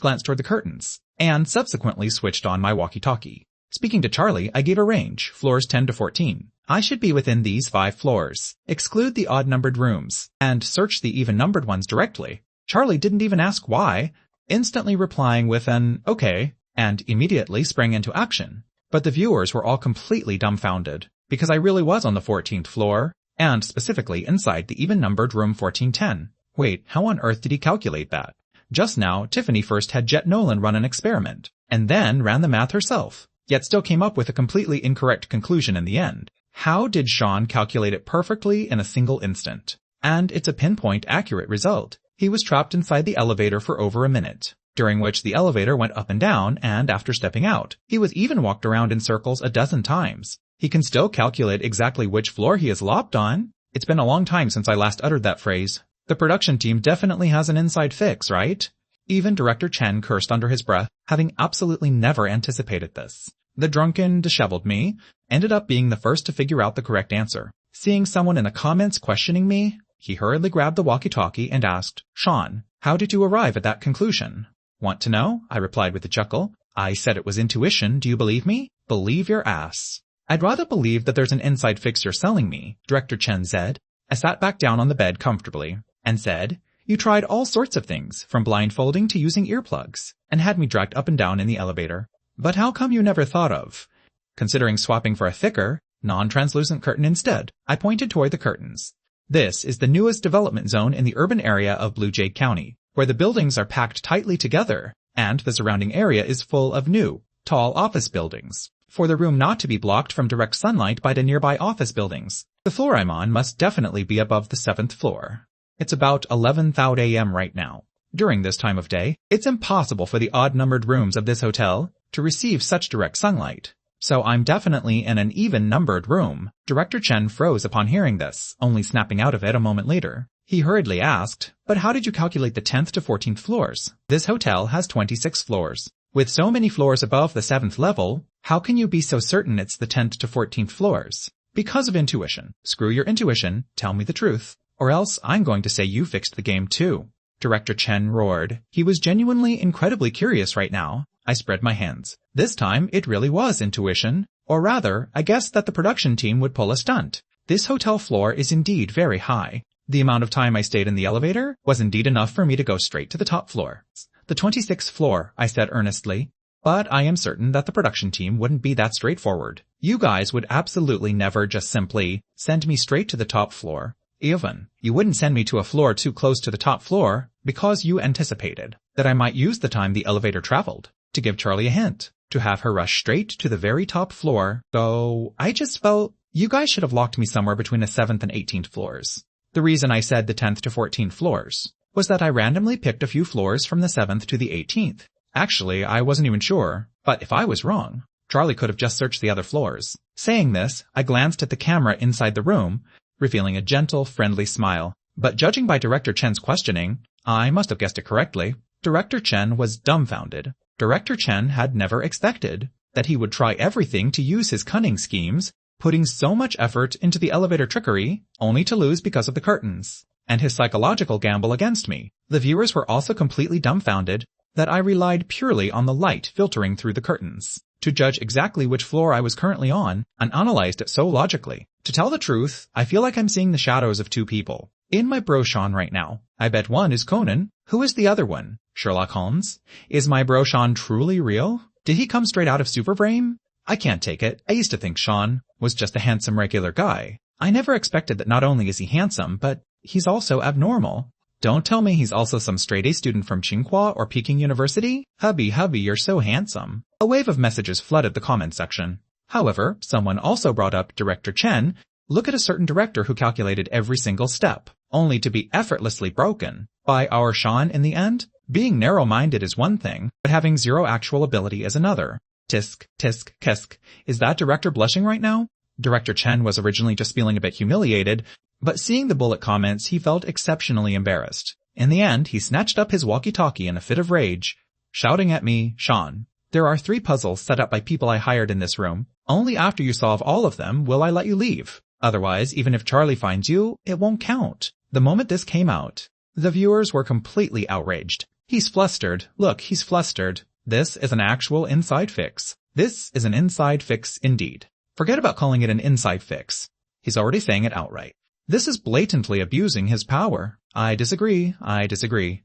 glanced toward the curtains, and subsequently switched on my walkie-talkie. Speaking to Charlie, I gave a range, floors 10 to 14. I should be within these 5 floors. Exclude the odd-numbered rooms, and search the even-numbered ones directly. Charlie didn't even ask why, instantly replying with an okay, and immediately sprang into action. But the viewers were all completely dumbfounded, because I really was on the 14th floor, and specifically inside the even-numbered room 1410. Wait, how on earth did he calculate that? Just now, Tiffany first had Jet Nolan run an experiment, and then ran the math herself, yet still came up with a completely incorrect conclusion in the end. How did Sean calculate it perfectly in a single instant? And it's a pinpoint accurate result. He was trapped inside the elevator for over a minute, during which the elevator went up and down, and after stepping out, he was even walked around in circles a dozen times. He can still calculate exactly which floor he is locked on. It's been a long time since I last uttered that phrase. The production team definitely has an inside fix, right? Even Director Chen cursed under his breath, having absolutely never anticipated this. The drunken, disheveled me ended up being the first to figure out the correct answer. Seeing someone in the comments questioning me, He hurriedly grabbed the walkie-talkie and asked, "Sean, how did you arrive at that conclusion?" "Want to know?" I replied with a chuckle. "I said it was intuition, do you believe me?" "Believe your ass." "I'd rather believe that there's an inside fix you're selling me," Director Chen said. I sat back down on the bed comfortably and said, "You tried all sorts of things, from blindfolding to using earplugs, and had me dragged up and down in the elevator. But how come you never thought of considering swapping for a thicker, non-translucent curtain instead?" I pointed toward the curtains. "This is the newest development zone in the urban area of Blue Jay County, where the buildings are packed tightly together, and the surrounding area is full of new, tall office buildings. For the room not to be blocked from direct sunlight by the nearby office buildings, the floor I'm on must definitely be above the 7th floor. It's about 11:00 a.m. right now. During this time of day, it's impossible for the odd-numbered rooms of this hotel to receive such direct sunlight. So I'm definitely in an even-numbered room." Director Chen froze upon hearing this, only snapping out of it a moment later. He hurriedly asked, "But how did you calculate the 10th to 14th floors? This hotel has 26 floors. With so many floors above the 7th level, how can you be so certain it's the 10th to 14th floors?" "Because of intuition." "Screw your intuition, tell me the truth, or else I'm going to say you fixed the game too." Director Chen roared. He was genuinely incredibly curious right now. I spread my hands. This time, it really was intuition. Or rather, I guessed that the production team would pull a stunt. This hotel floor is indeed very high. The amount of time I stayed in the elevator was indeed enough for me to go straight to the top floor. "The 26th floor," I said earnestly. "But I am certain that the production team wouldn't be that straightforward. You guys would absolutely never just simply send me straight to the top floor. Even, you wouldn't send me to a floor too close to the top floor because you anticipated that I might use the time the elevator traveled to give Charlie a hint, to have her rush straight to the very top floor. So I just felt you guys should have locked me somewhere between the 7th and 18th floors. The reason I said the 10th to 14th floors was that I randomly picked a few floors from the 7th to the 18th. Actually, I wasn't even sure, but if I was wrong, Charlie could have just searched the other floors." Saying this, I glanced at the camera inside the room, revealing a gentle, friendly smile. But judging by Director Chen's questioning, I must have guessed it correctly. Director Chen was dumbfounded. Director Chen had never expected that he would try everything to use his cunning schemes, putting so much effort into the elevator trickery, only to lose because of the curtains, and his psychological gamble against me. The viewers were also completely dumbfounded that I relied purely on the light filtering through the curtains to judge exactly which floor I was currently on and analyzed it so logically. To tell the truth, I feel like I'm seeing the shadows of two people in my brochure right now. I bet one is Conan. Who is the other one? Sherlock Holmes? Is my bro Sean truly real? Did he come straight out of Superbrain? I can't take it. I used to think Sean was just a handsome regular guy. I never expected that not only is he handsome, but he's also abnormal. Don't tell me he's also some straight-A student from Tsinghua or Peking University? Hubby, you're so handsome. A wave of messages flooded the comment section. However, someone also brought up Director Chen. Look at a certain director who calculated every single step, only to be effortlessly broken by our Sean in the end. Being narrow-minded is one thing, but having zero actual ability is another. Tisk, tisk, kesk. Is that director blushing right now? Director Chen was originally just feeling a bit humiliated, but seeing the bullet comments, he felt exceptionally embarrassed. In the end, he snatched up his walkie-talkie in a fit of rage, shouting at me, "Sean, there are 3 puzzles set up by people I hired in this room. Only after you solve all of them will I let you leave. Otherwise, even if Charlie finds you, it won't count." The moment this came out, the viewers were completely outraged. "He's flustered. Look, he's flustered. This is an actual inside fix. This is an inside fix indeed. Forget about calling it an inside fix. He's already saying it outright. This is blatantly abusing his power. I disagree.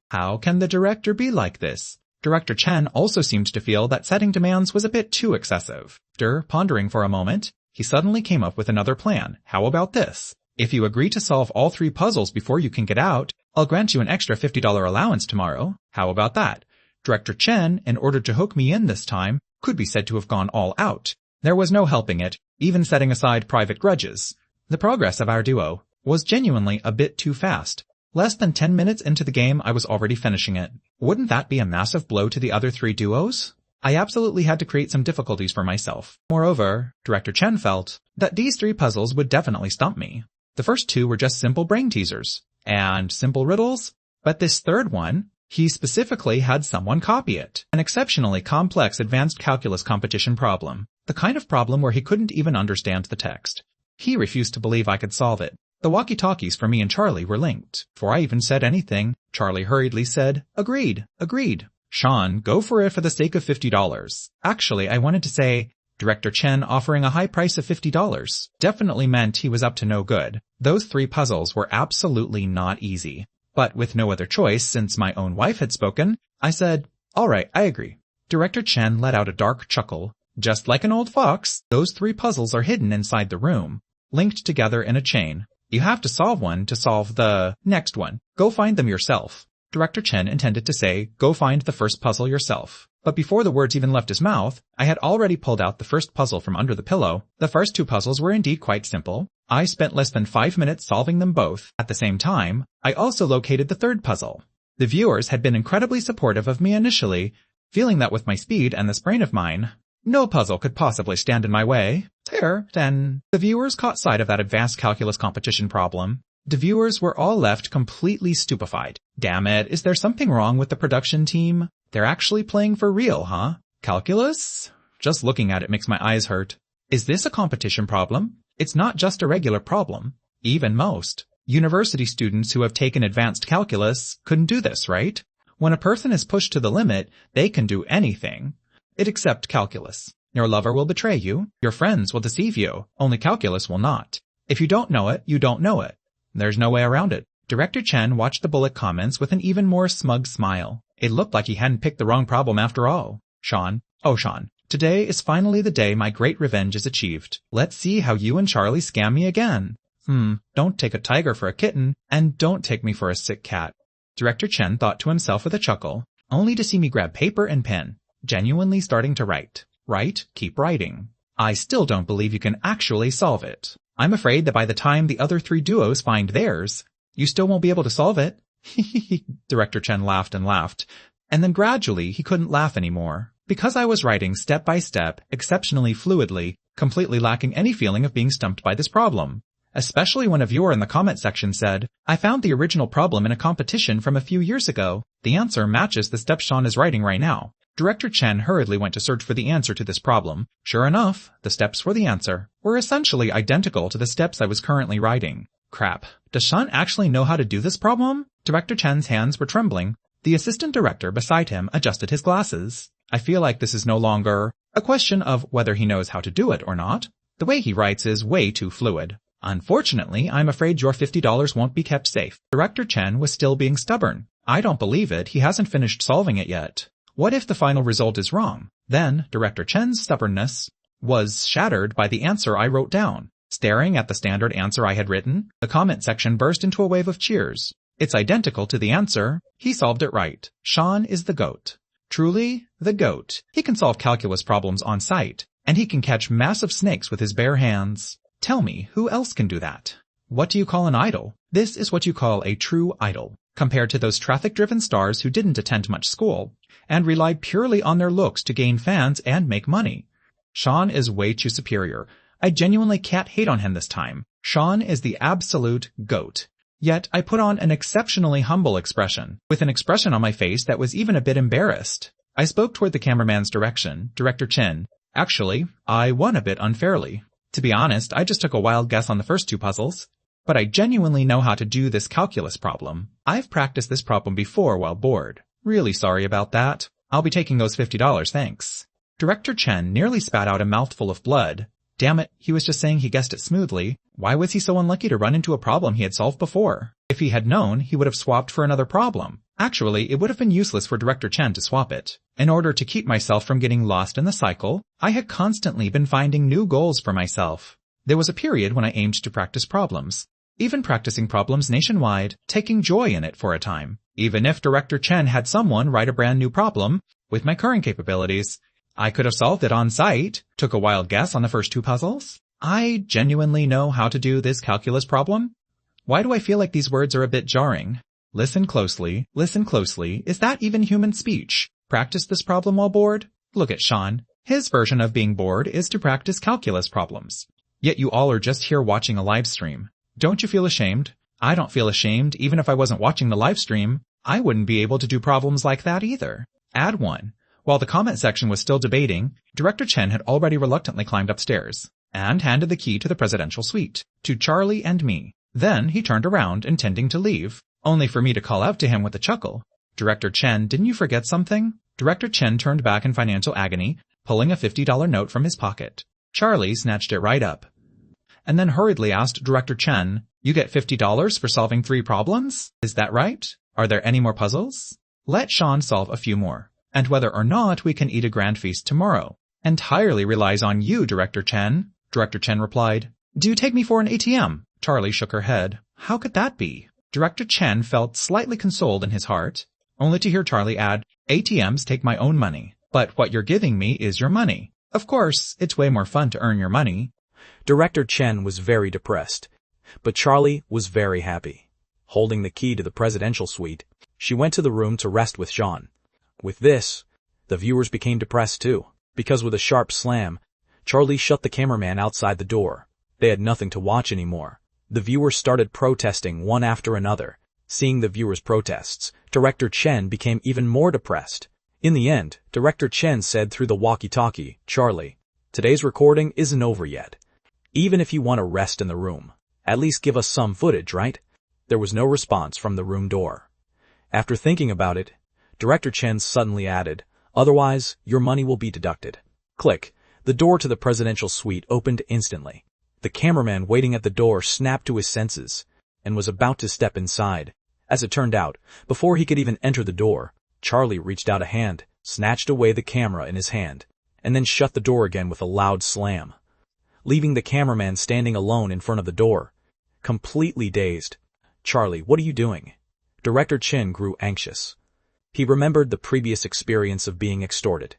How can the director be like this?" Director Chen also seemed to feel that setting demands was a bit too excessive. After pondering for a moment, he suddenly came up with another plan. "How about this? If you agree to solve all 3 puzzles before you can get out, I'll grant you an extra $50 allowance tomorrow. How about that?" Director Chen, in order to hook me in this time, could be said to have gone all out. There was no helping it, even setting aside private grudges. The progress of our duo was genuinely a bit too fast. Less than 10 minutes into the game, I was already finishing it. Wouldn't that be a massive blow to the other 3 duos? I absolutely had to create some difficulties for myself. Moreover, Director Chen felt that these 3 puzzles would definitely stump me. The first 2 were just simple brain teasers and simple riddles, but this third one, he specifically had someone copy it. An exceptionally complex advanced calculus competition problem. The kind of problem where he couldn't even understand the text. He refused to believe I could solve it. The walkie-talkies for me and Charlie were linked. Before I even said anything, Charlie hurriedly said, agreed. Sean, go for it for the sake of $50. Actually, I wanted to say, Director Chen offering a high price of $50 definitely meant he was up to no good. Those 3 puzzles were absolutely not easy. But with no other choice, since my own wife had spoken, I said, all right, I agree. Director Chen let out a dark chuckle. Just like an old fox, those 3 puzzles are hidden inside the room, linked together in a chain. You have to solve one to solve the next one. Go find them yourself. Director Chen intended to say, go find the first puzzle yourself. But before the words even left his mouth, I had already pulled out the first puzzle from under the pillow. The first 2 puzzles were indeed quite simple. I spent less than 5 minutes solving them both. At the same time, I also located the third puzzle. The viewers had been incredibly supportive of me initially, feeling that with my speed and this brain of mine, no puzzle could possibly stand in my way. Then the viewers caught sight of that advanced calculus competition problem. The viewers were all left completely stupefied. Damn it, is there something wrong with the production team? They're actually playing for real, huh? Calculus? Just looking at it makes my eyes hurt. Is this a competition problem? It's not just a regular problem. Even most university students who have taken advanced calculus couldn't do this, right? When a person is pushed to the limit, they can do anything. Except calculus. Your lover will betray you. Your friends will deceive you. Only calculus will not. If you don't know it, you don't know it. There's no way around it. Director Chen watched the bullet comments with an even more smug smile. It looked like he hadn't picked the wrong problem after all. Sean, today is finally the day my great revenge is achieved. Let's see how you and Charlie scam me again. Don't take a tiger for a kitten, and don't take me for a sick cat. Director Chen thought to himself with a chuckle, only to see me grab paper and pen, genuinely starting to write. Write, keep writing. I still don't believe you can actually solve it. I'm afraid that by the time the other 3 duos find theirs, you still won't be able to solve it. Director Chen laughed and laughed, and then gradually he couldn't laugh anymore. Because I was writing step by step, exceptionally fluidly, completely lacking any feeling of being stumped by this problem. Especially when a viewer in the comment section said, I found the original problem in a competition from a few years ago. The answer matches the steps Sean is writing right now. Director Chen hurriedly went to search for the answer to this problem. Sure enough, the steps for the answer were essentially identical to the steps I was currently writing. Crap. Does Sean actually know how to do this problem? Director Chen's hands were trembling. The assistant director beside him adjusted his glasses. I feel like this is no longer a question of whether he knows how to do it or not. The way he writes is way too fluid. Unfortunately, I'm afraid your $50 won't be kept safe. Director Chen was still being stubborn. I don't believe it. He hasn't finished solving it yet. What if the final result is wrong? Then, Director Chen's stubbornness was shattered by the answer I wrote down. Staring at the standard answer I had written, the comment section burst into a wave of cheers. It's identical to the answer. He solved it right. Sean is the GOAT. Truly, the GOAT. He can solve calculus problems on site, and he can catch massive snakes with his bare hands. Tell me, who else can do that? What do you call an idol? This is what you call a true idol, compared to those traffic-driven stars who didn't attend much school, and relied purely on their looks to gain fans and make money. Sean is way too superior. I genuinely can't hate on him this time. Sean is the absolute GOAT. Yet I put on an exceptionally humble expression, with an expression on my face that was even a bit embarrassed. I spoke toward the cameraman's direction, Director Chen. Actually, I won a bit unfairly. To be honest, I just took a wild guess on the first 2 puzzles. But I genuinely know how to do this calculus problem. I've practiced this problem before while bored. Really sorry about that. I'll be taking those $50, thanks. Director Chen nearly spat out a mouthful of blood. Damn it, he was just saying he guessed it smoothly. Why was he so unlucky to run into a problem he had solved before? If he had known, he would have swapped for another problem. Actually, it would have been useless for Director Chen to swap it. In order to keep myself from getting lost in the cycle, I had constantly been finding new goals for myself. There was a period when I aimed to practice problems. Even practicing problems nationwide, taking joy in it for a time. Even if Director Chen had someone write a brand new problem, with my current capabilities, I could have solved it on site, took a wild guess on the first 2 puzzles. I genuinely know how to do this calculus problem. Why do I feel like these words are a bit jarring? Listen closely, is that even human speech? Practice this problem while bored? Look at Sean. His version of being bored is to practice calculus problems. Yet you all are just here watching a live stream. Don't you feel ashamed? I don't feel ashamed. Even if I wasn't watching the live stream, I wouldn't be able to do problems like that either. Add 1. While the comment section was still debating, Director Chen had already reluctantly climbed upstairs and handed the key to the presidential suite to Charlie and me. Then he turned around, intending to leave, only for me to call out to him with a chuckle. Director Chen, didn't you forget something? Director Chen turned back in financial agony, pulling a $50 note from his pocket. Charlie snatched it right up, and then hurriedly asked Director Chen, you get $50 for solving 3 problems? Is that right? Are there any more puzzles? Let Sean solve a few more, and whether or not we can eat a grand feast tomorrow entirely relies on you, Director Chen. Director Chen replied, do you take me for an ATM? Charlie shook her head. How could that be? Director Chen felt slightly consoled in his heart, only to hear Charlie add, ATMs take my own money, but what you're giving me is your money. Of course, it's way more fun to earn your money. Director Chen was very depressed, but Charlie was very happy. Holding the key to the presidential suite, she went to the room to rest with Sean. With this, the viewers became depressed too, because with a sharp slam, Charlie shut the cameraman outside the door. They had nothing to watch anymore. The viewers started protesting one after another. Seeing the viewers' protests, Director Chen became even more depressed. In the end, Director Chen said through the walkie-talkie, Charlie, today's recording isn't over yet. Even if you want to rest in the room, at least give us some footage, right? There was no response from the room door. After thinking about it, Director Chen suddenly added, otherwise, your money will be deducted. Click. The door to the presidential suite opened instantly. The cameraman waiting at the door snapped to his senses and was about to step inside. As it turned out, before he could even enter the door, Charlie reached out a hand, snatched away the camera in his hand, and then shut the door again with a loud slam, leaving the cameraman standing alone in front of the door, completely dazed. Charlie, what are you doing? Director Chen grew anxious. He remembered the previous experience of being extorted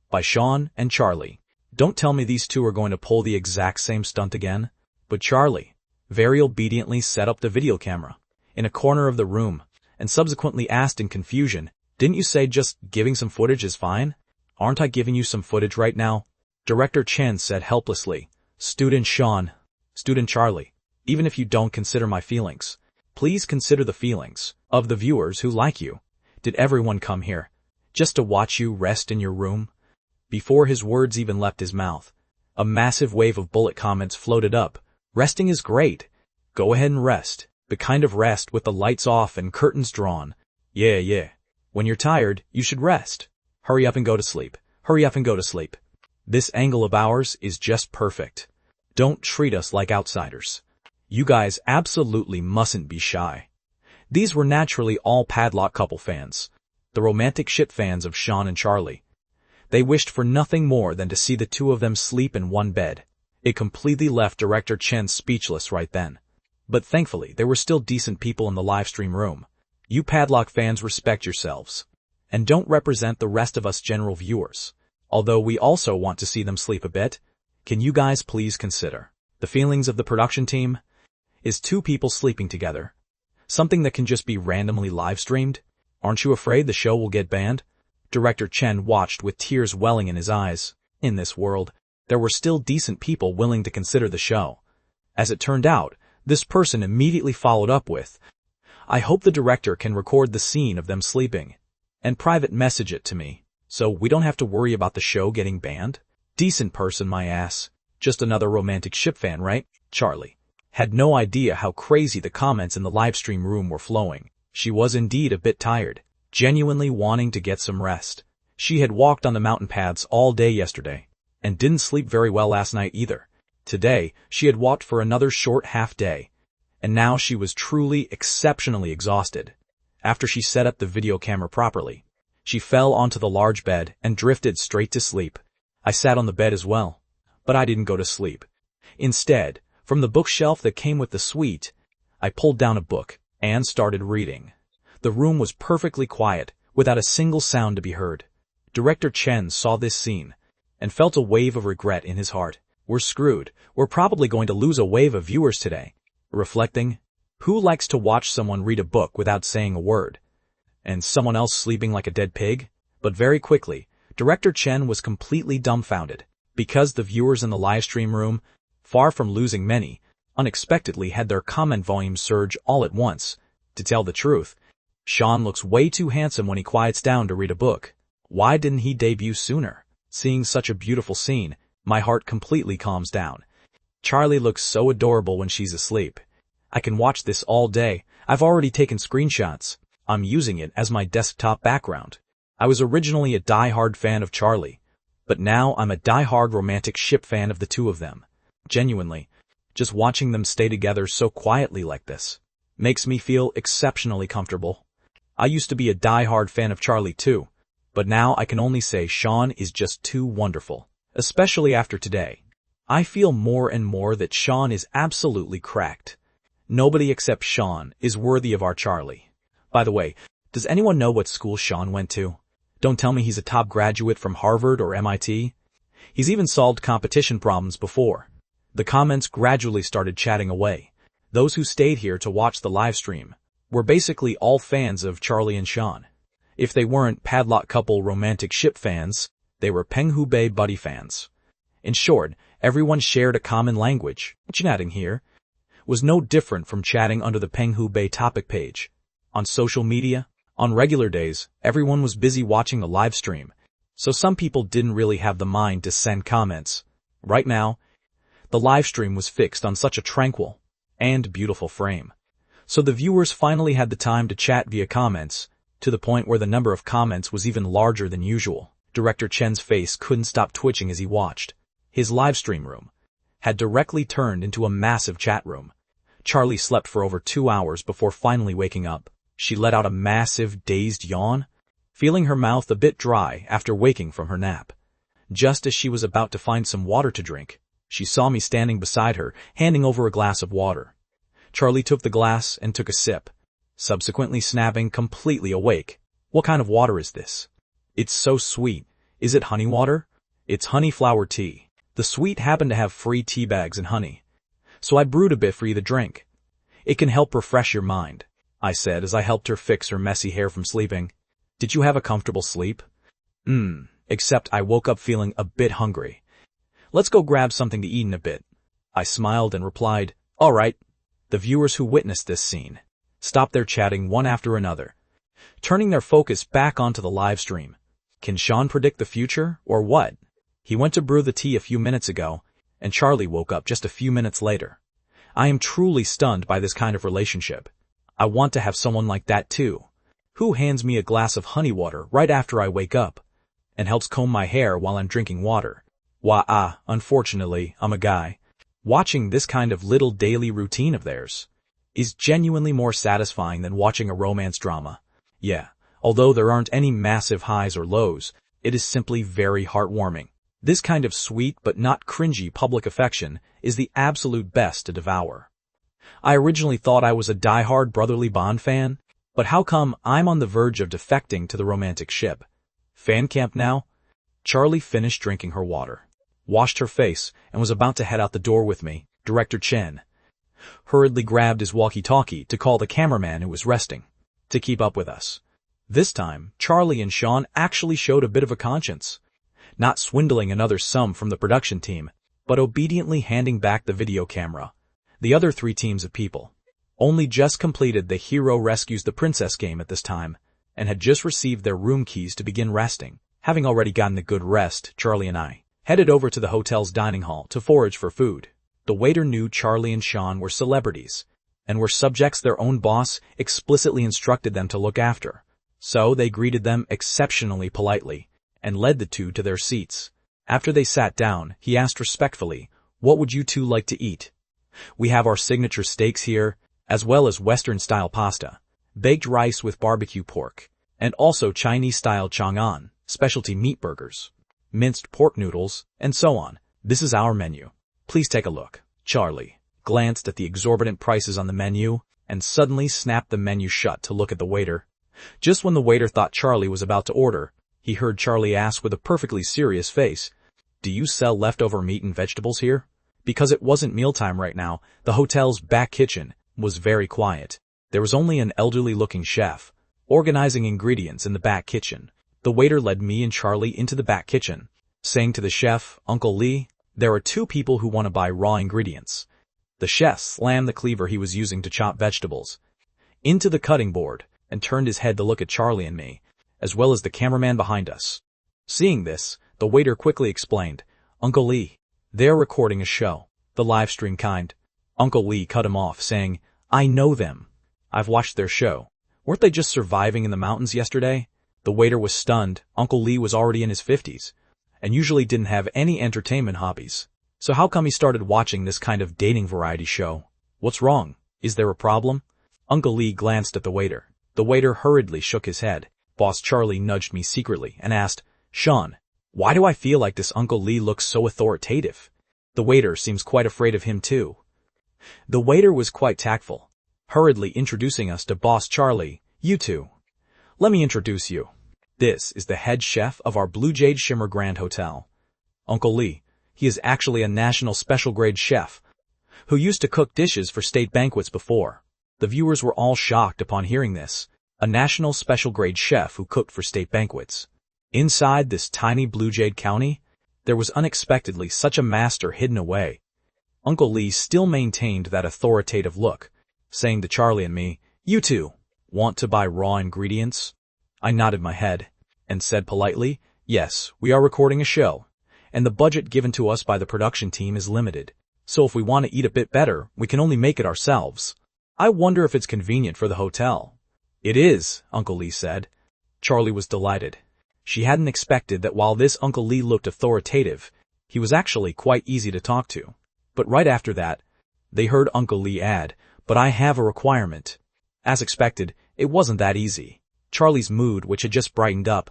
by Sean and Charlie. Don't tell me these two are going to pull the exact same stunt again. But Charlie very obediently set up the video camera in a corner of the room and subsequently asked in confusion, didn't you say just giving some footage is fine? Aren't I giving you some footage right now? Director Chen said helplessly, Student Sean, Student Charlie, even if you don't consider my feelings, please consider the feelings of the viewers who like you. Did everyone come here just to watch you rest in your room? Before his words even left his mouth, a massive wave of bullet comments floated up. Resting is great. Go ahead and rest. The kind of rest with the lights off and curtains drawn. Yeah. When you're tired, you should rest. Hurry up and go to sleep. Hurry up and go to sleep. This angle of ours is just perfect. Don't treat us like outsiders. You guys absolutely mustn't be shy. These were naturally all Padlock couple fans, the romantic shit fans of Sean and Charlie. They wished for nothing more than to see the two of them sleep in one bed. It completely left Director Chen speechless right then. But thankfully, there were still decent people in the livestream room. You Padlock fans respect yourselves, and don't represent the rest of us general viewers. Although we also want to see them sleep a bit, can you guys please consider the feelings of the production team? Is 2 people sleeping together something that can just be randomly live-streamed? Aren't you afraid the show will get banned? Director Chen watched with tears welling in his eyes. In this world, there were still decent people willing to consider the show. As it turned out, this person immediately followed up with, I hope the director can record the scene of them sleeping and private message it to me, so we don't have to worry about the show getting banned. Decent person, my ass. Just another romantic ship fan, right? Charlie had no idea how crazy the comments in the livestream room were flowing. She was indeed a bit tired, genuinely wanting to get some rest. She had walked on the mountain paths all day yesterday, and didn't sleep very well last night either. Today, she had walked for another short half day, and now she was truly exceptionally exhausted. After she set up the video camera properly, she fell onto the large bed and drifted straight to sleep. I sat on the bed as well, but I didn't go to sleep. Instead, from the bookshelf that came with the suite, I pulled down a book and started reading. The room was perfectly quiet, without a single sound to be heard. Director Chen saw this scene and felt a wave of regret in his heart. We're screwed. We're probably going to lose a wave of viewers today. Reflecting, who likes to watch someone read a book without saying a word? And someone else sleeping like a dead pig? But very quickly, Director Chen was completely dumbfounded, because the viewers in the livestream room, far from losing many, unexpectedly had their comment volume surge all at once. To tell the truth, Sean looks way too handsome when he quiets down to read a book. Why didn't he debut sooner? Seeing such a beautiful scene, my heart completely calms down. Charlie looks so adorable when she's asleep. I can watch this all day. I've already taken screenshots. I'm using it as my desktop background. I was originally a die-hard fan of Charlie, but now I'm a die-hard romantic ship fan of the two of them. Genuinely, just watching them stay together so quietly like this makes me feel exceptionally comfortable. I used to be a die-hard fan of Charlie too, but now I can only say Sean is just too wonderful, especially after today. I feel more and more that Sean is absolutely cracked. Nobody except Sean is worthy of our Charlie. By the way, does anyone know what school Sean went to? Don't tell me he's a top graduate from Harvard or MIT. He's even solved competition problems before. The comments gradually started chatting away. Those who stayed here to watch the live stream were basically all fans of Charlie and Sean. If they weren't padlock couple romantic ship fans, they were Penghubei buddy fans. In short, everyone shared a common language. Chatting here was no different from chatting under the Penghubei topic page. On social media, on regular days, everyone was busy watching the live stream, so some people didn't really have the mind to send comments. Right now, the live stream was fixed on such a tranquil and beautiful frame, so the viewers finally had the time to chat via comments, to the point where the number of comments was even larger than usual. Director Chen's face couldn't stop twitching as he watched. His live stream room had directly turned into a massive chat room. Charlie slept for over 2 hours before finally waking up. She let out a massive, dazed yawn, feeling her mouth a bit dry after waking from her nap. Just as she was about to find some water to drink, she saw me standing beside her, handing over a glass of water. Charlie took the glass and took a sip, subsequently snapping completely awake. "What kind of water is this? It's so sweet. Is it honey water?" "It's honey flower tea. The suite happened to have free tea bags and honey, so I brewed a bit for you to drink. It can help refresh your mind," I said as I helped her fix her messy hair from sleeping. "Did you have a comfortable sleep?" Except I woke up feeling a bit hungry. "Let's go grab something to eat in a bit." I smiled and replied, "All right." The viewers who witnessed this scene stopped their chatting one after another, turning their focus back onto the live stream. Can Sean predict the future, or what? He went to brew the tea a few minutes ago, and Charlie woke up just a few minutes later. I am truly stunned by this kind of relationship. I want to have someone like that too, who hands me a glass of honey water right after I wake up, and helps comb my hair while I'm drinking water. Unfortunately, I'm a guy. Watching this kind of little daily routine of theirs is genuinely more satisfying than watching a romance drama. Yeah, although there aren't any massive highs or lows, it is simply very heartwarming. This kind of sweet but not cringy public affection is the absolute best to devour. I originally thought I was a die-hard brotherly bond fan, but how come I'm on the verge of defecting to the romantic ship? Fan camp now? Charlie finished drinking her water, washed her face, and was about to head out the door with me. Director Chen hurriedly grabbed his walkie-talkie to call the cameraman who was resting to keep up with us. This time, Charlie and Sean actually showed a bit of a conscience, not swindling another sum from the production team, but obediently handing back the video camera. The other 3 teams of people only just completed the Hero Rescues the Princess game at this time, and had just received their room keys to begin resting. Having already gotten a good rest, Charlie and I headed over to the hotel's dining hall to forage for food. The waiter knew Charlie and Sean were celebrities, and were subjects their own boss explicitly instructed them to look after. So they greeted them exceptionally politely, and led the two to their seats. After they sat down, he asked respectfully, "What would you two like to eat?" "We have our signature steaks here, as well as Western-style pasta, baked rice with barbecue pork, and also Chinese-style chang'an, specialty meat burgers, minced pork noodles, and so on. This is our menu. Please take a look." Charlie glanced at the exorbitant prices on the menu, and suddenly snapped the menu shut to look at the waiter. Just when the waiter thought Charlie was about to order, he heard Charlie ask with a perfectly serious face, "Do you sell leftover meat and vegetables here?" Because it wasn't mealtime right now, the hotel's back kitchen was very quiet. There was only an elderly-looking chef organizing ingredients in the back kitchen. The waiter led me and Charlie into the back kitchen, saying to the chef, "Uncle Lee, there are 2 people who want to buy raw ingredients." The chef slammed the cleaver he was using to chop vegetables into the cutting board and turned his head to look at Charlie and me, as well as the cameraman behind us. Seeing this, the waiter quickly explained, "Uncle Lee, they're recording a show, the live stream kind." Uncle Lee cut him off, saying, I know them. I've watched their show. Weren't they just surviving in the mountains yesterday? The waiter was stunned. Uncle Lee was already in his 50s, and usually didn't have any entertainment hobbies. So how come he started watching this kind of dating variety show? What's wrong? Is there a problem? Uncle Lee glanced at the waiter. The waiter hurriedly shook his head. Boss Charlie nudged me secretly and asked, Sean, why do I feel like this Uncle Lee looks so authoritative? The waiter seems quite afraid of him too. The waiter was quite tactful, hurriedly introducing us to Boss Charlie. You two. Let me introduce you. This is the head chef of our Blue Jade Shimmer Grand Hotel. Uncle Lee. He is actually a national special grade chef who used to cook dishes for state banquets before. The viewers were all shocked upon hearing this. A national special grade chef who cooked for state banquets. Inside this tiny Blue Jade County, there was unexpectedly such a master hidden away. Uncle Lee still maintained that authoritative look, saying to Charlie and me, You two, want to buy raw ingredients? I nodded my head and said politely, Yes, we are recording a show, and the budget given to us by the production team is limited. So if we want to eat a bit better, we can only make it ourselves. I wonder if it's convenient for the hotel. It is, Uncle Lee said. Charlie was delighted. She hadn't expected that while this Uncle Lee looked authoritative, he was actually quite easy to talk to. But right after that, they heard Uncle Lee add, But I have a requirement. As expected, it wasn't that easy. Charlie's mood, which had just brightened up,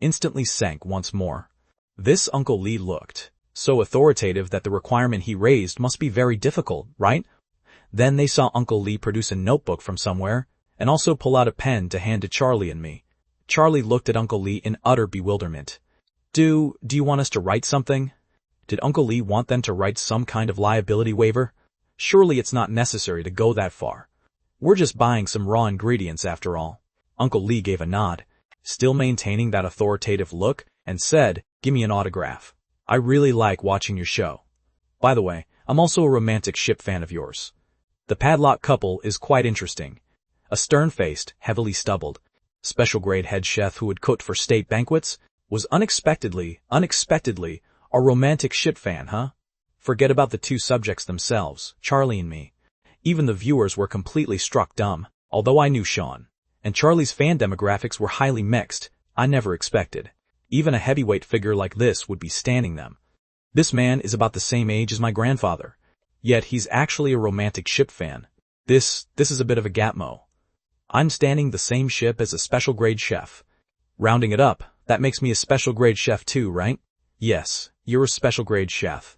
instantly sank once more. This Uncle Lee looked so authoritative that the requirement he raised must be very difficult, right? Then they saw Uncle Lee produce a notebook from somewhere, and also pull out a pen to hand to Charlie and me. Charlie looked at Uncle Lee in utter bewilderment. Do you want us to write something? Did Uncle Lee want them to write some kind of liability waiver? Surely it's not necessary to go that far. We're just buying some raw ingredients after all. Uncle Lee gave a nod, still maintaining that authoritative look, and said, Give me an autograph. I really like watching your show. By the way, I'm also a romantic ship fan of yours. The padlock couple is quite interesting. A stern-faced, heavily stubbled, special-grade head chef who had cooked for state banquets was unexpectedly, a romantic ship fan, huh? Forget about the two subjects themselves, Charlie and me. Even the viewers were completely struck dumb, although I knew Sean. And Charlie's fan demographics were highly mixed. I never expected. Even a heavyweight figure like this would be standing them. This man is about the same age as my grandfather. Yet he's actually a romantic ship fan. This is a bit of a gapmo. I'm standing the same ship as a special grade chef. Rounding it up, that makes me a special grade chef too, right? Yes, you're a special grade chef.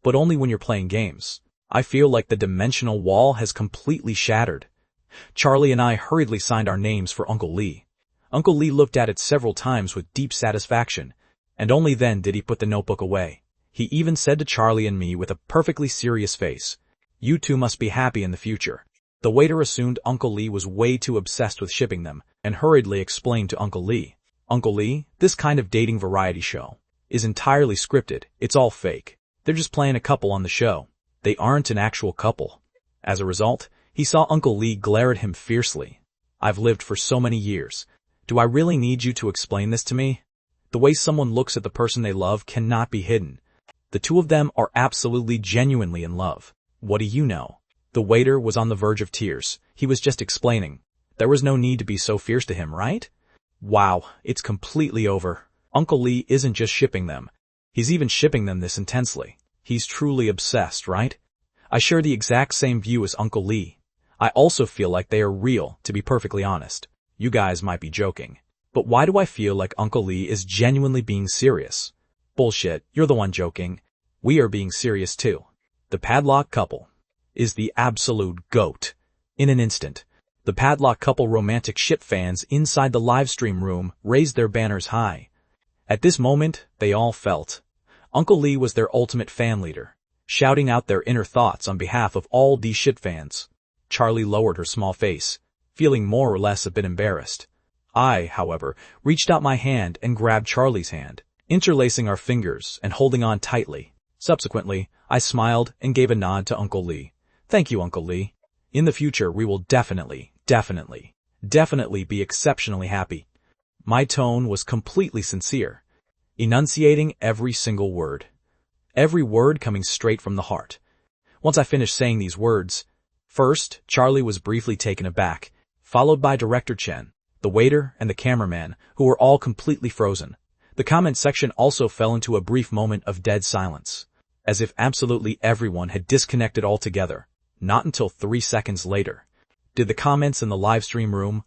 But only when you're playing games. I feel like the dimensional wall has completely shattered. Charlie and I hurriedly signed our names for Uncle Lee. Uncle Lee looked at it several times with deep satisfaction, and only then did he put the notebook away. He even said to Charlie and me with a perfectly serious face, You two must be happy in the future. The waiter assumed Uncle Lee was way too obsessed with shipping them, and hurriedly explained to Uncle Lee, Uncle Lee, this kind of dating variety show is entirely scripted. It's all fake. They're just playing a couple on the show. They aren't an actual couple. As a result, he saw Uncle Lee glare at him fiercely. I've lived for so many years. Do I really need you to explain this to me? The way someone looks at the person they love cannot be hidden. The two of them are absolutely genuinely in love. What do you know? The waiter was on the verge of tears. He was just explaining. There was no need to be so fierce to him, right? Wow, it's completely over. Uncle Lee isn't just shipping them. He's even shipping them this intensely. He's truly obsessed, right? I share the exact same view as Uncle Lee. I also feel like they are real, to be perfectly honest. You guys might be joking. But why do I feel like Uncle Lee is genuinely being serious? Bullshit, you're the one joking. We are being serious too. The padlock couple is the absolute GOAT. In an instant, the padlock couple romantic ship fans inside the live stream room raised their banners high. At this moment, they all felt Uncle Lee was their ultimate fan leader, shouting out their inner thoughts on behalf of all these ship fans. Charlie lowered her small face, feeling more or less a bit embarrassed. I, however, reached out my hand and grabbed Charlie's hand, interlacing our fingers and holding on tightly. Subsequently, I smiled and gave a nod to Uncle Lee. Thank you, Uncle Lee. In the future, we will definitely be exceptionally happy. My tone was completely sincere, enunciating every single word. Every word coming straight from the heart. Once I finished saying these words, First, Charlie was briefly taken aback, followed by Director Chen, the waiter, and the cameraman, who were all completely frozen. The comment section also fell into a brief moment of dead silence, as if absolutely everyone had disconnected altogether. Not until 3 seconds later did the comments in the livestream room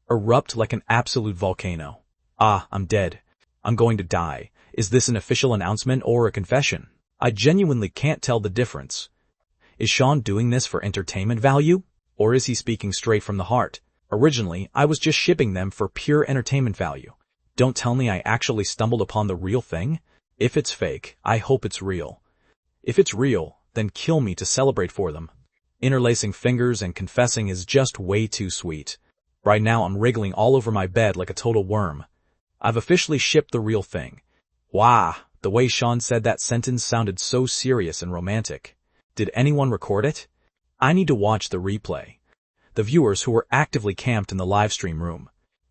erupt like an absolute volcano. "Ah, I'm dead. I'm going to die. Is this an official announcement or a confession? I genuinely can't tell the difference. Is Sean doing this for entertainment value? Or is he speaking straight from the heart? Originally, I was just shipping them for pure entertainment value. Don't tell me I actually stumbled upon the real thing? If it's fake, I hope it's real. If it's real, then kill me to celebrate for them." Interlacing fingers and confessing is just way too sweet. Right now I'm wriggling all over my bed like a total worm. I've officially shipped the real thing. Wow, the way Sean said that sentence sounded so serious and romantic. Did anyone record it? I need to watch the replay. The viewers who were actively camped in the livestream room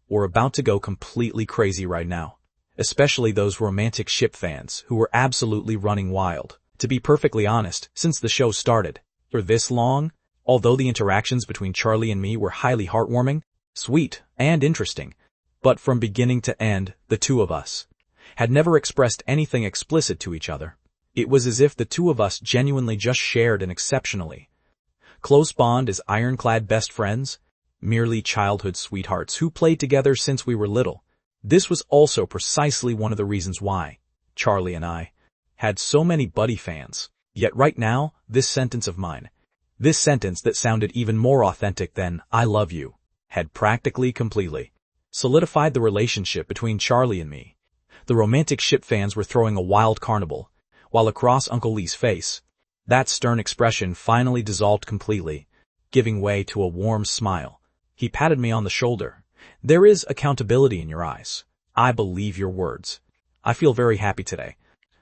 were about to go completely crazy right now, especially those romantic ship fans who were absolutely running wild. To be perfectly honest, since the show started, for this long, although the interactions between Charlie and me were highly heartwarming, sweet, and interesting, but from beginning to end, the two of us had never expressed anything explicit to each other. It was as if the two of us genuinely just shared an exceptionally close bond as ironclad best friends, merely childhood sweethearts who played together since we were little. This was also precisely one of the reasons why Charlie and I had so many buddy fans. Yet right now, this sentence of mine, this sentence that sounded even more authentic than "I love you," had practically completely solidified the relationship between Charlie and me. The romantic ship fans were throwing a wild carnival, while across Uncle Lee's face, that stern expression finally dissolved completely, giving way to a warm smile. He patted me on the shoulder. "There is accountability in your eyes. I believe your words. I feel very happy today.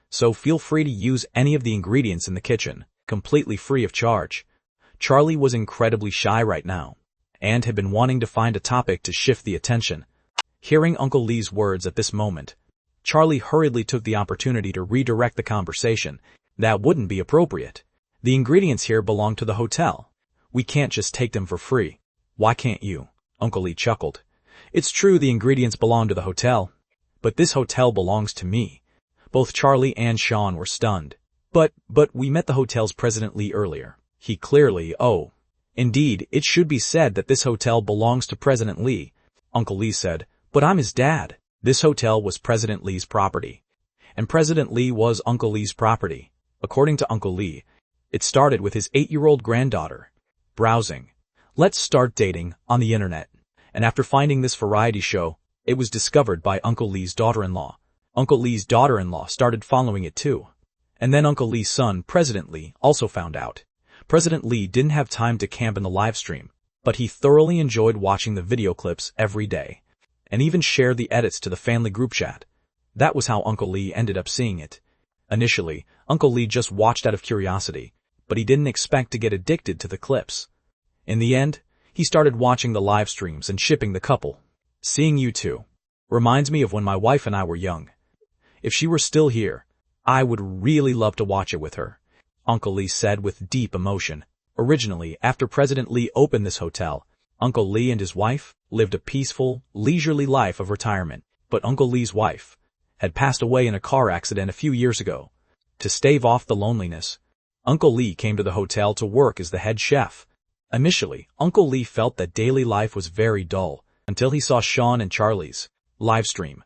So feel free to use any of the ingredients in the kitchen, completely free of charge." Charlie was incredibly shy right now, and had been wanting to find a topic to shift the attention. Hearing Uncle Lee's words at this moment, Charlie hurriedly took the opportunity to redirect the conversation. "That wouldn't be appropriate. The ingredients here belong to the hotel. We can't just take them for free." "Why can't you?" Uncle Lee chuckled. "It's true the ingredients belong to the hotel, but this hotel belongs to me." Both Charlie and Sean were stunned. But we met the hotel's President Lee earlier. He clearly, "Oh, indeed, it should be said that this hotel belongs to President Lee." Uncle Lee said, "But I'm his dad." This hotel was President Lee's property, and President Lee was Uncle Lee's property. According to Uncle Lee, it started with his 8-year-old granddaughter browsing "Let's Start Dating" on the internet, and after finding this variety show, it was discovered by Uncle Lee's daughter-in-law. Uncle Lee's daughter-in-law started following it too. And then Uncle Lee's son, President Lee, also found out. President Lee didn't have time to camp in the live stream, but he thoroughly enjoyed watching the video clips every day, and even shared the edits to the family group chat. That was how Uncle Lee ended up seeing it. Initially, Uncle Lee just watched out of curiosity, but he didn't expect to get addicted to the clips. In the end, he started watching the live streams and shipping the couple. Seeing you two reminds me of when my wife and I were young. If she were still here, I would really love to watch it with her," Uncle Lee said with deep emotion. Originally, after President Lee opened this hotel, Uncle Lee and his wife lived a peaceful, leisurely life of retirement. But Uncle Lee's wife had passed away in a car accident a few years ago. To stave off the loneliness, Uncle Lee came to the hotel to work as the head chef. Initially, Uncle Lee felt that daily life was very dull, until he saw Sean and Charlie's live stream.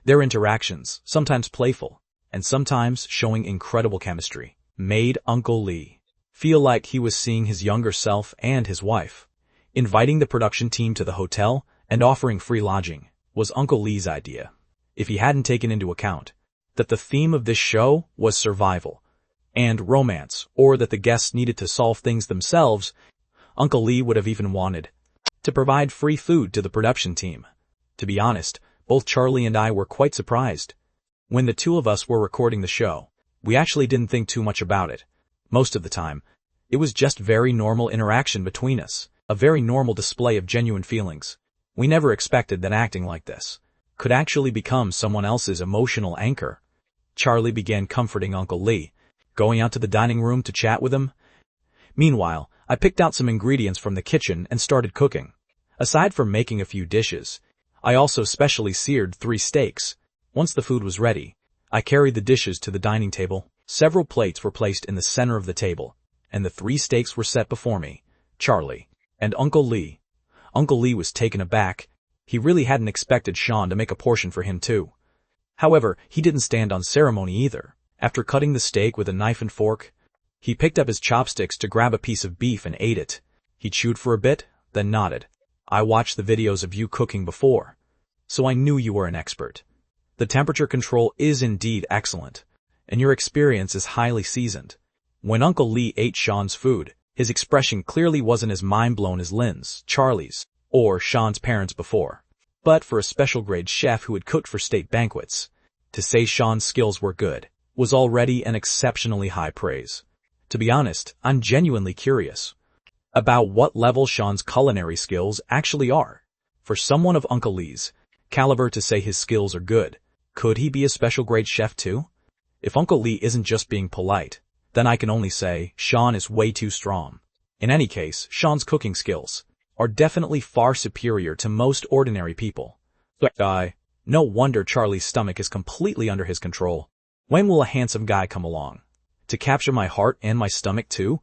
Their interactions, sometimes playful, and sometimes showing incredible chemistry, made Uncle Lee feel like he was seeing his younger self and his wife. Inviting the production team to the hotel and offering free lodging was Uncle Lee's idea. If he hadn't taken into account that the theme of this show was survival and romance, or that the guests needed to solve things themselves, Uncle Lee would have even wanted to provide free food to the production team. To be honest, both Charlie and I were quite surprised. When the two of us were recording the show, we actually didn't think too much about it. Most of the time, it was just very normal interaction between us, a very normal display of genuine feelings. We never expected that acting like this could actually become someone else's emotional anchor. Charlie began comforting Uncle Lee, going out to the dining room to chat with him. Meanwhile, I picked out some ingredients from the kitchen and started cooking. Aside from making a few dishes, I also specially seared 3 steaks. Once the food was ready, I carried the dishes to the dining table. Several plates were placed in the center of the table, and the 3 steaks were set before me, Charlie, and Uncle Lee. Uncle Lee was taken aback. He really hadn't expected Sean to make a portion for him too. However, he didn't stand on ceremony either. After cutting the steak with a knife and fork, he picked up his chopsticks to grab a piece of beef and ate it. He chewed for a bit, then nodded. I watched the videos of you cooking before, so I knew you were an expert. The temperature control is indeed excellent, and your experience is highly seasoned. When Uncle Lee ate Sean's food, his expression clearly wasn't as mind-blown as Lynn's, Charlie's, or Sean's parents before. But for a special-grade chef who had cooked for state banquets, to say Sean's skills were good was already an exceptionally high praise. To be honest, I'm genuinely curious about what level Sean's culinary skills actually are. For someone of Uncle Lee's caliber to say his skills are good, could he be a special-grade chef too? If Uncle Lee isn't just being polite, then I can only say Sean is way too strong. In any case, Sean's cooking skills are definitely far superior to most ordinary people. No wonder Charlie's stomach is completely under his control. When will a handsome guy come along to capture my heart and my stomach too?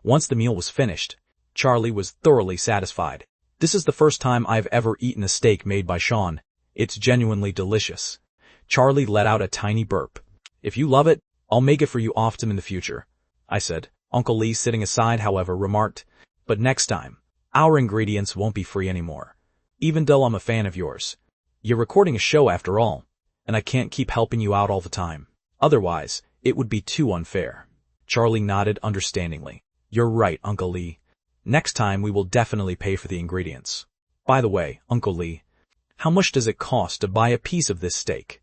Once the meal was finished, Charlie was thoroughly satisfied. This is the first time I've ever eaten a steak made by Sean. It's genuinely delicious. Charlie let out a tiny burp. If you love it, I'll make it for you often in the future, I said. Uncle Lee, sitting aside, however, remarked, but next time, our ingredients won't be free anymore. Even though I'm a fan of yours. You're recording a show after all, and I can't keep helping you out all the time. Otherwise, it would be too unfair. Charlie nodded understandingly. You're right, Uncle Lee. Next time we will definitely pay for the ingredients. By the way, Uncle Lee, how much does it cost to buy a piece of this steak?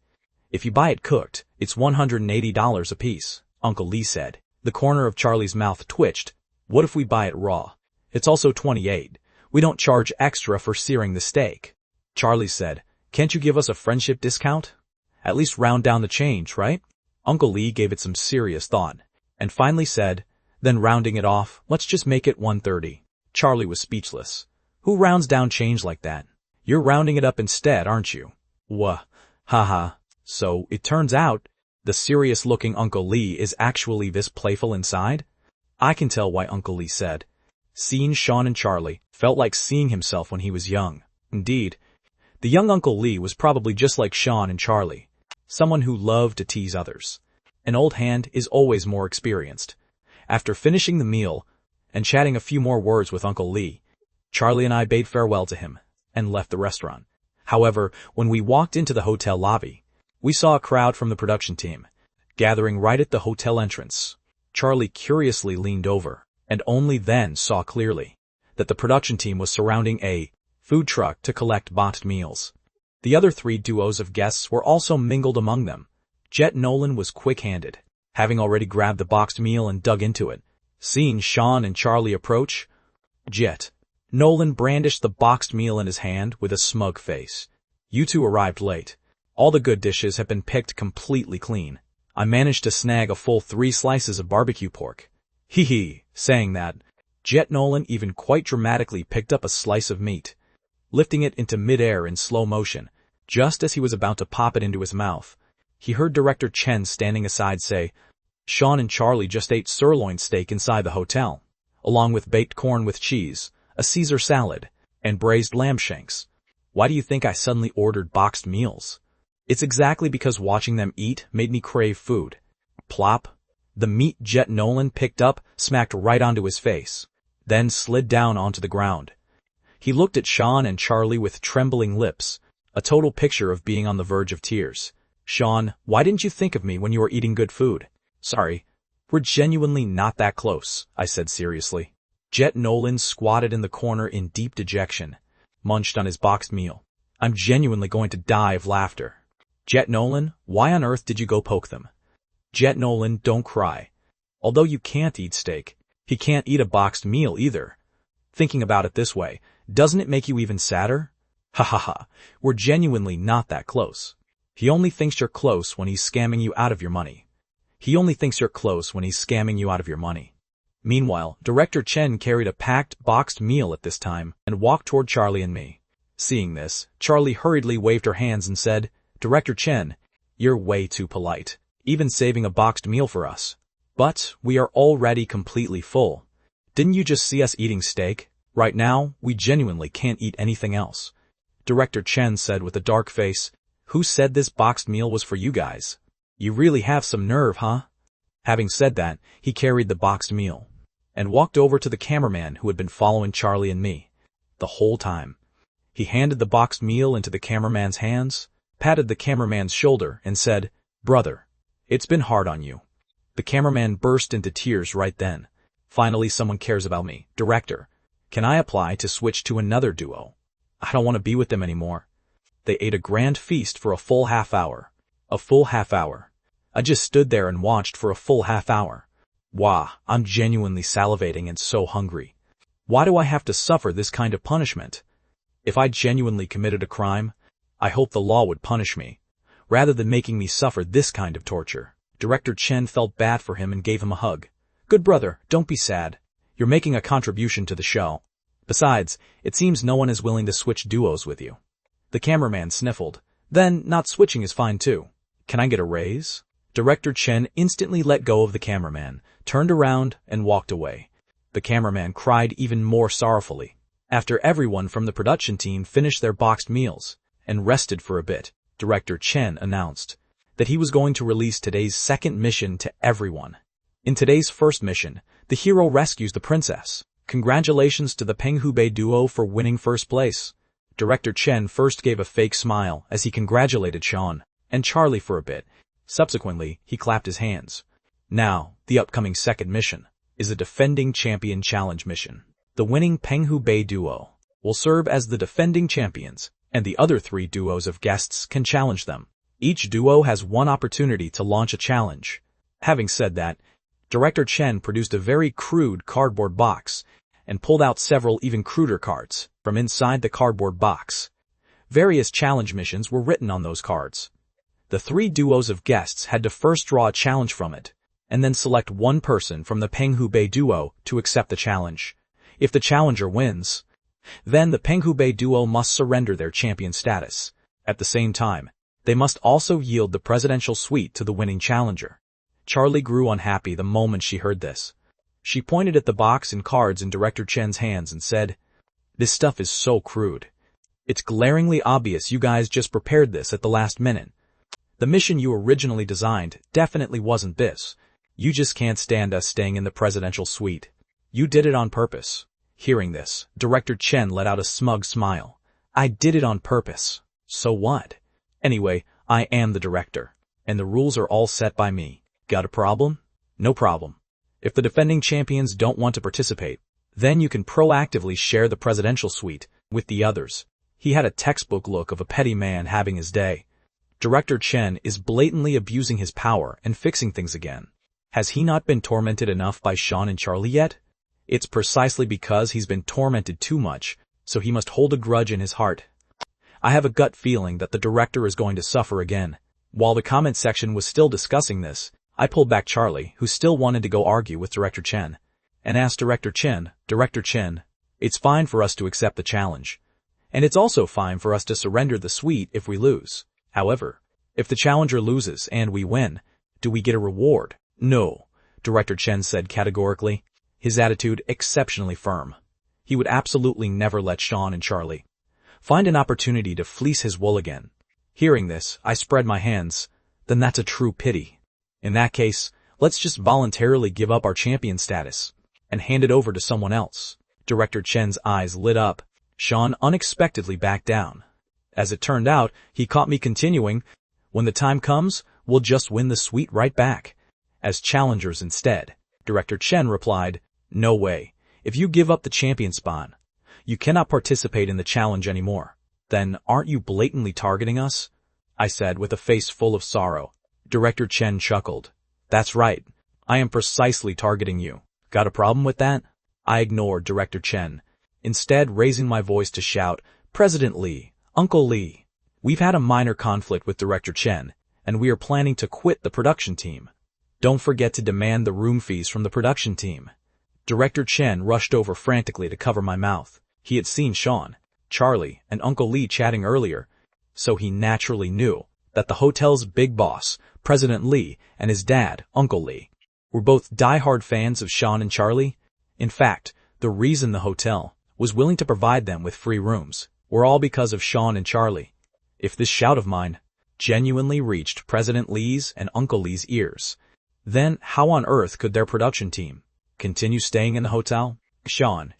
If you buy it cooked, it's $180 a piece, Uncle Lee said. The corner of Charlie's mouth twitched. What if we buy it raw? It's also $28. We don't charge extra for searing the steak. Charlie said, can't you give us a friendship discount? At least round down the change, right? Uncle Lee gave it some serious thought, and finally said, then rounding it off, let's just make it $130. Charlie was speechless. Who rounds down change like that? You're rounding it up instead, aren't you? Wah, haha. So, it turns out, the serious-looking Uncle Lee is actually this playful inside? I can tell why, Uncle Lee said. Seeing Sean and Charlie felt like seeing himself when he was young. Indeed, the young Uncle Lee was probably just like Sean and Charlie, someone who loved to tease others. An old hand is always more experienced. After finishing the meal and chatting a few more words with Uncle Lee, Charlie and I bade farewell to him and left the restaurant. However, when we walked into the hotel lobby, we saw a crowd from the production team gathering right at the hotel entrance. Charlie curiously leaned over and only then saw clearly that the production team was surrounding a food truck to collect boxed meals. The other 3 duos of guests were also mingled among them. Jet Nolan was quick-handed, having already grabbed the boxed meal and dug into it. Seeing Sean and Charlie approach, Jet Nolan brandished the boxed meal in his hand with a smug face. You 2 arrived late. All the good dishes have been picked completely clean. I managed to snag a full 3 slices of barbecue pork. Hee hee. Saying that, Jet Nolan even quite dramatically picked up a slice of meat, lifting it into midair in slow motion. Just as he was about to pop it into his mouth, he heard Director Chen standing aside say, Sean and Charlie just ate sirloin steak inside the hotel, along with baked corn with cheese, a Caesar salad, and braised lamb shanks. Why do you think I suddenly ordered boxed meals? It's exactly because watching them eat made me crave food. Plop. The meat Jet Nolan picked up smacked right onto his face, then slid down onto the ground. He looked at Sean and Charlie with trembling lips, a total picture of being on the verge of tears. Sean, why didn't you think of me when you were eating good food? Sorry, we're genuinely not that close, I said seriously. Jet Nolan squatted in the corner in deep dejection, munched on his boxed meal. I'm genuinely going to die of laughter. Jet Nolan, why on earth did you go poke them? Jet Nolan, don't cry. Although you can't eat steak, he can't eat a boxed meal either. Thinking about it this way, doesn't it make you even sadder? Ha ha ha, we're genuinely not that close. He only thinks you're close when he's scamming you out of your money. He only thinks you're close when he's scamming you out of your money. Meanwhile, Director Chen carried a packed, boxed meal at this time and walked toward Charlie and me. Seeing this, Charlie hurriedly waved her hands and said, "Director Chen, you're way too polite, even saving a boxed meal for us. But we are already completely full. Didn't you just see us eating steak? Right now, we genuinely can't eat anything else." Director Chen said with a dark face, "Who said this boxed meal was for you guys? You really have some nerve, huh?" Having said that, he carried the boxed meal and walked over to the cameraman who had been following Charlie and me the whole time. He handed the boxed meal into the cameraman's hands, patted the cameraman's shoulder, and said, "Brother, it's been hard on you." The cameraman burst into tears right then. "Finally someone cares about me. Director, can I apply to switch to another duo? I don't want to be with them anymore." They ate a grand feast for a full half hour. A full half hour. I just stood there and watched for a full half hour. Wow, I'm genuinely salivating and so hungry. Why do I have to suffer this kind of punishment? If I genuinely committed a crime, I hope the law would punish me, rather than making me suffer this kind of torture. Director Chen felt bad for him and gave him a hug. "Good brother, don't be sad. You're making a contribution to the show. Besides, it seems no one is willing to switch duos with you." The cameraman sniffled. "Then, not switching is fine too. Can I get a raise?" Director Chen instantly let go of the cameraman, turned around, and walked away. The cameraman cried even more sorrowfully. After everyone from the production team finished their boxed meals and rested for a bit, Director Chen announced that he was going to release today's second mission to everyone. In today's first mission, the hero rescues the princess. Congratulations to the Penghubei duo for winning first place. Director Chen first gave a fake smile as he congratulated Sean and Charlie for a bit. Subsequently, he clapped his hands. Now, the upcoming second mission is a defending champion challenge mission. The winning Penghubei duo will serve as the defending champions, and the other 3 duos of guests can challenge them. Each duo has one opportunity to launch a challenge. Having said that, Director Chen produced a very crude cardboard box and pulled out several even cruder cards from inside the cardboard box. Various challenge missions were written on those cards. The 3 duos of guests had to first draw a challenge from it, and then select one person from the Penghubei duo to accept the challenge. If the challenger wins, then the Penghubei duo must surrender their champion status. At the same time, they must also yield the presidential suite to the winning challenger. Charlie grew unhappy the moment she heard this. She pointed at the box and cards in Director Chen's hands and said, "This stuff is so crude. It's glaringly obvious you guys just prepared this at the last minute. The mission you originally designed definitely wasn't this. You just can't stand us staying in the presidential suite. You did it on purpose." Hearing this, Director Chen let out a smug smile. "I did it on purpose. So what? Anyway, I am the director, and the rules are all set by me. Got a problem? No problem. If the defending champions don't want to participate, then you can proactively share the presidential suite with the others." He had a textbook look of a petty man having his day. Director Chen is blatantly abusing his power and fixing things again. Has he not been tormented enough by Sean and Charlie yet? It's precisely because he's been tormented too much, so he must hold a grudge in his heart. I have a gut feeling that the director is going to suffer again. While the comment section was still discussing this, I pulled back Charlie, who still wanted to go argue with Director Chen, and asked Director Chen, "It's fine for us to accept the challenge. And it's also fine for us to surrender the suite if we lose. However, if the challenger loses and we win, do we get a reward?" "No," Director Chen said categorically, his attitude exceptionally firm. He would absolutely never let Sean and Charlie find an opportunity to fleece his wool again. Hearing this, I spread my hands. Then that's a true pity. In that case, let's just voluntarily give up our champion status and hand it over to someone else. Director Chen's eyes lit up. Sean unexpectedly backed down. As it turned out, he caught me continuing, "When the time comes, we'll just win the suite right back as challengers instead." Director Chen replied, "No way. If you give up the champion spawn, you cannot participate in the challenge anymore. Then aren't you blatantly targeting us?" I said with a face full of sorrow. Director Chen chuckled. "That's right. I am precisely targeting you. Got a problem with that?" I ignored Director Chen, instead raising my voice to shout, "President Lee, Uncle Lee, we've had a minor conflict with Director Chen, and we are planning to quit the production team. Don't forget to demand the room fees from the production team." Director Chen rushed over frantically to cover my mouth. He had seen Sean, Charlie, and Uncle Lee chatting earlier, so he naturally knew that the hotel's big boss, President Lee, and his dad, Uncle Lee, were both die-hard fans of Sean and Charlie. In fact, the reason the hotel was willing to provide them with free rooms were all because of Sean and Charlie. If this shout of mine genuinely reached President Lee's and Uncle Lee's ears, then how on earth could their production team continue staying in the hotel? Sean,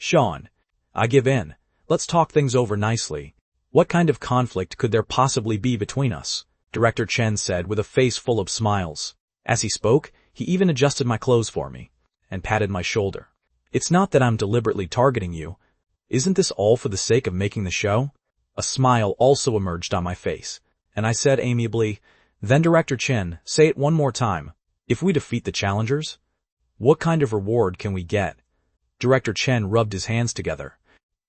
I give in. Let's talk things over nicely. What kind of conflict could there possibly be between us? Director Chen said with a face full of smiles. As he spoke, he even adjusted my clothes for me and patted my shoulder. It's not that I'm deliberately targeting you. Isn't this all for the sake of making the show? A smile also emerged on my face, and I said amiably, Then Director Chen, say it one more time. If we defeat the challengers, what kind of reward can we get? Director Chen rubbed his hands together.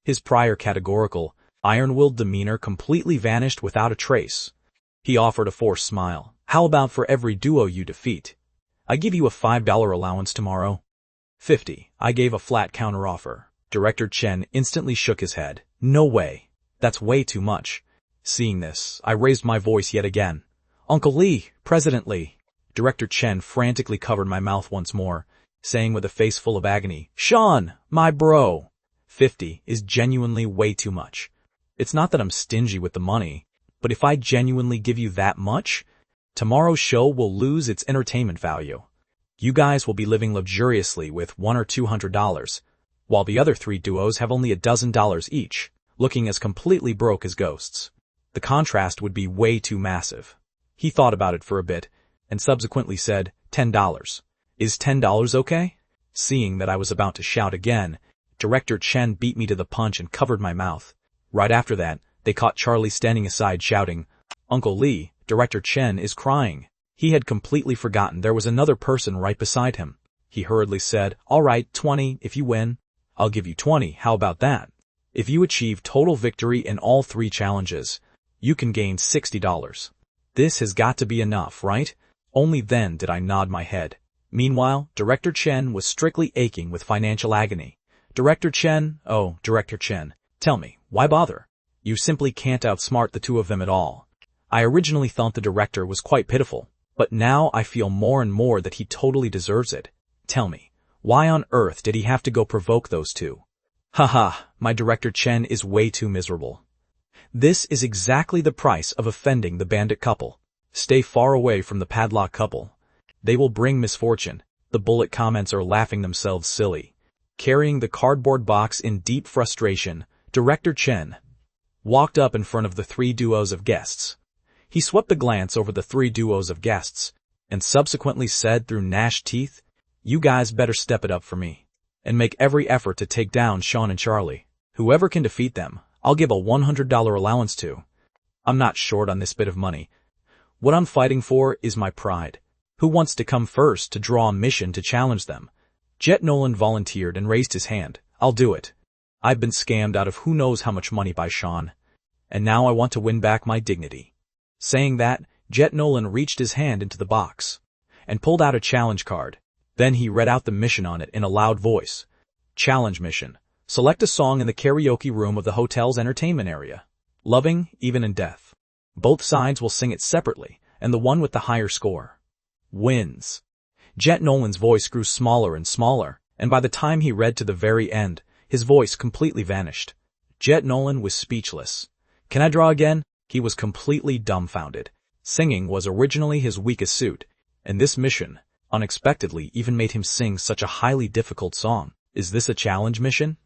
His prior categorical, iron-willed demeanor completely vanished without a trace. He offered a forced smile. How about for every duo you defeat? I give you a $5 allowance tomorrow. 50. I gave a flat counteroffer. Director Chen instantly shook his head. No way. That's way too much. Seeing this, I raised my voice yet again. Uncle Lee, President Lee. Director Chen frantically covered my mouth once more, saying with a face full of agony, Sean, my bro. 50 is genuinely way too much. It's not that I'm stingy with the money, but if I genuinely give you that much, tomorrow's show will lose its entertainment value. You guys will be living luxuriously with $100 or $200, while the other three duos have only $12 each, looking as completely broke as ghosts. The contrast would be way too massive. He thought about it for a bit, and subsequently said, $10. Is $10 okay? Seeing that I was about to shout again, Director Chen beat me to the punch and covered my mouth. Right after that, they caught Charlie standing aside shouting, Uncle Lee, Director Chen is crying. He had completely forgotten there was another person right beside him. He hurriedly said, All right, 20 if you win. I'll give you 20, how about that? If you achieve total victory in all three challenges, you can gain $60. This has got to be enough, right? Only then did I nod my head. Meanwhile, Director Chen was strictly aching with financial agony. Director Chen, tell me, why bother? You simply can't outsmart the two of them at all. I originally thought the director was quite pitiful, but now I feel more and more that he totally deserves it. Tell me, why on earth did he have to go provoke those two? Haha, my Director Chen is way too miserable. This is exactly the price of offending the bandit couple. Stay far away from the padlock couple. They will bring misfortune. The bullet comments are laughing themselves silly. Carrying the cardboard box in deep frustration, Director Chen walked up in front of the three duos of guests. He swept a glance over the three duos of guests, and subsequently said through gnashed teeth, You guys better step it up for me, and make every effort to take down Sean and Charlie. Whoever can defeat them, I'll give a $100 allowance to. I'm not short on this bit of money. What I'm fighting for is my pride. Who wants to come first to draw a mission to challenge them? Jet Nolan volunteered and raised his hand. I'll do it. I've been scammed out of who knows how much money by Sean, and now I want to win back my dignity. Saying that, Jet Nolan reached his hand into the box and pulled out a challenge card. Then he read out the mission on it in a loud voice. Challenge mission. Select a song in the karaoke room of the hotel's entertainment area. Loving, even in death. Both sides will sing it separately, and the one with the higher score wins. Jet Nolan's voice grew smaller and smaller, and by the time he read to the very end, his voice completely vanished. Jet Nolan was speechless. Can I draw again? He was completely dumbfounded. Singing was originally his weakest suit, and this mission unexpectedly even made him sing such a highly difficult song. Is this a challenge mission?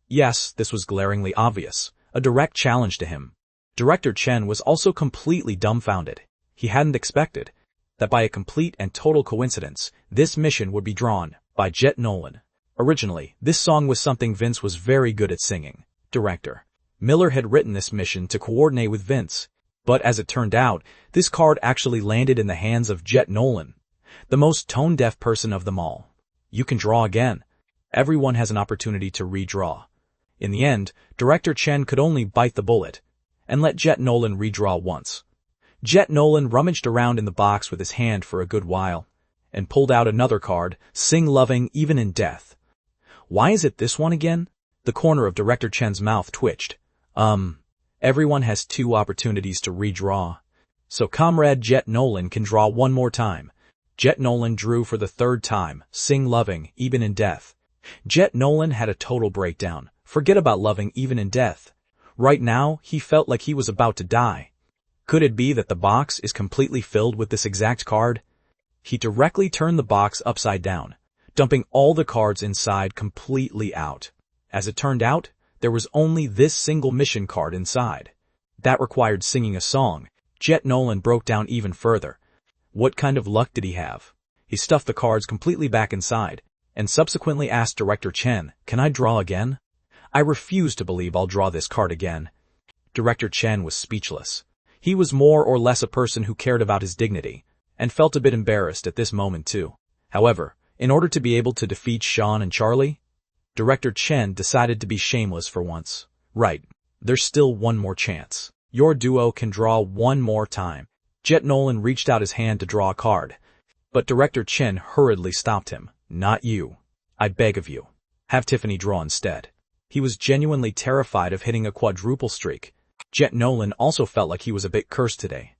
Yes, this was glaringly obvious, a direct challenge to him. Director Chen was also completely dumbfounded. He hadn't expected that by a complete and total coincidence, this mission would be drawn by Jet Nolan. Originally, this song was something Vince was very good at singing. Director Miller had written this mission to coordinate with Vince, but as it turned out, this card actually landed in the hands of Jet Nolan, the most tone-deaf person of them all. You can draw again. Everyone has an opportunity to redraw. In the end, Director Chen could only bite the bullet and let Jet Nolan redraw once. Jet Nolan rummaged around in the box with his hand for a good while and pulled out another card, Sing Loving Even in Death. Why is it this one again? The corner of Director Chen's mouth twitched. Everyone has 2 opportunities to redraw. So Comrade Jet Nolan can draw one more time. Jet Nolan drew for the 3rd time, sing loving, even in death. Jet Nolan had a total breakdown. Forget about loving even in death. Right now, he felt like he was about to die. Could it be that the box is completely filled with this exact card? He directly turned the box upside down, dumping all the cards inside completely out. As it turned out, there was only this single mission card inside. That required singing a song. Jet Nolan broke down even further. What kind of luck did he have? He stuffed the cards completely back inside, and subsequently asked Director Chen, "Can I draw again?" "I refuse to believe I'll draw this card again." Director Chen was speechless. He was more or less a person who cared about his dignity, and felt a bit embarrassed at this moment too. However, in order to be able to defeat Sean and Charlie, Director Chen decided to be shameless for once. "Right, there's still one more chance. Your duo can draw one more time." Jet Nolan reached out his hand to draw a card, but Director Chen hurriedly stopped him. "Not you. I beg of you. Have Tiffany draw instead." He was genuinely terrified of hitting a quadruple streak. Jet Nolan also felt like he was a bit cursed today.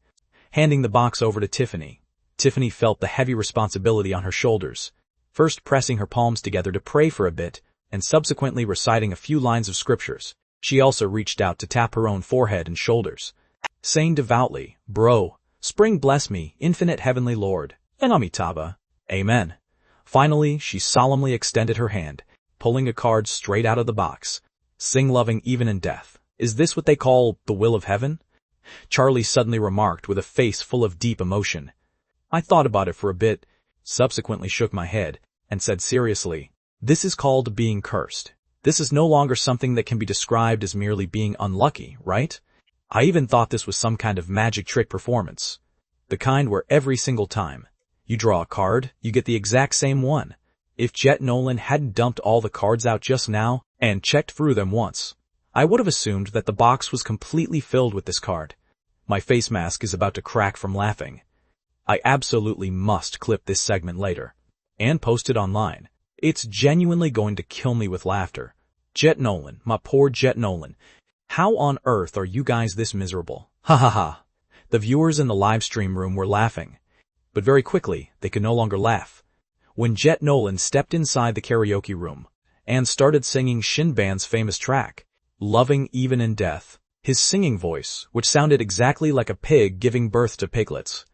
Handing the box over to Tiffany, Tiffany felt the heavy responsibility on her shoulders, first pressing her palms together to pray for a bit, and subsequently reciting a few lines of scriptures. She also reached out to tap her own forehead and shoulders, saying devoutly, "Bro, spring bless me, infinite heavenly Lord, and Amitabha. Amen." Finally, she solemnly extended her hand, pulling a card straight out of the box. "Sing loving even in death. Is this what they call the will of heaven?" Charlie suddenly remarked with a face full of deep emotion. I thought about it for a bit, subsequently shook my head, and said seriously, "This is called being cursed. This is no longer something that can be described as merely being unlucky, right? I even thought this was some kind of magic trick performance. The kind where every single time you draw a card, you get the exact same one. If Jet Nolan hadn't dumped all the cards out just now and checked through them once, I would have assumed that the box was completely filled with this card. My face mask is about to crack from laughing. I absolutely must clip this segment later and post it online. It's genuinely going to kill me with laughter. Jet Nolan, my poor Jet Nolan. How on earth are you guys this miserable? Ha ha ha. The viewers in the live stream room were laughing, but very quickly they could no longer laugh. When Jet Nolan stepped inside the karaoke room and started singing Shinban's famous track, Loving Even in Death, his singing voice, which sounded exactly like a pig giving birth to piglets,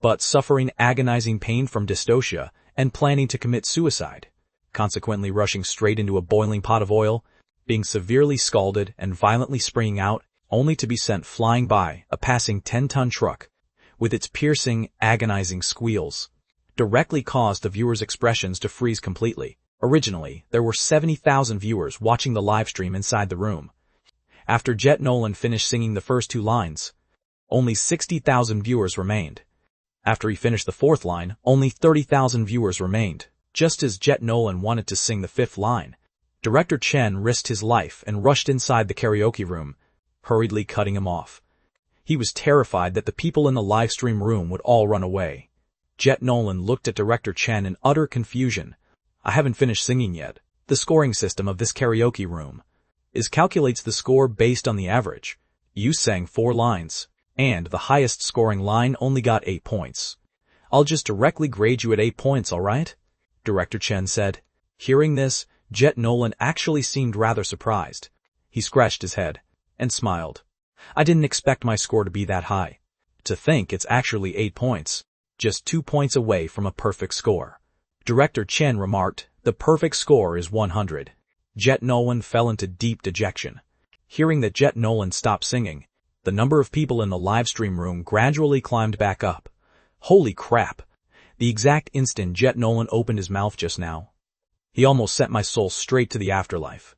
but suffering agonizing pain from dystocia and planning to commit suicide, consequently rushing straight into a boiling pot of oil, being severely scalded and violently springing out, only to be sent flying by a passing 10-ton truck, with its piercing, agonizing squeals, directly caused the viewers' expressions to freeze completely. Originally, there were 70,000 viewers watching the livestream inside the room. After Jet Nolan finished singing the first 2 lines, only 60,000 viewers remained. After he finished the 4th line, only 30,000 viewers remained. Just as Jet Nolan wanted to sing the 5th line, Director Chen risked his life and rushed inside the karaoke room, hurriedly cutting him off. He was terrified that the people in the livestream room would all run away. Jet Nolan looked at Director Chen in utter confusion. "I haven't finished singing yet. The scoring system of this karaoke room calculates the score based on the average. You sang 4 lines, and the highest scoring line only got 8 points. I'll just directly grade you at 8 points, alright?" Director Chen said. Hearing this, Jet Nolan actually seemed rather surprised. He scratched his head and smiled. "I didn't expect my score to be that high. To think it's actually 8 points, just 2 points away from a perfect score." Director Chen remarked, "The perfect score is 100. Jet Nolan fell into deep dejection. Hearing that Jet Nolan stopped singing, the number of people in the livestream room gradually climbed back up. Holy crap! The exact instant Jet Nolan opened his mouth just now, he almost sent my soul straight to the afterlife.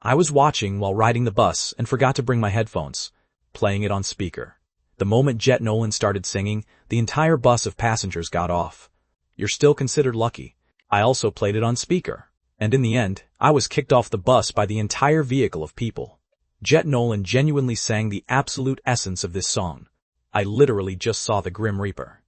I was watching while riding the bus and forgot to bring my headphones, playing it on speaker. The moment Jet Nolan started singing, the entire bus of passengers got off. You're still considered lucky. I also played it on speaker, and in the end, I was kicked off the bus by the entire vehicle of people. Jet Nolan genuinely sang the absolute essence of this song. I literally just saw the Grim Reaper.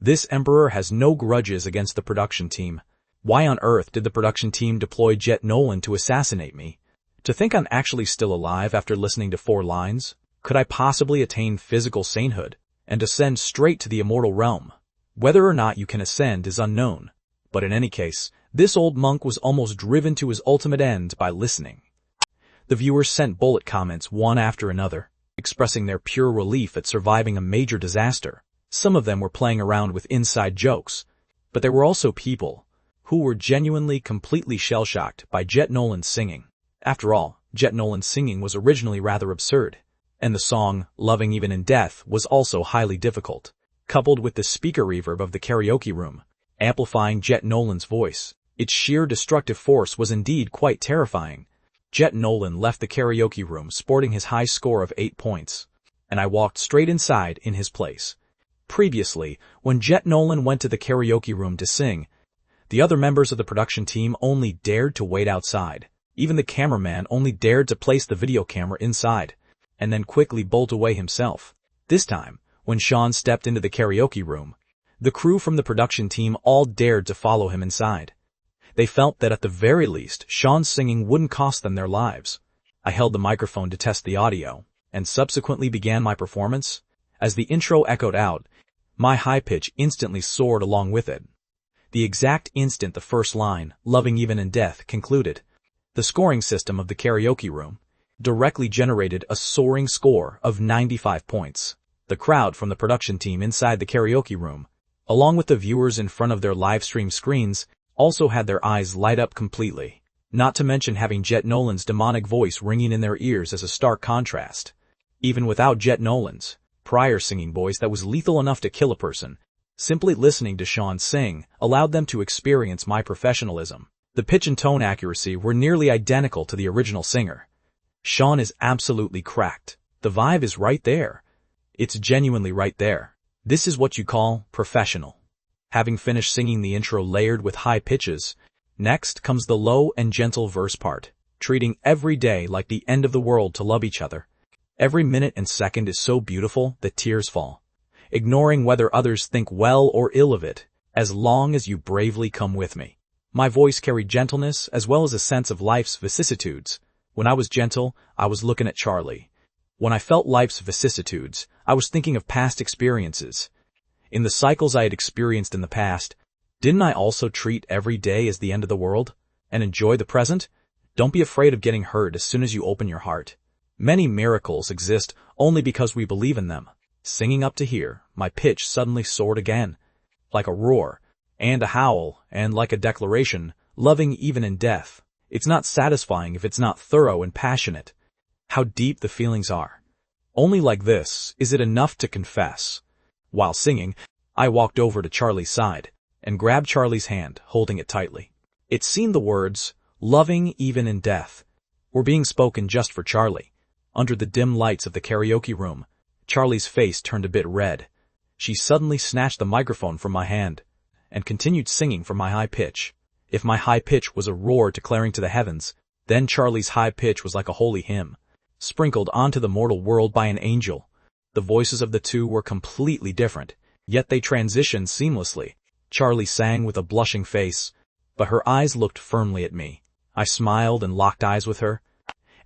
This emperor has no grudges against the production team. Why on earth did the production team deploy Jet Nolan to assassinate me? To think I'm actually still alive after listening to 4 lines? Could I possibly attain physical sainthood and ascend straight to the immortal realm? Whether or not you can ascend is unknown, but in any case, this old monk was almost driven to his ultimate end by listening. The viewers sent bullet comments one after another, expressing their pure relief at surviving a major disaster. Some of them were playing around with inside jokes, but there were also people who were genuinely completely shell-shocked by Jet Nolan's singing. After all, Jet Nolan's singing was originally rather absurd, and the song, Loving Even in Death, was also highly difficult, coupled with the speaker reverb of the karaoke room, amplifying Jet Nolan's voice. Its sheer destructive force was indeed quite terrifying. Jet Nolan left the karaoke room sporting his high score of 8 points, and I walked straight inside in his place. Previously, when Jet Nolan went to the karaoke room to sing, the other members of the production team only dared to wait outside. Even the cameraman only dared to place the video camera inside, and then quickly bolt away himself. This time, when Sean stepped into the karaoke room, the crew from the production team all dared to follow him inside. They felt that at the very least, Sean's singing wouldn't cost them their lives. I held the microphone to test the audio, and subsequently began my performance. As the intro echoed out, my high pitch instantly soared along with it. The exact instant the first line, Loving Even in Death, concluded, the scoring system of the karaoke room directly generated a soaring score of 95 points. The crowd from the production team inside the karaoke room, along with the viewers in front of their live stream screens, also had their eyes light up completely, not to mention having Jet Nolan's demonic voice ringing in their ears as a stark contrast. Even without Jet Nolan's prior singing voice that was lethal enough to kill a person, simply listening to Sean sing allowed them to experience my professionalism. The pitch and tone accuracy were nearly identical to the original singer. Sean is absolutely cracked. The vibe is right there. It's genuinely right there. This is what you call professional. Having finished singing the intro layered with high pitches, next comes the low and gentle verse part, treating every day like the end of the world to love each other. Every minute and second is so beautiful that tears fall, ignoring whether others think well or ill of it, as long as you bravely come with me. My voice carried gentleness as well as a sense of life's vicissitudes. When I was gentle, I was looking at Charlie. When I felt life's vicissitudes, I was thinking of past experiences. In the cycles I had experienced in the past, didn't I also treat every day as the end of the world and enjoy the present? Don't be afraid of getting hurt as soon as you open your heart. Many miracles exist only because we believe in them. Singing up to here, my pitch suddenly soared again, like a roar, and a howl, and like a declaration, loving even in death. It's not satisfying if it's not thorough and passionate. How deep the feelings are. Only like this is it enough to confess. While singing, I walked over to Charlie's side and grabbed Charlie's hand, holding it tightly. It seemed the words, loving even in death, were being spoken just for Charlie. Under the dim lights of the karaoke room, Charlie's face turned a bit red. She suddenly snatched the microphone from my hand and continued singing from my high pitch. If my high pitch was a roar declaring to the heavens, then Charlie's high pitch was like a holy hymn, sprinkled onto the mortal world by an angel. The voices of the two were completely different, yet they transitioned seamlessly. Charlie sang with a blushing face, but her eyes looked firmly at me. I smiled and locked eyes with her,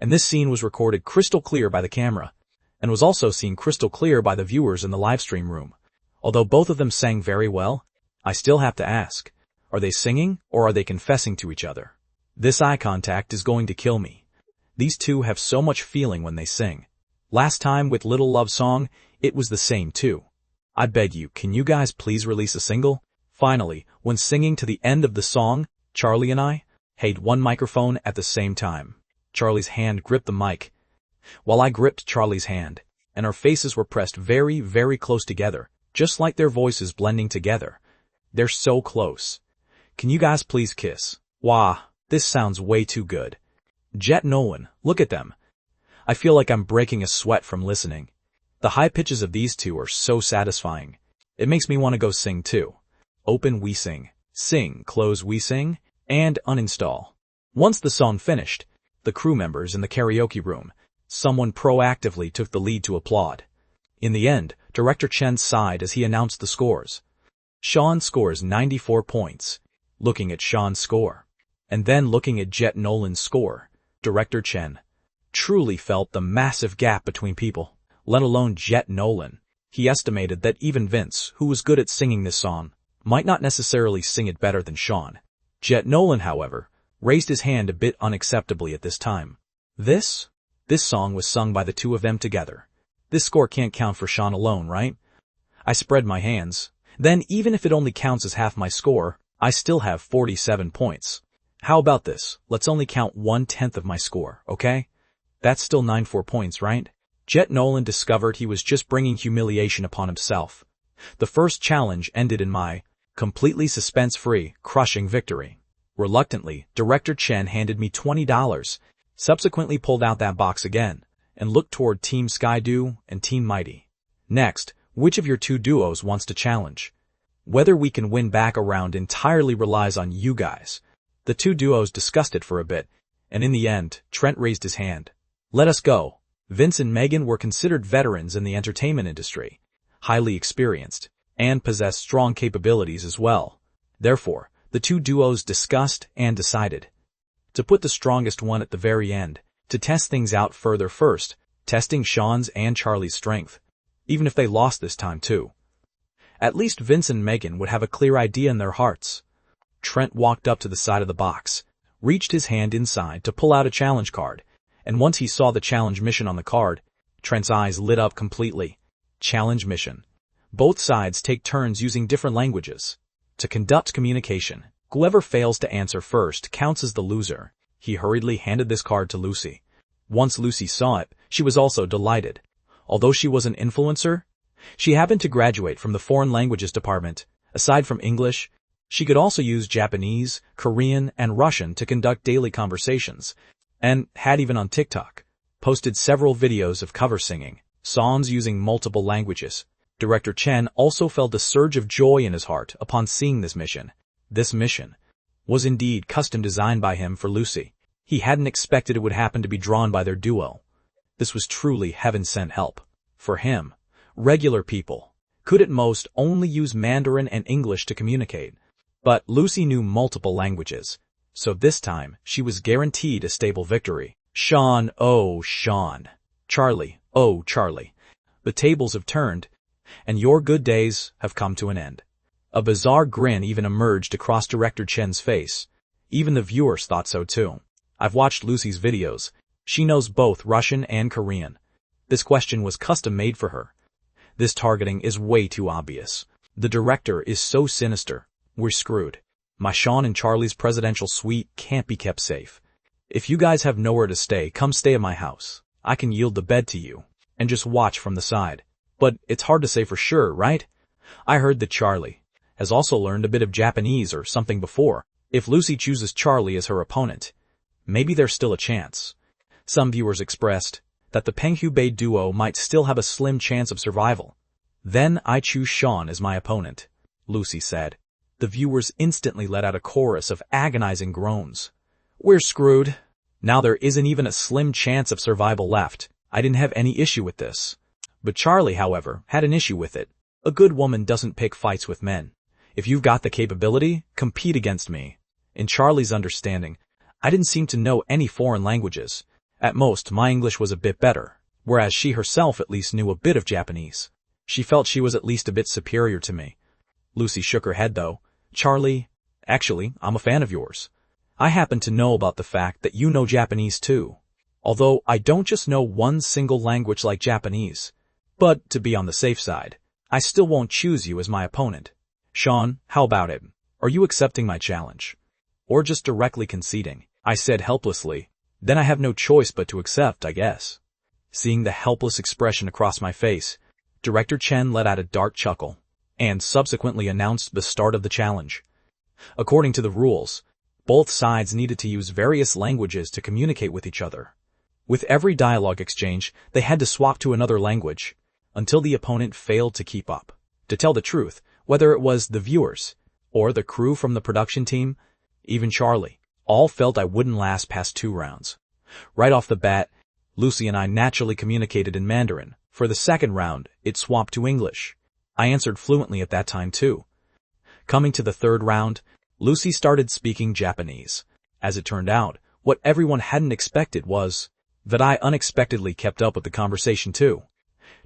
and this scene was recorded crystal clear by the camera, and was also seen crystal clear by the viewers in the livestream room. Although both of them sang very well, I still have to ask, are they singing or are they confessing to each other? This eye contact is going to kill me. These two have so much feeling when they sing. Last time with Little Love Song, it was the same too. I beg you, can you guys please release a single? Finally, when singing to the end of the song, Charlie and I held one microphone at the same time. Charlie's hand gripped the mic, while I gripped Charlie's hand, and our faces were pressed very, very close together, just like their voices blending together. They're so close. Can you guys please kiss? Wah, this sounds way too good. Jet Nolan, look at them. I feel like I'm breaking a sweat from listening. The high pitches of these two are so satisfying. It makes me want to go sing too. Open we sing, close we sing, and uninstall. Once the song finished, the crew members in the karaoke room, someone proactively took the lead to applaud. In the end, Director Chen sighed as he announced the scores. Sean scores 94 points. looking at Sean's score, and then looking at Jet Nolan's score. Director Chen truly felt the massive gap between people, let alone Jet Nolan. He estimated that even Vince, who was good at singing this song, might not necessarily sing it better than Sean. Jet Nolan, however, raised his hand a bit unacceptably at this time. This song was sung by the two of them together. This score can't count for Sean alone, right? I spread my hands. Then, even if it only counts as half my score, I still have 47 points. How about this? Let's only count 1/10 of my score, okay? That's still 94 points, right? Jet Nolan discovered he was just bringing humiliation upon himself. The first challenge ended in my completely suspense-free, crushing victory. Reluctantly, Director Chen handed me $20, subsequently pulled out that box again, and looked toward Team Skydew and Team Mighty. Next, which of your two duos wants to challenge? Whether we can win back a round entirely relies on you guys. The two duos discussed it for a bit, and in the end, Trent raised his hand. Let us go. Vince and Megan were considered veterans in the entertainment industry, highly experienced, and possessed strong capabilities as well. Therefore, the two duos discussed and decided to put the strongest one at the very end, to test things out further first, testing Sean's and Charlie's strength, even if they lost this time too. At least Vince and Megan would have a clear idea in their hearts. Trent walked up to the side of the box, reached his hand inside to pull out a challenge card, and once he saw the challenge mission on the card, Trent's eyes lit up completely. Challenge mission. Both sides take turns using different languages to conduct communication. Whoever fails to answer first counts as the loser. He hurriedly handed this card to Lucy. Once Lucy saw it, she was also delighted. Although she was an influencer, she happened to graduate from the foreign languages department. Aside from English, she could also use Japanese, Korean, and Russian to conduct daily conversations, and had even on TikTok posted several videos of cover singing songs using multiple languages. Director Chen also felt a surge of joy in his heart upon seeing this mission. This mission was indeed custom designed by him for Lucy. He hadn't expected it would happen to be drawn by their duo. This was truly heaven-sent help. For him, regular people could at most only use Mandarin and English to communicate. But Lucy knew multiple languages, so this time she was guaranteed a stable victory. Sean, oh Sean. Charlie, oh Charlie. The tables have turned, and your good days have come to an end. A bizarre grin even emerged across Director Chen's face. Even the viewers thought so too. I've watched Lucy's videos. She knows both Russian and Korean. This question was custom-made for her. This targeting is way too obvious. The director is so sinister. We're screwed. My Sean and Charlie's presidential suite can't be kept safe. If you guys have nowhere to stay, come stay at my house. I can yield the bed to you, and just watch from the side. But it's hard to say for sure, right? I heard that Charlie has also learned a bit of Japanese or something before. If Lucy chooses Charlie as her opponent, maybe there's still a chance. Some viewers expressed that the Penghubei duo might still have a slim chance of survival. Then I choose Sean as my opponent, Lucy said. The viewers instantly let out a chorus of agonizing groans. We're screwed. Now there isn't even a slim chance of survival left. I didn't have any issue with this. But Charlie, however, had an issue with it. A good woman doesn't pick fights with men. If you've got the capability, compete against me. In Charlie's understanding, I didn't seem to know any foreign languages. At most, my English was a bit better, whereas she herself at least knew a bit of Japanese. She felt she was at least a bit superior to me. Lucy shook her head though. Charlie, actually, I'm a fan of yours. I happen to know about the fact that you know Japanese too. Although I don't just know one single language like Japanese. But, to be on the safe side, I still won't choose you as my opponent. Sean, how about it? Are you accepting my challenge? Or just directly conceding? I said helplessly. Then I have no choice but to accept, I guess. Seeing the helpless expression across my face, Director Chen let out a dark chuckle, and subsequently announced the start of the challenge. According to the rules, both sides needed to use various languages to communicate with each other. With every dialogue exchange, they had to swap to another language, until the opponent failed to keep up. To tell the truth, whether it was the viewers, or the crew from the production team, even Charlie, all felt I wouldn't last past 2 rounds. Right off the bat, Lucy and I naturally communicated in Mandarin. For the second round, it swapped to English. I answered fluently at that time too. Coming to the third round, Lucy started speaking Japanese. As it turned out, what everyone hadn't expected was that I unexpectedly kept up with the conversation too.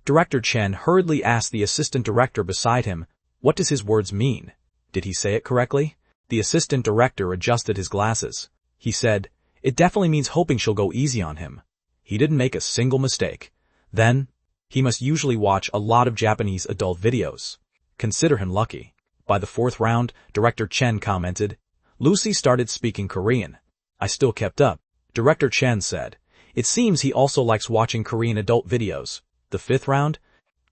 Director Chen hurriedly asked the assistant director beside him, "What does his words mean? Did he say it correctly?" The assistant director adjusted his glasses. He said, "It definitely means hoping she'll go easy on him. He didn't make a single mistake." Then, he must usually watch a lot of Japanese adult videos. Consider him lucky. By the fourth round, Director Chen commented, Lucy started speaking Korean. I still kept up. Director Chen said, "It seems he also likes watching Korean adult videos." The fifth round,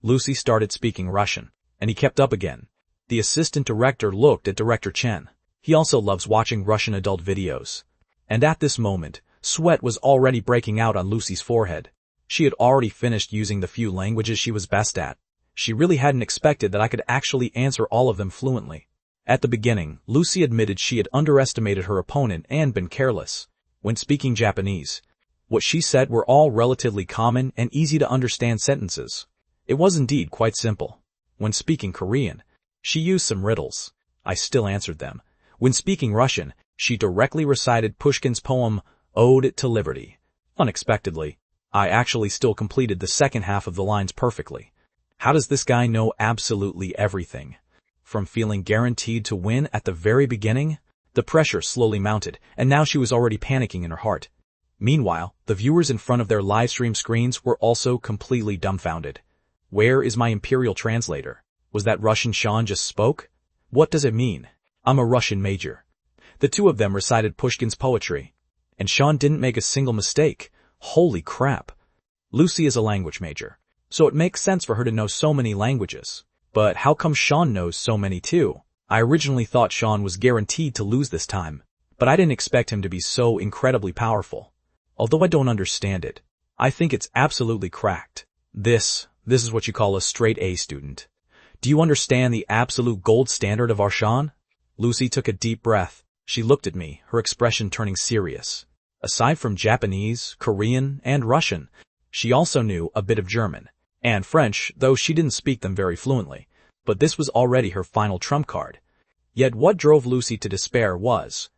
Lucy started speaking Russian, and he kept up again. The assistant director looked at Director Chen. He also loves watching Russian adult videos. And at this moment, sweat was already breaking out on Lucy's forehead. She had already finished using the few languages she was best at. She really hadn't expected that I could actually answer all of them fluently. At the beginning, Lucy admitted she had underestimated her opponent and been careless. When speaking Japanese, what she said were all relatively common and easy to understand sentences. It was indeed quite simple. When speaking Korean, she used some riddles. I still answered them. When speaking Russian, she directly recited Pushkin's poem, Ode to Liberty. Unexpectedly, I actually still completed the second half of the lines perfectly. How does this guy know absolutely everything? From feeling guaranteed to win at the very beginning, the pressure slowly mounted, and now she was already panicking in her heart. Meanwhile, the viewers in front of their livestream screens were also completely dumbfounded. Where is my imperial translator? Was that Russian Sean just spoke? What does it mean? I'm a Russian major. The two of them recited Pushkin's poetry. And Sean didn't make a single mistake. Holy crap. Lucy is a language major, so it makes sense for her to know so many languages. But how come Sean knows so many too? I originally thought Sean was guaranteed to lose this time, but I didn't expect him to be so incredibly powerful. Although I don't understand it, I think it's absolutely cracked. This is what you call a straight A student. Do you understand the absolute gold standard of our Sean? Lucy took a deep breath. She looked at me, her expression turning serious. Aside from Japanese, Korean, and Russian, she also knew a bit of German and French, though she didn't speak them very fluently. But this was already her final trump card. Yet what drove Lucy to despair was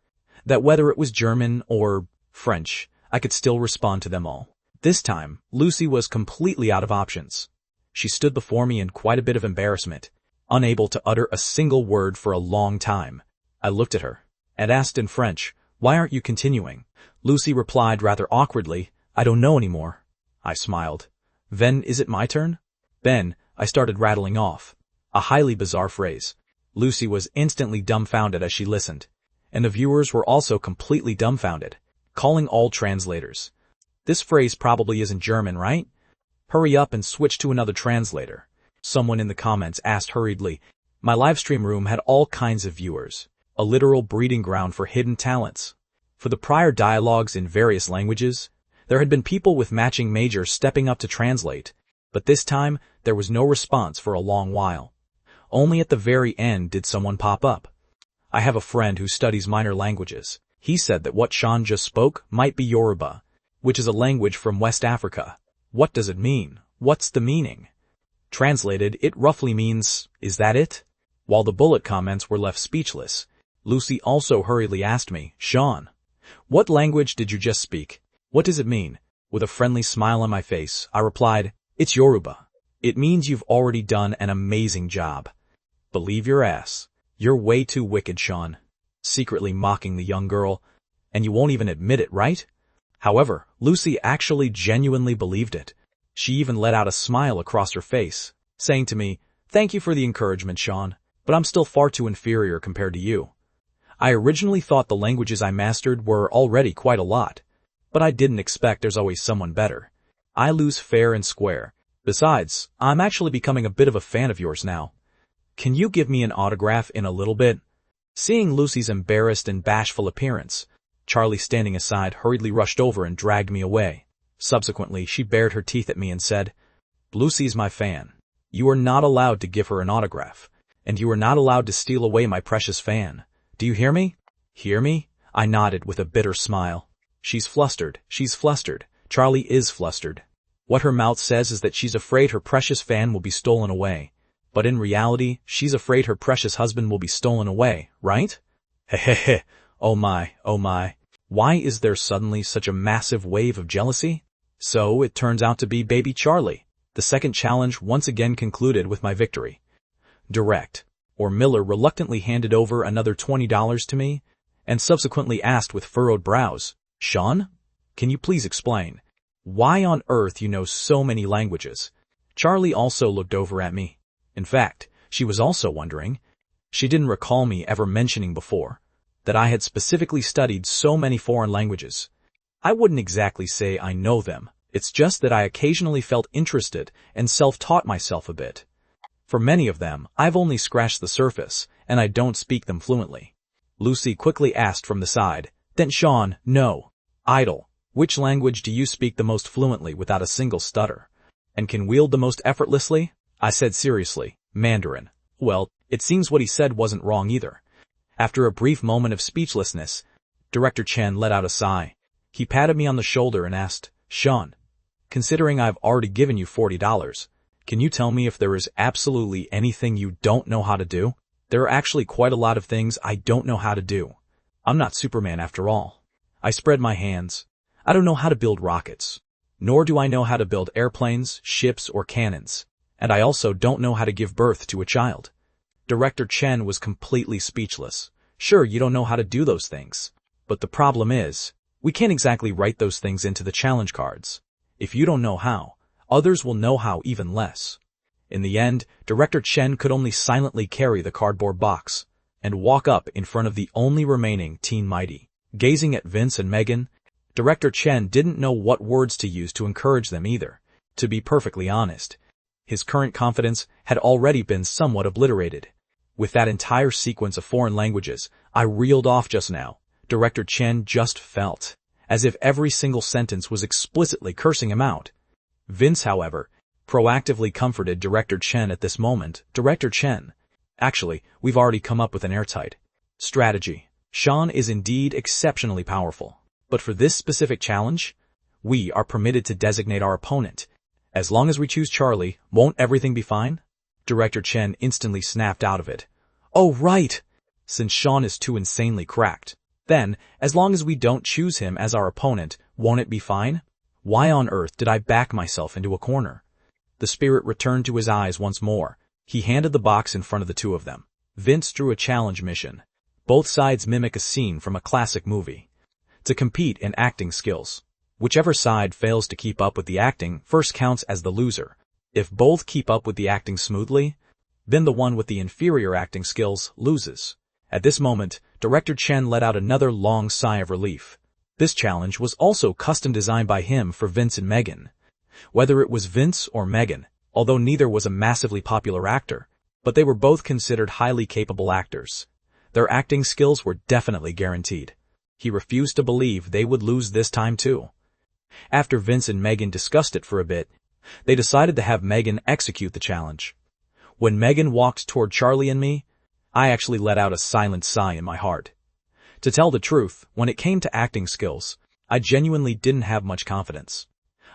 that whether it was German or French, I could still respond to them all. This time, Lucy was completely out of options. She stood before me in quite a bit of embarrassment, unable to utter a single word for a long time. I looked at her and asked in French, "Why aren't you continuing?" Lucy replied rather awkwardly, "I don't know anymore." I smiled. "Then is it my turn?" Then I started rattling off. A highly bizarre phrase. Lucy was instantly dumbfounded as she listened, and the viewers were also completely dumbfounded, calling all translators. "This phrase probably isn't German, right? Hurry up and switch to another translator." Someone in the comments asked hurriedly. My livestream room had all kinds of viewers, a literal breeding ground for hidden talents. For the prior dialogues in various languages, there had been people with matching majors stepping up to translate, but this time there was no response for a long while. Only at the very end did someone pop up. I have a friend who studies minor languages. He said that what Sean just spoke might be Yoruba, which is a language from West Africa. What does it mean? What's the meaning? Translated, it roughly means, "Is that it?" While the bullet comments were left speechless, Lucy also hurriedly asked me, "Sean, what language did you just speak? What does it mean?" With a friendly smile on my face, I replied, "It's Yoruba. It means you've already done an amazing job." Believe your ass. You're way too wicked, Sean. Secretly mocking the young girl, and you won't even admit it, right? However, Lucy actually genuinely believed it. She even let out a smile across her face, saying to me, "Thank you for the encouragement, Sean, but I'm still far too inferior compared to you." I originally thought the languages I mastered were already quite a lot, but I didn't expect there's always someone better. I lose fair and square. Besides, I'm actually becoming a bit of a fan of yours now. Can you give me an autograph in a little bit? Seeing Lucy's embarrassed and bashful appearance, Charlie, standing aside, hurriedly rushed over and dragged me away. Subsequently, she bared her teeth at me and said, "Lucy's my fan. You are not allowed to give her an autograph, and you are not allowed to steal away my precious fan. Do you hear me?" "Hear me?" I nodded with a bitter smile. She's flustered. She's flustered. Charlie is flustered. What her mouth says is that she's afraid her precious fan will be stolen away. But in reality, she's afraid her precious husband will be stolen away, right? Hehehe, oh my, oh my. Why is there suddenly such a massive wave of jealousy? So it turns out to be baby Charlie. The second challenge once again concluded with my victory. Direct, or Miller reluctantly handed over another $20 to me, and subsequently asked with furrowed brows, "Sean, can you please explain why on earth you know so many languages?" Charlie also looked over at me. In fact, she was also wondering. She didn't recall me ever mentioning before that I had specifically studied so many foreign languages. I wouldn't exactly say I know them. It's just that I occasionally felt interested and self-taught myself a bit. For many of them, I've only scratched the surface, and I don't speak them fluently. Lucy quickly asked from the side, "Then Sean, no. Idle. Which language do you speak the most fluently without a single stutter? And can wield the most effortlessly?" I said seriously, "Mandarin." Well, it seems what he said wasn't wrong either. After a brief moment of speechlessness, Director Chen let out a sigh. He patted me on the shoulder and asked, "Sean, considering I've already given you $40, can you tell me if there is absolutely anything you don't know how to do?" There are actually quite a lot of things I don't know how to do. I'm not Superman after all. I spread my hands. I don't know how to build rockets. Nor do I know how to build airplanes, ships, or cannons. And I also don't know how to give birth to a child. Director Chen was completely speechless. Sure, you don't know how to do those things. But the problem is, we can't exactly write those things into the challenge cards. If you don't know how, others will know how even less. In the end, Director Chen could only silently carry the cardboard box and walk up in front of the only remaining Teen Mighty. Gazing at Vince and Megan, Director Chen didn't know what words to use to encourage them either. To be perfectly honest, his current confidence had already been somewhat obliterated. With that entire sequence of foreign languages I reeled off just now, Director Chen just felt as if every single sentence was explicitly cursing him out. Vince, however, proactively comforted Director Chen at this moment. "Director Chen, actually, we've already come up with an airtight strategy. Sean is indeed exceptionally powerful. But for this specific challenge, we are permitted to designate our opponent. As long as we choose Charlie, won't everything be fine?" Director Chen instantly snapped out of it. "Oh, right! Since Sean is too insanely cracked. Then, as long as we don't choose him as our opponent, won't it be fine? Why on earth did I back myself into a corner?" The spirit returned to his eyes once more. He handed the box in front of the two of them. Vince drew a challenge mission. Both sides mimic a scene from a classic movie. To compete in acting skills. Whichever side fails to keep up with the acting first counts as the loser. If both keep up with the acting smoothly, then the one with the inferior acting skills loses. At this moment, Director Chen let out another long sigh of relief. This challenge was also custom designed by him for Vince and Megan. Whether it was Vince or Megan, although neither was a massively popular actor, but they were both considered highly capable actors. Their acting skills were definitely guaranteed. He refused to believe they would lose this time too. After Vince and Megan discussed it for a bit, they decided to have Megan execute the challenge. When Megan walked toward Charlie and me, I actually let out a silent sigh in my heart. To tell the truth, when it came to acting skills, I genuinely didn't have much confidence.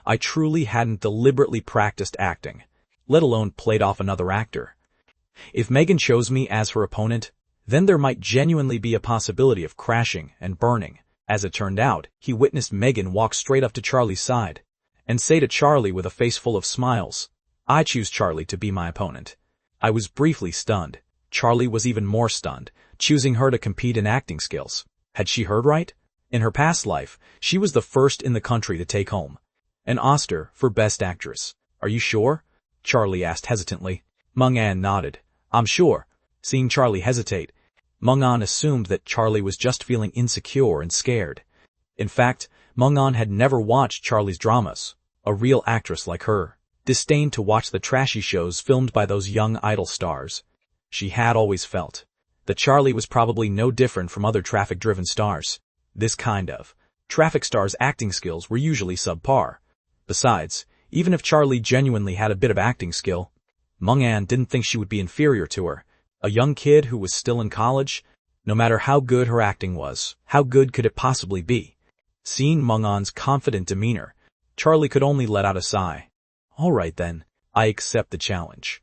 I truly hadn't deliberately practiced acting, let alone played off another actor. If Megan chose me as her opponent, then there might genuinely be a possibility of crashing and burning. As it turned out, he witnessed Megan walk straight up to Charlie's side and say to Charlie with a face full of smiles, "I choose Charlie to be my opponent." I was briefly stunned. Charlie was even more stunned, choosing her to compete in acting skills. Had she heard right? In her past life, she was the first in the country to take home an Oscar for Best Actress. "Are you sure?" Charlie asked hesitantly. Mung-an nodded. "I'm sure." Seeing Charlie hesitate, Mung-an assumed that Charlie was just feeling insecure and scared. In fact, Mung-an had never watched Charlie's dramas. A real actress like her disdained to watch the trashy shows filmed by those young idol stars. She had always felt that Charlie was probably no different from other traffic-driven stars. This kind of traffic star's acting skills were usually subpar. Besides, even if Charlie genuinely had a bit of acting skill, Mung-an didn't think she would be inferior to her. A young kid who was still in college, no matter how good her acting was, how good could it possibly be? Seeing Mung-an's confident demeanor, Charlie could only let out a sigh. "All right then, I accept the challenge."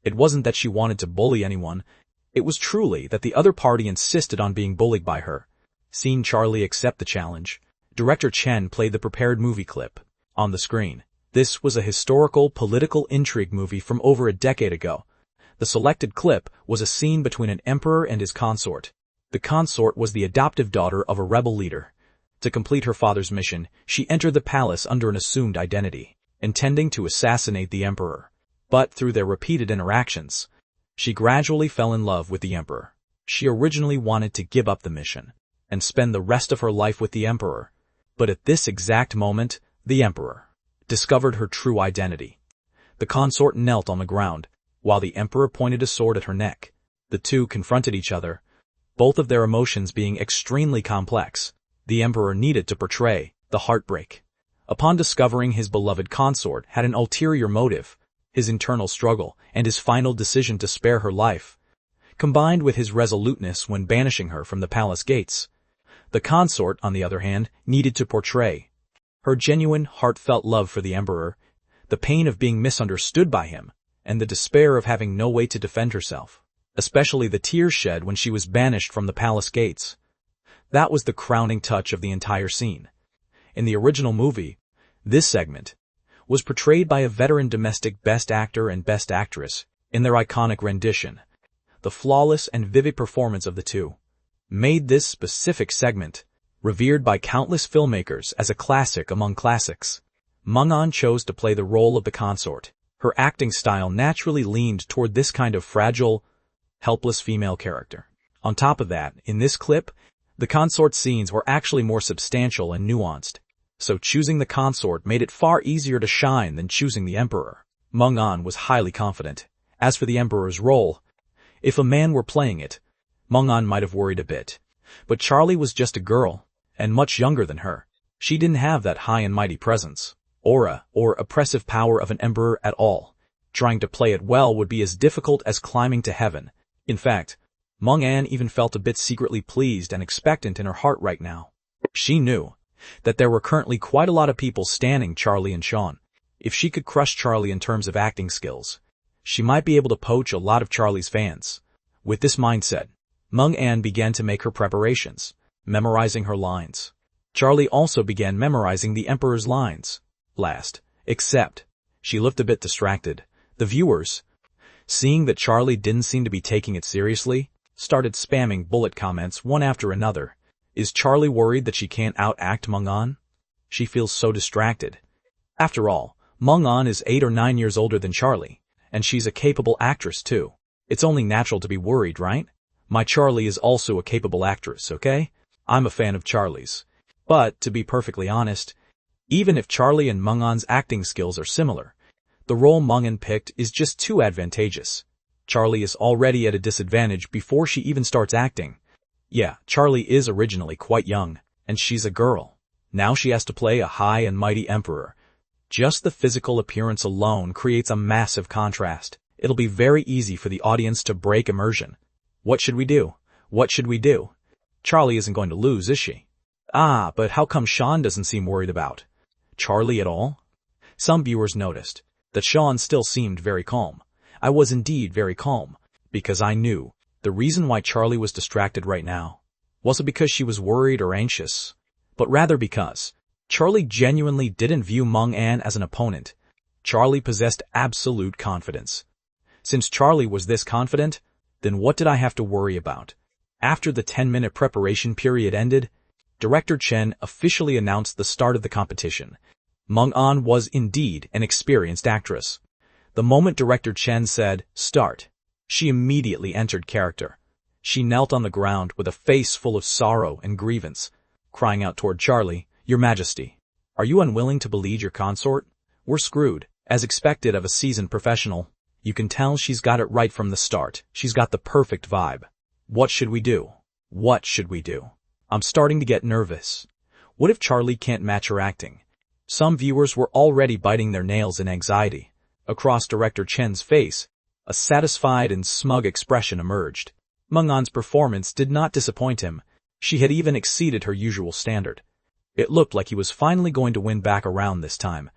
It wasn't that she wanted to bully anyone, It was truly that the other party insisted on being bullied by her. Seeing Charlie accept the challenge, director Chen played the prepared movie clip on the screen. This was a historical, political intrigue movie from over a decade ago. The selected clip was a scene between an emperor and his consort. The consort was the adoptive daughter of a rebel leader. To complete her father's mission, she entered the palace under an assumed identity, intending to assassinate the emperor. But through their repeated interactions, she gradually fell in love with the emperor. She originally wanted to give up the mission and spend the rest of her life with the emperor. But at this exact moment, the emperor discovered her true identity. The consort knelt on the ground, while the emperor pointed a sword at her neck. The two confronted each other, both of their emotions being extremely complex. The emperor needed to portray the heartbreak. Upon discovering his beloved consort had an ulterior motive, his internal struggle and his final decision to spare her life, combined with his resoluteness when banishing her from the palace gates. The consort, on the other hand, needed to portray her genuine, heartfelt love for the emperor, the pain of being misunderstood by him, and the despair of having no way to defend herself, especially the tears shed when she was banished from the palace gates. That was the crowning touch of the entire scene. In the original movie, this segment was portrayed by a veteran domestic Best Actor and Best Actress in their iconic rendition. The flawless and vivid performance of the two made this specific segment revered by countless filmmakers as a classic among classics. Mung-an chose to play the role of the consort. Her acting style naturally leaned toward this kind of fragile, helpless female character. On top of that, in this clip, the consort scenes were actually more substantial and nuanced, so choosing the consort made it far easier to shine than choosing the emperor. Mung-an was highly confident. As for the emperor's role, if a man were playing it, Mung-an might have worried a bit. But Charlie was just a girl, and much younger than her. She didn't have that high and mighty presence, aura, or oppressive power of an emperor at all. Trying to play it well would be as difficult as climbing to heaven. In fact, Mung-an even felt a bit secretly pleased and expectant in her heart right now. She knew that there were currently quite a lot of people standing Charlie and Sean. If she could crush Charlie in terms of acting skills, she might be able to poach a lot of Charlie's fans. With this mindset, Mung-an began to make her preparations, memorizing her lines. Charlie also began memorizing the emperor's lines. Last, except, she looked a bit distracted. The viewers, seeing that Charlie didn't seem to be taking it seriously, started spamming bullet comments one after another. Is Charlie worried that she can't outact Mung-an? She feels so distracted. After all, Mung-an is 8 or 9 years older than Charlie, and she's a capable actress too. It's only natural to be worried, right? My Charlie is also a capable actress, okay? I'm a fan of Charlie's. But, to be perfectly honest, even if Charlie and Mung-an's acting skills are similar, the role Mung-an picked is just too advantageous. Charlie is already at a disadvantage before she even starts acting. Yeah, Charlie is originally quite young, and she's a girl. Now she has to play a high and mighty emperor. Just the physical appearance alone creates a massive contrast. It'll be very easy for the audience to break immersion. What should we do? What should we do? Charlie isn't going to lose, is she? Ah, but how come Sean doesn't seem worried about Charlie at all? Some viewers noticed that Sean still seemed very calm. I was indeed very calm, because I knew the reason why Charlie was distracted right now wasn't because she was worried or anxious, but rather because Charlie genuinely didn't view Mung-an as an opponent. Charlie possessed absolute confidence. Since Charlie was this confident, then what did I have to worry about? After the 10-minute preparation period ended, Director Chen officially announced the start of the competition. Mung-an was indeed an experienced actress. The moment Director Chen said, "Start," she immediately entered character. She knelt on the ground with a face full of sorrow and grievance, crying out toward Charlie, "Your Majesty, are you unwilling to bleed your consort? We're screwed." As expected of a seasoned professional, you can tell she's got it right from the start. She's got the perfect vibe. What should we do? What should we do? I'm starting to get nervous. What if Charlie can't match her acting? Some viewers were already biting their nails in anxiety. Across Director Chen's face, a satisfied and smug expression emerged. Mung-an's performance did not disappoint him. She had even exceeded her usual standard. It looked like he was finally going to win back around this time.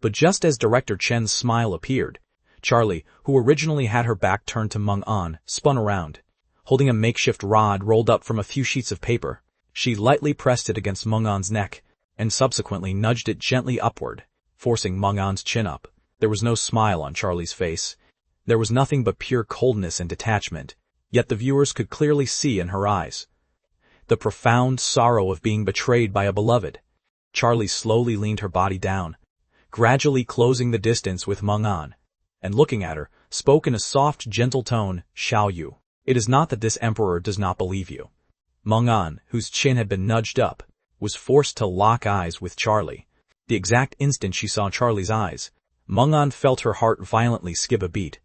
But just as Director Chen's smile appeared, Charlie, who originally had her back turned to Mung-an, spun around. holding a makeshift rod rolled up from a few sheets of paper. She lightly pressed it against Mung-An's neck, and subsequently nudged it gently upward, forcing Mung-An's chin up. There was no smile on Charlie's face. There was nothing but pure coldness and detachment, yet the viewers could clearly see in her eyes the profound sorrow of being betrayed by a beloved. Charlie slowly leaned her body down, gradually closing the distance with Mung-An, and looking at her, spoke in a soft, gentle tone, "Xiao Yu, it is not that this emperor does not believe you." Mung-An, whose chin had been nudged up, was forced to lock eyes with Charlie. The exact instant she saw Charlie's eyes, Mung-An felt her heart violently skip a beat.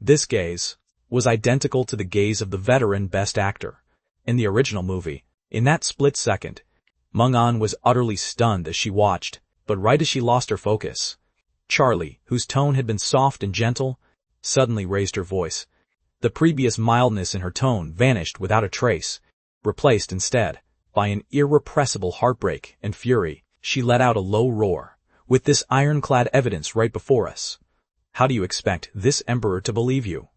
This gaze was identical to the gaze of the veteran Best Actor in the original movie. In that split second, Mung-An was utterly stunned as she watched, but right as she lost her focus, Charlie, whose tone had been soft and gentle, suddenly raised her voice. The previous mildness in her tone vanished without a trace, replaced instead by an irrepressible heartbreak and fury. She let out a low roar. "With this ironclad evidence right before us, how do you expect this emperor to believe you?"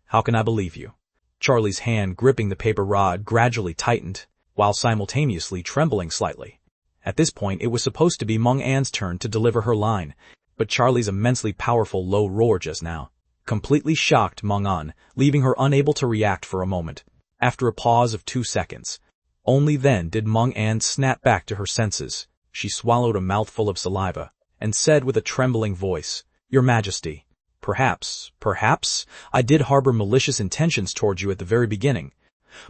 "How can I believe you?" Charlie's hand gripping the paper rod gradually tightened, while simultaneously trembling slightly. At this point, it was supposed to be Mung-An's turn to deliver her line, but Charlie's immensely powerful low roar just now completely shocked Mung-An, leaving her unable to react for a moment. After a pause of 2 seconds, only then did Mung-An snap back to her senses. She swallowed a mouthful of saliva and said with a trembling voice, "Your Majesty, perhaps, I did harbor malicious intentions towards you at the very beginning,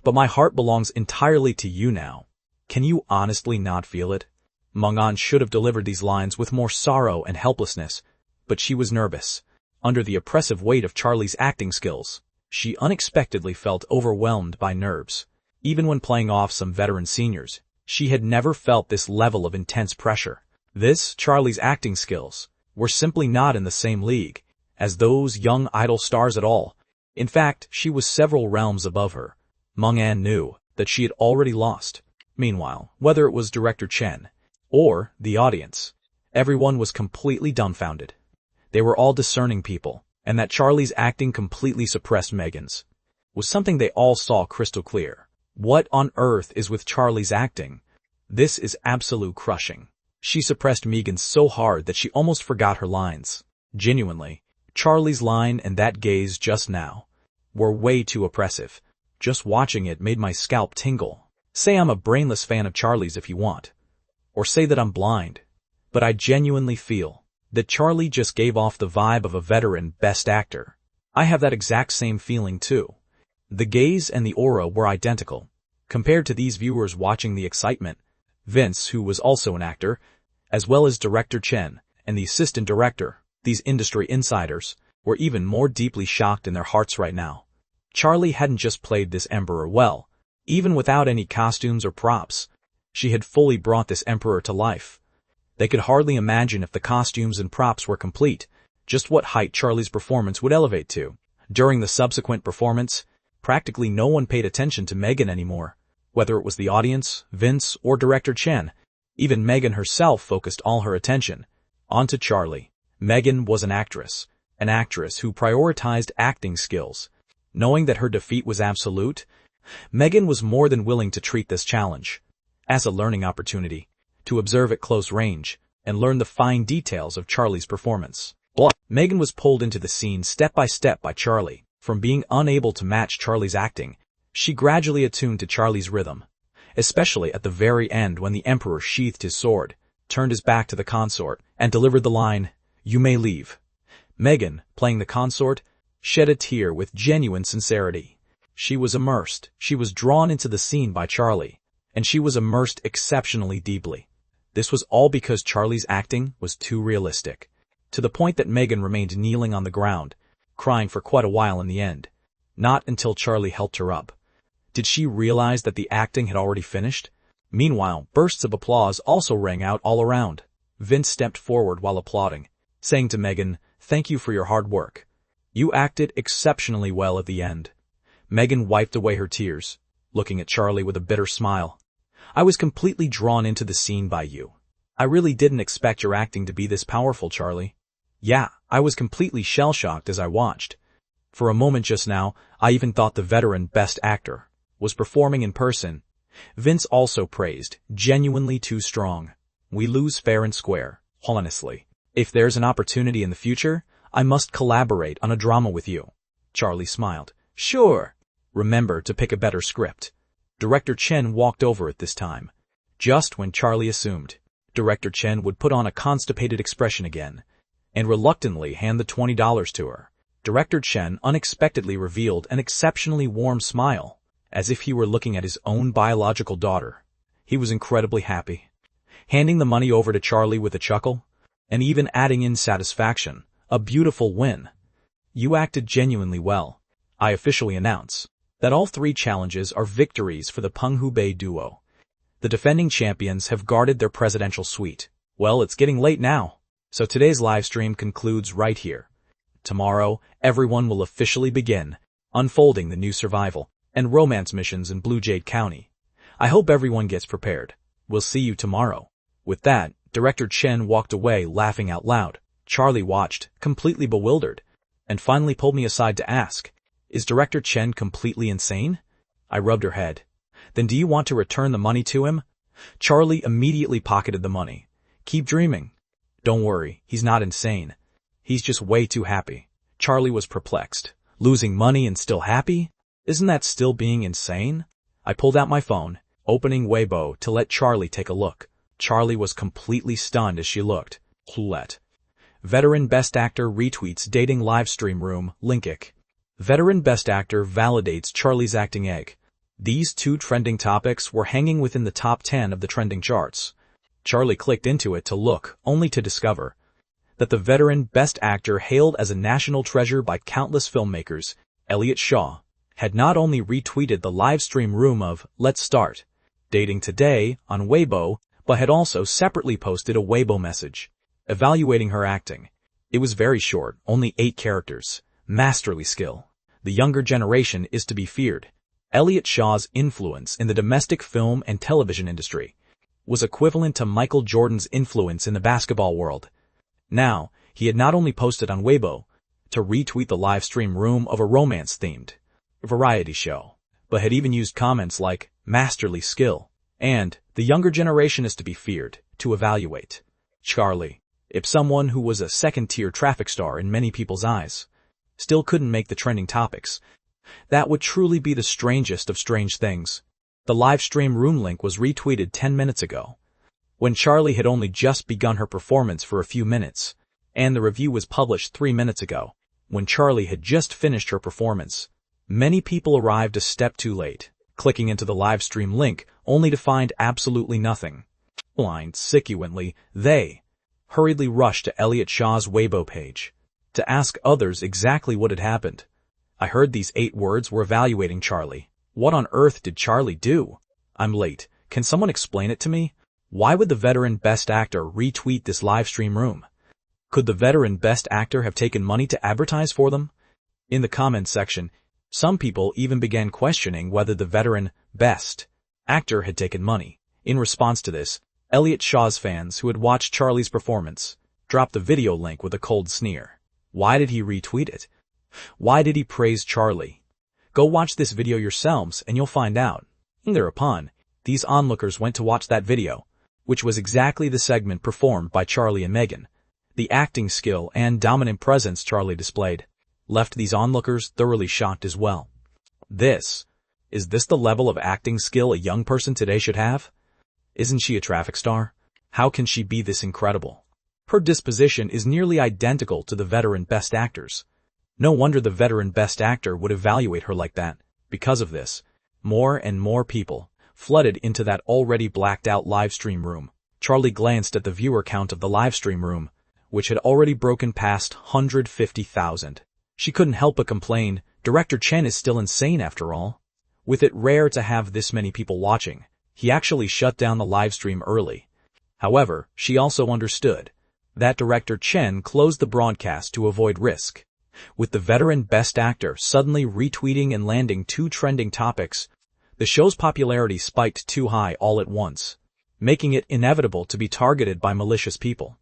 but my heart belongs entirely to you now. Can you honestly not feel it?" Mung-An should have delivered these lines with more sorrow and helplessness, but she was nervous. Under the oppressive weight of Charlie's acting skills, she unexpectedly felt overwhelmed by nerves. Even when playing off some veteran seniors, she had never felt this level of intense pressure. Charlie's acting skills were simply not in the same league as those young idol stars at all. In fact, she was several realms above her. Mung-An knew that she had already lost. Meanwhile, whether it was Director Chen or the audience, everyone was completely dumbfounded. They were all discerning people, and that Charlie's acting completely suppressed Megan's was something they all saw crystal clear. What on earth is with Charlie's acting? This is absolute crushing. She suppressed Megan's so hard that she almost forgot her lines. Genuinely, Charlie's line and that gaze just now were way too oppressive. Just watching it made my scalp tingle. Say I'm a brainless fan of Charlie's if you want, or say that I'm blind, but I genuinely feel that Charlie just gave off the vibe of a veteran Best Actor. I have that exact same feeling too. The gaze and the aura were identical. Compared to these viewers watching the excitement, Vince, who was also an actor, as well as Director Chen and the assistant director, these industry insiders, were even more deeply shocked in their hearts right now. Charlie hadn't just played this emperor well. Even without any costumes or props, she had fully brought this emperor to life. They could hardly imagine if the costumes and props were complete, just what height Charlie's performance would elevate to. During the subsequent performance, practically no one paid attention to Megan anymore. Whether it was the audience, Vince, or Director Chen, even Megan herself focused all her attention onto Charlie. Megan was an actress who prioritized acting skills. Knowing that her defeat was absolute, Megan was more than willing to treat this challenge as a learning opportunity, to observe at close range and learn the fine details of Charlie's performance. Megan was pulled into the scene step by step by Charlie. From being unable to match Charlie's acting, she gradually attuned to Charlie's rhythm, especially at the very end when the Emperor sheathed his sword, turned his back to the consort, and delivered the line, "You may leave." Megan, playing the consort, shed a tear with genuine sincerity. She was immersed, she was drawn into the scene by Charlie, and she was immersed exceptionally deeply. This was all because Charlie's acting was too realistic, to the point that Megan remained kneeling on the ground, crying for quite a while in the end. Not until Charlie helped her up did she realize that the acting had already finished. Meanwhile, bursts of applause also rang out all around. Vince stepped forward while applauding, saying to Megan, "Thank you for your hard work. You acted exceptionally well at the end." Megan wiped away her tears, looking at Charlie with a bitter smile. "I was completely drawn into the scene by you. I really didn't expect your acting to be this powerful, Charlie. Yeah, I was completely shell-shocked as I watched. For a moment just now, I even thought the veteran best actor was performing in person. Vince also praised, genuinely too strong. We lose fair and square, honestly. If there's an opportunity in the future, I must collaborate on a drama with you. Charlie smiled. Sure. Remember to pick a better script. Director Chen walked over at this time. Just when Charlie assumed, Director Chen would put on a constipated expression again, and reluctantly hand the $20 to her. Director Chen unexpectedly revealed an exceptionally warm smile, as if he were looking at his own biological daughter. He was incredibly happy. Handing the money over to Charlie with a chuckle, and even adding in satisfaction, a beautiful win. You acted genuinely well. I officially announce that all 3 challenges are victories for the Penghubei duo. The defending champions have guarded their presidential suite. Well, it's getting late now, so today's live stream concludes right here. Tomorrow, everyone will officially begin unfolding the new survival and romance missions in Blue Jade County. I hope everyone gets prepared. We'll see you tomorrow. With that, Director Chen walked away laughing out loud. Charlie watched, completely bewildered, and finally pulled me aside to ask, is Director Chen completely insane? I rubbed her head. Then do you want to return the money to him? Charlie immediately pocketed the money. Keep dreaming. Don't worry, he's not insane. He's just way too happy. Charlie was perplexed. Losing money and still happy? Isn't that still being insane? I pulled out my phone, opening Weibo to let Charlie take a look. Charlie was completely stunned as she looked. Veteran Best Actor retweets dating livestream room, Linkic. Veteran Best Actor validates Charlie's acting egg. These 2 trending topics were hanging within the top 10 of the trending charts. Charlie clicked into it to look, only to discover that the veteran Best Actor, hailed as a national treasure by countless filmmakers, Elliot Shaw, had not only retweeted the livestream room of Let's Start Dating Today on Weibo, but had also separately posted a Weibo message evaluating her acting. It was very short, only 8 characters. Masterly skill. The younger generation is to be feared. Elliot Shaw's influence in the domestic film and television industry was equivalent to Michael Jordan's influence in the basketball world. Now, he had not only posted on Weibo to retweet the live stream room of a romance-themed variety show, but had even used comments like masterly skill and the younger generation is to be feared to evaluate Charlie. If someone who was a second-tier traffic star in many people's eyes still couldn't make the trending topics, that would truly be the strangest of strange things. The live stream room link was retweeted 10 minutes ago, when Charlie had only just begun her performance for a few minutes, and the review was published 3 minutes ago, when Charlie had just finished her performance. Many people arrived a step too late, clicking into the live stream link only to find absolutely nothing. Subsequently, they hurriedly rushed to Elliot Shaw's Weibo page to ask others exactly what had happened. I heard these 8 words were evaluating Charlie. What on earth did Charlie do? I'm late. Can someone explain it to me? Why would the veteran Best Actor retweet this live stream room? Could the veteran Best Actor have taken money to advertise for them? In the comments section, some people even began questioning whether the veteran Best Actor had taken money. In response to this, Elliot Shaw's fans who had watched Charlie's performance dropped the video link with a cold sneer. Why did he retweet it? Why did he praise Charlie? Go watch this video yourselves and you'll find out. Thereupon, these onlookers went to watch that video, which was exactly the segment performed by Charlie and Megan. The acting skill and dominant presence Charlie displayed left these onlookers thoroughly shocked as well. Is this the level of acting skill a young person today should have? Isn't she a traffic star? How can she be this incredible? Her disposition is nearly identical to the veteran Best Actor's. No wonder the veteran Best Actor would evaluate her like that. Because of this, more and more people flooded into that already blacked-out livestream room. Charlie glanced at the viewer count of the livestream room, which had already broken past 150,000. She couldn't help but complain, Director Chen is still insane after all. With it rare to have this many people watching, he actually shut down the livestream early. However, she also understood that Director Chen closed the broadcast to avoid risk. With the veteran Best Actor suddenly retweeting and landing 2 trending topics, the show's popularity spiked too high all at once, making it inevitable to be targeted by malicious people.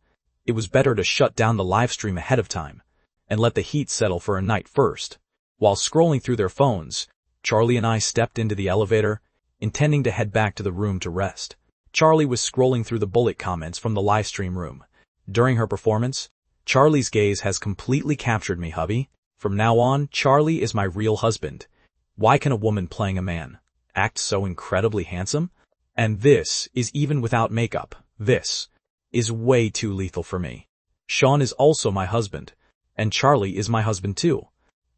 It was better to shut down the livestream ahead of time and let the heat settle for a night first. While scrolling through their phones, Charlie and I stepped into the elevator, intending to head back to the room to rest. Charlie was scrolling through the bullet comments from the livestream room. During her performance, Charlie's gaze has completely captured me, hubby. From now on, Charlie is my real husband. Why can a woman playing a man act so incredibly handsome? And this is even without makeup. This is way too lethal for me. Sean is also my husband, and Charlie is my husband too.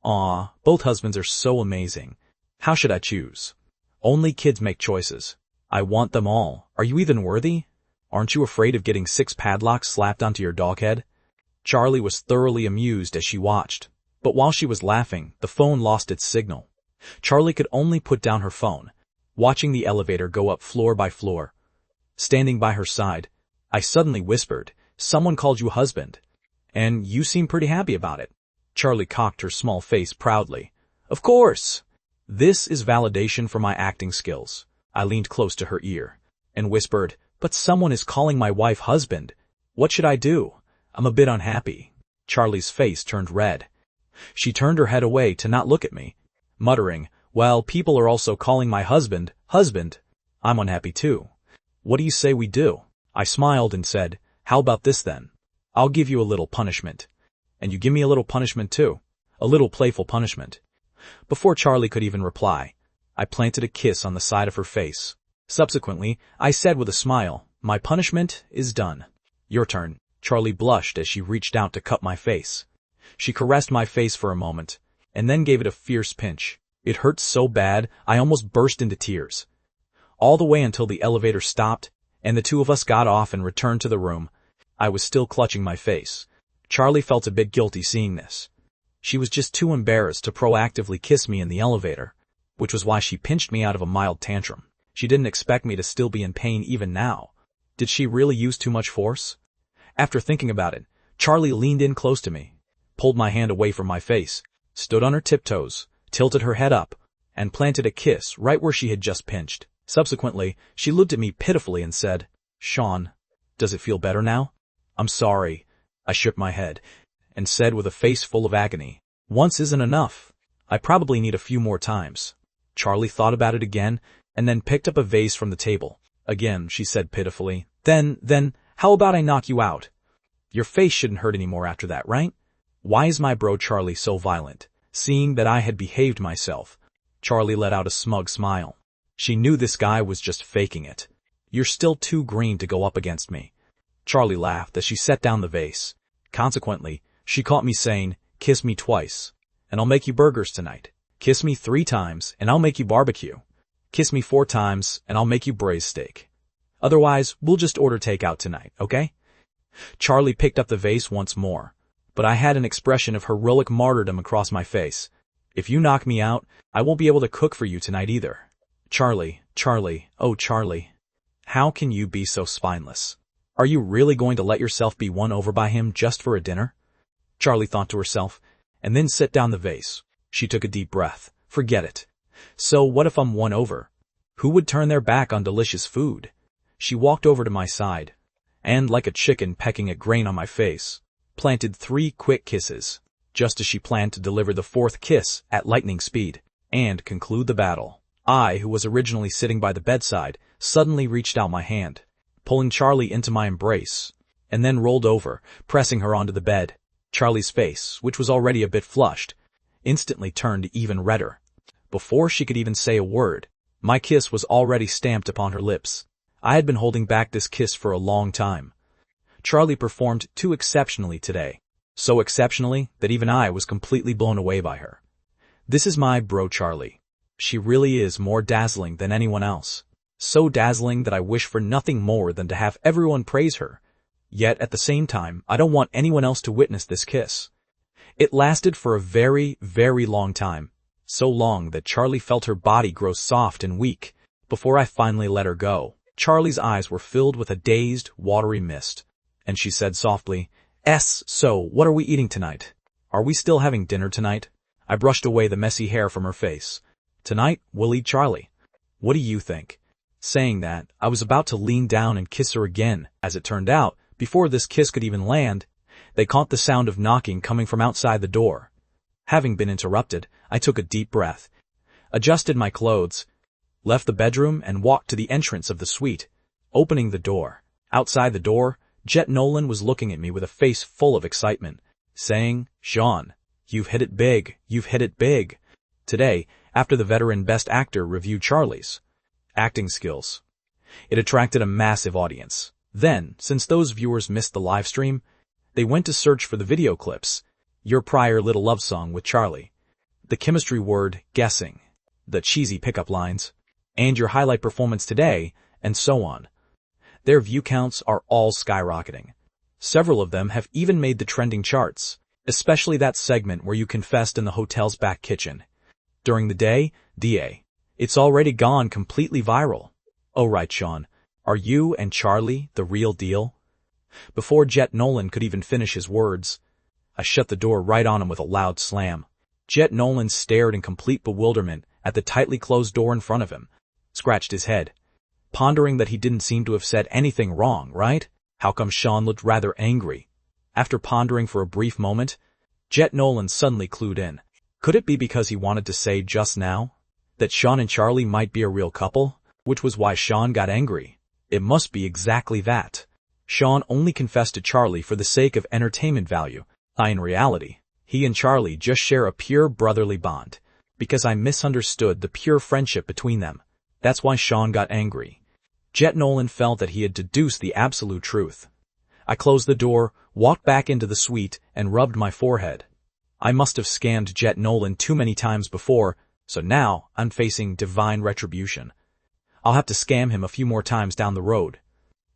Aw, both husbands are so amazing. How should I choose? Only kids make choices. I want them all. Are you even worthy? Aren't you afraid of getting 6 padlocks slapped onto your dog head? Charlie was thoroughly amused as she watched, but while she was laughing, the phone lost its signal. Charlie could only put down her phone, watching the elevator go up floor by floor. Standing by her side, I suddenly whispered, "Someone called you husband, and you seem pretty happy about it." Charlie cocked her small face proudly. "Of course! This is validation for my acting skills." I leaned close to her ear and whispered, "But someone is calling my wife husband. What should I do? I'm a bit unhappy." Charlie's face turned red. She turned her head away to not look at me, muttering, "Well, people are also calling my husband, husband. I'm unhappy too. What do you say we do?" I smiled and said, "How about this then? I'll give you a little punishment. And you give me a little punishment too. A little playful punishment." Before Charlie could even reply, I planted a kiss on the side of her face. Subsequently, I said with a smile, "My punishment is done. Your turn." Charlie blushed as she reached out to cup my face. She caressed my face for a moment, and then gave it a fierce pinch. It hurt so bad, I almost burst into tears. All the way until the elevator stopped, and the two of us got off and returned to the room. I was still clutching my face. Charlie felt a bit guilty seeing this. She was just too embarrassed to proactively kiss me in the elevator, which was why she pinched me out of a mild tantrum. She didn't expect me to still be in pain even now. Did she really use too much force? After thinking about it, Charlie leaned in close to me, pulled my hand away from my face, stood on her tiptoes, tilted her head up, and planted a kiss right where she had just pinched. Subsequently, she looked at me pitifully and said, "Sean, does it feel better now?" "I'm sorry." I shook my head and said with a face full of agony, "Once isn't enough. I probably need a few more times." Charlie thought about it again and then picked up a vase from the table. Again, she said pitifully, Then, how about I knock you out? Your face shouldn't hurt anymore after that, right?" Why is my bro Charlie so violent? Seeing that I had behaved myself, Charlie let out a smug smile. She knew this guy was just faking it. "You're still too green to go up against me." Charlie laughed as she set down the vase. Consequently, she caught me saying, "Kiss me twice, and I'll make you burgers tonight. Kiss me 3 times, and I'll make you barbecue. Kiss me 4 times, and I'll make you braised steak. Otherwise, we'll just order takeout tonight, okay?" Charlie picked up the vase once more, but I had an expression of heroic martyrdom across my face. "If you knock me out, I won't be able to cook for you tonight either." Charlie, oh Charlie. How can you be so spineless? Are you really going to let yourself be won over by him just for a dinner? Charlie thought to herself, and then set down the vase. She took a deep breath. Forget it. So what if I'm won over? Who would turn their back on delicious food? She walked over to my side, and like a chicken pecking at grain on my face, planted 3 quick kisses, just as she planned to deliver the 4th kiss at lightning speed, and conclude the battle. I, who was originally sitting by the bedside, suddenly reached out my hand, pulling Charlie into my embrace, and then rolled over, pressing her onto the bed. Charlie's face, which was already a bit flushed, instantly turned even redder. Before she could even say a word, my kiss was already stamped upon her lips. I had been holding back this kiss for a long time. Charlie performed too exceptionally today, so exceptionally that even I was completely blown away by her. This is my bro Charlie. She really is more dazzling than anyone else. So dazzling that I wish for nothing more than to have everyone praise her. Yet at the same time, I don't want anyone else to witness this kiss. It lasted for a very, very long time. So long that Charlie felt her body grow soft and weak before I finally let her go. Charlie's eyes were filled with a dazed, watery mist, and she said softly, So what are we eating tonight? Are we still having dinner tonight?" I brushed away the messy hair from her face. "Tonight, we'll eat Charlie. What do you think?" Saying that, I was about to lean down and kiss her again. As it turned out, before this kiss could even land, they caught the sound of knocking coming from outside the door. Having been interrupted, I took a deep breath, adjusted my clothes, left the bedroom and walked to the entrance of the suite, opening the door. Outside the door, Jet Nolan was looking at me with a face full of excitement, saying, "Sean, you've hit it big, you've hit it big." Today, after the veteran Best Actor reviewed Charlie's acting skills, it attracted a massive audience. Then, since those viewers missed the live stream, they went to search for the video clips, your prior little love song with Charlie, the chemistry word guessing, the cheesy pickup lines, and your highlight performance today, and so on. Their view counts are all skyrocketing. Several of them have even made the trending charts, especially that segment where you confessed in the hotel's back kitchen. During the day, it's already gone completely viral. Oh right, Sean, are you and Charlie the real deal? Before Jet Nolan could even finish his words, I shut the door right on him with a loud slam. Jet Nolan stared in complete bewilderment at the tightly closed door in front of him, scratched his head, pondering that he didn't seem to have said anything wrong, right? How come Sean looked rather angry? After pondering for a brief moment, Jet Nolan suddenly clued in. Could it be because he wanted to say just now that Sean and Charlie might be a real couple, which was why Sean got angry? It must be exactly that. Sean only confessed to Charlie for the sake of entertainment value. In reality, he and Charlie just share a pure brotherly bond, because I misunderstood the pure friendship between them. That's why Sean got angry. Jet Nolan felt that he had deduced the absolute truth. I closed the door, walked back into the suite, and rubbed my forehead. I must have scammed Jet Nolan too many times before, so now I'm facing divine retribution. I'll have to scam him a few more times down the road.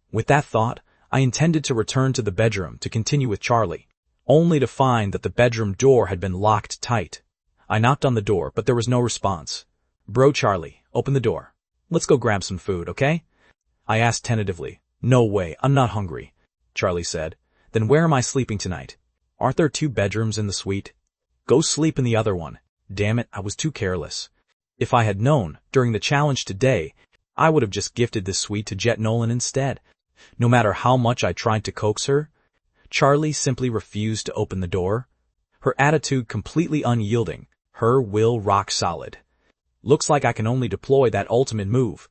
With that thought, I intended to return to the bedroom to continue with Charlie, only to find that the bedroom door had been locked tight. I knocked on the door, but there was no response. "Bro Charlie, open the door. Let's go grab some food, okay?" I asked tentatively. "No way, I'm not hungry," Charlie said. "Then where am I sleeping tonight? Aren't there 2 bedrooms in the suite? Go sleep in the other one." Damn it, I was too careless. If I had known, during the challenge today, I would have just gifted this suite to Jet Nolan instead. No matter how much I tried to coax her, Charlie simply refused to open the door. Her attitude completely unyielding, her will rock solid. Looks like I can only deploy that ultimate move,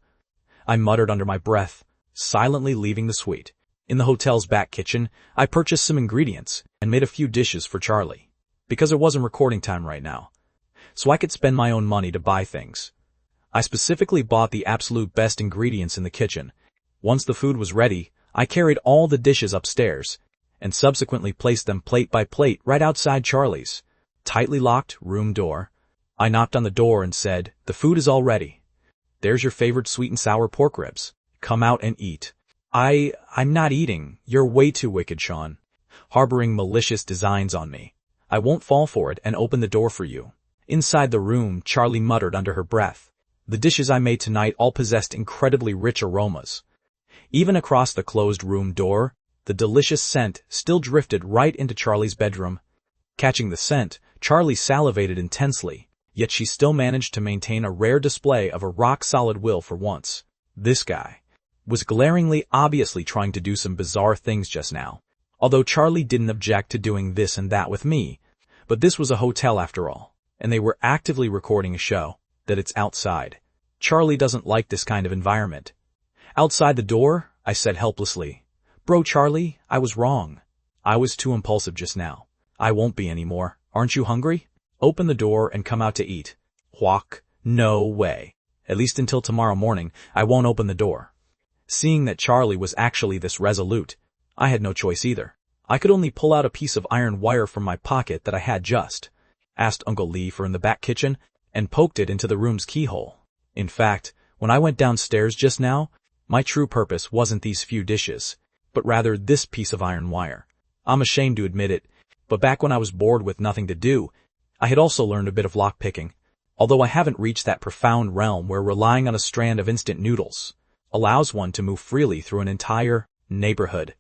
I muttered under my breath, silently leaving the suite. In the hotel's back kitchen, I purchased some ingredients and made a few dishes for Charlie, because it wasn't recording time right now, so I could spend my own money to buy things. I specifically bought the absolute best ingredients in the kitchen. Once the food was ready, I carried all the dishes upstairs, and subsequently placed them plate by plate right outside Charlie's tightly locked room door. I knocked on the door and said, "The food is all ready. There's your favorite sweet and sour pork ribs. Come out and eat." I'm not eating. You're way too wicked, Sean. Harboring malicious designs on me. I won't fall for it and open the door for you. Inside the room, Charlie muttered under her breath. The dishes I made tonight all possessed incredibly rich aromas. Even across the closed room door, the delicious scent still drifted right into Charlie's bedroom. Catching the scent, Charlie salivated intensely, yet she still managed to maintain a rare display of a rock-solid will for once. This guy was glaringly obviously trying to do some bizarre things just now, although Charlie didn't object to doing this and that with me. But this was a hotel after all, and they were actively recording a show, that it's outside. Charlie doesn't like this kind of environment. Outside the door, I said helplessly, "Bro Charlie, I was wrong. I was too impulsive just now. I won't be anymore. Aren't you hungry? Open the door and come out to eat." Whack. No way. At least until tomorrow morning, I won't open the door. Seeing that Charlie was actually this resolute, I had no choice either. I could only pull out a piece of iron wire from my pocket that I had just asked Uncle Lee for in the back kitchen and poked it into the room's keyhole. In fact, when I went downstairs just now, my true purpose wasn't these few dishes, but rather this piece of iron wire. I'm ashamed to admit it, but back when I was bored with nothing to do, I had also learned a bit of lockpicking, although I haven't reached that profound realm where relying on a strand of instant noodles allows one to move freely through an entire neighborhood.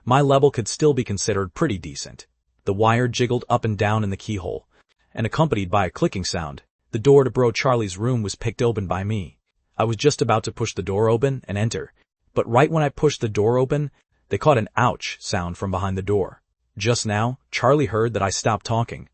My level could still be considered pretty decent. The wire jiggled up and down in the keyhole, and accompanied by a clicking sound, the door to Bro Charlie's room was picked open by me. I was just about to push the door open and enter, but right when I pushed the door open, they caught an ouch sound from behind the door. Just now, Charlie heard that I stopped talking,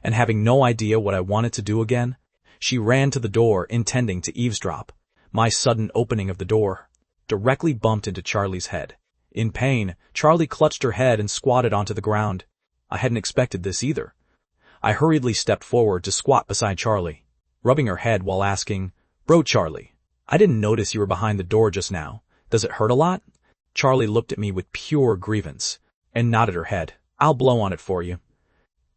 and having no idea what I wanted to do again, she ran to the door intending to eavesdrop. My sudden opening of the door directly bumped into Charlie's head. In pain, Charlie clutched her head and squatted onto the ground. I hadn't expected this either. I hurriedly stepped forward to squat beside Charlie, rubbing her head while asking, "Bro, Charlie, I didn't notice you were behind the door just now. Does it hurt a lot?" Charlie looked at me with pure grievance and nodded her head. "I'll blow on it for you."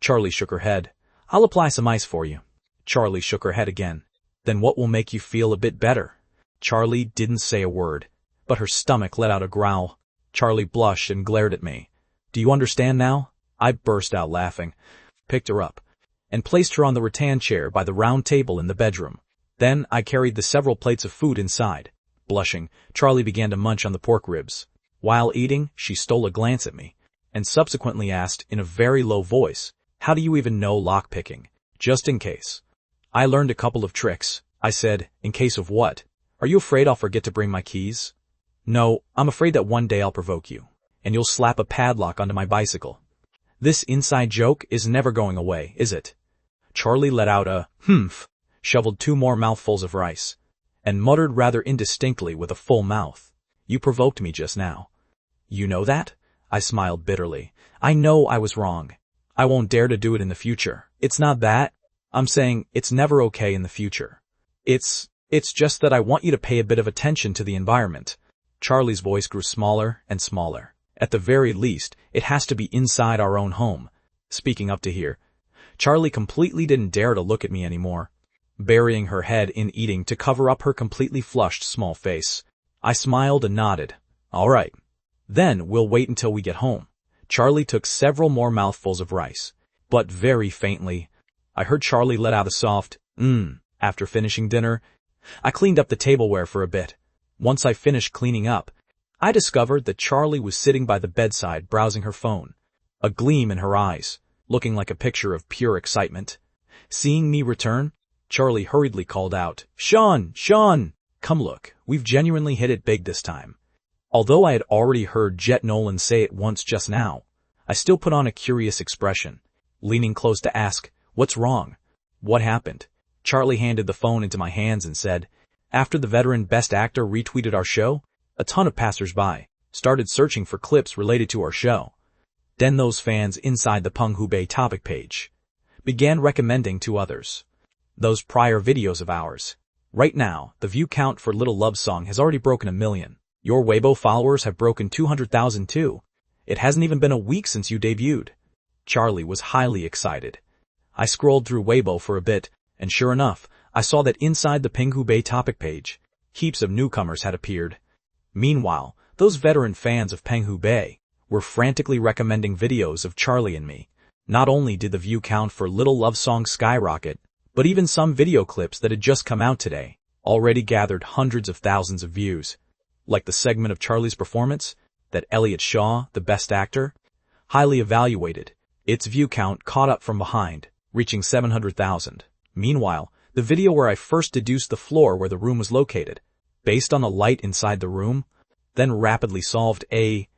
Charlie shook her head. "I'll apply some ice for you." Charlie shook her head again. "Then what will make you feel a bit better?" Charlie didn't say a word, but her stomach let out a growl. Charlie blushed and glared at me. "Do you understand now?" I burst out laughing, picked her up, and placed her on the rattan chair by the round table in the bedroom. Then I carried the several plates of food inside. Blushing, Charlie began to munch on the pork ribs. While eating, she stole a glance at me, and subsequently asked in a very low voice, "How do you even know lockpicking?" "Just in case." "I learned a couple of tricks," I said. "In case of what? Are you afraid I'll forget to bring my keys?" "No, I'm afraid that one day I'll provoke you, and you'll slap a padlock onto my bicycle. This inside joke is never going away, is it?" Charlie let out a humph, shoveled 2 more mouthfuls of rice, and muttered rather indistinctly with a full mouth, "You provoked me just now." "You know that?" I smiled bitterly. "I know I was wrong. I won't dare to do it in the future." "It's not that. I'm saying it's never okay in the future. It's just that I want you to pay a bit of attention to the environment." Charlie's voice grew smaller and smaller. "At the very least, it has to be inside our own home." Speaking up to here, Charlie completely didn't dare to look at me anymore, burying her head in eating to cover up her completely flushed small face. I smiled and nodded. "All right. Then we'll wait until we get home." Charlie took several more mouthfuls of rice, but very faintly. I heard Charlie let out a soft, after finishing dinner. I cleaned up the tableware for a bit. Once I finished cleaning up, I discovered that Charlie was sitting by the bedside browsing her phone, a gleam in her eyes, looking like a picture of pure excitement. Seeing me return, Charlie hurriedly called out, Sean! Come look, we've genuinely hit it big this time." Although I had already heard Jet Nolan say it once just now, I still put on a curious expression, leaning close to ask, "What's wrong? What happened?" Charlie handed the phone into my hands and said, "After the veteran Best Actor retweeted our show, a ton of passersby started searching for clips related to our show. Then those fans inside the Penghubei topic page began recommending to others those prior videos of ours. Right now, the view count for Little Love Song has already broken 1 million. Your Weibo followers have broken 200,000 too. It hasn't even been a week since you debuted." Charlie was highly excited. I scrolled through Weibo for a bit, and sure enough, I saw that inside the Penghubei topic page, heaps of newcomers had appeared. Meanwhile, those veteran fans of Penghubei were frantically recommending videos of Charlie and me. Not only did the view count for Little Love Song skyrocket, but even some video clips that had just come out today already gathered hundreds of thousands of views. Like the segment of Charlie's performance, that Elliot Shaw, the Best Actor, highly evaluated. Its view count caught up from behind, reaching 700,000. Meanwhile, the video where I first deduced the floor where the room was located, based on the light inside the room, then rapidly solved a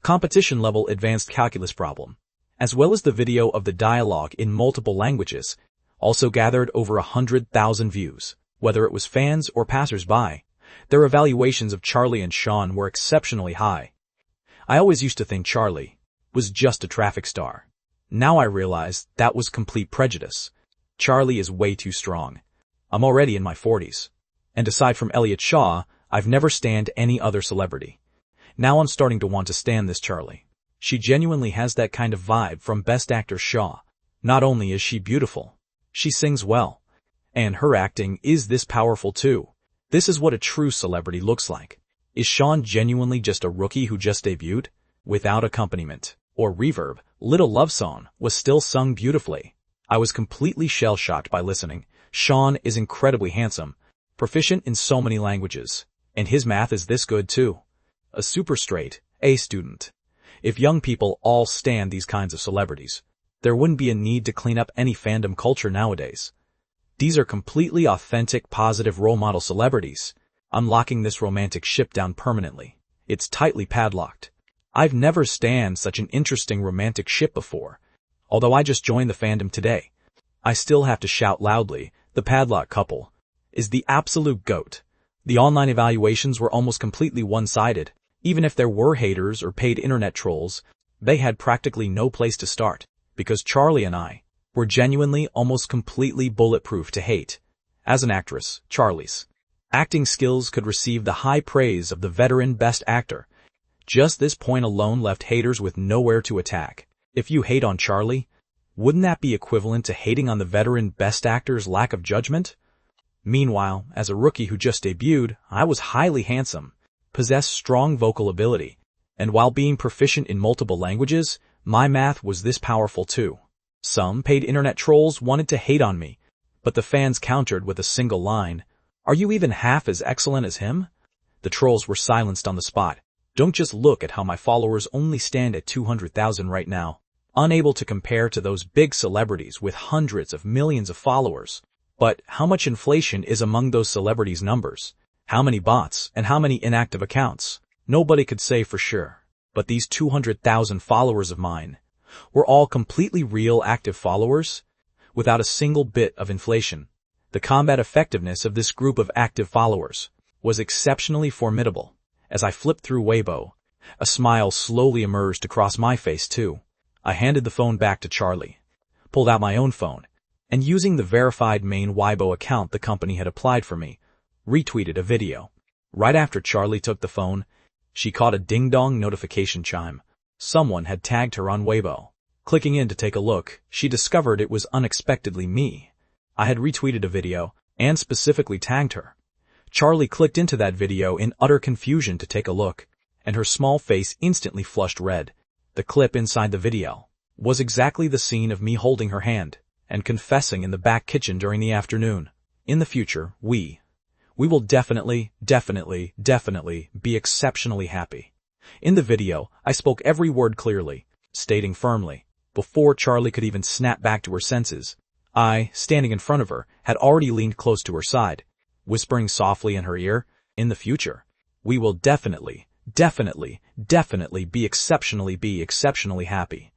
competition-level advanced calculus problem, as well as the video of the dialogue in multiple languages, also gathered over 100,000 views. Whether it was fans or passersby, their evaluations of Charlie and Sean were exceptionally high. I always used to think Charlie was just a traffic star. Now I realize that was complete prejudice. Charlie is way too strong. I'm already in my 40s. And aside from Elliot Shaw, I've never stanned any other celebrity. Now I'm starting to want to stan this Charlie. She genuinely has that kind of vibe from Best Actor Shaw. Not only is she beautiful, she sings well. And her acting is this powerful too. This is what a true celebrity looks like. Is Sean genuinely just a rookie who just debuted? Without accompaniment or reverb, Little Love Song was still sung beautifully. I was completely shell-shocked by listening. Sean is incredibly handsome, proficient in so many languages, and his math is this good too. A super straight A student. If young people all stan these kinds of celebrities, there wouldn't be a need to clean up any fandom culture nowadays. These are completely authentic, positive role model celebrities. I'm locking this romantic ship down permanently. It's tightly padlocked. I've never stanned such an interesting romantic ship before, although I just joined the fandom today. I still have to shout loudly, the padlock couple is the absolute GOAT. The online evaluations were almost completely one-sided. Even if there were haters or paid internet trolls, they had practically no place to start, because Charlie and I were genuinely almost completely bulletproof to hate. As an actress, Charlie's acting skills could receive the high praise of the veteran Best Actor. Just this point alone left haters with nowhere to attack. If you hate on Charlie, wouldn't that be equivalent to hating on the veteran Best Actor's lack of judgment? Meanwhile, as a rookie who just debuted, I was highly handsome, possessed strong vocal ability, and while being proficient in multiple languages, my math was this powerful too. Some paid internet trolls wanted to hate on me, but the fans countered with a single line, "Are you even half as excellent as him?" The trolls were silenced on the spot. Don't just look at how my followers only stand at 200,000 right now, unable to compare to those big celebrities with hundreds of millions of followers. But how much inflation is among those celebrities' numbers? How many bots and how many inactive accounts? Nobody could say for sure. But these 200,000 followers of mine were all completely real active followers, without a single bit of inflation. The combat effectiveness of this group of active followers was exceptionally formidable. As I flipped through Weibo, a smile slowly emerged across my face too. I handed the phone back to Charlie, pulled out my own phone, and using the verified main Weibo account the company had applied for me, retweeted a video. Right after Charlie took the phone, she caught a ding-dong notification chime. Someone had tagged her on Weibo. Clicking in to take a look, she discovered it was unexpectedly me. I had retweeted a video and specifically tagged her. Charlie clicked into that video in utter confusion to take a look, and her small face instantly flushed red. The clip inside the video was exactly the scene of me holding her hand and confessing in the back kitchen during the afternoon. In the future, we will definitely be exceptionally happy. In the video, I spoke every word clearly, stating firmly, before Charlie could even snap back to her senses. I, standing in front of her, had already leaned close to her side, whispering softly in her ear, in the future, we will definitely be exceptionally happy.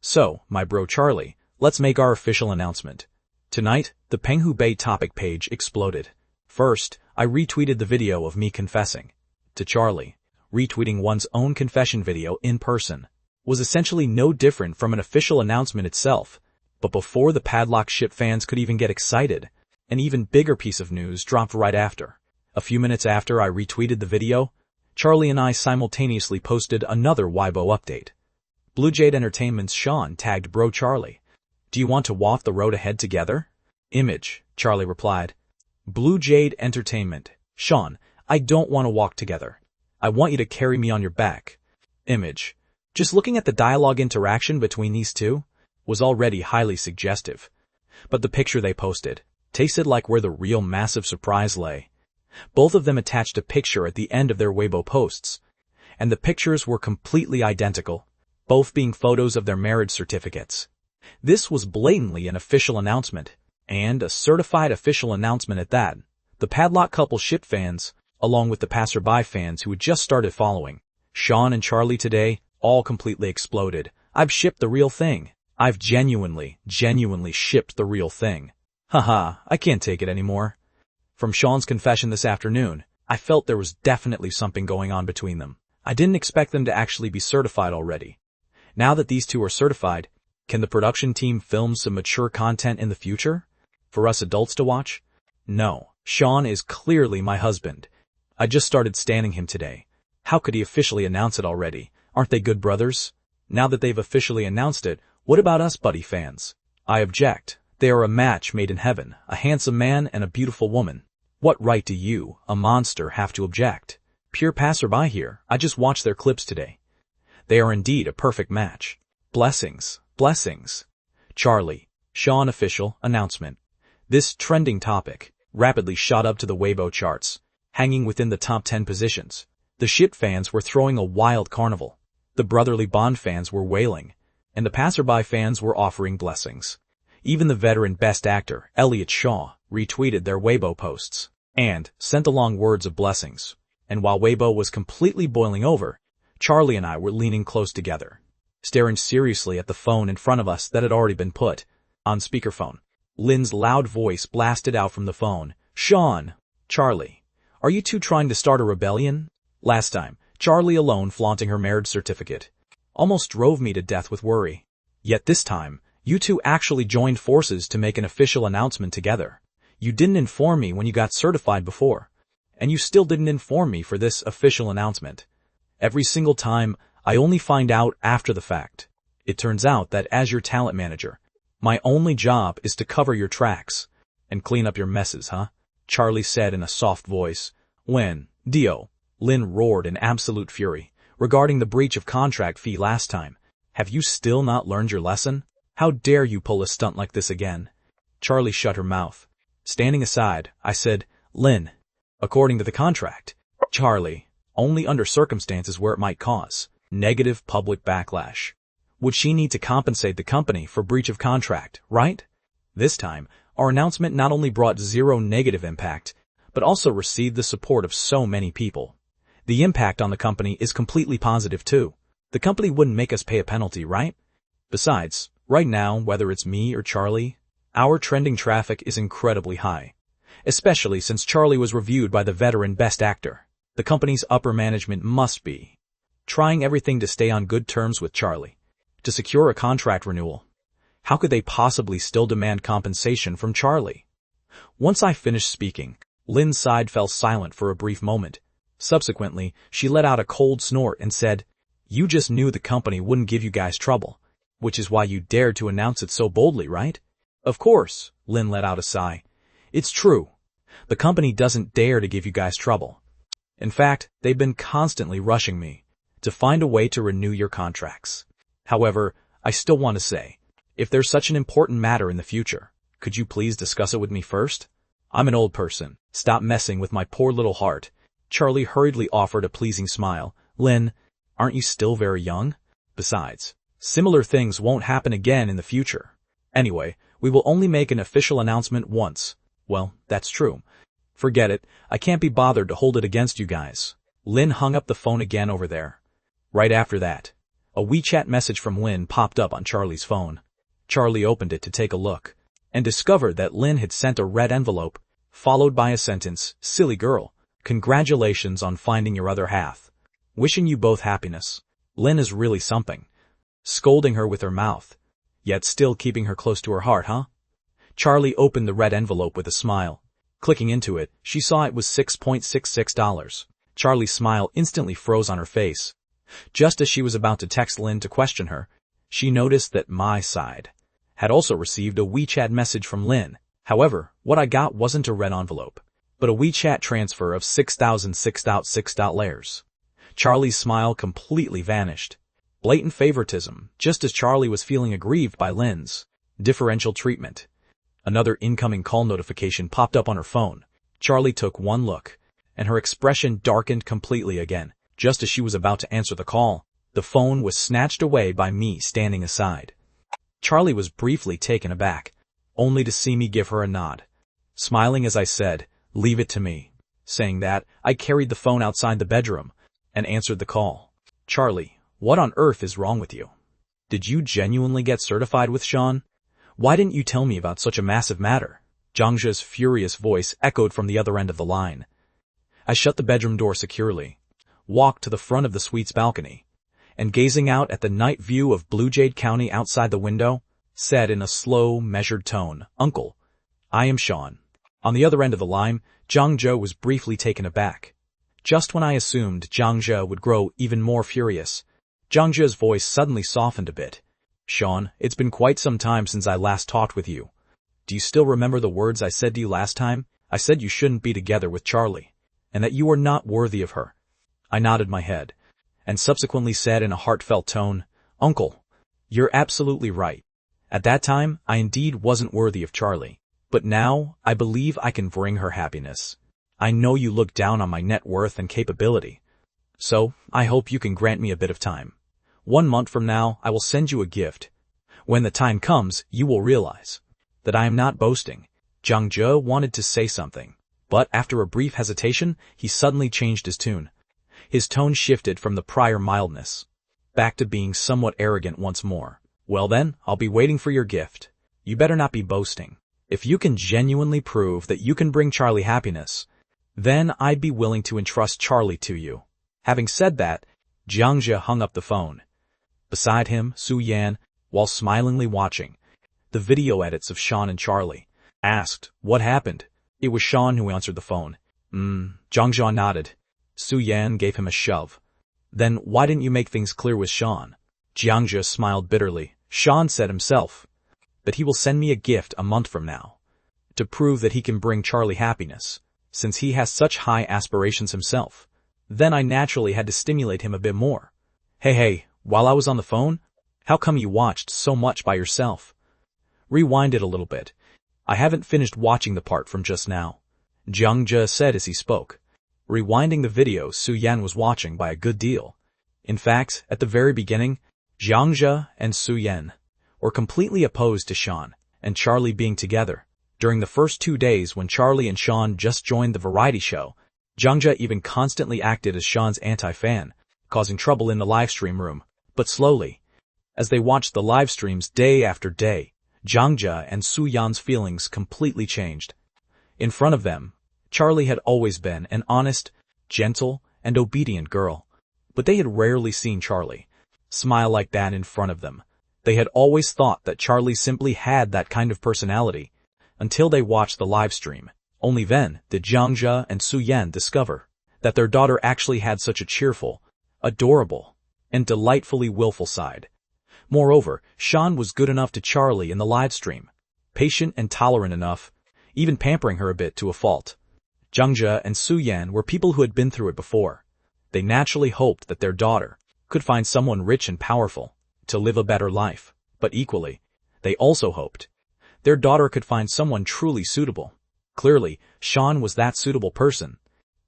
So, my bro Charlie, let's make our official announcement. Tonight, the Penghu Bay topic page exploded. First, I retweeted the video of me confessing to Charlie. Retweeting one's own confession video in person was essentially no different from an official announcement itself. But before the padlock ship fans could even get excited, an even bigger piece of news dropped right after. A few minutes after I retweeted the video, Charlie and I simultaneously posted another Weibo update. Blue Jade Entertainment's Sean tagged Bro Charlie. Do you want to walk the road ahead together? Image, Charlie replied. Blue Jade Entertainment. Sean, I don't want to walk together. I want you to carry me on your back. Image. Just looking at the dialogue interaction between these two was already highly suggestive. But the picture they posted tasted like where the real massive surprise lay. Both of them attached a picture at the end of their Weibo posts, and the pictures were completely identical, both being photos of their marriage certificates. This was blatantly an official announcement, and a certified official announcement at that. The padlock couple ship fans, along with the passerby fans who had just started following Sean and Charlie today, all completely exploded. I've shipped the real thing. I've genuinely shipped the real thing. Haha, I can't take it anymore. From Sean's confession this afternoon, I felt there was definitely something going on between them. I didn't expect them to actually be certified already. Now that these two are certified, can the production team film some mature content in the future? For us adults to watch? No. Sean is clearly my husband. I just started standing him today. How could he officially announce it already? Aren't they good brothers? Now that they've officially announced it, what about us buddy fans? I object. They are a match made in heaven, a handsome man and a beautiful woman. What right do you, a monster, have to object? Pure passerby here, I just watched their clips today. They are indeed a perfect match. Blessings. Charlie, Sean official announcement. This trending topic rapidly shot up to the Weibo charts, hanging within the top 10 positions. The ship fans were throwing a wild carnival. The brotherly bond fans were wailing, and the passerby fans were offering blessings. Even the veteran Best Actor, Elliot Shaw, retweeted their Weibo posts and sent along words of blessings. And while Weibo was completely boiling over, Charlie and I were leaning close together, staring seriously at the phone in front of us that had already been put on speakerphone. Lin's loud voice blasted out from the phone. Sean! Charlie! Are you two trying to start a rebellion? Last time, Charlie alone flaunting her marriage certificate almost drove me to death with worry. Yet this time, you two actually joined forces to make an official announcement together. You didn't inform me when you got certified before. And you still didn't inform me for this official announcement. Every single time, I only find out after the fact. It turns out that as your talent manager, my only job is to cover your tracks and clean up your messes, huh? Charlie said in a soft voice. When, Dio, Lin roared in absolute fury. Regarding the breach of contract fee last time, have you still not learned your lesson? How dare you pull a stunt like this again? Charlie shut her mouth. Standing aside, I said, Lin, according to the contract, Charlie, only under circumstances where it might cause negative public backlash. Would she need to compensate the company for breach of contract, right? This time, our announcement not only brought zero negative impact, but also received the support of so many people. The impact on the company is completely positive too. The company wouldn't make us pay a penalty, right? Besides, right now, whether it's me or Charlie, our trending traffic is incredibly high. Especially since Charlie was reviewed by the veteran Best Actor. The company's upper management must be trying everything to stay on good terms with Charlie, to secure a contract renewal. How could they possibly still demand compensation from Charlie? Once I finished speaking, Lin's side fell silent for a brief moment. Subsequently, she let out a cold snort and said, You just knew the company wouldn't give you guys trouble, which is why you dared to announce it so boldly, right? Of course, Lin let out a sigh. It's true. The company doesn't dare to give you guys trouble. In fact, they've been constantly rushing me to find a way to renew your contracts. However, I still want to say, if there's such an important matter in the future, could you please discuss it with me first? I'm an old person. Stop messing with my poor little heart. Charlie hurriedly offered a pleasing smile. Lin, aren't you still very young? Besides, similar things won't happen again in the future. Anyway, we will only make an official announcement once. Well, that's true. Forget it, I can't be bothered to hold it against you guys. Lin hung up the phone again over there. Right after that, a WeChat message from Lin popped up on Charlie's phone. Charlie opened it to take a look, and discovered that Lin had sent a red envelope, followed by a sentence, Silly girl, congratulations on finding your other half. Wishing you both happiness. Lin is really something. Scolding her with her mouth, yet still keeping her close to her heart, huh? Charlie opened the red envelope with a smile. Clicking into it, she saw it was $6.66. Charlie's smile instantly froze on her face. Just as she was about to text Lin to question her, she noticed that my side had also received a WeChat message from Lin. However, what I got wasn't a red envelope, but a WeChat transfer of $6,006.6. Charlie's smile completely vanished. Blatant favoritism, just as Charlie was feeling aggrieved by Lin's differential treatment. Another incoming call notification popped up on her phone. Charlie took one look, and her expression darkened completely again. Just as she was about to answer the call, the phone was snatched away by me standing aside. Charlie was briefly taken aback, only to see me give her a nod. Smiling as I said, Leave it to me. Saying that, I carried the phone outside the bedroom and answered the call. Charlie, what on earth is wrong with you? Did you genuinely get certified with Sean? Why didn't you tell me about such a massive matter? Zhangzhe's furious voice echoed from the other end of the line. I shut the bedroom door securely, walked to the front of the suite's balcony, and gazing out at the night view of Blue Jade County outside the window, said in a slow, measured tone, Uncle, I am Sean. On the other end of the line, Zhangzhe was briefly taken aback. Just when I assumed Zhangzhe would grow even more furious, Zhangzhe's voice suddenly softened a bit. Sean, it's been quite some time since I last talked with you. Do you still remember the words I said to you last time? I said you shouldn't be together with Charlie, and that you are not worthy of her. I nodded my head, and subsequently said in a heartfelt tone, Uncle, you're absolutely right. At that time, I indeed wasn't worthy of Charlie, but now I believe I can bring her happiness. I know you look down on my net worth and capability, so I hope you can grant me a bit of time. 1 month from now, I will send you a gift. When the time comes, you will realize that I am not boasting. Zhangzhe wanted to say something, but after a brief hesitation, he suddenly changed his tune. His tone shifted from the prior mildness, back to being somewhat arrogant once more. Well then, I'll be waiting for your gift. You better not be boasting. If you can genuinely prove that you can bring Charlie happiness, then I'd be willing to entrust Charlie to you. Having said that, Jiangzhe hung up the phone. Beside him, Su Yan, while smilingly watching the video edits of Sean and Charlie, asked, "What happened?" It was Sean who answered the phone. Jiangzhe nodded. Su Yan gave him a shove. "Then why didn't you make things clear with Sean?" Jiangzhe smiled bitterly. "Sean said himself that he will send me a gift a month from now to prove that he can bring Charlie happiness, since he has such high aspirations himself. Then I naturally had to stimulate him a bit more. Hey, while I was on the phone, how come you watched so much by yourself? Rewind it a little bit. I haven't finished watching the part from just now," Jiangzhe said as he spoke, rewinding the video Su Yan was watching by a good deal. In fact, at the very beginning, Jiangzhe and Su Yan were completely opposed to Sean and Charlie being together. During the first 2 days when Charlie and Sean just joined the variety show, Jiangzhe even constantly acted as Sean's anti-fan, causing trouble in the livestream room. But slowly, as they watched the live streams day after day, Jiangzhe and Su Yan's feelings completely changed. In front of them, Charlie had always been an honest, gentle, and obedient girl, but they had rarely seen Charlie smile like that in front of them. They had always thought that Charlie simply had that kind of personality, until they watched the live stream. Only then did Jiangzhe and Su Yan discover that their daughter actually had such a cheerful, adorable, and delightfully willful side. Moreover, Sean was good enough to Charlie in the live stream, patient and tolerant enough, even pampering her a bit to a fault. Jiangzhe and Su Yan were people who had been through it before. They naturally hoped that their daughter could find someone rich and powerful to live a better life, but equally, they also hoped their daughter could find someone truly suitable. Clearly, Sean was that suitable person.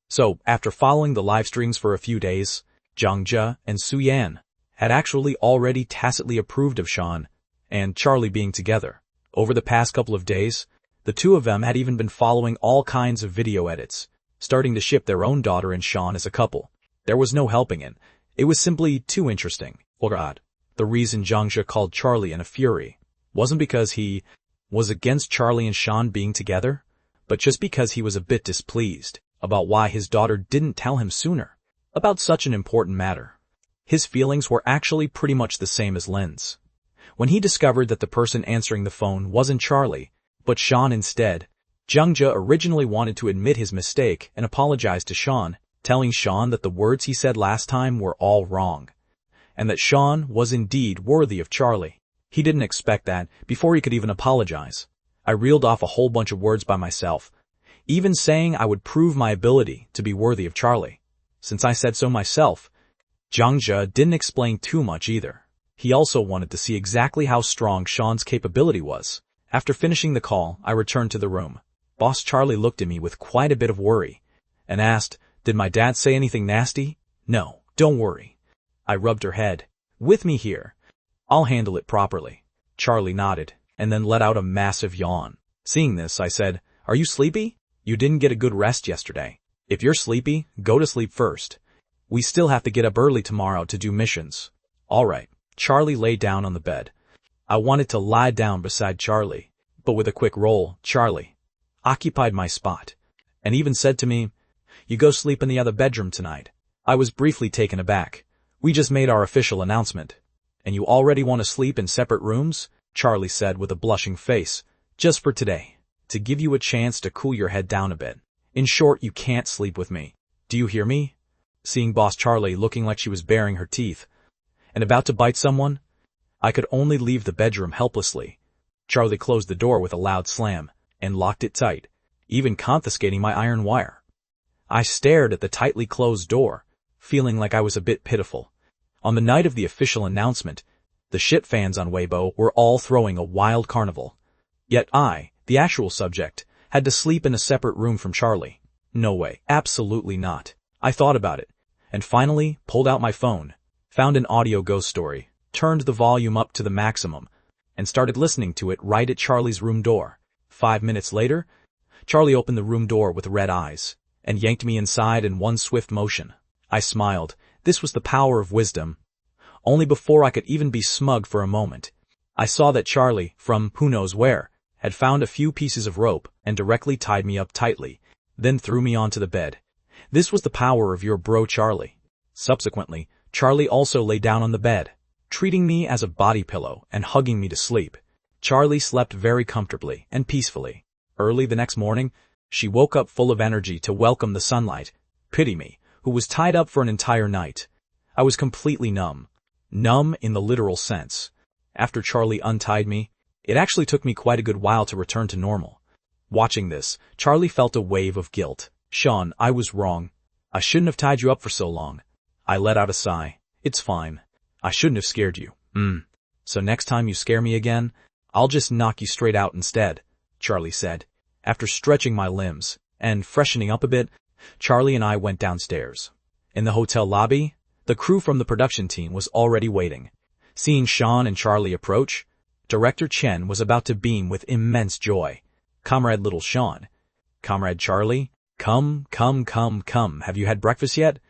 So, after following the live streams for a few days, Jiangzhe and Su Yan had actually already tacitly approved of Sean and Charlie being together. Over the past couple of days, the two of them had even been following all kinds of video edits, starting to ship their own daughter and Sean as a couple. There was no helping it. It was simply too interesting, or odd. The reason Jiangzhe called Charlie in a fury wasn't because he was against Charlie and Sean being together, but just because he was a bit displeased about why his daughter didn't tell him sooner about such an important matter. His feelings were actually pretty much the same as Lin's. When he discovered that the person answering the phone wasn't Charlie, but Sean instead, Jiangzhe originally wanted to admit his mistake and apologize to Sean, telling Sean that the words he said last time were all wrong, and that Sean was indeed worthy of Charlie. He didn't expect that before he could even apologize. I reeled off a whole bunch of words by myself, even saying I would prove my ability to be worthy of Charlie. Since I said so myself, Jiangzhe didn't explain too much either. He also wanted to see exactly how strong Sean's capability was. After finishing the call, I returned to the room. Boss Charlie looked at me with quite a bit of worry and asked, "Did my dad say anything nasty?" "No, don't worry." I rubbed her head. "With me here, I'll handle it properly." Charlie nodded and then let out a massive yawn. Seeing this, I said, "Are you sleepy? You didn't get a good rest yesterday. If you're sleepy, go to sleep first. We still have to get up early tomorrow to do missions." "All right." Charlie lay down on the bed. I wanted to lie down beside Charlie, but with a quick roll, Charlie occupied my spot and even said to me, "You go sleep in the other bedroom tonight." I was briefly taken aback. "We just made our official announcement. And you already want to sleep in separate rooms?" Charlie said with a blushing face. "Just for today, to give you a chance to cool your head down a bit. In short, you can't sleep with me. Do you hear me?" Seeing Boss Charlie looking like she was baring her teeth and about to bite someone, I could only leave the bedroom helplessly. Charlie closed the door with a loud slam and locked it tight, even confiscating my iron wire. I stared at the tightly closed door, feeling like I was a bit pitiful. On the night of the official announcement, the shit fans on Weibo were all throwing a wild carnival. Yet I, the actual subject, had to sleep in a separate room from Charlie. No way, absolutely not. I thought about it, and finally pulled out my phone, found an audio ghost story, turned the volume up to the maximum, and started listening to it right at Charlie's room door. 5 minutes later, Charlie opened the room door with red eyes and yanked me inside in one swift motion. I smiled. This was the power of wisdom. Only before I could even be smug for a moment, I saw that Charlie, from who knows where, had found a few pieces of rope and directly tied me up tightly, then threw me onto the bed. This was the power of your bro Charlie. Subsequently, Charlie also lay down on the bed, treating me as a body pillow and hugging me to sleep. Charlie slept very comfortably and peacefully. Early the next morning, she woke up full of energy to welcome the sunlight. Pity me, who was tied up for an entire night. I was completely numb. Numb in the literal sense. After Charlie untied me, it actually took me quite a good while to return to normal. Watching this, Charlie felt a wave of guilt. Sean, I was wrong. I shouldn't have tied you up for so long. I let out a sigh. It's fine. I shouldn't have scared you. So next time you scare me again, I'll just knock you straight out instead, Charlie said. After stretching my limbs and freshening up a bit, Charlie and I went downstairs. In the hotel lobby, the crew from the production team was already waiting. Seeing Sean and Charlie approach, Director Chen was about to beam with immense joy. Comrade Little Sean. Comrade Charlie, come, have you had breakfast yet?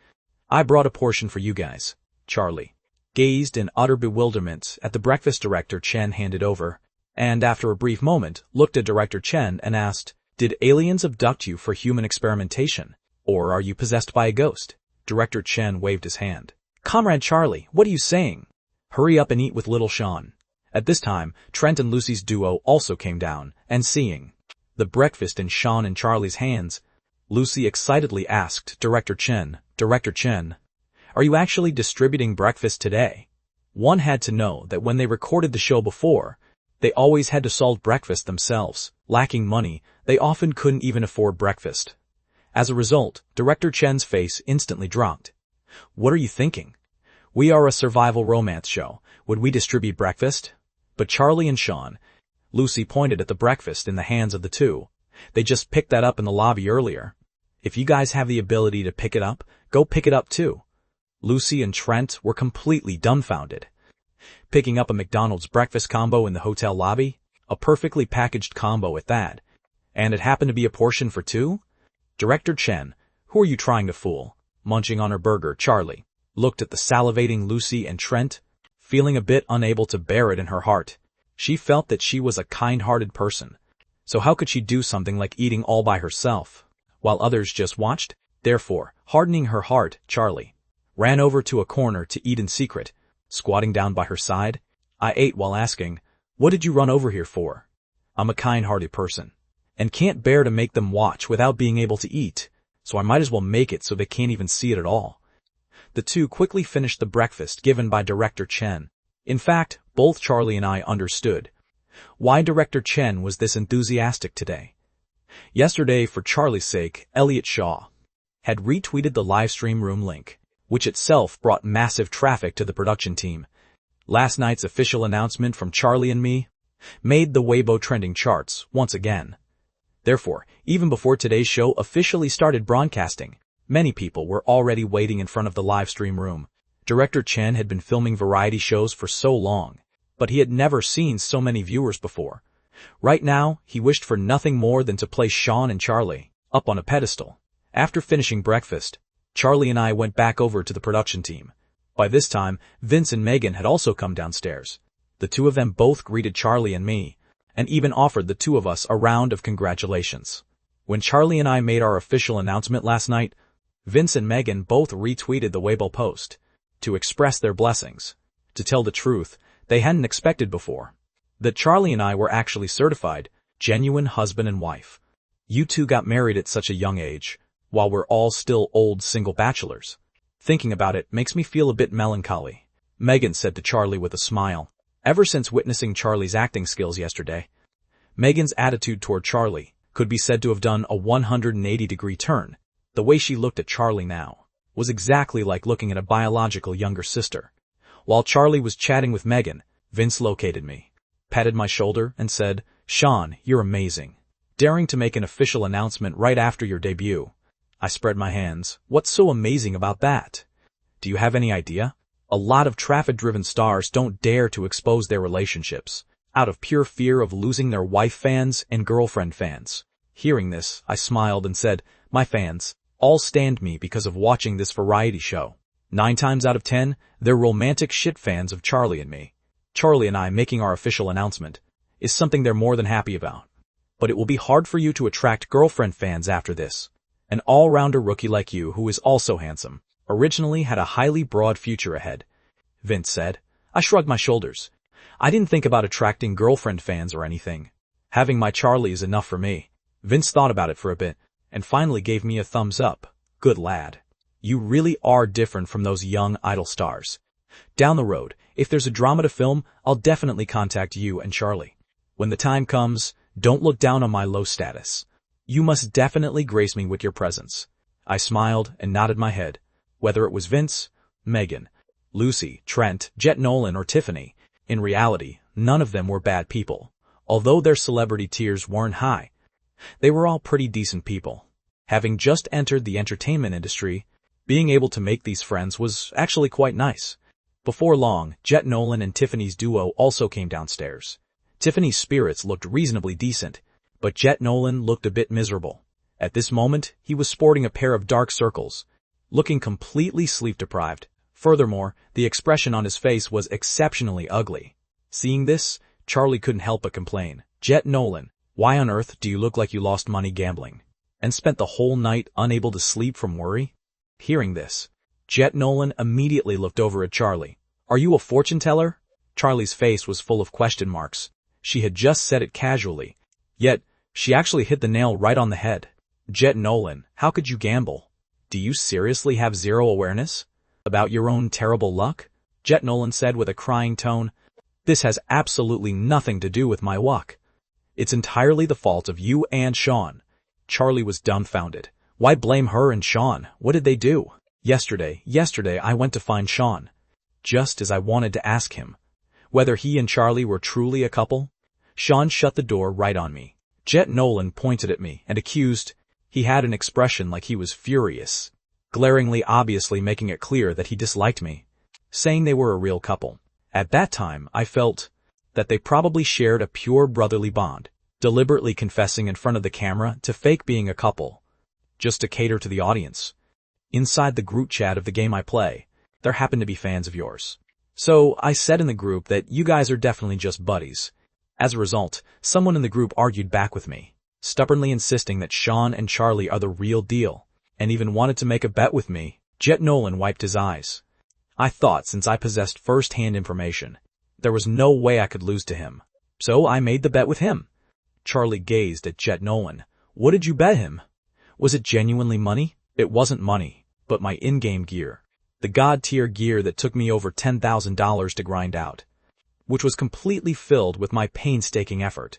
I brought a portion for you guys. Charlie gazed in utter bewilderment at the breakfast Director Chen handed over, and after a brief moment, looked at Director Chen and asked, Did aliens abduct you for human experimentation, or are you possessed by a ghost? Director Chen waved his hand. Comrade Charlie, what are you saying? Hurry up and eat with Little Sean. At this time, Trent and Lucy's duo also came down, and seeing the breakfast in Sean and Charlie's hands, Lucy excitedly asked Director Chen, are you actually distributing breakfast today? One had to know that when they recorded the show before, they always had to solve breakfast themselves. Lacking money, they often couldn't even afford breakfast. As a result, Director Chen's face instantly dropped. What are you thinking? We are a survival romance show. Would we distribute breakfast? But Charlie and Sean, Lucy pointed at the breakfast in the hands of the two. They just picked that up in the lobby earlier. If you guys have the ability to pick it up, go pick it up too. Lucy and Trent were completely dumbfounded. Picking up a McDonald's breakfast combo in the hotel lobby, a perfectly packaged combo at that, and it happened to be a portion for two? Director Chen, who are you trying to fool? Munching on her burger, Charlie looked at the salivating Lucy and Trent, feeling a bit unable to bear it in her heart. She felt that she was a kind-hearted person, so how could she do something like eating all by herself, while others just watched? Therefore, hardening her heart, Charlie ran over to a corner to eat in secret. Squatting down by her side, I ate while asking, what did you run over here for? I'm a kind-hearted person, and can't bear to make them watch without being able to eat, so I might as well make it so they can't even see it at all. The two quickly finished the breakfast given by Director Chen. In fact, both Charlie and I understood why Director Chen was this enthusiastic today. Yesterday, for Charlie's sake, Elliot Shaw had retweeted the livestream room link, which itself brought massive traffic to the production team. Last night's official announcement from Charlie and me made the Weibo trending charts once again. Therefore, even before today's show officially started broadcasting, many people were already waiting in front of the livestream room. Director Chen had been filming variety shows for so long, but he had never seen so many viewers before. Right now, he wished for nothing more than to place Sean and Charlie up on a pedestal. After finishing breakfast, Charlie and I went back over to the production team. By this time, Vince and Megan had also come downstairs. The two of them both greeted Charlie and me, and even offered the two of us a round of congratulations. When Charlie and I made our official announcement last night, Vince and Megan both retweeted the Weibo post to express their blessings. To tell the truth, they hadn't expected before that Charlie and I were actually certified, genuine husband and wife. You two got married at such a young age, while we're all still old single bachelors. Thinking about it makes me feel a bit melancholy, Megan said to Charlie with a smile. Ever since witnessing Charlie's acting skills yesterday, Megan's attitude toward Charlie could be said to have done a 180-degree turn. The way she looked at Charlie now was exactly like looking at a biological younger sister. While Charlie was chatting with Megan, Vince located me, patted my shoulder, and said, Sean, you're amazing. Daring to make an official announcement right after your debut. I spread my hands. What's so amazing about that? Do you have any idea? A lot of traffic-driven stars don't dare to expose their relationships, out of pure fear of losing their wife fans and girlfriend fans. Hearing this, I smiled and said, my fans all stand me because of watching this variety show. 9 times out of 10, they're romantic shit fans of Charlie and me. Charlie and I making our official announcement. is something they're more than happy about. But it will be hard for you to attract girlfriend fans after this. An all-rounder rookie like you who is also handsome, originally had a highly broad future ahead, Vince said. I shrugged my shoulders. I didn't think about attracting girlfriend fans or anything. Having my Charlie is enough for me. Vince thought about it for a bit, and finally gave me a thumbs up. Good lad. You really are different from those young idol stars. Down the road, if there's a dramata film, I'll definitely contact you and Charlie. When the time comes, don't look down on my low status. You must definitely grace me with your presence. I smiled and nodded my head. Whether it was Vince, Megan, Lucy, Trent, Jet Nolan, or Tiffany, in reality, none of them were bad people. Although their celebrity tiers weren't high, they were all pretty decent people. Having just entered the entertainment industry, being able to make these friends was actually quite nice. Before long, Jet Nolan and Tiffany's duo also came downstairs. Tiffany's spirits looked reasonably decent, but Jet Nolan looked a bit miserable. At this moment, he was sporting a pair of dark circles, looking completely sleep-deprived. Furthermore, the expression on his face was exceptionally ugly. Seeing this, Charlie couldn't help but complain. Jet Nolan, why on earth do you look like you lost money gambling and spent the whole night unable to sleep from worry? Hearing this, Jet Nolan immediately looked over at Charlie. Are you a fortune teller? Charlie's face was full of question marks. She had just said it casually, yet she actually hit the nail right on the head. Jet Nolan, how could you gamble? Do you seriously have zero awareness about your own terrible luck? Jet Nolan said with a crying tone. This has absolutely nothing to do with my luck. It's entirely the fault of you and Sean. Charlie was dumbfounded. Why blame her and Sean? What did they do? Yesterday I went to find Sean, just as I wanted to ask him whether he and Charlie were truly a couple. Sean shut the door right on me. Jet Nolan pointed at me and accused. He had an expression like he was furious, glaringly obviously making it clear that he disliked me, saying they were a real couple. At that time, I felt that they probably shared a pure brotherly bond, deliberately confessing in front of the camera to fake being a couple, just to cater to the audience. Inside the group chat of the game I play, there happened to be fans of yours. So I said in the group that you guys are definitely just buddies. As a result, someone in the group argued back with me, stubbornly insisting that Sean and Charlie are the real deal, and even wanted to make a bet with me. Jet Nolan wiped his eyes. I thought since I possessed first-hand information, there was no way I could lose to him. So I made the bet with him. Charlie gazed at Jet Nolan. What did you bet him? Was it genuinely money? It wasn't money, but my in-game gear. The god-tier gear that took me over $10,000 to grind out, which was completely filled with my painstaking effort.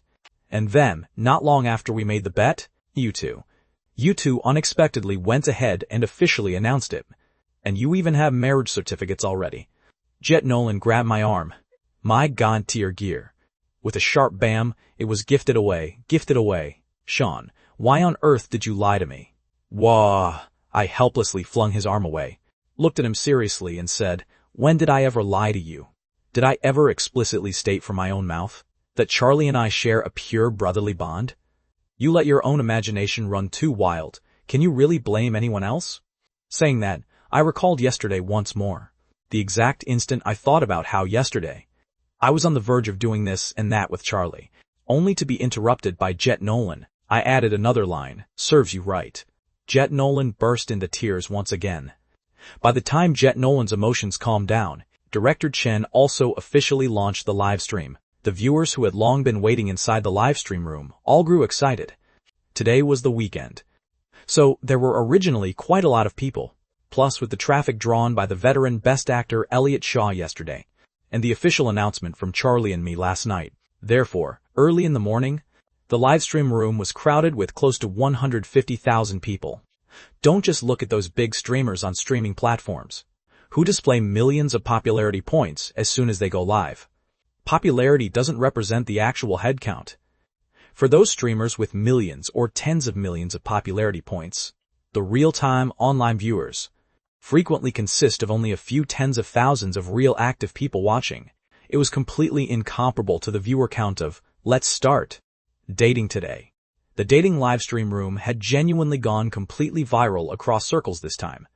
And then, not long after we made the bet, you two unexpectedly went ahead and officially announced it. And you even have marriage certificates already. Jet Nolan grabbed my arm. My god-tier gear. With a sharp bam, it was gifted away. Sean, why on earth did you lie to me? Wah! I helplessly flung his arm away, looked at him seriously and said, when did I ever lie to you? Did I ever explicitly state from my own mouth that Charlie and I share a pure brotherly bond? You let your own imagination run too wild. Can you really blame anyone else? Saying that, I recalled yesterday once more. The exact instant I thought about how yesterday I was on the verge of doing this and that with Charlie, only to be interrupted by Jet Nolan. I added another line, serves you right. Jet Nolan burst into tears once again. By the time Jet Nolan's emotions calmed down, Director Chen also officially launched the live stream. The viewers who had long been waiting inside the live stream room all grew excited. Today was the weekend, so there were originally quite a lot of people. Plus, with the traffic drawn by the veteran Best Actor Elliot Shaw yesterday, and the official announcement from Charlie and me last night. Therefore, early in the morning, the livestream room was crowded with close to 150,000 people. Don't just look at those big streamers on streaming platforms, who display millions of popularity points as soon as they go live. Popularity doesn't represent the actual head count. For those streamers with millions or tens of millions of popularity points, the real-time online viewers frequently consist of only a few tens of thousands of real active people watching. It was completely incomparable to the viewer count of Let's Start Dating Today. The dating livestream room had genuinely gone completely viral across circles this time.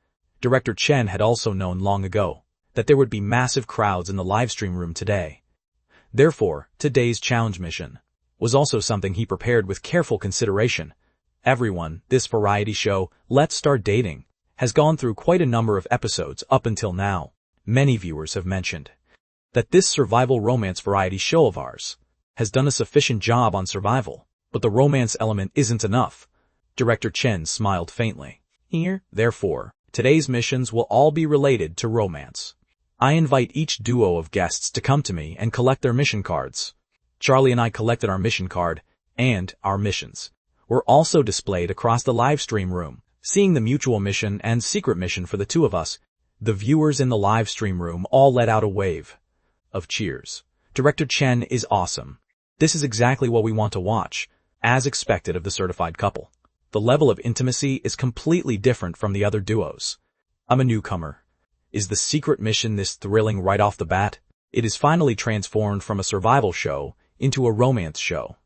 Director Chen had also known long ago that there would be massive crowds in the livestream room today. Therefore, today's challenge mission was also something he prepared with careful consideration. Everyone, this variety show, Let's Start Dating, has gone through quite a number of episodes up until now. Many viewers have mentioned that this survival romance variety show of ours has done a sufficient job on survival, but the romance element isn't enough. Director Chen smiled faintly. Therefore, today's missions will all be related to romance. I invite each duo of guests to come to me and collect their mission cards. Charlie and I collected our mission card, and our missions were also displayed across the live stream room. Seeing the mutual mission and secret mission for the two of us, the viewers in the live stream room all let out a wave of cheers. Director Chen is awesome. This is exactly what we want to watch, as expected of the certified couple. The level of intimacy is completely different from the other duos. I'm a newcomer. Is the secret mission this thrilling right off the bat? It is finally transformed from a survival show into a romance show.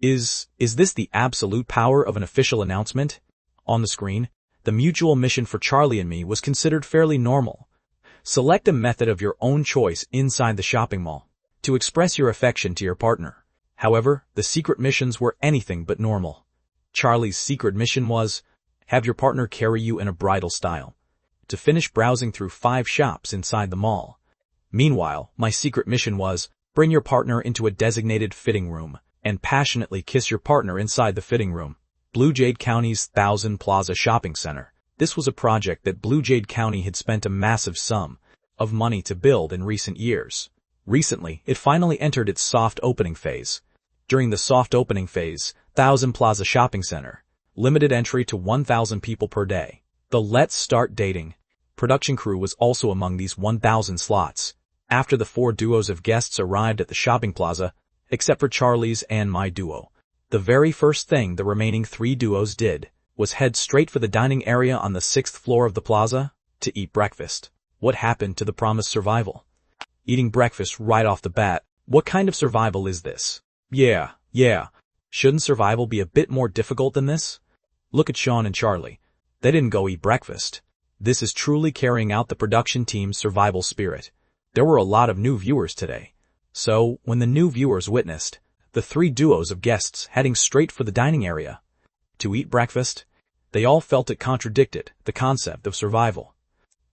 Is this the absolute power of an official announcement? On the screen, the mutual mission for Charlie and me was considered fairly normal. Select a method of your own choice inside the shopping mall to express your affection to your partner. However, the secret missions were anything but normal. Charlie's secret mission was, have your partner carry you in a bridal style to finish browsing through 5 shops inside the mall. Meanwhile, my secret mission was, bring your partner into a designated fitting room and passionately kiss your partner inside the fitting room. Blue Jade County's Thousand Plaza Shopping Center. This was a project that Blue Jade County had spent a massive sum of money to build in recent years. Recently, it finally entered its soft opening phase. During the soft opening phase, Thousand Plaza Shopping Center, limited entry to 1,000 people per day. The Let's Start Dating production crew was also among these 1,000 slots. After the 4 duos of guests arrived at the shopping plaza, except for Charlie's and my duo, the very first thing the remaining 3 duos did was head straight for the dining area on the 6th floor of the plaza to eat breakfast. What happened to the promised survival? Eating breakfast right off the bat. What kind of survival is this? Yeah. Shouldn't survival be a bit more difficult than this? Look at Sean and Charlie. They didn't go eat breakfast. This is truly carrying out the production team's survival spirit. There were a lot of new viewers today. So, when the new viewers witnessed the 3 duos of guests heading straight for the dining area to eat breakfast, they all felt it contradicted the concept of survival.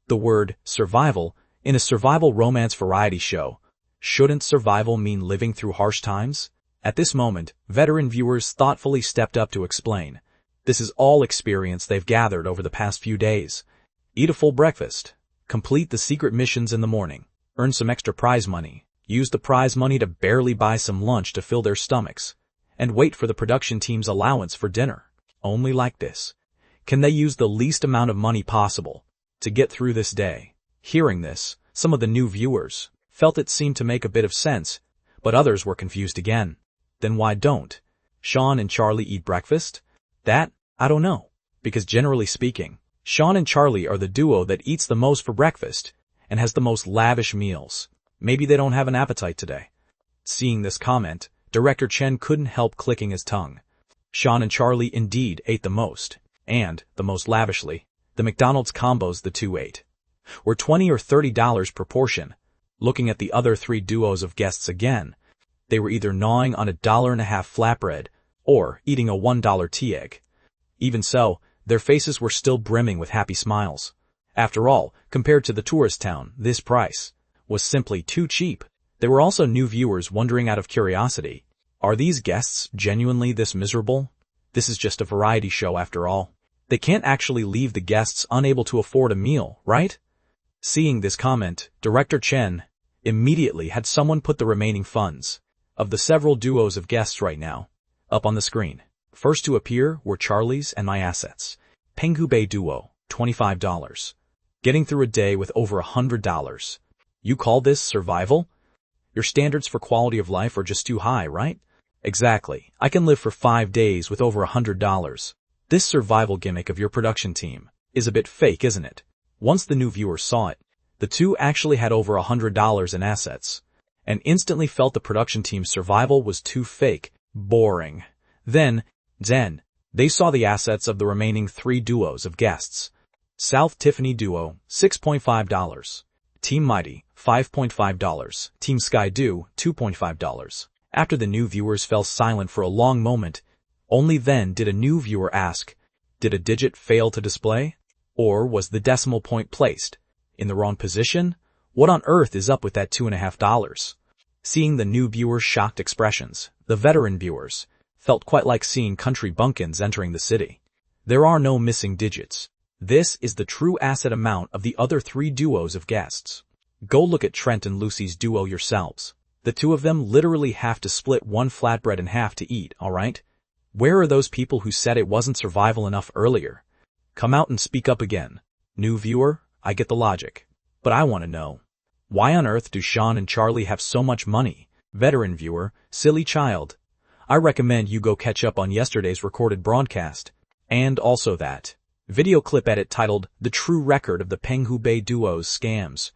The word survival in a survival romance variety show. Shouldn't survival mean living through harsh times? At this moment, veteran viewers thoughtfully stepped up to explain. This is all experience they've gathered over the past few days. Eat a full breakfast. Complete the secret missions in the morning. Earn some extra prize money. Use the prize money to barely buy some lunch to fill their stomachs. And wait for the production team's allowance for dinner. Only like this can they use the least amount of money possible to get through this day. Hearing this, some of the new viewers felt it seemed to make a bit of sense, but others were confused again. Then why don't Sean and Charlie eat breakfast? That, I don't know. Because generally speaking, Sean and Charlie are the duo that eats the most for breakfast and has the most lavish meals. Maybe they don't have an appetite today. Seeing this comment, Director Chen couldn't help clicking his tongue. Sean and Charlie indeed ate the most, and the most lavishly. The McDonald's combos the two ate were $20 or $30 per portion. Looking at the other 3 duos of guests again, they were either gnawing on a $1.50 flatbread or eating a $1 tea egg. Even so, their faces were still brimming with happy smiles. After all, compared to the tourist town, this price was simply too cheap. There were also new viewers wondering out of curiosity, are these guests genuinely this miserable? This is just a variety show after all. They can't actually leave the guests unable to afford a meal, right? Seeing this comment, Director Chen immediately had someone put the remaining funds of the several duos of guests right now up on the screen. First to appear were Charlie's and my assets. Penghu Bay Duo, $25. Getting through a day with over $100. You call this survival? Your standards for quality of life are just too high, right? Exactly. I can live for 5 days with over $100. This survival gimmick of your production team is a bit fake, isn't it? Once the new viewers saw it, the two actually had over $100 in assets, and instantly felt the production team's survival was too fake, boring. Then, they saw the assets of the remaining 3 duos of guests. South Tiffany Duo, $6.5. Team Mighty, $5.5. Team Sky Dew, $2.5. After the new viewers fell silent for a long moment, only then did a new viewer ask, did a digit fail to display? Or was the decimal point placed in the wrong position? What on earth is up with that $2.5? Seeing the new viewers' shocked expressions, the veteran viewers felt quite like seeing country bumpkins entering the city. There are no missing digits. This is the true asset amount of the other 3 duos of guests. Go look at Trent and Lucy's duo yourselves. The 2 of them literally have to split one flatbread in half to eat, alright? Where are those people who said it wasn't survival enough earlier? Come out and speak up again. New viewer, I get the logic. But I want to know, why on earth do Sean and Charlie have so much money? Veteran viewer, silly child. I recommend you go catch up on yesterday's recorded broadcast. And also that video clip edit titled The True Record of the Penghubei Duo's Scams.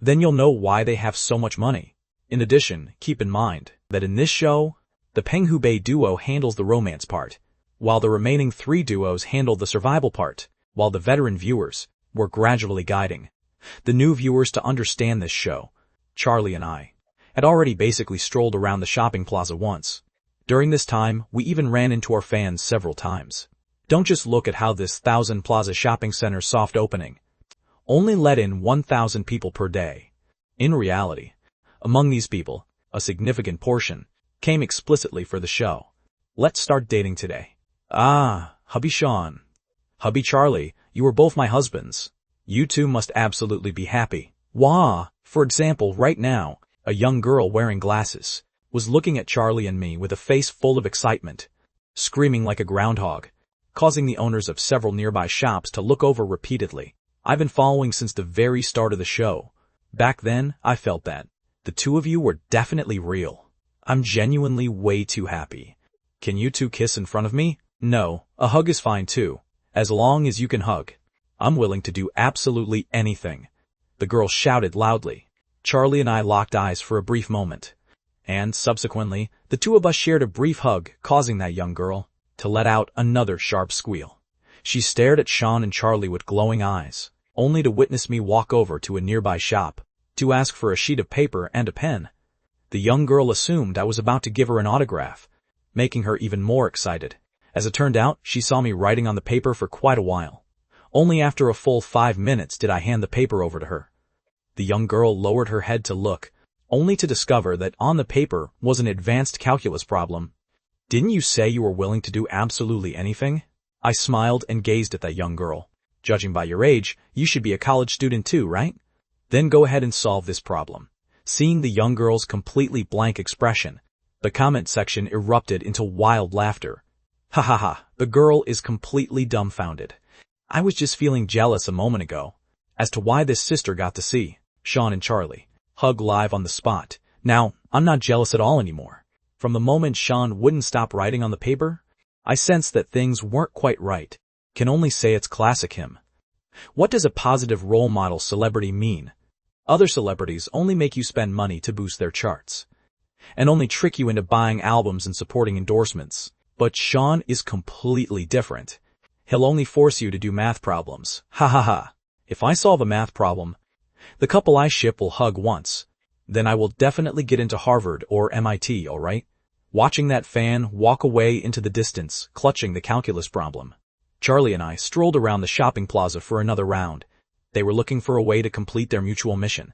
Then you'll know why they have so much money. In addition, keep in mind that in this show, the Penghubei duo handles the romance part, while the remaining 3 duos handle the survival part, while the veteran viewers were gradually guiding the new viewers to understand this show. Charlie and I had already basically strolled around the shopping plaza once. During this time, we even ran into our fans several times. Don't just look at how this 1,000 Plaza shopping center's soft opening only let in 1,000 people per day. In reality, among these people, a significant portion came explicitly for the show. Let's start dating today. Ah, hubby Sean. Hubby Charlie, you are both my husbands. You two must absolutely be happy. Wah! For example, right now, a young girl wearing glasses was looking at Charlie and me with a face full of excitement, screaming like a groundhog, causing the owners of several nearby shops to look over repeatedly. I've been following since the very start of the show. Back then, I felt that the 2 of you were definitely real. I'm genuinely way too happy. Can you 2 kiss in front of me? No, a hug is fine too, as long as you can hug. I'm willing to do absolutely anything. The girl shouted loudly. Charlie and I locked eyes for a brief moment. And subsequently, the 2 of us shared a brief hug, causing that young girl to let out another sharp squeal. She stared at Sean and Charlie with glowing eyes, only to witness me walk over to a nearby shop to ask for a sheet of paper and a pen. The young girl assumed I was about to give her an autograph, making her even more excited. As it turned out, she saw me writing on the paper for quite a while. Only after a full 5 minutes did I hand the paper over to her. The young girl lowered her head to look, only to discover that on the paper was an advanced calculus problem. Didn't you say you were willing to do absolutely anything? I smiled and gazed at that young girl. Judging by your age, you should be a college student too, right? Then go ahead and solve this problem. Seeing the young girl's completely blank expression, the comment section erupted into wild laughter. Ha ha ha, the girl is completely dumbfounded. I was just feeling jealous a moment ago as to why this sister got to see Sean and Charlie hug live on the spot. Now, I'm not jealous at all anymore. From the moment Sean wouldn't stop writing on the paper, I sensed that things weren't quite right. Can only say it's classic him. What does a positive role model celebrity mean? Other celebrities only make you spend money to boost their charts, and only trick you into buying albums and supporting endorsements. But Sean is completely different. He'll only force you to do math problems. Ha ha ha. If I solve a math problem, the couple I ship will hug once. Then I will definitely get into Harvard or MIT, alright? Watching that fan walk away into the distance, clutching the calculus problem. Charlie and I strolled around the shopping plaza for another round. They were looking for a way to complete their mutual mission.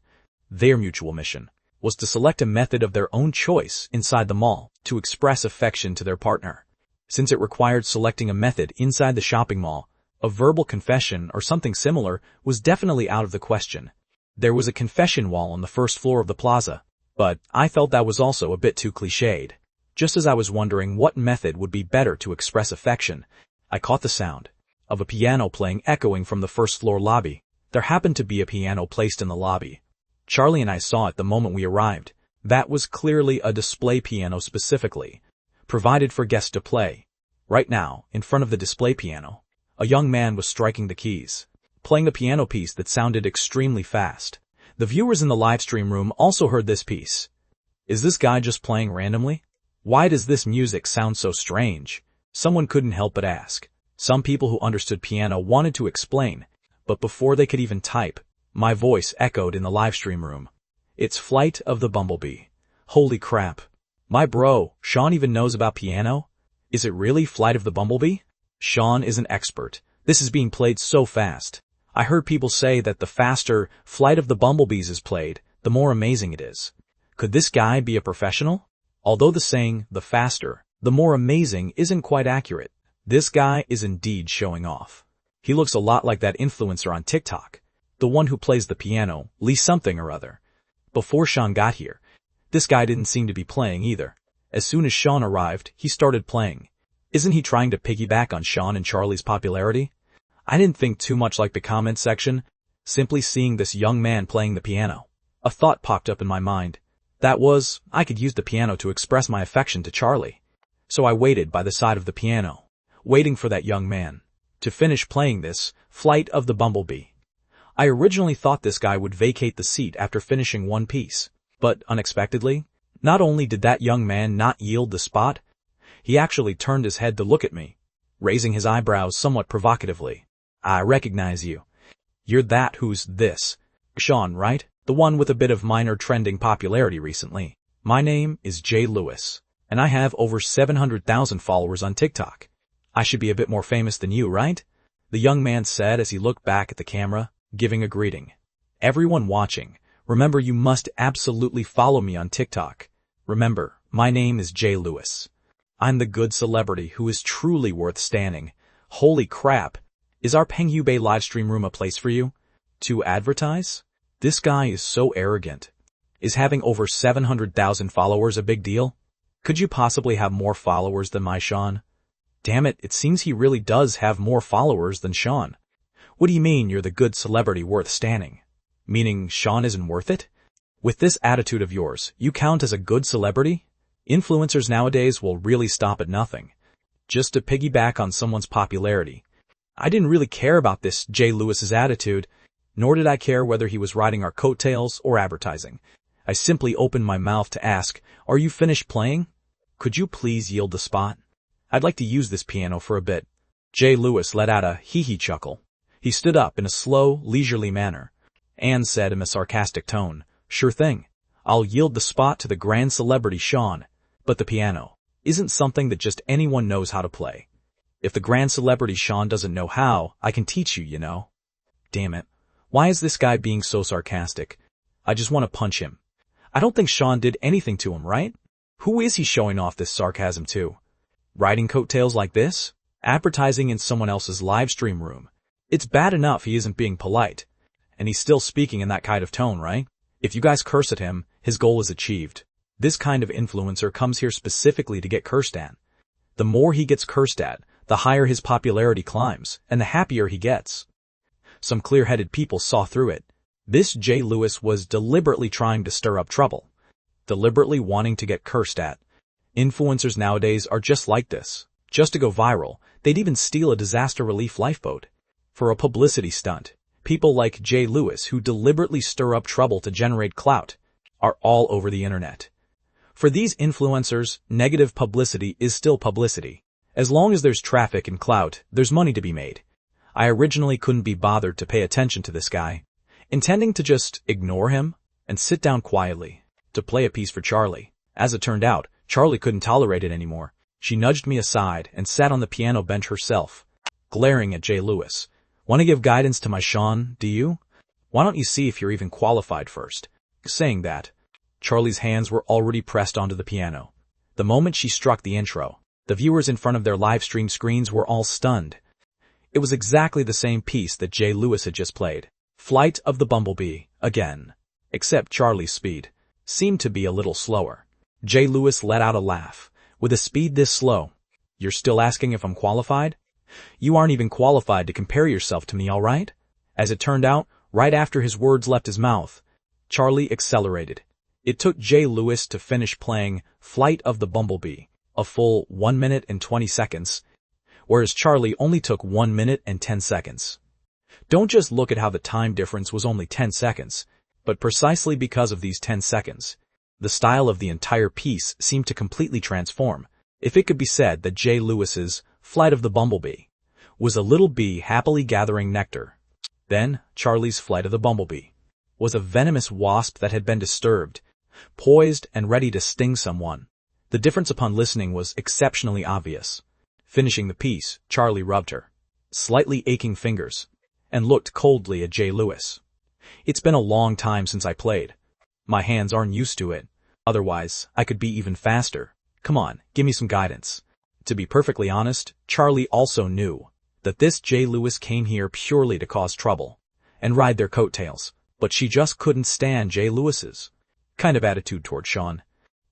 Their mutual mission was to select a method of their own choice inside the mall to express affection to their partner. Since it required selecting a method inside the shopping mall, a verbal confession or something similar was definitely out of the question. There was a confession wall on the first floor of the plaza, but I felt that was also a bit too cliched. Just as I was wondering what method would be better to express affection, I caught the sound of a piano playing echoing from the first floor lobby. There happened to be a piano placed in the lobby. Charlie and I saw it the moment we arrived. That was clearly a display piano specifically, provided for guests to play. Right now, in front of the display piano, a young man was striking the keys, playing the piano piece that sounded extremely fast. The viewers in the livestream room also heard this piece. Is this guy just playing randomly? Why does this music sound so strange? Someone couldn't help but ask. Some people who understood piano wanted to explain, but before they could even type, My voice echoed in the livestream room. It's Flight of the Bumblebee. Holy crap. My bro, Sean even knows about piano? Is it really Flight of the Bumblebee? Sean is an expert. This is being played so fast. I heard people say that the faster Flight of the Bumblebees is played, the more amazing it is. Could this guy be a professional? Although the saying, the faster, the more amazing isn't quite accurate. This guy is indeed showing off. He looks a lot like that influencer on TikTok. The one who plays the piano, Lee something or other. Before Sean got here, this guy didn't seem to be playing either. As soon as Sean arrived, he started playing. Isn't he trying to piggyback on Sean and Charlie's popularity? I didn't think too much like the comment section, simply seeing this young man playing the piano. A thought popped up in my mind. That was, I could use the piano to express my affection to Charlie. So I waited by the side of the piano, waiting for that young man to finish playing this Flight of the Bumblebee. I originally thought this guy would vacate the seat after finishing one piece, but unexpectedly, not only did that young man not yield the spot, he actually turned his head to look at me, raising his eyebrows somewhat provocatively. I recognize you. You're that who's this. Sean, right? The one with a bit of minor trending popularity recently. My name is Jay Lewis, and I have over 700,000 followers on TikTok. I should be a bit more famous than you, right? The young man said as he looked back at the camera, giving a greeting. Everyone watching, remember you must absolutely follow me on TikTok. Remember, my name is Jay Lewis. I'm the good celebrity who is truly worth standing. Holy crap! Is our Penghubei livestream room a place for you? To advertise? This guy is so arrogant. Is having over 700,000 followers a big deal? Could you possibly have more followers than my Sean? Damn it, it seems he really does have more followers than Sean. What do you mean you're the good celebrity worth standing? Meaning Sean isn't worth it? With this attitude of yours, you count as a good celebrity? Influencers nowadays will really stop at nothing, just to piggyback on someone's popularity. I didn't really care about this Jay Lewis's attitude, nor did I care whether he was riding our coattails or advertising. I simply opened my mouth to ask, are you finished playing? Could you please yield the spot? I'd like to use this piano for a bit. Jay Lewis let out a hee-hee chuckle. He stood up in a slow, leisurely manner, and said in a sarcastic tone, sure thing. I'll yield the spot to the grand celebrity Sean, but the piano isn't something that just anyone knows how to play. If the grand celebrity Sean doesn't know how, I can teach you, you know. Damn it. Why is this guy being so sarcastic? I just want to punch him. I don't think Sean did anything to him, right? Who is he showing off this sarcasm to? Riding coattails like this? Advertising in someone else's live stream room. It's bad enough he isn't being polite. And he's still speaking in that kind of tone, right? If you guys curse at him, his goal is achieved. This kind of influencer comes here specifically to get cursed at. The more he gets cursed at, the higher his popularity climbs, and the happier he gets. Some clear-headed people saw through it. This Jay Lewis was deliberately trying to stir up trouble. Deliberately wanting to get cursed at. Influencers nowadays are just like this. Just to go viral, they'd even steal a disaster relief lifeboat. For a publicity stunt, people like Jay Lewis who deliberately stir up trouble to generate clout are all over the internet. For these influencers, negative publicity is still publicity. As long as there's traffic and clout, there's money to be made. I originally couldn't be bothered to pay attention to this guy, intending to just ignore him and sit down quietly to play a piece for Charlie. As it turned out, Charlie couldn't tolerate it anymore. She nudged me aside and sat on the piano bench herself, glaring at Jay Lewis. Want to give guidance to my Sean, do you? Why don't you see if you're even qualified first? Saying that, Charlie's hands were already pressed onto the piano. The moment she struck the intro, the viewers in front of their live stream screens were all stunned. It was exactly the same piece that Jay Lewis had just played. Flight of the Bumblebee, again. Except Charlie's speed seemed to be a little slower. Jay Lewis let out a laugh. With a speed this slow, you're still asking if I'm qualified? You aren't even qualified to compare yourself to me, all right? As it turned out, right after his words left his mouth, Charlie accelerated. It took Jay Lewis to finish playing Flight of the Bumblebee, a full 1 minute and 20 seconds, whereas Charlie only took 1 minute and 10 seconds. Don't just look at how the time difference was only 10 seconds, but precisely because of these 10 seconds, the style of the entire piece seemed to completely transform. If it could be said that Jay Lewis's Flight of the Bumblebee was a little bee happily gathering nectar, Then, Charlie's Flight of the Bumblebee was a venomous wasp that had been disturbed, poised and ready to sting someone. The difference upon listening was exceptionally obvious. Finishing the piece, Charlie rubbed her slightly aching fingers and looked coldly at J. Lewis. It's been a long time since I played. My hands aren't used to it. Otherwise, I could be even faster. Come on, give me some guidance. To be perfectly honest, Charlie also knew that this J. Lewis came here purely to cause trouble and ride their coattails, but she just couldn't stand J. Lewis's kind of attitude toward Sean.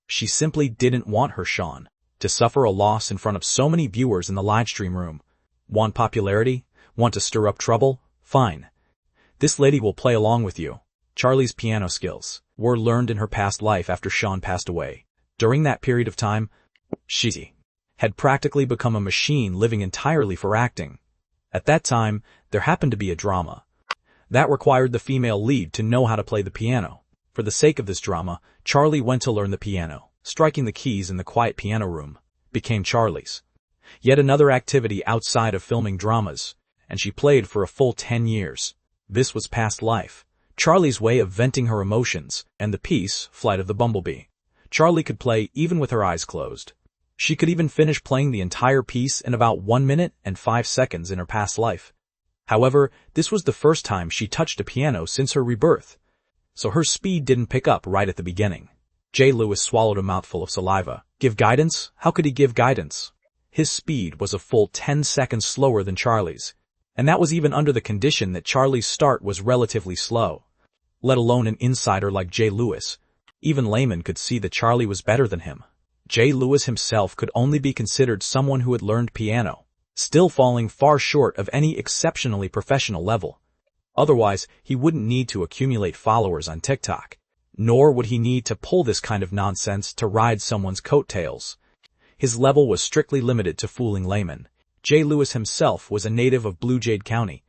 She simply didn't want her Sean to suffer a loss in front of so many viewers in the livestream room. Want popularity? Want to stir up trouble? Fine. This lady will play along with you. Charlie's piano skills were learned in her past life after Sean passed away. During that period of time, she had practically become a machine living entirely for acting. At that time, there happened to be a drama that required the female lead to know how to play the piano. For the sake of this drama, Charlie went to learn the piano. Striking the keys in the quiet piano room became Charlie's yet another activity outside of filming dramas, and she played for a full 10 years. This was past life, Charlie's way of venting her emotions, and the piece, Flight of the Bumblebee, Charlie could play even with her eyes closed. She could even finish playing the entire piece in about 1 minute and 5 seconds in her past life. However, this was the first time she touched a piano since her rebirth, so her speed didn't pick up right at the beginning. J. Lewis swallowed a mouthful of saliva. Give guidance? How could he give guidance? His speed was a full 10 seconds slower than Charlie's, and that was even under the condition that Charlie's start was relatively slow. Let alone an insider like J. Lewis. Even laymen could see that Charlie was better than him. J. Lewis himself could only be considered someone who had learned piano, still falling far short of any exceptionally professional level. Otherwise, he wouldn't need to accumulate followers on TikTok, nor would he need to pull this kind of nonsense to ride someone's coattails. His level was strictly limited to fooling laymen. J. Lewis himself was a native of Blue Jay County.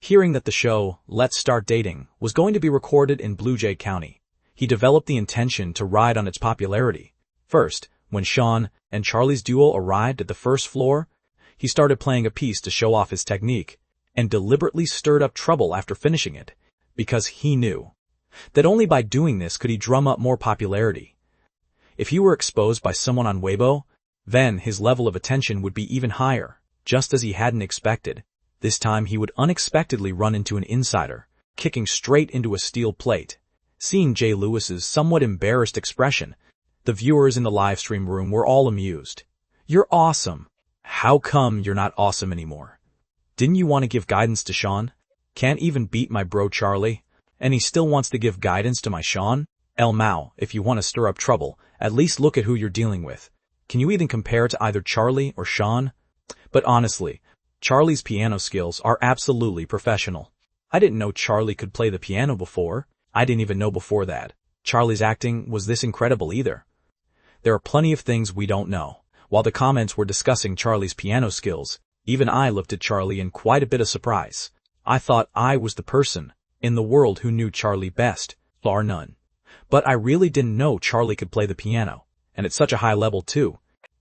Hearing that the show, Let's Start Dating, was going to be recorded in Blue Jay County, he developed the intention to ride on its popularity. First, when Sean and Charlie's duo arrived at the first floor, he started playing a piece to show off his technique, and deliberately stirred up trouble after finishing it, because he knew that only by doing this could he drum up more popularity. If he were exposed by someone on Weibo, then his level of attention would be even higher, just as he hadn't expected. This time he would unexpectedly run into an insider, kicking straight into a steel plate. Seeing J. Lewis's somewhat embarrassed expression, the viewers in the livestream room were all amused. You're awesome. How come you're not awesome anymore? Didn't you want to give guidance to Sean? Can't even beat my bro Charlie, and he still wants to give guidance to my Sean? El Mao, if you want to stir up trouble, at least look at who you're dealing with. Can you even compare to either Charlie or Sean? But honestly, Charlie's piano skills are absolutely professional. I didn't know Charlie could play the piano before. I didn't even know before that Charlie's acting was this incredible either. There are plenty of things we don't know. While the comments were discussing Charlie's piano skills, even I looked at Charlie in quite a bit of surprise. I thought I was the person in the world who knew Charlie best, bar none. But I really didn't know Charlie could play the piano, and at such a high level too.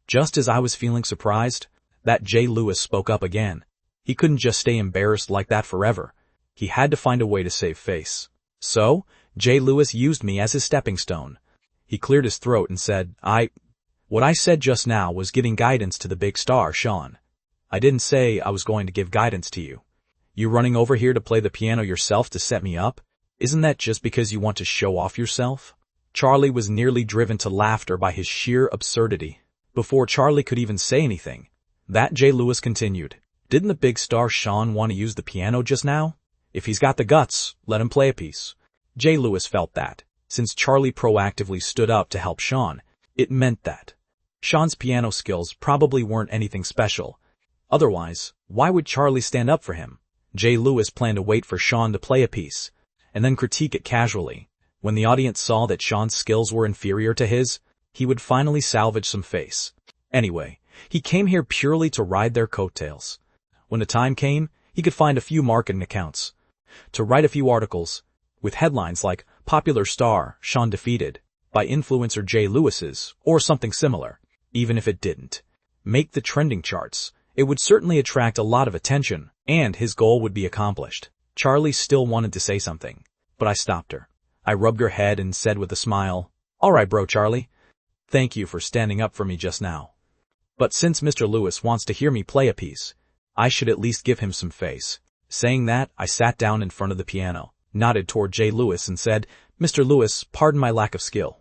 Just as I was feeling surprised, that J. Lewis spoke up again. He couldn't just stay embarrassed like that forever. He had to find a way to save face. So, J. Lewis used me as his stepping stone. He cleared his throat and said, What I said just now was giving guidance to the big star, Sean. I didn't say I was going to give guidance to you. You running over here to play the piano yourself to set me up? Isn't that just because you want to show off yourself? Charlie was nearly driven to laughter by his sheer absurdity. Before Charlie could even say anything, that J. Lewis continued. Didn't the big star Sean want to use the piano just now? If he's got the guts, let him play a piece. J. Lewis felt that, since Charlie proactively stood up to help Sean, it meant that Sean's piano skills probably weren't anything special. Otherwise, why would Charlie stand up for him? J. Lewis planned to wait for Sean to play a piece, and then critique it casually. When the audience saw that Sean's skills were inferior to his, he would finally salvage some face. Anyway, he came here purely to ride their coattails. When the time came, he could find a few marketing accounts to write a few articles with headlines like Popular Star, Sean Defeated, by influencer J. Lewis's, or something similar. Even if it didn't make the trending charts, it would certainly attract a lot of attention, and his goal would be accomplished. Charlie still wanted to say something, but I stopped her. I rubbed her head and said with a smile, "All right, bro, Charlie. Thank you for standing up for me just now. But since Mr. Lewis wants to hear me play a piece, I should at least give him some face." Saying that, I sat down in front of the piano, nodded toward J. Lewis and said, "Mr. Lewis, pardon my lack of skill."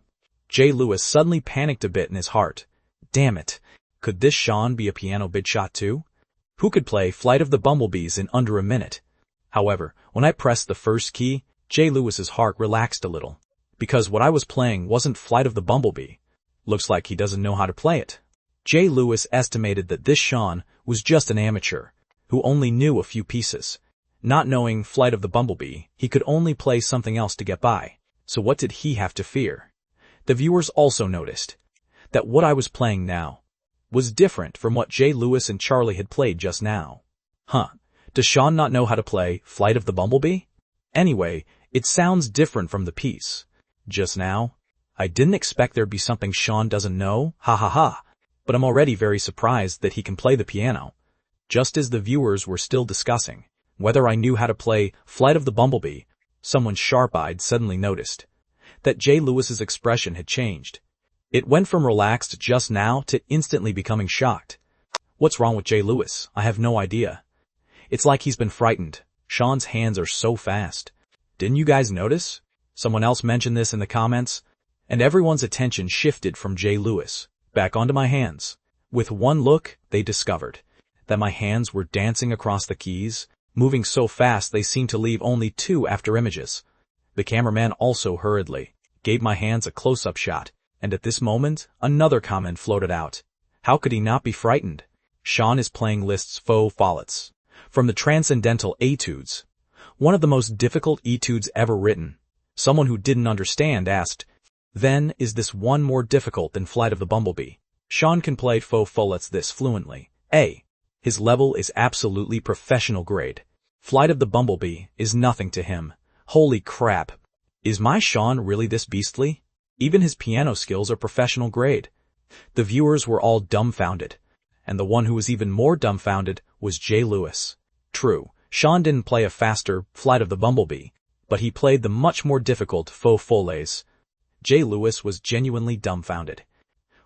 J. Lewis suddenly panicked a bit in his heart. Damn it. Could this Sean be a piano bid shot too? Who could play Flight of the Bumblebees in under a minute? However, when I pressed the first key, J. Lewis's heart relaxed a little, because what I was playing wasn't Flight of the Bumblebee. Looks like he doesn't know how to play it. J. Lewis estimated that this Sean was just an amateur, who only knew a few pieces. Not knowing Flight of the Bumblebee, he could only play something else to get by. So what did he have to fear? The viewers also noticed that what I was playing now was different from what J. Lewis and Charlie had played just now. Does Sean not know how to play Flight of the Bumblebee? Anyway, it sounds different from the piece. Just now, I didn't expect there'd be something Sean doesn't know, ha ha ha, but I'm already very surprised that he can play the piano. Just as the viewers were still discussing whether I knew how to play Flight of the Bumblebee, someone sharp-eyed suddenly noticed that J. Lewis's expression had changed. It went from relaxed just now to instantly becoming shocked. What's wrong with J. Lewis? I have no idea. It's like he's been frightened. Sean's hands are so fast. Didn't you guys notice? Someone else mentioned this in the comments, and everyone's attention shifted from J. Lewis back onto my hands. With one look, they discovered that my hands were dancing across the keys, moving so fast they seemed to leave only two after images. The cameraman also hurriedly gave my hands a close-up shot, and at this moment, another comment floated out. How could he not be frightened? Sean is playing Liszt's Faux Follets from the Transcendental Etudes, one of the most difficult etudes ever written. Someone who didn't understand asked, "Then, is this one more difficult than Flight of the Bumblebee?" Sean can play Faux Follets this fluently. His level is absolutely professional grade. Flight of the Bumblebee is nothing to him. Holy crap. Is my Sean really this beastly? Even his piano skills are professional grade. The viewers were all dumbfounded, and the one who was even more dumbfounded was J. Lewis. True, Sean didn't play a faster Flight of the Bumblebee, but he played the much more difficult Faux Follets. J. Lewis was genuinely dumbfounded.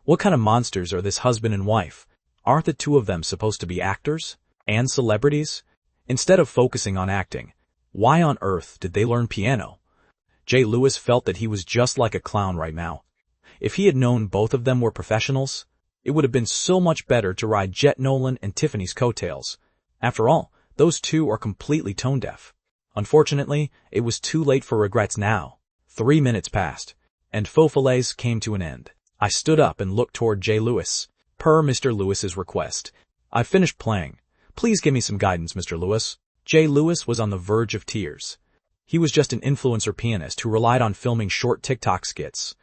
What kind of monsters are this husband and wife? Aren't the two of them supposed to be actors and celebrities? Instead of focusing on acting, why on earth did they learn piano? J. Lewis felt that he was just like a clown right now. If he had known both of them were professionals, it would have been so much better to ride Jet Nolan and Tiffany's coattails. After all, those two are completely tone-deaf. Unfortunately, it was too late for regrets now. 3 minutes passed, and Faux Follets came to an end. I stood up and looked toward J. Lewis. Per Mr. Lewis's request, I've finished playing. Please give me some guidance, Mr. Lewis. J. Lewis was on the verge of tears. He was just an influencer pianist who relied on filming short TikTok skits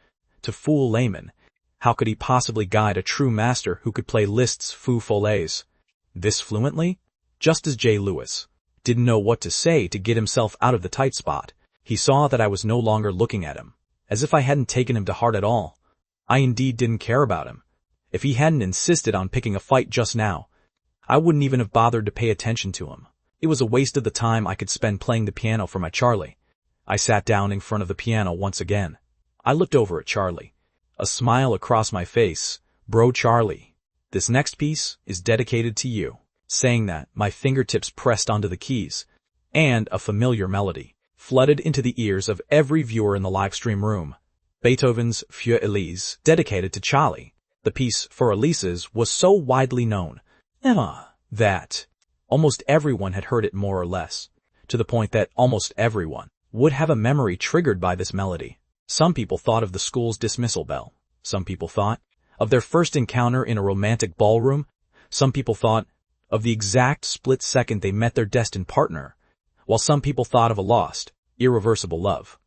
to fool laymen. How could he possibly guide a true master who could play Liszt's Faux Follets this fluently? Just as J. Lewis didn't know what to say to get himself out of the tight spot, he saw that I was no longer looking at him, as if I hadn't taken him to heart at all. I indeed didn't care about him. If he hadn't insisted on picking a fight just now, I wouldn't even have bothered to pay attention to him. It was a waste of the time I could spend playing the piano for my Charlie. I sat down in front of the piano once again. I looked over at Charlie. A smile across my face. Bro Charlie, this next piece is dedicated to you. Saying that, my fingertips pressed onto the keys, and a familiar melody flooded into the ears of every viewer in the livestream room. Beethoven's Für Elise, dedicated to Charlie. The piece for Elise's was so widely known that almost everyone had heard it more or less, to the point that almost everyone would have a memory triggered by this melody. Some people thought of the school's dismissal bell. Some people thought of their first encounter in a romantic ballroom. Some people thought of the exact split second they met their destined partner, while some people thought of a lost, irreversible love.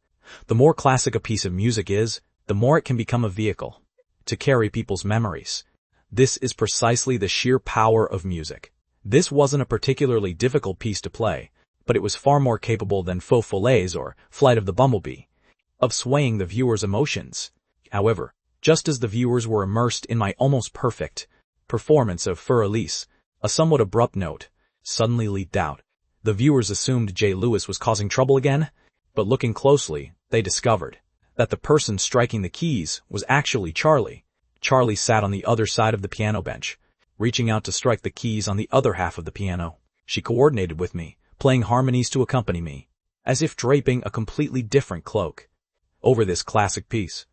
The more classic a piece of music is, the more it can become a vehicle to carry people's memories. This is precisely the sheer power of music. This wasn't a particularly difficult piece to play, but it was far more capable than Faux Follets or Flight of the Bumblebee of swaying the viewer's emotions. However, just as the viewers were immersed in my almost perfect performance of Für Elise, a somewhat abrupt note suddenly leaped out. The viewers assumed J. Lewis was causing trouble again, but looking closely, they discovered that the person striking the keys was actually Charlie. Charlie sat on the other side of the piano bench, reaching out to strike the keys on the other half of the piano. She coordinated with me, playing harmonies to accompany me, as if draping a completely different cloak over this classic piece.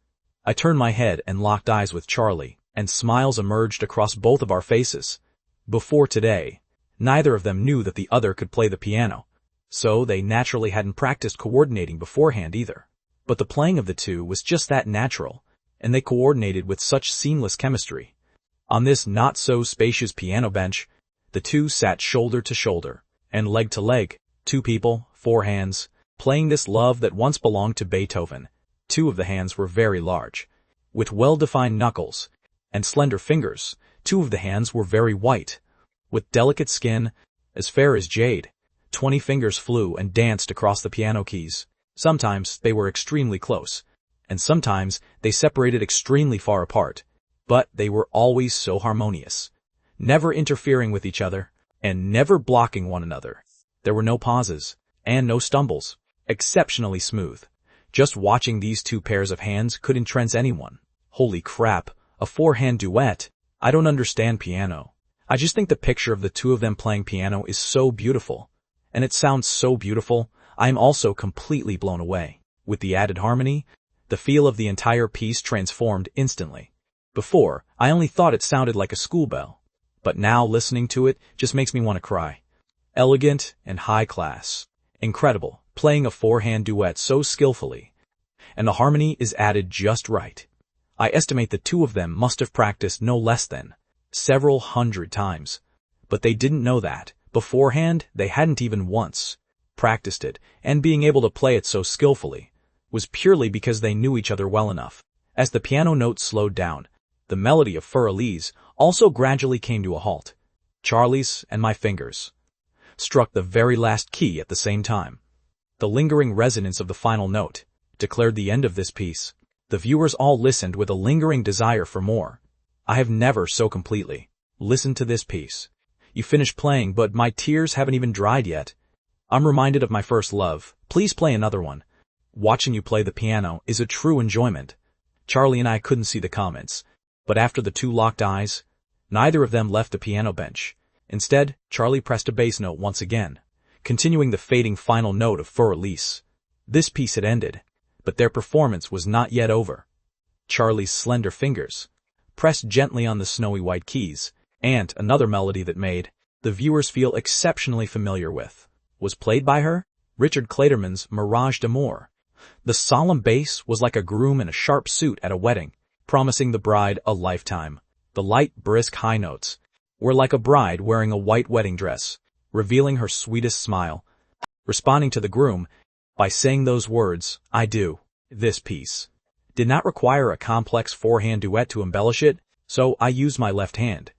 I turned my head and locked eyes with Charlie, and smiles emerged across both of our faces. Before today, neither of them knew that the other could play the piano, so they naturally hadn't practiced coordinating beforehand either. But the playing of the two was just that natural, and they coordinated with such seamless chemistry. On this not-so-spacious piano bench, the two sat shoulder to shoulder, and leg to leg, 2 people, 4 hands, playing this love that once belonged to Beethoven. 2 of the hands were very large, with well-defined knuckles and slender fingers. 2 of the hands were very white, with delicate skin, as fair as jade. 20 fingers flew and danced across the piano keys. Sometimes they were extremely close, and sometimes they separated extremely far apart, but they were always so harmonious, never interfering with each other, and never blocking one another. There were no pauses, and no stumbles, exceptionally smooth. Just watching these 2 pairs of hands could entrance anyone. Holy crap, a 4-hand duet. I don't understand piano. I just think the picture of the 2 of them playing piano is so beautiful. And it sounds so beautiful, I'm also completely blown away. With the added harmony, the feel of the entire piece transformed instantly. Before, I only thought it sounded like a school bell. But now listening to it just makes me want to cry. Elegant and high class. Incredible, playing a 4-hand duet so skillfully. And the harmony is added just right. I estimate the 2 of them must have practiced no less than several hundred times. But they didn't know that. Beforehand, they hadn't even once practiced it, and being able to play it so skillfully was purely because they knew each other well enough. As the piano notes slowed down, the melody of Für Elise also gradually came to a halt. Charlie's and my fingers struck the very last key at the same time. The lingering resonance of the final note declared the end of this piece. The viewers all listened with a lingering desire for more. I have never so completely listened to this piece. You finished playing, but my tears haven't even dried yet. I'm reminded of my first love. Please play another one. Watching you play the piano is a true enjoyment. Charlie and I couldn't see the comments, but after the 2 locked eyes, neither of them left the piano bench. Instead, Charlie pressed a bass note once again, continuing the fading final note of Für Elise. This piece had ended, but their performance was not yet over. Charlie's slender fingers pressed gently on the snowy white keys, and another melody that made the viewers feel exceptionally familiar with was played by her, Richard Clayderman's Mirage d'Amour. The solemn bass was like a groom in a sharp suit at a wedding, promising the bride a lifetime. The light, brisk high notes were like a bride wearing a white wedding dress, revealing her sweetest smile, responding to the groom by saying those words, "I do." This piece did not require a complex 4-hand duet to embellish it, so I used my left hand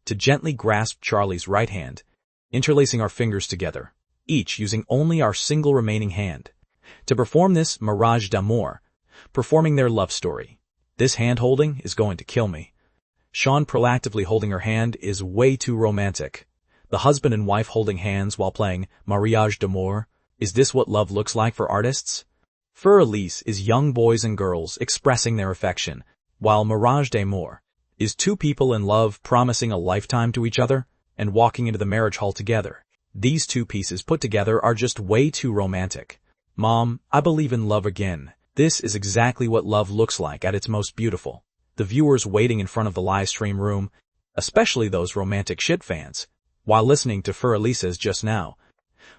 to gently grasp Charlie's right hand, interlacing our fingers together, each using only our single remaining hand to perform this Mirage d'Amour, performing their love story. This hand-holding is going to kill me. Sean proactively holding her hand is way too romantic. The husband and wife holding hands while playing Mariage d'Amour. Is this what love looks like for artists? Für Elise is young boys and girls expressing their affection, while Mirage d'Amour is 2 people in love promising a lifetime to each other and walking into the marriage hall together. These 2 pieces put together are just way too romantic. Mom, I believe in love again. This is exactly what love looks like at its most beautiful. The viewers waiting in front of the live stream room, especially those romantic shit fans, while listening to Für Elise's just now,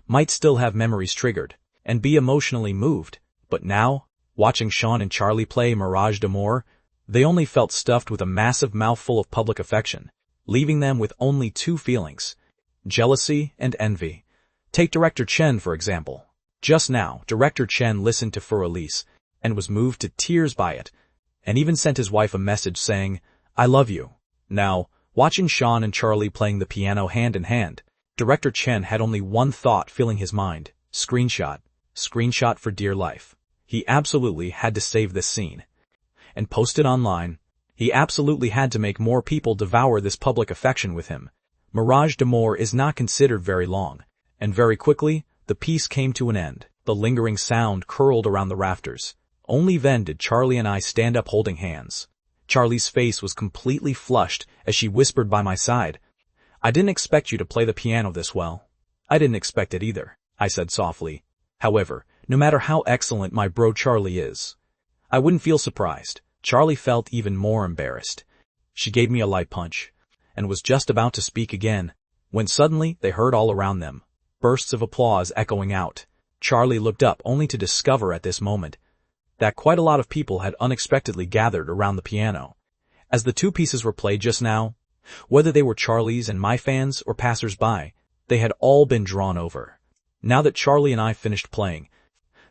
might still have memories triggered and be emotionally moved. But now, watching Sean and Charlie play Mirage d'Amour, they only felt stuffed with a massive mouthful of public affection, leaving them with only 2 feelings: jealousy and envy. Take Director Chen, for example. Just now, Director Chen listened to Für Elise and was moved to tears by it, and even sent his wife a message saying, "I love you." Now, watching Sean and Charlie playing the piano hand in hand, Director Chen had only one thought filling his mind: screenshot. Screenshot for dear life. He absolutely had to save this scene and post it online. He absolutely had to make more people devour this public affection with him. Mirage d'Amour is not considered very long, And very quickly, the piece came to an end. The lingering sound curled around the rafters. Only then did Charlie and I stand up holding hands. Charlie's face was completely flushed as she whispered by my side, "I didn't expect you to play the piano this well." "I didn't expect it either," I said softly. "However, no matter how excellent my bro Charlie is, I wouldn't feel surprised." Charlie felt even more embarrassed. She gave me a light punch, and was just about to speak again, when suddenly they heard all around them bursts of applause echoing out. Charlie looked up only to discover at this moment that quite a lot of people had unexpectedly gathered around the piano. As the two pieces were played just now, whether they were Charlie's and my fans or passers-by, they had all been drawn over. Now that Charlie and I finished playing,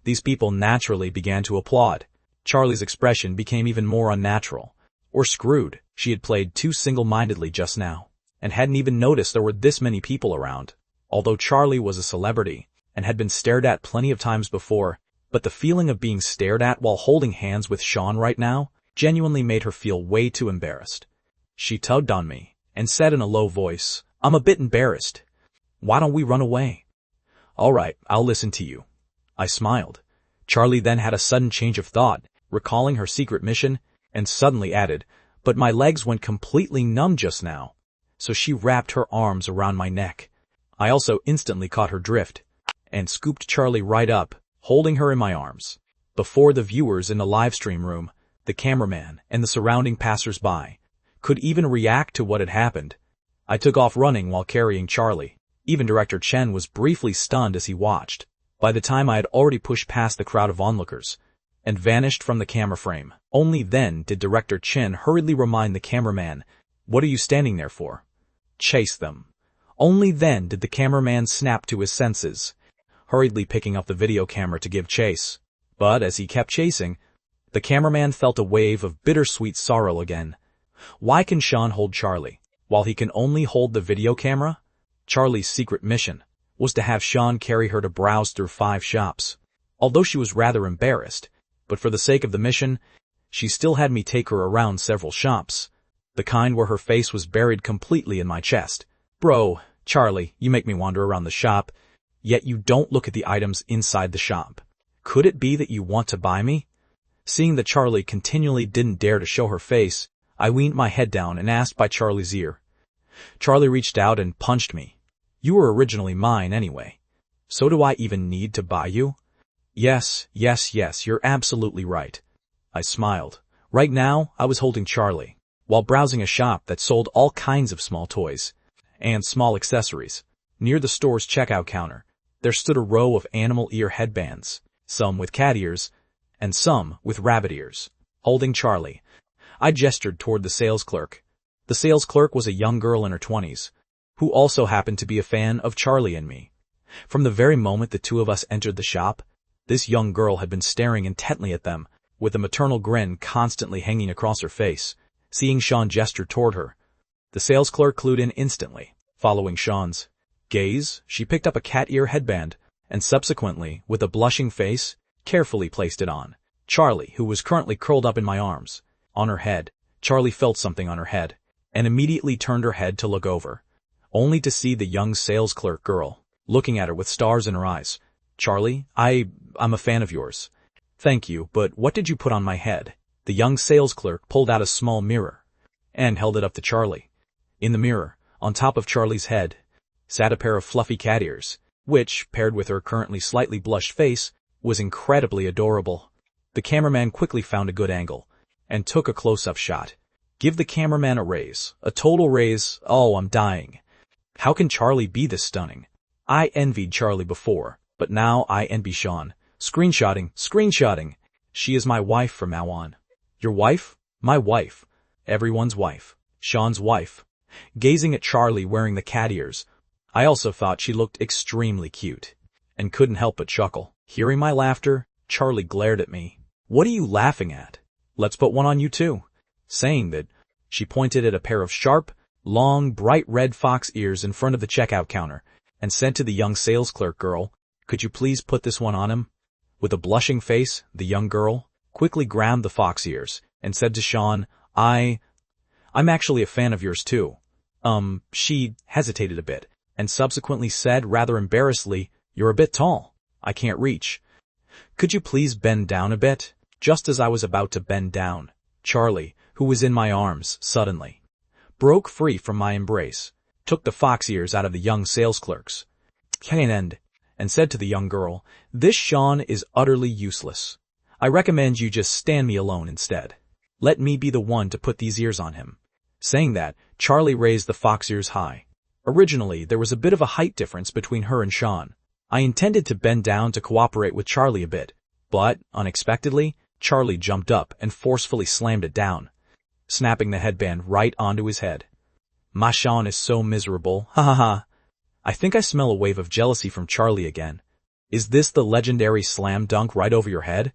these people naturally began to applaud. Charlie's expression became even more unnatural, or screwed. She had played too single-mindedly just now, and hadn't even noticed there were this many people around. Although Charlie was a celebrity, and had been stared at plenty of times before, but the feeling of being stared at while holding hands with Sean right now genuinely made her feel way too embarrassed. She tugged on me, and said in a low voice, "I'm a bit embarrassed. Why don't we run away?" "All right, I'll listen to you." I smiled. Charlie then had a sudden change of thought, recalling her secret mission, and suddenly added, "But my legs went completely numb just now." So she wrapped her arms around my neck. I also instantly caught her drift, and scooped Charlie right up, holding her in my arms. Before the viewers in the livestream room, the cameraman, and the surrounding passers-by could even react to what had happened, I took off running while carrying Charlie. Even Director Chen was briefly stunned as he watched. By the time I had already pushed past the crowd of onlookers and vanished from the camera frame, only then did Director Chen hurriedly remind the cameraman, "What are you standing there for? Chase them." Only then did the cameraman snap to his senses, hurriedly picking up the video camera to give chase. But as he kept chasing, the cameraman felt a wave of bittersweet sorrow again. Why can Sean hold Charlie, while he can only hold the video camera? Charlie's secret mission was to have Sean carry her to browse through 5 shops. Although she was rather embarrassed, but for the sake of the mission, she still had me take her around several shops, the kind where her face was buried completely in my chest. "Bro, Charlie, you make me wander around the shop, yet you don't look at the items inside the shop. Could it be that you want to buy me?" Seeing that Charlie continually didn't dare to show her face, I leaned my head down and asked by Charlie's ear. Charlie reached out and punched me. "You were originally mine anyway. So do I even need to buy you?" Yes, you're absolutely right." I smiled. Right now, I was holding Charlie, while browsing a shop that sold all kinds of small toys and small accessories. Near the store's checkout counter, there stood a row of animal ear headbands, some with cat ears, and some with rabbit ears. Holding Charlie, I gestured toward the sales clerk. The sales clerk was a young girl in her 20s, who also happened to be a fan of Charlie and me. From the very moment the two of us entered the shop, this young girl had been staring intently at them, with a maternal grin constantly hanging across her face. Seeing Sean gesture toward her, the sales clerk clued in instantly. Following Sean's gaze, she picked up a cat ear headband, and subsequently, with a blushing face, carefully placed it on Charlie, who was currently curled up in my arms. On her head, Charlie felt something on her head, and immediately turned her head to look over, only to see the young sales clerk girl looking at her with stars in her eyes. "Charlie, I'm a fan of yours." "Thank you, but what did you put on my head?" The young sales clerk pulled out a small mirror and held it up to Charlie. In the mirror, on top of Charlie's head, sat a pair of fluffy cat ears, which, paired with her currently slightly blushed face, was incredibly adorable. The cameraman quickly found a good angle and took a close-up shot. Give the cameraman a raise, a total raise. Oh, I'm dying. How can Charlie be this stunning? I envied Charlie before, but now I envy Sean. Screenshotting. She is my wife from now on. Your wife? My wife. Everyone's wife. Sean's wife. Gazing at Charlie wearing the cat ears, I also thought she looked extremely cute, and couldn't help but chuckle. Hearing my laughter, Charlie glared at me. "What are you laughing at? Let's put one on you too." Saying that, she pointed at a pair of sharp, long, bright red fox ears in front of the checkout counter, and said to the young sales clerk girl, "Could you please put this one on him?" With a blushing face, the young girl quickly grabbed the fox ears and said to Sean, I'm actually a fan of yours too." She hesitated a bit, and subsequently said rather embarrassedly, "You're a bit tall. I can't reach. Could you please bend down a bit?" Just as I was about to bend down, Charlie, who was in my arms, suddenly broke free from my embrace, took the fox ears out of the young sales clerk's hand, and said to the young girl, "This Sean is utterly useless. I recommend you just stand me alone instead. Let me be the one to put these ears on him." Saying that, Charlie raised the fox ears high. Originally, there was a bit of a height difference between her and Sean. I intended to bend down to cooperate with Charlie a bit, but, unexpectedly, Charlie jumped up and forcefully slammed it down, snapping the headband right onto his head. "My Sean is so miserable, ha ha ha." I think I smell a wave of jealousy from Charlie again. Is this the legendary slam dunk right over your head?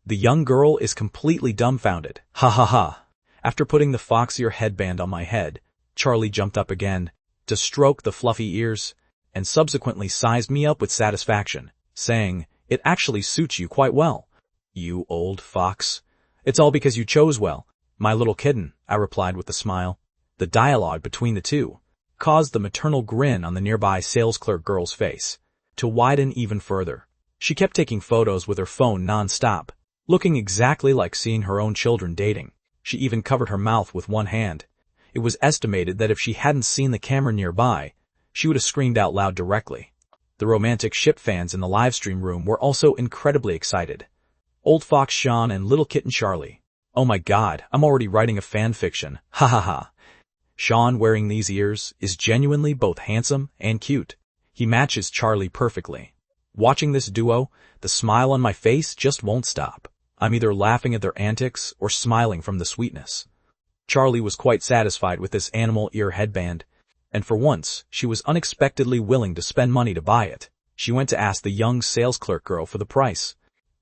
The young girl is completely dumbfounded, ha ha ha. After putting the fox ear headband on my head, Charlie jumped up again to stroke the fluffy ears, and subsequently sized me up with satisfaction, saying, "It actually suits you quite well, you old fox. It's all because you chose well, my little kitten," I replied with a smile. The dialogue between the two caused the maternal grin on the nearby sales clerk girl's face to widen even further. She kept taking photos with her phone non-stop, looking exactly like seeing her own children dating. She even covered her mouth with one hand. It was estimated that if she hadn't seen the camera nearby, she would have screamed out loud directly. The romantic ship fans in the livestream room were also incredibly excited. Old Fox Sean and Little Kitten Charlie. Oh my god, I'm already writing a fan fiction. Ha ha ha. Sean wearing these ears is genuinely both handsome and cute. He matches Charlie perfectly. Watching this duo, the smile on my face just won't stop. I'm either laughing at their antics or smiling from the sweetness. Charlie was quite satisfied with this animal ear headband, and for once, she was unexpectedly willing to spend money to buy it. She went to ask the young sales clerk girl for the price.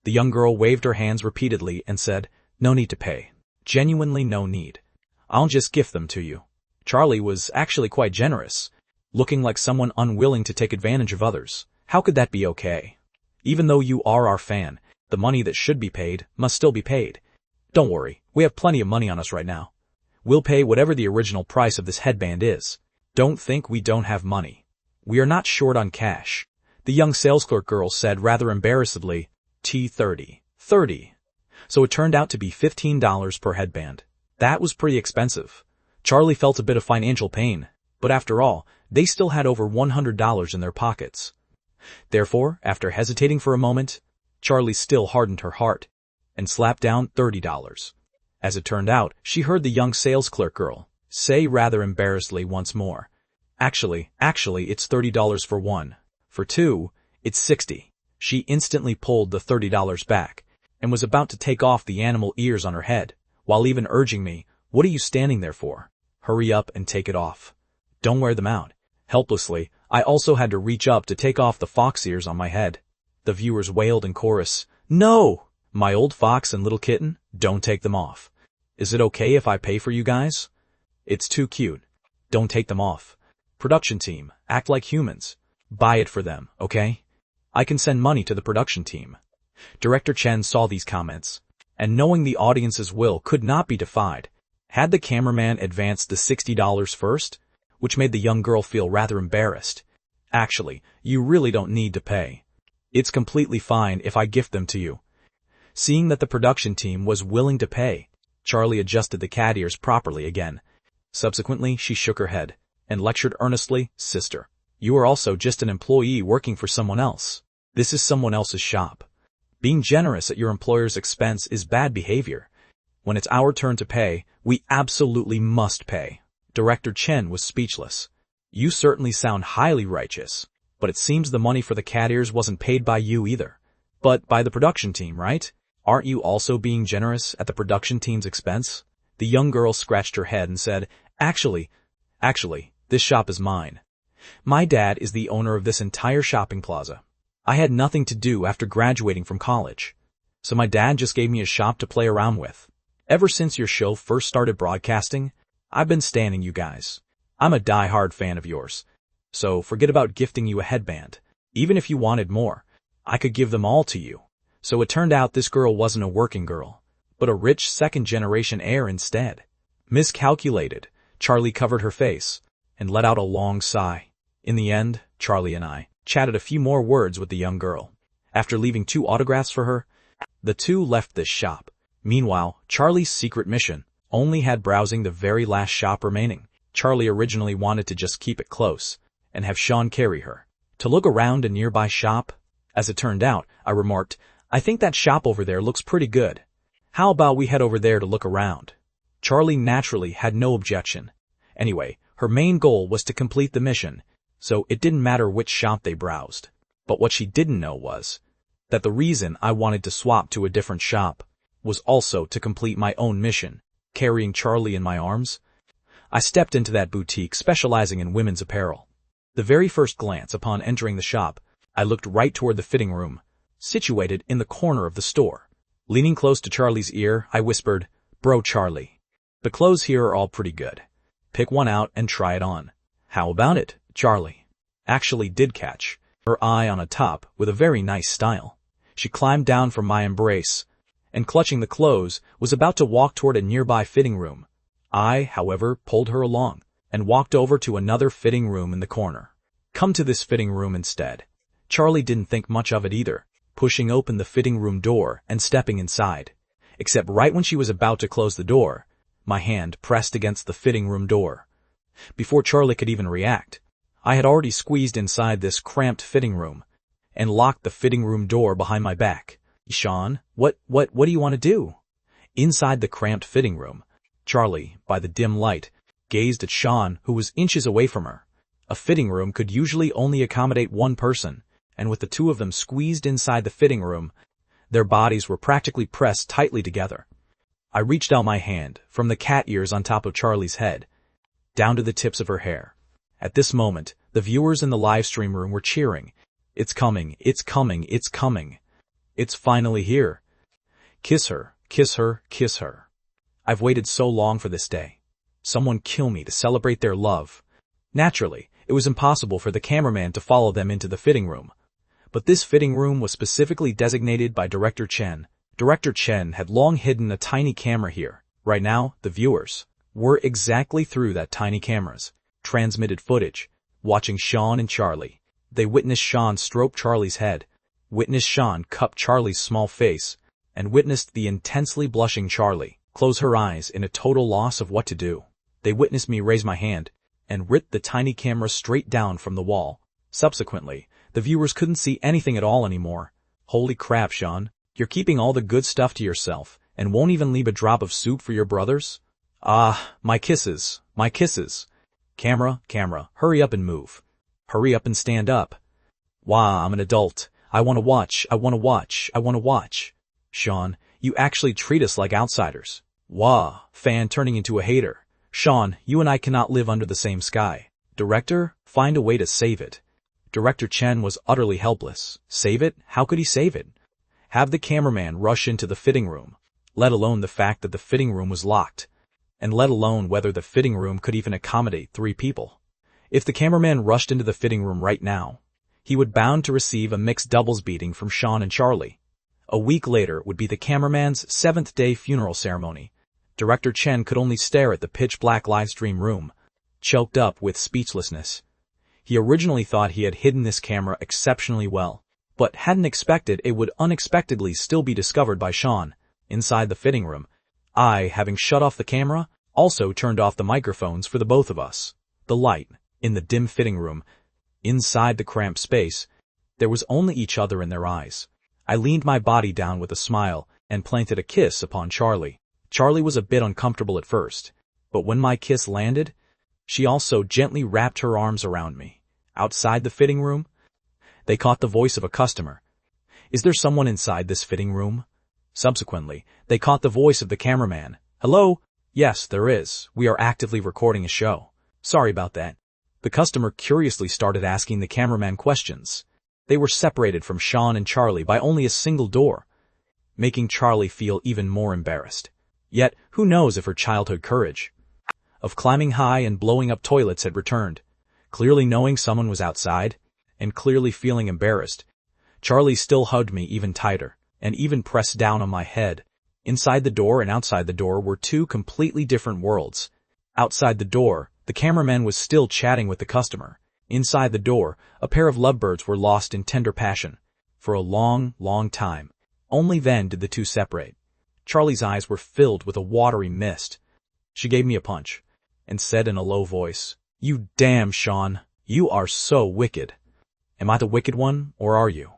The young girl waved her hands repeatedly and said, "No need to pay. Genuinely no need. I'll just gift them to you." Charlie was actually quite generous, looking like someone unwilling to take advantage of others. How could that be okay? Even though you are our fan, the money that should be paid must still be paid. Don't worry, we have plenty of money on us right now. We'll pay whatever the original price of this headband is. Don't think we don't have money. We are not short on cash. The young sales clerk girl said rather embarrassedly, "T30. 30. So it turned out to be $15 per headband. That was pretty expensive. Charlie felt a bit of financial pain, but after all, they still had over $100 in their pockets. Therefore, after hesitating for a moment, Charlie still hardened her heart and slapped down $30. As it turned out, she heard the young sales clerk girl say rather embarrassedly once more, Actually, it's $30 for one. For two, it's $60. She instantly pulled the $30 back and was about to take off the animal ears on her head, while even urging me, "What are you standing there for? Hurry up and take it off. Don't wear them out." Helplessly, I also had to reach up to take off the fox ears on my head. The viewers wailed in chorus, "No! My old fox and little kitten, don't take them off. Is it okay if I pay for you guys? It's too cute. Don't take them off. Production team, act like humans. Buy it for them, okay? I can send money to the production team." Director Chen saw these comments, and knowing the audience's will could not be defied, had the cameraman advanced the $60 first, which made the young girl feel rather embarrassed. "Actually, you really don't need to pay. It's completely fine if I gift them to you." Seeing that the production team was willing to pay, Charlie adjusted the cat ears properly again. Subsequently, she shook her head and lectured earnestly, "Sister, you are also just an employee working for someone else. This is someone else's shop. Being generous at your employer's expense is bad behavior. When it's our turn to pay, we absolutely must pay." Director Chen was speechless. "You certainly sound highly righteous, but it seems the money for the cat ears wasn't paid by you either, but by the production team, right? Aren't you also being generous at the production team's expense?" The young girl scratched her head and said, Actually, this shop is mine. My dad is the owner of this entire shopping plaza. I had nothing to do after graduating from college, so my dad just gave me a shop to play around with. Ever since your show first started broadcasting, I've been standing you guys. I'm a die-hard fan of yours, so forget about gifting you a headband. Even if you wanted more, I could give them all to you." So it turned out this girl wasn't a working girl, but a rich second-generation heir instead. Miscalculated, Charlie covered her face and let out a long sigh. In the end, Charlie and I chatted a few more words with the young girl. After leaving 2 autographs for her, the two left this shop. Meanwhile, Charlie's secret mission only had browsing the very last shop remaining. Charlie originally wanted to just keep it close and have Sean carry her to look around a nearby shop. As it turned out, I remarked, "I think that shop over there looks pretty good. How about we head over there to look around?" Charlie naturally had no objection. Anyway, her main goal was to complete the mission, so it didn't matter which shop they browsed. But what she didn't know was that the reason I wanted to swap to a different shop was also to complete my own mission, carrying Charlie in my arms. I stepped into that boutique specializing in women's apparel. The very first glance upon entering the shop, I looked right toward the fitting room, situated in the corner of the store. Leaning close to Charlie's ear, I whispered, "Bro, Charlie, the clothes here are all pretty good. Pick one out and try it on." "How about it?" Charlie actually did catch her eye on a top with a very nice style. She climbed down from my embrace and, clutching the clothes, was about to walk toward a nearby fitting room. I, however, pulled her along and walked over to another fitting room in the corner. "Come to this fitting room instead." Charlie didn't think much of it either, pushing open the fitting room door and stepping inside. Except right when she was about to close the door, my hand pressed against the fitting room door. Before Charlie could even react, I had already squeezed inside this cramped fitting room and locked the fitting room door behind my back. "Sean, what do you want to do?" Inside the cramped fitting room, Charlie, by the dim light, gazed at Sean, who was inches away from her. A fitting room could usually only accommodate one person, and with the two of them squeezed inside the fitting room, their bodies were practically pressed tightly together. I reached out my hand from the cat ears on top of Charlie's head, down to the tips of her hair. At this moment, the viewers in the live stream room were cheering. "It's coming, it's coming, it's coming. It's finally here. Kiss her, kiss her, kiss her. I've waited so long for this day. Someone kill me to celebrate their love." Naturally, it was impossible for the cameraman to follow them into the fitting room. But this fitting room was specifically designated by Director Chen. Director Chen had long hidden a tiny camera here. Right now, the viewers were exactly through that tiny camera's transmitted footage, watching Sean and Charlie. They witnessed Sean stroke Charlie's head, witnessed Sean cup Charlie's small face, and witnessed the intensely blushing Charlie close her eyes in a total loss of what to do. They witnessed me raise my hand and rip the tiny camera straight down from the wall. Subsequently, the viewers couldn't see anything at all anymore. "Holy crap, Sean, you're keeping all the good stuff to yourself and won't even leave a drop of soup for your brothers? Ah, my kisses, my kisses. Camera, hurry up and move. Hurry up and stand up. Wah, I'm an adult. I want to watch, I want to watch, I want to watch. Sean, you actually treat us like outsiders. Wah, fan turning into a hater. Sean, you and I cannot live under the same sky. Director, find a way to save it." Director Chen was utterly helpless. Save it? How could he save it? Have the cameraman rush into the fitting room, let alone the fact that the fitting room was locked, and let alone whether the fitting room could even accommodate 3 people. If the cameraman rushed into the fitting room right now, he would bound to receive a mixed doubles beating from Sean and Charlie. A week later would be the cameraman's 7th-day funeral ceremony. Director Chen could only stare at the pitch-black livestream room, choked up with speechlessness. He originally thought he had hidden this camera exceptionally well, but hadn't expected it would unexpectedly still be discovered by Sean inside the fitting room. I, having shut off the camera, also turned off the microphones for the both of us. The light, in the dim fitting room, inside the cramped space, there was only each other in their eyes. I leaned my body down with a smile and planted a kiss upon Charlie. Charlie was a bit uncomfortable at first, but when my kiss landed, she also gently wrapped her arms around me. Outside the fitting room, they caught the voice of a customer. "Is there someone inside this fitting room?" Subsequently, they caught the voice of the cameraman. "Hello? Yes, there is. We are actively recording a show. Sorry about that." The customer curiously started asking the cameraman questions. They were separated from Sean and Charlie by only a single door, making Charlie feel even more embarrassed. Yet, who knows if her childhood courage of climbing high and blowing up toilets had returned. Clearly knowing someone was outside, and clearly feeling embarrassed, Charlie still hugged me even tighter, and even pressed down on my head. Inside the door and outside the door were 2 completely different worlds. Outside the door, the cameraman was still chatting with the customer. Inside the door, a pair of lovebirds were lost in tender passion. For a long, long time. Only then did the two separate. Charlie's eyes were filled with a watery mist. She gave me a punch, and said in a low voice, "You damn, Sean, you are so wicked." Am I the wicked one, or are you?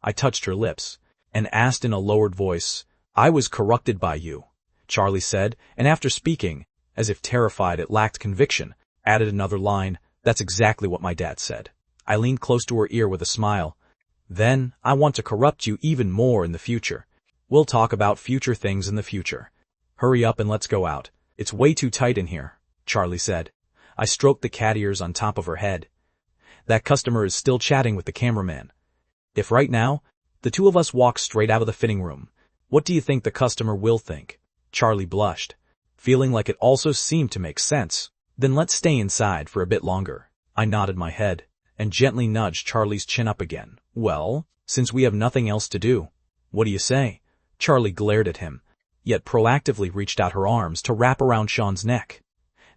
I touched her lips, and asked in a lowered voice, "I was corrupted by you," Charlie said, and after speaking, as if terrified it lacked conviction, added another line, "That's exactly what my dad said." I leaned close to her ear with a smile. "Then, I want to corrupt you even more in the future. We'll talk about future things in the future. Hurry up and let's go out. It's way too tight in here," Charlie said. I stroked the cat ears on top of her head. "That customer is still chatting with the cameraman. If right now, the two of us walk straight out of the fitting room, what do you think the customer will think?" Charlie blushed, feeling like it also seemed to make sense. "Then let's stay inside for a bit longer." I nodded my head, and gently nudged Charlie's chin up again. "Well, since we have nothing else to do, what do you say?" Charlie glared at him, yet proactively reached out her arms to wrap around Sean's neck.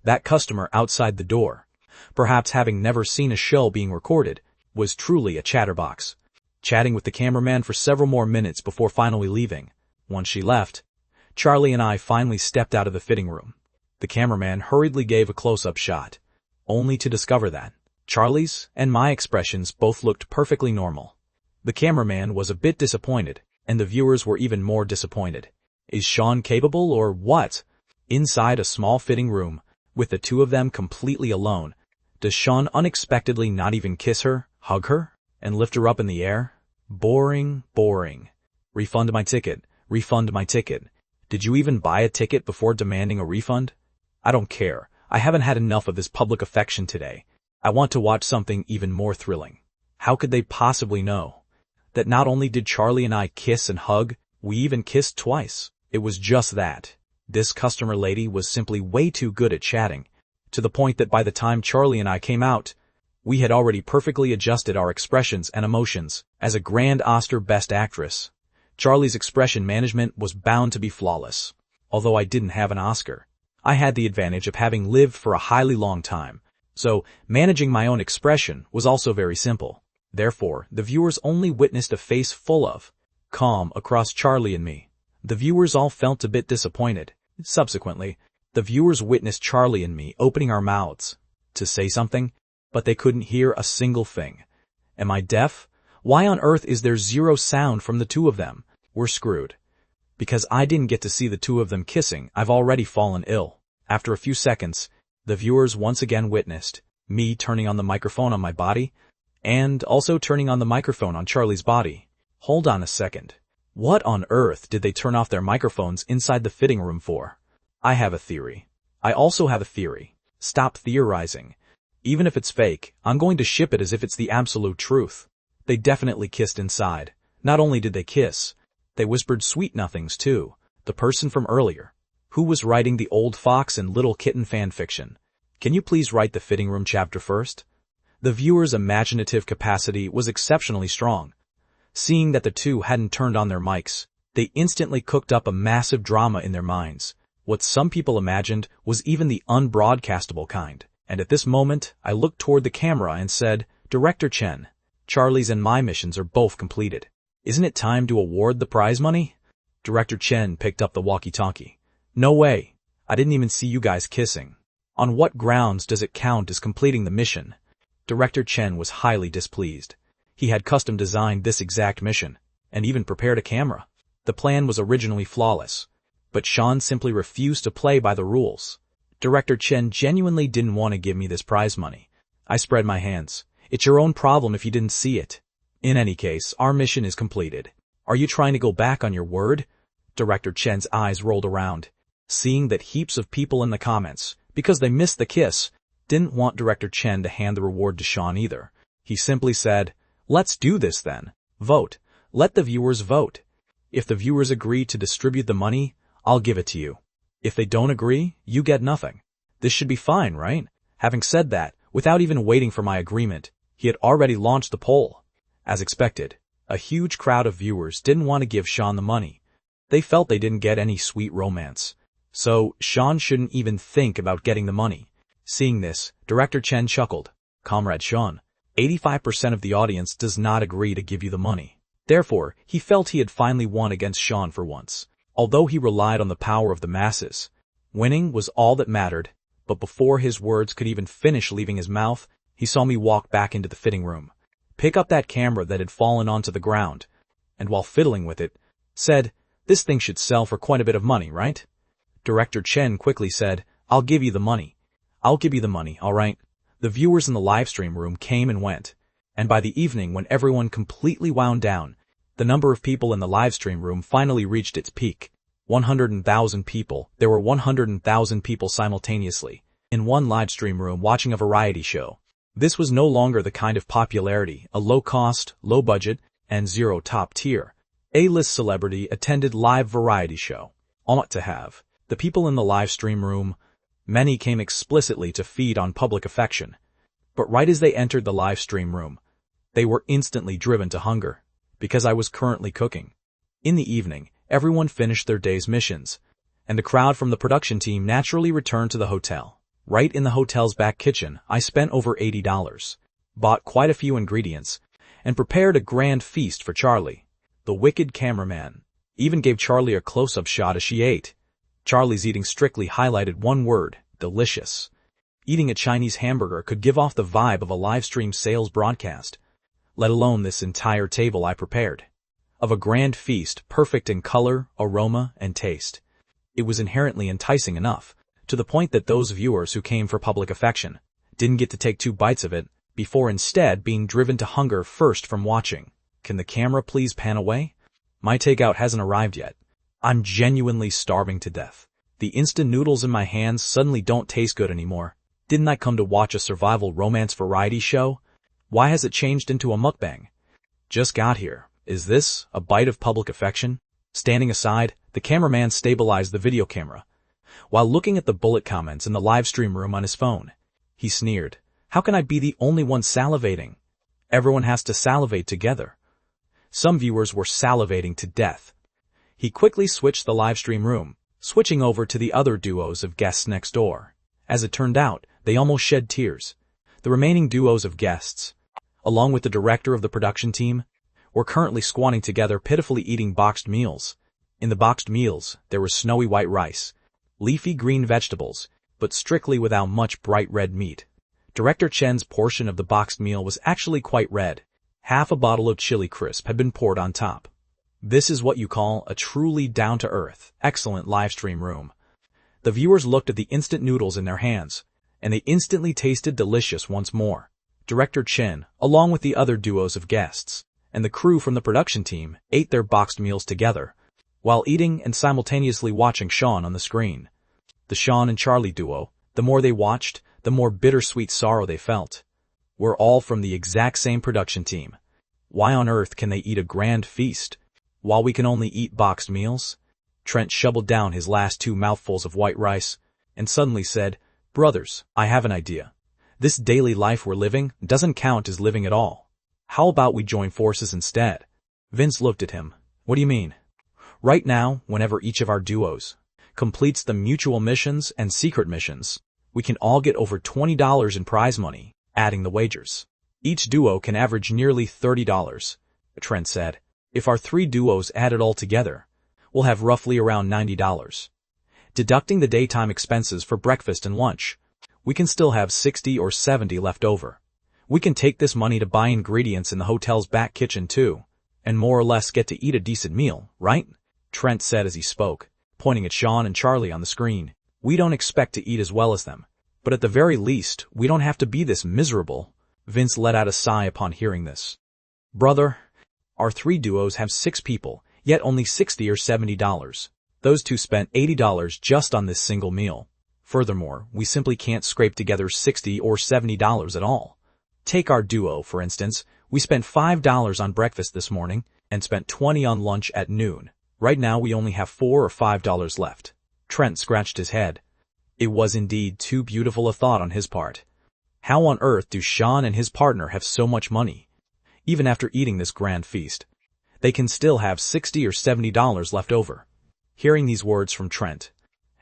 That customer outside the door, perhaps having never seen a show being recorded, was truly a chatterbox, chatting with the cameraman for several more minutes before finally leaving. Once she left, Charlie and I finally stepped out of the fitting room. The cameraman hurriedly gave a close-up shot, only to discover that Charlie's and my expressions both looked perfectly normal. The cameraman was a bit disappointed, and the viewers were even more disappointed. Is Sean capable or what? Inside a small fitting room, with the two of them completely alone, does Sean unexpectedly not even kiss her, hug her, and lift her up in the air? Boring, boring. Refund my ticket, refund my ticket. Did you even buy a ticket before demanding a refund? I don't care. I haven't had enough of this public affection today. I want to watch something even more thrilling. How could they possibly know that not only did Charlie and I kiss and hug, we even kissed twice? It was just that. This customer lady was simply way too good at chatting, to the point that by the time Charlie and I came out, we had already perfectly adjusted our expressions and emotions. As a Grand Oscar Best Actress, Charlie's expression management was bound to be flawless. Although I didn't have an Oscar, I had the advantage of having lived for a highly long time, so managing my own expression was also very simple. Therefore, the viewers only witnessed a face full of calm across Charlie and me. The viewers all felt a bit disappointed. Subsequently, the viewers witnessed Charlie and me opening our mouths to say something, but they couldn't hear a single thing. Am I deaf? Why on earth is there zero sound from the two of them? We're screwed. Because I didn't get to see the two of them kissing, I've already fallen ill. After a few seconds, the viewers once again witnessed me turning on the microphone on my body, and also turning on the microphone on Charlie's body. Hold on a second. What on earth did they turn off their microphones inside the fitting room for? I have a theory. I also have a theory. Stop theorizing. Even if it's fake, I'm going to ship it as if it's the absolute truth. They definitely kissed inside. Not only did they kiss, they whispered sweet nothings too. The person from earlier, who was writing the Old Fox and Little Kitten fanfiction. Can you please write the fitting room chapter first? The viewer's imaginative capacity was exceptionally strong. Seeing that the two hadn't turned on their mics, they instantly cooked up a massive drama in their minds. What some people imagined was even the unbroadcastable kind. And at this moment, I looked toward the camera and said, "Director Chen, Charlie's and my missions are both completed. Isn't it time to award the prize money?" Director Chen picked up the walkie-talkie. "No way. I didn't even see you guys kissing. On what grounds does it count as completing the mission?" Director Chen was highly displeased. He had custom designed this exact mission, and even prepared a camera. The plan was originally flawless, but Sean simply refused to play by the rules. Director Chen genuinely didn't want to give me this prize money. I spread my hands. It's your own problem if you didn't see it. In any case, our mission is completed. Are you trying to go back on your word? Director Chen's eyes rolled around, seeing that heaps of people in the comments, because they missed the kiss, didn't want Director Chen to hand the reward to Sean either. He simply said, "Let's do this then. Vote. Let the viewers vote. If the viewers agree to distribute the money, I'll give it to you. If they don't agree, you get nothing. This should be fine, right?" Having said that, without even waiting for my agreement, he had already launched the poll. As expected, a huge crowd of viewers didn't want to give Sean the money. They felt they didn't get any sweet romance. So Sean shouldn't even think about getting the money. Seeing this, Director Chen chuckled. Comrade Sean, 85% of the audience does not agree to give you the money. Therefore, he felt he had finally won against Sean for once. Although he relied on the power of the masses, winning was all that mattered, but before his words could even finish leaving his mouth, he saw me walk back into the fitting room, pick up that camera that had fallen onto the ground, and while fiddling with it, said, "This thing should sell for quite a bit of money, right?" Director Chen quickly said, "I'll give you the money. I'll give you the money, all right." The viewers in the livestream room came and went, and by the evening when everyone completely wound down, the number of people in the livestream room finally reached its peak. 100,000 people. There were 100,000 people simultaneously in one livestream room watching a variety show. This was no longer the kind of popularity a low-cost, low-budget, and zero top-tier A-list celebrity attended live variety show ought to have. The people in the livestream room, many came explicitly to feed on public affection. But right as they entered the livestream room, they were instantly driven to hunger, because I was currently cooking. In the evening, everyone finished their day's missions, and the crowd from the production team naturally returned to the hotel. Right in the hotel's back kitchen, I spent over $80, bought quite a few ingredients, and prepared a grand feast for Charlie. The wicked cameraman even gave Charlie a close-up shot as she ate. Charlie's eating strictly highlighted one word: delicious. Eating a Chinese hamburger could give off the vibe of a livestream sales broadcast, let alone this entire table I prepared. Of a grand feast, perfect in color, aroma, and taste. It was inherently enticing enough, to the point that those viewers who came for public affection didn't get to take 2 bites of it, before instead being driven to hunger first from watching. Can the camera please pan away? My takeout hasn't arrived yet. I'm genuinely starving to death. The instant noodles in my hands suddenly don't taste good anymore. Didn't I come to watch a survival romance variety show? Why has it changed into a mukbang? Just got here. Is this a bite of public affection? Standing aside, the cameraman stabilized the video camera, while looking at the bullet comments in the livestream room on his phone. He sneered, "How can I be the only one salivating? Everyone has to salivate together." Some viewers were salivating to death. He quickly switched the livestream room, switching over to the other duos of guests next door. As it turned out, they almost shed tears. The remaining duos of guests, along with the director of the production team, were currently squatting together pitifully eating boxed meals. In the boxed meals, there was snowy white rice, leafy green vegetables, but strictly without much bright red meat. Director Chen's portion of the boxed meal was actually quite red. Half a bottle of chili crisp had been poured on top. This is what you call a truly down-to-earth, excellent livestream room. The viewers looked at the instant noodles in their hands, and they instantly tasted delicious once more. Director Chen, along with the other duos of guests, and the crew from the production team, ate their boxed meals together, while eating and simultaneously watching Sean on the screen. The Sean and Charlie duo, the more they watched, the more bittersweet sorrow they felt. We're all from the exact same production team. Why on earth can they eat a grand feast, while we can only eat boxed meals? Trent shoveled down his last 2 mouthfuls of white rice, and suddenly said, "Brothers, I have an idea. This daily life we're living doesn't count as living at all. How about we join forces instead?" Vince looked at him. "What do you mean?" "Right now, whenever each of our duos completes the mutual missions and secret missions, we can all get over $20 in prize money, adding the wagers. Each duo can average nearly $30, Trent said. If our 3 duos add it all together, we'll have roughly around $90. Deducting the daytime expenses for breakfast and lunch, we can still have 60 or 70 left over. We can take this money to buy ingredients in the hotel's back kitchen too, and more or less get to eat a decent meal, right?" Trent said as he spoke, pointing at Sean and Charlie on the screen. "We don't expect to eat as well as them, but at the very least, we don't have to be this miserable." Vince let out a sigh upon hearing this. "Brother, our 3 duos have 6 people, yet only $60 or $70. Those 2 spent $80 just on this single meal. Furthermore, we simply can't scrape together $60 or $70 at all. Take our duo, for instance. We spent $5 on breakfast this morning and spent $20 on lunch at noon. Right now we only have $4 or $5 left." Trent scratched his head. It was indeed too beautiful a thought on his part. How on earth do Sean and his partner have so much money? Even after eating this grand feast, they can still have $60 or $70 left over. Hearing these words from Trent,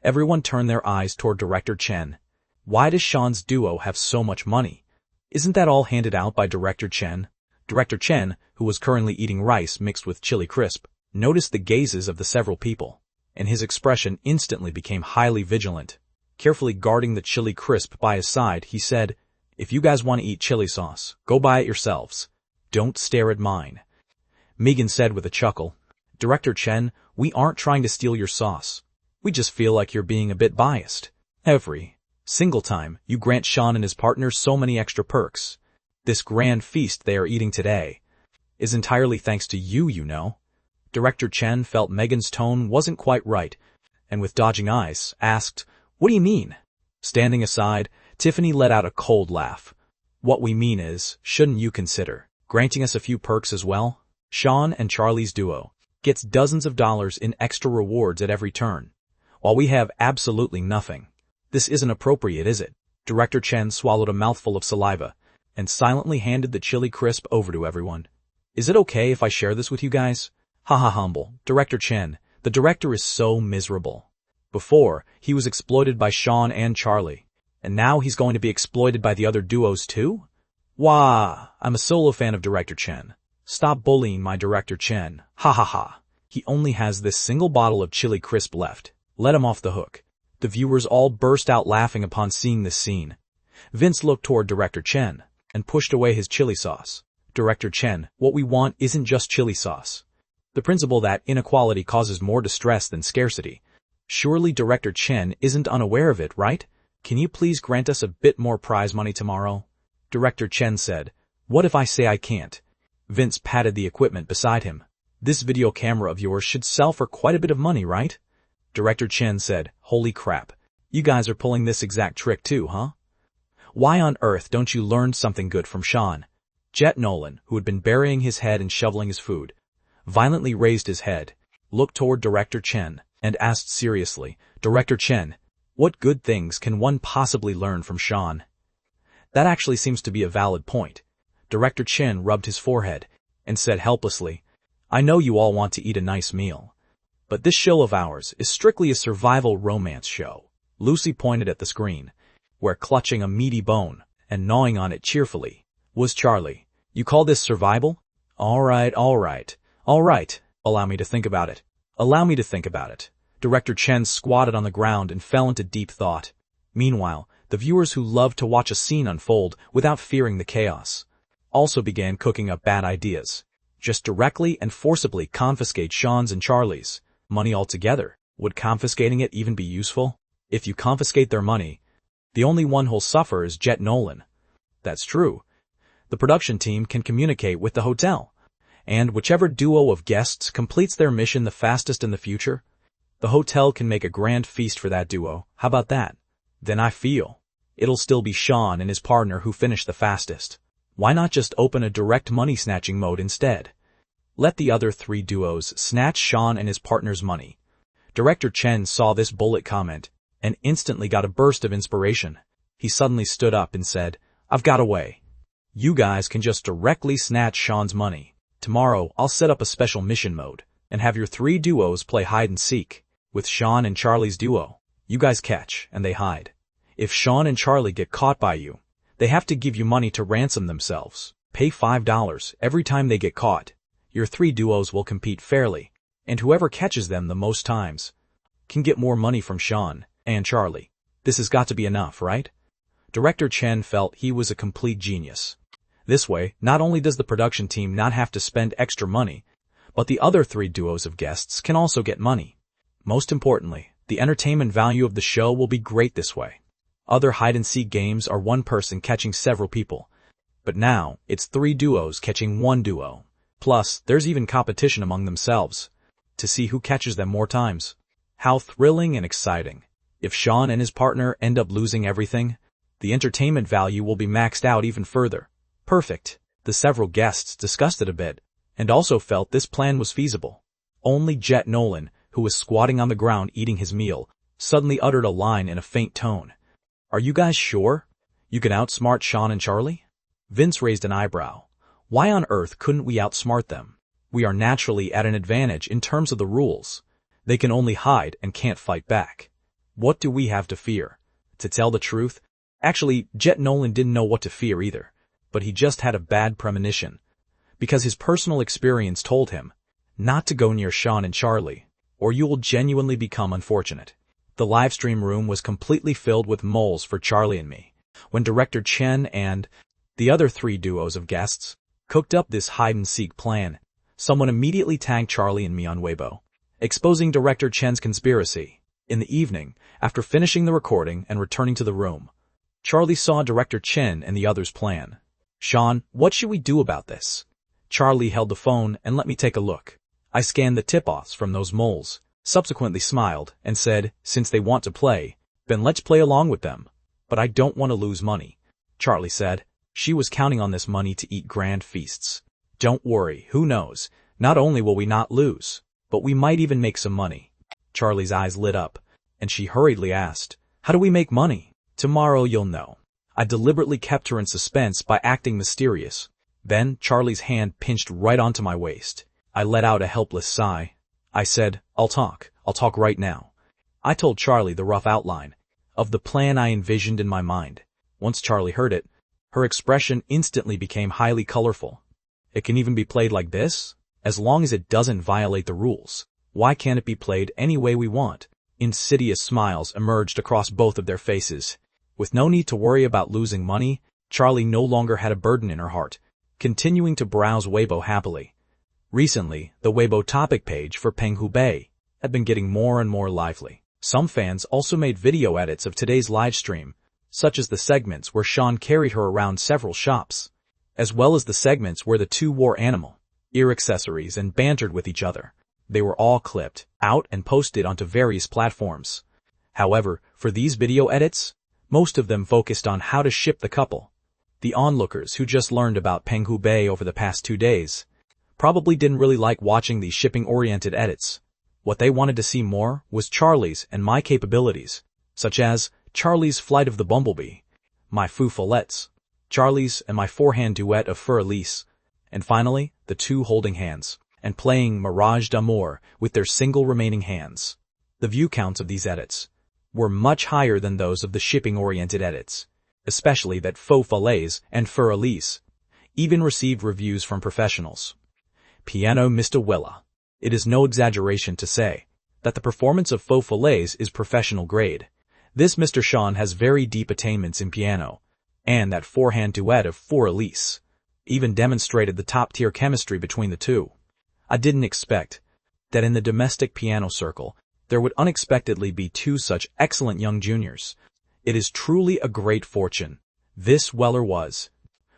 everyone turned their eyes toward Director Chen. Why does Sean's duo have so much money? Isn't that all handed out by Director Chen? Director Chen, who was currently eating rice mixed with chili crisp, noticed the gazes of the several people, and his expression instantly became highly vigilant. Carefully guarding the chili crisp by his side, he said, "If you guys want to eat chili sauce, go buy it yourselves. Don't stare at mine." Megan said with a chuckle, "Director Chen, we aren't trying to steal your sauce. We just feel like you're being a bit biased. Every single time you grant Sean and his partners so many extra perks. This grand feast they are eating today is entirely thanks to you, you know." Director Chen felt Megan's tone wasn't quite right, and with dodging eyes, asked, "What do you mean?" Standing aside, Tiffany let out a cold laugh. "What we mean is, shouldn't you consider granting us a few perks as well? Sean and Charlie's duo gets dozens of dollars in extra rewards at every turn, while we have absolutely nothing. This isn't appropriate, is it?" Director Chen swallowed a mouthful of saliva and silently handed the chili crisp over to everyone. "Is it okay if I share this with you guys?" "Haha, humble, Director Chen, the director is so miserable. Before, he was exploited by Sean and Charlie, and now he's going to be exploited by the other duos too? Wah, I'm a solo fan of Director Chen. Stop bullying my Director Chen. Ha ha ha. He only has this single bottle of chili crisp left. Let him off the hook." The viewers all burst out laughing upon seeing this scene. Vince looked toward Director Chen and pushed away his chili sauce. "Director Chen, what we want isn't just chili sauce. The principle that inequality causes more distress than scarcity. Surely Director Chen isn't unaware of it, right? Can you please grant us a bit more prize money tomorrow?" Director Chen said, "What if I say I can't?" Vince patted the equipment beside him. "This video camera of yours should sell for quite a bit of money, right?" Director Chen said, "Holy crap. You guys are pulling this exact trick too, huh? Why on earth don't you learn something good from Sean?" Jet Nolan, who had been burying his head and shoveling his food, violently raised his head, looked toward Director Chen, and asked seriously, "Director Chen, what good things can one possibly learn from Sean?" "That actually seems to be a valid point." Director Chen rubbed his forehead and said helplessly, "I know you all want to eat a nice meal, but this show of ours is strictly a survival romance show." Lucy pointed at the screen, where clutching a meaty bone and gnawing on it cheerfully was Charlie. "You call this survival? All right. Allow me to think about it. Director Chen squatted on the ground and fell into deep thought. Meanwhile, the viewers who loved to watch a scene unfold without fearing the chaos also began cooking up bad ideas. Just directly and forcibly confiscate Sean's and Charlie's money altogether. Would confiscating it even be useful? If you confiscate their money, the only one who'll suffer is Jet Nolan. That's true. The production team can communicate with the hotel, and whichever duo of guests completes their mission the fastest in the future, the hotel can make a grand feast for that duo. How about that? Then I feel it'll still be Sean and his partner who finish the fastest. Why not just open a direct money-snatching mode instead? Let the other three duos snatch Sean and his partner's money. Director Chen saw this bullet comment and instantly got a burst of inspiration. He suddenly stood up and said, "I've got a way. You guys can just directly snatch Sean's money. Tomorrow I'll set up a special mission mode and have your three duos play hide and seek with Sean and Charlie's duo. You guys catch and they hide. If Sean and Charlie get caught by you, they have to give you money to ransom themselves. Pay $5 every time they get caught. Your three duos will compete fairly, and whoever catches them the most times can get more money from Sean and Charlie. This has got to be enough, right?" Director Chen felt he was a complete genius. This way, not only does the production team not have to spend extra money, but the other three duos of guests can also get money. Most importantly, the entertainment value of the show will be great this way. Other hide-and-seek games are one person catching several people, but now it's three duos catching one duo. Plus, there's even competition among themselves to see who catches them more times. How thrilling and exciting. If Sean and his partner end up losing everything, the entertainment value will be maxed out even further. Perfect. The several guests discussed it a bit, and also felt this plan was feasible. Only Jet Nolan, who was squatting on the ground eating his meal, suddenly uttered a line in a faint tone. "Are you guys sure you can outsmart Sean and Charlie?" Vince raised an eyebrow. "Why on earth couldn't we outsmart them? We are naturally at an advantage in terms of the rules. They can only hide and can't fight back. What do we have to fear? To tell the truth, actually, Jet Nolan didn't know what to fear either. but he just had a bad premonition, because his personal experience told him not to go near Sean and Charlie, or you will genuinely become unfortunate. The livestream room was completely filled with moles for Charlie and me. When director Chen and the other 3 duos of guests cooked up this hide-and-seek plan, someone immediately tagged Charlie and me on Weibo, exposing director Chen's conspiracy. In the evening, after finishing the recording and returning to the room, Charlie saw director Chen and the others' plan. "Sean, what should we do about this?" Charlie held the phone and let me take a look. I scanned the tip-offs from those moles, subsequently smiled, and said, "Since they want to play, then let's play along with them. But I don't want to lose money." Charlie said. She was counting on this money to eat grand feasts. "Don't worry, who knows? Not only will we not lose, but we might even make some money." Charlie's eyes lit up, and she hurriedly asked, "How do we make money?" "Tomorrow you'll know." I deliberately kept her in suspense by acting mysterious. Then Charlie's hand pinched right onto my waist. I let out a helpless sigh. I said, I'll talk right now." I told Charlie the rough outline of the plan I envisioned in my mind. Once Charlie heard it, her expression instantly became highly colorful. "It can even be played like this? As long as it doesn't violate the rules. Why can't it be played any way we want?" Insidious smiles emerged across both of their faces. With no need to worry about losing money, Charlie no longer had a burden in her heart, continuing to browse Weibo happily. Recently, the Weibo topic page for Manhwa had been getting more and more lively. Some fans also made video edits of today's livestream, such as the segments where Sean carried her around several shops, as well as the segments where the 2 wore animal ear accessories and bantered with each other. They were all clipped out and posted onto various platforms. However, for these video edits, most of them focused on how to ship the couple. The onlookers who just learned about Manhwa over the past 2 days probably didn't really like watching these shipping-oriented edits. What they wanted to see more was Charlie's and my capabilities, such as Charlie's flight of the bumblebee, my faux fillets, Charlie's and my forehand duet of Fur Elise, and finally, the 2 holding hands and playing Mirage d'Amour with their single remaining hands. The view counts of these edits were much higher than those of the shipping-oriented edits, especially that faux fillets and Fur Elise even received reviews from professionals. Piano Mr. Willa. It is no exaggeration to say that the performance of faux fillets is professional grade. This Mr. Sean has very deep attainments in piano, and that forehand duet of Fur Elise even demonstrated the top-tier chemistry between the 2. I didn't expect that in the domestic piano circle there would unexpectedly be 2 such excellent young juniors. It is truly a great fortune. This Weller was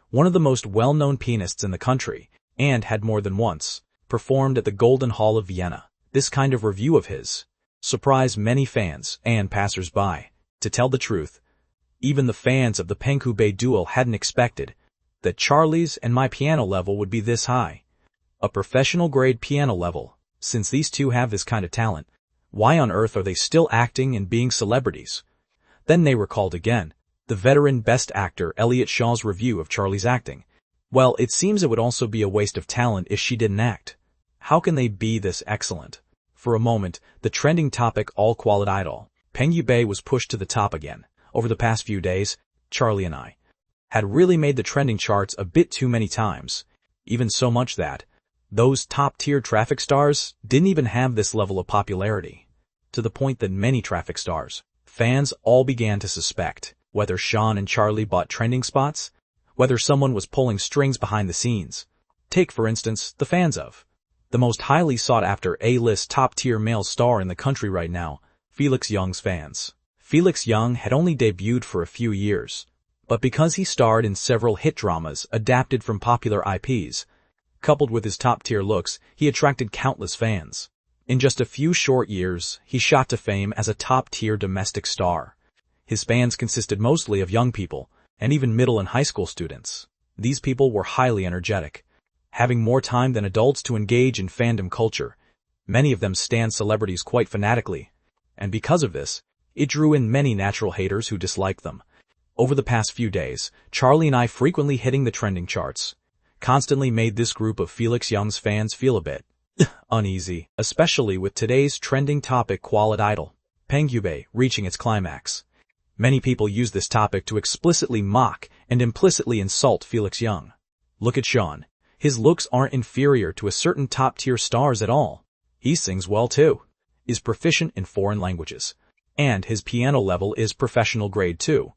one of the most well-known pianists in the country, and had more than once performed at the Golden Hall of Vienna. This kind of review of his surprised many fans and passers-by. To tell the truth, even the fans of the Manhwa duel hadn't expected that Charlie's and my piano level would be this high. A professional-grade piano level. Since these 2 have this kind of talent, why on earth are they still acting and being celebrities? Then they recalled again the veteran best actor Elliot Shaw's review of Charlie's acting. Well, it seems it would also be a waste of talent if she didn't act. How can they be this excellent? For a moment, the trending topic all-quality idol, Manhwa, was pushed to the top again. Over the past few days, Charlie and I had really made the trending charts a bit too many times, even so much that those top-tier traffic stars didn't even have this level of popularity, to the point that many traffic stars, fans all began to suspect whether Sean and Charlie bought trending spots, whether someone was pulling strings behind the scenes. Take, for instance, the fans of the most highly sought-after A-list top-tier male star in the country right now, Felix Young's fans. Felix Young had only debuted for a few years, but because he starred in several hit dramas adapted from popular IPs, coupled with his top-tier looks, he attracted countless fans. In just a few short years, he shot to fame as a top-tier domestic star. His fans consisted mostly of young people, and even middle and high school students. These people were highly energetic, having more time than adults to engage in fandom culture. Many of them stan celebrities quite fanatically, and because of this, it drew in many natural haters who disliked them. Over the past few days, Charlie and I frequently hitting the trending charts constantly made this group of Felix Young's fans feel a bit uneasy, especially with today's trending topic quality idol, Manhwa, reaching its climax. Many people use this topic to explicitly mock and implicitly insult Felix Young. Look at Sean. His looks aren't inferior to a certain top-tier stars at all. He sings well too, is proficient in foreign languages, and his piano level is professional grade too.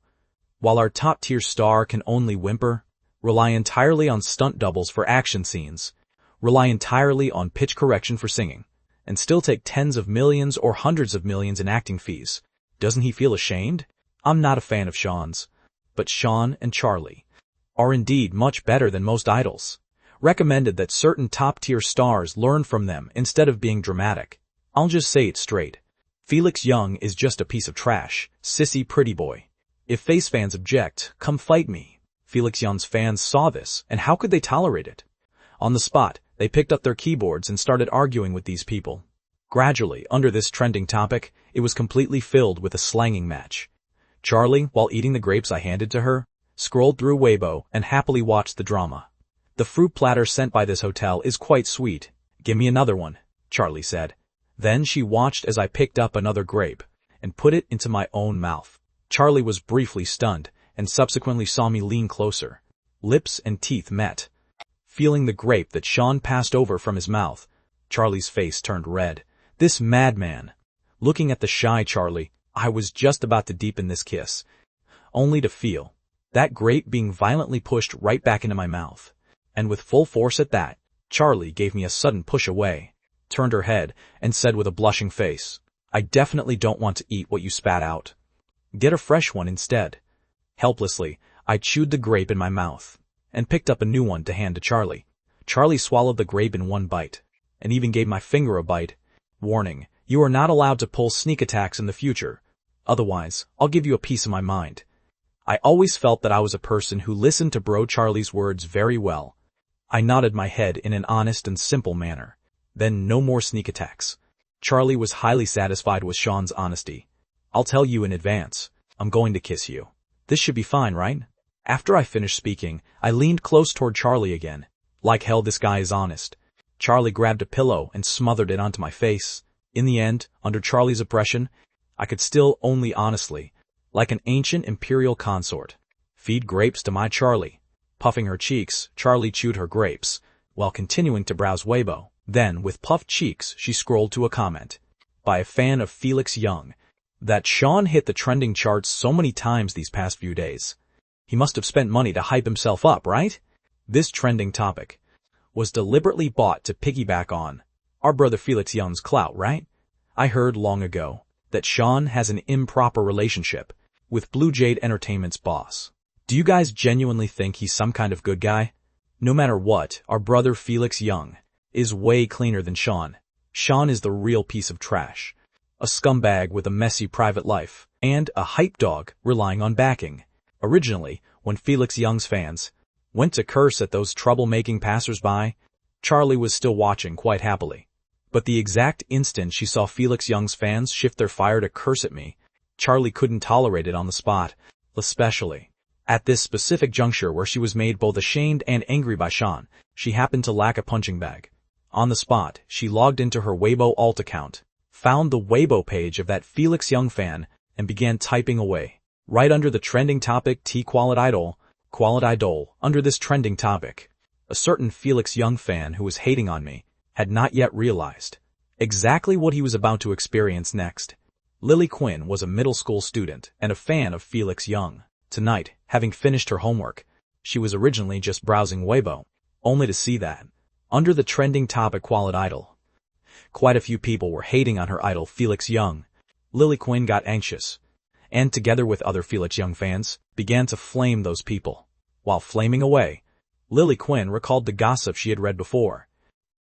While our top-tier star can only whimper, rely entirely on stunt doubles for action scenes, rely entirely on pitch correction for singing, and still take tens of millions or hundreds of millions in acting fees, doesn't he feel ashamed? I'm not a fan of Sean's, but Sean and Charlie are indeed much better than most idols. Recommended that certain top-tier stars learn from them instead of being dramatic. I'll just say it straight. Felix Young is just a piece of trash, sissy pretty boy. If Face fans object, come fight me. Felix Young's fans saw this, and how could they tolerate it? On the spot, they picked up their keyboards and started arguing with these people. Gradually, under this trending topic, it was completely filled with a slanging match. Charlie, while eating the grapes I handed to her, scrolled through Weibo and happily watched the drama. The fruit platter sent by this hotel is quite sweet. Give me another one, Charlie said. Then she watched as I picked up another grape and put it into my own mouth. Charlie was briefly stunned and subsequently saw me lean closer. Lips and teeth met. Feeling the grape that Sean passed over from his mouth, Charlie's face turned red. This madman. Looking at the shy Charlie, I was just about to deepen this kiss, only to feel that grape being violently pushed right back into my mouth. And with full force at that, Charlie gave me a sudden push away, turned her head, and said with a blushing face, I definitely don't want to eat what you spat out. Get a fresh one instead. Helplessly, I chewed the grape in my mouth, and picked up a new one to hand to Charlie. Charlie swallowed the grape in one bite, and even gave my finger a bite. Warning, you are not allowed to pull sneak attacks in the future. Otherwise, I'll give you a piece of my mind. I always felt that I was a person who listened to Bro Charlie's words very well. I nodded my head in an honest and simple manner. Then no more sneak attacks. Charlie was highly satisfied with Sean's honesty. I'll tell you in advance, I'm going to kiss you. This should be fine, right? After I finished speaking, I leaned close toward Charlie again. Like hell, this guy is honest. Charlie grabbed a pillow and smothered it onto my face. In the end, under Charlie's oppression, I could still only honestly, like an ancient imperial consort, feed grapes to my Charlie. Puffing her cheeks, Charlie chewed her grapes, while continuing to browse Weibo. Then, with puffed cheeks, she scrolled to a comment by a fan of Felix Young that Sean hit the trending charts so many times these past few days. He must have spent money to hype himself up, right? This trending topic was deliberately bought to piggyback on our brother Felix Young's clout, right? I heard long ago that Sean has an improper relationship with Blue Jade Entertainment's boss. Do you guys genuinely think he's some kind of good guy? No matter what, our brother Felix Young is way cleaner than Sean. Sean is the real piece of trash. A scumbag with a messy private life, and a hype dog relying on backing. Originally, when Felix Young's fans went to curse at those troublemaking passersby, Charlie was still watching quite happily. But the exact instant she saw Felix Young's fans shift their fire to curse at me, Charlie couldn't tolerate it on the spot, especially at this specific juncture where she was made both ashamed and angry by Sean. She happened to lack a punching bag. On the spot, she logged into her Weibo alt account, found the Weibo page of that Felix Young fan, and began typing away. Right under the trending topic Qualid Idol, under this trending topic, a certain Felix Young fan who was hating on me had not yet realized exactly what he was about to experience next. Lily Quinn was a middle school student and a fan of Felix Young. Tonight, having finished her homework, she was originally just browsing Weibo, only to see that, under the trending topic Qualid Idol, quite a few people were hating on her idol Felix Young. Lily Quinn got anxious, and together with other Felix Young fans, began to flame those people. While flaming away, Lily Quinn recalled the gossip she had read before.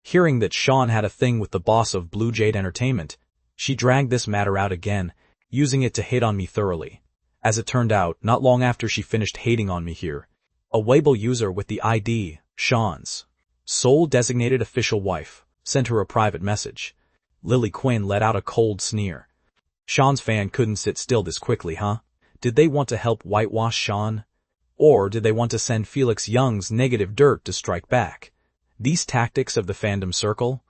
Hearing that Sean had a thing with the boss of Blue Jade Entertainment, she dragged this matter out again, using it to hate on me thoroughly. As it turned out, not long after she finished hating on me here, a Weibo user with the ID, Sean's sole designated official wife, sent her a private message. Lily Quinn let out a cold sneer. Sean's fan couldn't sit still this quickly, huh? Did they want to help whitewash Sean? Or did they want to send Felix Young's negative dirt to strike back? These tactics of the fandom circle,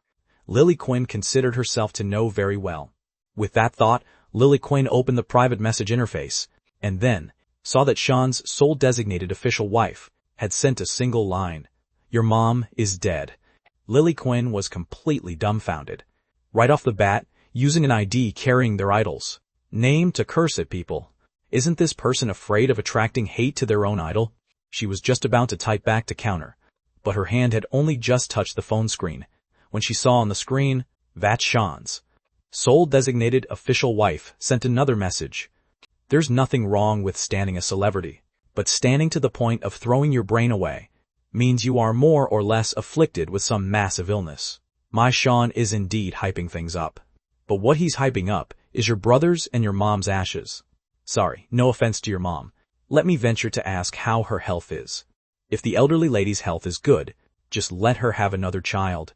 Lily Quinn considered herself to know very well. With that thought, Lily Quinn opened the private message interface, and then, saw that Sean's sole designated official wife had sent a single line. "Your mom is dead." Lily Quinn was completely dumbfounded. Right off the bat, using an ID carrying their idol's name to curse at people. Isn't this person afraid of attracting hate to their own idol? She was just about to type back to counter, but her hand had only just touched the phone screen when she saw on the screen, "That's Sean's sole designated official wife sent another message. There's nothing wrong with standing a celebrity, but standing to the point of throwing your brain away means you are more or less afflicted with some massive illness. My Sean is indeed hyping things up. But what he's hyping up is your brother's and your mom's ashes. Sorry, no offense to your mom. Let me venture to ask how her health is. If the elderly lady's health is good, just let her have another child.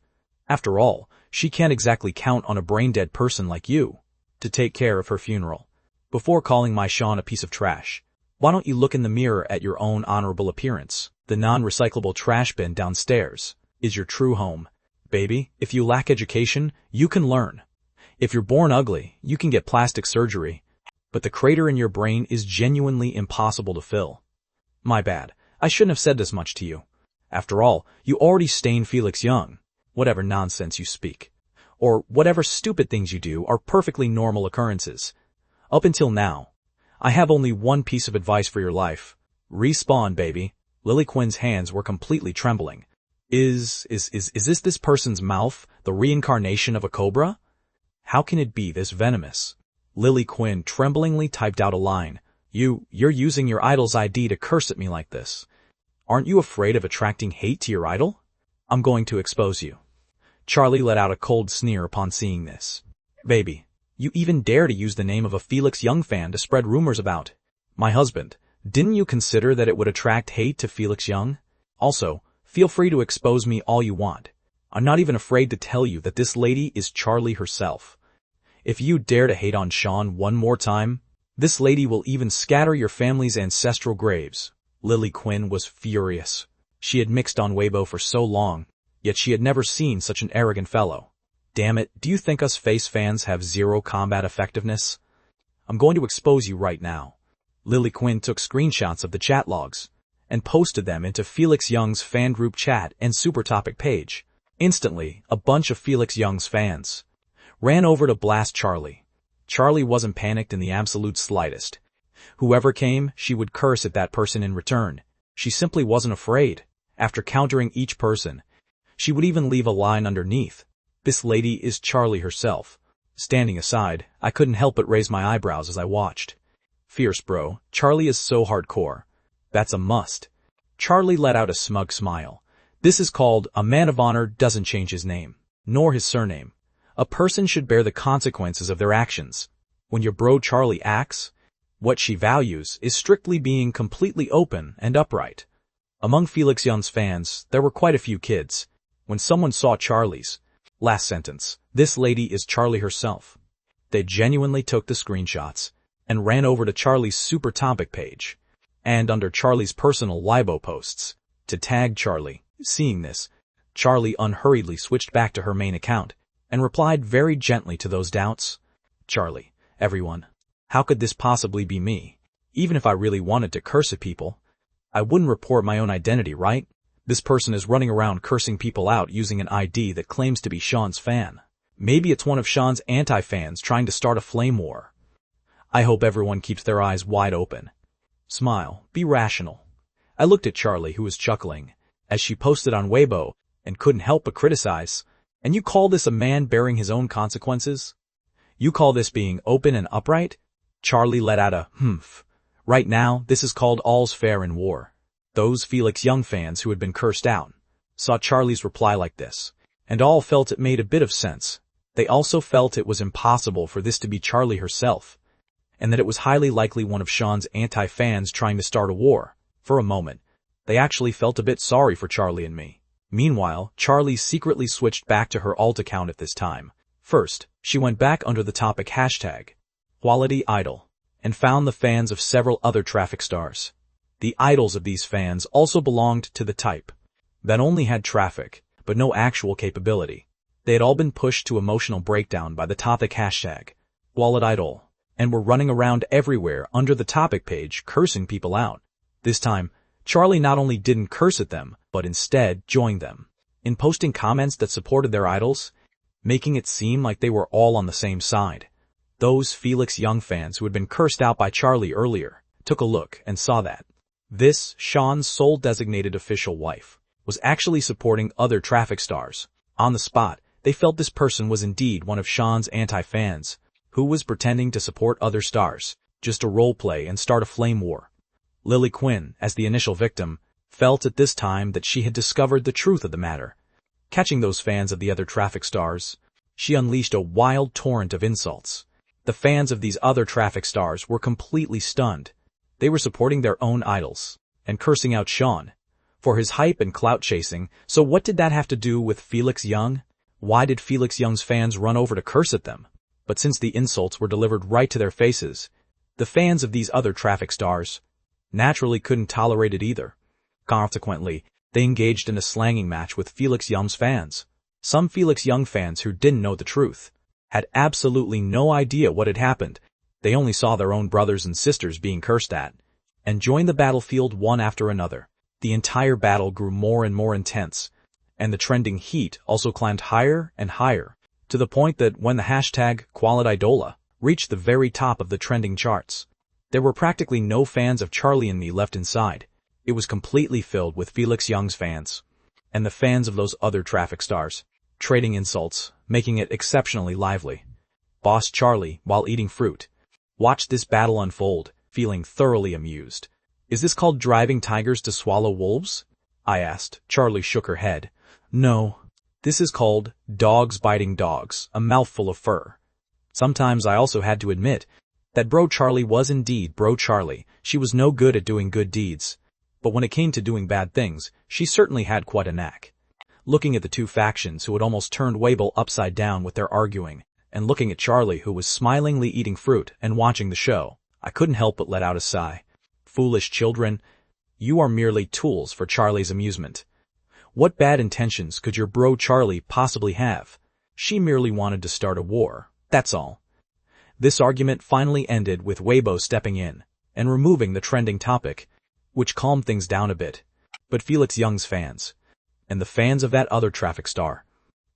After all, she can't exactly count on a brain-dead person like you to take care of her funeral. Before calling my Sean a piece of trash, why don't you look in the mirror at your own honorable appearance? The non-recyclable trash bin downstairs is your true home. Baby, if you lack education, you can learn. If you're born ugly, you can get plastic surgery. But the crater in your brain is genuinely impossible to fill. My bad, I shouldn't have said this much to you. After all, you already stain Felix Young. Whatever nonsense you speak, or whatever stupid things you do are perfectly normal occurrences. Up until now, I have only one piece of advice for your life. Respawn, baby. Lily Quinn's hands were completely trembling. Is this person's mouth the reincarnation of a cobra? How can it be this venomous? Lily Quinn tremblingly typed out a line. You're using your idol's ID to curse at me like this. Aren't you afraid of attracting hate to your idol? I'm going to expose you. Charlie let out a cold sneer upon seeing this. Baby, you even dare to use the name of a Felix Young fan to spread rumors about my husband. Didn't you consider that it would attract hate to Felix Young? Also, feel free to expose me all you want. I'm not even afraid to tell you that this lady is Charlie herself. If you dare to hate on Sean one more time, this lady will even scatter your family's ancestral graves. Lily Quinn was furious. She had mixed on Weibo for so long, yet she had never seen such an arrogant fellow. Damn it, do you think us face fans have zero combat effectiveness? I'm going to expose you right now. Lily Quinn took screenshots of the chat logs and posted them into Felix Young's fan group chat and super topic page. Instantly, a bunch of Felix Young's fans ran over to blast Charlie. Charlie wasn't panicked in the absolute slightest. Whoever came, she would curse at that person in return. She simply wasn't afraid. After countering each person, she would even leave a line underneath. This lady is Charlie herself. Standing aside, I couldn't help but raise my eyebrows as I watched. Fierce, bro. Charlie is so hardcore. That's a must. Charlie let out a smug smile. This is called a man of honor doesn't change his name, nor his surname. A person should bear the consequences of their actions. When your bro Charlie acts, what she values is strictly being completely open and upright. Among Felix Young's fans, there were quite a few kids. When someone saw Charlie's last sentence, "This lady is Charlie herself," they genuinely took the screenshots and ran over to Charlie's super topic page and under Charlie's personal Weibo posts to tag Charlie. Seeing this, Charlie unhurriedly switched back to her main account and replied very gently to those doubts. Charlie, everyone, how could this possibly be me? Even if I really wanted to curse at people, I wouldn't report my own identity, right? This person is running around cursing people out using an ID that claims to be Sean's fan. Maybe it's one of Sean's anti-fans trying to start a flame war. I hope everyone keeps their eyes wide open. Smile, be rational. I looked at Charlie, who was chuckling as she posted on Weibo and couldn't help but criticize. And you call this a man bearing his own consequences? You call this being open and upright? Charlie let out a humph. Right now, this is called all's fair in war. Those Felix Young fans who had been cursed out saw Charlie's reply like this, and all felt it made a bit of sense. They also felt it was impossible for this to be Charlie herself, and that it was highly likely one of Sean's anti-fans trying to start a war. For a moment, they actually felt a bit sorry for Charlie and me. Meanwhile, Charlie secretly switched back to her alt account at this time. First, she went back under the topic hashtag quality idol and found the fans of several other traffic stars. The idols of these fans also belonged to the type that only had traffic, but no actual capability. They had all been pushed to emotional breakdown by the topic hashtag quality idol, and were running around everywhere under the topic page cursing people out. This time, Charlie not only didn't curse at them, but instead joined them in posting comments that supported their idols, making it seem like they were all on the same side. Those Felix Young fans who had been cursed out by Charlie earlier took a look and saw that this, Sean's sole designated official wife, was actually supporting other traffic stars. On the spot, they felt this person was indeed one of Sean's anti-fans, who was pretending to support other stars, just to roleplay and start a flame war. Lily Quinn, as the initial victim, felt at this time that she had discovered the truth of the matter. Catching those fans of the other traffic stars, she unleashed a wild torrent of insults. The fans of these other traffic stars were completely stunned. They were supporting their own idols and cursing out Sean for his hype and clout chasing. So what did that have to do with Felix Young? Why did Felix Young's fans run over to curse at them? But since the insults were delivered right to their faces, the fans of these other traffic stars naturally couldn't tolerate it either. Consequently, they engaged in a slanging match with Felix Young's fans. Some Felix Young fans who didn't know the truth had absolutely no idea what had happened. They only saw their own brothers and sisters being cursed at, and joined the battlefield one after another. The entire battle grew more and more intense, and the trending heat also climbed higher and higher, to the point that when the hashtag #QualitIdola reached the very top of the trending charts, there were practically no fans of Charlie and me left inside. It was completely filled with Felix Young's fans, and the fans of those other traffic stars, trading insults, making it exceptionally lively. Boss Charlie, while eating fruit, watched this battle unfold, feeling thoroughly amused. "Is this called driving tigers to swallow wolves?" I asked. Charlie shook her head. "No, this is called dogs biting dogs, a mouthful of fur." Sometimes I also had to admit that Bro Charlie was indeed Bro Charlie. She was no good at doing good deeds, but when it came to doing bad things, she certainly had quite a knack. Looking at the two factions who had almost turned Weibo upside down with their arguing, and looking at Charlie who was smilingly eating fruit and watching the show, I couldn't help but let out a sigh. Foolish children, you are merely tools for Charlie's amusement. What bad intentions could your bro Charlie possibly have? She merely wanted to start a war, that's all. This argument finally ended with Weibo stepping in and removing the trending topic, which calmed things down a bit. But Felix Young's fans, and the fans of that other traffic star,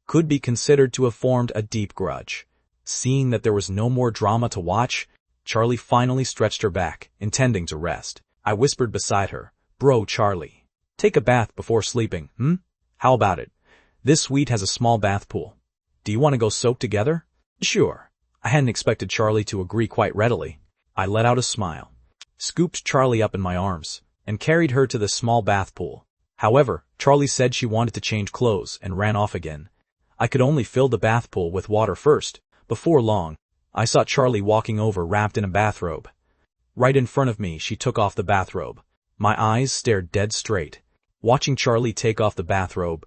could be considered to have formed a deep grudge. Seeing that there was no more drama to watch, Charlie finally stretched her back, intending to rest. I whispered beside her, "Bro Charlie, take a bath before sleeping, How about it? This suite has a small bath pool. Do you want to go soak together?" "Sure." I hadn't expected Charlie to agree quite readily. I let out a smile, scooped Charlie up in my arms, and carried her to the small bath pool. However, Charlie said she wanted to change clothes and ran off again. I could only fill the bath pool with water first. Before long, I saw Charlie walking over wrapped in a bathrobe. Right in front of me, she took off the bathrobe. My eyes stared dead straight, watching Charlie take off the bathrobe,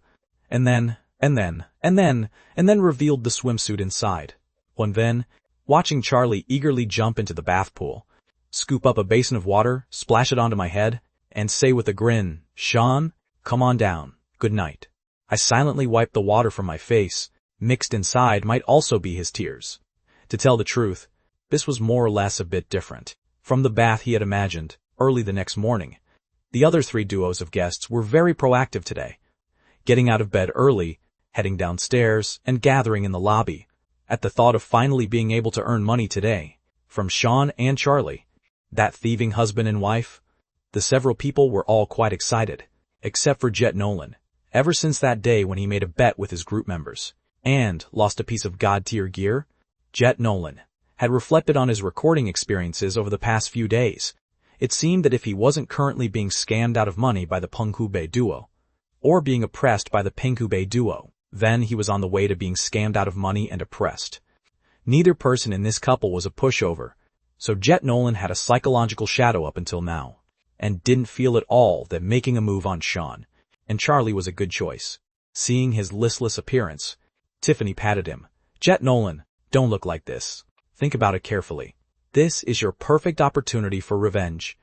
and then revealed the swimsuit inside. And then, watching Charlie eagerly jump into the bath pool, scoop up a basin of water, splash it onto my head, and say with a grin, "Sean, come on down, good night." I silently wiped the water from my face. Mixed inside might also be his tears. To tell the truth, this was more or less a bit different from the bath he had imagined. Early the next morning, the other three duos of guests were very proactive today, getting out of bed early, heading downstairs, and gathering in the lobby at the thought of finally being able to earn money today. From Sean and Charlie, that thieving husband and wife, the several people were all quite excited, except for Jet Nolan. Ever since that day when he made a bet with his group members and lost a piece of god-tier gear, Jet Nolan had reflected on his recording experiences over the past few days. It seemed that if he wasn't currently being scammed out of money by the Penghu duo, or being oppressed by the Penghu duo, then he was on the way to being scammed out of money and oppressed. Neither person in this couple was a pushover, so Jet Nolan had a psychological shadow up until now, and didn't feel at all that making a move on Sean and Charlie was a good choice. Seeing his listless appearance, Tiffany patted him. "Jet Nolan, don't look like this. Think about it carefully. This is your perfect opportunity for revenge.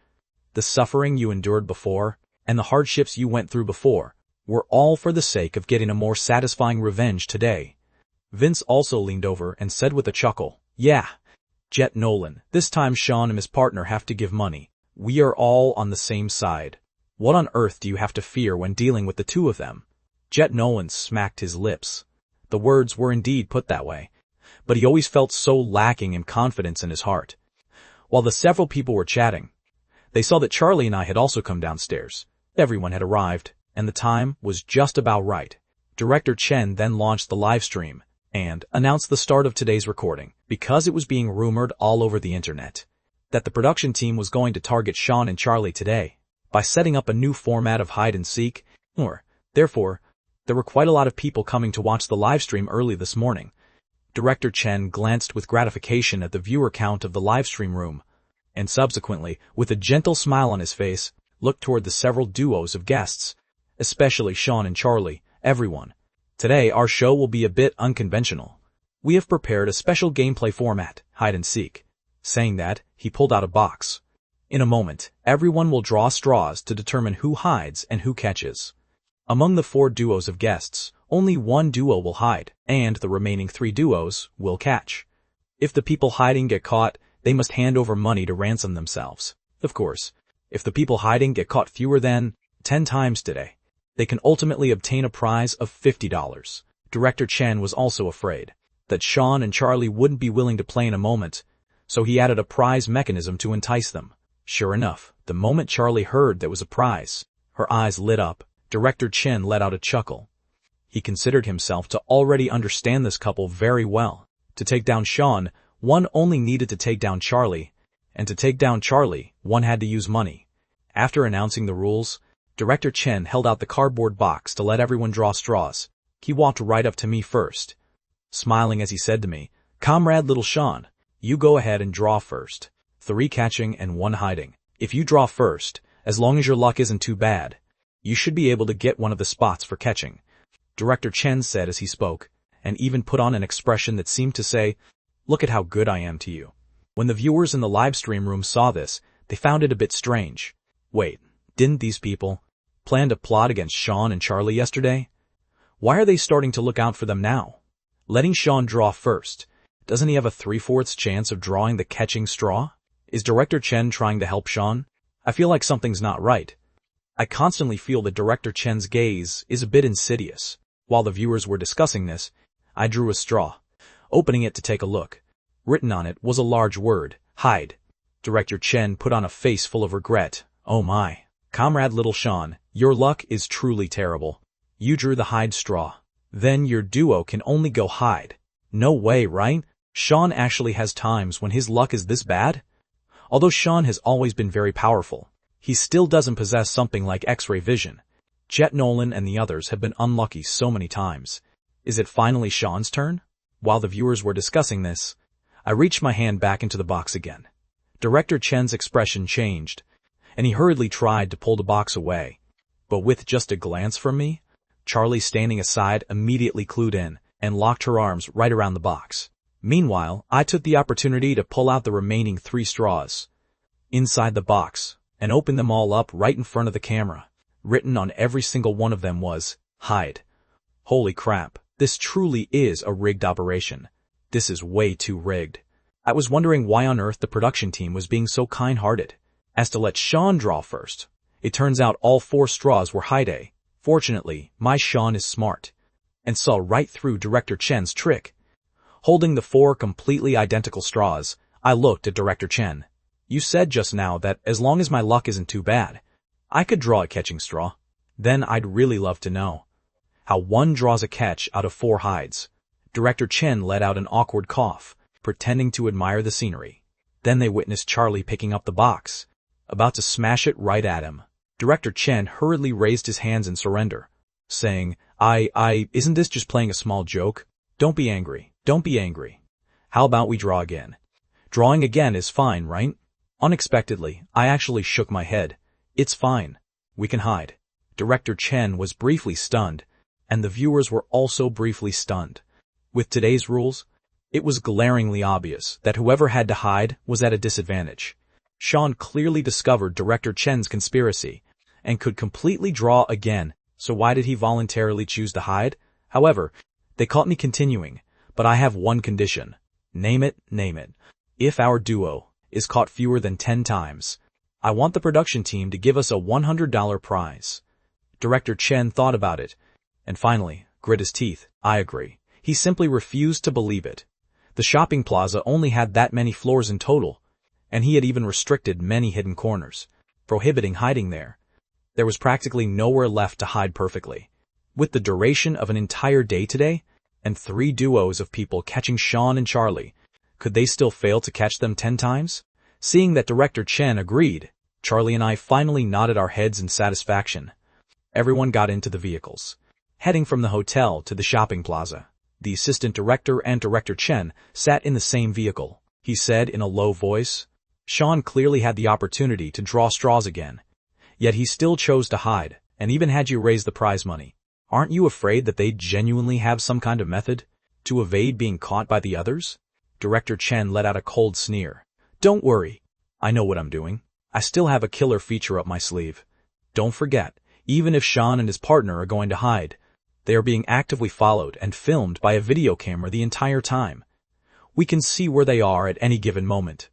The suffering you endured before, and the hardships you went through before, were all for the sake of getting a more satisfying revenge today." Vince also leaned over and said with a chuckle, "Yeah, Jet Nolan, this time Sean and his partner have to give money. We are all on the same side. What on earth do you have to fear when dealing with the two of them? Jet Nolan smacked his lips. The words were indeed put that way, but he always felt so lacking in confidence in his heart. While the several people were chatting, they saw that Charlie and I had also come downstairs. Everyone had arrived, and the time was just about right. Director Chen then launched the live stream and announced the start of today's recording, because it was being rumored all over the internet that the production team was going to target Sean and Charlie today by setting up a new format of hide-and-seek, therefore, there were quite a lot of people coming to watch the live stream early this morning. Director Chen glanced with gratification at the viewer count of the live stream room, and subsequently, with a gentle smile on his face, looked toward the several duos of guests, especially Sean and Charlie. Everyone, today our show will be a bit unconventional. We have prepared a special gameplay format, hide-and-seek. Saying that, he pulled out a box. In a moment, everyone will draw straws to determine who hides and who catches. Among the 4 duos of guests, only 1 duo will hide, and the remaining 3 duos will catch. If the people hiding get caught, they must hand over money to ransom themselves. Of course, if the people hiding get caught fewer than 10 times today, they can ultimately obtain a prize of $50. Director Chen was also afraid that Sean and Charlie wouldn't be willing to play in a moment, so he added a prize mechanism to entice them. Sure enough, the moment Charlie heard there was a prize, her eyes lit up. Director Chen let out a chuckle. He considered himself to already understand this couple very well. To take down Sean, one only needed to take down Charlie, and to take down Charlie, one had to use money. After announcing the rules, Director Chen held out the cardboard box to let everyone draw straws. He walked right up to me first, smiling as he said to me, "Comrade Little Sean, you go ahead and draw first. 3 catching and 1 hiding. If you draw first, as long as your luck isn't too bad, you should be able to get one of the spots for catching," Director Chen said as he spoke, and even put on an expression that seemed to say, "Look at how good I am to you." When the viewers in the live stream room saw this, they found it a bit strange. Wait, didn't these people plan to plot against Sean and Charlie yesterday? Why are they starting to look out for them now? Letting Sean draw first, doesn't he have a 3/4 chance of drawing the catching straw? Is Director Chen trying to help Sean? I feel like something's not right. I constantly feel that Director Chen's gaze is a bit insidious. While the viewers were discussing this, I drew a straw, opening it to take a look. Written on it was a large word, hide. Director Chen put on a face full of regret. Oh my. Comrade Little Sean, your luck is truly terrible. You drew the hide straw. Then your duo can only go hide. No way, right? Sean actually has times when his luck is this bad? Although Sean has always been very powerful, he still doesn't possess something like X-ray vision. Jet Nolan and the others have been unlucky so many times. Is it finally Sean's turn? While the viewers were discussing this, I reached my hand back into the box again. Director Chen's expression changed, and he hurriedly tried to pull the box away. But with just a glance from me, Charlie standing aside immediately clued in and locked her arms right around the box. Meanwhile, I took the opportunity to pull out the remaining 3 straws inside the box and open them all up right in front of the camera. Written on every single one of them was, hide. Holy crap, this truly is a rigged operation. This is way too rigged. I was wondering why on earth the production team was being so kind-hearted as to let Sean draw first. It turns out all 4 straws were hide. Fortunately, my Sean is smart and saw right through Director Chen's trick. Holding the 4 completely identical straws, I looked at Director Chen. You said just now that as long as my luck isn't too bad, I could draw a catching straw. Then I'd really love to know how one draws a catch out of 4 hides. Director Chen let out an awkward cough, pretending to admire the scenery. Then they witnessed Charlie picking up the box, about to smash it right at him. Director Chen hurriedly raised his hands in surrender, saying, isn't this just playing a small joke? Don't be angry. Don't be angry. How about we draw again? Drawing again is fine, right? Unexpectedly, I actually shook my head. It's fine. We can hide. Director Chen was briefly stunned, and the viewers were also briefly stunned. With today's rules, it was glaringly obvious that whoever had to hide was at a disadvantage. Sean clearly discovered Director Chen's conspiracy and could completely draw again, so why did he voluntarily choose to hide? However, they caught me continuing, but I have one condition. Name it, name it. If our duo is caught fewer than 10 times, I want the production team to give us a $100 prize. Director Chen thought about it, and finally grit his teeth. I agree. He simply refused to believe it. The shopping plaza only had that many floors in total, and he had even restricted many hidden corners, prohibiting hiding there. There was practically nowhere left to hide perfectly. With the duration of an entire day today, and 3 duos of people catching Sean and Charlie, could they still fail to catch them 10 times? Seeing that Director Chen agreed, Charlie and I finally nodded our heads in satisfaction. Everyone got into the vehicles, heading from the hotel to the shopping plaza. The assistant director and Director Chen sat in the same vehicle. He said in a low voice. Sean clearly had the opportunity to draw straws again, yet he still chose to hide, and even had you raise the prize money. Aren't you afraid that they genuinely have some kind of method to evade being caught by the others? Director Chen let out a cold sneer. Don't worry. I know what I'm doing. I still have a killer feature up my sleeve. Don't forget, even if Sean and his partner are going to hide, they are being actively followed and filmed by a video camera the entire time. We can see where they are at any given moment.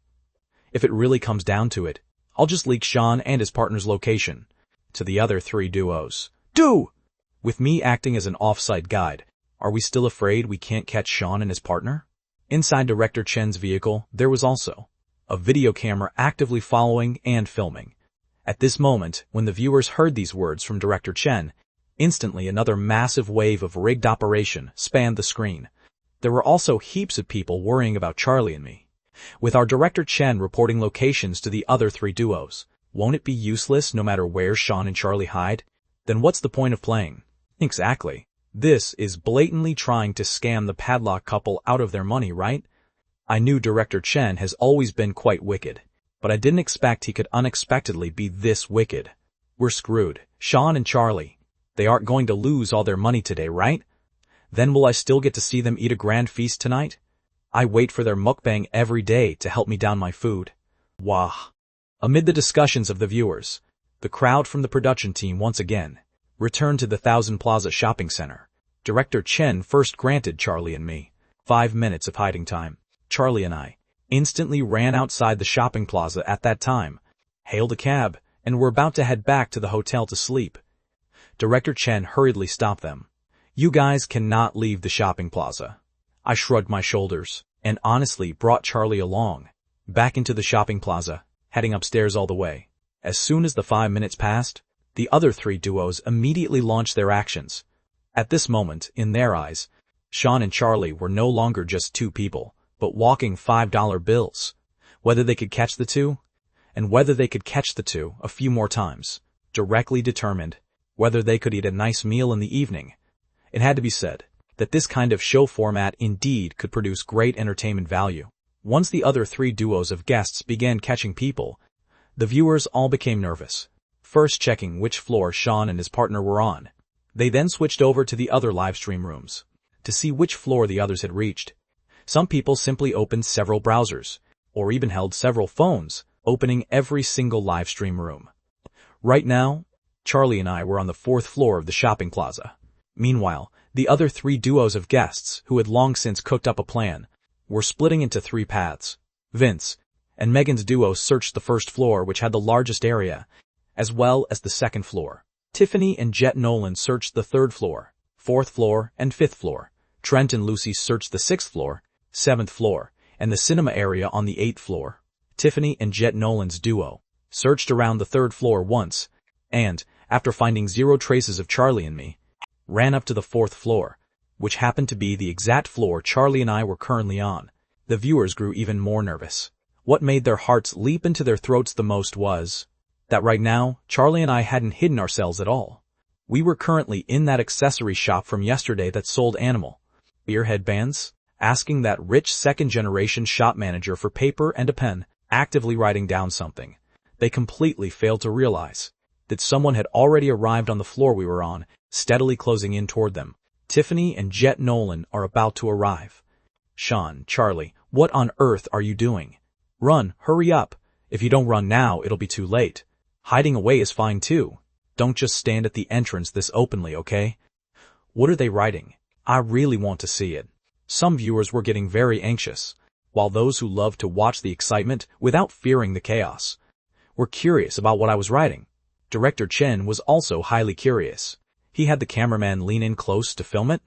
If it really comes down to it, I'll just leak Sean and his partner's location to the other 3 duos. With me acting as an off-site guide, are we still afraid we can't catch Sean and his partner? Inside Director Chen's vehicle, there was also a video camera actively following and filming. At this moment, when the viewers heard these words from Director Chen, instantly another massive wave of rigged operation spanned the screen. There were also heaps of people worrying about Charlie and me. With our Director Chen reporting locations to the other 3 duos, won't it be useless no matter where Sean and Charlie hide? Then what's the point of playing? Exactly. This is blatantly trying to scam the Padlock couple out of their money, right? I knew Director Chen has always been quite wicked, but I didn't expect he could unexpectedly be this wicked. We're screwed. Sean and Charlie, they aren't going to lose all their money today, right? Then will I still get to see them eat a grand feast tonight? I wait for their mukbang every day to help me down my food. Wah. Amid the discussions of the viewers, the crowd from the production team once again returned to the Thousand Plaza Shopping Center. Director Chen first granted Charlie and me 5 minutes of hiding time. Charlie and I instantly ran outside the shopping plaza at that time, hailed a cab, and were about to head back to the hotel to sleep. Director Chen hurriedly stopped them. You guys cannot leave the shopping plaza. I shrugged my shoulders, and honestly brought Charlie along, back into the shopping plaza, heading upstairs all the way. As soon as the 5 minutes passed, the other 3 duos immediately launched their actions. At this moment, in their eyes, Sean and Charlie were no longer just 2 people, but walking $5 bills. Whether they could catch the 2, and whether they could catch the 2 a few more times, directly determined whether they could eat a nice meal in the evening. It had to be said that this kind of show format indeed could produce great entertainment value. Once the other 3 duos of guests began catching people, the viewers all became nervous, first checking which floor Sean and his partner were on. They then switched over to the other livestream rooms to see which floor the others had reached. Some people simply opened several browsers, or even held several phones, opening every single livestream room. Right now, Charlie and I were on the 4th floor of the shopping plaza. Meanwhile, the other 3 duos of guests, who had long since cooked up a plan, were splitting into 3 paths. Vince and Megan's duo searched the 1st floor, which had the largest area, as well as the 2nd floor. Tiffany and Jet Nolan searched the 3rd floor, 4th floor, and 5th floor. Trent and Lucy searched the 6th floor, 7th floor, and the cinema area on the 8th floor. Tiffany and Jet Nolan's duo searched around the 3rd floor once, and, after finding 0 traces of Charlie and me, ran up to the 4th floor, which happened to be the exact floor Charlie and I were currently on. The viewers grew even more nervous. What made their hearts leap into their throats the most was that right now, Charlie and I hadn't hidden ourselves at all. We were currently in that accessory shop from yesterday that sold animal beer headbands, asking that rich second-generation shop manager for paper and a pen, actively writing down something. They completely failed to realize that someone had already arrived on the floor we were on, steadily closing in toward them. Tiffany and Jet Nolan are about to arrive. Sean, Charlie, what on earth are you doing? Run, hurry up. If you don't run now, it'll be too late. Hiding away is fine too. Don't just stand at the entrance this openly, okay? What are they writing? I really want to see it. Some viewers were getting very anxious. while those who loved to watch the excitement without fearing the chaos were curious about what I was writing. Director Chen was also highly curious. He had the cameraman lean in close to film it.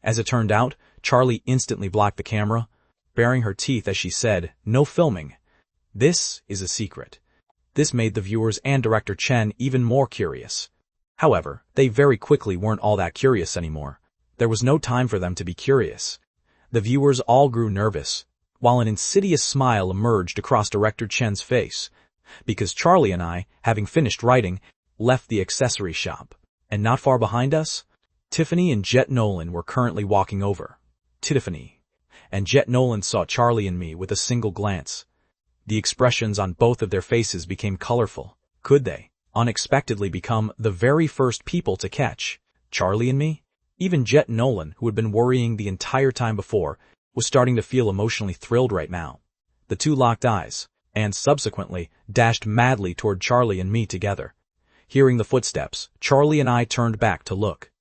As it turned out, Charlie instantly blocked the camera, baring her teeth as she said, "No filming. This is a secret." This made the viewers and Director Chen even more curious. However, they very quickly weren't all that curious anymore. There was no time for them to be curious. The viewers all grew nervous, while an insidious smile emerged across Director Chen's face, because Charlie and I, having finished writing, left the accessory shop. And not far behind us, Tiffany and Jet Nolan were currently walking over. Tiffany and Jet Nolan saw Charlie and me with a single glance. The expressions on both of their faces became colorful. Could they unexpectedly become the very first people to catch Charlie and me? Even Jet Nolan, who had been worrying the entire time before, was starting to feel emotionally thrilled right now. The two locked eyes, and subsequently dashed madly toward Charlie and me together. Hearing the footsteps, Charlie and I turned back to look,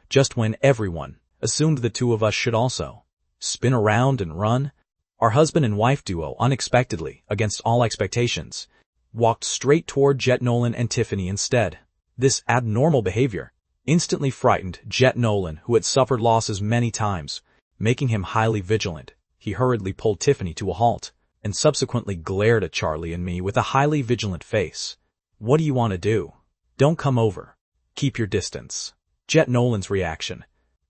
just when everyone assumed the two of us should also spin around and run. Our husband and wife duo, unexpectedly, against all expectations, walked straight toward Jet Nolan and Tiffany instead. This abnormal behavior instantly frightened Jet Nolan, who had suffered losses many times, making him highly vigilant. He hurriedly pulled Tiffany to a halt, and subsequently glared at Charlie and me with a highly vigilant face. "What do you want to do? Don't come over. Keep your distance." Jet Nolan's reaction.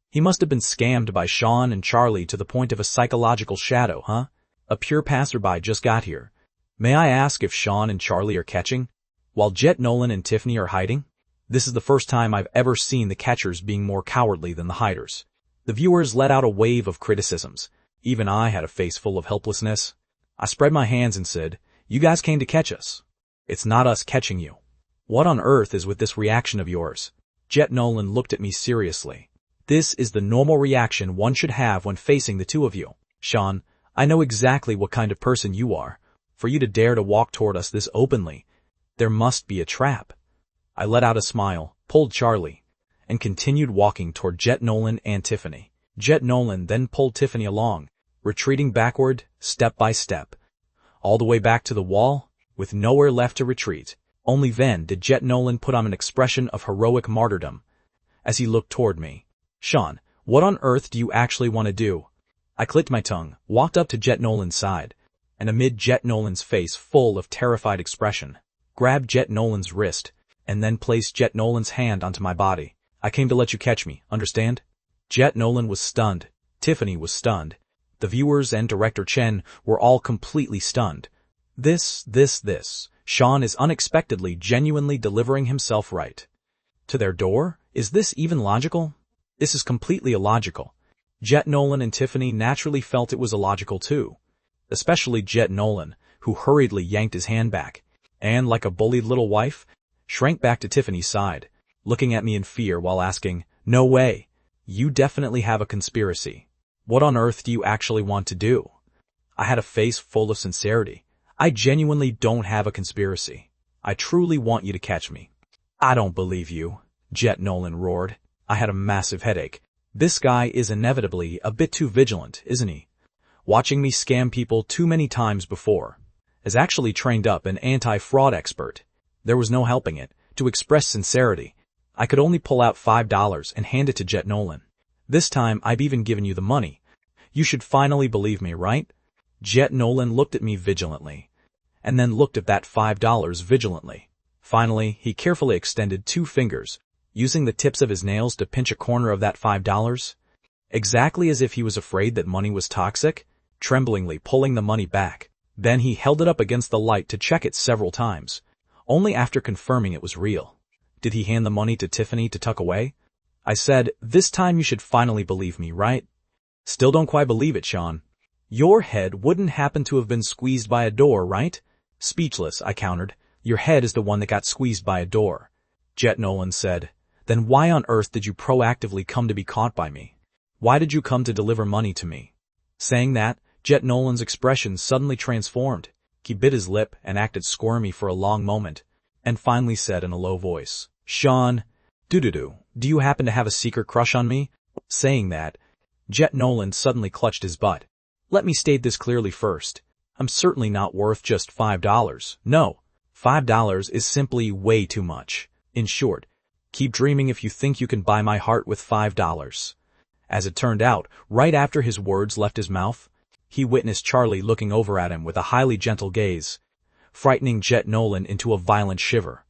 He must have been scammed by Sean and Charlie to the point of a psychological shadow, huh? A pure passerby just got here. May I ask if Sean and Charlie are catching, while Jet Nolan and Tiffany are hiding? This is the first time I've ever seen the catchers being more cowardly than the hiders. The viewers let out a wave of criticisms. Even I had a face full of helplessness. I spread my hands and said, "You guys came to catch us. It's not us catching you. What on earth is with this reaction of yours?" Jet Nolan looked at me seriously. "This is the normal reaction one should have when facing the two of you. Sean, I know exactly what kind of person you are. For you to dare to walk toward us this openly, there must be a trap." I let out a smile, pulled Charlie, and continued walking toward Jet Nolan and Tiffany. Jet Nolan then pulled Tiffany along, retreating backward, step by step, all the way back to the wall, with nowhere left to retreat. Only then did Jet Nolan put on an expression of heroic martyrdom as he looked toward me. "Sean, what on earth do you actually want to do?" I clicked my tongue, walked up to Jet Nolan's side, and amid Jet Nolan's face full of terrified expression, grabbed Jet Nolan's wrist, and then placed Jet Nolan's hand onto my body. "I came to let you catch me, understand?" Jet Nolan was stunned. Tiffany was stunned. The viewers and Director Chen were all completely stunned. This. Sean is unexpectedly genuinely delivering himself right to their door? Is this even logical? This is completely illogical. Jet Nolan and Tiffany naturally felt it was illogical too. Especially Jet Nolan, who hurriedly yanked his hand back, and like a bullied little wife, shrank back to Tiffany's side, looking at me in fear while asking, "No way. You definitely have a conspiracy. What on earth do you actually want to do?" I had a face full of sincerity. "I genuinely don't have a conspiracy. I truly want you to catch me." "I don't believe you," Jet Nolan roared. I had a massive headache. This guy is inevitably a bit too vigilant, isn't he? Watching me scam people too many times before. Has actually trained up an anti-fraud expert. There was no helping it. To express sincerity, I could only pull out $5 and hand it to Jet Nolan. "This time I've even given you the money. You should finally believe me, right?" Jet Nolan looked at me vigilantly, and then looked at that $5 vigilantly. Finally, he carefully extended 2 fingers, using the tips of his nails to pinch a corner of that $5, exactly as if he was afraid that money was toxic, tremblingly pulling the money back. Then he held it up against the light to check it several times, only after confirming it was real. Did he hand the money to Tiffany to tuck away? I said, "This time you should finally believe me, right?" "Still don't quite believe it, Sean. Your head wouldn't happen to have been squeezed by a door, right?" Speechless, I countered. "Your head is the one that got squeezed by a door." Jet Nolan said, "Then why on earth did you proactively come to be caught by me? Why did you come to deliver money to me?" Saying that, Jet Nolan's expression suddenly transformed. He bit his lip and acted squirmy for a long moment, and finally said in a low voice, "Sean, do you happen to have a secret crush on me?" Saying that, Jet Nolan suddenly clutched his butt. Let me state this clearly first. I'm certainly not worth just $5. No, $5 is simply way too much. In short, keep dreaming if you think you can buy my heart with $5. As it turned out, right after his words left his mouth, he witnessed Charlie looking over at him with a highly gentle gaze, frightening Jet Nolan into a violent shiver.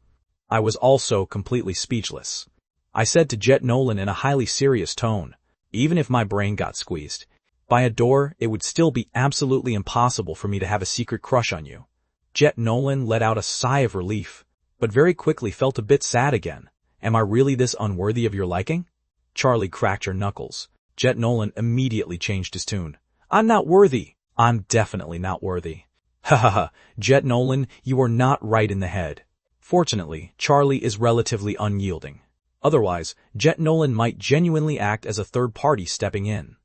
I was also completely speechless. I said to Jet Nolan in a highly serious tone, even if my brain got squeezed by a door, it would still be absolutely impossible for me to have a secret crush on you. Jet Nolan let out a sigh of relief, but very quickly felt a bit sad again. Am I really this unworthy of your liking? Charlie cracked her knuckles. Jet Nolan immediately changed his tune. I'm not worthy. I'm definitely not worthy. Ha ha ha, Jet Nolan, you are not right in the head. Fortunately, Charlie is relatively unyielding. Otherwise, Jet Nolan might genuinely act as a third party stepping in.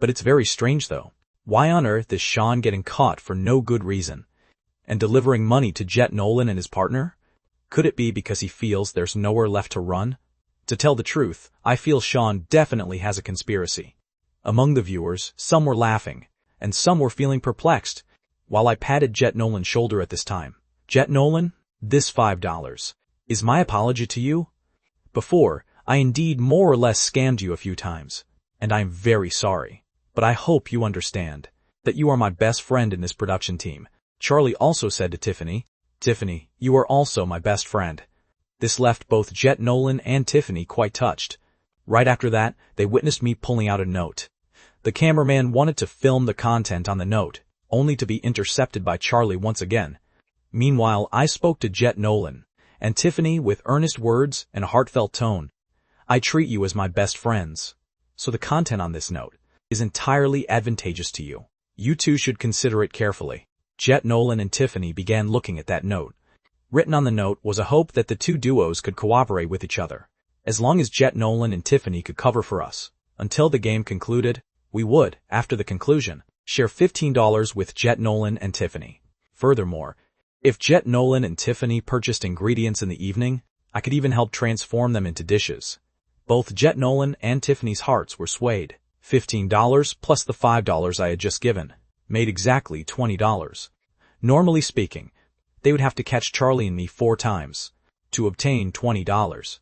But it's very strange though. Why on earth is Sean getting caught for no good reason and delivering money to Jet Nolan and his partner? Could it be because he feels there's nowhere left to run? To tell the truth, I feel Sean definitely has a conspiracy. Among the viewers, some were laughing, and some were feeling perplexed, while I patted Jet Nolan's shoulder at this time. Jet Nolan, this $5 is my apology to you. Before, I indeed more or less scammed you a few times, and I'm very sorry. But I hope you understand that you are my best friend in this production team. Charlie also said to Tiffany, Tiffany, you are also my best friend. This left both Jet Nolan and Tiffany quite touched. Right after that, they witnessed me pulling out a note. The cameraman wanted to film the content on the note, only to be intercepted by Charlie once again. Meanwhile, I spoke to Jet Nolan and Tiffany with earnest words and a heartfelt tone. I treat you as my best friends, so the content on this note is entirely advantageous to you. You two should consider it carefully. Jet Nolan and Tiffany began looking at that note. Written on the note was a hope that the two duos could cooperate with each other. As long as Jet Nolan and Tiffany could cover for us, until the game concluded, we would, after the conclusion, share $15 with Jet Nolan and Tiffany. Furthermore, if Jet Nolan and Tiffany purchased ingredients in the evening, I could even help transform them into dishes. Both Jet Nolan and Tiffany's hearts were swayed. $15 plus the $5 I had just given made exactly $20. Normally speaking, they would have to catch Charlie and me 4 times to obtain $20.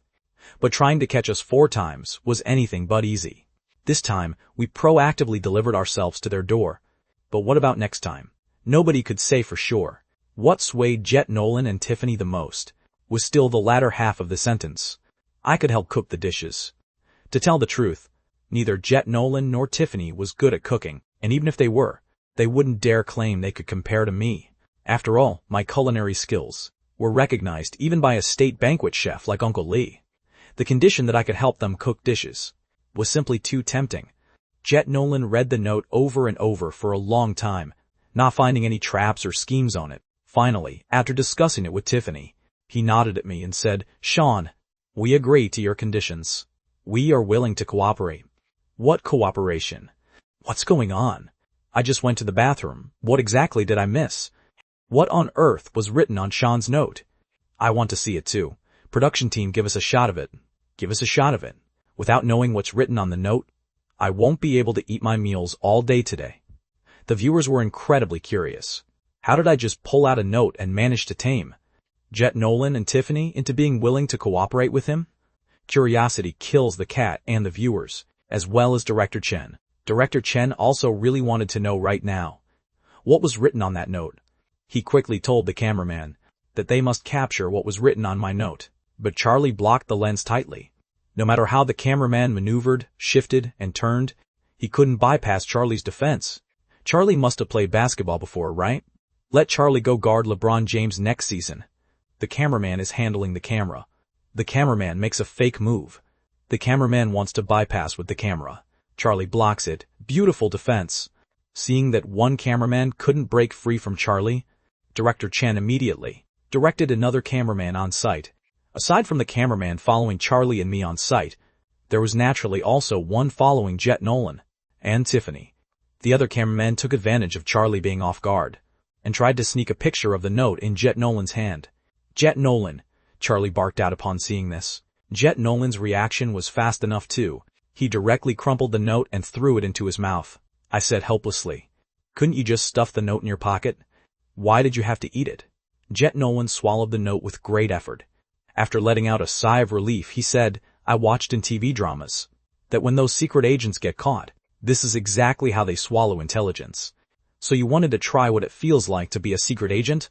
But trying to catch us 4 times was anything but easy. This time, we proactively delivered ourselves to their door. But what about next time? Nobody could say for sure. What swayed Jet Nolan and Tiffany the most was still the latter half of the sentence. I could help cook the dishes. To tell the truth, neither Jet Nolan nor Tiffany was good at cooking, and even if they were, they wouldn't dare claim they could compare to me. After all, my culinary skills were recognized even by a state banquet chef like Uncle Lee. The condition that I could help them cook dishes was simply too tempting. Jet Nolan read the note over and over for a long time, not finding any traps or schemes on it. Finally, after discussing it with Tiffany, he nodded at me and said, Sean, we agree to your conditions. We are willing to cooperate. What cooperation? What's going on? I just went to the bathroom. What exactly did I miss? What on earth was written on Sean's note? I want to see it too. Production team, give us a shot of it. Give us a shot of it. Without knowing what's written on the note, I won't be able to eat my meals all day today. The viewers were incredibly curious. How did I just pull out a note and manage to tame Jet Nolan and Tiffany into being willing to cooperate with him? Curiosity kills the cat and the viewers, as well as Director Chen. Director Chen also really wanted to know right now what was written on that note. He quickly told the cameraman that they must capture what was written on my note, but Charlie blocked the lens tightly. No matter how the cameraman maneuvered, shifted, and turned, he couldn't bypass Charlie's defense. Charlie must have played basketball before, right? Let Charlie go guard LeBron James next season. The cameraman is handling the camera. The cameraman makes a fake move. The cameraman wants to bypass with the camera. Charlie blocks it. Beautiful defense. Seeing that one cameraman couldn't break free from Charlie, Director Chen immediately directed another cameraman on site. Aside from the cameraman following Charlie and me on site, there was naturally also one following Jet Nolan and Tiffany. The other cameraman took advantage of Charlie being off guard and tried to sneak a picture of the note in Jet Nolan's hand. Jet Nolan, Charlie barked out upon seeing this. Jet Nolan's reaction was fast enough too. He directly crumpled the note and threw it into his mouth. I said helplessly, Couldn't you just stuff the note in your pocket? Why did you have to eat it? Jet Nolan swallowed the note with great effort. After letting out a sigh of relief, he said, I watched in TV dramas that when those secret agents get caught, this is exactly how they swallow intelligence. So you wanted to try what it feels like to be a secret agent?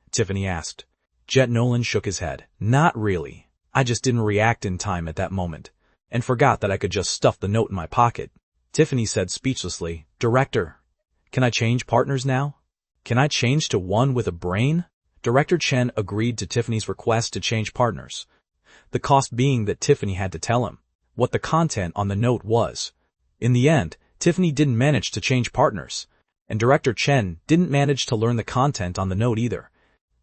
Tiffany asked. Jet Nolan shook his head. Not really. I just didn't react in time at that moment, and forgot that I could just stuff the note in my pocket. Tiffany said speechlessly, Director, can I change partners now? Can I change to one with a brain? Director Chen agreed to Tiffany's request to change partners, the cost being that Tiffany had to tell him what the content on the note was. In the end, Tiffany didn't manage to change partners, and Director Chen didn't manage to learn the content on the note either,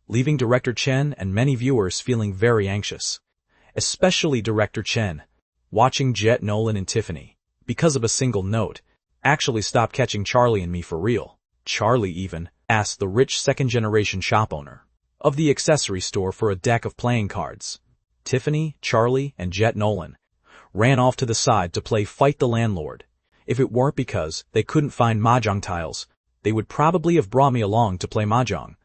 leaving Director Chen and many viewers feeling very anxious. Especially Director Chen, watching Jet Nolan and Tiffany, because of a single note, actually stopped catching Charlie and me for real. Charlie even asked the rich second-generation shop owner of the accessory store for a deck of playing cards. Tiffany, Charlie, and Jet Nolan ran off to the side to play Fight the Landlord. If it weren't because they couldn't find mahjong tiles, they would probably have brought me along to play mahjong.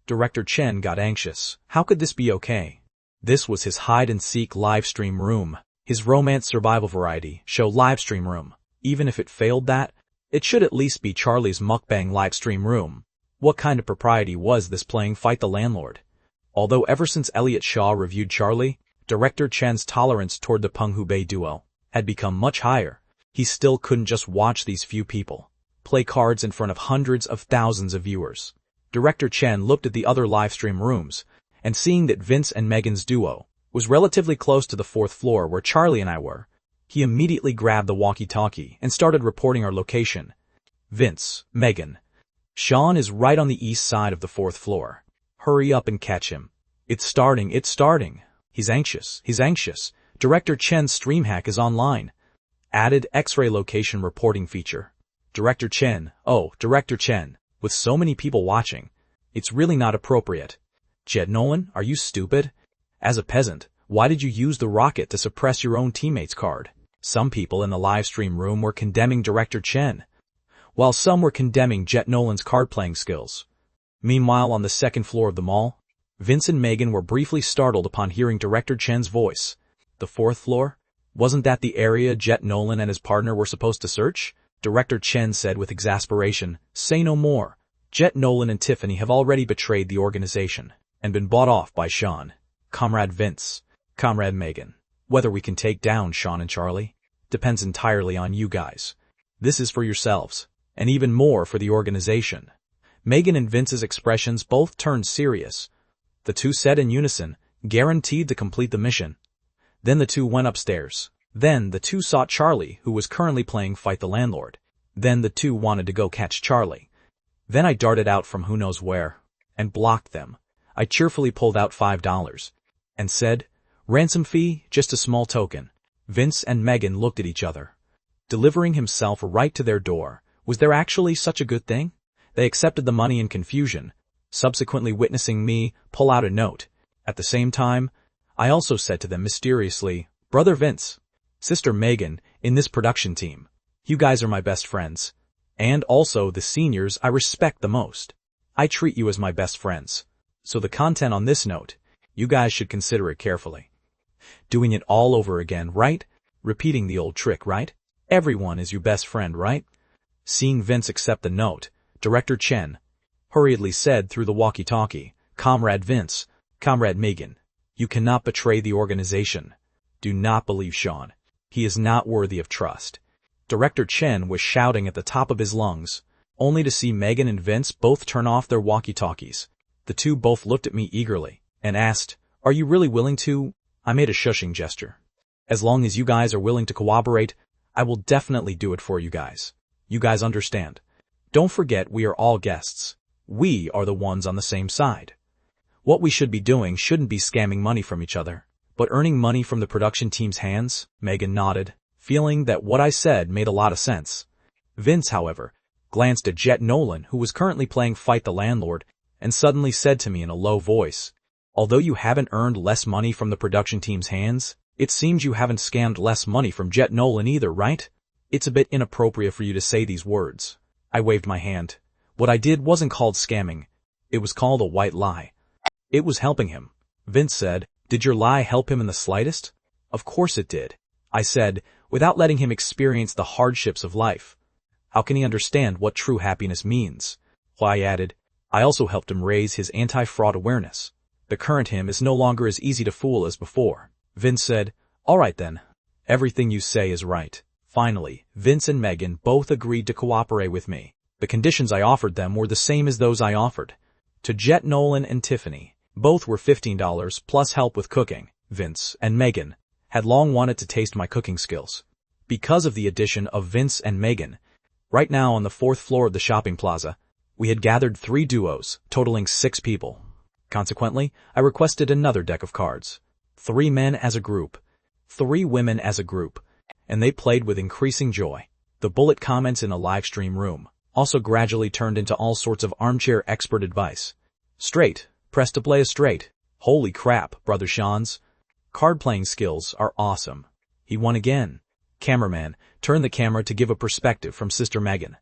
Director Chen got anxious. How could this be okay? This was his hide-and-seek livestream room, his romance survival variety show livestream room. Even if it failed that, it should at least be Charlie's mukbang livestream room. What kind of propriety was this playing Fight the Landlord? Although ever since Elliot Shaw reviewed Charlie, Director Chen's tolerance toward the Peng Hubei duo had become much higher. He still couldn't just watch these few people play cards in front of hundreds of thousands of viewers. Director Chen looked at the other livestream rooms, and seeing that Vince and Megan's duo was relatively close to the 4th floor where Charlie and I were, he immediately grabbed the walkie-talkie and started reporting our location. Vince, Megan, Sean is right on the east side of the 4th floor. Hurry up and catch him. It's starting. He's anxious. Director Chen's stream hack is online. Added X-ray location reporting feature. Director Chen, with so many people watching, it's really not appropriate. Jet Nolan, are you stupid? As a peasant, why did you use the rocket to suppress your own teammate's card? Some people in the livestream room were condemning Director Chen, while some were condemning Jet Nolan's card-playing skills. Meanwhile, on the 2nd floor of the mall, Vince and Megan were briefly startled upon hearing Director Chen's voice. The 4th floor? Wasn't that the area Jet Nolan and his partner were supposed to search? Director Chen said with exasperation, Say no more. Jet Nolan and Tiffany have already betrayed the organization and been bought off by Sean, Comrade Vince, Comrade Megan. Whether we can take down Sean and Charlie depends entirely on you guys. This is for yourselves, and even more for the organization. Megan and Vince's expressions both turned serious. The two said in unison, guaranteed to complete the mission. Then the two went upstairs. Then the two sought Charlie, who was currently playing Fight the Landlord. Then the two wanted to go catch Charlie. Then I darted out from who knows where and blocked them. I cheerfully pulled out $5 and said, ransom fee, just a small token. Vince and Megan looked at each other. Delivering himself right to their door. Was there actually such a good thing? They accepted the money in confusion, subsequently witnessing me pull out a note. At the same time, I also said to them mysteriously, Brother Vince, Sister Megan, in this production team, you guys are my best friends. And also the seniors I respect the most. I treat you as my best friends. So the content on this note, you guys should consider it carefully. Doing it all over again, right? Repeating the old trick, right? Everyone is your best friend, right? Seeing Vince accept the note, Director Chen hurriedly said through the walkie-talkie, Comrade Vince, Comrade Megan, you cannot betray the organization. Do not believe Sean. He is not worthy of trust. Director Chen was shouting at the top of his lungs, only to see Megan and Vince both turn off their walkie-talkies. The two both looked at me eagerly and asked, Are you really willing to? I made a shushing gesture. As long as you guys are willing to cooperate, I will definitely do it for you guys. You guys understand. Don't forget we are all guests. We are the ones on the same side. What we should be doing shouldn't be scamming money from each other, but earning money from the production team's hands. Megan nodded, feeling that what I said made a lot of sense. Vince, however, glanced at Jet Nolan, who was currently playing Fight the Landlord, and suddenly said to me in a low voice, Although you haven't earned less money from the production team's hands, it seems you haven't scammed less money from Jet Nolan either, right? It's a bit inappropriate for you to say these words. I waved my hand. What I did wasn't called scamming. It was called a white lie. It was helping him. Vince said, "Did your lie help him in the slightest?" "Of course it did," I said, without letting him experience the hardships of life. "How can he understand what true happiness means?" Well, I added, "I also helped him raise his anti-fraud awareness. The current him is no longer as easy to fool as before." Vince said, "All right then. Everything you say is right." Finally, Vince and Megan both agreed to cooperate with me. The conditions I offered them were the same as those I offered to Jet, Nolan, and Tiffany. Both were $15 plus help with cooking. Vince and Megan had long wanted to taste my cooking skills. Because of the addition of Vince and Megan, right now on the 4th floor of the shopping plaza, we had gathered 3 duos, totaling 6 people. Consequently, I requested another deck of cards. 3 men as a group, 3 women as a group, and they played with increasing joy. The bullet comments in a live stream room also gradually turned into all sorts of armchair expert advice. Straight, press to play a straight. Holy crap, Brother Sean's card-playing skills are awesome. He won again. Cameraman, turn the camera to give a perspective from Sister Megan.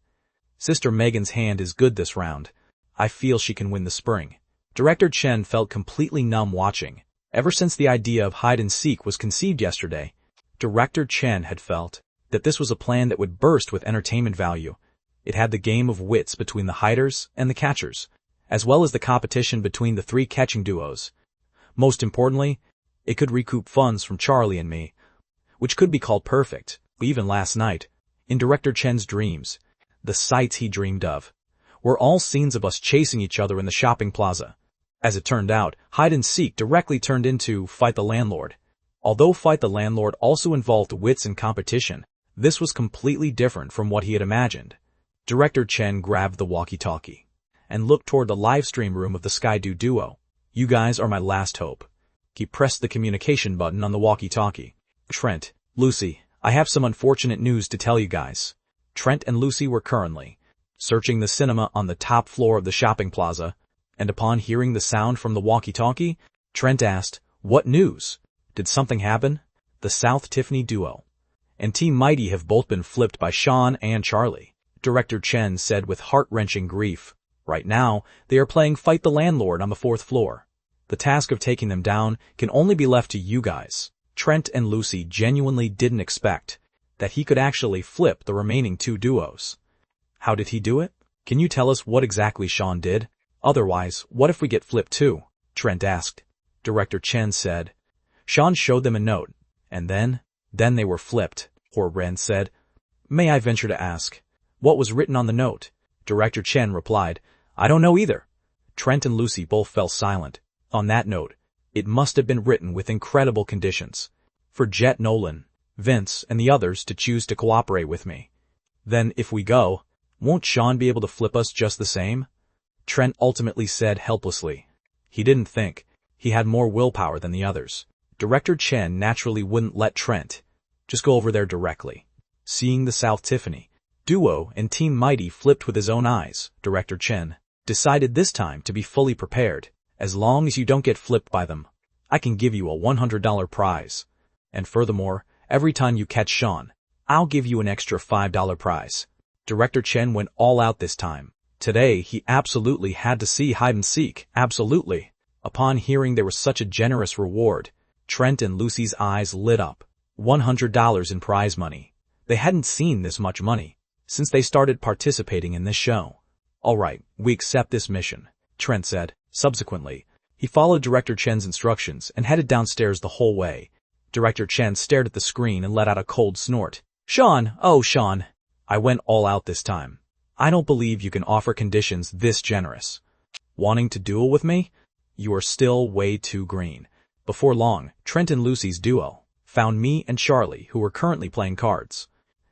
Sister Megan's hand is good this round. I feel she can win the spring. Director Chen felt completely numb watching. Ever since the idea of hide and seek was conceived yesterday, Director Chen had felt that this was a plan that would burst with entertainment value. It had the game of wits between the hiders and the catchers, as well as the competition between the 3 catching duos. Most importantly, it could recoup funds from Charlie and me, which could be called perfect. Even last night, in Director Chen's dreams, the sights he dreamed of were all scenes of us chasing each other in the shopping plaza. As it turned out, hide and seek directly turned into Fight the Landlord. Although Fight the Landlord also involved wits and competition, this was completely different from what he had imagined. Director Chen grabbed the walkie-talkie and looked toward the live stream room of the Skydew duo. "You guys are my last hope." He pressed the communication button on the walkie-talkie. "Trent, Lucy, I have some unfortunate news to tell you guys." Trent and Lucy were currently searching the cinema on the top floor of the shopping plaza, and upon hearing the sound from the walkie-talkie, Trent asked, "What news? Did something happen?" The South Tiffany duo and Team Mighty have both been flipped by Sean and Charlie. Director Chen said with heart-wrenching grief. Right now, they are playing Fight the Landlord on the 4th floor. The task of taking them down can only be left to you guys. Trent and Lucy genuinely didn't expect that he could actually flip the remaining 2 duos. "How did he do it? Can you tell us what exactly Sean did? Otherwise, what if we get flipped too?" Trent asked. Director Chen said, "Sean showed them a note, and then they were flipped," Ren said. "May I venture to ask, what was written on the note?" Director Chen replied, "I don't know either." Trent and Lucy both fell silent. On that note, it must have been written with incredible conditions for Jet, Nolan, Vince, and the others to choose to cooperate with me. "Then if we go, won't Sean be able to flip us just the same?" Trent ultimately said helplessly. He didn't think. He had more willpower than the others. Director Chen naturally wouldn't let Trent just go over there directly. Seeing the South Tiffany duo and Team Mighty flipped with his own eyes, Director Chen decided this time to be fully prepared. "As long as you don't get flipped by them, I can give you a $100 prize. And furthermore, every time you catch Sean, I'll give you an extra $5 prize." Director Chen went all out this time. Today, he absolutely had to see hide and seek, absolutely. Upon hearing there was such a generous reward, Trent and Lucy's eyes lit up. $100 in prize money. They hadn't seen this much money since they started participating in this show. "All right, we accept this mission," Trent said. Subsequently, he followed Director Chen's instructions and headed downstairs the whole way. Director Chen stared at the screen and let out a cold snort. "Sean, oh Sean." I went all out this time. "I don't believe you can offer conditions this generous. Wanting to duel with me? You are still way too green." Before long, Trent and Lucy's duo found me and Charlie, who were currently playing cards.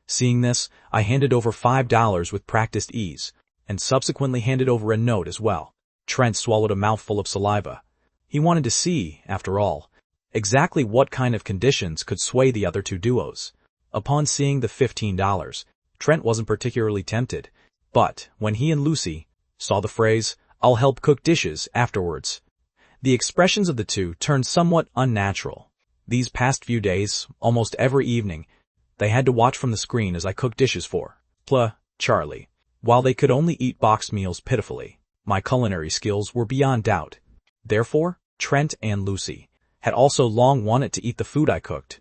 Seeing this, I handed over $5 with practiced ease, and subsequently handed over a note as well. Trent swallowed a mouthful of saliva. He wanted to see, after all, exactly what kind of conditions could sway the other 2 duos. Upon seeing the $15, Trent wasn't particularly tempted, but when he and Lucy saw the phrase, "I'll help cook dishes," afterwards, the expressions of the 2 turned somewhat unnatural. These past few days, almost every evening, they had to watch from the screen as I cooked dishes for Charlie. While they could only eat boxed meals pitifully, my culinary skills were beyond doubt. Therefore, Trent and Lucy had also long wanted to eat the food I cooked.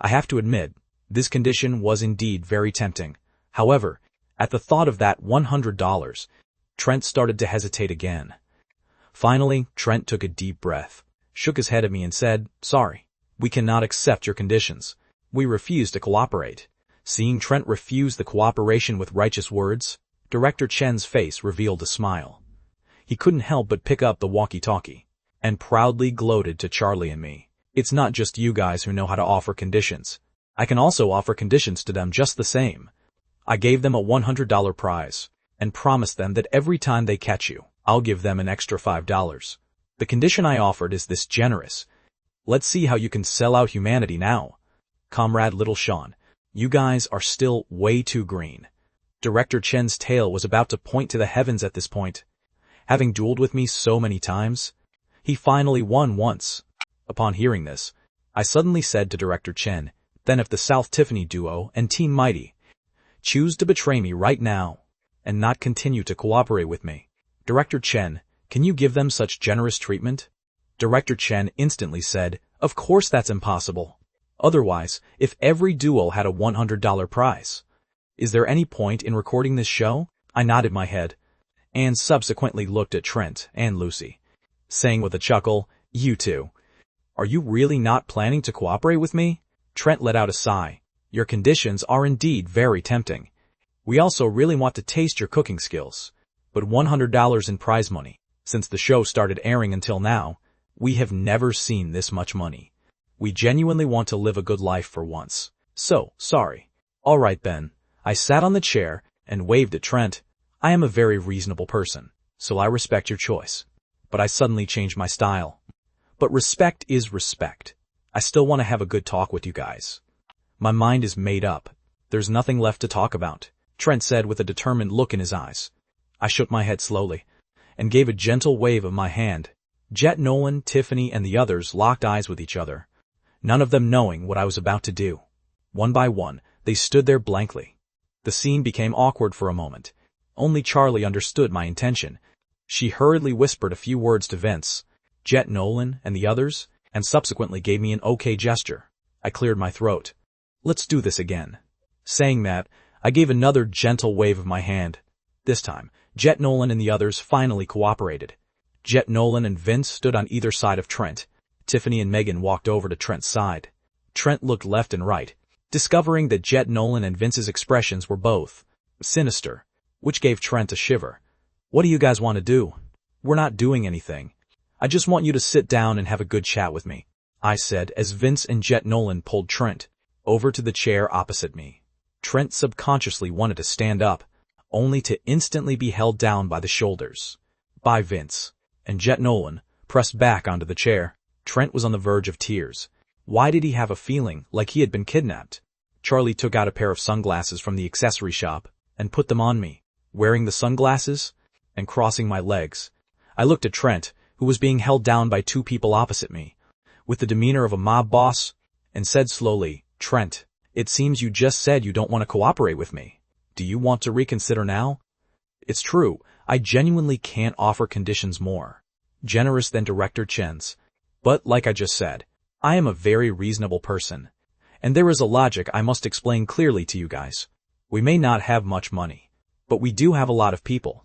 I have to admit, this condition was indeed very tempting. However, at the thought of that $100, Trent started to hesitate again. Finally, Trent took a deep breath, shook his head at me and said, "Sorry, we cannot accept your conditions. We refuse to cooperate." Seeing Trent refuse the cooperation with righteous words, Director Chen's face revealed a smile. He couldn't help but pick up the walkie-talkie and proudly gloated to Charlie and me. "It's not just you guys who know how to offer conditions. I can also offer conditions to them just the same." I gave them a $100 prize and promised them that every time they catch you, I'll give them an extra $5. The condition I offered is this generous. Let's see how you can sell out humanity now. Comrade Little Sean, you guys are still way too green. Director Chen's tail was about to point to the heavens at this point. Having dueled with me so many times, he finally won once. Upon hearing this, I suddenly said to Director Chen, "Then if the South Tiffany duo and Team Mighty choose to betray me right now and not continue to cooperate with me, Director Chen, can you give them such generous treatment?" Director Chen instantly said, "Of course that's impossible. Otherwise, if every duo had a $100 prize, is there any point in recording this show?" I nodded my head and subsequently looked at Trent and Lucy, saying with a chuckle, "You two, are you really not planning to cooperate with me?" Trent let out a sigh. "Your conditions are indeed very tempting. We also really want to taste your cooking skills. But $100 in prize money. Since the show started airing until now, we have never seen this much money. We genuinely want to live a good life for once. So, sorry." "All right, Ben." I sat on the chair and waved at Trent. I am a very reasonable person, so I respect your choice. But I suddenly changed my style. But respect is respect. I still want to have a good talk with you guys. My mind is made up. There's nothing left to talk about, Trent said with a determined look in his eyes. I shook my head slowly and gave a gentle wave of my hand. Jet, Nolan, Tiffany, and the others locked eyes with each other, none of them knowing what I was about to do. One by one, they stood there blankly. The scene became awkward for a moment. Only Charlie understood my intention. She hurriedly whispered a few words to Vince, Jet, Nolan, and the others, and subsequently gave me an okay gesture. I cleared my throat. "Let's do this again." Saying that, I gave another gentle wave of my hand. This time, Jet, Nolan, and the others finally cooperated. Jet, Nolan, and Vince stood on either side of Trent. Tiffany and Megan walked over to Trent's side. Trent looked left and right, discovering that Jet, Nolan, and Vince's expressions were both sinister, which gave Trent a shiver. "What do you guys want to do?" "We're not doing anything. I just want you to sit down and have a good chat with me," I said as Vince and Jet, Nolan pulled Trent over to the chair opposite me. Trent subconsciously wanted to stand up, only to instantly be held down by the shoulders by Vince, and Jet, Nolan pressed back onto the chair. Trent was on the verge of tears. Why did he have a feeling like he had been kidnapped? Charlie took out a pair of sunglasses from the accessory shop and put them on me. Wearing the sunglasses and crossing my legs, I looked at Trent, who was being held down by two people opposite me, with the demeanor of a mob boss, and said slowly, "Trent, it seems you just said you don't want to cooperate with me. Do you want to reconsider now?" It's true, I genuinely can't offer conditions more generous than Director Chen's. But like I just said, I am a very reasonable person, and there is a logic I must explain clearly to you guys. We may not have much money, but we do have a lot of people.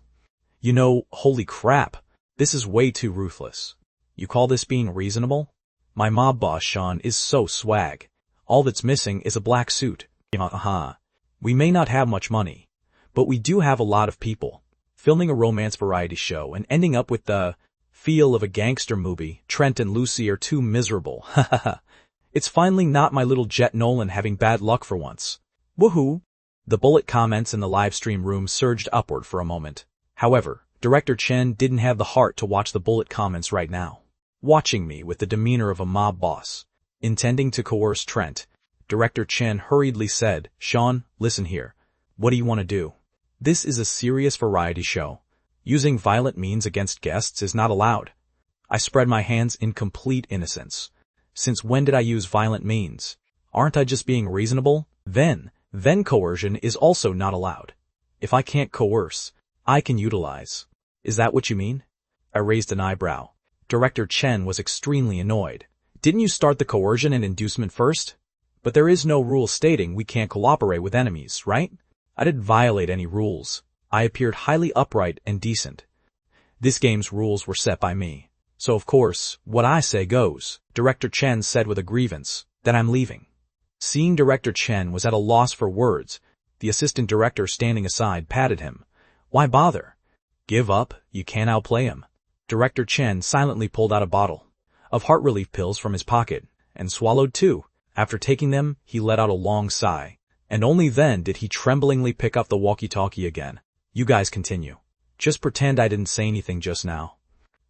You know, holy crap, this is way too ruthless. You call this being reasonable? My mob boss Sean is so swag. All that's missing is a black suit. We may not have much money, but we do have a lot of people. Filming a romance variety show and ending up with the feel of a gangster movie, Trent and Lucy are too miserable. It's finally not my little Jet, Nolan having bad luck for once. Woohoo! The bullet comments in the live stream room surged upward for a moment. However, Director Chen didn't have the heart to watch the bullet comments right now. Watching me with the demeanor of a mob boss, intending to coerce Trent, Director Chen hurriedly said, "Sean, listen here. What do you want to do? This is a serious variety show. Using violent means against guests is not allowed." I spread my hands in complete innocence. Since when did I use violent means? Aren't I just being reasonable? Then coercion is also not allowed. If I can't coerce, I can utilize. Is that what you mean? I raised an eyebrow. Director Chen was extremely annoyed. Didn't you start the coercion and inducement first? But there is no rule stating we can't cooperate with enemies, right? I didn't violate any rules. I appeared highly upright and decent. This game's rules were set by me. So of course, what I say goes, Director Chen said with a grievance. Then I'm leaving. Seeing Director Chen was at a loss for words, the assistant director standing aside patted him. Why bother? Give up, you can't outplay him. Director Chen silently pulled out a bottle of heart relief pills from his pocket, and swallowed two. After taking them, he let out a long sigh, and only then did he tremblingly pick up the walkie-talkie again. You guys continue. Just pretend I didn't say anything just now.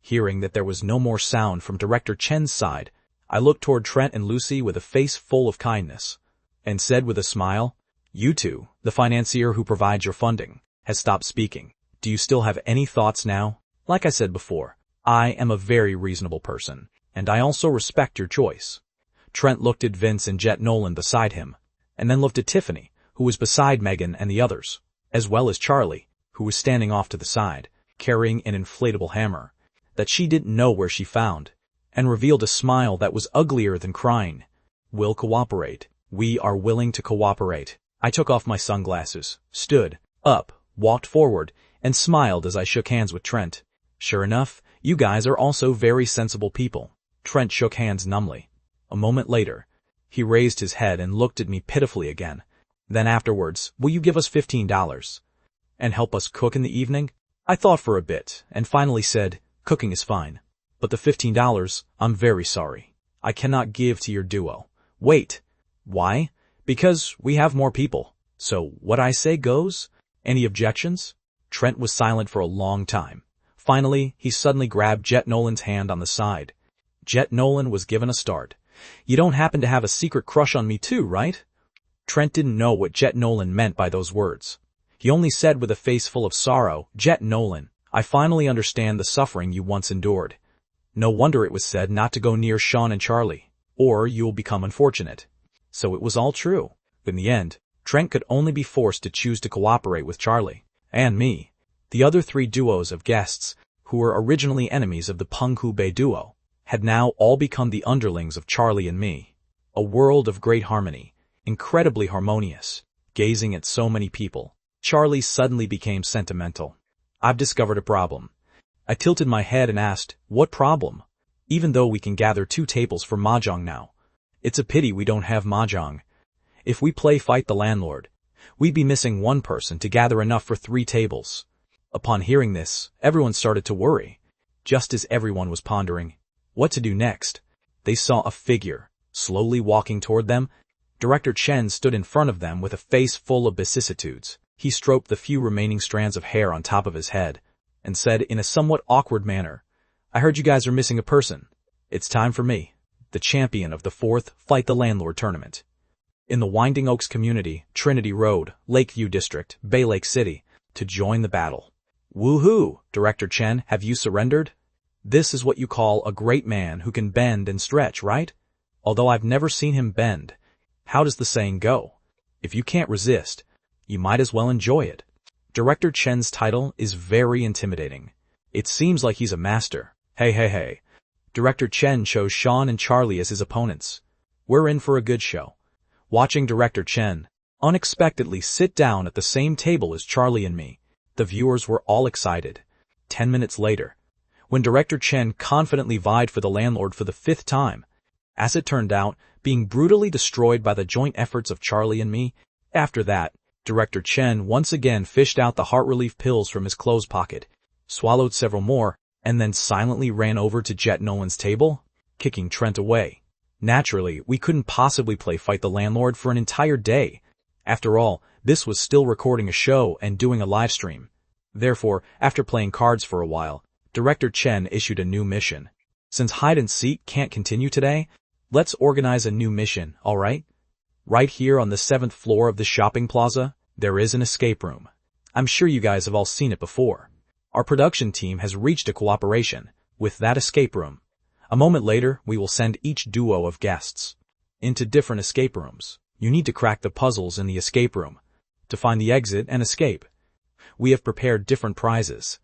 Hearing that there was no more sound from Director Chen's side, I looked toward Trent and Lucy with a face full of kindness, and said with a smile, You two, the financier who provides your funding, has stopped speaking. Do you still have any thoughts now? Like I said before, I am a very reasonable person, and I also respect your choice. Trent looked at Vince and Jet Nolan beside him, and then looked at Tiffany, who was beside Megan and the others, as well as Charlie, who was standing off to the side, carrying an inflatable hammer that she didn't know where she found, and revealed a smile that was uglier than crying. We'll cooperate. We are willing to cooperate. I took off my sunglasses, stood up, walked forward, and smiled as I shook hands with Trent. Sure enough, you guys are also very sensible people. Trent shook hands numbly. A moment later, he raised his head and looked at me pitifully again. Then afterwards, will you give us $15? And help us cook in the evening? I thought for a bit, and finally said, cooking is fine. But the $15, I'm very sorry. I cannot give to your duo. Wait. Why? Because we have more people. So what I say goes? Any objections? Trent was silent for a long time. Finally, he suddenly grabbed Jet Nolan's hand on the side. Jet Nolan was given a start. You don't happen to have a secret crush on me too, right? Trent didn't know what Jet Nolan meant by those words. He only said with a face full of sorrow, Jet Nolan, I finally understand the suffering you once endured. No wonder it was said not to go near Sean and Charlie, or you will become unfortunate. So it was all true. In the end, Trent could only be forced to choose to cooperate with Charlie, and me. The other three duos of guests, who were originally enemies of the Penghu Bei duo, had now all become the underlings of Charlie and me. A world of great harmony, incredibly harmonious. Gazing at so many people, Charlie suddenly became sentimental. I've discovered a problem. I tilted my head and asked, what problem? Even though we can gather 2 tables for mahjong now. It's a pity we don't have mahjong. If we play Fight the Landlord, we'd be missing one person to gather enough for 3 tables. Upon hearing this, everyone started to worry. Just as everyone was pondering what to do next, they saw a figure slowly walking toward them. Director Chen stood in front of them with a face full of vicissitudes. He stroked the few remaining strands of hair on top of his head and said in a somewhat awkward manner, I heard you guys are missing a person. It's time for me, the champion of the 4th Fight the Landlord tournament. In the Winding Oaks community, Trinity Road, Lakeview District, Bay Lake City, to join the battle. Woohoo! Director Chen, have you surrendered? This is what you call a great man who can bend and stretch, right? Although I've never seen him bend. How does the saying go? If you can't resist, you might as well enjoy it. Director Chen's title is very intimidating. It seems like he's a master. Hey. Director Chen chose Sean and Charlie as his opponents. We're in for a good show. Watching Director Chen unexpectedly sit down at the same table as Charlie and me, the viewers were all excited. 10 minutes later, when Director Chen confidently vied for the landlord for the 5th time, as it turned out, being brutally destroyed by the joint efforts of Charlie and me. After that, Director Chen once again fished out the heart relief pills from his clothes pocket, swallowed several more, and then silently ran over to Jet Nolan's table, kicking Trent away. Naturally, we couldn't possibly play Fight the Landlord for an entire day. After all, this was still recording a show and doing a live stream. Therefore, after playing cards for a while, Director Chen issued a new mission. Since hide and seek can't continue today, let's organize a new mission, alright? Right here on the 7th floor of the shopping plaza, there is an escape room. I'm sure you guys have all seen it before. Our production team has reached a cooperation with that escape room. A moment later, we will send each duo of guests into different escape rooms. You need to crack the puzzles in the escape room to find the exit and escape. We have prepared different prizes.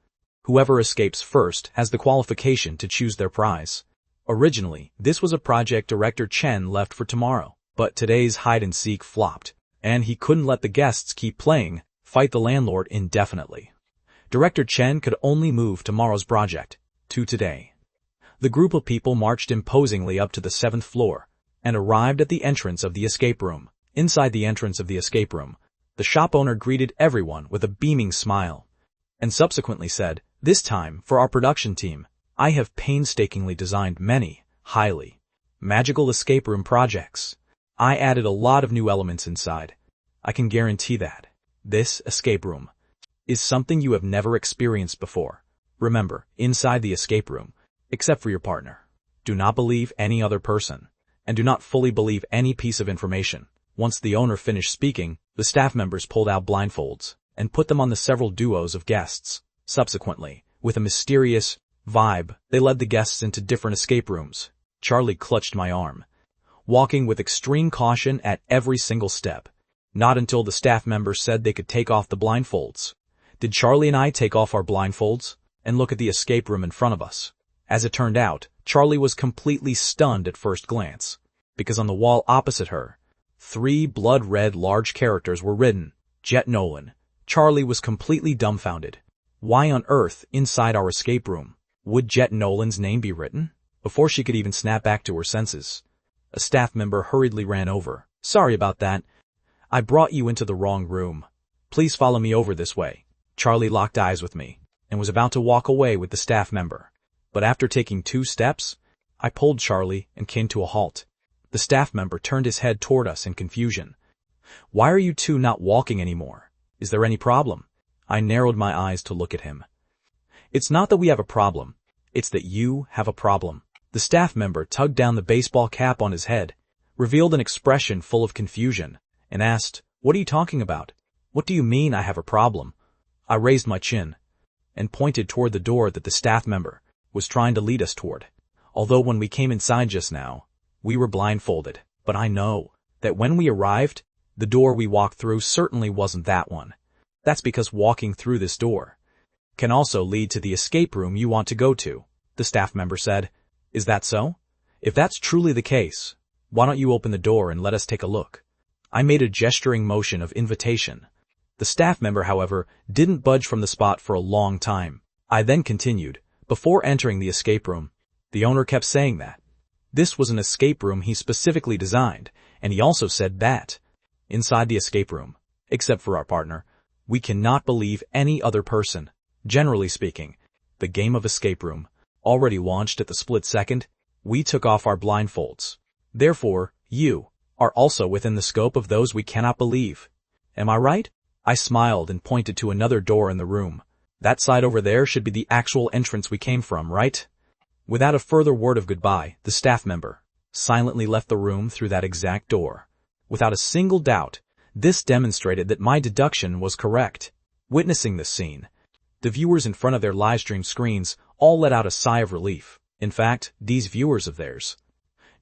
Whoever escapes first has the qualification to choose their prize. Originally, this was a project Director Chen left for tomorrow, but today's hide-and-seek flopped, and he couldn't let the guests keep playing Fight the Landlord indefinitely. Director Chen could only move tomorrow's project to today. The group of people marched imposingly up to the 7th floor and arrived at the entrance of the escape room. Inside the entrance of the escape room, the shop owner greeted everyone with a beaming smile and subsequently said, "This time, for our production team, I have painstakingly designed many, highly magical escape room projects. I added a lot of new elements inside. I can guarantee that this escape room is something you have never experienced before. Remember, inside the escape room, except for your partner, do not believe any other person, and do not fully believe any piece of information." Once the owner finished speaking, the staff members pulled out blindfolds and put them on the several duos of guests. Subsequently, with a mysterious vibe, they led the guests into different escape rooms. Charlie clutched my arm, walking with extreme caution at every single step. Not until the staff members said they could take off the blindfolds did Charlie and I take off our blindfolds and look at the escape room in front of us. As it turned out, Charlie was completely stunned at first glance, because on the wall opposite her, 3 blood-red large characters were written, Jet Nolan. Charlie was completely dumbfounded. Why on earth, inside our escape room, would Jet Nolan's name be written? Before she could even snap back to her senses, a staff member hurriedly ran over. "Sorry about that. I brought you into the wrong room. Please follow me over this way." Charlie locked eyes with me and was about to walk away with the staff member. But after taking 2 steps, I pulled Charlie and came to a halt. The staff member turned his head toward us in confusion. "Why are you two not walking anymore? Is there any problem?" I narrowed my eyes to look at him. "It's not that we have a problem. It's that you have a problem." The staff member tugged down the baseball cap on his head, revealed an expression full of confusion, and asked, "What are you talking about? What do you mean I have a problem?" I raised my chin and pointed toward the door that the staff member was trying to lead us toward. Although when we came inside just now, we were blindfolded, but I know that when we arrived, the door we walked through certainly wasn't that one. That's because walking through this door can also lead to the escape room you want to go to, the staff member said. "Is that so? If that's truly the case, why don't you open the door and let us take a look?" I made a gesturing motion of invitation. The staff member, however, didn't budge from the spot for a long time. I then continued, "Before entering the escape room, the owner kept saying that this was an escape room he specifically designed, and he also said that inside the escape room, except for our partner, we cannot believe any other person. Generally speaking, the game of escape room already launched at the split second we took off our blindfolds. Therefore, you are also within the scope of those we cannot believe. Am I right?" I smiled and pointed to another door in the room. "That side over there should be the actual entrance we came from, right?" Without a further word of goodbye, the staff member silently left the room through that exact door. Without a single doubt, this demonstrated that my deduction was correct. Witnessing this scene, the viewers in front of their livestream screens all let out a sigh of relief. In fact, these viewers of theirs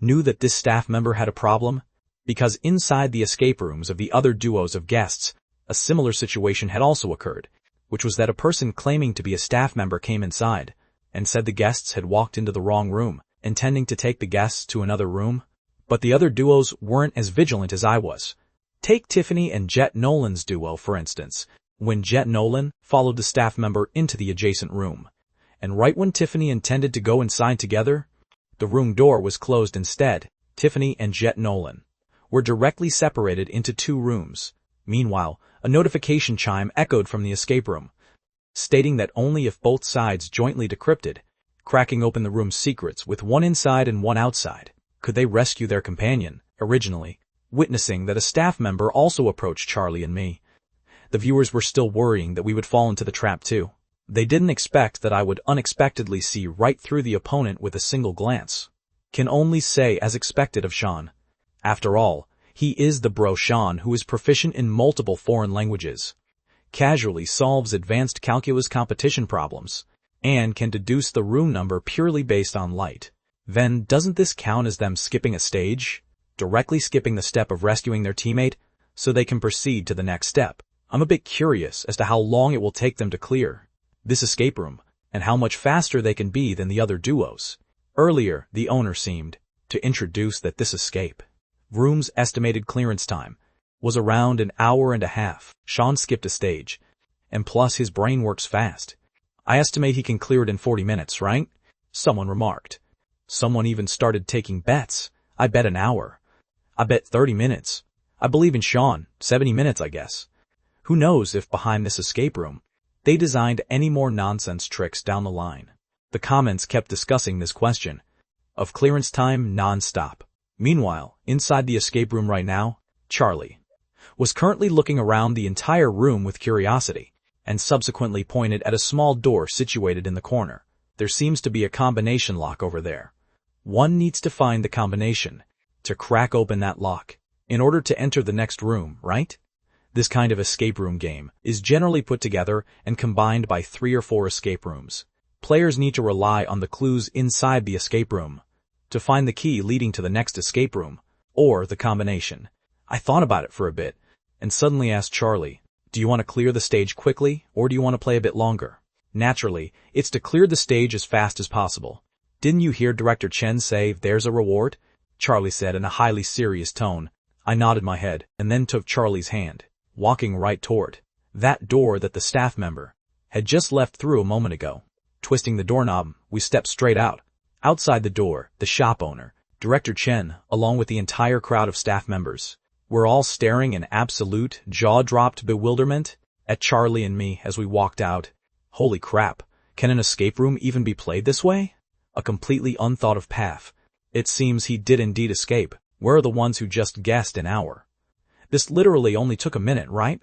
knew that this staff member had a problem, because inside the escape rooms of the other duos of guests, a similar situation had also occurred, which was that a person claiming to be a staff member came inside and said the guests had walked into the wrong room, intending to take the guests to another room. But the other duos weren't as vigilant as I was. Take Tiffany and Jet Nolan's duo, for instance. When Jet Nolan followed the staff member into the adjacent room, and right when Tiffany intended to go inside together, the room door was closed instead. Tiffany and Jet Nolan were directly separated into 2 rooms. Meanwhile, a notification chime echoed from the escape room, stating that only if both sides jointly decrypted, cracking open the room's secrets with one inside and one outside, could they rescue their companion. Originally, witnessing that a staff member also approached Charlie and me, the viewers were still worrying that we would fall into the trap too. They didn't expect that I would unexpectedly see right through the opponent with a single glance. Can only say as expected of Sean. After all, he is the bro Sean who is proficient in multiple foreign languages, casually solves advanced calculus competition problems, and can deduce the room number purely based on light. Then doesn't this count as them skipping a stage? Directly skipping the step of rescuing their teammate so they can proceed to the next step. I'm a bit curious as to how long it will take them to clear this escape room, and how much faster they can be than the other duos. Earlier, the owner seemed to introduce that this escape room's estimated clearance time was around an hour and a half. Sean skipped a stage, and plus his brain works fast. I estimate he can clear it in 40 minutes, right? Someone remarked. Someone even started taking bets. I bet an hour. I bet 30 minutes. I believe in Sean, 70 minutes I guess. Who knows if behind this escape room, they designed any more nonsense tricks down the line. The comments kept discussing this question of clearance time non-stop. Meanwhile, inside the escape room right now, Charlie was currently looking around the entire room with curiosity, and subsequently pointed at a small door situated in the corner. There seems to be a combination lock over there. One needs to find the combination to crack open that lock in order to enter the next room, right? This kind of escape room game is generally put together and combined by 3 or 4 escape rooms. Players need to rely on the clues inside the escape room to find the key leading to the next escape room, or the combination. I thought about it for a bit, and suddenly asked Charlie, do you want to clear the stage quickly, or do you want to play a bit longer? Naturally, it's to clear the stage as fast as possible. Didn't you hear Director Chen say, there's a reward? Charlie said in a highly serious tone. I nodded my head, and then took Charlie's hand, walking right toward that door that the staff member had just left through a moment ago. Twisting the doorknob, we stepped straight out. Outside the door, the shop owner, Director Chen, along with the entire crowd of staff members, were all staring in absolute, jaw-dropped bewilderment at Charlie and me as we walked out. Holy crap, can an escape room even be played this way? A completely unthought-of path. It seems he did indeed escape. Where are the ones who just guessed an hour? This literally only took a minute, right?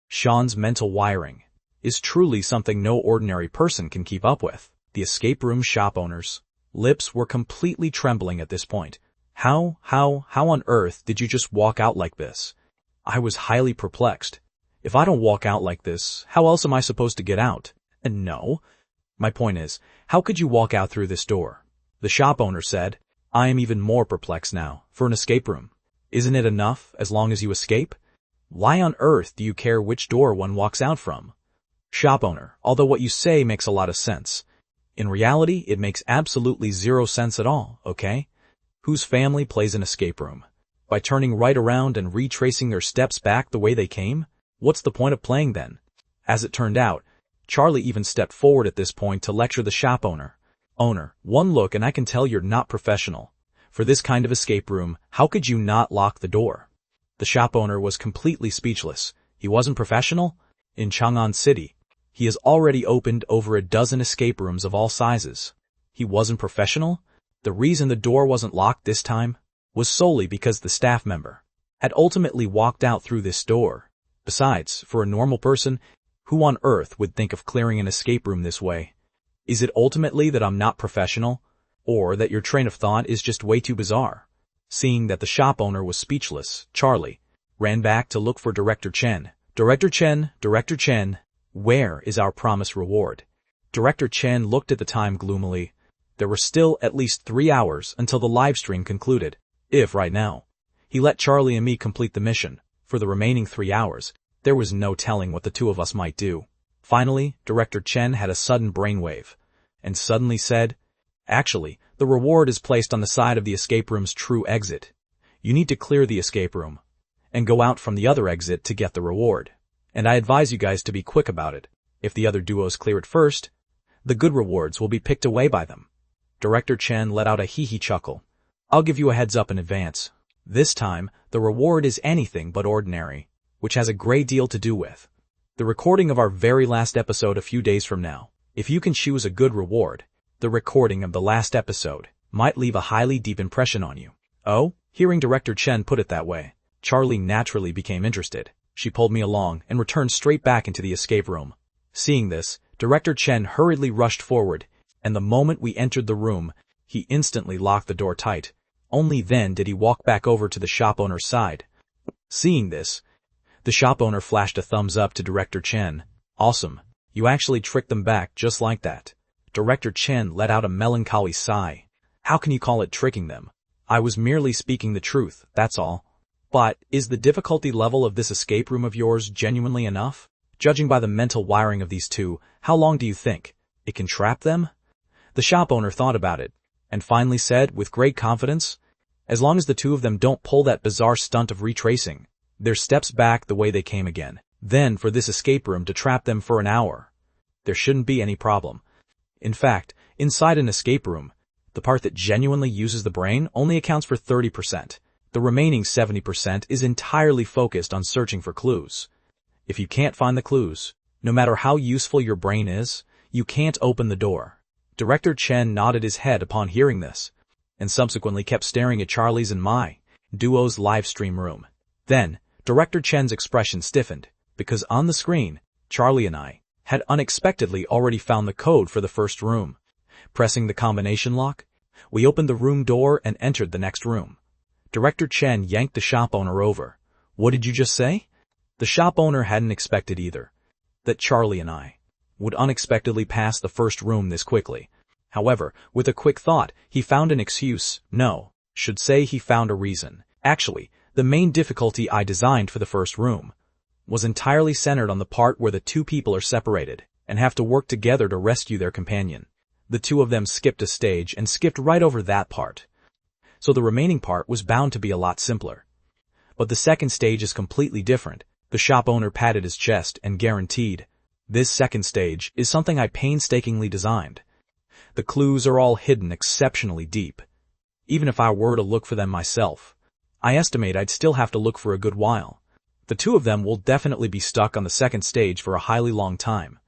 Sean's mental wiring is truly something no ordinary person can keep up with. The escape room shop owner's lips were completely trembling at this point. How on earth did you just walk out like this? I was highly perplexed. If I don't walk out like this, how else am I supposed to get out? And no. My point is, how could you walk out through this door? The shop owner said, I am even more perplexed now. For an escape room, isn't it enough as long as you escape? Why on earth do you care which door one walks out from? Shop owner, although what you say makes a lot of sense. In reality, it makes absolutely 0 sense at all, okay? Whose family plays an escape room? By turning right around and retracing their steps back the way they came? What's the point of playing then? As it turned out, Charlie even stepped forward at this point to lecture the shop owner. Owner, one look and I can tell you're not professional. For this kind of escape room, how could you not lock the door? The shop owner was completely speechless. He wasn't professional? In Chang'an City, he has already opened over a dozen escape rooms of all sizes. He wasn't professional? The reason the door wasn't locked this time was solely because the staff member had ultimately walked out through this door. Besides, for a normal person, who on earth would think of clearing an escape room this way? Is it ultimately that I'm not professional? Or that your train of thought is just way too bizarre? Seeing that the shop owner was speechless, Charlie ran back to look for Director Chen. Director Chen, where is our promised reward? Director Chen looked at the time gloomily. There were still at least 3 hours until the live stream concluded. If right now he let Charlie and me complete the mission, for the remaining 3 hours, there was no telling what the two of us might do. Finally, Director Chen had a sudden brainwave, and suddenly said, actually, the reward is placed on the side of the escape room's true exit. You need to clear the escape room, and go out from the other exit to get the reward. And I advise you guys to be quick about it. If the other duos clear it first, the good rewards will be picked away by them. Director Chen let out a hee-hee chuckle. I'll give you a heads up in advance. This time, the reward is anything but ordinary, which has a great deal to do with the recording of our very last episode a few days from now. If you can choose a good reward, the recording of the last episode might leave a highly deep impression on you. Oh, hearing Director Chen put it that way, Charlie naturally became interested. She pulled me along and returned straight back into the escape room. Seeing this, Director Chen hurriedly rushed forward, and the moment we entered the room, he instantly locked the door tight. Only then did he walk back over to the shop owner's side. Seeing this, the shop owner flashed a thumbs up to Director Chen. Awesome. You actually tricked them back just like that. Director Chen let out a melancholy sigh. How can you call it tricking them? I was merely speaking the truth, that's all. But is the difficulty level of this escape room of yours genuinely enough? Judging by the mental wiring of these two, how long do you think it can trap them? The shop owner thought about it, and finally said with great confidence, as long as the two of them don't pull that bizarre stunt of retracing their steps back the way they came again, then for this escape room to trap them for an hour, there shouldn't be any problem. In fact, inside an escape room, the part that genuinely uses the brain only accounts for 30%. The remaining 70% is entirely focused on searching for clues. If you can't find the clues, no matter how useful your brain is, you can't open the door. Director Chen nodded his head upon hearing this, and subsequently kept staring at Charlie's and my duo's live stream room. Then, Director Chen's expression stiffened, because on the screen, Charlie and I had unexpectedly already found the code for the first room. Pressing the combination lock, we opened the room door and entered the next room. Director Chen yanked the shop owner over. What did you just say? The shop owner hadn't expected either that Charlie and I would unexpectedly pass the first room this quickly. However, with a quick thought, he found an excuse. No, should say he found a reason. Actually, the main difficulty I designed for the first room was entirely centered on the part where the two people are separated and have to work together to rescue their companion. The two of them skipped a stage and skipped right over that part. So the remaining part was bound to be a lot simpler. But the second stage is completely different. The shop owner patted his chest and guaranteed, this second stage is something I painstakingly designed. The clues are all hidden exceptionally deep. Even if I were to look for them myself, I estimate I'd still have to look for a good while. The two of them will definitely be stuck on the second stage for a highly long time.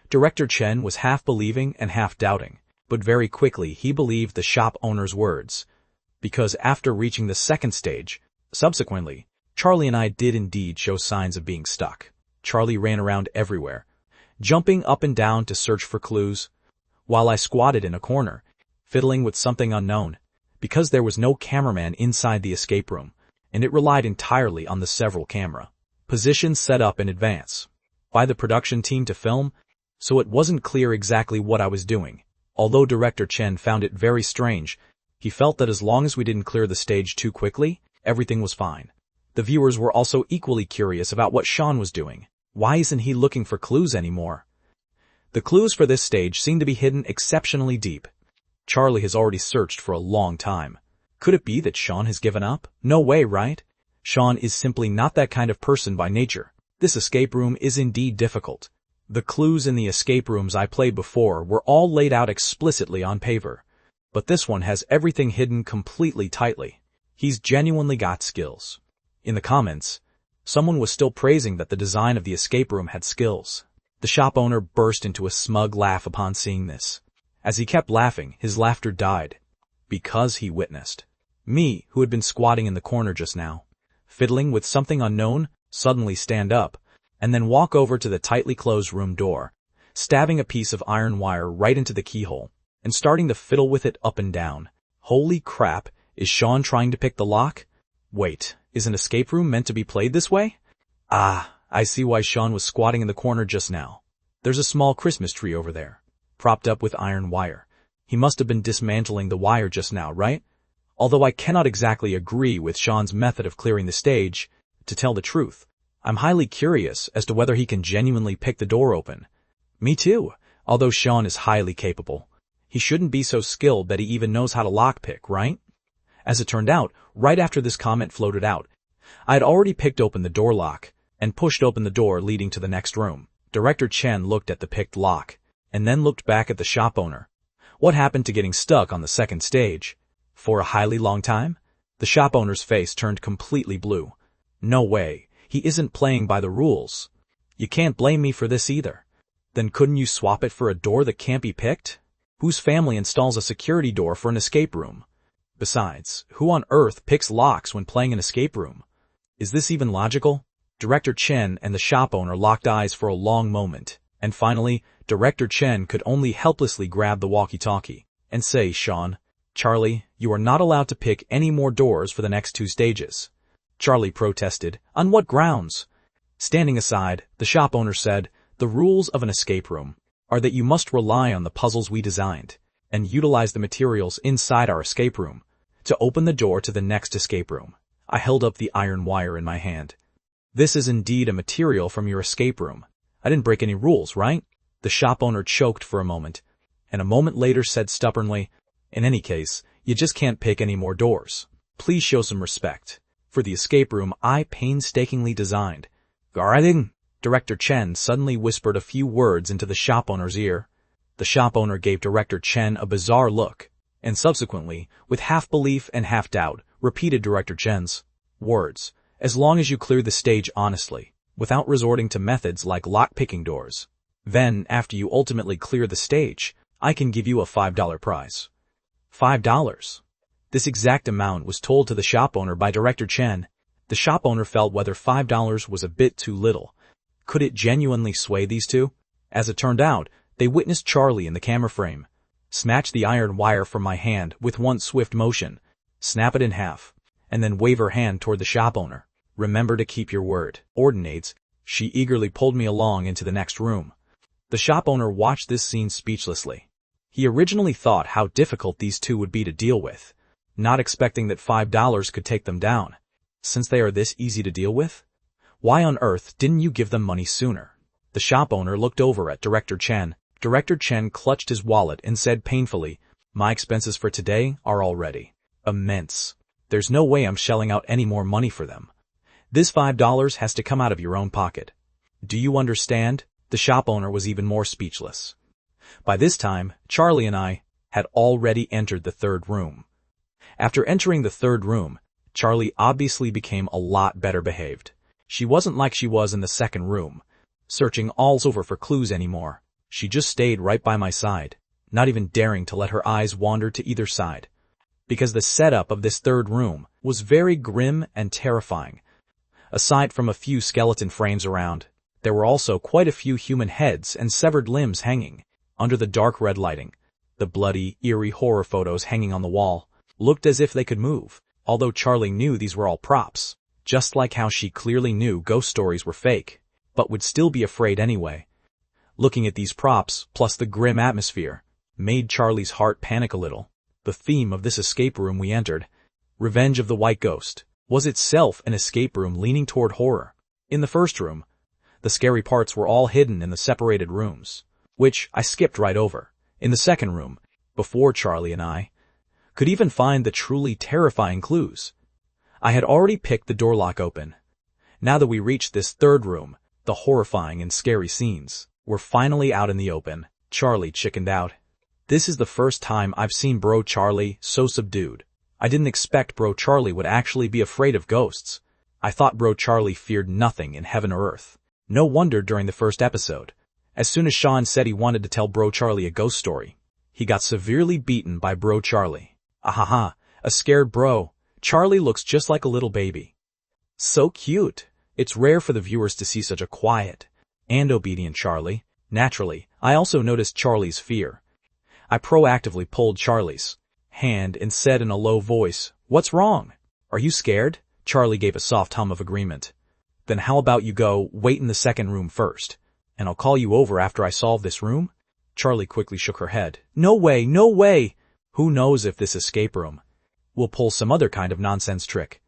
Director Chen was half believing and half doubting, but very quickly he believed the shop owner's words. Because after reaching the second stage, subsequently, Charlie and I did indeed show signs of being stuck. Charlie ran around everywhere, jumping up and down to search for clues, while I squatted in a corner, fiddling with something unknown, because there was no cameraman inside the escape room, and it relied entirely on the several camera positions set up in advance by the production team to film, so it wasn't clear exactly what I was doing. Although Director Chen found it very strange, he felt that as long as we didn't clear the stage too quickly, everything was fine. The viewers were also equally curious about what Sean was doing. Why isn't he looking for clues anymore? The clues for this stage seem to be hidden exceptionally deep. Charlie has already searched for a long time. Could it be that Sean has given up? No way, right? Sean is simply not that kind of person by nature. This escape room is indeed difficult. The clues in the escape rooms I played before were all laid out explicitly on paper, but this one has everything hidden completely tightly. He's genuinely got skills. In the comments, someone was still praising that the design of the escape room had skills. The shop owner burst into a smug laugh upon seeing this. As he kept laughing, his laughter died, because he witnessed me, who had been squatting in the corner just now, fiddling with something unknown, suddenly stand up, and then walk over to the tightly closed room door, stabbing a piece of iron wire right into the keyhole, and starting to fiddle with it up and down. Holy crap, is Sean trying to pick the lock? Wait, is an escape room meant to be played this way? Ah, I see why Sean was squatting in the corner just now. There's a small Christmas tree over there, propped up with iron wire. He must have been dismantling the wire just now, right? Although I cannot exactly agree with Sean's method of clearing the stage, to tell the truth, I'm highly curious as to whether he can genuinely pick the door open. Me too, although Sean is highly capable. He shouldn't be so skilled that he even knows how to lockpick, right? As it turned out, right after this comment floated out, I had already picked open the door lock and pushed open the door leading to the next room. Director Chen looked at the picked lock and then looked back at the shop owner. What happened to getting stuck on the second stage? For a highly long time? The shop owner's face turned completely blue. No way, he isn't playing by the rules. You can't blame me for this either. Then couldn't you swap it for a door that can't be picked? Whose family installs a security door for an escape room? Besides, who on earth picks locks when playing an escape room? Is this even logical? Director Chen and the shop owner locked eyes for a long moment, and finally, Director Chen could only helplessly grab the walkie-talkie and say, Sean, Charlie, you are not allowed to pick any more doors for the next 2 stages. Charlie protested. On what grounds? Standing aside, the shop owner said, the rules of an escape room are that you must rely on the puzzles we designed and utilize the materials inside our escape room to open the door to the next escape room. I held up the iron wire in my hand. This is indeed a material from your escape room. I didn't break any rules, right? The shop owner choked for a moment, and a moment later said stubbornly, in any case, you just can't pick any more doors. Please show some respect. For the escape room I painstakingly designed. Guarding! Director Chen suddenly whispered a few words into the shop owner's ear. The shop owner gave Director Chen a bizarre look, and subsequently, with half belief and half doubt, repeated Director Chen's words, as long as you clear the stage honestly, without resorting to methods like lock-picking doors. Then, after you ultimately clear the stage, I can give you a $5 prize. $5. This exact amount was told to the shop owner by Director Chen. The shop owner felt whether $5 was a bit too little. Could it genuinely sway these two? As it turned out, they witnessed Charlie in the camera frame snatch the iron wire from my hand with one swift motion, snap it in half, and then wave her hand toward the shop owner. Remember to keep your word. Ordinates. She eagerly pulled me along into the next room. The shop owner watched this scene speechlessly. He originally thought how difficult these two would be to deal with, not expecting that $5 could take them down. Since they are this easy to deal with, why on earth didn't you give them money sooner? The shop owner looked over at Director Chen. Director Chen clutched his wallet and said painfully, my expenses for today are already immense. There's no way I'm shelling out any more money for them. This $5 has to come out of your own pocket. Do you understand? The shop owner was even more speechless. By this time, Charlie and I had already entered the third room. After entering the third room, Charlie obviously became a lot better behaved. She wasn't like she was in the second room, searching all over for clues anymore. She just stayed right by my side, not even daring to let her eyes wander to either side. Because the setup of this third room was very grim and terrifying. Aside from a few skeleton frames around, there were also quite a few human heads and severed limbs hanging. Under the dark red lighting, the bloody, eerie horror photos hanging on the wall looked as if they could move, although Charlie knew these were all props, just like how she clearly knew ghost stories were fake, but would still be afraid anyway. Looking at these props, plus the grim atmosphere, made Charlie's heart panic a little. The theme of this escape room we entered, Revenge of the White Ghost, was itself an escape room leaning toward horror. In the first room, the scary parts were all hidden in the separated rooms, which I skipped right over. In the second room, before Charlie and I could even find the truly terrifying clues, I had already picked the door lock open. Now that we reached this third room, the horrifying and scary scenes were finally out in the open. Charlie chickened out. This is the first time I've seen Bro Charlie so subdued. I didn't expect Bro Charlie would actually be afraid of ghosts. I thought Bro Charlie feared nothing in heaven or earth. No wonder during the first episode, as soon as Sean said he wanted to tell Bro Charlie a ghost story, he got severely beaten by Bro Charlie. Ahaha, a scared bro. Charlie looks just like a little baby. So cute. It's rare for the viewers to see such a quiet and obedient Charlie. Naturally, I also noticed Charlie's fear. I proactively pulled Charlie's hand and said in a low voice, "What's wrong? Are you scared?" Charlie gave a soft hum of agreement. "Then how about you go wait in the second room first, and I'll call you over after I solve this room?" Charlie quickly shook her head. "No way, no way! Who knows if this escape room will pull some other kind of nonsense trick?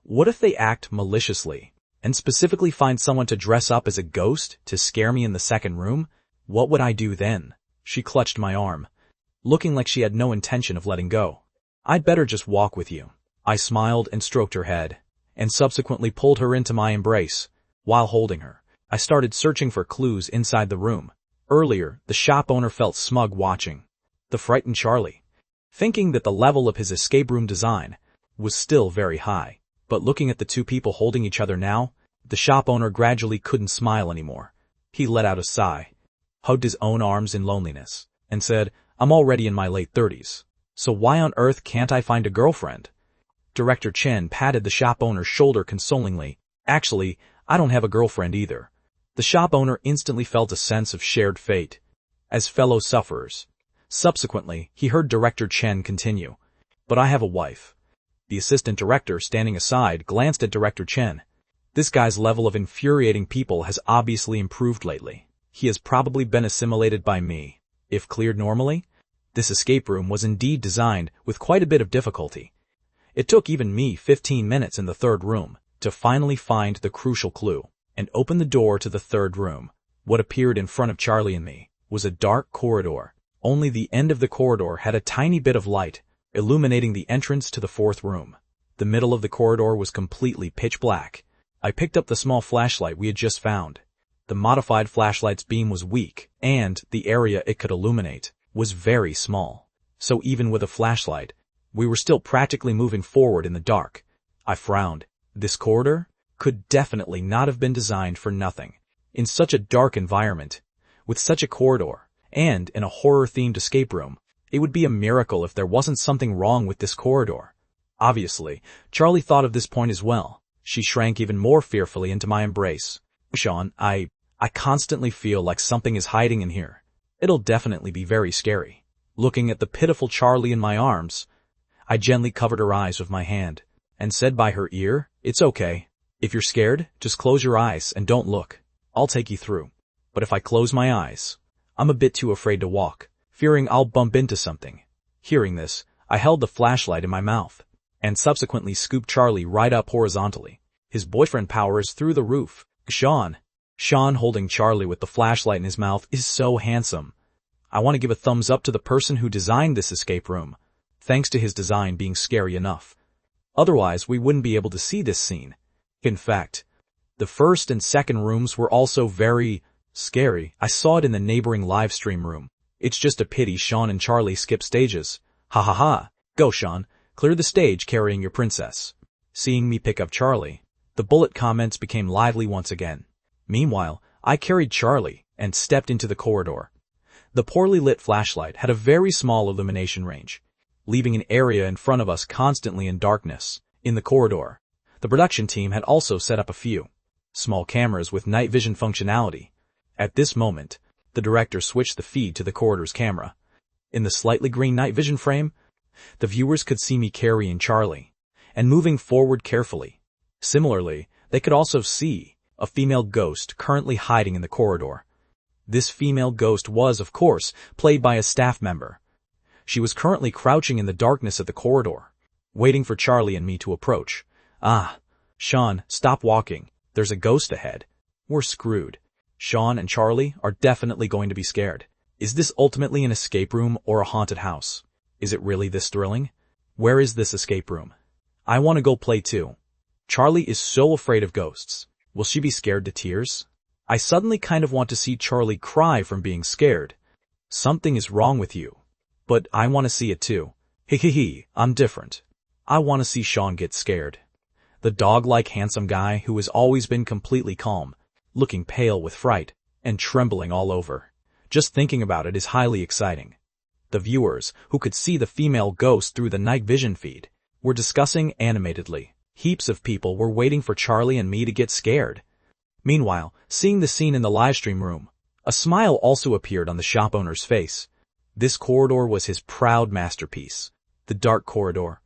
What if they act maliciously and specifically find someone to dress up as a ghost to scare me in the second room? What would I do then?" She clutched my arm, looking like she had no intention of letting go. "I'd better just walk with you." I smiled and stroked her head, and subsequently pulled her into my embrace. While holding her, I started searching for clues inside the room. Earlier, the shop owner felt smug watching the frightened Charlie, thinking that the level of his escape room design was still very high. But looking at the two people holding each other now, the shop owner gradually couldn't smile anymore. He let out a sigh, hugged his own arms in loneliness, and said, "I'm already in my late 30s, so why on earth can't I find a girlfriend?" Director Chen patted the shop owner's shoulder consolingly. "Actually, I don't have a girlfriend either." The shop owner instantly felt a sense of shared fate as fellow sufferers. Subsequently, he heard Director Chen continue, "But I have a wife." The assistant director, standing aside, glanced at Director Chen. This guy's level of infuriating people has obviously improved lately. He has probably been assimilated by me. If cleared normally, this escape room was indeed designed with quite a bit of difficulty. It took even me 15 minutes in the third room to finally find the crucial clue and open the door to the third room. What appeared in front of Charlie and me was a dark corridor. Only the end of the corridor had a tiny bit of light, illuminating the entrance to the fourth room. The middle of the corridor was completely pitch black. I picked up the small flashlight we had just found. The modified flashlight's beam was weak, and the area it could illuminate was very small. So even with a flashlight, we were still practically moving forward in the dark. I frowned. This corridor could definitely not have been designed for nothing. In such a dark environment, with such a corridor, and in a horror-themed escape room, it would be a miracle if there wasn't something wrong with this corridor. Obviously, Charlie thought of this point as well. She shrank even more fearfully into my embrace. Sean, I constantly feel like something is hiding in here. It'll definitely be very scary. Looking at the pitiful Charlie in my arms, I gently covered her eyes with my hand and said by her ear, "It's okay. If you're scared, just close your eyes and don't look. I'll take you through." But if I close my eyes, I'm a bit too afraid to walk, fearing I'll bump into something. Hearing this, I held the flashlight in my mouth and subsequently scooped Charlie right up horizontally. His boyfriend power is through the roof. Sean holding Charlie with the flashlight in his mouth is so handsome. I want to give a thumbs up to the person who designed this escape room, thanks to his design being scary enough. Otherwise, we wouldn't be able to see this scene. In fact, the first and second rooms were also very scary. I saw it in the neighboring live stream room. It's just a pity Sean and Charlie skip stages. Ha ha ha. Go, Sean. Clear the stage carrying your princess. Seeing me pick up Charlie, the bullet comments became lively once again. Meanwhile, I carried Charlie and stepped into the corridor. The poorly lit flashlight had a very small illumination range, leaving an area in front of us constantly in darkness. In the corridor, the production team had also set up a few small cameras with night vision functionality. At this moment, the director switched the feed to the corridor's camera. In the slightly green night vision frame, the viewers could see me carrying Charlie and moving forward carefully. Similarly, they could also see a female ghost currently hiding in the corridor. This female ghost was, of course, played by a staff member. She was currently crouching in the darkness of the corridor, waiting for Charlie and me to approach. "Ah, Sean, stop walking. There's a ghost ahead. We're screwed. Sean and Charlie are definitely going to be scared. Is this ultimately an escape room or a haunted house? Is it really this thrilling? Where is this escape room? I want to go play too." Charlie is so afraid of ghosts. Will she be scared to tears? I suddenly kind of want to see Charlie cry from being scared. Something is wrong with you. But I want to see it too. Hee, I'm different. I want to see Sean get scared. The dog-like handsome guy who has always been completely calm, looking pale with fright, and trembling all over. Just thinking about it is highly exciting. The viewers, who could see the female ghost through the night vision feed, were discussing animatedly. Heaps of people were waiting for Charlie and me to get scared. Meanwhile, seeing the scene in the livestream room, a smile also appeared on the shop owner's face. This corridor was his proud masterpiece. The dark corridor,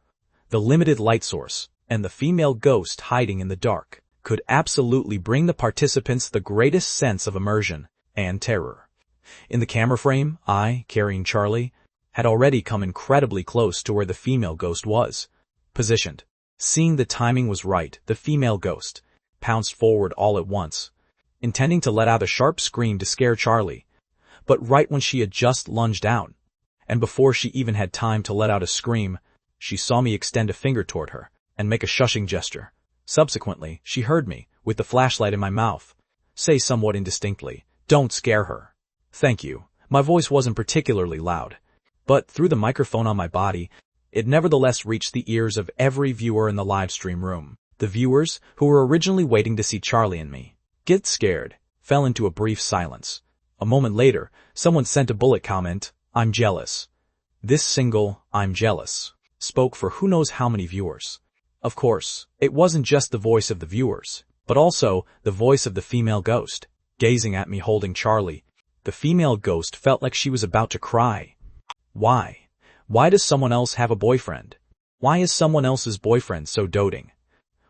the limited light source, and the female ghost hiding in the dark could absolutely bring the participants the greatest sense of immersion and terror. In the camera frame, I, carrying Charlie, had already come incredibly close to where the female ghost was positioned. Seeing the timing was right, the female ghost pounced forward all at once, intending to let out a sharp scream to scare Charlie. But right when she had just lunged out, and before she even had time to let out a scream, she saw me extend a finger toward her and make a shushing gesture. Subsequently, she heard me, with the flashlight in my mouth, say somewhat indistinctly, "Don't scare her." Thank you. My voice wasn't particularly loud, but through the microphone on my body, it nevertheless reached the ears of every viewer in the live stream room. The viewers, who were originally waiting to see Charlie and me get scared, fell into a brief silence. A moment later, someone sent a bullet comment, "I'm jealous." This single, "I'm jealous," spoke for who knows how many viewers. Of course, it wasn't just the voice of the viewers, but also the voice of the female ghost, gazing at me holding Charlie. The female ghost felt like she was about to cry. Why? Why does someone else have a boyfriend? Why is someone else's boyfriend so doting?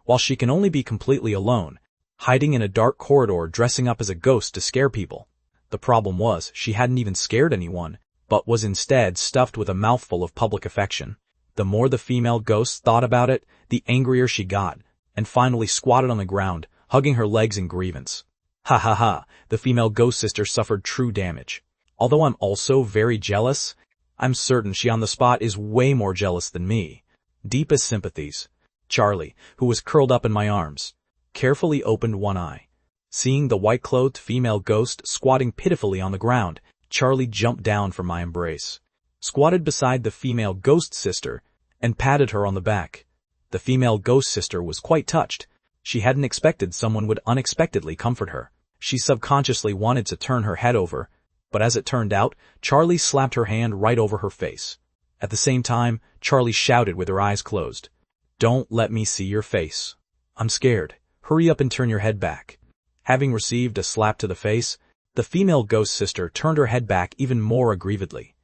While she can only be completely alone, hiding in a dark corridor dressing up as a ghost to scare people. The problem was, she hadn't even scared anyone, but was instead stuffed with a mouthful of public affection. The more the female ghost thought about it, the angrier she got, and finally squatted on the ground, hugging her legs in grievance. Ha ha ha, the female ghost sister suffered true damage. Although I'm also very jealous, I'm certain she on the spot is way more jealous than me. Deepest sympathies. Charlie, who was curled up in my arms, carefully opened one eye. Seeing the white-clothed female ghost squatting pitifully on the ground, Charlie jumped down from my embrace, squatted beside the female ghost sister, and patted her on the back. The female ghost sister was quite touched. She hadn't expected someone would unexpectedly comfort her. She subconsciously wanted to turn her head over, but as it turned out, Charlie slapped her hand right over her face. At the same time, Charlie shouted with her eyes closed, "Don't let me see your face. I'm scared. Hurry up and turn your head back." Having received a slap to the face, the female ghost sister turned her head back even more aggrievedly.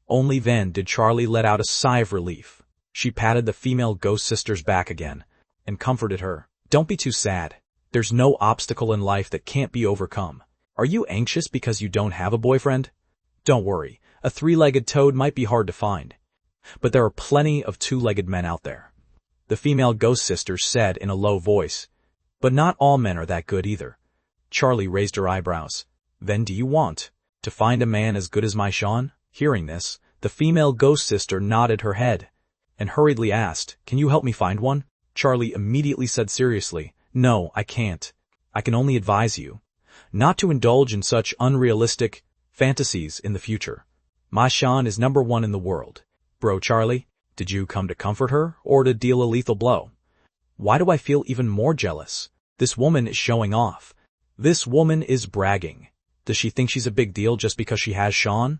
Only then did Charlie let out a sigh of relief. She patted the female ghost sister's back again and comforted her. "Don't be too sad. There's no obstacle in life that can't be overcome. Are you anxious because you don't have a boyfriend? Don't worry, a three-legged toad might be hard to find, but there are plenty of two-legged men out there," the female ghost sister said in a low voice. "But not all men are that good either." Charlie raised her eyebrows. "Then do you want to find a man as good as my Sean?" Hearing this, the female ghost sister nodded her head and hurriedly asked, "Can you help me find one?" Charlie immediately said seriously, "No, I can't. I can only advise you not to indulge in such unrealistic fantasies in the future. My Sean is #1 in the world." "Bro Charlie, did you come to comfort her or to deal a lethal blow? Why do I feel even more jealous? This woman is showing off. This woman is bragging. Does she think she's a big deal just because she has Sean?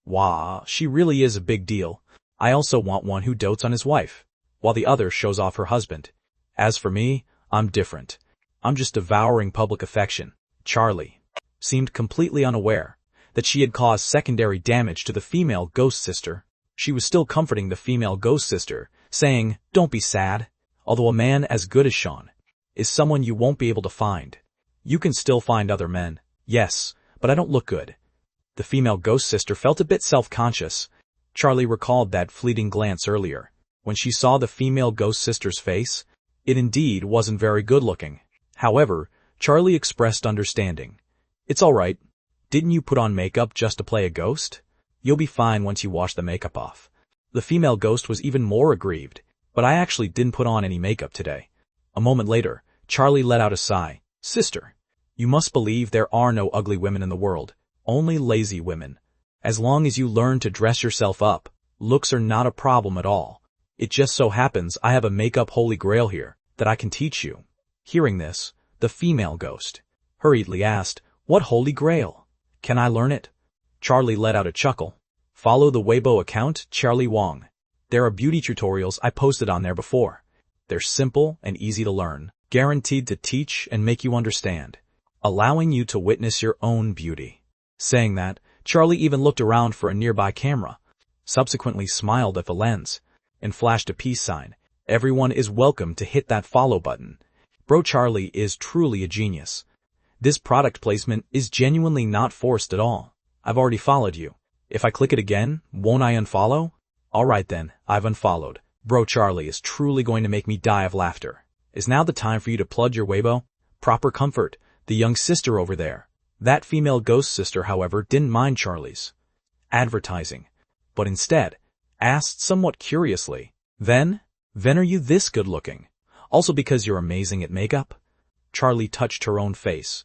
Wah, she really is a big deal. I also want one who dotes on his wife, while the other shows off her husband. As for me, I'm different. I'm just devouring public affection." Charlie seemed completely unaware that she had caused secondary damage to the female ghost sister. She was still comforting the female ghost sister, saying, "Don't be sad. Although a man as good as Sean is someone you won't be able to find, you can still find other men. Yes, but I don't look good." The female ghost sister felt a bit self-conscious. Charlie recalled that fleeting glance earlier. When she saw the female ghost sister's face, it indeed wasn't very good-looking. However, Charlie expressed understanding. "It's all right. Didn't you put on makeup just to play a ghost? You'll be fine once you wash the makeup off." The female ghost was even more aggrieved. "But I actually didn't put on any makeup today." A moment later, Charlie let out a sigh. "Sister, you must believe there are no ugly women in the world, only lazy women. As long as you learn to dress yourself up, looks are not a problem at all. It just so happens I have a makeup holy grail here that I can teach you." Hearing this, the female ghost hurriedly asked, "What holy grail? Can I learn it?" Charlie let out a chuckle. "Follow the Weibo account, Charlie Wong. There are beauty tutorials I posted on there before. They're simple and easy to learn, guaranteed to teach and make you understand, allowing you to witness your own beauty." Saying that, Charlie even looked around for a nearby camera, subsequently smiled at the lens, and flashed a peace sign. "Everyone is welcome to hit that follow button. Bro Charlie is truly a genius. This product placement is genuinely not forced at all. I've already followed you. If I click it again, won't I unfollow? Alright then, I've unfollowed. Bro Charlie is truly going to make me die of laughter. Is now the time for you to plug your Weibo? Proper comfort, the young sister over there." That female ghost sister, however, didn't mind Charlie's advertising, but instead asked somewhat curiously, Then are you this good looking? Also because you're amazing at makeup?" Charlie touched her own face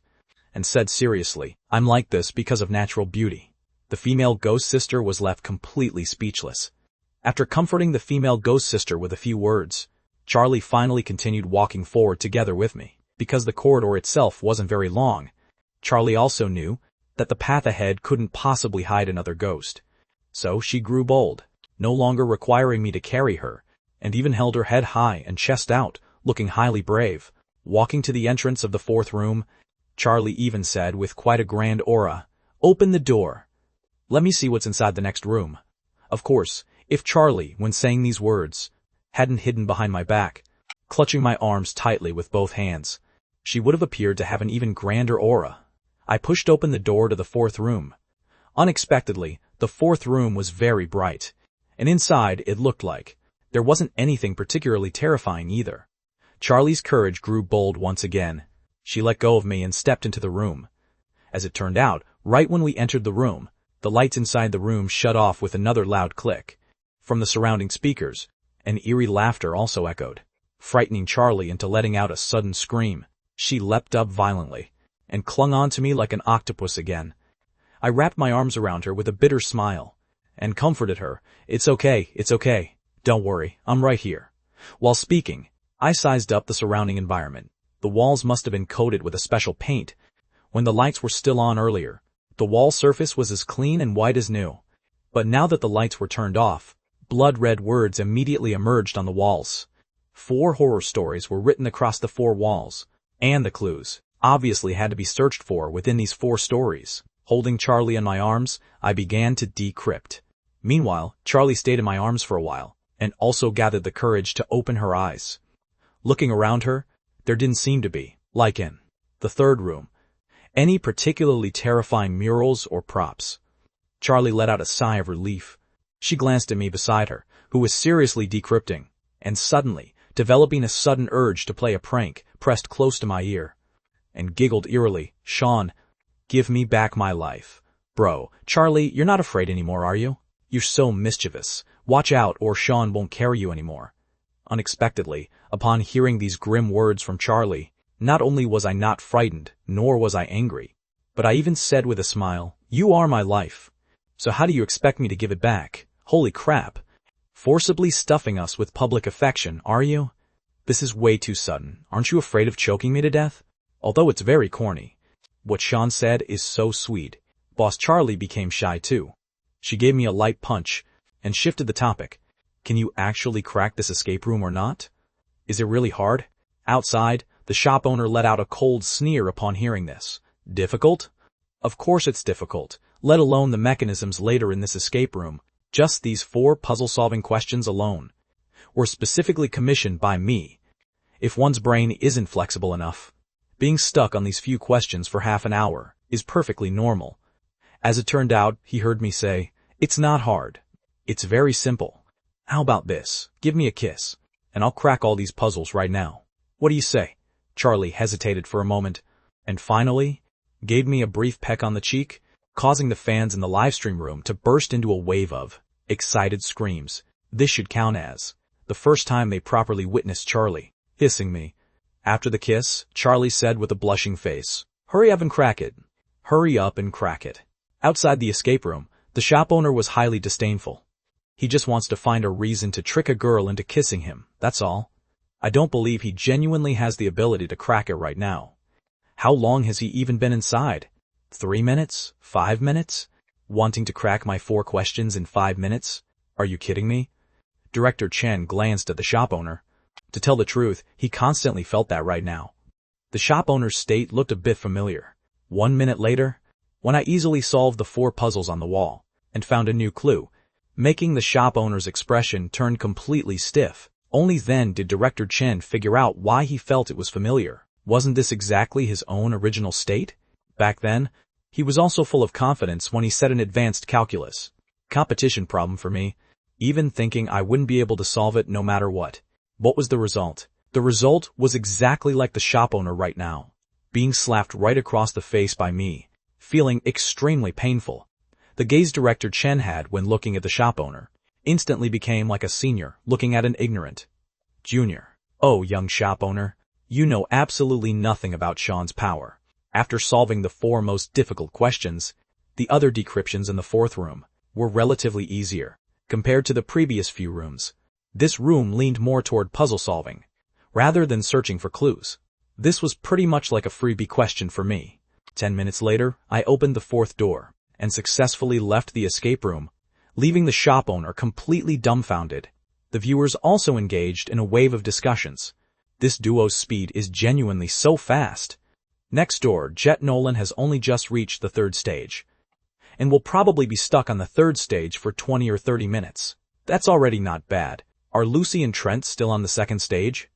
and said seriously, "I'm like this because of natural beauty." The female ghost sister was left completely speechless. After comforting the female ghost sister with a few words, Charlie finally continued walking forward together with me. Because the corridor itself wasn't very long, Charlie also knew that the path ahead couldn't possibly hide another ghost. So she grew bold, no longer requiring me to carry her, and even held her head high and chest out, looking highly brave. Walking to the entrance of the 4th room, Charlie even said with quite a grand aura, "Open the door. Let me see what's inside the next room." Of course, if Charlie, when saying these words, hadn't hidden behind my back, clutching my arms tightly with both hands, she would have appeared to have an even grander aura. I pushed open the door to the 4th room. Unexpectedly, the 4th room was very bright, and inside it looked like There wasn't anything particularly terrifying either. Charlie's courage grew bold once again. She let go of me and stepped into the room. As it turned out, right when we entered the room, the lights inside the room shut off with another loud click. From the surrounding speakers, an eerie laughter also echoed, frightening Charlie into letting out a sudden scream. She leapt up violently and clung on to me like an octopus again. I wrapped my arms around her with a bitter smile and comforted her. It's okay. Don't worry, I'm right here. While speaking, I sized up the surrounding environment. The walls must have been coated with a special paint. When the lights were still on earlier, the wall surface was as clean and white as new. But now that the lights were turned off, blood-red words immediately emerged on the walls. 4 horror stories were written across the 4 walls, and the clues obviously had to be searched for within these 4 stories. Holding Charlie in my arms, I began to decrypt. Meanwhile, Charlie stayed in my arms for a while, and also gathered the courage to open her eyes. Looking around her, there didn't seem to be, like in the 3rd room, any particularly terrifying murals or props. Charlie let out a sigh of relief. She glanced at me beside her, who was seriously decrypting, and suddenly, developing a sudden urge to play a prank, pressed close to my ear, and giggled eerily. Sean, give me back my life. Bro, Charlie, you're not afraid anymore, are you? You're so mischievous. Watch out or Sean won't carry you anymore. Unexpectedly, upon hearing these grim words from Charlie, not only was I not frightened, nor was I angry, but I even said with a smile, you are my life. So how do you expect me to give it back? Holy crap. Forcibly stuffing us with public affection, are you? This is way too sudden. Aren't you afraid of choking me to death? Although it's very corny. What Sean said is so sweet. Boss Charlie became shy too. She gave me a light punch and shifted the topic. Can you actually crack this escape room or not? Is it really hard? Outside, the shop owner let out a cold sneer upon hearing this. Difficult? Of course it's difficult, let alone the mechanisms later in this escape room. Just these 4 puzzle-solving questions alone were specifically commissioned by me. If one's brain isn't flexible enough, being stuck on these few questions for half an hour is perfectly normal. As it turned out, he heard me say, it's not hard. It's very simple. How about this? Give me a kiss, and I'll crack all these puzzles right now. What do you say? Charlie hesitated for a moment, and finally gave me a brief peck on the cheek, causing the fans in the livestream room to burst into a wave of excited screams. This should count as the first time they properly witnessed Charlie hissing me. After the kiss, Charlie said with a blushing face, hurry up and crack it. Hurry up and crack it. Outside the escape room, the shop owner was highly disdainful. He just wants to find a reason to trick a girl into kissing him, that's all. I don't believe he genuinely has the ability to crack it right now. How long has he even been inside? 3 minutes? 5 minutes? Wanting to crack my 4 questions in 5 minutes? Are you kidding me? Director Chen glanced at the shop owner. To tell the truth, he constantly felt that right now. The shop owner's state looked a bit familiar. 1 minute later, when I easily solved the 4 puzzles on the wall and found a new clue, making the shop owner's expression turn completely stiff. Only then did Director Chen figure out why he felt it was familiar. Wasn't this exactly his own original state? Back then, he was also full of confidence when he said an advanced calculus. Competition problem for me, even thinking I wouldn't be able to solve it no matter what. What was the result? The result was exactly like the shop owner right now. Being slapped right across the face by me, feeling extremely painful. The gaze Director Chen had when looking at the shop owner instantly became like a senior looking at an ignorant junior. Oh, young shop owner, you know absolutely nothing about Sean's power. After solving the 4 most difficult questions, the other decryptions in the 4th room were relatively easier compared to the previous few rooms. This room leaned more toward puzzle solving rather than searching for clues. This was pretty much like a freebie question for me. 10 minutes later, I opened the 4th door and successfully left the escape room, leaving the shop owner completely dumbfounded. The viewers also engaged in a wave of discussions. This duo's speed is genuinely so fast. Next door, Jet Nolan has only just reached the 3rd stage, and will probably be stuck on the 3rd stage for 20 or 30 minutes. That's already not bad. Are Lucy and Trent still on the 2nd stage?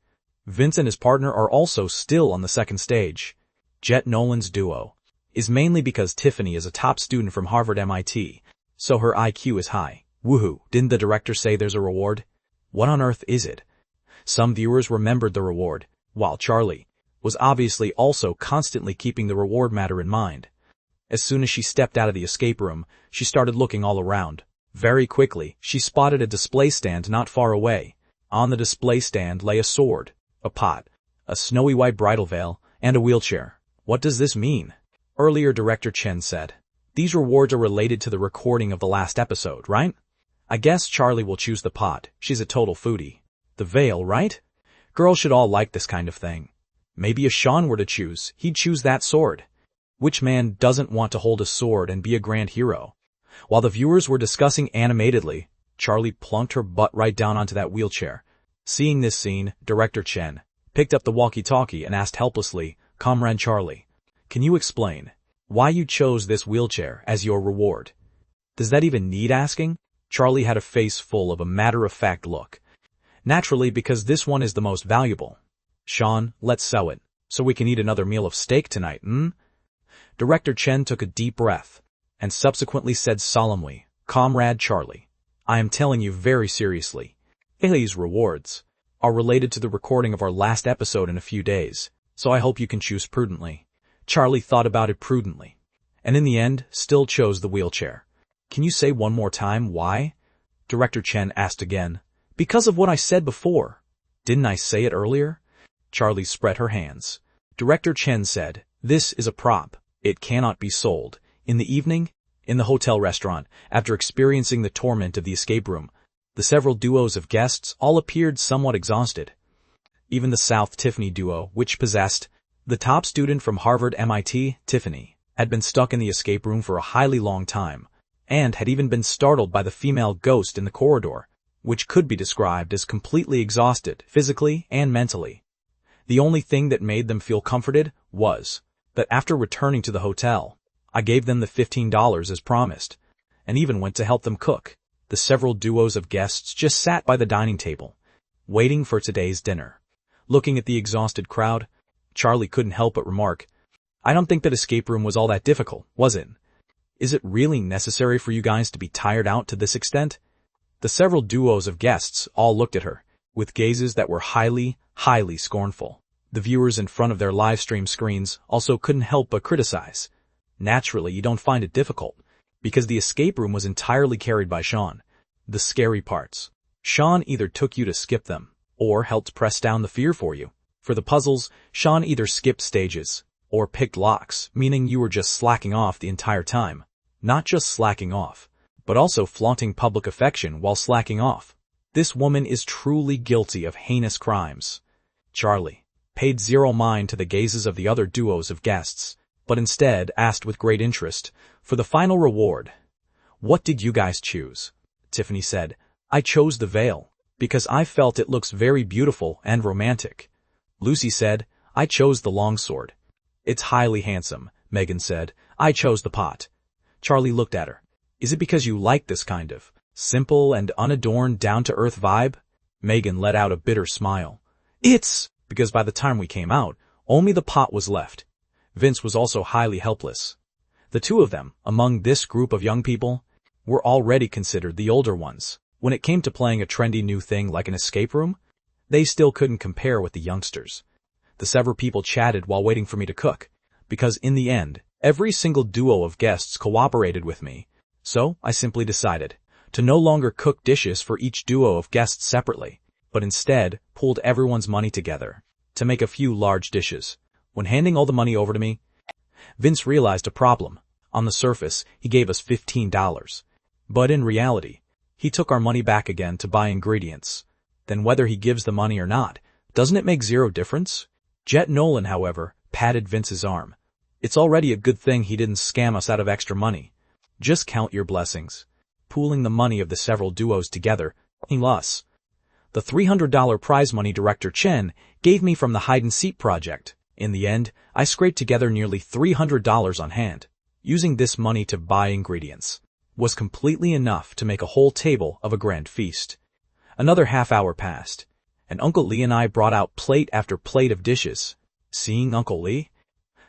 Vince and his partner are also still on the 2nd stage. Jet Nolan's duo is mainly because Tiffany is a top student from Harvard MIT, so her IQ is high. Woohoo, didn't the director say there's a reward? What on earth is it? Some viewers remembered the reward, while Charlie was obviously also constantly keeping the reward matter in mind. As soon as she stepped out of the escape room, she started looking all around. Very quickly, she spotted a display stand not far away. On the display stand lay a sword, a pot, a snowy white bridal veil, and a wheelchair. What does this mean? Earlier, Director Chen said, "These rewards are related to the recording of the last episode, right? I guess Charlie will choose the pot. She's a total foodie. The veil, right? Girls should all like this kind of thing. Maybe if Sean were to choose, he'd choose that sword. Which man doesn't want to hold a sword and be a grand hero?" While the viewers were discussing animatedly, Charlie plunked her butt right down onto that wheelchair. Seeing this scene, Director Chen picked up the walkie-talkie and asked helplessly, "Comrade Charlie, can you explain why you chose this wheelchair as your reward?" "Does that even need asking?" Charlie had a face full of a matter-of-fact look. "Naturally, because this one is the most valuable. Sean, let's sell it, so we can eat another meal of steak tonight, Director Chen took a deep breath, and subsequently said solemnly, "Comrade Charlie, I am telling you very seriously, these rewards are related to the recording of our last episode in a few days, so I hope you can choose prudently." Charlie thought about it prudently, and in the end, still chose the wheelchair. "Can you say one more time why?" Director Chen asked again. "Because of what I said before. Didn't I say it earlier?" Charlie spread her hands. Director Chen said, "This is a prop. It cannot be sold." In the evening, in the hotel restaurant, after experiencing the torment of the escape room, the several duos of guests all appeared somewhat exhausted. Even the South Tiffany duo, which possessed the top student from Harvard MIT, Tiffany, had been stuck in the escape room for a highly long time, and had even been startled by the female ghost in the corridor, which could be described as completely exhausted, physically and mentally. The only thing that made them feel comforted was that after returning to the hotel, I gave them the $15 as promised, and even went to help them cook. The several duos of guests just sat by the dining table, waiting for today's dinner. Looking at the exhausted crowd, Charlie couldn't help but remark, "I don't think that escape room was all that difficult, was it? Is it really necessary for you guys to be tired out to this extent?" The several duos of guests all looked at her, with gazes that were highly scornful. The viewers in front of their live stream screens also couldn't help but criticize. "Naturally, you don't find it difficult, because the escape room was entirely carried by Sean. The scary parts. Sean either took you to skip them, or helped press down the fear for you. For the puzzles, Sean either skipped stages, or picked locks, meaning you were just slacking off the entire time. Not just slacking off, but also flaunting public affection while slacking off. This woman is truly guilty of heinous crimes." Charlie paid zero mind to the gazes of the other duos of guests, but instead asked with great interest, for the final reward, "What did you guys choose?" Tiffany said, "I chose the veil, because I felt it looks very beautiful and romantic." Lucy said, "I chose the longsword. It's highly handsome." Megan said, "I chose the pot." Charlie looked at her. "Is it because you like this kind of simple and unadorned down-to-earth vibe?" Megan let out a bitter smile. "It's because by the time we came out, only the pot was left." Vince was also highly helpless. The two of them, among this group of young people, were already considered the older ones. When it came to playing a trendy new thing like an escape room, they still couldn't compare with the youngsters. The several people chatted while waiting for me to cook, because in the end, every single duo of guests cooperated with me. So I simply decided to no longer cook dishes for each duo of guests separately, but instead pooled everyone's money together to make a few large dishes. When handing all the money over to me, Vince realized a problem. On the surface, he gave us $15. But in reality, he took our money back again to buy ingredients. Then whether he gives the money or not, doesn't it make zero difference? Jet Nolan, however, patted Vince's arm. "It's already a good thing he didn't scam us out of extra money. Just count your blessings." Pooling the money of the several duos together, us. The $300 prize money Director Chen gave me from the hide-and-seek project. In the end, I scraped together nearly $300 on hand. Using this money to buy ingredients was completely enough to make a whole table of a grand feast. Another half hour passed, and Uncle Lee and I brought out plate after plate of dishes. Seeing Uncle Lee,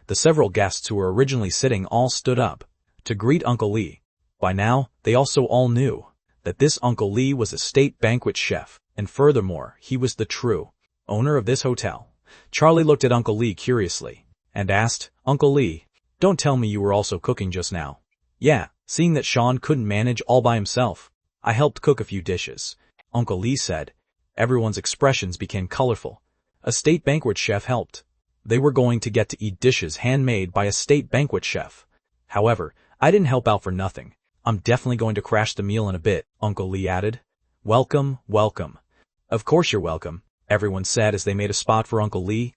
the several guests who were originally sitting all stood up to greet Uncle Lee. By now, they also all knew that this Uncle Lee was a state banquet chef. And furthermore, he was the true owner of this hotel. Charlie looked at Uncle Lee curiously and asked, "Uncle Lee, don't tell me you were also cooking just now." "Yeah, seeing that Sean couldn't manage all by himself, I helped cook a few dishes," Uncle Lee said. Everyone's expressions became colorful. A state banquet chef helped. They were going to get to eat dishes handmade by a state banquet chef. However, I didn't help out for nothing. I'm definitely going to crash the meal in a bit, Uncle Lee added. "Welcome, welcome." "Of course you're welcome," everyone said as they made a spot for Uncle Lee.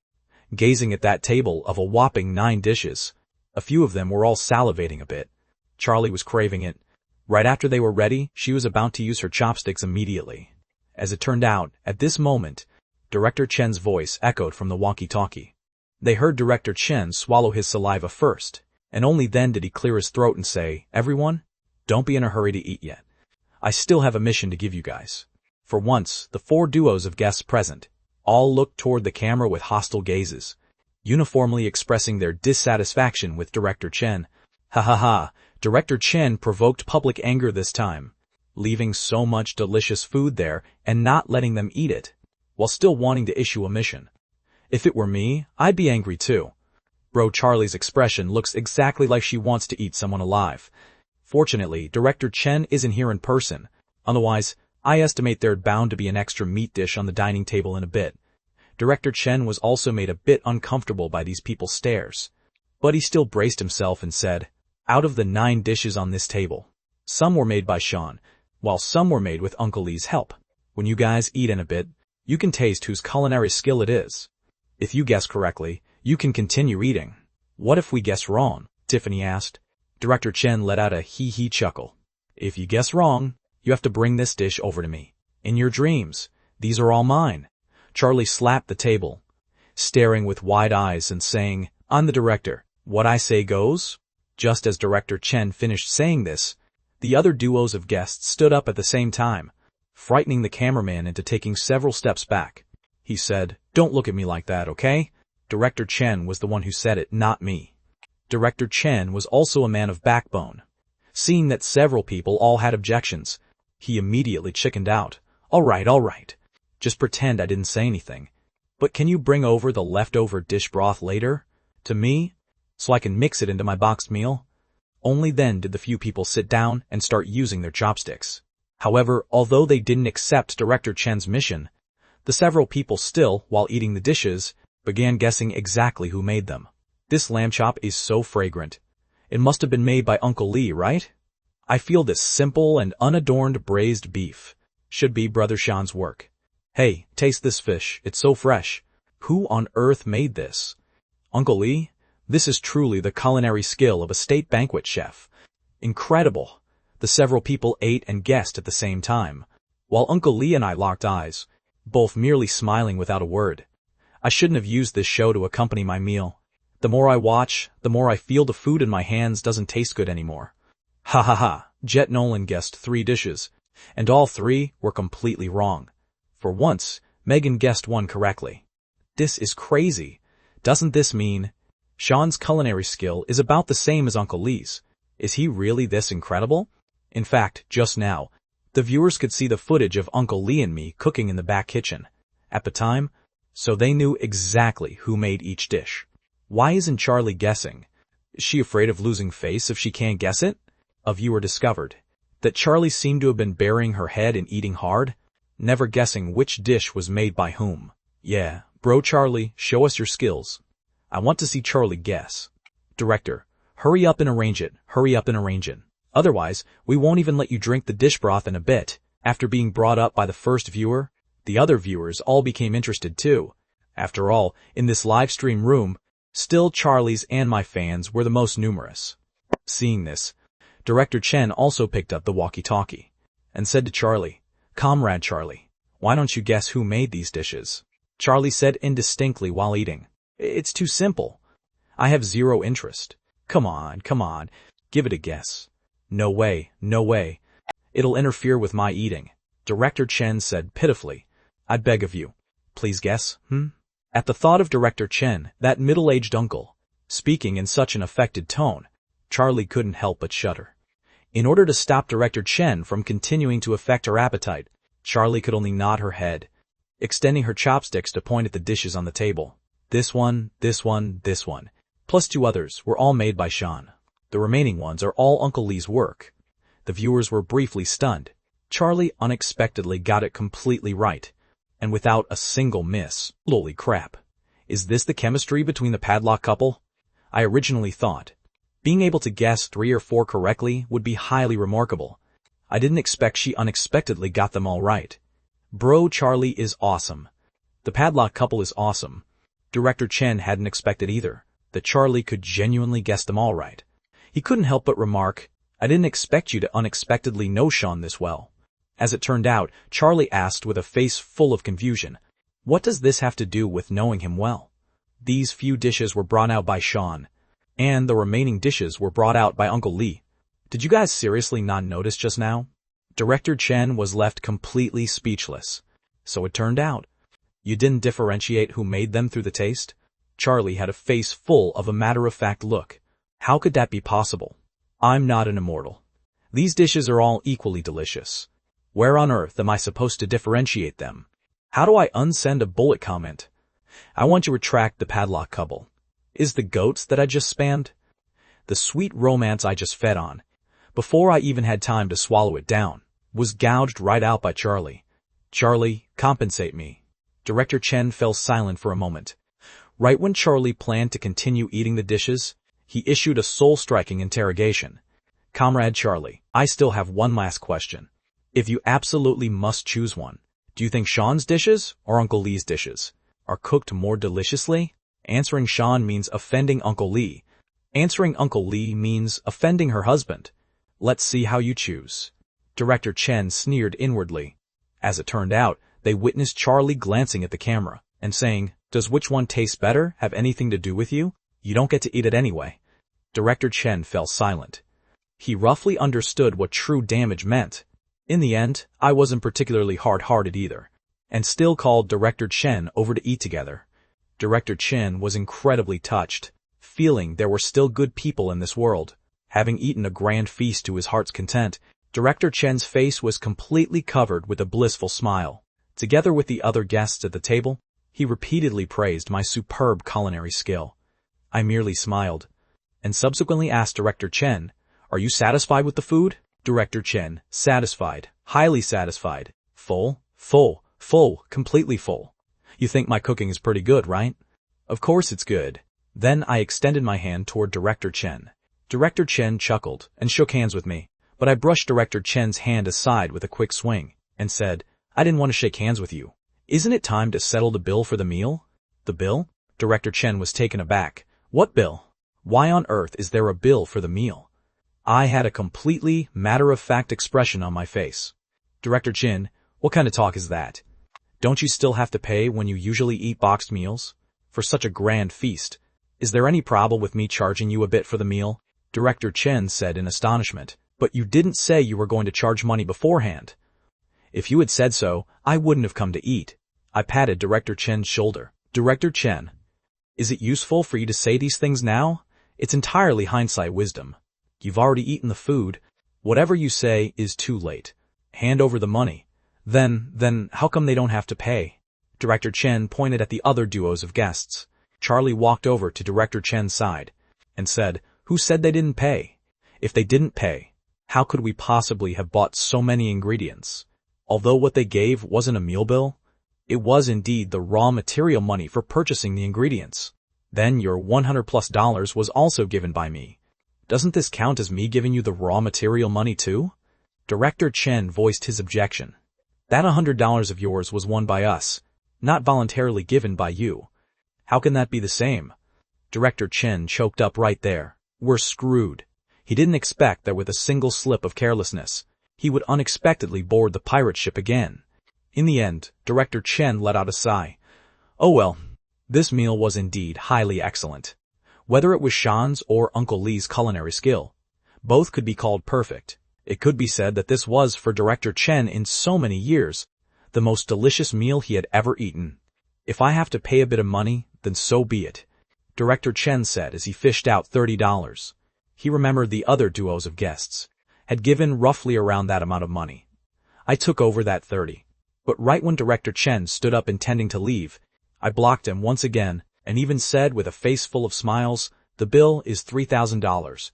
Gazing at that table of a whopping 9 dishes, a few of them were all salivating a bit. Charlie was craving it. Right after they were ready, she was about to use her chopsticks immediately. As it turned out, at this moment, Director Chen's voice echoed from the walkie-talkie. They heard Director Chen swallow his saliva first, and only then did he clear his throat and say, "Everyone, don't be in a hurry to eat yet. I still have a mission to give you guys." For once, the 4 duos of guests present all looked toward the camera with hostile gazes, uniformly expressing their dissatisfaction with Director Chen. Ha ha ha, Director Chen provoked public anger this time, leaving so much delicious food there and not letting them eat it, while still wanting to issue a mission. If it were me, I'd be angry too. Bro Charlie's expression looks exactly like she wants to eat someone alive. Fortunately, Director Chen isn't here in person. Otherwise, I estimate there'd bound to be an extra meat dish on the dining table in a bit. Director Chen was also made a bit uncomfortable by these people's stares. But he still braced himself and said, "Out of the 9 dishes on this table, some were made by Sean, while some were made with Uncle Lee's help. When you guys eat in a bit, you can taste whose culinary skill it is. If you guess correctly, you can continue eating." "What if we guess wrong?" Tiffany asked. Director Chen let out a hee-hee chuckle. "If you guess wrong, you have to bring this dish over to me. In your dreams, these are all mine." Charlie slapped the table, staring with wide eyes and saying, "I'm the director. What I say goes." Just as Director Chen finished saying this, the other duos of guests stood up at the same time, frightening the cameraman into taking several steps back. He said, "Don't look at me like that, okay?" Director Chen was the one who said it, not me. Director Chen was also a man of backbone. Seeing that several people all had objections, he immediately chickened out. All right. Just pretend I didn't say anything. But can you bring over the leftover dish broth later? To me? So I can mix it into my boxed meal?" Only then did the few people sit down and start using their chopsticks. However, although they didn't accept Director Chen's mission, the several people still, while eating the dishes, began guessing exactly who made them. "This lamb chop is so fragrant. It must have been made by Uncle Lee, right? I feel this simple and unadorned braised beef should be Brother Sean's work. Hey, taste this fish, it's so fresh. Who on earth made this? Uncle Lee? This is truly the culinary skill of a state banquet chef. Incredible." The several people ate and guessed at the same time, while Uncle Lee and I locked eyes, both merely smiling without a word. I shouldn't have used this show to accompany my meal. The more I watch, the more I feel the food in my hands doesn't taste good anymore. Ha ha ha, Jet Nolan guessed 3 dishes, and all 3 were completely wrong. For once, Megan guessed 1 correctly. This is crazy. Doesn't this mean Sean's culinary skill is about the same as Uncle Lee's? Is he really this incredible? In fact, just now, the viewers could see the footage of Uncle Lee and me cooking in the back kitchen at the time, so they knew exactly who made each dish. Why isn't Charlie guessing? Is she afraid of losing face if she can't guess it? A viewer discovered that Charlie seemed to have been burying her head and eating hard, never guessing which dish was made by whom. Yeah, bro Charlie, show us your skills. I want to see Charlie guess. Director, hurry up and arrange it. Otherwise, we won't even let you drink the dish broth in a bit. After being brought up by the first viewer, the other viewers all became interested too. After all, in this live stream room, still Charlie's and my fans were the most numerous. Seeing this, Director Chen also picked up the walkie-talkie and said to Charlie, "Comrade Charlie, why don't you guess who made these dishes?" Charlie said indistinctly while eating, "It's too simple. I have 0 interest. Come on, give it a guess." No way. It'll interfere with my eating," Director Chen said pitifully. "I beg of you, please guess, At the thought of Director Chen, that middle-aged uncle, speaking in such an affected tone, Charlie couldn't help but shudder. In order to stop Director Chen from continuing to affect her appetite, Charlie could only nod her head, extending her chopsticks to point at the dishes on the table. This one, plus 2 others were all made by Sean. The remaining ones are all Uncle Lee's work. The viewers were briefly stunned. Charlie unexpectedly got it completely right, and without a single miss. Holy crap. Is this the chemistry between the Padlock couple? I originally thought being able to guess 3 or 4 correctly would be highly remarkable. I didn't expect she unexpectedly got them all right. Bro, Charlie is awesome. The Padlock couple is awesome. Director Chen hadn't expected either, that Charlie could genuinely guess them all right. He couldn't help but remark, I didn't expect you to unexpectedly know Sean this well. As it turned out, Charlie asked with a face full of confusion, what does this have to do with knowing him well? These few dishes were brought out by Sean, and the remaining dishes were brought out by Uncle Lee. Did you guys seriously not notice just now? Director Chen was left completely speechless. So it turned out. You didn't differentiate who made them through the taste? Charlie had a face full of a matter-of-fact look. How could that be possible? I'm not an immortal. These dishes are all equally delicious. Where on earth am I supposed to differentiate them? How do I unsend a bullet comment? I want to retract the Padlock couple. Is the goats that I just spammed? The sweet romance I just fed on, before I even had time to swallow it down, was gouged right out by Charlie. Charlie, compensate me. Director Chen fell silent for a moment. Right when Charlie planned to continue eating the dishes, he issued a soul-striking interrogation. Comrade Charlie, I still have one last question. If you absolutely must choose one, do you think Sean's dishes or Uncle Lee's dishes are cooked more deliciously? Answering Sean means offending Uncle Lee. Answering Uncle Lee means offending her husband. Let's see how you choose. Director Chen sneered inwardly. As it turned out, they witnessed Charlie glancing at the camera and saying, does which one taste better have anything to do with you? You don't get to eat it anyway. Director Chen fell silent. He roughly understood what true damage meant. In the end, I wasn't particularly hard-hearted either, and still called Director Chen over to eat together. Director Chen was incredibly touched, feeling there were still good people in this world. Having eaten a grand feast to his heart's content, Director Chen's face was completely covered with a blissful smile. Together with the other guests at the table, he repeatedly praised my superb culinary skill. I merely smiled, and subsequently asked Director Chen, are you satisfied with the food? Director Chen, satisfied, highly satisfied, full, completely full. You think my cooking is pretty good, right? Of course it's good. Then I extended my hand toward Director Chen. Director Chen chuckled and shook hands with me, but I brushed Director Chen's hand aside with a quick swing and said, I didn't want to shake hands with you. Isn't it time to settle the bill for the meal? The bill? Director Chen was taken aback. What bill? Why on earth is there a bill for the meal? I had a completely matter-of-fact expression on my face. Director Chen, what kind of talk is that? Don't you still have to pay when you usually eat boxed meals? For such a grand feast, is there any problem with me charging you a bit for the meal? Director Chen said in astonishment, but you didn't say you were going to charge money beforehand. If you had said so, I wouldn't have come to eat. I patted Director Chen's shoulder. Director Chen, is it useful for you to say these things now? It's entirely hindsight wisdom. You've already eaten the food. Whatever you say is too late. Hand over the money. Then, how come they don't have to pay? Director Chen pointed at the other duos of guests. Charlie walked over to Director Chen's side and said, who said they didn't pay? If they didn't pay, how could we possibly have bought so many ingredients? Although what they gave wasn't a meal bill, it was indeed the raw material money for purchasing the ingredients. Then your $100+ was also given by me. Doesn't this count as me giving you the raw material money too? Director Chen voiced his objection. That $100 of yours was won by us, not voluntarily given by you. How can that be the same? Director Chen choked up right there. We're screwed. He didn't expect that with a single slip of carelessness, he would unexpectedly board the pirate ship again. In the end, Director Chen let out a sigh. Oh well, this meal was indeed highly excellent. Whether it was Sean's or Uncle Lee's culinary skill, both could be called perfect. It could be said that this was, for Director Chen in so many years, the most delicious meal he had ever eaten. If I have to pay a bit of money, then so be it, Director Chen said as he fished out $30. He remembered the other duos of guests had given roughly around that amount of money. I took over that 30. But right when Director Chen stood up intending to leave, I blocked him once again and even said with a face full of smiles, "The bill is $3,000.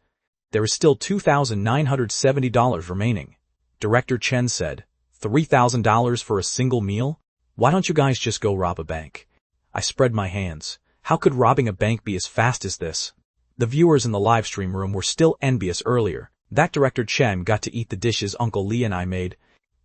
There is still $2,970 remaining." Director Chen said, "$3,000 for a single meal? Why don't you guys just go rob a bank?" I spread my hands. How could robbing a bank be as fast as this? The viewers in the livestream room were still envious earlier that Director Chen got to eat the dishes Uncle Lee and I made.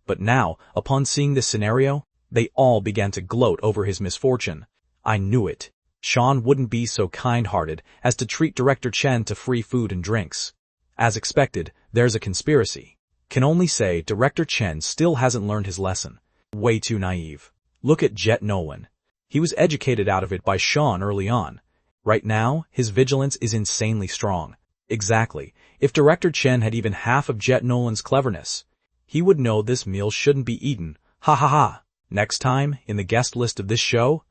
But now, upon seeing this scenario, they all began to gloat over his misfortune. I knew it. Sean wouldn't be so kind-hearted as to treat Director Chen to free food and drinks. As expected, there's a conspiracy. Can only say Director Chen still hasn't learned his lesson. Way too naive. Look at Jet Nolan. He was educated out of it by Sean early on. Right now, his vigilance is insanely strong. Exactly. If Director Chen had even half of Jet Nolan's cleverness, he would know this meal shouldn't be eaten. Ha ha ha. Next time, in the guest list of this show,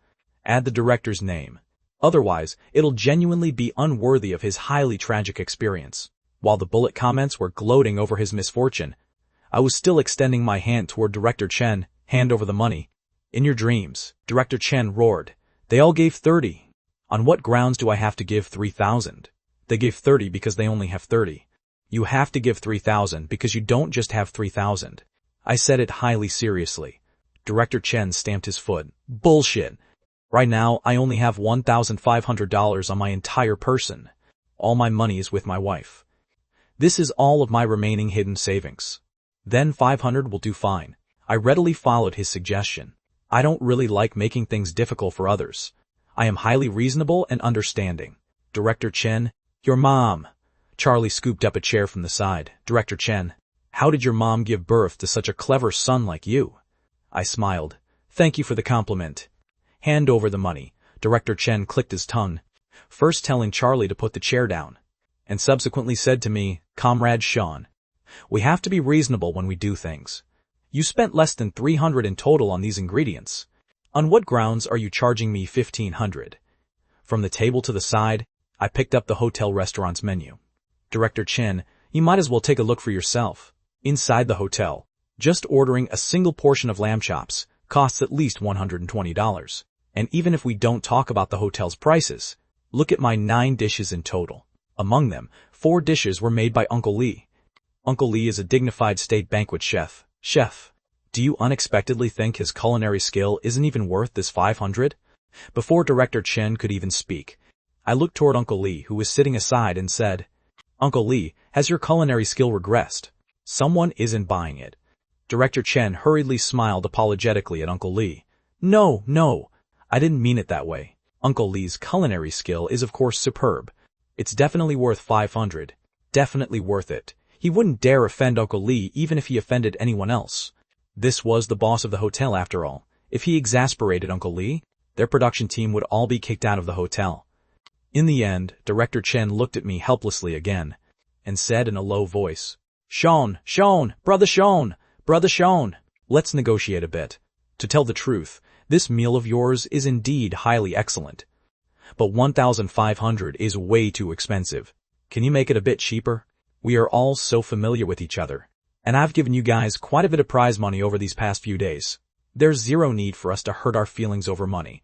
add the director's name. Otherwise, it'll genuinely be unworthy of his highly tragic experience. While the bullet comments were gloating over his misfortune, I was still extending my hand toward Director Chen. "Hand over the money." "In your dreams," Director Chen roared. "They all gave 30. On what grounds do I have to give 3,000? They gave 30 because they only have 30. You have to give 3,000 because you don't just have 3,000. I said it highly seriously. Director Chen stamped his foot. "Bullshit. Right now, I only have $1,500 on my entire person. All my money is with my wife. This is all of my remaining hidden savings. Then 500 will do fine." I readily followed his suggestion. I don't really like making things difficult for others. I am highly reasonable and understanding. Director Chen, "Your mom." Charlie scooped up a chair from the side. Director Chen, "How did your mom give birth to such a clever son like you?" I smiled. "Thank you for the compliment. Hand over the money." Director Chen clicked his tongue, first telling Charlie to put the chair down, and subsequently said to me, "Comrade Sean, we have to be reasonable when we do things. You spent less than 300 in total on these ingredients. On what grounds are you charging me 1,500? From the table to the side, I picked up the hotel restaurant's menu. Director Chen, you might as well take a look for yourself. Inside the hotel, just ordering a single portion of lamb chops costs at least $120. And even if we don't talk about the hotel's prices, look at my 9 dishes in total. Among them, 4 dishes were made by Uncle Lee. Uncle Lee is a dignified state banquet chef. Chef, do you unexpectedly think his culinary skill isn't even worth this 500? Before Director Chen could even speak, I looked toward Uncle Lee, who was sitting aside, and said, "Uncle Lee, has your culinary skill regressed? Someone isn't buying it." Director Chen hurriedly smiled apologetically at Uncle Lee. No, I didn't mean it that way. Uncle Lee's culinary skill is of course superb. It's definitely worth 500. Definitely worth it. He wouldn't dare offend Uncle Lee even if he offended anyone else. This was the boss of the hotel after all. If he exasperated Uncle Lee, their production team would all be kicked out of the hotel. In the end, Director Chen looked at me helplessly again, and said in a low voice, Sean, Brother Sean, let's negotiate a bit. To tell the truth, this meal of yours is indeed highly excellent. But 1,500 is way too expensive. Can you make it a bit cheaper? We are all so familiar with each other, and I've given you guys quite a bit of prize money over these past few days. There's zero need for us to hurt our feelings over money.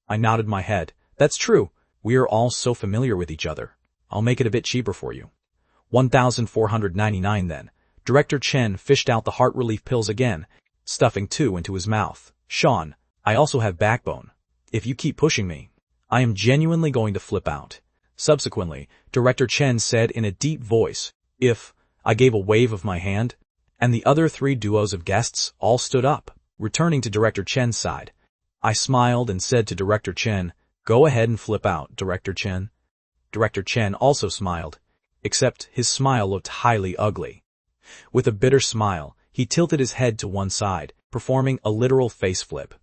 I nodded my head. That's true. We are all so familiar with each other. I'll make it a bit cheaper for you. 1,499 then. Director Chen fished out the heart relief pills again, stuffing 2 into his mouth. Sean, I also have backbone. If you keep pushing me, I am genuinely going to flip out. Subsequently, Director Chen said in a deep voice, "If," I gave a wave of my hand, and the other 3 duos of guests all stood up, returning to Director Chen's side. I smiled and said to Director Chen, "Go ahead and flip out, Director Chen." Director Chen also smiled, except his smile looked highly ugly. With a bitter smile, he tilted his head to one side, performing a literal face flip.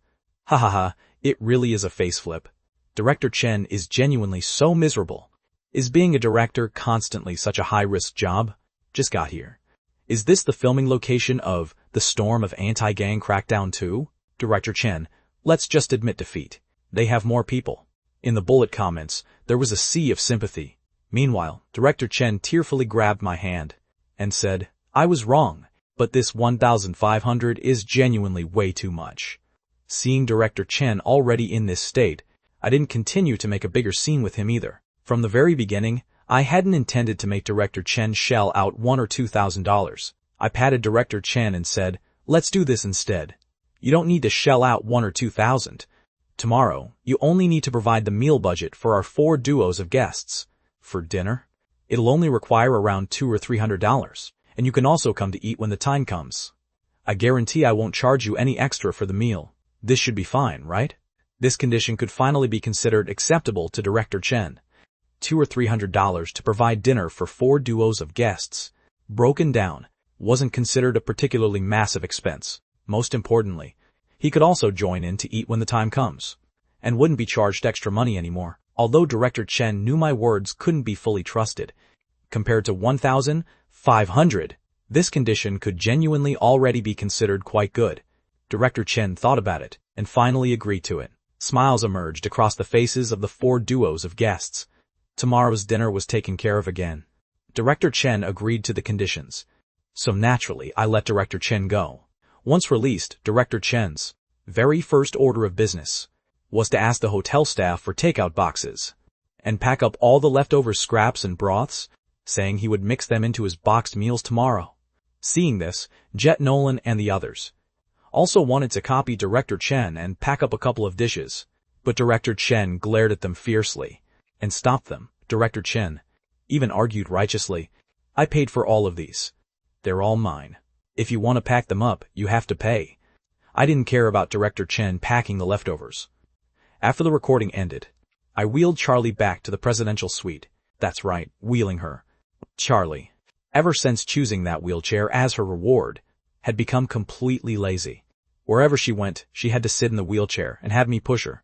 Ha ha ha, it really is a face flip. Director Chen is genuinely so miserable. Is being a director constantly such a high-risk job? Just got here. Is this the filming location of The Storm of Anti-Gang Crackdown 2? Director Chen, let's just admit defeat. They have more people. In the bullet comments, there was a sea of sympathy. Meanwhile, Director Chen tearfully grabbed my hand and said, I was wrong. but this 1,500 is genuinely way too much. Seeing Director Chen already in this state, I didn't continue to make a bigger scene with him either. From the very beginning, I hadn't intended to make Director Chen shell out $1,000 or $2,000. I patted Director Chen and said, let's do this instead. You don't need to shell out $1,000 or $2,000. Tomorrow, you only need to provide the meal budget for our 4 duos of guests. For dinner, it'll only require around $200 or $300, and you can also come to eat when the time comes. I guarantee I won't charge you any extra for the meal. This should be fine, right? This condition could finally be considered acceptable to Director Chen. $200 or $300 to provide dinner for 4 duos of guests. Broken down, wasn't considered a particularly massive expense. Most importantly, he could also join in to eat when the time comes, and wouldn't be charged extra money anymore. Although Director Chen knew my words couldn't be fully trusted, compared to 1,500, this condition could genuinely already be considered quite good. Director Chen thought about it, and finally agreed to it. Smiles emerged across the faces of the 4 duos of guests. Tomorrow's dinner was taken care of again. Director Chen agreed to the conditions, so naturally I let Director Chen go. Once released, Director Chen's very first order of business was to ask the hotel staff for takeout boxes and pack up all the leftover scraps and broths, saying he would mix them into his boxed meals tomorrow. Seeing this, Jet Nolan and the others also wanted to copy Director Chen and pack up a couple of dishes, but Director Chen glared at them fiercely and stopped them. Director Chen even argued righteously, I paid for all of these. They're all mine. If you want to pack them up, you have to pay. I didn't care about Director Chen packing the leftovers. After the recording ended, I wheeled Charlie back to the presidential suite. That's right, wheeling her. Charlie, ever since choosing that wheelchair as her reward, had become completely lazy. Wherever she went, she had to sit in the wheelchair and have me push her.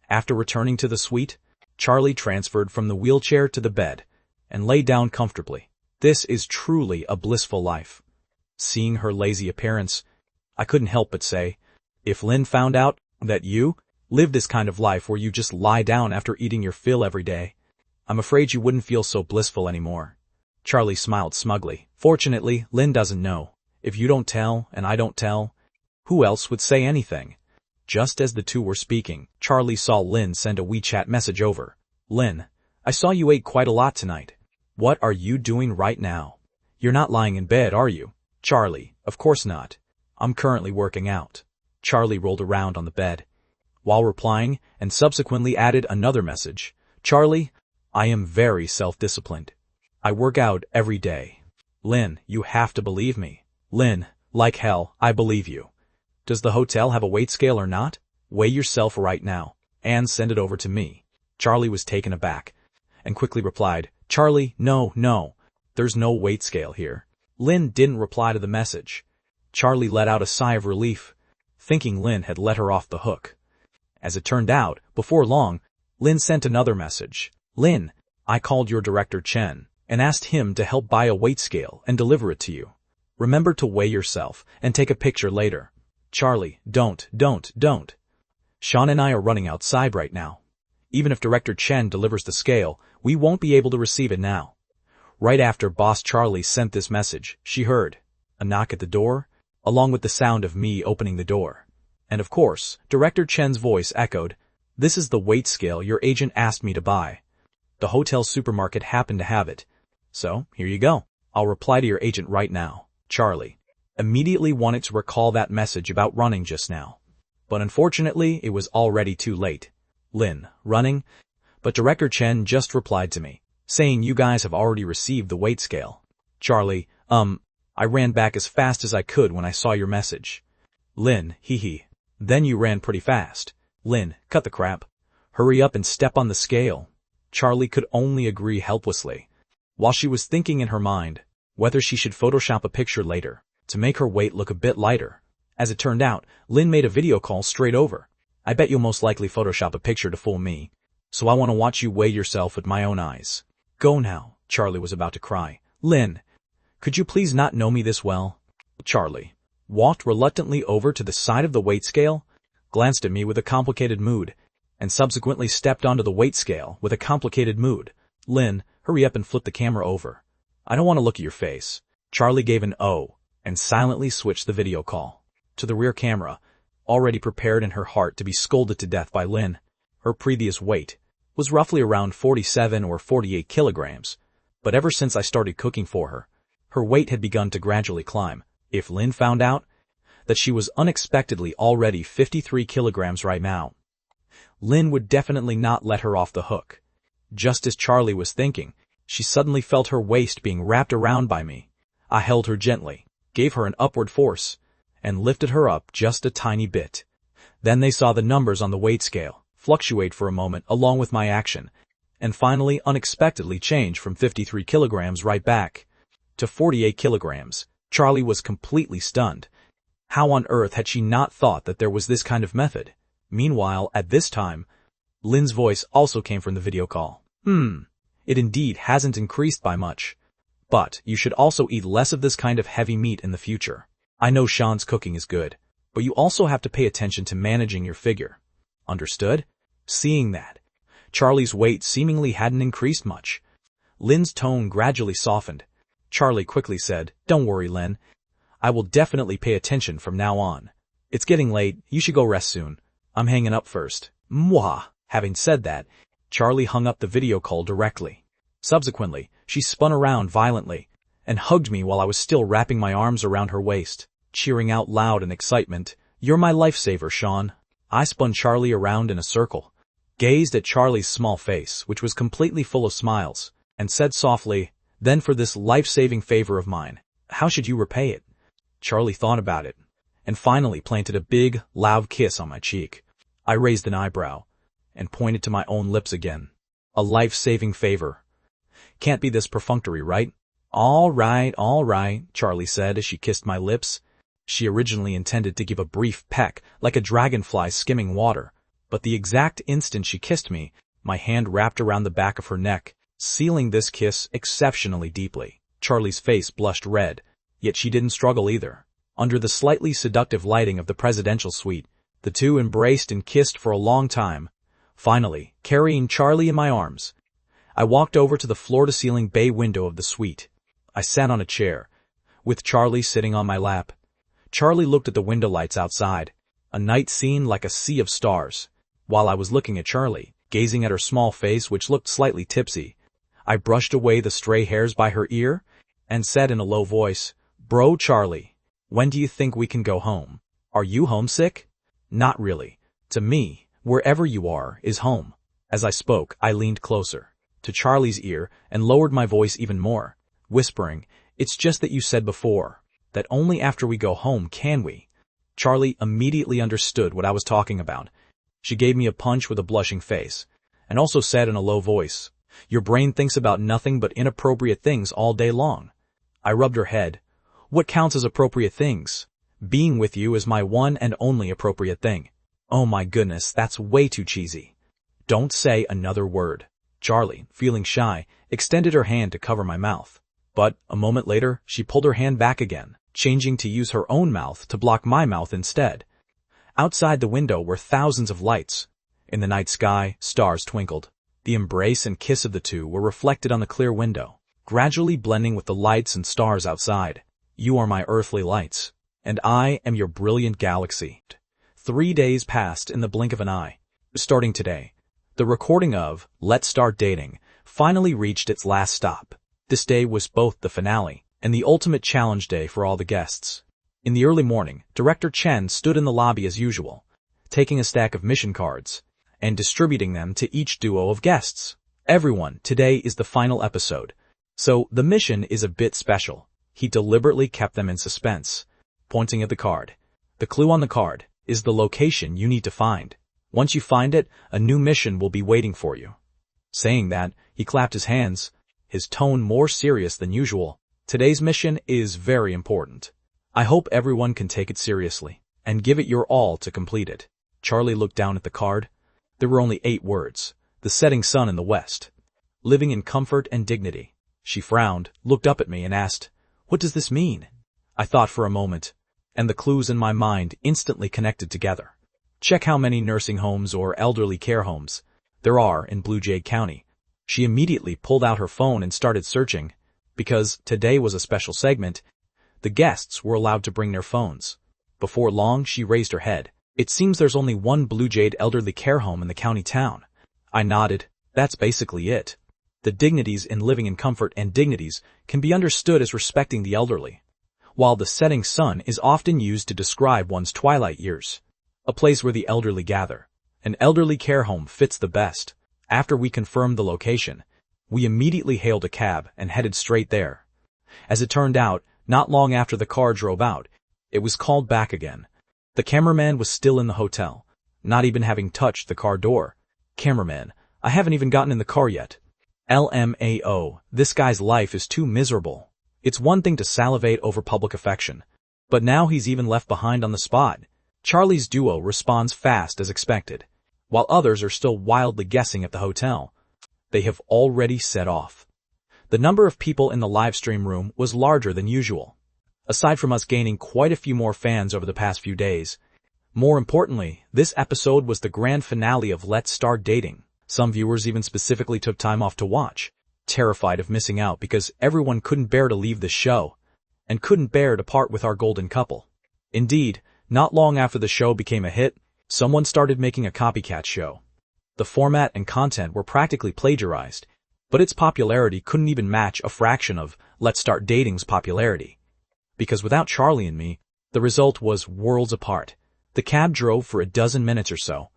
After returning to the suite, Charlie transferred from the wheelchair to the bed and lay down comfortably. This is truly a blissful life. Seeing her lazy appearance, I couldn't help but say, if Lin found out that you live this kind of life where you just lie down after eating your fill every day, I'm afraid you wouldn't feel so blissful anymore. Charlie smiled smugly. Fortunately, Lin doesn't know. If you don't tell, and I don't tell, who else would say anything? Just as the two were speaking, Charlie saw Lin send a WeChat message over. Lin, I saw you ate quite a lot tonight. What are you doing right now? You're not lying in bed, are you? Charlie, of course not. I'm currently working out. Charlie rolled around on the bed, while replying, and subsequently added another message. Charlie, I am very self-disciplined. I work out every day. Lin, you have to believe me. Lin, like hell, I believe you. Does the hotel have a weight scale or not? Weigh yourself right now, and send it over to me. Charlie was taken aback, and quickly replied, Charlie, no, there's no weight scale here. Lin didn't reply to the message. Charlie let out a sigh of relief, thinking Lin had let her off the hook. As it turned out, before long, Lin sent another message. Lin, I called your Director Chen and asked him to help buy a weight scale and deliver it to you. Remember to weigh yourself and take a picture later. Charlie, don't. Sean and I are running outside right now. Even if Director Chen delivers the scale, we won't be able to receive it now. Right after Boss Charlie sent this message, she heard a knock at the door, along with the sound of me opening the door. And of course, Director Chen's voice echoed, This is the weight scale your agent asked me to buy. The hotel supermarket happened to have it. So, here you go. I'll reply to your agent right now. Charlie immediately wanted to recall that message about running just now. But unfortunately, it was already too late. Lin, running? But Director Chen just replied to me, saying you guys have already received the weight scale. Charlie, I ran back as fast as I could when I saw your message. Lin, hee. Then you ran pretty fast. Lin, cut the crap. Hurry up and step on the scale. Charlie could only agree helplessly, while she was thinking in her mind whether she should Photoshop a picture later to make her weight look a bit lighter. As it turned out, Lin made a video call straight over. I bet you'll most likely Photoshop a picture to fool me, so I want to watch you weigh yourself with my own eyes. Go now, Charlie was about to cry. Lin, could you please not know me this well? Charlie walked reluctantly over to the side of the weight scale, glanced at me with a complicated mood, and subsequently stepped onto the weight scale with a complicated mood. Lin, hurry up and flip the camera over. I don't want to look at your face. Charlie gave an oh, and silently switched the video call to the rear camera, already prepared in her heart to be scolded to death by Lin. Her previous weight was roughly around 47 or 48 kilograms, but ever since I started cooking for her, her weight had begun to gradually climb. If Lin found out that she was unexpectedly already 53 kilograms right now, Lin would definitely not let her off the hook. Just as Charlie was thinking, she suddenly felt her waist being wrapped around by me. I held her gently, gave her an upward force, and lifted her up just a tiny bit. Then they saw the numbers on the weight scale fluctuate for a moment along with my action, and finally unexpectedly change from 53 kilograms right back to 48 kilograms. Charlie was completely stunned. How on earth had she not thought that there was this kind of method? Meanwhile, at this time, Lin's voice also came from the video call. It indeed hasn't increased by much. But you should also eat less of this kind of heavy meat in the future. I know Sean's cooking is good, but you also have to pay attention to managing your figure. Understood? Seeing that Charlie's weight seemingly hadn't increased much, Lin's tone gradually softened. Charlie quickly said, "Don't worry, Lin. I will definitely pay attention from now on. It's getting late, you should go rest soon. I'm hanging up first." Mwah! Having said that, Charlie hung up the video call directly. Subsequently, she spun around violently and hugged me while I was still wrapping my arms around her waist, cheering out loud in excitement, "You're my lifesaver, Sean." I spun Charlie around in a circle, gazed at Charlie's small face, which was completely full of smiles, and said softly, "Then for this life-saving favor of mine, how should you repay it?" Charlie thought about it, and finally planted a big, loud kiss on my cheek. I raised an eyebrow and pointed to my own lips again. "A life-saving favor. Can't be this perfunctory, right?" All right, Charlie said as she kissed my lips. She originally intended to give a brief peck, like a dragonfly skimming water, but the exact instant she kissed me, my hand wrapped around the back of her neck, sealing this kiss exceptionally deeply. Charlie's face blushed red, yet she didn't struggle either. Under the slightly seductive lighting of the presidential suite, the two embraced and kissed for a long time. Finally, carrying Charlie in my arms, I walked over to the floor-to-ceiling bay window of the suite. I sat on a chair, with Charlie sitting on my lap. Charlie looked at the window lights outside, a night scene like a sea of stars. While I was looking at Charlie, gazing at her small face which looked slightly tipsy, I brushed away the stray hairs by her ear and said in a low voice, "Bro, Charlie, when do you think we can go home? Are you homesick?" "Not really. To me, wherever you are is home." As I spoke, I leaned closer to Charlie's ear and lowered my voice even more, whispering, "It's just that you said before, that only after we go home can we." Charlie immediately understood what I was talking about. She gave me a punch with a blushing face, and also said in a low voice, "Your brain thinks about nothing but inappropriate things all day long." I rubbed her head. "What counts as appropriate things? Being with you is my one and only appropriate thing." "Oh my goodness, that's way too cheesy." "Don't say another word." Charlie, feeling shy, extended her hand to cover my mouth. But, a moment later, she pulled her hand back again, changing to use her own mouth to block my mouth instead. Outside the window were thousands of lights. In the night sky, stars twinkled. The embrace and kiss of the two were reflected on the clear window, gradually blending with the lights and stars outside. "You are my earthly lights, and I am your brilliant galaxy." 3 days passed in the blink of an eye. Starting today, the recording of Let's Start Dating finally reached its last stop. This day was both the finale and the ultimate challenge day for all the guests. In the early morning, Director Chen stood in the lobby as usual, taking a stack of mission cards and distributing them to each duo of guests. "Everyone, today is the final episode, so the mission is a bit special." He deliberately kept them in suspense, pointing at the card. "The clue on the card is the location you need to find. Once you find it, a new mission will be waiting for you." Saying that, he clapped his hands, his tone more serious than usual. "Today's mission is very important. I hope everyone can take it seriously and give it your all to complete it." Charlie looked down at the card. There were only 8 words. "The setting sun in the west. Living in comfort and dignity." She frowned, looked up at me, and asked, "What does this mean?" I thought for a moment, and the clues in my mind instantly connected together. "Check how many nursing homes or elderly care homes there are in Blue Jay County." She immediately pulled out her phone and started searching. Because today was a special segment, The guests were allowed to bring their phones. Before long, she raised her head. It seems there's only one Blue Jade elderly care home in the county town. I nodded. That's basically it. The dignities in living in comfort and dignities can be understood as respecting the elderly, while the setting sun is often used to describe one's twilight years. A place where the elderly gather. An elderly care home fits the best. After we confirmed the location, we immediately hailed a cab and headed straight there. As it turned out, not long after the car drove out, it was called back again. The cameraman was still in the hotel, not even having touched the car door. Cameraman, I haven't even gotten in the car yet. LMAO, this guy's life is too miserable. It's one thing to salivate over public affection, but now he's even left behind on the spot. Charlie's duo responds fast as expected, while others are still wildly guessing at the hotel. They have already set off. The number of people in the livestream room was larger than usual, aside from us gaining quite a few more fans over the past few days. More importantly, this episode was the grand finale of Let's Start Dating. Some viewers even specifically took time off to watch, terrified of missing out because everyone couldn't bear to leave the show, and couldn't bear to part with our golden couple. Indeed, not long after the show became a hit, someone started making a copycat show. The format and content were practically plagiarized, but its popularity couldn't even match a fraction of Let's Start Dating's popularity. Because without Charlie and me, the result was worlds apart. The cab drove for a dozen minutes or so,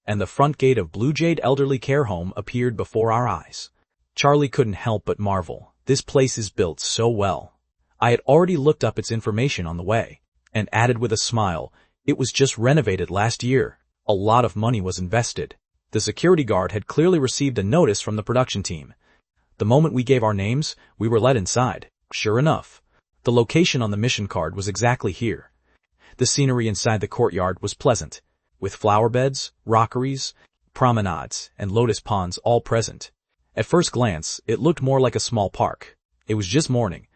and the front gate of Blue Jade Elderly Care Home appeared before our eyes. Charlie couldn't help but marvel. This place is built so well. I had already looked up its information on the way, and added with a smile, it was just renovated last year. A lot of money was invested. The security guard had clearly received a notice from the production team. The moment we gave our names, we were let inside. Sure enough, the location on the mission card was exactly here. The scenery inside the courtyard was pleasant, with flower beds, rockeries, promenades, and lotus ponds all present. At first glance, it looked more like a small park. It was just morning,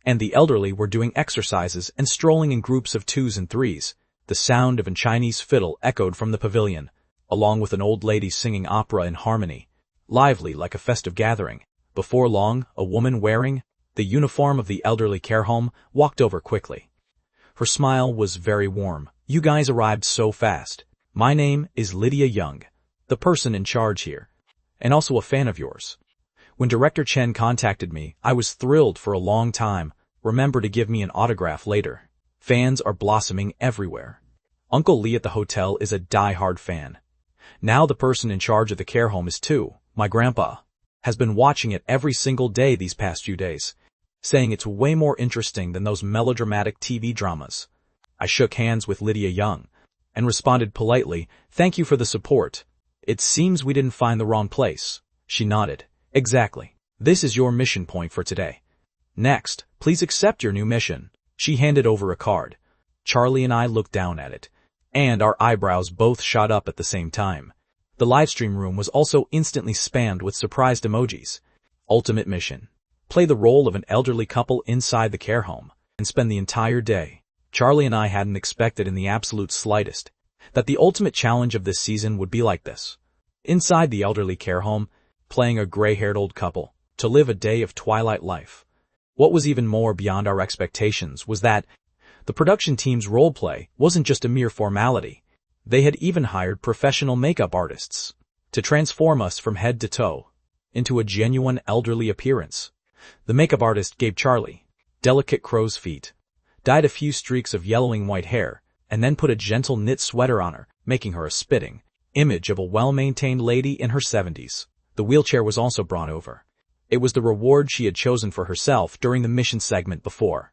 and the elderly were doing exercises and strolling in groups of 2s and 3s. The sound of a Chinese fiddle echoed from the pavilion, along with an old lady singing opera in harmony, lively like a festive gathering. Before long, a woman wearing the uniform of the elderly care home walked over quickly. Her smile was very warm. You guys arrived so fast. My name is Lydia Young, the person in charge here, and also a fan of yours. When Director Chen contacted me, I was thrilled for a long time. Remember to give me an autograph later. Fans are blossoming everywhere. Uncle Lee at the hotel is a die-hard fan. Now the person in charge of the care home is too. My grandpa has been watching it every single day these past few days, saying it's way more interesting than those melodramatic TV dramas. I shook hands with Lydia Young and responded politely, "Thank you for the support. It seems we didn't find the wrong place." She nodded. "Exactly. This is your mission point for today. Next, please accept your new mission." She handed over a card. Charlie and I looked down at it, and our eyebrows both shot up at the same time. The livestream room was also instantly spammed with surprised emojis. Ultimate mission. Play the role of an elderly couple inside the care home and spend the entire day. Charlie and I hadn't expected in the absolute slightest that the ultimate challenge of this season would be like this. Inside the elderly care home, playing a gray-haired old couple, to live a day of twilight life. What was even more beyond our expectations was that the production team's roleplay wasn't just a mere formality. They had even hired professional makeup artists to transform us from head to toe into a genuine elderly appearance. The makeup artist gave Charlie delicate crow's feet, dyed a few streaks of yellowing white hair, and then put a gentle knit sweater on her, making her a spitting image of a well-maintained lady in her 70s. The wheelchair was also brought over. It was the reward she had chosen for herself during the mission segment before.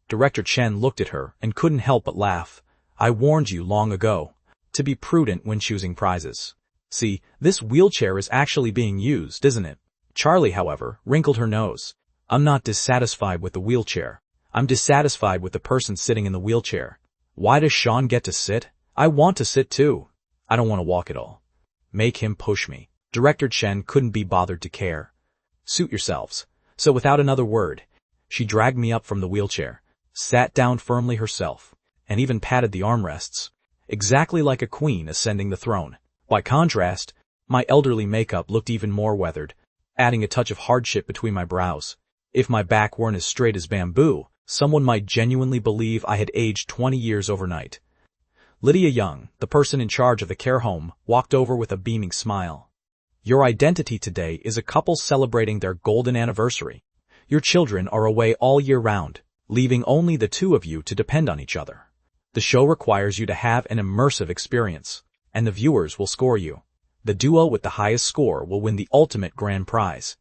Director Chen looked at her and couldn't help but laugh. "I warned you long ago to be prudent when choosing prizes. See, this wheelchair is actually being used, isn't it?" Charlie, however, wrinkled her nose. "I'm not dissatisfied with the wheelchair. I'm dissatisfied with the person sitting in the wheelchair. Why does Sean get to sit? I want to sit too. I don't want to walk at all. Make him push me." Director Chen couldn't be bothered to care. "Suit yourselves." So without another word, she dragged me up from the wheelchair, sat down firmly herself, and even patted the armrests, exactly like a queen ascending the throne. By contrast, my elderly makeup looked even more weathered, adding a touch of hardship between my brows. If my back weren't as straight as bamboo, someone might genuinely believe I had aged 20 years overnight. Lydia Young, the person in charge of the care home, walked over with a beaming smile. Your identity today is a couple celebrating their golden anniversary. Your children are away all year round, leaving only the two of you to depend on each other. The show requires you to have an immersive experience, and the viewers will score you. The duo with the highest score will win the ultimate grand prize.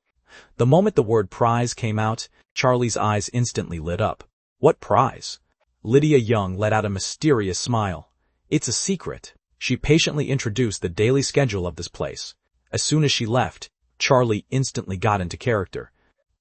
The moment the word prize came out, Charlie's eyes instantly lit up. What prize? Lydia Young let out a mysterious smile. It's a secret. She patiently introduced the daily schedule of this place. As soon as she left, Charlie instantly got into character,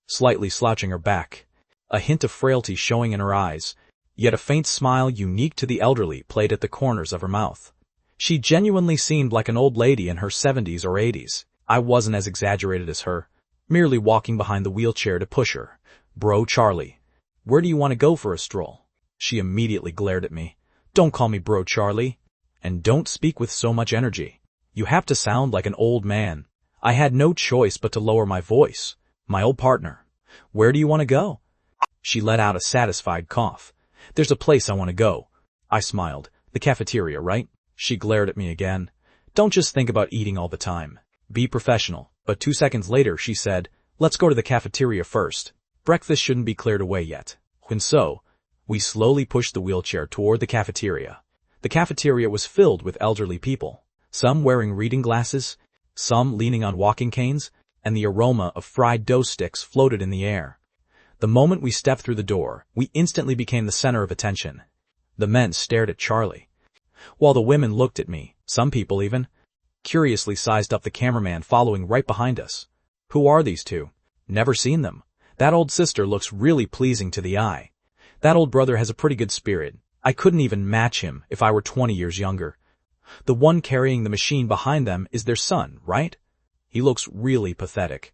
slightly slouching her back, a hint of frailty showing in her eyes, yet a faint smile unique to the elderly played at the corners of her mouth. She genuinely seemed like an old lady in her 70s or 80s. I wasn't as exaggerated as her, merely walking behind the wheelchair to push her. Bro Charlie, where do you want to go for a stroll? She immediately glared at me. Don't call me Bro Charlie. And don't speak with so much energy. You have to sound like an old man. I had no choice but to lower my voice. My old partner. Where do you want to go? She let out a satisfied cough. There's a place I want to go. I smiled. The cafeteria, right? She glared at me again. Don't just think about eating all the time. Be professional. But 2 seconds later she said, let's go to the cafeteria first. Breakfast shouldn't be cleared away yet. And so, we slowly pushed the wheelchair toward the cafeteria. The cafeteria was filled with elderly people, some wearing reading glasses, some leaning on walking canes, and the aroma of fried dough sticks floated in the air. The moment we stepped through the door, we instantly became the center of attention. The men stared at Charlie, while the women looked at me, some people even curiously sized up the cameraman following right behind us. Who are these two? Never seen them. That old sister looks really pleasing to the eye. That old brother has a pretty good spirit. I couldn't even match him if I were 20 years younger. The one carrying the machine behind them is their son, right? He looks really pathetic.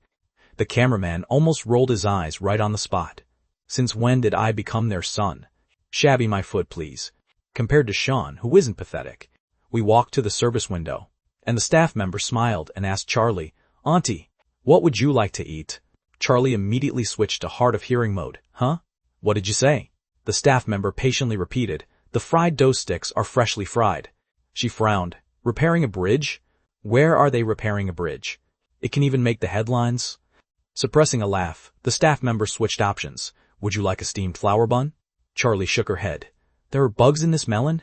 The cameraman almost rolled his eyes right on the spot. Since when did I become their son? Shabby my foot, please. Compared to Sean, who isn't pathetic. We walked to the service window, and the staff member smiled and asked Charlie, Auntie, what would you like to eat? Charlie immediately switched to hard of hearing mode. Huh? What did you say? The staff member patiently repeated, the fried dough sticks are freshly fried. She frowned. Repairing a bridge? Where are they repairing a bridge? It can even make the headlines. Suppressing a laugh, the staff member switched options. Would you like a steamed flour bun? Charlie shook her head. There are bugs in this melon?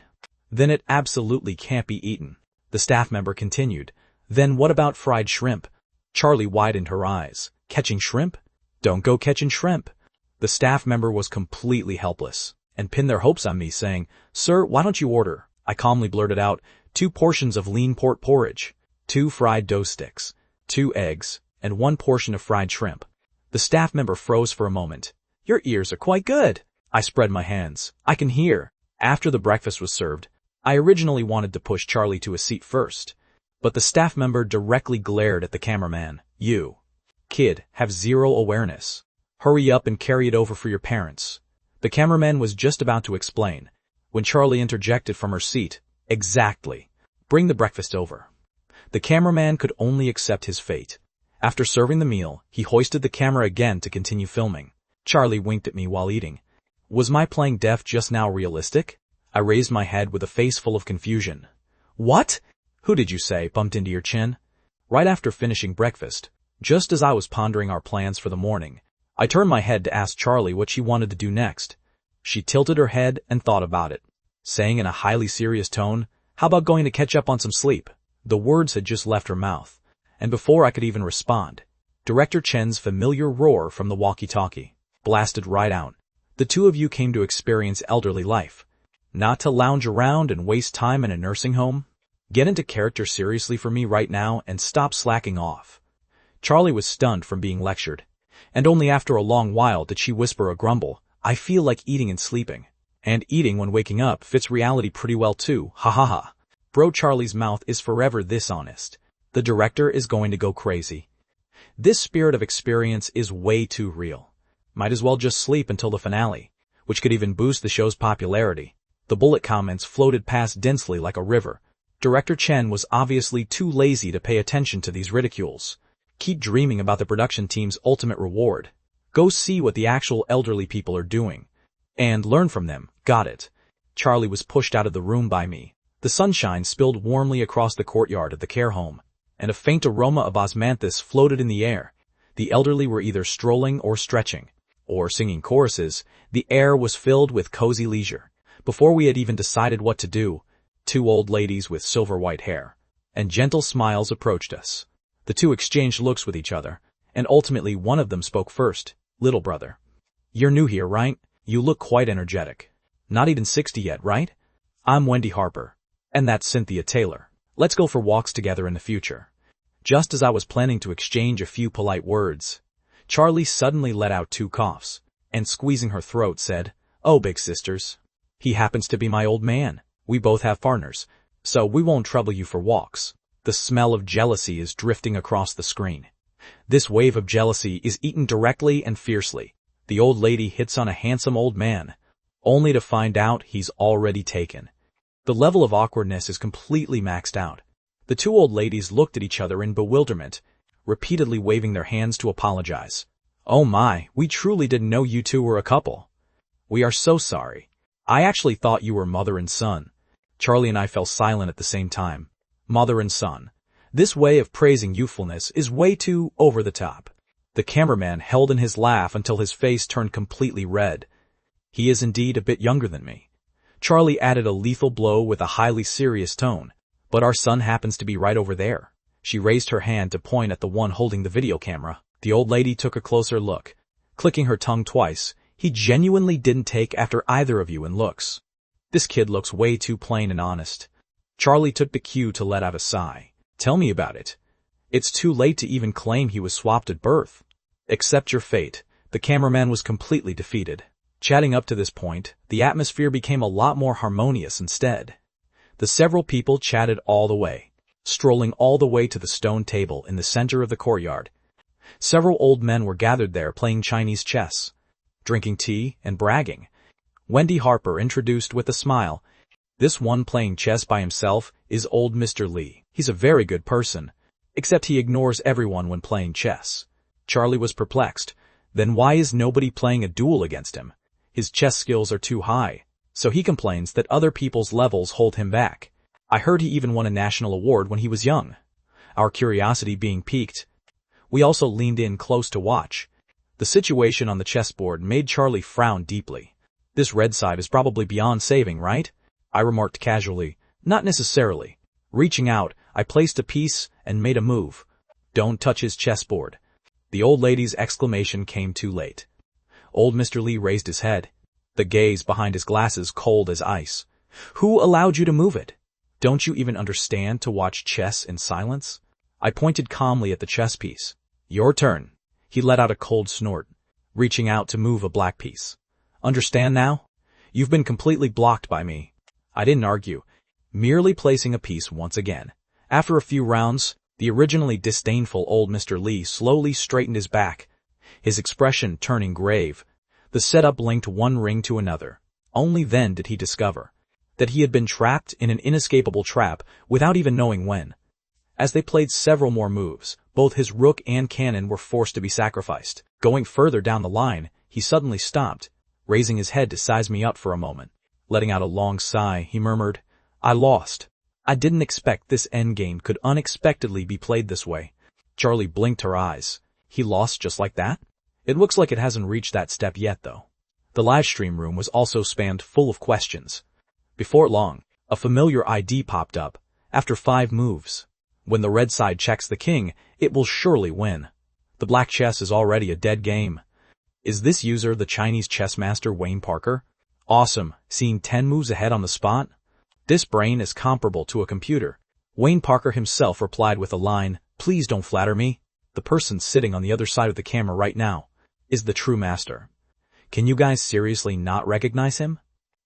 Then it absolutely can't be eaten. The staff member continued. Then what about fried shrimp? Charlie widened her eyes. Catching shrimp? Don't go catching shrimp. The staff member was completely helpless and pinned their hopes on me, saying, Sir, why don't you order? I calmly blurted out, 2 portions of lean pork porridge, 2 fried dough sticks, 2 eggs, and 1 portion of fried shrimp. The staff member froze for a moment. Your ears are quite good. I spread my hands. I can hear. After the breakfast was served, I originally wanted to push Charlie to a seat first, but the staff member directly glared at the cameraman. You, kid, have zero awareness. Hurry up and carry it over for your parents. The cameraman was just about to explain, when Charlie interjected from her seat. Exactly. Bring the breakfast over. The cameraman could only accept his fate. After serving the meal, he hoisted the camera again to continue filming. Charlie winked at me while eating. Was my playing deaf just now realistic? I raised my head with a face full of confusion. What? Who did you say bumped into your chin? Right after finishing breakfast, just as I was pondering our plans for the morning, I turned my head to ask Charlie what she wanted to do next. She tilted her head and thought about it, saying in a highly serious tone, how about going to catch up on some sleep? The words had just left her mouth, and before I could even respond, Director Chen's familiar roar from the walkie-talkie blasted right out. The two of you came to experience elderly life, not to lounge around and waste time in a nursing home. Get into character seriously for me right now and stop slacking off. Charlie was stunned from being lectured, and only after a long while did she whisper a grumble. I feel like eating and sleeping. And eating when waking up fits reality pretty well too, ha ha ha. Bro Charlie's mouth is forever this honest. The director is going to go crazy. This spirit of experience is way too real. Might as well just sleep until the finale, which could even boost the show's popularity. The bullet comments floated past densely like a river. Director Chen was obviously too lazy to pay attention to these ridicules. Keep dreaming about the production team's ultimate reward. Go see what the actual elderly people are doing. And learn from them, got it. Charlie was pushed out of the room by me. The sunshine spilled warmly across the courtyard of the care home, and a faint aroma of osmanthus floated in the air. The elderly were either strolling or stretching, or singing choruses. The air was filled with cozy leisure. Before we had even decided what to do, 2 old ladies with silver white hair and gentle smiles approached us. The 2 exchanged looks with each other, and ultimately one of them spoke first. Little brother. You're new here, right? You look quite energetic. Not even 60 yet, right? I'm Wendy Harper. And that's Cynthia Taylor. Let's go for walks together in the future. Just as I was planning to exchange a few polite words, Charlie suddenly let out 2 coughs, and squeezing her throat said, "Oh, big sisters. He happens to be my old man. We both have partners, so we won't trouble you for walks." The smell of jealousy is drifting across the screen. This wave of jealousy is eaten directly and fiercely. The old lady hits on a handsome old man, only to find out he's already taken. The level of awkwardness is completely maxed out. The 2 old ladies looked at each other in bewilderment, repeatedly waving their hands to apologize. "Oh my, we truly didn't know you 2 were a couple. We are so sorry. I actually thought you were mother and son." Charlie and I fell silent at the same time. Mother and son. This way of praising youthfulness is way too over the top. The cameraman held in his laugh until his face turned completely red. He is indeed a bit younger than me. Charlie added a lethal blow with a highly serious tone. But our son happens to be right over there. She raised her hand to point at the one holding the video camera. The old lady took a closer look, clicking her tongue twice. He genuinely didn't take after either of you in looks. This kid looks way too plain and honest. Charlie took the cue to let out a sigh. Tell me about it. It's too late to even claim he was swapped at birth. Accept your fate. The cameraman was completely defeated. Chatting up to this point, the atmosphere became a lot more harmonious instead. The several people chatted all the way, strolling all the way to the stone table in the center of the courtyard. Several old men were gathered there playing Chinese chess, drinking tea and bragging. Wendy Harper introduced with a smile. This one playing chess by himself is old Mr. Lee. He's a very good person, except he ignores everyone when playing chess. Charlie was perplexed. Then why is nobody playing a duel against him? His chess skills are too high, so he complains that other people's levels hold him back. I heard he even won a national award when he was young. Our curiosity being piqued, we also leaned in close to watch. The situation on the chessboard made Charlie frown deeply. This red side is probably beyond saving, right? I remarked casually. Not necessarily. Reaching out, I placed a piece and made a move. Don't touch his chessboard. The old lady's exclamation came too late. Old Mr. Lee raised his head, the gaze behind his glasses cold as ice. Who allowed you to move it? Don't you even understand to watch chess in silence? I pointed calmly at the chess piece. Your turn. He let out a cold snort, reaching out to move a black piece. Understand now? You've been completely blocked by me. I didn't argue, merely placing a piece once again. After a few rounds, the originally disdainful old Mr. Lee slowly straightened his back, his expression turning grave. The setup linked one ring to another. Only then did he discover that he had been trapped in an inescapable trap without even knowing when. As they played several more moves, both his rook and cannon were forced to be sacrificed. Going further down the line, he suddenly stopped, raising his head to size me up for a moment. Letting out a long sigh, he murmured, I lost. I didn't expect this endgame could unexpectedly be played this way. Charlie blinked her eyes. He lost just like that? It looks like it hasn't reached that step yet, though. The livestream room was also spammed full of questions. Before long, a familiar ID popped up. After 5 moves. When the red side checks the king, it will surely win. The black chess is already a dead game. Is this user the Chinese chess master Wayne Parker? Awesome, seeing 10 moves ahead on the spot? This brain is comparable to a computer. Wayne Parker himself replied with a line, Please don't flatter me. The person sitting on the other side of the camera right now is the true master. Can you guys seriously not recognize him?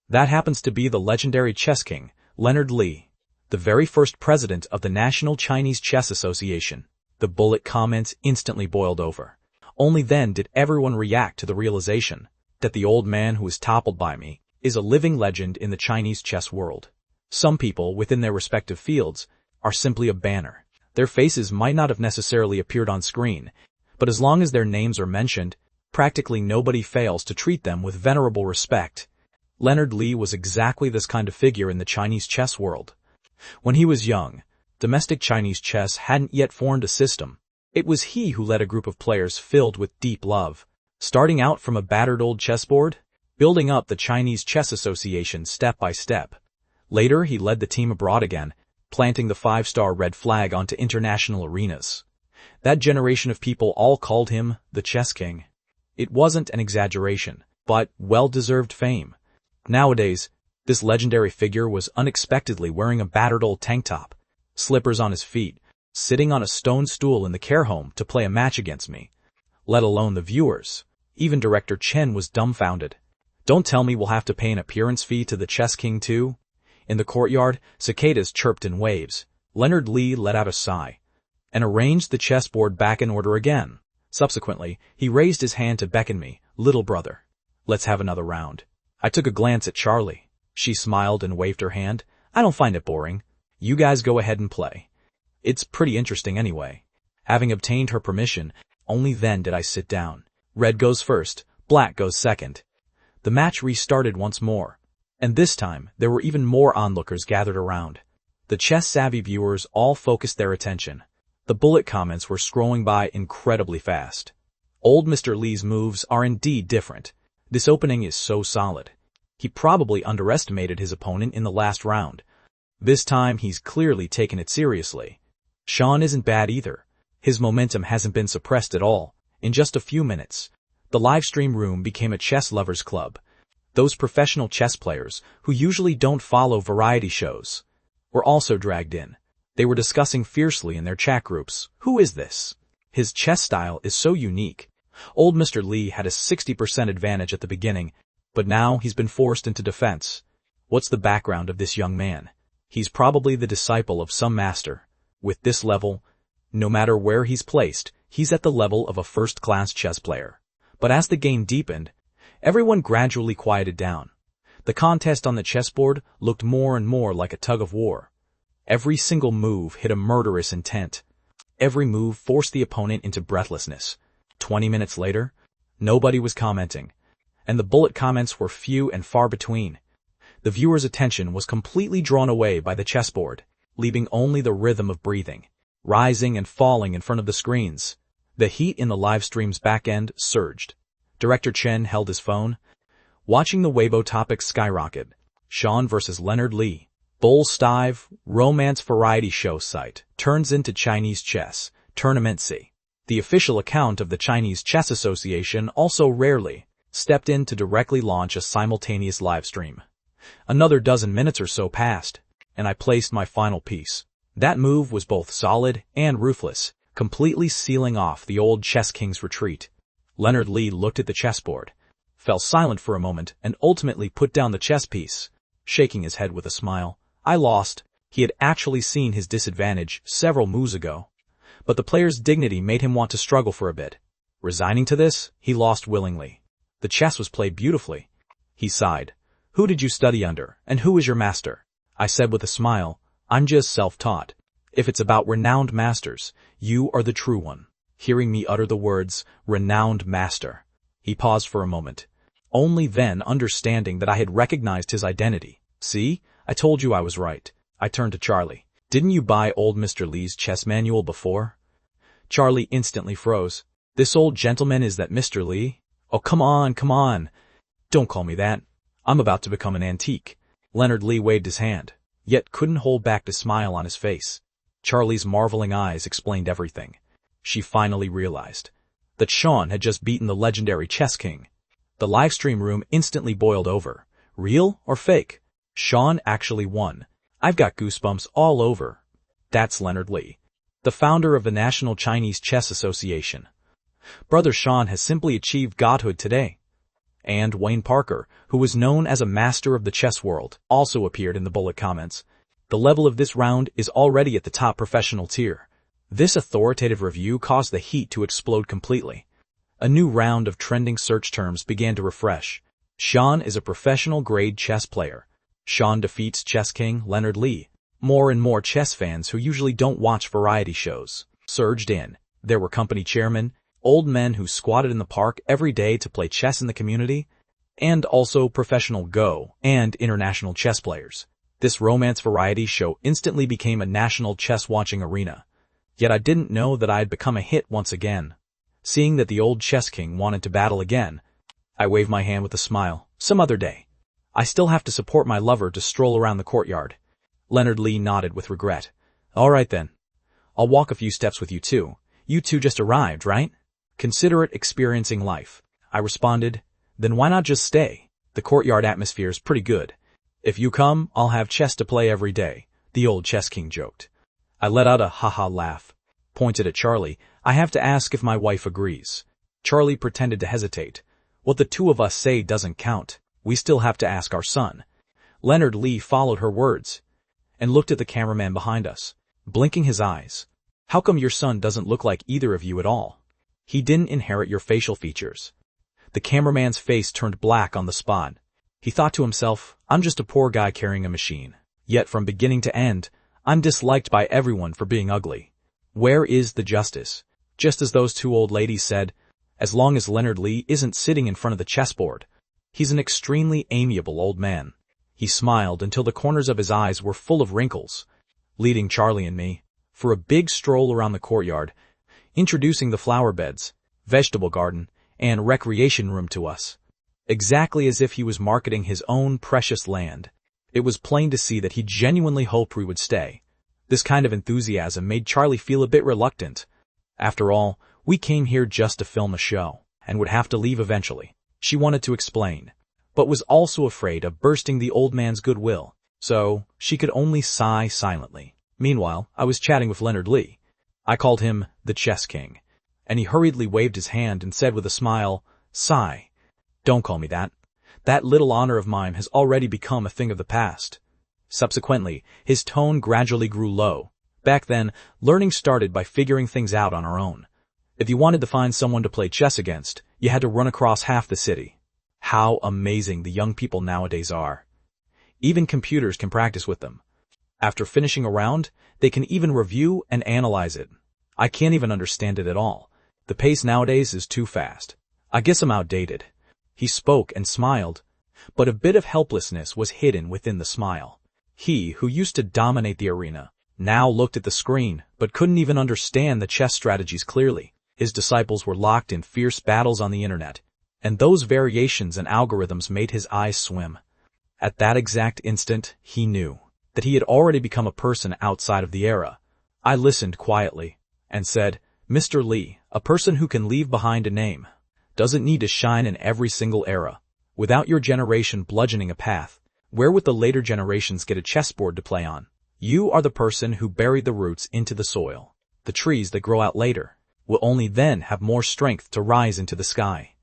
That happens to be the legendary chess king, Leonard Lee, the very first president of the National Chinese Chess Association. The bullet comments instantly boiled over. Only then did everyone react to the realization that the old man who was toppled by me is a living legend in the Chinese chess world. Some people within their respective fields are simply a banner. Their faces might not have necessarily appeared on screen, but as long as their names are mentioned, Practically nobody fails to treat them with venerable respect. Leonard Lee was exactly this kind of figure in the Chinese chess world. When he was young, domestic Chinese chess hadn't yet formed a system. It was he who led a group of players filled with deep love. Starting out from a battered old chessboard, building up the Chinese Chess Association step by step. Later, he led the team abroad again, planting the 5-star red flag onto international arenas. That generation of people all called him the Chess King. It wasn't an exaggeration, but well-deserved fame. Nowadays, this legendary figure was unexpectedly wearing a battered old tank top, slippers on his feet, sitting on a stone stool in the care home to play a match against me. Let alone the viewers. Even Director Chen was dumbfounded. Don't tell me we'll have to pay an appearance fee to the Chess King too? In the courtyard, cicadas chirped in waves. Leonard Lee let out a sigh and arranged the chessboard back in order again. Subsequently, he raised his hand to beckon me, "Little brother, let's have another round." I took a glance at Charlie. She smiled and waved her hand. "I don't find it boring. You guys go ahead and play. It's pretty interesting anyway." Having obtained her permission, only then did I sit down. Red goes first, black goes second. The match restarted once more, and this time there were even more onlookers gathered around. The chess-savvy viewers all focused their attention. The bullet comments were scrolling by incredibly fast. Old Mr. Lee's moves are indeed different. This opening is so solid. He probably underestimated his opponent in the last round. This time he's clearly taken it seriously. Sean isn't bad either. His momentum hasn't been suppressed at all. In just a few minutes, the livestream room became a chess lovers club. Those professional chess players, who usually don't follow variety shows, were also dragged in. They were discussing fiercely in their chat groups. Who is this? His chess style is so unique. Old Mr. Lee had a 60% advantage at the beginning, but now he's been forced into defense. What's the background of this young man? He's probably the disciple of some master. With this level, no matter where he's placed, he's at the level of a first-class chess player. But as the game deepened, everyone gradually quieted down. The contest on the chessboard looked more and more like a tug-of-war. Every single move hit a murderous intent. Every move forced the opponent into breathlessness. 20 minutes later, nobody was commenting, and the bullet comments were few and far between. The viewer's attention was completely drawn away by the chessboard, leaving only the rhythm of breathing, rising and falling in front of the screens. The heat in the live stream's back end surged. Director Chen held his phone, watching the Weibo topics skyrocket. Sean versus Leonard Lee. Bull Stive, romance variety show site, turns into Chinese chess, tournament C. The official account of the Chinese Chess Association also rarely stepped in to directly launch a simultaneous live stream. Another dozen minutes or so passed, and I placed my final piece. That move was both solid and ruthless, completely sealing off the old chess king's retreat. Leonard Lee looked at the chessboard, fell silent for a moment, and ultimately put down the chess piece, shaking his head with a smile. I lost. He had actually seen his disadvantage several moves ago, but the player's dignity made him want to struggle for a bit. Resigning to this, he lost willingly. The chess was played beautifully. He sighed. "Who did you study under, and who is your master?" I said with a smile, "I'm just self-taught. If it's about renowned masters, you are the true one." Hearing me utter the words, "renowned master," he paused for a moment, only then understanding that I had recognized his identity. "See? I told you I was right." I turned to Charlie. "Didn't you buy old Mr. Lee's chess manual before?" Charlie instantly froze. "This old gentleman is that Mr. Lee?" "Oh, come on, come on. Don't call me that. I'm about to become an antique." Leonard Lee waved his hand, yet couldn't hold back the smile on his face. Charlie's marveling eyes explained everything. She finally realized that Sean had just beaten the legendary chess king. The livestream room instantly boiled over. Real or fake? Sean actually won. I've got goosebumps all over. That's Leonard Lee, the founder of the National Chinese Chess Association. Brother Sean has simply achieved godhood today. And Wayne Parker, who was known as a master of the chess world, also appeared in the bullet comments. The level of this round is already at the top professional tier. This authoritative review caused the heat to explode completely. A new round of trending search terms began to refresh. Sean is a professional-grade chess player. Sean defeats chess king Leonard Lee. More and more chess fans who usually don't watch variety shows surged in. There were company chairmen, old men who squatted in the park every day to play chess in the community, and also professional Go and international chess players. This romance variety show instantly became a national chess-watching arena. Yet I didn't know that I had become a hit once again. Seeing that the old chess king wanted to battle again, I waved my hand with a smile. Some other day. I still have to support my lover to stroll around the courtyard. Leonard Lee nodded with regret. All right then. I'll walk a few steps with you too. You two just arrived, right? Consider it experiencing life. I responded. Then why not just stay? The courtyard atmosphere is pretty good. If you come, I'll have chess to play every day, the old chess king joked. I let out a ha-ha laugh. Pointed at Charlie. I have to ask if my wife agrees. Charlie pretended to hesitate. What the two of us say doesn't count. We still have to ask our son. Leonard Lee followed her words and looked at the cameraman behind us, blinking his eyes. How come your son doesn't look like either of you at all? He didn't inherit your facial features. The cameraman's face turned black on the spot. He thought to himself, I'm just a poor guy carrying a machine. Yet from beginning to end, I'm disliked by everyone for being ugly. Where is the justice? Just as those two old ladies said, as long as Leonard Lee isn't sitting in front of the chessboard, he's an extremely amiable old man. He smiled until the corners of his eyes were full of wrinkles, leading Charlie and me for a big stroll around the courtyard, introducing the flower beds, vegetable garden, and recreation room to us, exactly as if he was marketing his own precious land. It was plain to see that he genuinely hoped we would stay. This kind of enthusiasm made Charlie feel a bit reluctant. After all, we came here just to film a show, and would have to leave eventually. She wanted to explain, but was also afraid of bursting the old man's goodwill, so she could only sigh silently. Meanwhile, I was chatting with Leonard Lee. I called him the Chess King, and he hurriedly waved his hand and said with a smile, Sigh. Don't call me that. That little honor of mine has already become a thing of the past. Subsequently, his tone gradually grew low. Back then, learning started by figuring things out on our own. If you wanted to find someone to play chess against, you had to run across half the city. How amazing the young people nowadays are. Even computers can practice with them. After finishing a round, they can even review and analyze it. I can't even understand it at all. The pace nowadays is too fast. I guess I'm outdated. He spoke and smiled, but a bit of helplessness was hidden within the smile. He, who used to dominate the arena, now looked at the screen, but couldn't even understand the chess strategies clearly. His disciples were locked in fierce battles on the internet, and those variations and algorithms made his eyes swim. At that exact instant, he knew that he had already become a person outside of the era. I listened quietly and said, Mr. Lee, a person who can leave behind a name doesn't need to shine in every single era. Without your generation bludgeoning a path, where would the later generations get a chessboard to play on? You are the person who buried the roots into the soil. The trees that grow out later will only then have more strength to rise into the sky.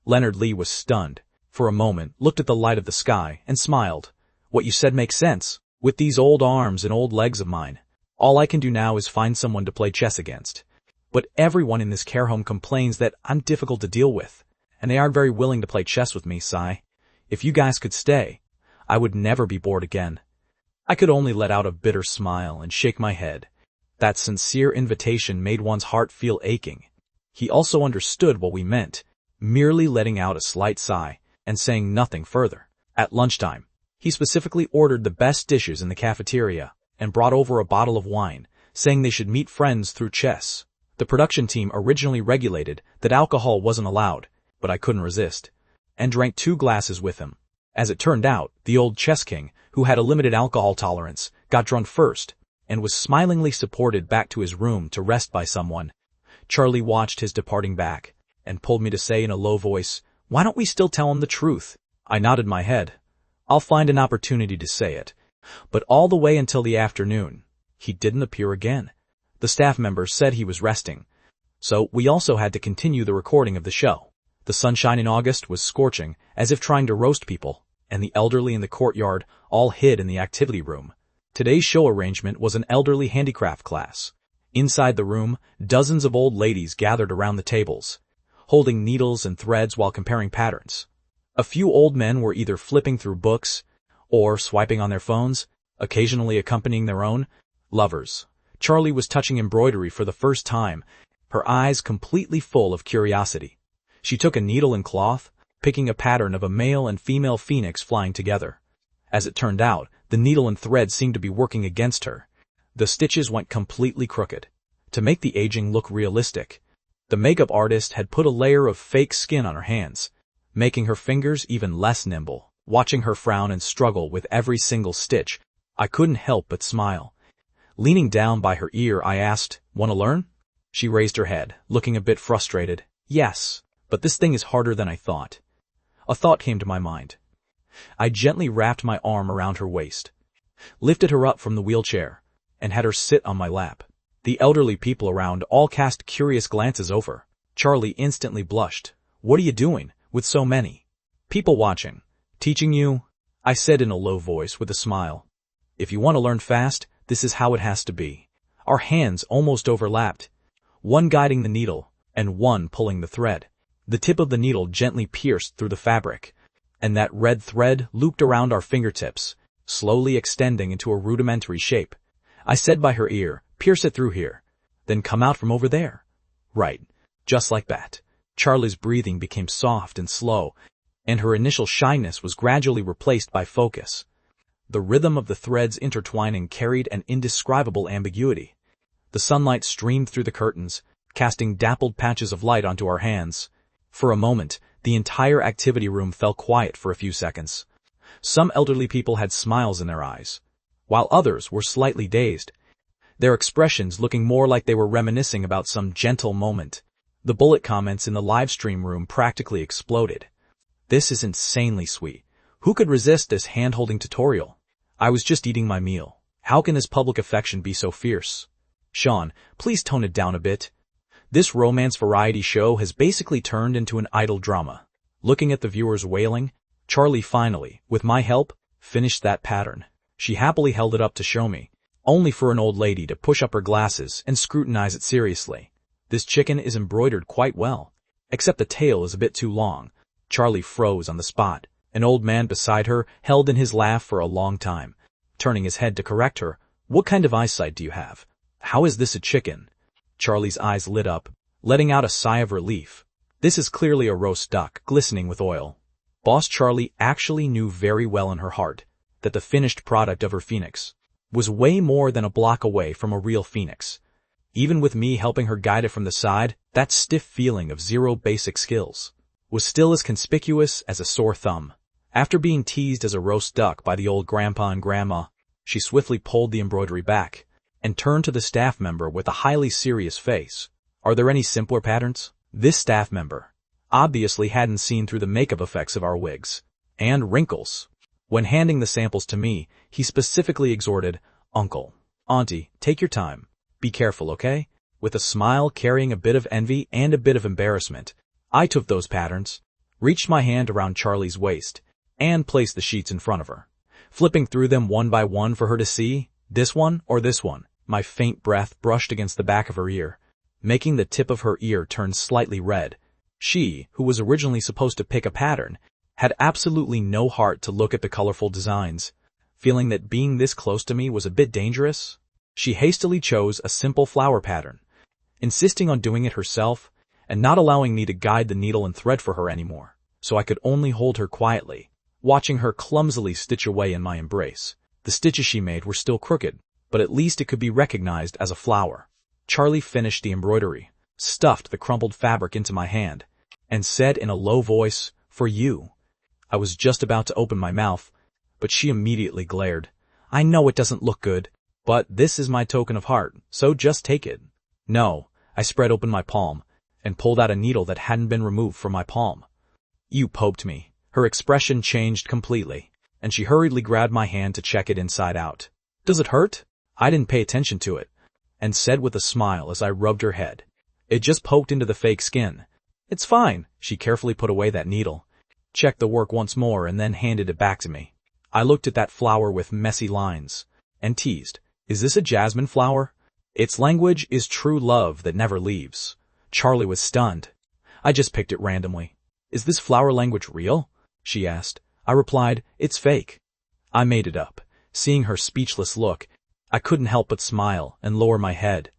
Leonard Lee was stunned. For a moment, looked at the light of the sky and smiled. What you said makes sense. With these old arms and old legs of mine, all I can do now is find someone to play chess against. But everyone in this care home complains that I'm difficult to deal with, and they aren't very willing to play chess with me, Sai. If you guys could stay, I would never be bored again. I could only let out a bitter smile and shake my head. That sincere invitation made one's heart feel aching. He also understood what we meant, merely letting out a slight sigh and saying nothing further. At lunchtime, he specifically ordered the best dishes in the cafeteria and brought over a bottle of wine, saying they should meet friends through chess. The production team originally regulated that alcohol wasn't allowed, but I couldn't resist, and drank 2 glasses with him. As it turned out, the old chess king, who had a limited alcohol tolerance, got drunk first, and was smilingly supported back to his room to rest by someone. Charlie watched his departing back, and pulled me to say in a low voice, Why don't we still tell him the truth? I nodded my head. I'll find an opportunity to say it. But all the way until the afternoon, he didn't appear again. The staff members said he was resting, so we also had to continue the recording of the show. The sunshine in August was scorching, as if trying to roast people, and the elderly in the courtyard all hid in the activity room. Today's show arrangement was an elderly handicraft class. Inside the room, dozens of old ladies gathered around the tables, holding needles and threads while comparing patterns. A few old men were either flipping through books or swiping on their phones, occasionally accompanying their own lovers. Charlie was touching embroidery for the first time, her eyes completely full of curiosity. She took a needle and cloth, picking a pattern of a male and female phoenix flying together. As it turned out, the needle and thread seemed to be working against her. The stitches went completely crooked. To make the aging look realistic, the makeup artist had put a layer of fake skin on her hands, making her fingers even less nimble. Watching her frown and struggle with every single stitch, I couldn't help but smile. Leaning down by her ear, I asked, "Want to learn?" She raised her head, looking a bit frustrated. "Yes, but this thing is harder than I thought." A thought came to my mind. I gently wrapped my arm around her waist, lifted her up from the wheelchair, and had her sit on my lap. The elderly people around all cast curious glances over. Charlie instantly blushed. "What are you doing, with so many people watching?" "Teaching you," I said in a low voice with a smile. "If you want to learn fast, this is how it has to be." Our hands almost overlapped, one guiding the needle and one pulling the thread. The tip of the needle gently pierced through the fabric, and that red thread looped around our fingertips, slowly extending into a rudimentary shape. I said by her ear, "Pierce it through here, then come out from over there." Right, just like that. Charlie's breathing became soft and slow, and her initial shyness was gradually replaced by focus. The rhythm of the threads intertwining carried an indescribable ambiguity. The sunlight streamed through the curtains, casting dappled patches of light onto our hands. For a moment, the entire activity room fell quiet for a few seconds. Some elderly people had smiles in their eyes, while others were slightly dazed, their expressions looking more like they were reminiscing about some gentle moment. The bullet comments in the livestream room practically exploded. "This is insanely sweet. Who could resist this hand-holding tutorial?" I was just eating my meal. How can this public affection be so fierce? "Sean, please tone it down a bit. This romance variety show has basically turned into an idle drama." Looking at the viewers wailing, Charlie finally, with my help, finished that pattern. She happily held it up to show me, only for an old lady to push up her glasses and scrutinize it seriously. "This chicken is embroidered quite well, except the tail is a bit too long." Charlie froze on the spot. An old man beside her held in his laugh for a long time, turning his head to correct her. "What kind of eyesight do you have? How is this a chicken?" Charlie's eyes lit up, letting out a sigh of relief. "This is clearly a roast duck, glistening with oil." Boss Charlie actually knew very well in her heart that the finished product of her phoenix was way more than a block away from a real phoenix. Even with me helping her guide it from the side, that stiff feeling of zero basic skills was still as conspicuous as a sore thumb. After being teased as a roast duck by the old grandpa and grandma, she swiftly pulled the embroidery back and turned to the staff member with a highly serious face. "Are there any simpler patterns?" This staff member obviously hadn't seen through the makeup effects of our wigs and wrinkles. When handing the samples to me, he specifically exhorted, "Uncle, Auntie, take your time. Be careful, okay?" With a smile carrying a bit of envy and a bit of embarrassment, I took those patterns, reached my hand around Charlie's waist, and placed the sheets in front of her, flipping through them one by one for her to see. "This one or this one?" My faint breath brushed against the back of her ear, making the tip of her ear turn slightly red. She, who was originally supposed to pick a pattern, had absolutely no heart to look at the colorful designs. Feeling that being this close to me was a bit dangerous, she hastily chose a simple flower pattern, insisting on doing it herself and not allowing me to guide the needle and thread for her anymore, so I could only hold her quietly, watching her clumsily stitch away in my embrace. The stitches she made were still crooked, but at least it could be recognized as a flower. Charlie finished the embroidery, stuffed the crumpled fabric into my hand, and said in a low voice, "For you." I was just about to open my mouth, but she immediately glared. "I know it doesn't look good, but this is my token of heart, so just take it." "No." I spread open my palm and pulled out a needle that hadn't been removed from my palm. "You poked me." Her expression changed completely, and she hurriedly grabbed my hand to check it inside out. "Does it hurt?" I didn't pay attention to it, and said with a smile as I rubbed her head, "It just poked into the fake skin." "It's fine." She carefully put away that needle, checked the work once more, and then handed it back to me. I looked at that flower with messy lines and teased, "Is this a jasmine flower?" "Its language is true love that never leaves." Charlie was stunned. "I just picked it randomly." "Is this flower language real?" she asked. I replied, "It's fake. I made it up." Seeing her speechless look, I couldn't help but smile and lower my head.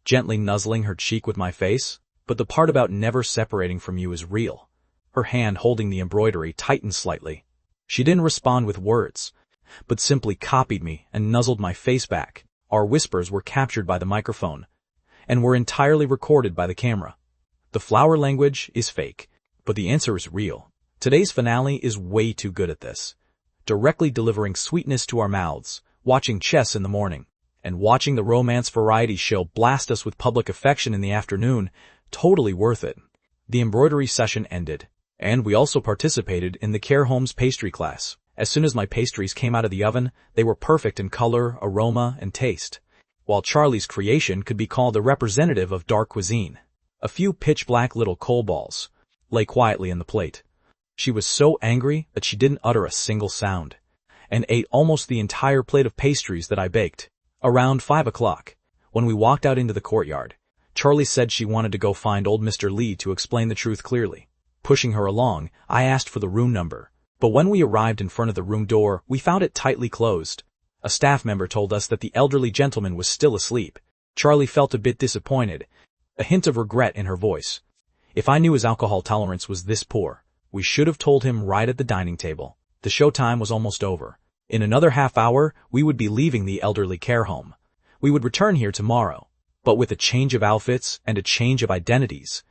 gently nuzzling her cheek with my face. But the part about never separating from you is real. Her hand holding the embroidery tightened slightly. She didn't respond with words, but simply copied me and nuzzled my face back. Our whispers were captured by the microphone, and were entirely recorded by the camera. The flower language is fake, but the answer is real. Today's finale is way too good at this. Directly delivering sweetness to our mouths, watching chess in the morning, and watching the romance variety show blast us with public affection in the afternoon, totally worth it. The embroidery session ended, and we also participated in the care home's pastry class. As soon as my pastries came out of the oven, they were perfect in color, aroma, and taste, while Charlie's creation could be called a representative of dark cuisine. A few pitch-black little coal balls lay quietly in the plate. She was so angry that she didn't utter a single sound, and ate almost the entire plate of pastries that I baked. Around 5 o'clock, when we walked out into the courtyard, Charlie said she wanted to go find old Mr. Lee to explain the truth clearly. Pushing her along, I asked for the room number, but when we arrived in front of the room door, we found it tightly closed. A staff member told us that the elderly gentleman was still asleep. Charlie felt a bit disappointed, a hint of regret in her voice. If I knew his alcohol tolerance was this poor, we should have told him right at the dining table. The showtime was almost over. In another half hour, we would be leaving the elderly care home. We would return here tomorrow, but with a change of outfits and a change of identities.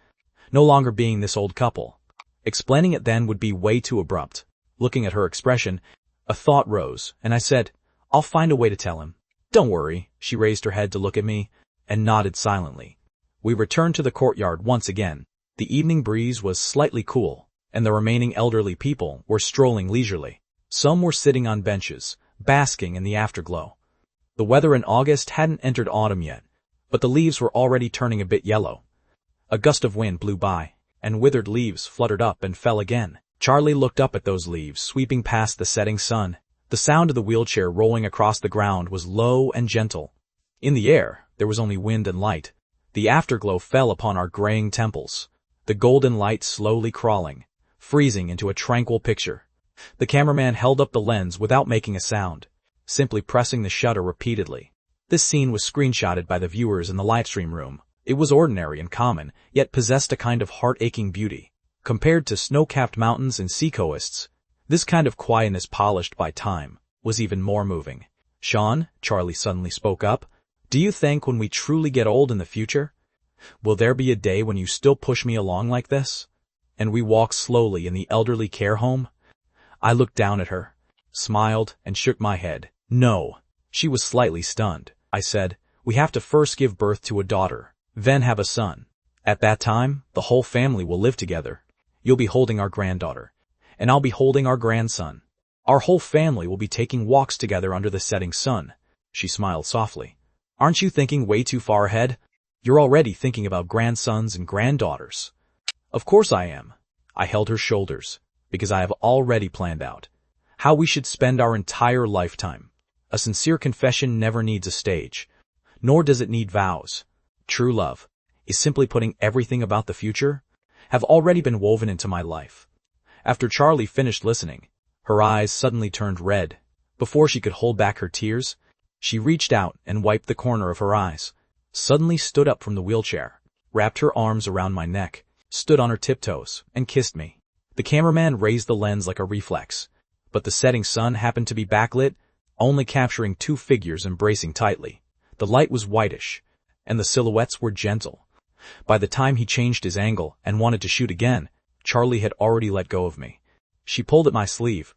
No longer being this old couple. Explaining it then would be way too abrupt. Looking at her expression, a thought rose, and I said, "I'll find a way to tell him." "Don't worry." She raised her head to look at me, and nodded silently. We returned to the courtyard once again. The evening breeze was slightly cool, and the remaining elderly people were strolling leisurely. Some were sitting on benches, basking in the afterglow. The weather in August hadn't entered autumn yet, but the leaves were already turning a bit yellow. A gust of wind blew by, and withered leaves fluttered up and fell again. Charlie looked up at those leaves sweeping past the setting sun. The sound of the wheelchair rolling across the ground was low and gentle. In the air, there was only wind and light. The afterglow fell upon our graying temples, the golden light slowly crawling, freezing into a tranquil picture. The cameraman held up the lens without making a sound, simply pressing the shutter repeatedly. This scene was screenshotted by the viewers in the livestream room. It was ordinary and common, yet possessed a kind of heart-aching beauty. Compared to snow-capped mountains and sea coasts, this kind of quietness polished by time was even more moving. "Sean," Charlie suddenly spoke up, "do you think when we truly get old in the future, will there be a day when you still push me along like this?" And we walked slowly in the elderly care home. I looked down at her, smiled, and shook my head. "No." She was slightly stunned. I said, "We have to first give birth to a daughter, then have a son. At that time, the whole family will live together. You'll be holding our granddaughter, and I'll be holding our grandson. Our whole family will be taking walks together under the setting sun." She smiled softly. "Aren't you thinking way too far ahead? You're already thinking about grandsons and granddaughters." "Of course I am." I held her shoulders, because I have already planned out how we should spend our entire lifetime. A sincere confession never needs a stage, nor does it need vows. True love is simply putting everything about the future have already been woven into my life. After Charlie finished listening, her eyes suddenly turned red. Before she could hold back her tears, she reached out and wiped the corner of her eyes, suddenly stood up from the wheelchair, wrapped her arms around my neck, stood on her tiptoes, and kissed me. The cameraman raised the lens like a reflex, but the setting sun happened to be backlit, only capturing two figures embracing tightly. The light was whitish, and the silhouettes were gentle. By the time he changed his angle and wanted to shoot again, Charlie had already let go of me. She pulled at my sleeve,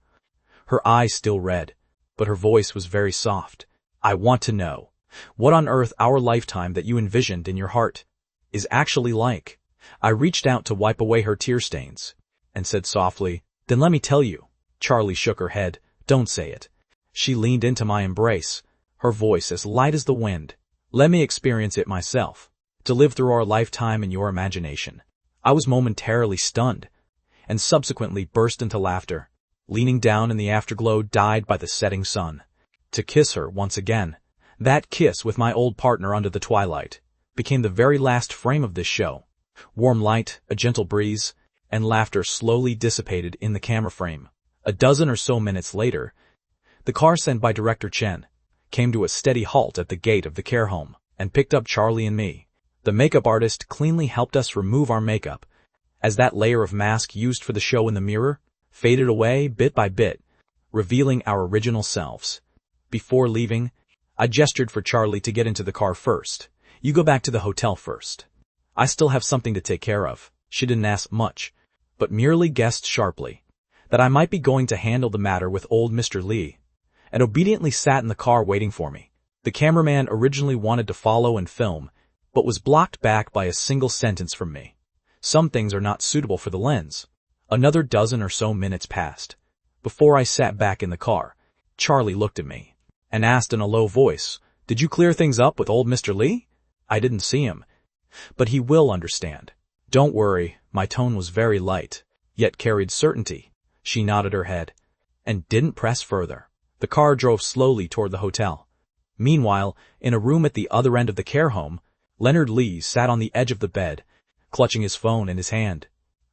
her eyes still red, but her voice was very soft. "I want to know what on earth our lifetime that you envisioned in your heart is actually like." I reached out to wipe away her tear stains, and said softly, "Then let me tell you." Charlie shook her head. "Don't say it." She leaned into my embrace, her voice as light as the wind. "Let me experience it myself. To live through our lifetime in your imagination." I was momentarily stunned, and subsequently burst into laughter, leaning down in the afterglow dyed by the setting sun. To kiss her once again, that kiss with my old partner under the twilight, became the very last frame of this show. Warm light, a gentle breeze, and laughter slowly dissipated in the camera frame. A dozen or so minutes later, the car sent by Director Chen came to a steady halt at the gate of the care home, and picked up Charlie and me. The makeup artist cleanly helped us remove our makeup, as that layer of mask used for the show in the mirror faded away bit by bit, revealing our original selves. Before leaving, I gestured for Charlie to get into the car first. You go back to the hotel first. I still have something to take care of. She didn't ask much, but merely guessed sharply that I might be going to handle the matter with old Mr. Lee, and obediently sat in the car waiting for me. The cameraman originally wanted to follow and film, but was blocked back by a single sentence from me. Some things are not suitable for the lens. Another dozen or so minutes passed. Before I sat back in the car, Charlie looked at me and asked in a low voice, "Did you clear things up with old Mr. Lee?" I didn't see him, but he will understand. Don't worry, my tone was very light, yet carried certainty. She nodded her head and didn't press further. The car drove slowly toward the hotel. Meanwhile, in a room at the other end of the care home, Leonard Lee sat on the edge of the bed, clutching his phone in his hand.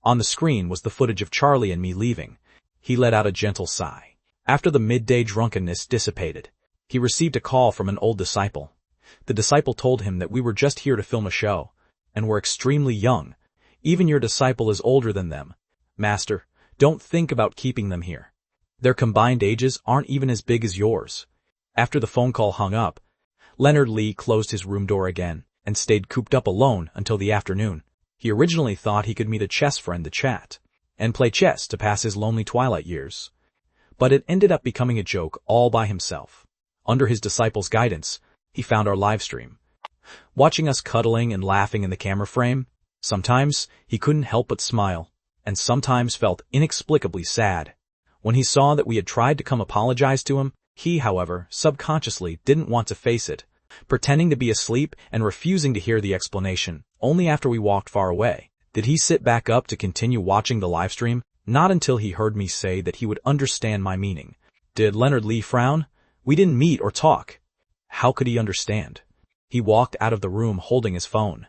On the screen was the footage of Charlie and me leaving. He let out a gentle sigh. After the midday drunkenness dissipated, he received a call from an old disciple. The disciple told him that we were just here to film a show, and were extremely young. Even your disciple is older than them. Master, don't think about keeping them here. Their combined ages aren't even as big as yours. After the phone call hung up, Leonard Lee closed his room door again and stayed cooped up alone until the afternoon. He originally thought he could meet a chess friend to chat and play chess to pass his lonely twilight years. But it ended up becoming a joke all by himself. Under his disciple's guidance, he found our live stream. Watching us cuddling and laughing in the camera frame, sometimes he couldn't help but smile, and sometimes felt inexplicably sad. When he saw that we had tried to come apologize to him, he, however, subconsciously didn't want to face it, pretending to be asleep and refusing to hear the explanation. Only after we walked far away did he sit back up to continue watching the live stream, not until he heard me say that he would understand my meaning. Did Leonard Lee frown? We didn't meet or talk. How could he understand? He walked out of the room holding his phone,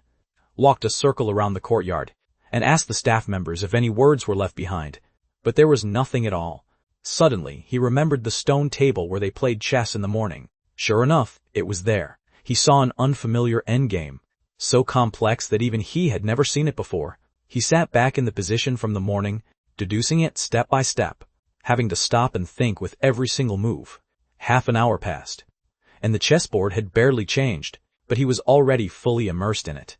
walked a circle around the courtyard, and asked the staff members if any words were left behind, but there was nothing at all. Suddenly, he remembered the stone table where they played chess in the morning. Sure enough, it was there. He saw an unfamiliar endgame, so complex that even he had never seen it before. He sat back in the position from the morning, deducing it step by step, having to stop and think with every single move. Half an hour passed, and the chessboard had barely changed, but he was already fully immersed in it.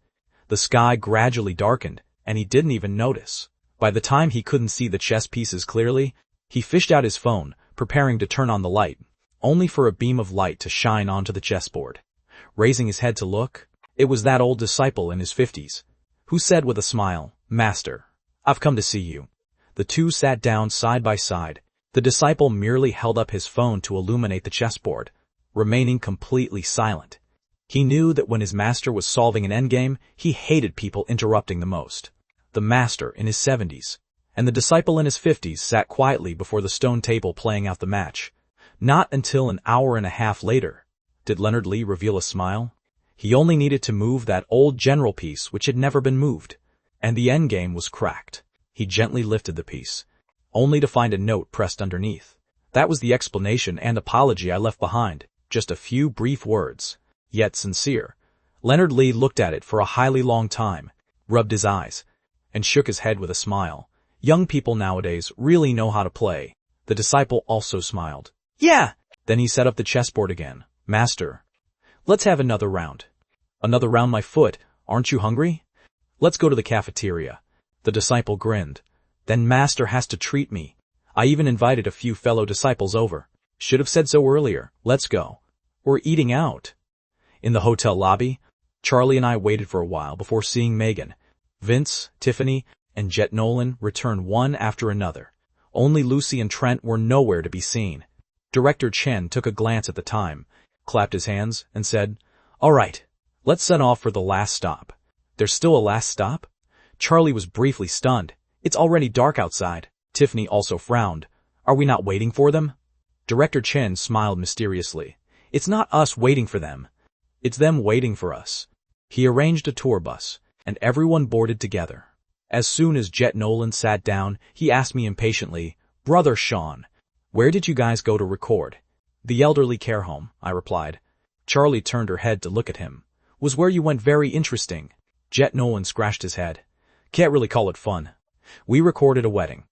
The sky gradually darkened, and he didn't even notice. By the time he couldn't see the chess pieces clearly, he fished out his phone, preparing to turn on the light, only for a beam of light to shine onto the chessboard. Raising his head to look, it was that old disciple in his 50s, who said with a smile, "Master, I've come to see you." The two sat down side by side. The disciple merely held up his phone to illuminate the chessboard, remaining completely silent. He knew that when his master was solving an endgame, he hated people interrupting the most. The master in his 70s and the disciple in his 50s sat quietly before the stone table playing out the match. Not until an hour and a half later did Leonard Lee reveal a smile. He only needed to move that old general piece which had never been moved, and the endgame was cracked. He gently lifted the piece, only to find a note pressed underneath. That was the explanation and apology I left behind, just a few brief words, yet sincere. Leonard Lee looked at it for a highly long time, rubbed his eyes, and shook his head with a smile. Young people nowadays really know how to play. The disciple also smiled. "Yeah!" Then he set up the chessboard again. "Master, let's have another round." "Another round, my foot. Aren't you hungry?" "Let's go to the cafeteria." The disciple grinned. "Then master has to treat me. I even invited a few fellow disciples over. Should have said so earlier. Let's go. We're eating out." In the hotel lobby, Charlie and I waited for a while before seeing Megan. Vince, Tiffany, and Jet Nolan returned one after another. Only Lucy and Trent were nowhere to be seen. Director Chen took a glance at the time, clapped his hands, and said, "All right, let's set off for the last stop." "There's still a last stop?" Charlie was briefly stunned. "It's already dark outside." Tiffany also frowned. "Are we not waiting for them?" Director Chen smiled mysteriously. "It's not us waiting for them. It's them waiting for us." He arranged a tour bus, and everyone boarded together. As soon as Jet Nolan sat down, he asked me impatiently, "Brother Sean, where did you guys go to record?" "The elderly care home," I replied. Charlie turned her head to look at him. was where you went very interesting. Jet Nolan scratched his head. Can't really call it fun. We recorded a wedding.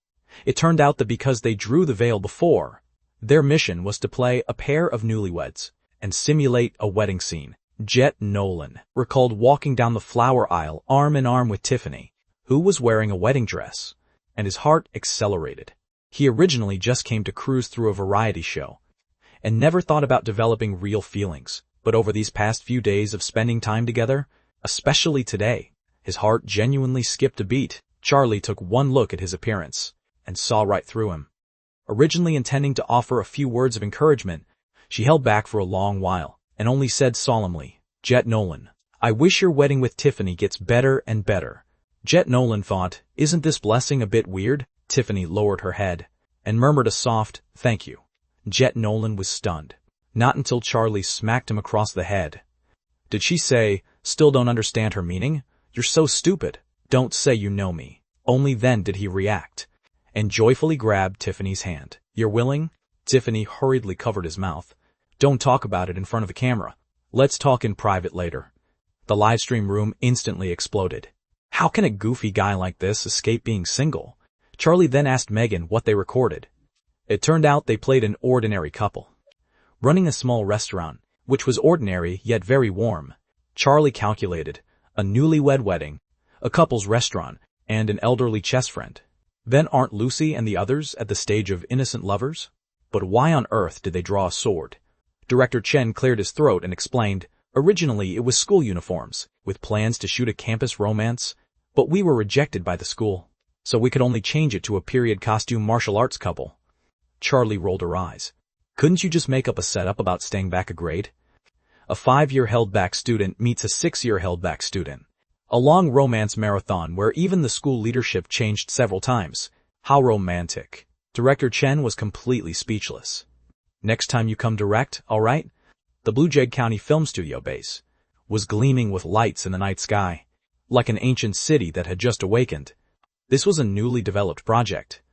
It turned out that because they drew the veil before, their mission was to play a pair of newlyweds and simulate a wedding scene. Jet Nolan recalled walking down the flower aisle arm in arm with Tiffany, who was wearing a wedding dress, and his heart accelerated. He originally just came to cruise through a variety show and never thought about developing real feelings. But over these past few days of spending time together, especially today, his heart genuinely skipped a beat. Charlie took one look at his appearance and saw right through him. Originally intending to offer a few words of encouragement, she held back for a long while and only said solemnly, Jet Nolan, I wish your wedding with Tiffany gets better and better. Jet Nolan thought, isn't this blessing a bit weird? Tiffany lowered her head and murmured a soft, thank you. Jet Nolan was stunned. Not until Charlie smacked him across the head. Did she say, still don't understand her meaning? You're so stupid. Don't say you know me. Only then did he react and joyfully grabbed Tiffany's hand. You're willing? Tiffany hurriedly covered his mouth. Don't talk about it in front of the camera. Let's talk in private later. The livestream room instantly exploded. How can a goofy guy like this escape being single? Charlie then asked Megan what they recorded. It turned out they played an ordinary couple, running a small restaurant, which was ordinary yet very warm. Charlie calculated a newlywed wedding, a couple's restaurant, and an elderly chess friend. Then aren't Lucy and the others at the stage of innocent lovers? But why on earth did they draw a sword? Director Chen cleared his throat and explained, originally it was school uniforms, with plans to shoot a campus romance, but we were rejected by the school, so we could only change it to a period costume martial arts couple. Charlie rolled her eyes. Couldn't you just make up a setup about staying back a grade? A 5-year held-back student meets a 6-year held-back student. A long romance marathon where even the school leadership changed several times. How romantic. Director Chen was completely speechless. Next time you come direct, all right? The Blue Jay County Film Studio base was gleaming with lights in the night sky, like an ancient city that had just awakened. This was a newly developed project.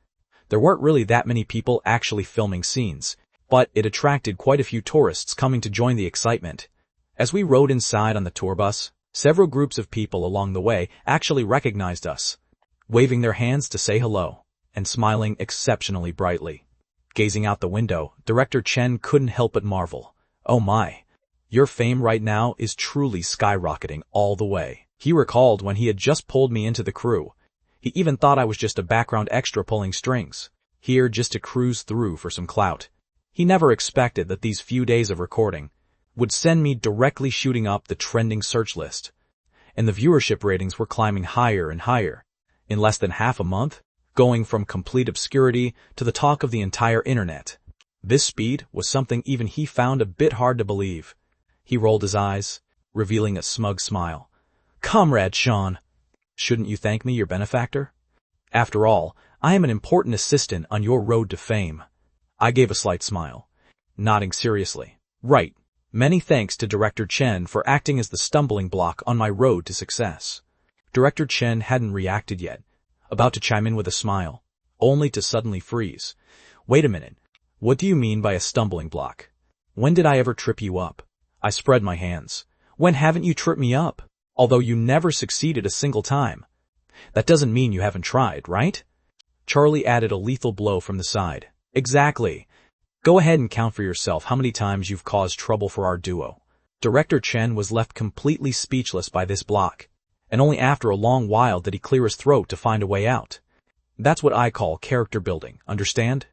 There weren't really that many people actually filming scenes, but it attracted quite a few tourists coming to join the excitement. As we rode inside on the tour bus, several groups of people along the way actually recognized us, waving their hands to say hello, and smiling exceptionally brightly. Gazing out the window, Director Chen couldn't help but marvel. Oh my, your fame right now is truly skyrocketing all the way. He recalled when he had just pulled me into the crew. He even thought I was just a background extra pulling strings, here just to cruise through for some clout. He never expected that these few days of recording would send me directly shooting up the trending search list, and the viewership ratings were climbing higher and higher. In less than half a month, going from complete obscurity to the talk of the entire internet. This speed was something even he found a bit hard to believe. He rolled his eyes, revealing a smug smile. Comrade Sean, shouldn't you thank me, your benefactor? After all, I am an important assistant on your road to fame. I gave a slight smile, nodding seriously. Right. Many thanks to Director Chen for acting as the stumbling block on my road to success. Director Chen hadn't reacted yet, about to chime in with a smile, only to suddenly freeze. Wait a minute. What do you mean by a stumbling block? When did I ever trip you up? I spread my hands. When haven't you tripped me up? Although you never succeeded a single time. That doesn't mean you haven't tried, right? Charlie added a lethal blow from the side. Exactly. Go ahead and count for yourself how many times you've caused trouble for our duo. Director Chen was left completely speechless by this block, and only after a long while did he clear his throat to find a way out. That's what I call character building, understand?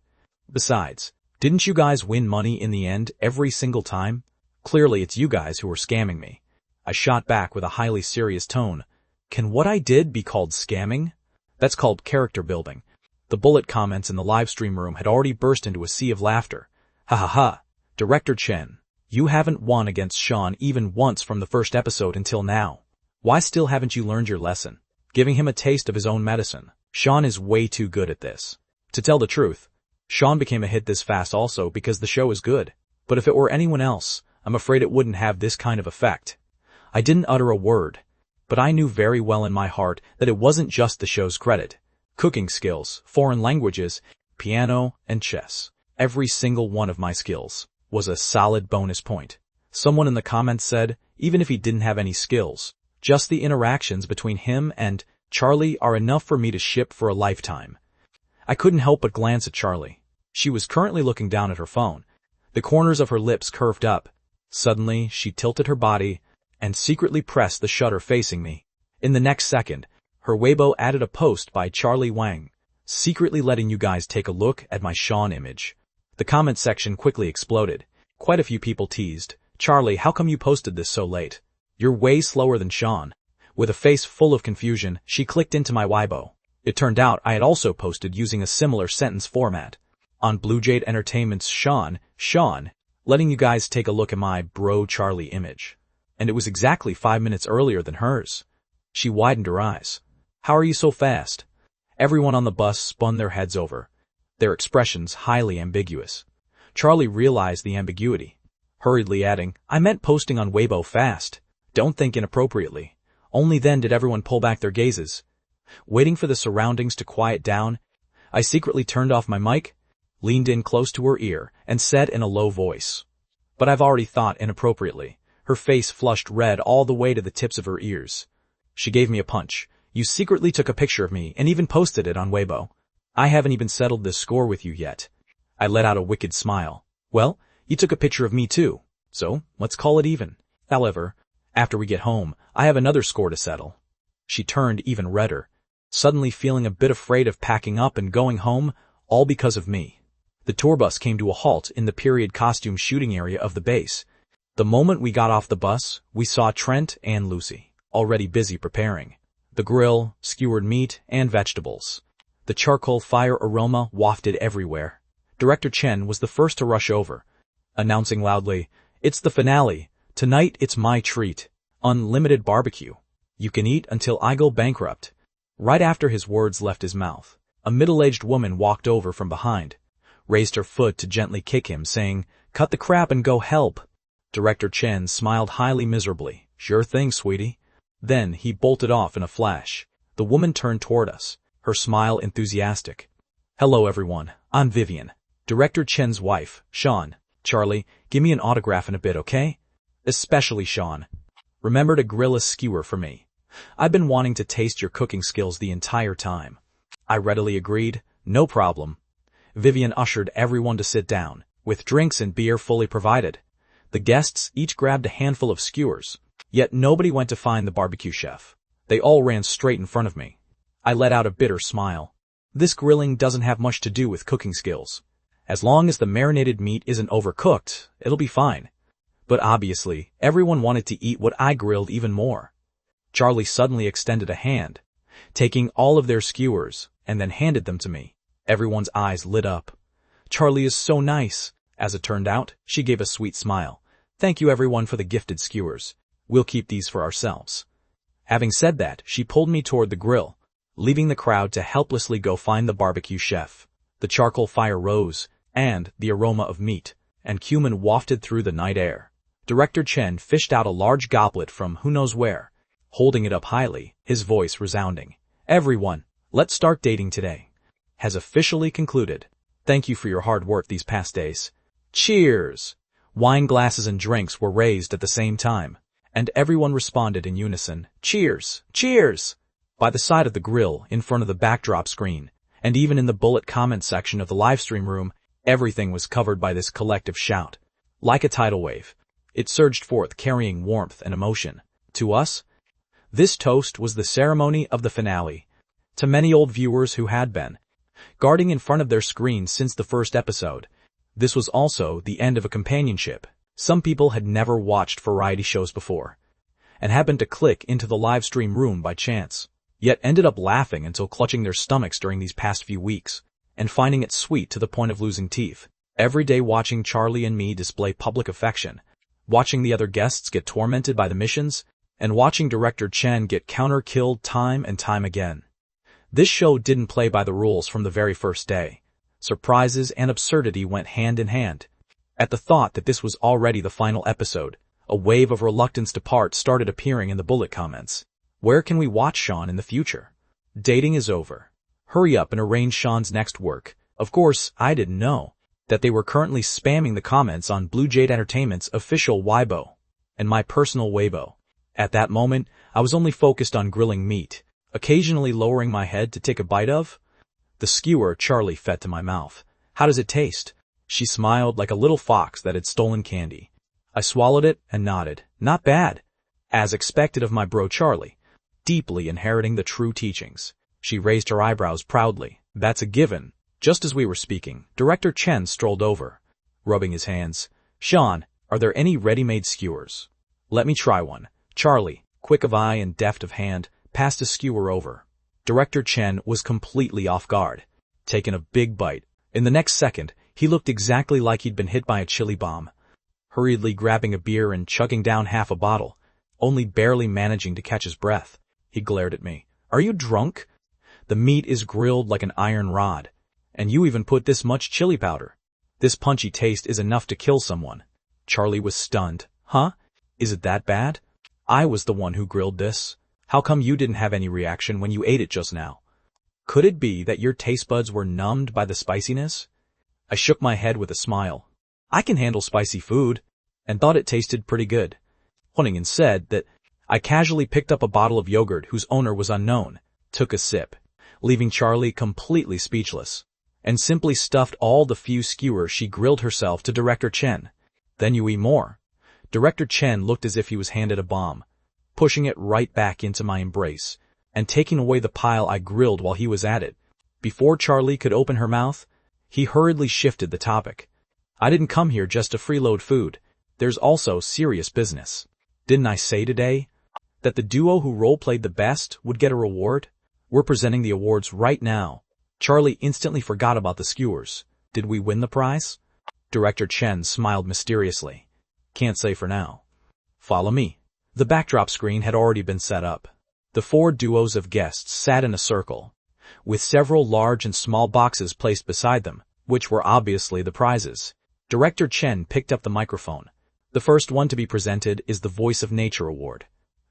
Besides, didn't you guys win money in the end every single time? Clearly it's you guys who are scamming me. I shot back with a highly serious tone. Can what I did be called scamming? That's called character building. The bullet comments in the livestream room had already burst into a sea of laughter. Ha ha ha. Director Chen, you haven't won against Sean even once from the first episode until now. Why still haven't you learned your lesson? Giving him a taste of his own medicine. Sean is way too good at this. To tell the truth, Sean became a hit this fast also because the show is good. But if it were anyone else, I'm afraid it wouldn't have this kind of effect. I didn't utter a word, but I knew very well in my heart that it wasn't just the show's credit. Cooking skills, foreign languages, piano, and chess. Every single one of my skills was a solid bonus point. Someone in the comments said, even if he didn't have any skills. Just the interactions between him and Charlie are enough for me to ship for a lifetime. I couldn't help but glance at Charlie. She was currently looking down at her phone. The corners of her lips curved up. Suddenly, she tilted her body and secretly pressed the shutter facing me. In the next second, her Weibo added a post by Charlie Wang, secretly letting you guys take a look at my Sean image. The comment section quickly exploded. Quite a few people teased, "Charlie, how come you posted this so late? You're way slower than Sean." With a face full of confusion, she clicked into my Weibo. It turned out I had also posted using a similar sentence format. On Blue Jade Entertainment's Sean, letting you guys take a look at my bro Charlie image. And it was exactly 5 minutes earlier than hers. She widened her eyes. "How are you so fast?" Everyone on the bus spun their heads over, their expressions highly ambiguous. Charlie realized the ambiguity, hurriedly adding, "I meant posting on Weibo fast. Don't think inappropriately." Only then did everyone pull back their gazes. Waiting for the surroundings to quiet down, I secretly turned off my mic, leaned in close to her ear, and said in a low voice, "But I've already thought inappropriately." Her face flushed red all the way to the tips of her ears. She gave me a punch. "You secretly took a picture of me and even posted it on Weibo. I haven't even settled this score with you yet." I let out a wicked smile. "Well, you took a picture of me too, so let's call it even. However, after we get home, I have another score to settle." She turned even redder, suddenly feeling a bit afraid of packing up and going home, all because of me. The tour bus came to a halt in the period costume shooting area of the base. The moment we got off the bus, we saw Trent and Lucy, already busy preparing. The grill, skewered meat, and vegetables. The charcoal fire aroma wafted everywhere. Director Chen was the first to rush over, announcing loudly, "It's the finale. Tonight it's my treat. Unlimited barbecue. You can eat until I go bankrupt." Right after his words left his mouth, a middle-aged woman walked over from behind, raised her foot to gently kick him, saying, "Cut the crap and go help." Director Chen smiled highly miserably. "Sure thing, sweetie." Then he bolted off in a flash. The woman turned toward us, her smile enthusiastic. "Hello everyone, I'm Vivian, Director Chen's wife, Sean. Charlie, give me an autograph in a bit, okay? Especially Sean. Remember to grill a skewer for me. I've been wanting to taste your cooking skills the entire time." I readily agreed, "No problem." Vivian ushered everyone to sit down, with drinks and beer fully provided. The guests each grabbed a handful of skewers, yet nobody went to find the barbecue chef. They all ran straight in front of me. I let out a bitter smile. This grilling doesn't have much to do with cooking skills. As long as the marinated meat isn't overcooked, it'll be fine. But obviously, everyone wanted to eat what I grilled even more. Charlie suddenly extended a hand, taking all of their skewers, and then handed them to me. Everyone's eyes lit up. Charlie is so nice. As it turned out, she gave a sweet smile. "Thank you everyone for the gifted skewers. We'll keep these for ourselves." Having said that, she pulled me toward the grill, leaving the crowd to helplessly go find the barbecue chef. The charcoal fire rose, and the aroma of meat and cumin wafted through the night air. Director Chen fished out a large goblet from who knows where, holding it up highly, his voice resounding. "Everyone, let's start dating today. Has officially concluded. Thank you for your hard work these past days. Cheers!" Wine glasses and drinks were raised at the same time, and everyone responded in unison, "Cheers! Cheers!" By the side of the grill, in front of the backdrop screen, and even in the bullet comment section of the livestream room, everything was covered by this collective shout. Like a tidal wave, it surged forth carrying warmth and emotion. To us, this toast was the ceremony of the finale. To many old viewers who had been guarding in front of their screens since the first episode, this was also the end of a companionship. Some people had never watched variety shows before, and happened to click into the live stream room by chance, yet ended up laughing until clutching their stomachs during these past few weeks, and finding it sweet to the point of losing teeth. Every day watching Charlie and me display public affection, watching the other guests get tormented by the missions, and watching Director Chen get counter-killed time and time again. This show didn't play by the rules from the very first day. Surprises and absurdity went hand in hand. At the thought that this was already the final episode, a wave of reluctance to part started appearing in the bullet comments. Where can we watch Sean in the future? Dating is over. Hurry up and arrange Sean's next work. Of course, I didn't know that they were currently spamming the comments on Blue Jade Entertainment's official Weibo. and my personal Weibo. At that moment, I was only focused on grilling meat, occasionally lowering my head to take a bite of the skewer Charlie fed to my mouth. How does it taste? She smiled like a little fox that had stolen candy. I swallowed it and nodded. Not bad. As expected of my bro Charlie, deeply inheriting the true teachings. She raised her eyebrows proudly. That's a given. Just as we were speaking, Director Chen strolled over, rubbing his hands. Sean, are there any ready-made skewers? Let me try one. Charlie, quick of eye and deft of hand, passed a skewer over. Director Chen was completely off guard, taking a big bite. In the next second, he looked exactly like he'd been hit by a chili bomb, hurriedly grabbing a beer and chugging down half a bottle, only barely managing to catch his breath. He glared at me. Are you drunk? The meat is grilled like an iron rod, and you even put this much chili powder. This punchy taste is enough to kill someone. Charlie was stunned. Huh? Is it that bad? I was the one who grilled this. How come you didn't have any reaction when you ate it just now? Could it be that your taste buds were numbed by the spiciness? I shook my head with a smile. I can handle spicy food, and thought it tasted pretty good. Huntington said that I casually picked up a bottle of yogurt whose owner was unknown, took a sip, leaving Charlie completely speechless, and simply stuffed all the few skewers she grilled herself to Director Chen. Then you eat more. Director Chen looked as if he was handed a bomb, pushing it right back into my embrace, and taking away the pile I grilled while he was at it. Before Charlie could open her mouth, he hurriedly shifted the topic. I didn't come here just to freeload food. There's also serious business. Didn't I say today that the duo who role-played the best would get a reward? We're presenting the awards right now. Charlie instantly forgot about the skewers. Did we win the prize? Director Chen smiled mysteriously. Can't say for now. Follow me. The backdrop screen had already been set up. The four duos of guests sat in a circle, with several large and small boxes placed beside them, which were obviously the prizes. Director Chen picked up the microphone. The first one to be presented is the Voice of Nature Award.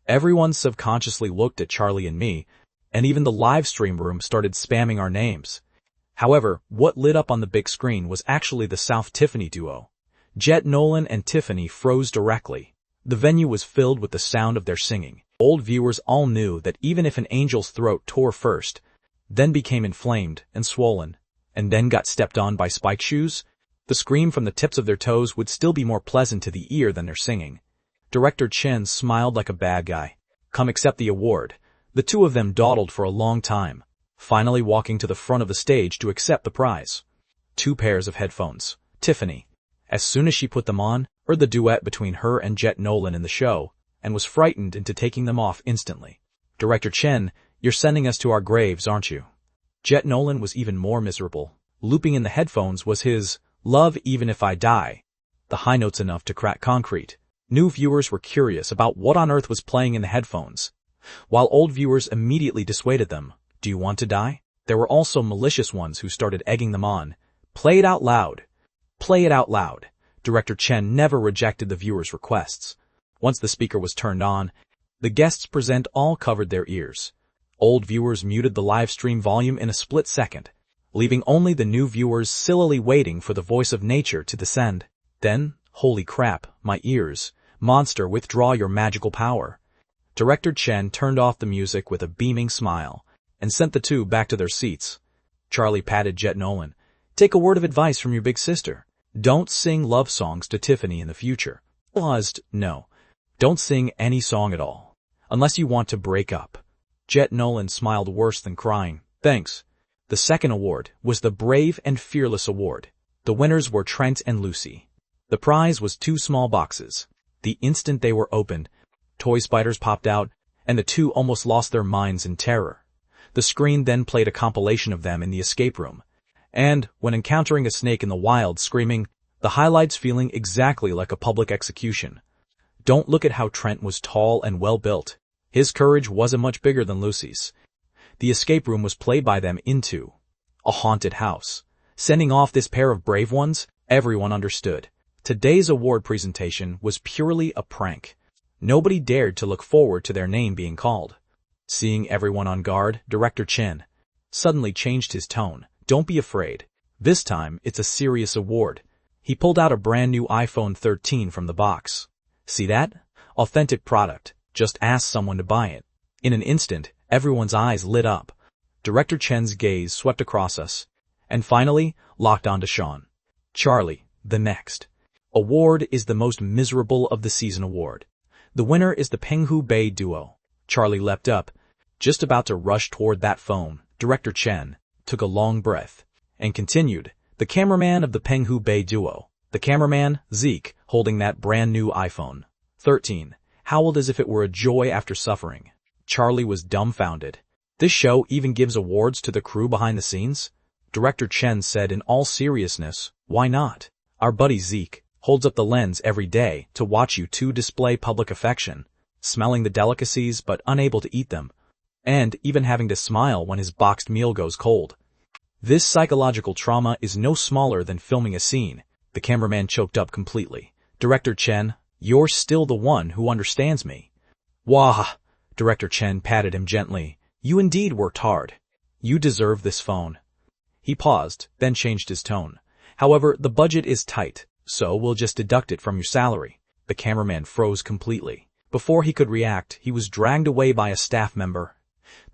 Everyone subconsciously looked at Charlie and me, and even the live stream room started spamming our names. However, what lit up on the big screen was actually the South Tiffany duo. Jet Nolan and Tiffany froze directly. The venue was filled with the sound of their singing. Old viewers all knew that even if an angel's throat tore first, then became inflamed and swollen, and then got stepped on by spike shoes, the scream from the tips of their toes would still be more pleasant to the ear than their singing. Director Chen smiled like a bad guy. Come accept the award. The two of them dawdled for a long time, finally walking to the front of the stage to accept the prize. 2 pairs of headphones. Tiffany, as soon as she put them on, heard the duet between her and Jet Nolan in the show, and was frightened into taking them off instantly. Director Chen, you're sending us to our graves, aren't you? Jet Nolan was even more miserable. Looping in the headphones was his Love Even If I Die, the high notes enough to crack concrete. New viewers were curious about what on earth was playing in the headphones, while old viewers immediately dissuaded them. Do you want to die? There were also malicious ones who started egging them on. Play it out loud. Play it out loud. Director Chen never rejected the viewers' requests. Once the speaker was turned on, the guests present all covered their ears. Old viewers muted the live stream volume in a split second, leaving only the new viewers sillily waiting for the voice of nature to descend. Then, holy crap, my ears. Monster, withdraw your magical power. Director Chen turned off the music with a beaming smile, and sent the two back to their seats. Charlie patted Jet Nolan. Take a word of advice from your big sister. Don't sing love songs to Tiffany in the future. Paused. No. Don't sing any song at all, unless you want to break up. Jet Nolan smiled worse than crying. Thanks. The second award was the Brave and Fearless Award. The winners were Trent and Lucy. The prize was 2 small boxes. The instant they were opened, toy spiders popped out, and the two almost lost their minds in terror. The screen then played a compilation of them in the escape room, and, when encountering a snake in the wild, screaming, the highlights feeling exactly like a public execution. Don't look at how Trent was tall and well-built. His courage wasn't much bigger than Lucy's. The escape room was played by them into a haunted house. Sending off this pair of brave ones, everyone understood. Today's award presentation was purely a prank. Nobody dared to look forward to their name being called. Seeing everyone on guard, Director Chen suddenly changed his tone. Don't be afraid. This time, it's a serious award. He pulled out a brand new iPhone 13 from the box. See that? Authentic product. Just ask someone to buy it. In an instant, everyone's eyes lit up. Director Chen's gaze swept across us, and finally locked onto Sean. Charlie, the next award is the most miserable of the season award. The winner is the Penghu Bei duo. Charlie leapt up, just about to rush toward that phone. Director Chen took a long breath and continued, the cameraman of the Penghu Bei duo. The cameraman, Zeke, holding that brand new iPhone 13, howled as if it were a joy after suffering. Charlie was dumbfounded. This show even gives awards to the crew behind the scenes? Director Chen said in all seriousness, why not? Our buddy Zeke holds up the lens every day to watch you two display public affection, smelling the delicacies but unable to eat them, and even having to smile when his boxed meal goes cold. This psychological trauma is no smaller than filming a scene. The cameraman choked up completely. Director Chen, you're still the one who understands me. Wah! Director Chen patted him gently. You indeed worked hard. You deserve this phone. He paused, then changed his tone. However, the budget is tight, so we'll just deduct it from your salary. The cameraman froze completely. Before he could react, he was dragged away by a staff member.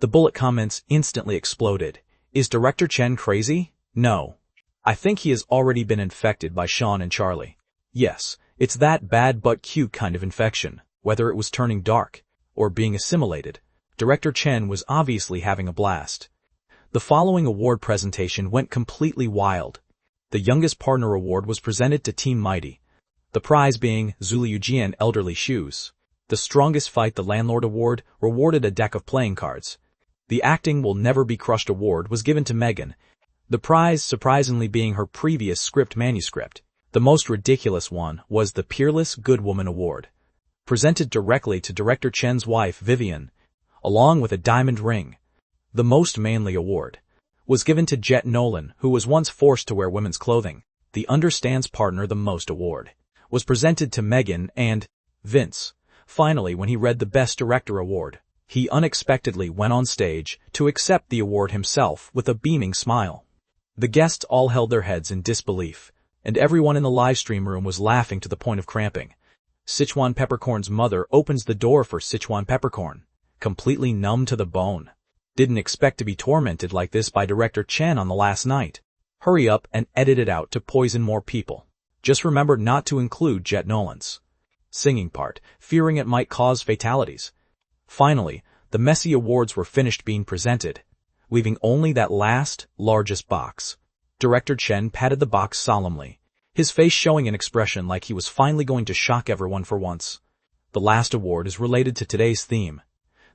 The bullet comments instantly exploded. Is Director Chen crazy? No. I think he has already been infected by Sean and Charlie. Yes, it's that bad but cute kind of infection, whether it was turning dark or being assimilated. Director Chen was obviously having a blast. The following award presentation went completely wild. The Youngest Partner Award was presented to Team Mighty, the prize being Zuliujian Elderly Shoes. The Strongest Fight the Landlord Award rewarded a deck of playing cards. The Acting Will Never Be Crushed Award was given to Megan, the prize surprisingly being her previous script manuscript. The most ridiculous one was the Peerless Good Woman Award, presented directly to Director Chen's wife Vivian, along with a diamond ring. The Most Manly Award was given to Jet Nolan, who was once forced to wear women's clothing. The Understands Partner the Most Award was presented to Megan and Vince. Finally, when he read the Best Director Award, he unexpectedly went on stage to accept the award himself with a beaming smile. The guests all held their heads in disbelief, and everyone in the livestream room was laughing to the point of cramping. Sichuan Peppercorn's mother opens the door for Sichuan Peppercorn, completely numb to the bone. Didn't expect to be tormented like this by Director Chen on the last night. Hurry up and edit it out to poison more people. Just remember not to include Jet Nolan's singing part, fearing it might cause fatalities. Finally, the messy awards were finished being presented, leaving only that last, largest box. Director Chen patted the box solemnly, his face showing an expression like he was finally going to shock everyone for once. The last award is related to today's theme.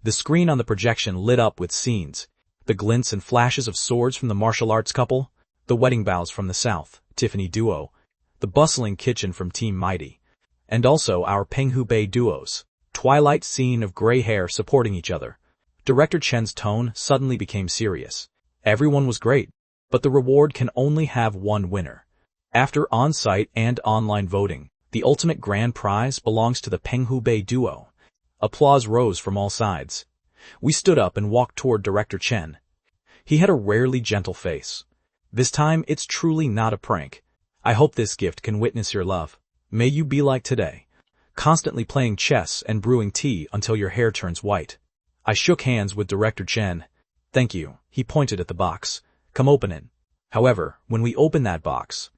The screen on the projection lit up with scenes, the glints and flashes of swords from the martial arts couple, the wedding vows from the South, Tiffany duo, the bustling kitchen from Team Mighty, and also our Penghu Bei duos, twilight scene of gray hair supporting each other. Director Chen's tone suddenly became serious. Everyone was great, but the reward can only have one winner. After on-site and online voting, the ultimate grand prize belongs to the Penghu Bei duo. Applause rose from all sides. We stood up and walked toward Director Chen. He had a rarely gentle face. This time it's truly not a prank. I hope this gift can witness your love. May you be like today, constantly playing chess and brewing tea until your hair turns white. I shook hands with Director Chen. Thank you. He pointed at the box. Come open it. However, when we opened that box,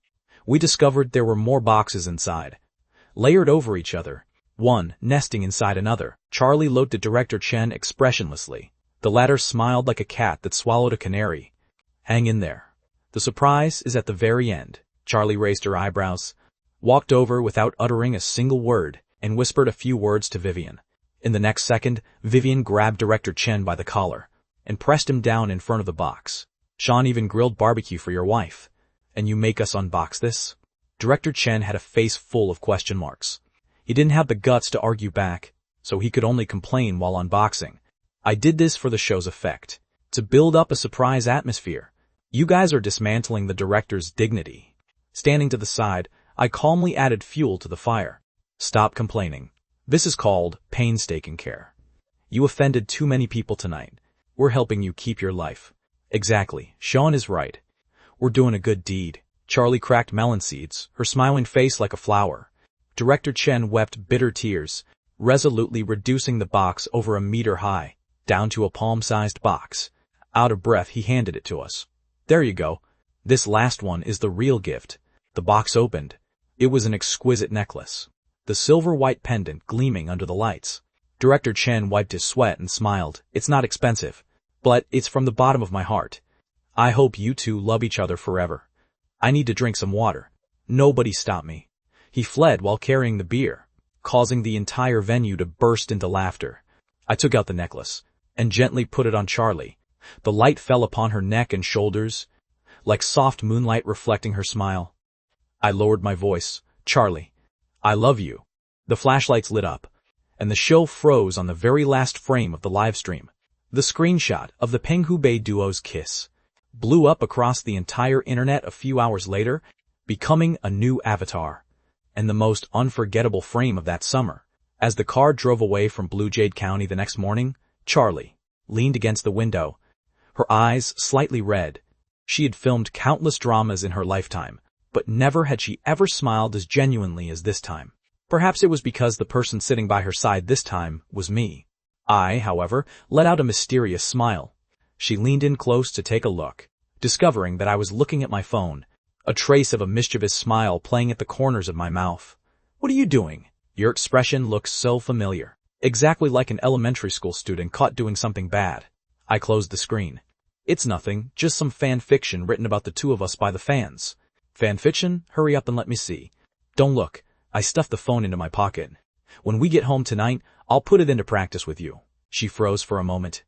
we discovered there were more boxes inside, layered over each other, one nesting inside another. Charlie looked at Director Chen expressionlessly. The latter smiled like a cat that swallowed a canary. Hang in there. The surprise is at the very end. Charlie raised her eyebrows, walked over without uttering a single word, and whispered a few words to Vivian. In the next second, Vivian grabbed Director Chen by the collar and pressed him down in front of the box. Sean even grilled barbecue for your wife, and you make us unbox this? Director Chen had a face full of question marks. He didn't have the guts to argue back, so he could only complain while unboxing. I did this for the show's effect, to build up a surprise atmosphere. You guys are dismantling the director's dignity. Standing to the side, I calmly added fuel to the fire. Stop complaining. This is called painstaking care. You offended too many people tonight. We're helping you keep your life. Exactly. Sean is right. We're doing a good deed. Charlie cracked melon seeds, her smiling face like a flower. Director Chen wept bitter tears, resolutely reducing the box over a meter high, down to a palm-sized box. Out of breath, he handed it to us. There you go. This last one is the real gift. The box opened. It was an exquisite necklace. The silver-white pendant gleaming under the lights. Director Chen wiped his sweat and smiled. It's not expensive, but it's from the bottom of my heart. I hope you two love each other forever. I need to drink some water. Nobody stopped me. He fled while carrying the beer, causing the entire venue to burst into laughter. I took out the necklace and gently put it on Charlie. The light fell upon her neck and shoulders, like soft moonlight reflecting her smile. I lowered my voice. Charlie, I love you. The flashlights lit up, and the show froze on the very last frame of the live stream. The screenshot of the Penghubei duo's kiss blew up across the entire internet a few hours later, becoming a new avatar, and the most unforgettable frame of that summer. As the car drove away from Blue Jade County the next morning, Charlie leaned against the window, her eyes slightly red. She had filmed countless dramas in her lifetime, but never had she ever smiled as genuinely as this time. Perhaps it was because the person sitting by her side this time was me. I, however, let out a mysterious smile. She leaned in close to take a look, discovering that I was looking at my phone, a trace of a mischievous smile playing at the corners of my mouth. What are you doing? Your expression looks so familiar. Exactly like an elementary school student caught doing something bad. I closed the screen. It's nothing, just some fan fiction written about the two of us by the fans. Fan fiction? Hurry up and let me see. Don't look. I stuffed the phone into my pocket. When we get home tonight, I'll put it into practice with you. She froze for a moment.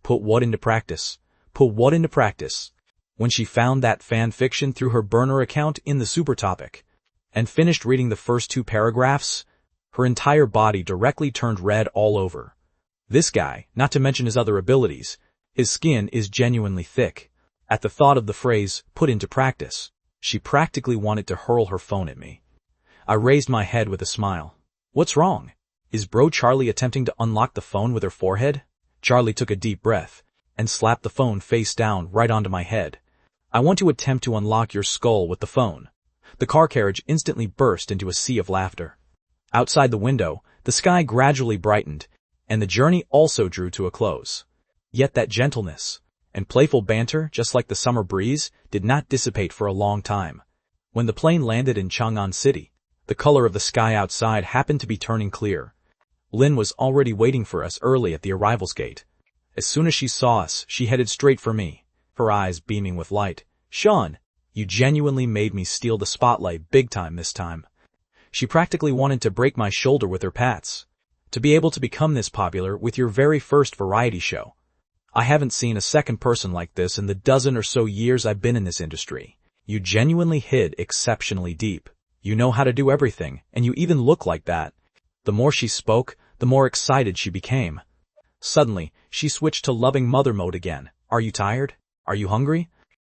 Put what into practice? Put what into practice? When she found that fan fiction through her burner account in the super topic, and finished reading the first 2 paragraphs, her entire body directly turned red all over. This guy, not to mention his other abilities, his skin is genuinely thick. At the thought of the phrase, put into practice, she practically wanted to hurl her phone at me. I raised my head with a smile. What's wrong? Is bro Charlie attempting to unlock the phone with her forehead? Charlie took a deep breath and slapped the phone face down right onto my head. I want to attempt to unlock your skull with the phone. The car carriage instantly burst into a sea of laughter. Outside the window, the sky gradually brightened, and the journey also drew to a close. Yet that gentleness and playful banter, just like the summer breeze, did not dissipate for a long time. When the plane landed in Chang'an City, the color of the sky outside happened to be turning clear. Lin was already waiting for us early at the arrivals gate. As soon as she saw us, she headed straight for me, her eyes beaming with light. Sean, you genuinely made me steal the spotlight big time this time. She practically wanted to break my shoulder with her pats. To be able to become this popular with your very first variety show. I haven't seen a second person like this in the dozen or so years I've been in this industry. You genuinely hid exceptionally deep. You know how to do everything, and you even look like that. The more she spoke, the more excited she became. Suddenly, she switched to loving mother mode again. Are you tired? Are you hungry?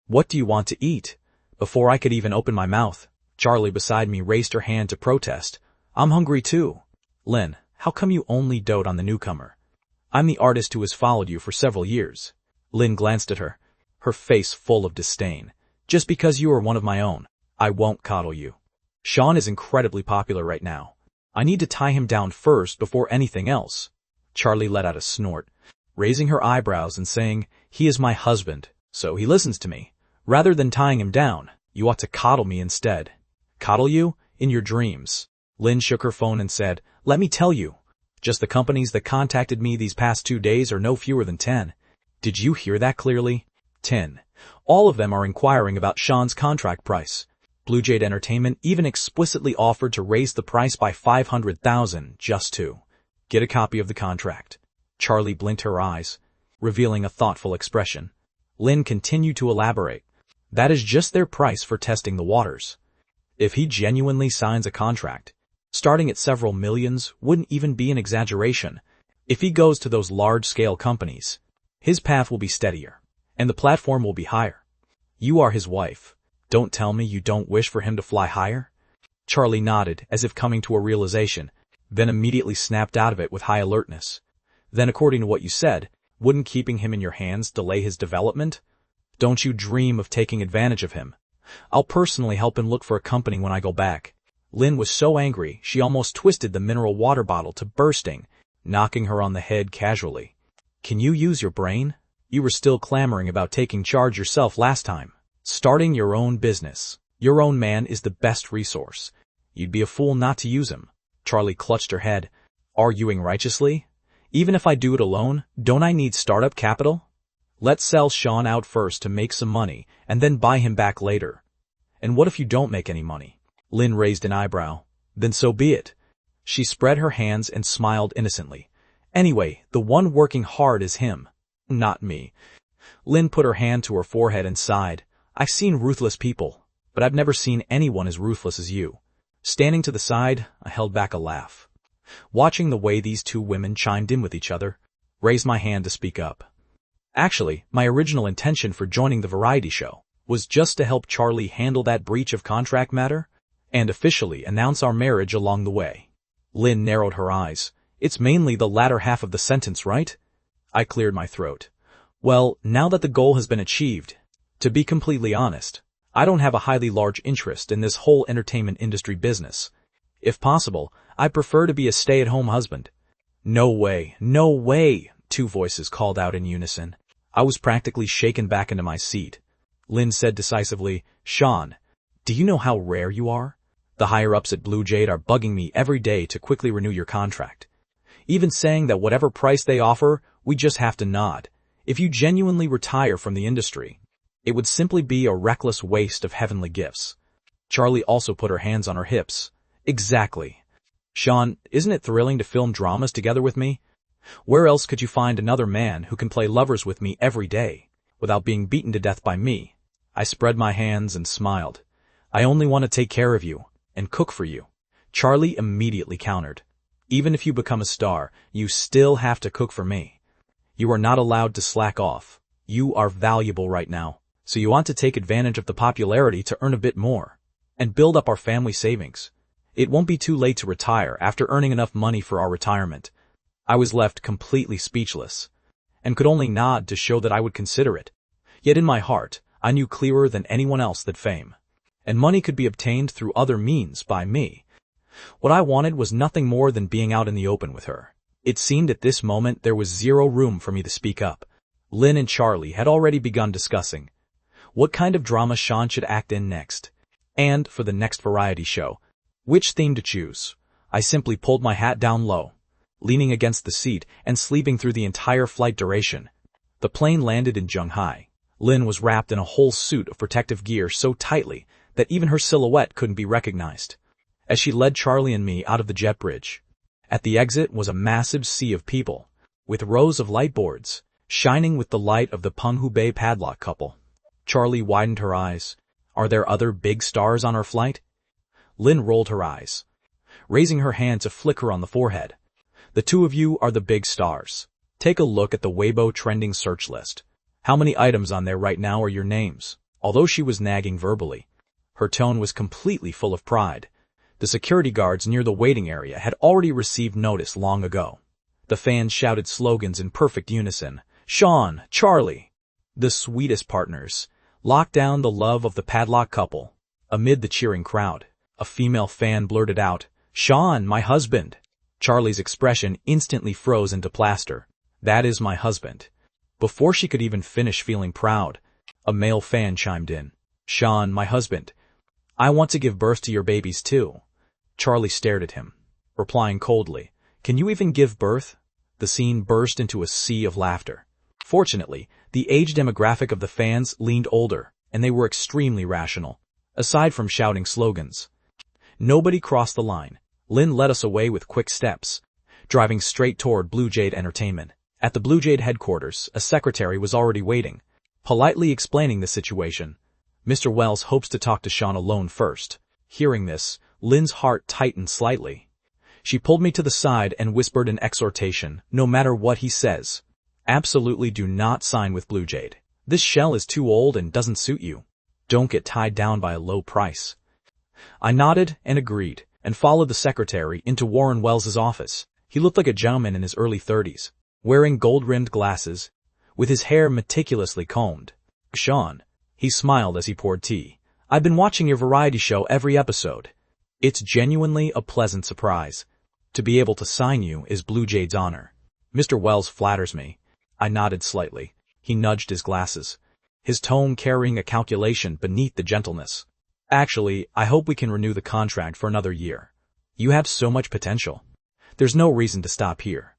What do you want to eat? Before I could even open my mouth, Charlie beside me raised her hand to protest. I'm hungry too. Lin, how come you only dote on the newcomer? I'm the artist who has followed you for several years. Lin glanced at her, her face full of disdain. Just because you are one of my own, I won't coddle you. Sean is incredibly popular right now. I need to tie him down first before anything else. Charlie let out a snort, raising her eyebrows and saying, he is my husband, so he listens to me. Rather than tying him down, you ought to coddle me instead. Coddle you? In your dreams. Lin shook her phone and said, let me tell you. Just the companies that contacted me these past 2 days are no fewer than 10. Did you hear that clearly? 10. All of them are inquiring about Sean's contract price. Blue Jade Entertainment even explicitly offered to raise the price by $500,000 just to get a copy of the contract. Charlie blinked her eyes, revealing a thoughtful expression. Lin continued to elaborate. That is just their price for testing the waters. If he genuinely signs a contract, starting at several millions wouldn't even be an exaggeration. If he goes to those large-scale companies, his path will be steadier, and the platform will be higher. You are his wife. Don't tell me you don't wish for him to fly higher? Charlie nodded as if coming to a realization, then immediately snapped out of it with high alertness. Then according to what you said, wouldn't keeping him in your hands delay his development? Don't you dream of taking advantage of him. I'll personally help him look for a company when I go back. Lin was so angry she almost twisted the mineral water bottle to bursting, knocking her on the head casually. Can you use your brain? You were still clamoring about taking charge yourself last time. Starting your own business. Your own man is the best resource. You'd be a fool not to use him. Charlie clutched her head, arguing righteously. Even if I do it alone, don't I need startup capital? Let's sell Sean out first to make some money, and then buy him back later. And what if you don't make any money? Lin raised an eyebrow. Then so be it. She spread her hands and smiled innocently. Anyway, the one working hard is him, not me. Lin put her hand to her forehead and sighed. I've seen ruthless people, but I've never seen anyone as ruthless as you. Standing to the side, I held back a laugh. Watching the way these two women chimed in with each other, raised my hand to speak up. Actually, my original intention for joining the variety show was just to help Charlie handle that breach of contract matter and officially announce our marriage along the way. Lin narrowed her eyes. It's mainly the latter half of the sentence, right? I cleared my throat. Well, now that the goal has been achieved, to be completely honest, I don't have a highly large interest in this whole entertainment industry business. If possible, I prefer to be a stay-at-home husband. No way, no way, two voices called out in unison. I was practically shaken back into my seat. Lin said decisively, Sean, do you know how rare you are? The higher-ups at Blue Jade are bugging me every day to quickly renew your contract. Even saying that whatever price they offer, we just have to nod. If you genuinely retire from the industry, it would simply be a reckless waste of heavenly gifts. Charlie also put her hands on her hips. Exactly. Sean, isn't it thrilling to film dramas together with me? Where else could you find another man who can play lovers with me every day, without being beaten to death by me? I spread my hands and smiled. I only want to take care of you, and cook for you. Charlie immediately countered. Even if you become a star, you still have to cook for me. You are not allowed to slack off. You are valuable right now, so you want to take advantage of the popularity to earn a bit more, and build up our family savings. It won't be too late to retire after earning enough money for our retirement. I was left completely speechless, and could only nod to show that I would consider it. Yet in my heart, I knew clearer than anyone else that fame and money could be obtained through other means by me. What I wanted was nothing more than being out in the open with her. It seemed at this moment there was zero room for me to speak up. Lin and Charlie had already begun discussing what kind of drama Sean should act in next, and for the next variety show, which theme to choose. I simply pulled my hat down low, leaning against the seat and sleeping through the entire flight duration. The plane landed in Shanghai. Lin was wrapped in a whole suit of protective gear so tightly that even her silhouette couldn't be recognized. As she led Charlie and me out of the jet bridge, at the exit was a massive sea of people, with rows of light boards, shining with the light of the Penghu Bay padlock couple. Charlie widened her eyes. Are there other big stars on our flight? Lin rolled her eyes, raising her hand to flick her on the forehead. The two of you are the big stars. Take a look at the Weibo trending search list. How many items on there right now are your names? Although she was nagging verbally, her tone was completely full of pride. The security guards near the waiting area had already received notice long ago. The fans shouted slogans in perfect unison. Sean, Charlie, the sweetest partners, locked down the love of the padlock couple. Amid the cheering crowd, a female fan blurted out, Sean, my husband. Charlie's expression instantly froze into plaster. That is my husband. Before she could even finish feeling proud, a male fan chimed in. Sean, my husband. I want to give birth to your babies too. Charlie stared at him, replying coldly, Can you even give birth? The scene burst into a sea of laughter. Fortunately, the age demographic of the fans leaned older, and they were extremely rational. Aside from shouting slogans, nobody crossed the line. Lin led us away with quick steps, driving straight toward Blue Jade Entertainment. At the Blue Jade headquarters, a secretary was already waiting, politely explaining the situation. Mr. Wells hopes to talk to Sean alone first. Hearing this, Lin's heart tightened slightly. She pulled me to the side and whispered an exhortation. No matter what he says, absolutely do not sign with Blue Jade. This shell is too old and doesn't suit you. Don't get tied down by a low price. I nodded and agreed, and followed the secretary into Warren Wells's office. He looked like a gentleman in his early 30s, wearing gold-rimmed glasses, with his hair meticulously combed. Sean, he smiled as he poured tea. I've been watching your variety show every episode. It's genuinely a pleasant surprise. To be able to sign you is Blue Jade's honor. Mr. Wells flatters me. I nodded slightly. He nudged his glasses, his tone carrying a calculation beneath the gentleness. Actually, I hope we can renew the contract for another year. You have so much potential. There's no reason to stop here.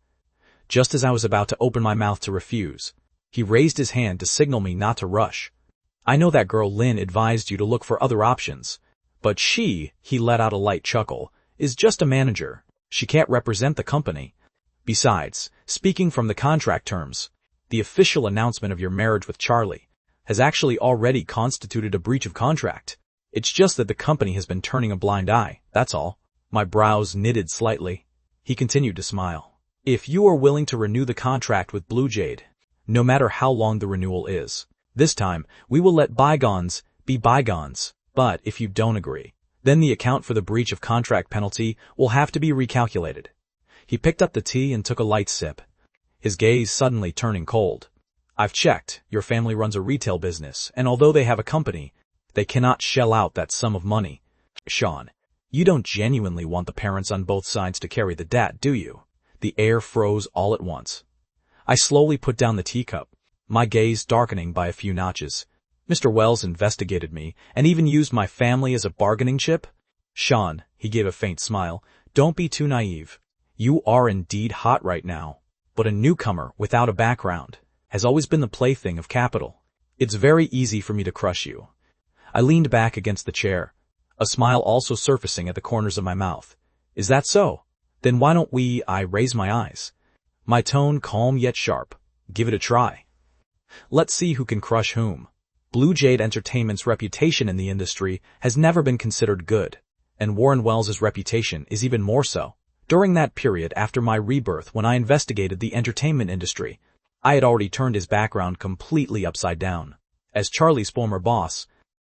Just as I was about to open my mouth to refuse, he raised his hand to signal me not to rush. I know that girl Lynn advised you to look for other options, but he let out a light chuckle, is just a manager. She can't represent the company. Besides, speaking from the contract terms, the official announcement of your marriage with Charlie has actually already constituted a breach of contract. It's just that the company has been turning a blind eye, that's all. My brows knitted slightly. He continued to smile. If you are willing to renew the contract with Blue Jade, no matter how long the renewal is, this time we will let bygones be bygones. But if you don't agree, then the account for the breach of contract penalty will have to be recalculated. He picked up the tea and took a light sip, his gaze suddenly turning cold. I've checked. Your family runs a retail business, and although they have a company, they cannot shell out that sum of money. Sean, you don't genuinely want the parents on both sides to carry the debt, do you? The air froze all at once. I slowly put down the teacup, my gaze darkening by a few notches. Mr. Wells investigated me and even used my family as a bargaining chip? Sean, he gave a faint smile, don't be too naive. You are indeed hot right now, but a newcomer without a background has always been the plaything of capital. It's very easy for me to crush you. I leaned back against the chair, a smile also surfacing at the corners of my mouth. Is that so? Then why don't I raise my eyes. My tone calm yet sharp. Give it a try. Let's see who can crush whom. Blue Jade Entertainment's reputation in the industry has never been considered good, and Warren Wells's reputation is even more so. During that period after my rebirth when I investigated the entertainment industry, I had already turned his background completely upside down. As Charlie's former boss,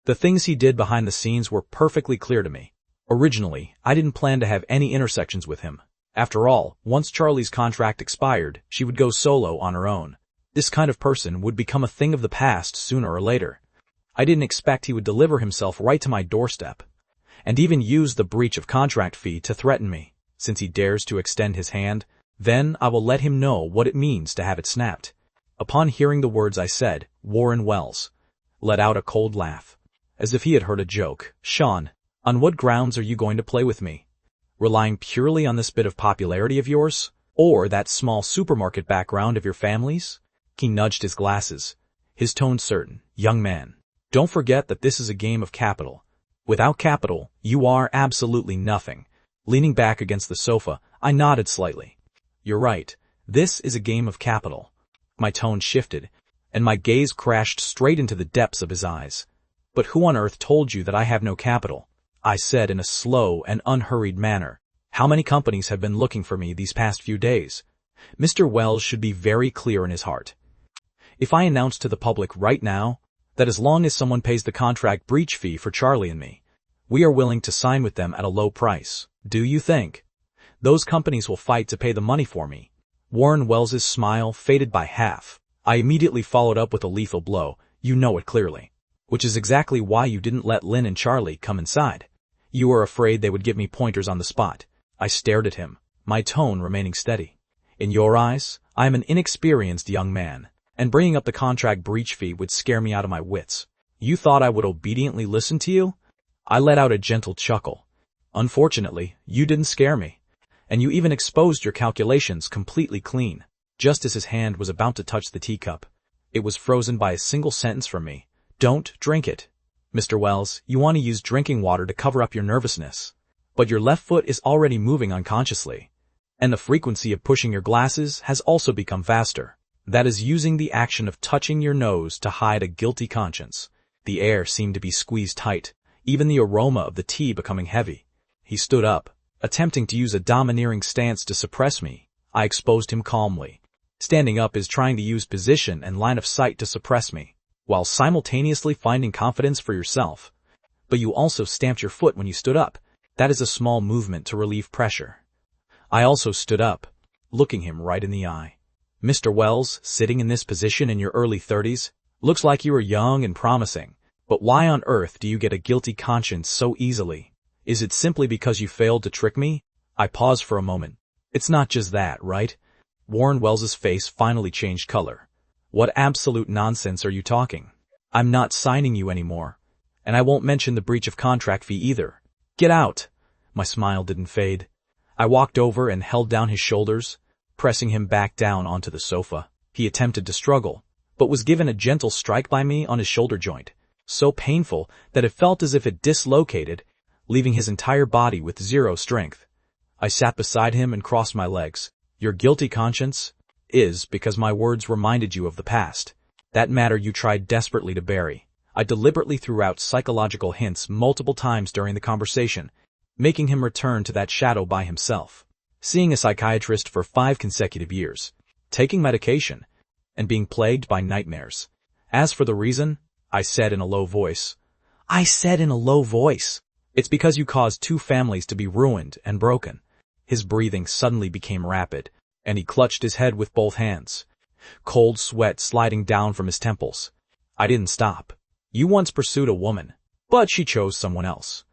the things he did behind the scenes were perfectly clear to me. Originally, I didn't plan to have any intersections with him. After all, once Charlie's contract expired, she would go solo on her own. This kind of person would become a thing of the past sooner or later. I didn't expect he would deliver himself right to my doorstep, and even use the breach of contract fee to threaten me. Since he dares to extend his hand, then I will let him know what it means to have it snapped. Upon hearing the words I said, Warren Wells let out a cold laugh, as if he had heard a joke. Sean, on what grounds are you going to play with me? Relying purely on this bit of popularity of yours? Or that small supermarket background of your family's? He nudged his glasses, his tone certain. Young man, don't forget that this is a game of capital. Without capital, you are absolutely nothing. Leaning back against the sofa, I nodded slightly. You're right. This is a game of capital. My tone shifted, and my gaze crashed straight into the depths of his eyes. But who on earth told you that I have no capital? I said in a slow and unhurried manner. How many companies have been looking for me these past few days? Mr. Wells should be very clear in his heart. If I announce to the public right now that as long as someone pays the contract breach fee for Charlie and me, we are willing to sign with them at a low price, do you think those companies will fight to pay the money for me? Warren Wells's smile faded by half. I immediately followed up with a lethal blow. You know it clearly. Which is exactly why you didn't let Lynn and Charlie come inside. You were afraid they would give me pointers on the spot. I stared at him, my tone remaining steady. In your eyes, I am an inexperienced young man, and bringing up the contract breach fee would scare me out of my wits. You thought I would obediently listen to you? I let out a gentle chuckle. Unfortunately, you didn't scare me, and you even exposed your calculations completely clean. Just as his hand was about to touch the teacup, it was frozen by a single sentence from me. Don't drink it. Mr. Wells, you want to use drinking water to cover up your nervousness, but your left foot is already moving unconsciously, and the frequency of pushing your glasses has also become faster. That is using the action of touching your nose to hide a guilty conscience. The air seemed to be squeezed tight, even the aroma of the tea becoming heavy. He stood up, attempting to use a domineering stance to suppress me. I exposed him calmly. Standing up is trying to use position and line of sight to suppress me, while simultaneously finding confidence for yourself. But you also stamped your foot when you stood up. That is a small movement to relieve pressure. I also stood up, looking him right in the eye. Mr. Wells, sitting in this position in your early 30s, looks like you are young and promising, but why on earth do you get a guilty conscience so easily? Is it simply because you failed to trick me? I paused for a moment. It's not just that, right? Warren Wells's face finally changed color. What absolute nonsense are you talking? I'm not signing you anymore. And I won't mention the breach of contract fee either. Get out! My smile didn't fade. I walked over and held down his shoulders, pressing him back down onto the sofa. He attempted to struggle, but was given a gentle strike by me on his shoulder joint, so painful that it felt as if it dislocated, leaving his entire body with zero strength. I sat beside him and crossed my legs. Your guilty conscience is because my words reminded you of the past, that matter you tried desperately to bury. I deliberately threw out psychological hints multiple times during the conversation, making him return to that shadow by himself. Seeing a psychiatrist for 5 consecutive years, taking medication, and being plagued by nightmares. As for the reason, I said in a low voice, it's because you caused 2 families to be ruined and broken. His breathing suddenly became rapid, and he clutched his head with both hands, cold sweat sliding down from his temples. I didn't stop. You once pursued a woman, but she chose someone else.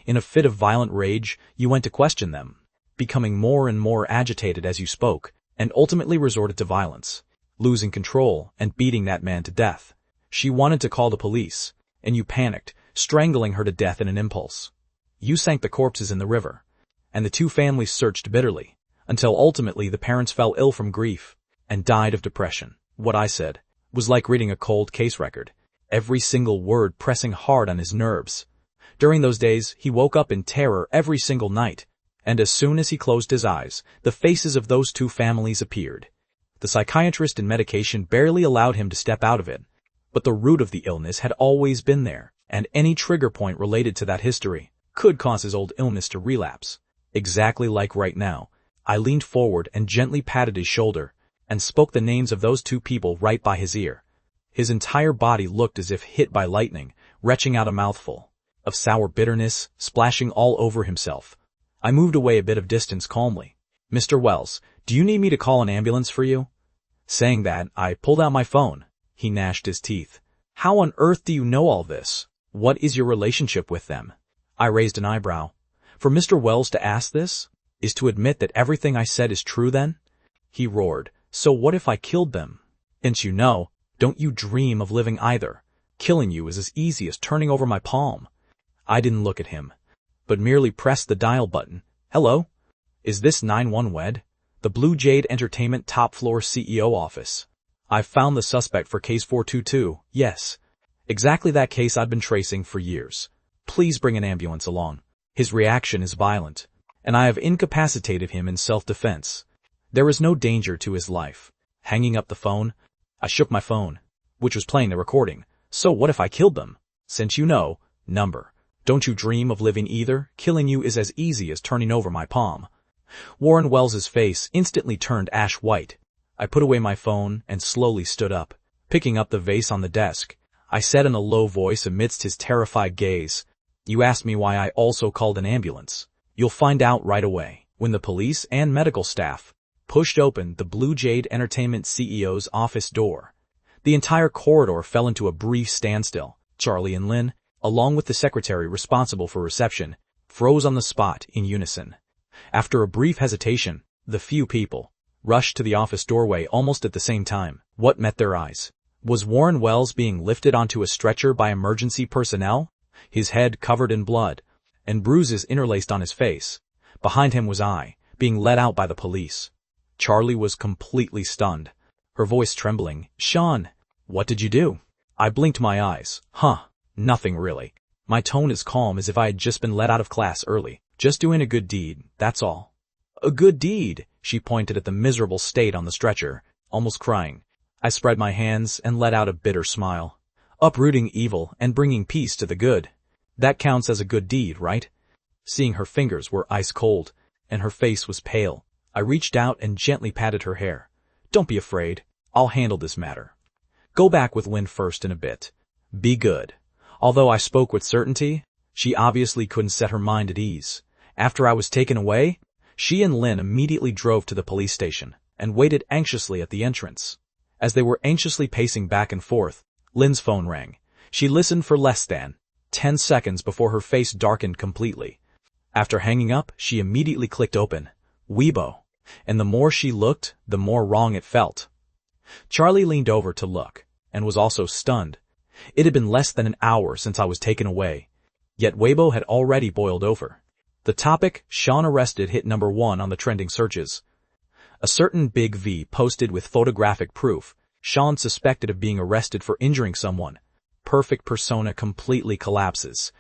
In a fit of violent rage, you went to question them, becoming more and more agitated as you spoke, and ultimately resorted to violence, losing control and beating that man to death. She wanted to call the police, and you panicked, strangling her to death in an impulse. You sank the corpses in the river, and the 2 families searched bitterly, until ultimately the parents fell ill from grief and died of depression. What I said was like reading a cold case record, every single word pressing hard on his nerves. During those days, he woke up in terror every single night, and as soon as he closed his eyes, the faces of those 2 families appeared. The psychiatrist and medication barely allowed him to step out of it, but the root of the illness had always been there, and any trigger point related to that history could cause his old illness to relapse. Exactly like right now, I leaned forward and gently patted his shoulder, and spoke the names of those 2 people right by his ear. His entire body looked as if hit by lightning, retching out a mouthful of sour bitterness, splashing all over himself. I moved away a bit of distance calmly. Mr. Wells, do you need me to call an ambulance for you? Saying that, I pulled out my phone. He gnashed his teeth. How on earth do you know all this? What is your relationship with them? I raised an eyebrow. For Mr. Wells to ask this is to admit that everything I said is true then? He roared. So what if I killed them? Since you know, don't you dream of living either. Killing you is as easy as turning over my palm. I didn't look at him, but merely pressed the dial button. Hello? Is this 911? The Blue Jade Entertainment top floor CEO office. I've found the suspect for case 422. Yes. Exactly that case I've been tracing for years. Please bring an ambulance along. His reaction is violent, and I have incapacitated him in self-defense. There is no danger to his life. Hanging up the phone, I shook my phone, which was playing the recording. So what if I killed them? Since you know, number. Don't you dream of living either? Killing you is as easy as turning over my palm. Warren Wells's face instantly turned ash white. I put away my phone and slowly stood up. Picking up the vase on the desk, I said in a low voice amidst his terrified gaze, You asked me why I also called an ambulance. You'll find out right away. When the police and medical staff pushed open the Blue Jade Entertainment CEO's office door, the entire corridor fell into a brief standstill. Charlie and Lynn, along with the secretary responsible for reception, froze on the spot in unison. After a brief hesitation, the few people rushed to the office doorway almost at the same time. What met their eyes? Was Warren Wells being lifted onto a stretcher by emergency personnel, his head covered in blood, and bruises interlaced on his face? Behind him was I, being led out by the police. Charlie was completely stunned, her voice trembling. Sean, what did you do? I blinked my eyes. Nothing really. My tone as calm as if I had just been let out of class early. Just doing a good deed, that's all. A good deed? She pointed at the miserable state on the stretcher, almost crying. I spread my hands and let out a bitter smile. Uprooting evil and bringing peace to the good. That counts as a good deed, right? Seeing her fingers were ice cold, and her face was pale, I reached out and gently patted her hair. Don't be afraid. I'll handle this matter. Go back with Lynn first in a bit. Be good. Although I spoke with certainty, she obviously couldn't set her mind at ease. After I was taken away, she and Lynn immediately drove to the police station and waited anxiously at the entrance. As they were anxiously pacing back and forth, Lynn's phone rang. She listened for less than 10 seconds before her face darkened completely. After hanging up, she immediately clicked open. Weibo. And the more she looked, the more wrong it felt. Charlie leaned over to look, and was also stunned. It had been less than an hour since I was taken away. Yet Weibo had already boiled over. The topic, Sean arrested, hit number 1 on the trending searches. A certain Big V posted with photographic proof, Sean suspected of being arrested for injuring someone. Perfect persona completely collapses.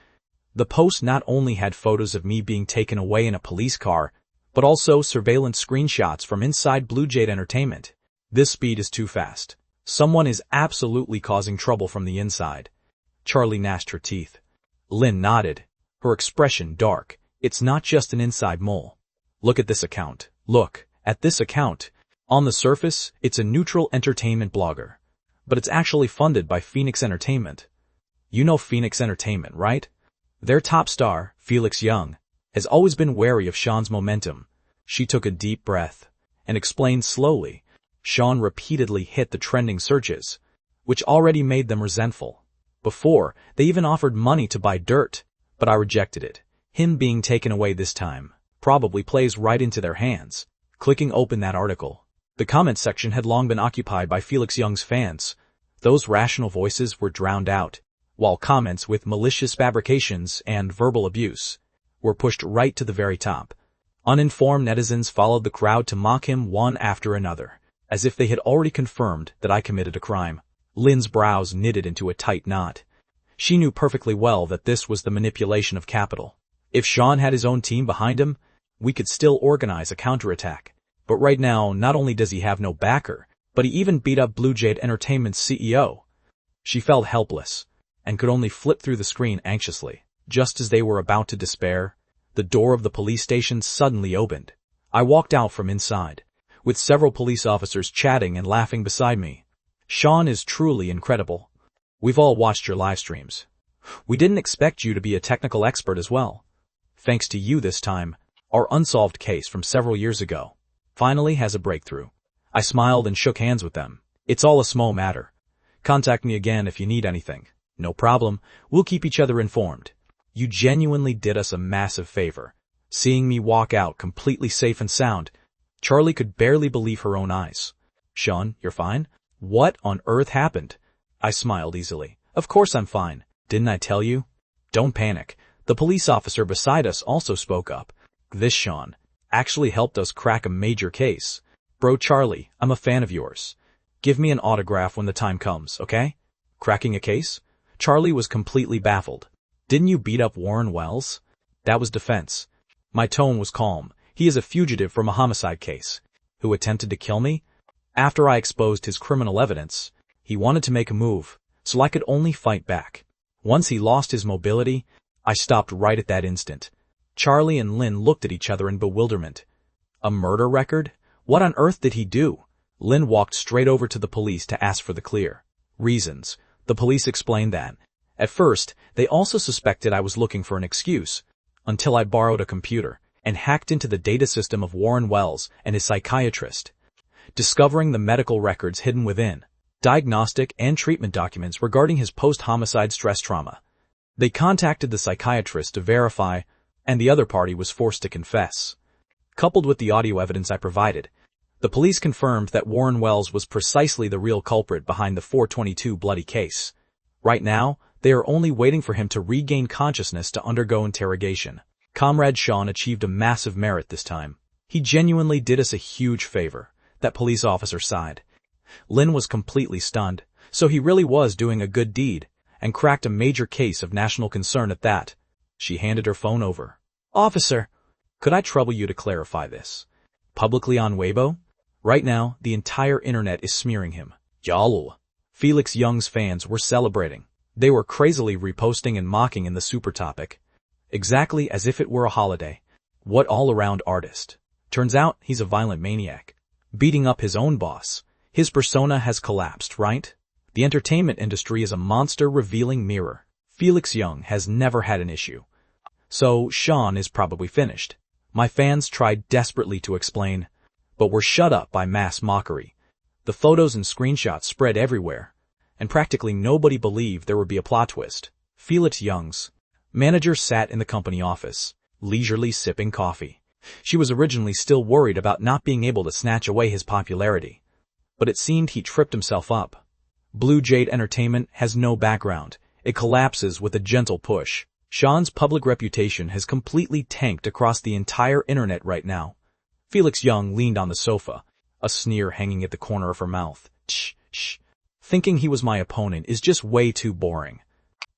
The post not only had photos of me being taken away in a police car, but also surveillance screenshots from inside Blue Jade Entertainment. This speed is too fast. Someone is absolutely causing trouble from the inside. Charlie gnashed her teeth. Lynn nodded, her expression dark. It's not just an inside mole. Look at this account. Look at this account. On the surface, it's a neutral entertainment blogger. But it's actually funded by Phoenix Entertainment. You know Phoenix Entertainment, right? Their top star, Felix Young, has always been wary of Sean's momentum. She took a deep breath and explained slowly. Sean repeatedly hit the trending searches, which already made them resentful. Before, they even offered money to buy dirt, but I rejected it. Him being taken away this time probably plays right into their hands. Clicking open that article, the comment section had long been occupied by Felix Young's fans. Those rational voices were drowned out, while comments with malicious fabrications and verbal abuse were pushed right to the very top. Uninformed netizens followed the crowd to mock him one after another, as if they had already confirmed that I committed a crime. Lynn's brows knitted into a tight knot. She knew perfectly well that this was the manipulation of capital. If Sean had his own team behind him, we could still organize a counterattack. But right now, not only does he have no backer, but he even beat up Blue Jade Entertainment's CEO. She felt helpless, and could only flip through the screen anxiously. Just as they were about to despair, the door of the police station suddenly opened. I walked out from inside, with several police officers chatting and laughing beside me. Sean is truly incredible. We've all watched your live streams. We didn't expect you to be a technical expert as well. Thanks to you this time, our unsolved case from several years ago finally has a breakthrough. I smiled and shook hands with them. It's all a small matter. Contact me again if you need anything. No problem. We'll keep each other informed. You genuinely did us a massive favor. Seeing me walk out completely safe and sound, Charlie could barely believe her own eyes. Sean, you're fine? What on earth happened? I smiled easily. Of course I'm fine. Didn't I tell you? Don't panic. The police officer beside us also spoke up. This Sean actually helped us crack a major case. Bro Charlie, I'm a fan of yours. Give me an autograph when the time comes, okay? Cracking a case? Charlie was completely baffled. Didn't you beat up Warren Wells? That was defense. My tone was calm. He is a fugitive from a homicide case. Who attempted to kill me? After I exposed his criminal evidence, he wanted to make a move, so I could only fight back. Once he lost his mobility, I stopped right at that instant. Charlie and Lynn looked at each other in bewilderment. A murder record? What on earth did he do? Lynn walked straight over to the police to ask for the clear reasons. The police explained that. At first, they also suspected I was looking for an excuse, until I borrowed a computer and hacked into the data system of Warren Wells and his psychiatrist, discovering the medical records hidden within, diagnostic and treatment documents regarding his post-homicide stress trauma. They contacted the psychiatrist to verify, and the other party was forced to confess. Coupled with the audio evidence I provided, the police confirmed that Warren Wells was precisely the real culprit behind the 422 bloody case. Right now, they are only waiting for him to regain consciousness to undergo interrogation. Comrade Sean achieved a massive merit this time. He genuinely did us a huge favor. That police officer sighed. Lynn was completely stunned, so he really was doing a good deed, and cracked a major case of national concern at that. She handed her phone over. Officer, could I trouble you to clarify this? Publicly on Weibo? Right now, the entire internet is smearing him. Yahello. Felix Young's fans were celebrating. They were crazily reposting and mocking in the super topic. Exactly as if it were a holiday. What all-around artist. Turns out he's a violent maniac. Beating up his own boss. His persona has collapsed, right? The entertainment industry is a monster-revealing mirror. Felix Young has never had an issue. So Sean is probably finished. My fans tried desperately to explain, but were shut up by mass mockery. The photos and screenshots spread everywhere, and practically nobody believed there would be a plot twist. Felix Young's manager sat in the company office. leisurely sipping coffee. She was originally still worried about not being able to snatch away his popularity. But it seemed he tripped himself up. Blue Jade Entertainment has no background. It collapses with a gentle push. Sean's public reputation has completely tanked across the entire internet right now. Felix Young leaned on the sofa, a sneer hanging at the corner of her mouth. Shh. Thinking he was my opponent is just way too boring.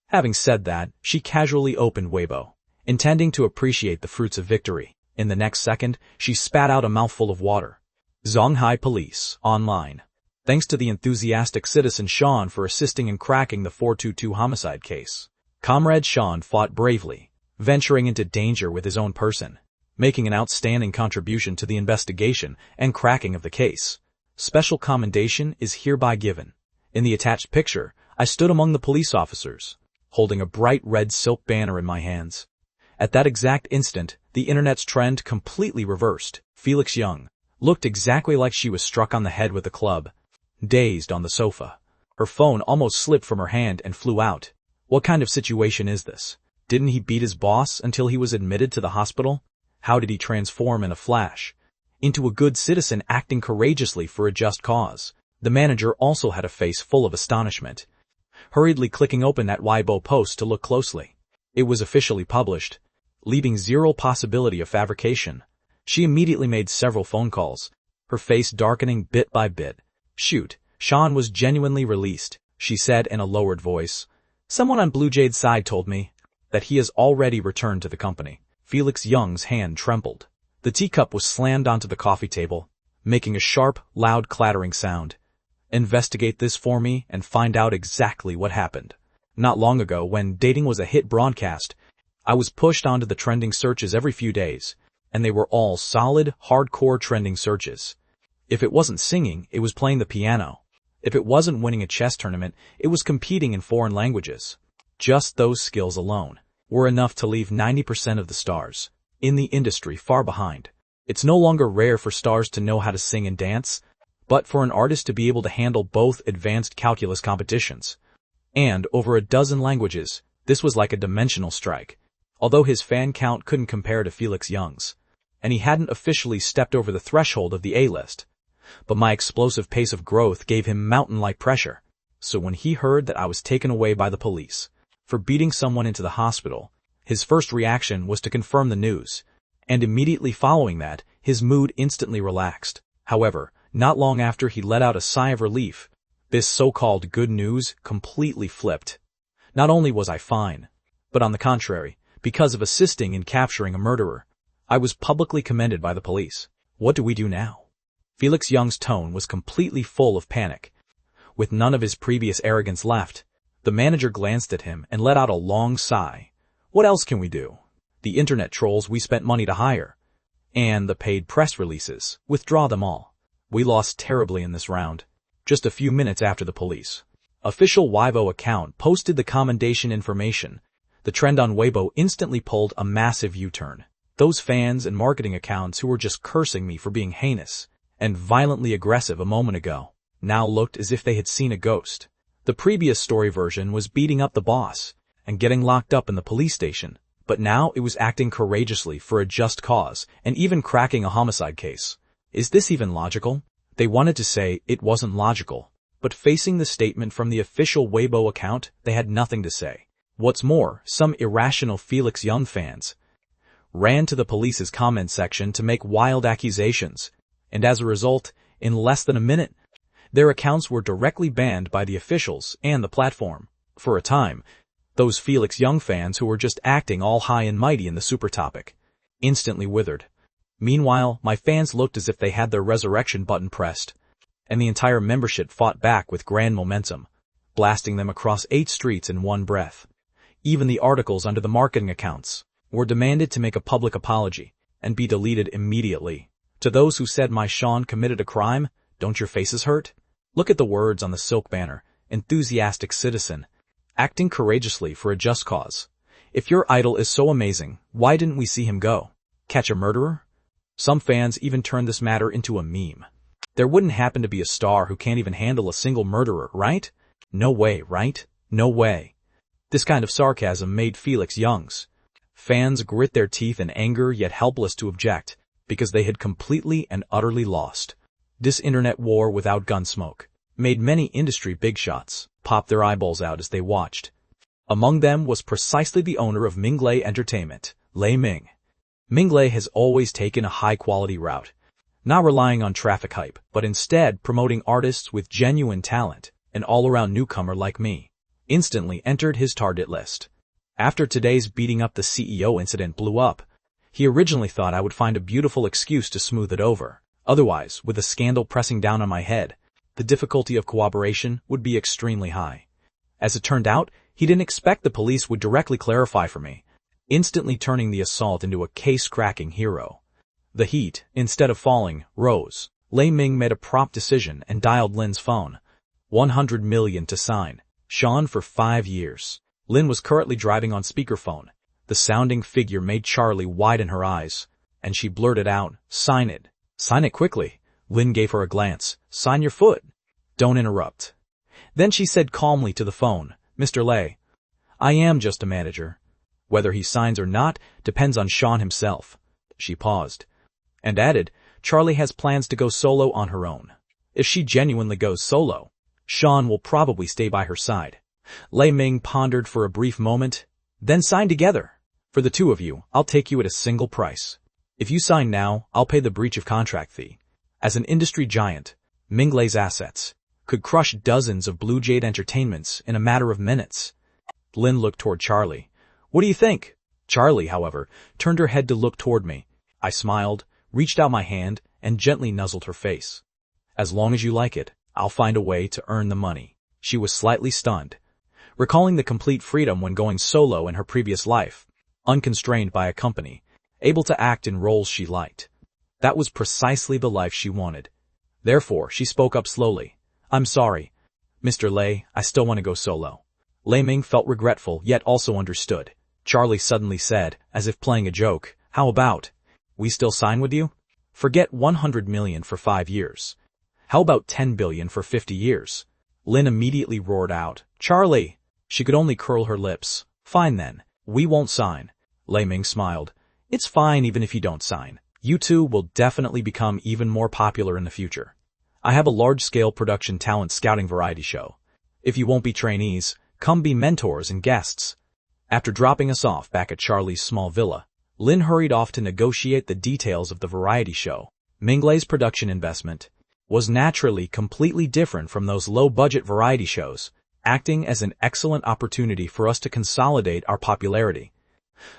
Having said that, she casually opened Weibo, intending to appreciate the fruits of victory. In the next second, she spat out a mouthful of water. Zhonghai Police, online. Thanks to the enthusiastic citizen Sean for assisting in cracking the 422 homicide case. Comrade Sean fought bravely, venturing into danger with his own person, making an outstanding contribution to the investigation and cracking of the case. Special commendation is hereby given. In the attached picture, I stood among the police officers, holding a bright red silk banner in my hands. At that exact instant, the internet's trend completely reversed. Felix Young looked exactly like she was struck on the head with a club, dazed on the sofa. Her phone almost slipped from her hand and flew out. What kind of situation is this? Didn't he beat his boss until he was admitted to the hospital? How did he transform in a flash into a good citizen acting courageously for a just cause? The manager also had a face full of astonishment, hurriedly clicking open that Weibo post to look closely. It was officially published, leaving zero possibility of fabrication. She immediately made several phone calls, her face darkening bit by bit. Shoot, Sean was genuinely released, she said in a lowered voice. Someone on Blue Jade's side told me that he has already returned to the company. Felix Young's hand trembled. The teacup was slammed onto the coffee table, making a sharp, loud clattering sound. Investigate this for me and find out exactly what happened. Not long ago, when dating was a hit broadcast, I was pushed onto the trending searches every few days, and they were all solid, hardcore trending searches. If it wasn't singing, it was playing the piano. If it wasn't winning a chess tournament, it was competing in foreign languages. Just those skills alone were enough to leave 90% of the stars in the industry far behind. It's no longer rare for stars to know how to sing and dance, but for an artist to be able to handle both advanced calculus competitions and over a dozen languages, this was like a dimensional strike. Although his fan count couldn't compare to Felix Young's, and he hadn't officially stepped over the threshold of the A-list, but my explosive pace of growth gave him mountain-like pressure. So when he heard that I was taken away by the police for beating someone into the hospital, his first reaction was to confirm the news, and immediately following that, his mood instantly relaxed. However, not long after he let out a sigh of relief, this so-called good news completely flipped. Not only was I fine, but on the contrary, because of assisting in capturing a murderer, I was publicly commended by the police. What do we do now? Felix Young's tone was completely full of panic. With none of his previous arrogance left, the manager glanced at him and let out a long sigh. What else can we do? The internet trolls we spent money to hire, and the paid press releases, withdraw them all. We lost terribly in this round. Just a few minutes after the police official Weibo account posted the commendation information, the trend on Weibo instantly pulled a massive U-turn. Those fans and marketing accounts who were just cursing me for being heinous and violently aggressive a moment ago now looked as if they had seen a ghost. The previous story version was beating up the boss and getting locked up in the police station, but now it was acting courageously for a just cause and even cracking a homicide case. Is this even logical? They wanted to say it wasn't logical, but facing the statement from the official Weibo account, they had nothing to say. What's more, some irrational Felix Young fans ran to the police's comment section to make wild accusations, and as a result, in less than a minute, their accounts were directly banned by the officials and the platform. For a time, those Felix Young fans who were just acting all high and mighty in the super topic instantly withered. Meanwhile, my fans looked as if they had their resurrection button pressed, and the entire membership fought back with grand momentum, blasting them across 8 streets in one breath. Even the articles under the marketing accounts were demanded to make a public apology and be deleted immediately. To those who said my Sean committed a crime, don't your faces hurt? Look at the words on the silk banner: enthusiastic citizen, acting courageously for a just cause. If your idol is so amazing, why didn't we see him go? Catch a murderer? Some fans even turned this matter into a meme. There wouldn't happen to be a star who can't even handle a single murderer, right? No way, right? No way. This kind of sarcasm made Felix Young's Fans grit their teeth in anger yet helpless to object, because they had completely and utterly lost. This internet war without gunsmoke made many industry big shots pop their eyeballs out as they watched. Among them was precisely the owner of Mingles Entertainment, Lei Ming. Mingles has always taken a high-quality route, not relying on traffic hype, but instead promoting artists with genuine talent. An all-around newcomer like me instantly entered his target list. After today's beating up the CEO incident blew up, he originally thought I would find a beautiful excuse to smooth it over. Otherwise, with a scandal pressing down on my head, the difficulty of cooperation would be extremely high. As it turned out, he didn't expect the police would directly clarify for me, instantly turning the assault into a case-cracking hero. The heat, instead of falling, rose. Lei Ming made a prompt decision and dialed Lin's phone. 100 million to sign. Sean for 5 years. Lin was currently driving on speakerphone. The sounding figure made Charlie widen her eyes, and she blurted out, "Sign it. Sign it quickly." Lin gave her a glance. "Sign your foot. Don't interrupt." Then she said calmly to the phone, "Mr. Lei, I am just a manager. Whether he signs or not depends on Sean himself." She paused, and added, "Charlie has plans to go solo on her own. If she genuinely goes solo, Sean will probably stay by her side." Lei Ming pondered for a brief moment, "Then sign together. For the two of you, I'll take you at a single price. If you sign now, I'll pay the breach of contract fee." As an industry giant, Mingles' assets could crush dozens of Blue Jade entertainments in a matter of minutes. Lin looked toward Charlie. "What do you think?" Charlie, however, turned her head to look toward me. I smiled, reached out my hand, and gently nuzzled her face. "As long as you like it, I'll find a way to earn the money." She was slightly stunned, recalling the complete freedom when going solo in her previous life, unconstrained by a company, able to act in roles she liked. That was precisely the life she wanted. Therefore, she spoke up slowly. "I'm sorry, Mr. Lei, I still want to go solo." Lei Ming felt regretful, yet also understood. Charlie suddenly said, as if playing a joke, "How about, we still sign with you? Forget 100 million for 5 years. How about 10 billion for 50 years? Lin immediately roared out, "Charlie!" She could only curl her lips. "Fine then, we won't sign." Lei Ming smiled. "It's fine even if you don't sign. You two will definitely become even more popular in the future. I have a large-scale production talent scouting variety show. If you won't be trainees, come be mentors and guests." After dropping us off back at Charlie's small villa, Lin hurried off to negotiate the details of the variety show. Mingles' production investment was naturally completely different from those low-budget variety shows, acting as an excellent opportunity for us to consolidate our popularity.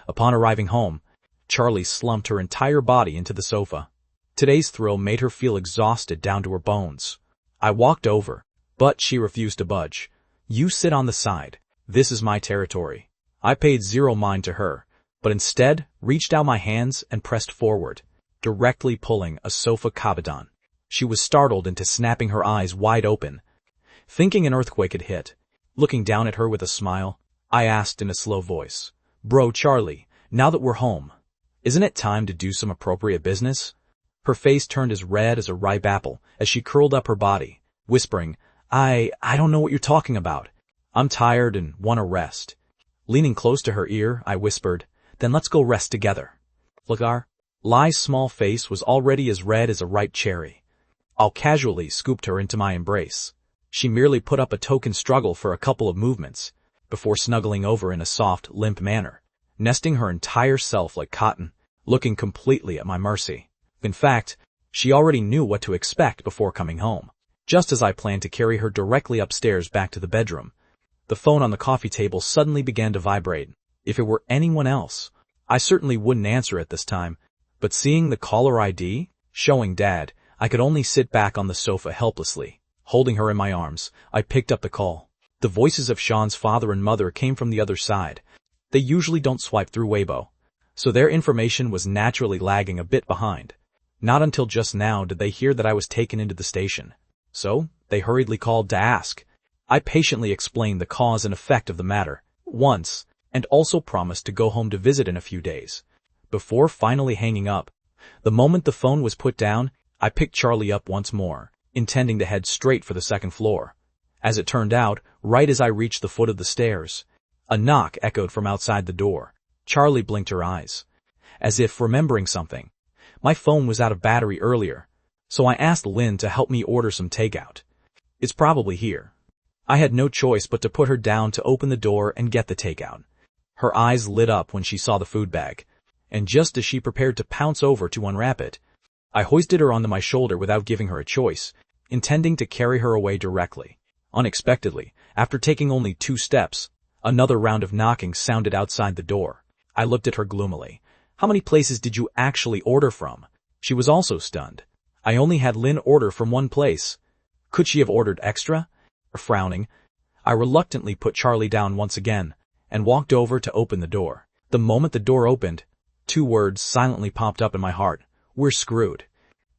Upon arriving home, Charlie slumped her entire body into the sofa. Today's thrill made her feel exhausted down to her bones. I walked over, but she refused to budge. "You sit on the side. This is my territory." I paid zero mind to her, but instead reached out my hands and pressed forward, directly pulling a sofa kabadon. She was startled into snapping her eyes wide open, thinking an earthquake had hit. Looking down at her with a smile, I asked in a slow voice, "Bro, Charlie, now that we're home, isn't it time to do some appropriate business?" Her face turned as red as a ripe apple as she curled up her body, whispering, I don't know what you're talking about. I'm tired and want to rest." Leaning close to her ear, I whispered, "Then let's go rest together." Lagar, Lai's small face was already as red as a ripe cherry. I casually scooped her into my embrace. She merely put up a token struggle for a couple of movements, before snuggling over in a soft, limp manner, nesting her entire self like cotton, looking completely at my mercy. In fact, she already knew what to expect before coming home. Just as I planned to carry her directly upstairs back to the bedroom, the phone on the coffee table suddenly began to vibrate. If it were anyone else, I certainly wouldn't answer it this time, but seeing the caller ID, showing Dad, I could only sit back on the sofa helplessly. Holding her in my arms, I picked up the call. The voices of Sean's father and mother came from the other side. They usually don't swipe through Weibo, so their information was naturally lagging a bit behind. Not until just now did they hear that I was taken into the station. So, they hurriedly called to ask. I patiently explained the cause and effect of the matter, once, and also promised to go home to visit in a few days. Before finally hanging up, the moment the phone was put down, I picked Charlie up once more, intending to head straight for the second floor. As it turned out, right as I reached the foot of the stairs, a knock echoed from outside the door. Charlie blinked her eyes, as if remembering something. My phone was out of battery earlier, so I asked Lynn to help me order some takeout. It's probably here. I had no choice but to put her down to open the door and get the takeout. Her eyes lit up when she saw the food bag, and just as she prepared to pounce over to unwrap it, I hoisted her onto my shoulder without giving her a choice, intending to carry her away directly. Unexpectedly, after taking only 2 steps, another round of knocking sounded outside the door. I looked at her gloomily. How many places did you actually order from? She was also stunned. I only had Lynn order from 1 place. Could she have ordered extra? Frowning, I reluctantly put Charlie down once again and walked over to open the door. The moment the door opened, 2 words silently popped up in my heart. We're screwed.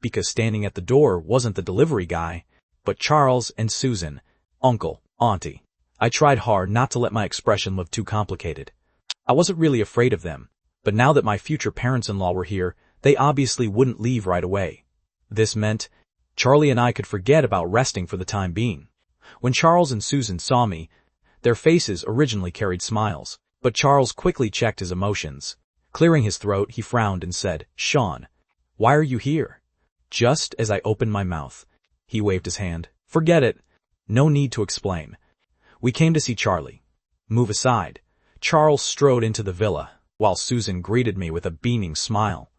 Because standing at the door wasn't the delivery guy, but Charles and Susan, uncle, auntie. I tried hard not to let my expression look too complicated. I wasn't really afraid of them, but now that my future parents-in-law were here, they obviously wouldn't leave right away. This meant Charlie and I could forget about resting for the time being. When Charles and Susan saw me, their faces originally carried smiles, but Charles quickly checked his emotions. Clearing his throat, he frowned and said, "Sean, why are you here?" Just as I opened my mouth, he waved his hand. "Forget it. No need to explain. We came to see Charlie." "Move aside." Charles strode into the villa, while Susan greeted me with a beaming smile.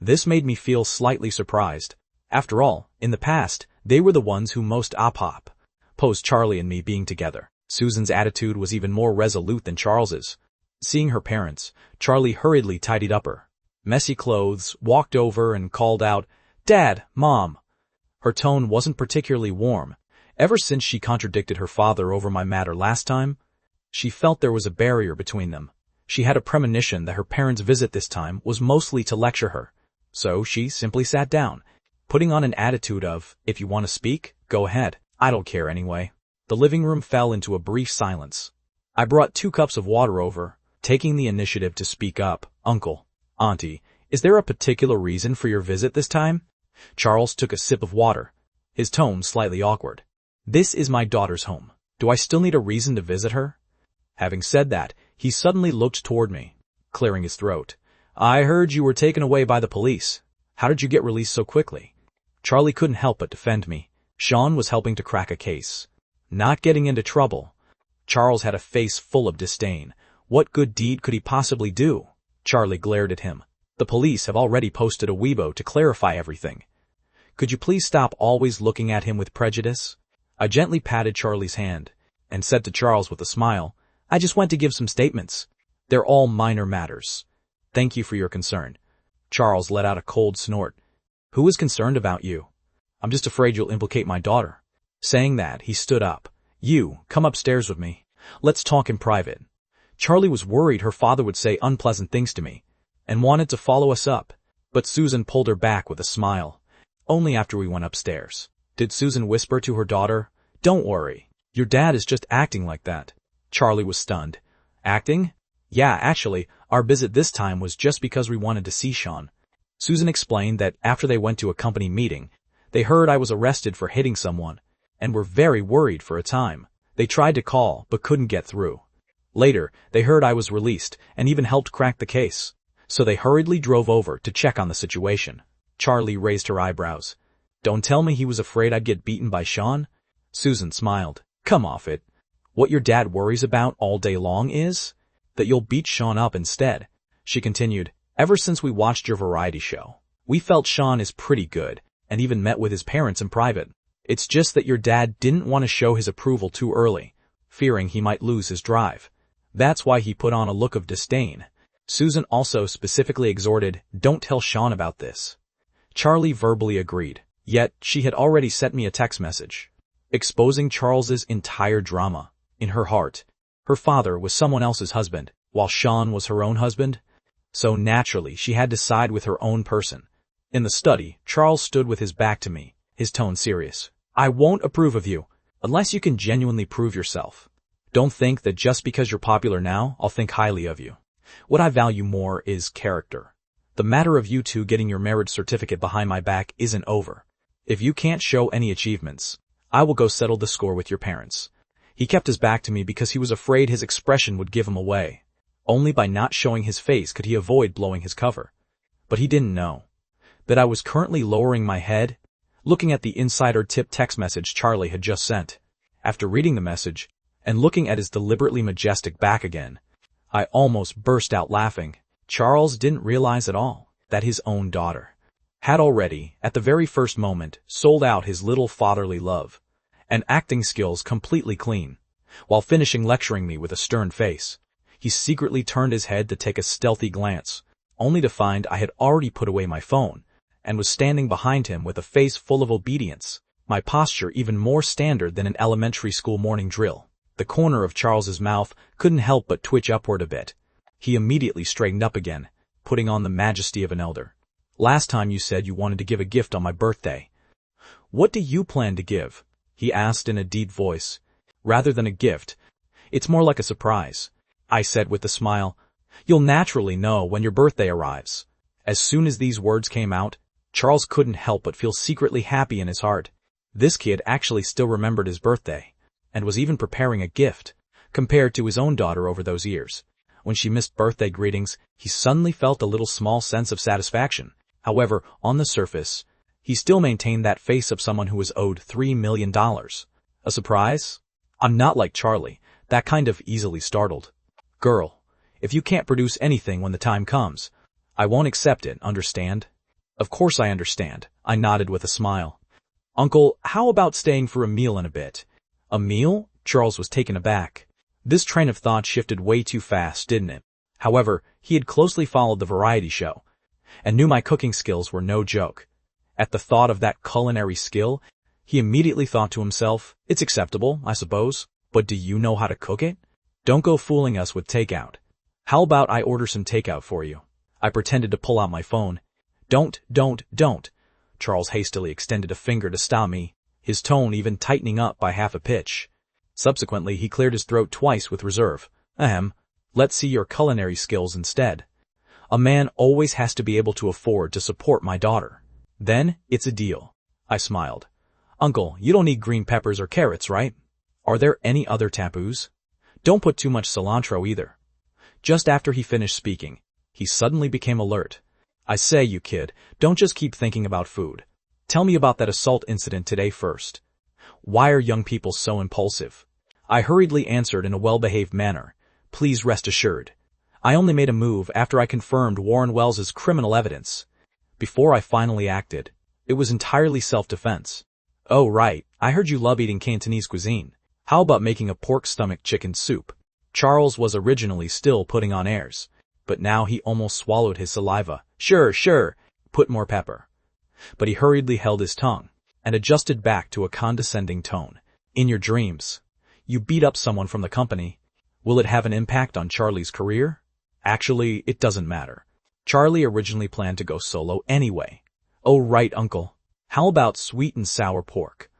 This made me feel slightly surprised. After all, in the past, they were the ones who most opposed Charlie and me being together. Susan's attitude was even more resolute than Charles's. Seeing her parents, Charlie hurriedly tidied up her messy clothes, walked over and called out, "Dad, Mom." Her tone wasn't particularly warm. Ever since she contradicted her father over my matter last time, she felt there was a barrier between them. She had a premonition that her parents' visit this time was mostly to lecture her. So she simply sat down, putting on an attitude of, "If you want to speak, go ahead. I don't care anyway." The living room fell into a brief silence. I brought 2 cups of water over, taking the initiative to speak up. "Uncle, Auntie, is there a particular reason for your visit this time?" Charles took a sip of water, his tone slightly awkward. "This is my daughter's home. Do I still need a reason to visit her?" Having said that, he suddenly looked toward me, clearing his throat. "I heard you were taken away by the police. How did you get released so quickly?" Charlie couldn't help but defend me. Sean was helping to crack a case. Not getting into trouble. Charles had a face full of disdain. What good deed could he possibly do? Charlie glared at him. "The police have already posted a Weibo to clarify everything. Could you please stop always looking at him with prejudice?" I gently patted Charlie's hand and said to Charles with a smile, "I just went to give some statements. They're all minor matters. Thank you for your concern." Charles let out a cold snort. "Who is concerned about you? I'm just afraid you'll implicate my daughter." Saying that, he stood up. "You, come upstairs with me. Let's talk in private." Charlie was worried her father would say unpleasant things to me, and wanted to follow us up, but Susan pulled her back with a smile. Only after we went upstairs did Susan whisper to her daughter, "Don't worry, your dad is just acting like that." Charlie was stunned. "Acting?" "Yeah, actually, our visit this time was just because we wanted to see Sean." Susan explained that after they went to a company meeting, they heard I was arrested for hitting someone, and were very worried for a time. They tried to call, but couldn't get through. Later, they heard I was released, and even helped crack the case. So they hurriedly drove over to check on the situation. Charlie raised her eyebrows. "Don't tell me he was afraid I'd get beaten by Sean?" Susan smiled. "Come off it. What your dad worries about all day long is that you'll beat Sean up instead." She continued, "Ever since we watched your variety show, we felt Sean is pretty good, and even met with his parents in private. It's just that your dad didn't want to show his approval too early, fearing he might lose his drive. That's why he put on a look of disdain." Susan also specifically exhorted, "Don't tell Sean about this." Charlie verbally agreed, yet she had already sent me a text message, exposing Charles's entire drama. In her heart, her father was someone else's husband, while Sean was her own husband. So naturally, she had to side with her own person. In the study, Charles stood with his back to me, his tone serious. "I won't approve of you, unless you can genuinely prove yourself. Don't think that just because you're popular now, I'll think highly of you. What I value more is character. The matter of you two getting your marriage certificate behind my back isn't over. If you can't show any achievements, I will go settle the score with your parents." He kept his back to me because he was afraid his expression would give him away. Only by not showing his face could he avoid blowing his cover. But he didn't know that I was currently lowering my head, looking at the insider tip text message Charlie had just sent. After reading the message, and looking at his deliberately majestic back again, I almost burst out laughing. Charles didn't realize at all that his own daughter had already, at the very first moment, sold out his little fatherly love and acting skills completely clean. While finishing lecturing me with a stern face, he secretly turned his head to take a stealthy glance, only to find I had already put away my phone and was standing behind him with a face full of obedience, my posture even more standard than an elementary school morning drill. The corner of Charles's mouth couldn't help but twitch upward a bit. He immediately straightened up again, putting on the majesty of an elder. Last time you said you wanted to give a gift on my birthday. What do you plan to give? He asked in a deep voice. Rather than a gift, it's more like a surprise, I said with a smile. You'll naturally know when your birthday arrives. As soon as these words came out, Charles couldn't help but feel secretly happy in his heart. This kid actually still remembered his birthday, and was even preparing a gift, compared to his own daughter over those years. When she missed birthday greetings, he suddenly felt a little small sense of satisfaction. However, on the surface, he still maintained that face of someone who was owed $3 million. A surprise? I'm not like Charlie, that kind of easily startled. Girl, if you can't produce anything when the time comes, I won't accept it, understand? Of course I understand, I nodded with a smile. Uncle, how about staying for a meal in a bit? A meal? Charles was taken aback. This train of thought shifted way too fast, didn't it? However, he had closely followed the variety show, and knew my cooking skills were no joke. At the thought of that culinary skill, he immediately thought to himself, it's acceptable, I suppose, but do you know how to cook it? Don't go fooling us with takeout. How about I order some takeout for you? I pretended to pull out my phone. Don't. Charles hastily extended a finger to stop me, his tone even tightening up by half a pitch. Subsequently, he cleared his throat twice with reserve. Let's see your culinary skills instead. A man always has to be able to afford to support my daughter. Then, it's a deal. I smiled. Uncle, you don't need green peppers or carrots, right? Are there any other taboos? Don't put too much cilantro either. Just after he finished speaking, he suddenly became alert. I say, you kid, don't just keep thinking about food. Tell me about that assault incident today first. Why are young people so impulsive? I hurriedly answered in a well-behaved manner. Please rest assured. I only made a move after I confirmed Warren Wells's criminal evidence. Before I finally acted, it was entirely self-defense. Oh right, I heard you love eating Cantonese cuisine. How about making a pork stomach chicken soup? Charles was originally still putting on airs, but now he almost swallowed his saliva. Sure, put more pepper. But he hurriedly held his tongue and adjusted back to a condescending tone. In your dreams, you beat up someone from the company. Will it have an impact on Charlie's career? Actually, it doesn't matter. Charlie originally planned to go solo anyway. Oh right, Uncle. How about sweet and sour pork?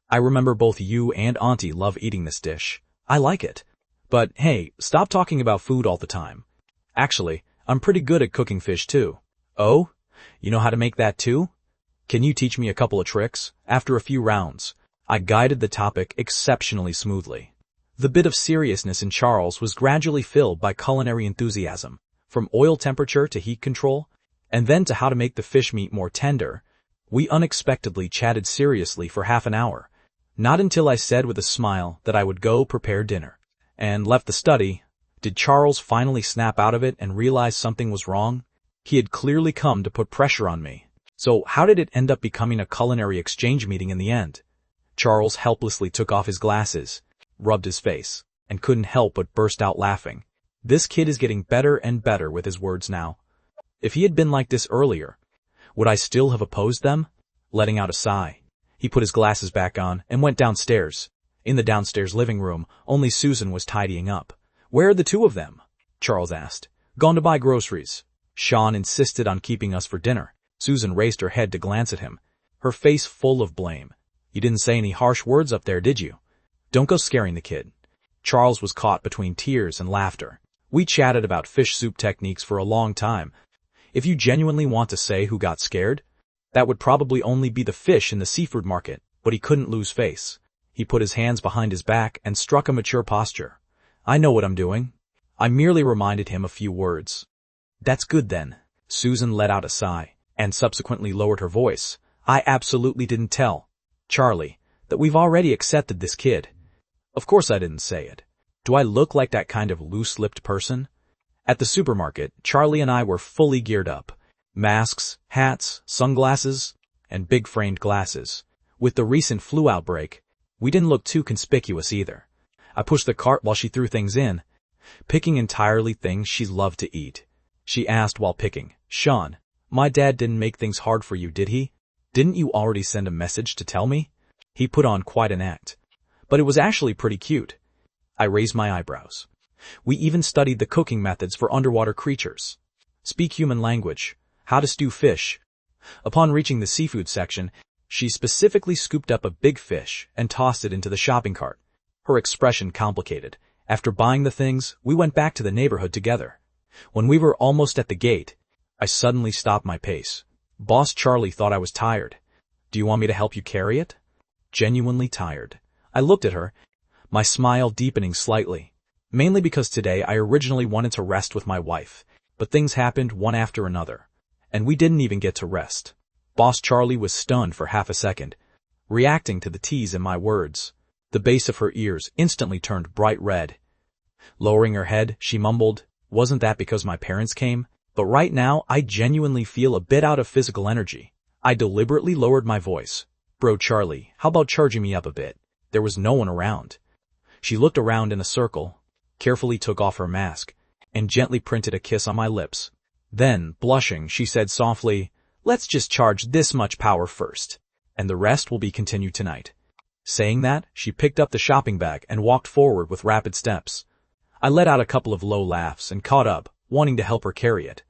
I remember both you and Auntie love eating this dish. I like it. But hey, stop talking about food all the time. Actually, I'm pretty good at cooking fish too. Oh? You know how to make that too? Can you teach me a couple of tricks? After a few rounds, I guided the topic exceptionally smoothly. The bit of seriousness in Charles was gradually filled by culinary enthusiasm, from oil temperature to heat control, and then to how to make the fish meat more tender. We unexpectedly chatted seriously for half an hour, not until I said with a smile that I would go prepare dinner, and left the study. Did Charles finally snap out of it and realize something was wrong? He had clearly come to put pressure on me. So how did it end up becoming a culinary exchange meeting in the end? Charles helplessly took off his glasses, rubbed his face, and couldn't help but burst out laughing. This kid is getting better and better with his words now. If he had been like this earlier, would I still have opposed them? Letting out a sigh, he put his glasses back on and went downstairs. In the downstairs living room, only Susan was tidying up. Where are the two of them? Charles asked. Gone to buy groceries. Sean insisted on keeping us for dinner. Susan raised her head to glance at him, her face full of blame. You didn't say any harsh words up there, did you? Don't go scaring the kid. Charles was caught between tears and laughter. We chatted about fish soup techniques for a long time. If you genuinely want to say who got scared, that would probably only be the fish in the seafood market, but he couldn't lose face. He put his hands behind his back and struck a mature posture. I know what I'm doing. I merely reminded him a few words. That's good then. Susan let out a sigh, and subsequently lowered her voice. I absolutely didn't tell Charlie that we've already accepted this kid. Of course I didn't say it. Do I look like that kind of loose-lipped person? At the supermarket, Charlie and I were fully geared up. Masks, hats, sunglasses, and big framed glasses. With the recent flu outbreak, we didn't look too conspicuous either. I pushed the cart while she threw things in, picking entirely things she loved to eat. She asked while picking, Sean, my dad didn't make things hard for you, did he? Didn't you already send a message to tell me? He put on quite an act. But it was actually pretty cute. I raised my eyebrows. We even studied the cooking methods for underwater creatures. Speak human language. How to stew fish. Upon reaching the seafood section, she specifically scooped up a big fish and tossed it into the shopping cart. Her expression complicated. After buying the things, we went back to the neighborhood together. When we were almost at the gate, I suddenly stopped my pace. Boss Charlie thought I was tired. Do you want me to help you carry it? Genuinely tired. I looked at her, my smile deepening slightly. Mainly because today I originally wanted to rest with my wife, but things happened one after another, and we didn't even get to rest. Boss Charlie was stunned for half a second, reacting to the tease in my words. The base of her ears instantly turned bright red. Lowering her head, she mumbled, wasn't that because my parents came? But right now, I genuinely feel a bit out of physical energy. I deliberately lowered my voice. Bro Charlie, how about charging me up a bit? There was no one around. She looked around in a circle, carefully took off her mask, and gently printed a kiss on my lips. Then, blushing, she said softly, let's just charge this much power first, and the rest will be continued tonight. Saying that, she picked up the shopping bag and walked forward with rapid steps. I let out a couple of low laughs and caught up, wanting to help her carry it.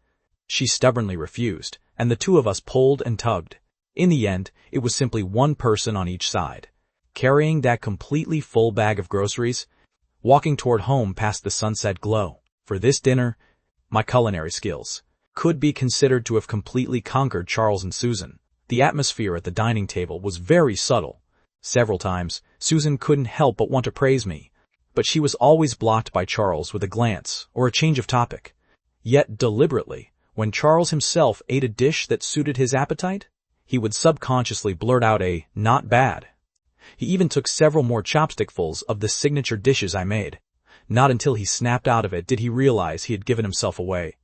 She stubbornly refused, and the two of us pulled and tugged. In the end, it was simply one person on each side, carrying that completely full bag of groceries, walking toward home past the sunset glow. For this dinner, my culinary skills could be considered to have completely conquered Charles and Susan. The atmosphere at the dining table was very subtle. Several times, Susan couldn't help but want to praise me, but she was always blocked by Charles with a glance or a change of topic. Yet deliberately, when Charles himself ate a dish that suited his appetite, he would subconsciously blurt out a not bad. He even took several more chopstickfuls of the signature dishes I made. Not until he snapped out of it did he realize he had given himself away.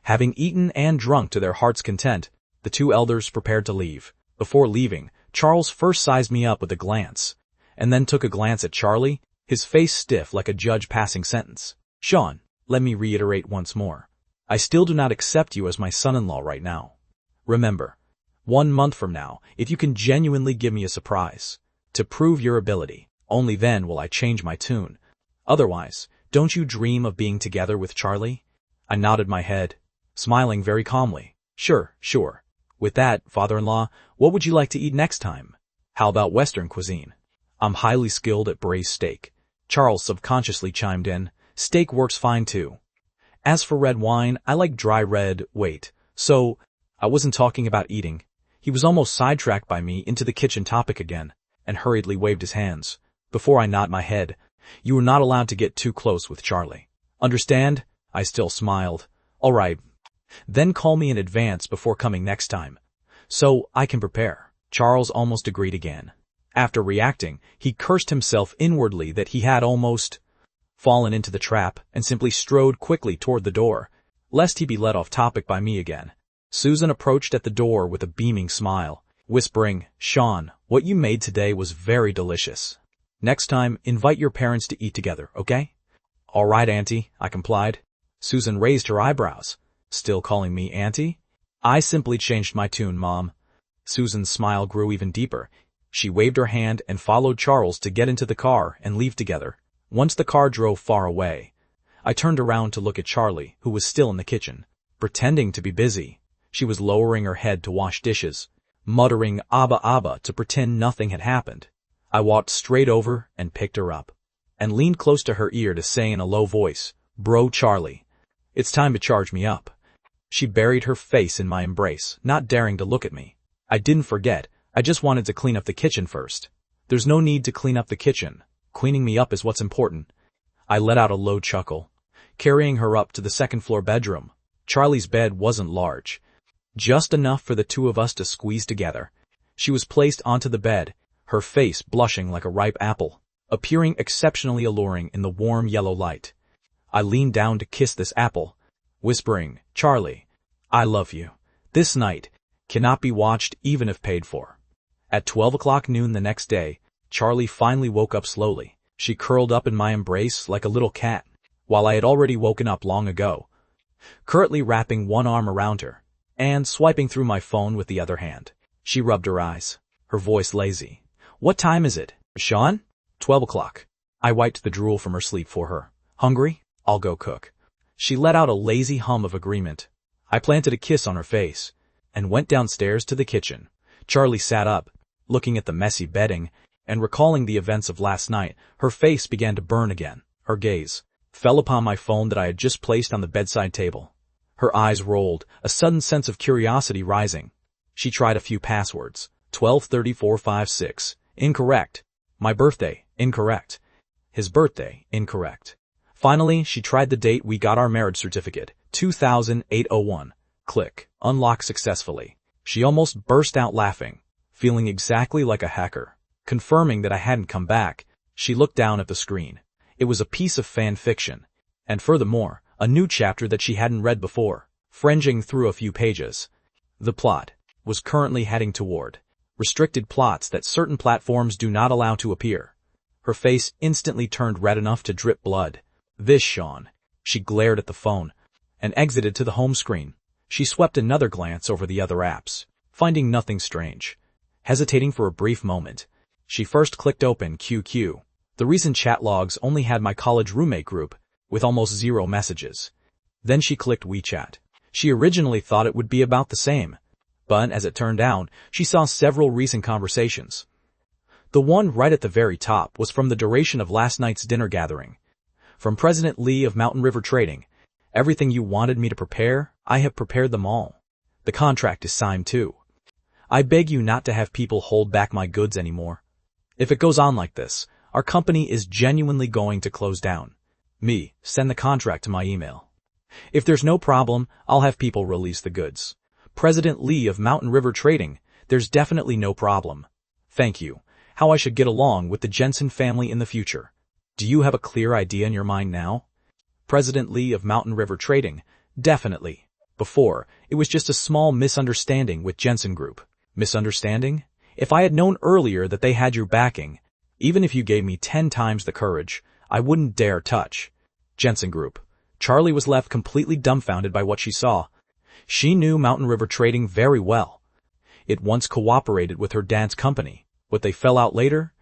Having eaten and drunk to their heart's content, the two elders prepared to leave. Before leaving, Charles first sized me up with a glance, and then took a glance at Charlie, his face stiff like a judge passing sentence. Sean, let me reiterate once more. I still do not accept you as my son-in-law right now. Remember, 1 month from now, if you can genuinely give me a surprise, to prove your ability, only then will I change my tune. Otherwise, don't you dream of being together with Charlie? I nodded my head, smiling very calmly. Sure. With that, father-in-law, what would you like to eat next time? How about Western cuisine? I'm highly skilled at braised steak. Charles subconsciously chimed in. Steak works fine too. As for red wine, I like dry red. So, I wasn't talking about eating. He was almost sidetracked by me into the kitchen topic again, and hurriedly waved his hands. Before I nod my head, you were not allowed to get too close with Charlie. Understand? I still smiled. All right. Then call me in advance before coming next time, so I can prepare. Charles almost agreed again. After reacting, he cursed himself inwardly that he had almost fallen into the trap and simply strode quickly toward the door, lest he be led off topic by me again. Susan approached at the door with a beaming smile, whispering, Sean, what you made today was very delicious. Next time, invite your parents to eat together, okay? All right, Auntie, I complied. Susan raised her eyebrows. Still calling me Auntie? I simply changed my tune, Mom. Susan's smile grew even deeper. She waved her hand and followed Charles to get into the car and leave together. Once the car drove far away, I turned around to look at Charlie, who was still in the kitchen, pretending to be busy. She was lowering her head to wash dishes, muttering Abba Abba to pretend nothing had happened. I walked straight over and picked her up, and leaned close to her ear to say in a low voice, Bro Charlie, it's time to charge me up. She buried her face in my embrace, not daring to look at me. I didn't forget, I just wanted to clean up the kitchen first. There's no need to clean up the kitchen. Cleaning me up is what's important. I let out a low chuckle. carrying her up to the second-floor bedroom. Charlie's bed wasn't large, just enough for the two of us to squeeze together. She was placed onto the bed, her face blushing like a ripe apple, appearing exceptionally alluring in the warm yellow light. I leaned down to kiss this apple, whispering, "Charlie, I love you. This night cannot be watched even if paid for." At 12 o'clock noon the next day, Charlie finally woke up slowly. She curled up in my embrace like a little cat, while I had already woken up long ago, currently wrapping one arm around her and swiping through my phone with the other hand. She rubbed her eyes, her voice lazy. "What time is it, Sean?" 12 o'clock. I wiped the drool from her sleep for her. "Hungry? I'll go cook." She let out a lazy hum of agreement. I planted a kiss on her face and went downstairs to the kitchen. Charlie sat up, looking at the messy bedding and recalling the events of last night. Her face began to burn again. Her gaze fell upon my phone that I had just placed on the bedside table. Her eyes rolled, a sudden sense of curiosity rising. She tried a few passwords. 123456. Incorrect. My birthday. Incorrect. His birthday. Incorrect. Finally, she tried the date we got our marriage certificate. 2008-01. Click. Unlock successfully. She almost burst out laughing, feeling exactly like a hacker. Confirming that I hadn't come back, she looked down at the screen. It was a piece of fan fiction, and furthermore, a new chapter that she hadn't read before. Fringing through a few pages, the plot was currently heading toward restricted plots that certain platforms do not allow to appear. Her face instantly turned red enough to drip blood. "This, Sean." She glared at the phone and exited to the home screen. She swept another glance over the other apps, finding nothing strange. Hesitating for a brief moment, she first clicked open QQ. The recent chat logs only had my college roommate group, with almost zero messages. Then she clicked WeChat. She originally thought it would be about the same, but as it turned out, she saw several recent conversations. The one right at the very top was from the duration of last night's dinner gathering. From President Lee of Mountain River Trading. "Everything you wanted me to prepare, I have prepared them all. The contract is signed too. I beg you not to have people hold back my goods anymore. If it goes on like this, our company is genuinely going to close down. Me, send the contract to my email. If there's no problem, I'll have people release the goods. President Lee of Mountain River Trading, there's definitely no problem. Thank you. How I should get along with the Jensen family in the future. Do you have a clear idea in your mind now? President Lee of Mountain River Trading, definitely. Before, it was just a small misunderstanding with Jensen Group. Misunderstanding? If I had known earlier that they had your backing, even if you gave me 10 times the courage, I wouldn't dare touch. Jensen Group. Charlie was left completely dumbfounded by what she saw. She knew Mountain River Trading very well. It once cooperated with her dance company, but they fell out later,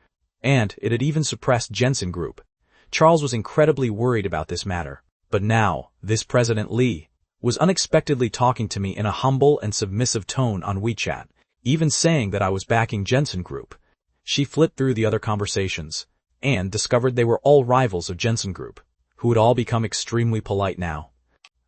and it had even suppressed Jensen Group. Charles was incredibly worried about this matter, but now, this President Lee was unexpectedly talking to me in a humble and submissive tone on WeChat, even saying that I was backing Jensen Group. She flipped through the other conversations and discovered they were all rivals of Jensen Group, who had all become extremely polite now.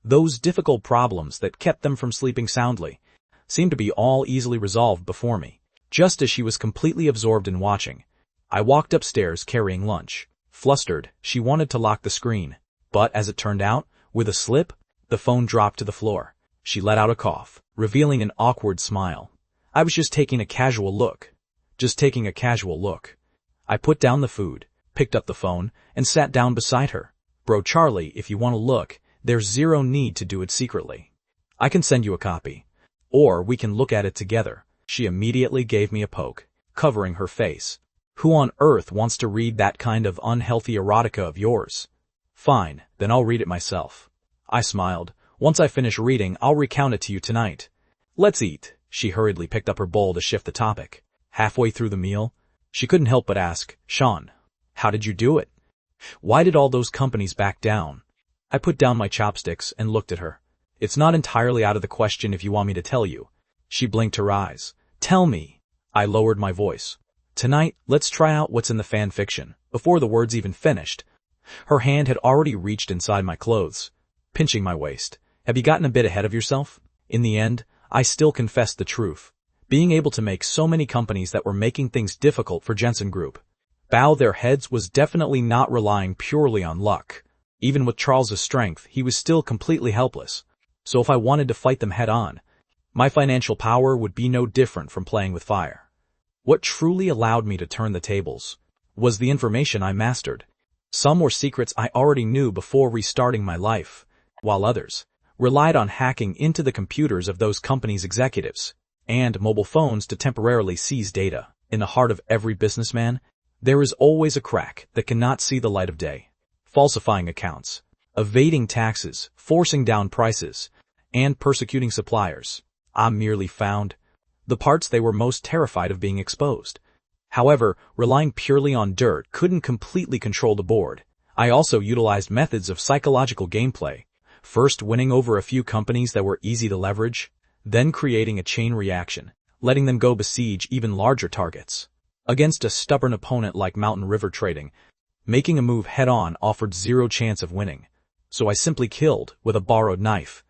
Those difficult problems that kept them from sleeping soundly seemed to be all easily resolved before me. Just as she was completely absorbed in watching, I walked upstairs carrying lunch. Flustered, she wanted to lock the screen, but as it turned out, with a slip, the phone dropped to the floor. She let out a cough, revealing an awkward smile. I was just taking a casual look. I put down the food, picked up the phone, and sat down beside her. "Bro Charlie, if you want to look, there's zero need to do it secretly. I can send you a copy. Or we can look at it together." She immediately gave me a poke, covering her face. "Who on earth wants to read that kind of unhealthy erotica of yours?" "Fine, then I'll read it myself." I smiled. "Once I finish reading, I'll recount it to you tonight. Let's eat." She hurriedly picked up her bowl to shift the topic. Halfway through the meal, she couldn't help but ask, "Sean, how did you do it? Why did all those companies back down?" I put down my chopsticks and looked at her. "It's not entirely out of the question if you want me to tell you." She blinked her eyes. "Tell me." I lowered my voice. "Tonight, let's try out what's in the fan fiction." Before the words even finished, her hand had already reached inside my clothes, pinching my waist. "Have you gotten a bit ahead of yourself?" In the end, I still confessed the truth. Being able to make so many companies that were making things difficult for Jensen Group bow their heads was definitely not relying purely on luck. Even with Charles's strength, he was still completely helpless. So if I wanted to fight them head-on, my financial power would be no different from playing with fire. What truly allowed me to turn the tables was the information I mastered. Some were secrets I already knew before restarting my life, while others relied on hacking into the computers of those companies' executives and mobile phones to temporarily seize data. In the heart of every businessman, there is always a crack that cannot see the light of day. Falsifying accounts, evading taxes, forcing down prices, and persecuting suppliers. I merely found the parts they were most terrified of being exposed. However, relying purely on dirt couldn't completely control the board. I also utilized methods of psychological gameplay, first winning over a few companies that were easy to leverage, then creating a chain reaction, letting them go besiege even larger targets. Against a stubborn opponent like Mountain River Trading, making a move head-on offered zero chance of winning. So I simply killed with a borrowed knife.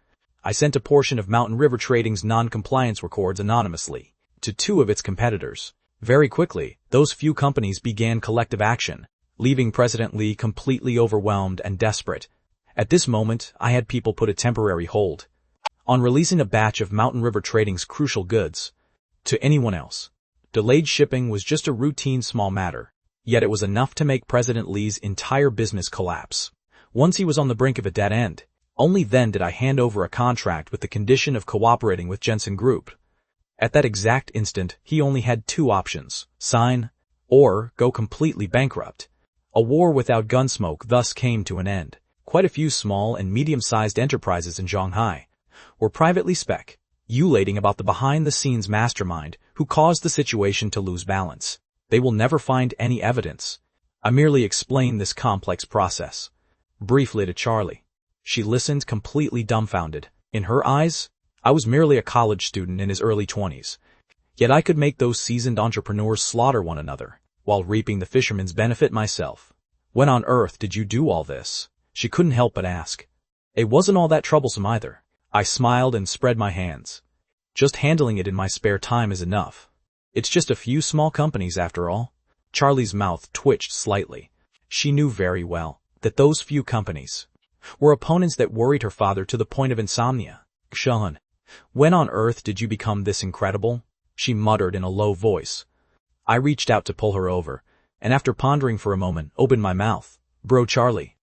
I sent a portion of Mountain River Trading's non-compliance records anonymously to 2 of its competitors. Very quickly, those few companies began collective action, leaving President Lee completely overwhelmed and desperate. At this moment, I had people put a temporary hold on releasing a batch of Mountain River Trading's crucial goods to anyone else. Delayed shipping was just a routine small matter, yet it was enough to make President Lee's entire business collapse. Once he was on the brink of a dead end, only then did I hand over a contract with the condition of cooperating with Jensen Group. At that exact instant, he only had 2 options: sign or go completely bankrupt. A war without Gunsmoke thus came to an end. Quite a few small and medium-sized enterprises in Shanghai were privately speculating about the behind-the-scenes mastermind who caused the situation to lose balance. They will never find any evidence. I merely explained this complex process briefly to Charlie. She listened completely dumbfounded. In her eyes, I was merely a college student in his early 20s. Yet I could make those seasoned entrepreneurs slaughter one another, while reaping the fisherman's benefit myself. When on earth did you do all this? She couldn't help but ask. It wasn't all that troublesome either. I smiled and spread my hands. Just handling it in my spare time is enough. It's just a few small companies after all. Charlie's mouth twitched slightly. She knew very well that those few companies were opponents that worried her father to the point of insomnia. Sean, when on earth did you become this incredible? She muttered in a low voice. I reached out to pull her over, and after pondering for a moment, opened my mouth. Bro Charlie,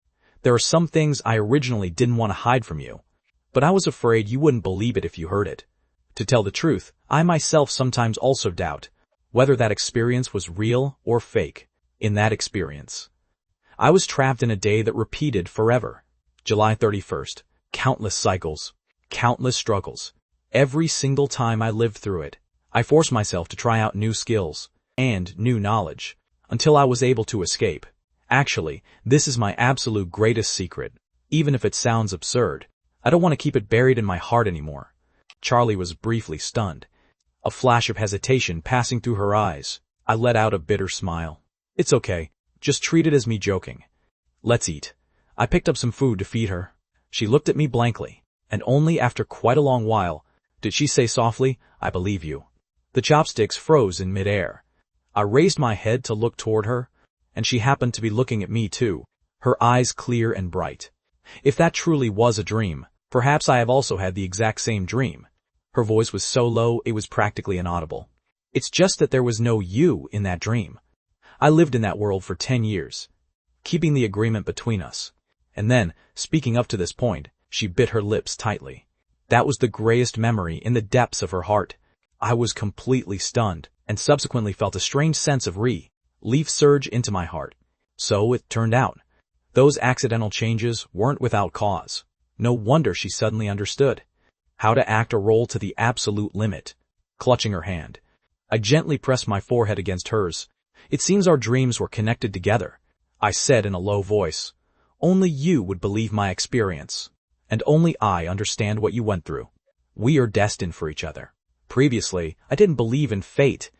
there are some things I originally didn't want to hide from you, but I was afraid you wouldn't believe it if you heard it. To tell the truth, I myself sometimes also doubt whether that experience was real or fake. In that experience, I was trapped in a day that repeated forever. July 31st. Countless cycles, countless struggles. Every single time I lived through it, I forced myself to try out new skills and new knowledge until I was able to escape. Actually, this is my absolute greatest secret. Even if it sounds absurd, I don't want to keep it buried in my heart anymore. Charlie was briefly stunned, a flash of hesitation passing through her eyes. I let out a bitter smile. It's okay. Just treat it as me joking. Let's eat. I picked up some food to feed her. She looked at me blankly, and only after quite a long while did she say softly, I believe you. The chopsticks froze in midair. I raised my head to look toward her, and she happened to be looking at me too, her eyes clear and bright. If that truly was a dream, perhaps I have also had the exact same dream. Her voice was so low it was practically inaudible. It's just that there was no you in that dream. I lived in that world for 10 years, keeping the agreement between us. And then, speaking up to this point, she bit her lips tightly. That was the grayest memory in the depths of her heart. I was completely stunned, and subsequently felt a strange sense of relief surge into my heart. So it turned out. Those accidental changes weren't without cause. No wonder she suddenly understood how to act a role to the absolute limit. Clutching her hand, I gently pressed my forehead against hers. It seems our dreams were connected together, I said in a low voice. Only you would believe my experience, and only I understand what you went through. We are destined for each other. Previously, I didn't believe in fate,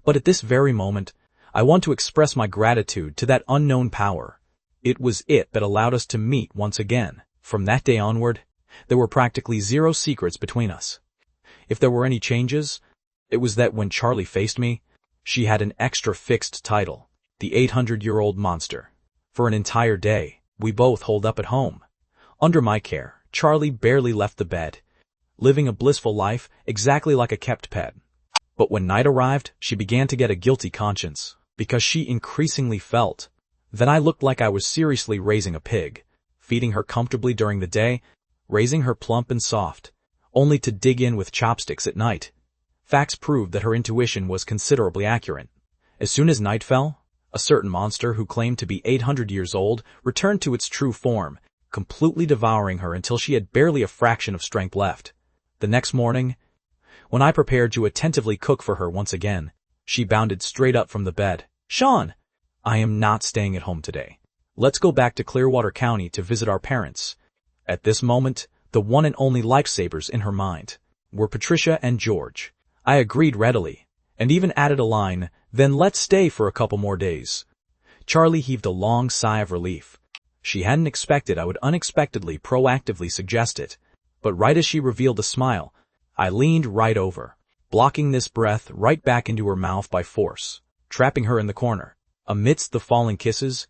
but at this very moment, I want to express my gratitude to that unknown power. It was it that allowed us to meet once again. From that day onward, there were practically zero secrets between us. If there were any changes, it was that when Charlie faced me, she had an extra fixed title, the 800-year-old monster. For an entire day, We both holed up at home. Under my care, Charlie barely left the bed, living a blissful life exactly like a kept pet. But when night arrived, she began to get a guilty conscience, because she increasingly felt that I looked like I was seriously raising a pig, feeding her comfortably during the day, raising her plump and soft, only to dig in with chopsticks at night. Facts proved that her intuition was considerably accurate. As soon as night fell, a certain monster who claimed to be 800 years old returned to its true form, completely devouring her until she had barely a fraction of strength left. The next morning, when I prepared to attentively cook for her once again, she bounded straight up from the bed. "Sean, I am not staying at home today. Let's go back to Clearwater County to visit our parents." At this moment, the one and only lifesavers in her mind were Patricia and George. I agreed readily, and even added a line, "Then let's stay for a couple more days." Charlie heaved a long sigh of relief. She hadn't expected I would unexpectedly proactively suggest it, but right as she revealed a smile, I leaned right over, blocking this breath right back into her mouth by force, trapping her in the corner. Amidst the falling kisses,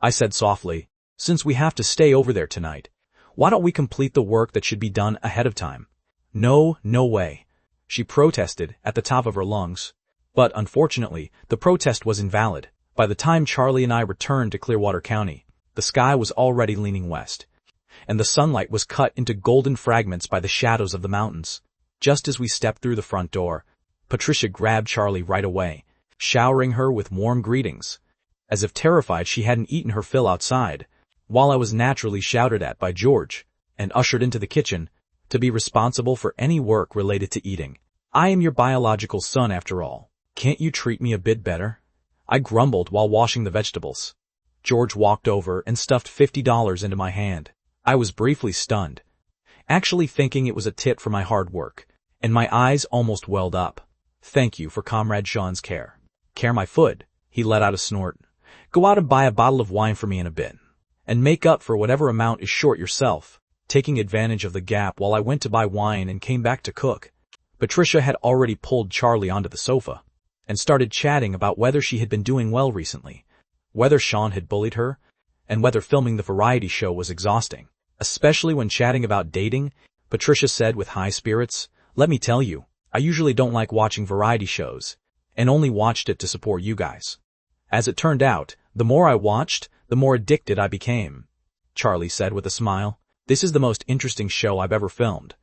I said softly, "Since we have to stay over there tonight, why don't we complete the work that should be done ahead of time?" "No, no way," she protested at the top of her lungs. But unfortunately, the protest was invalid. By the time Charlie and I returned to Clearwater County, the sky was already leaning west, and the sunlight was cut into golden fragments by the shadows of the mountains. Just as we stepped through the front door, Patricia grabbed Charlie right away, showering her with warm greetings, as if terrified she hadn't eaten her fill outside, while I was naturally shouted at by George and ushered into the kitchen to be responsible for any work related to eating. "I am your biological son after all. Can't you treat me a bit better?" I grumbled while washing the vegetables. George walked over and stuffed $50 into my hand. I was briefly stunned, actually thinking it was a tip for my hard work, and my eyes almost welled up. "Thank you for Comrade Sean's care." "Care my foot?" He let out a snort. "Go out and buy a bottle of wine for me in a bit, and make up for whatever amount is short yourself." Taking advantage of the gap while I went to buy wine and came back to cook, Patricia had already pulled Charlie onto the sofa and started chatting about whether she had been doing well recently, whether Sean had bullied her, and whether filming the variety show was exhausting. Especially when chatting about dating, Patricia said with high spirits, "Let me tell you, I usually don't like watching variety shows, and only watched it to support you guys." As it turned out, the more I watched, the more addicted I became. Charlie said with a smile, "This is the most interesting show I've ever filmed.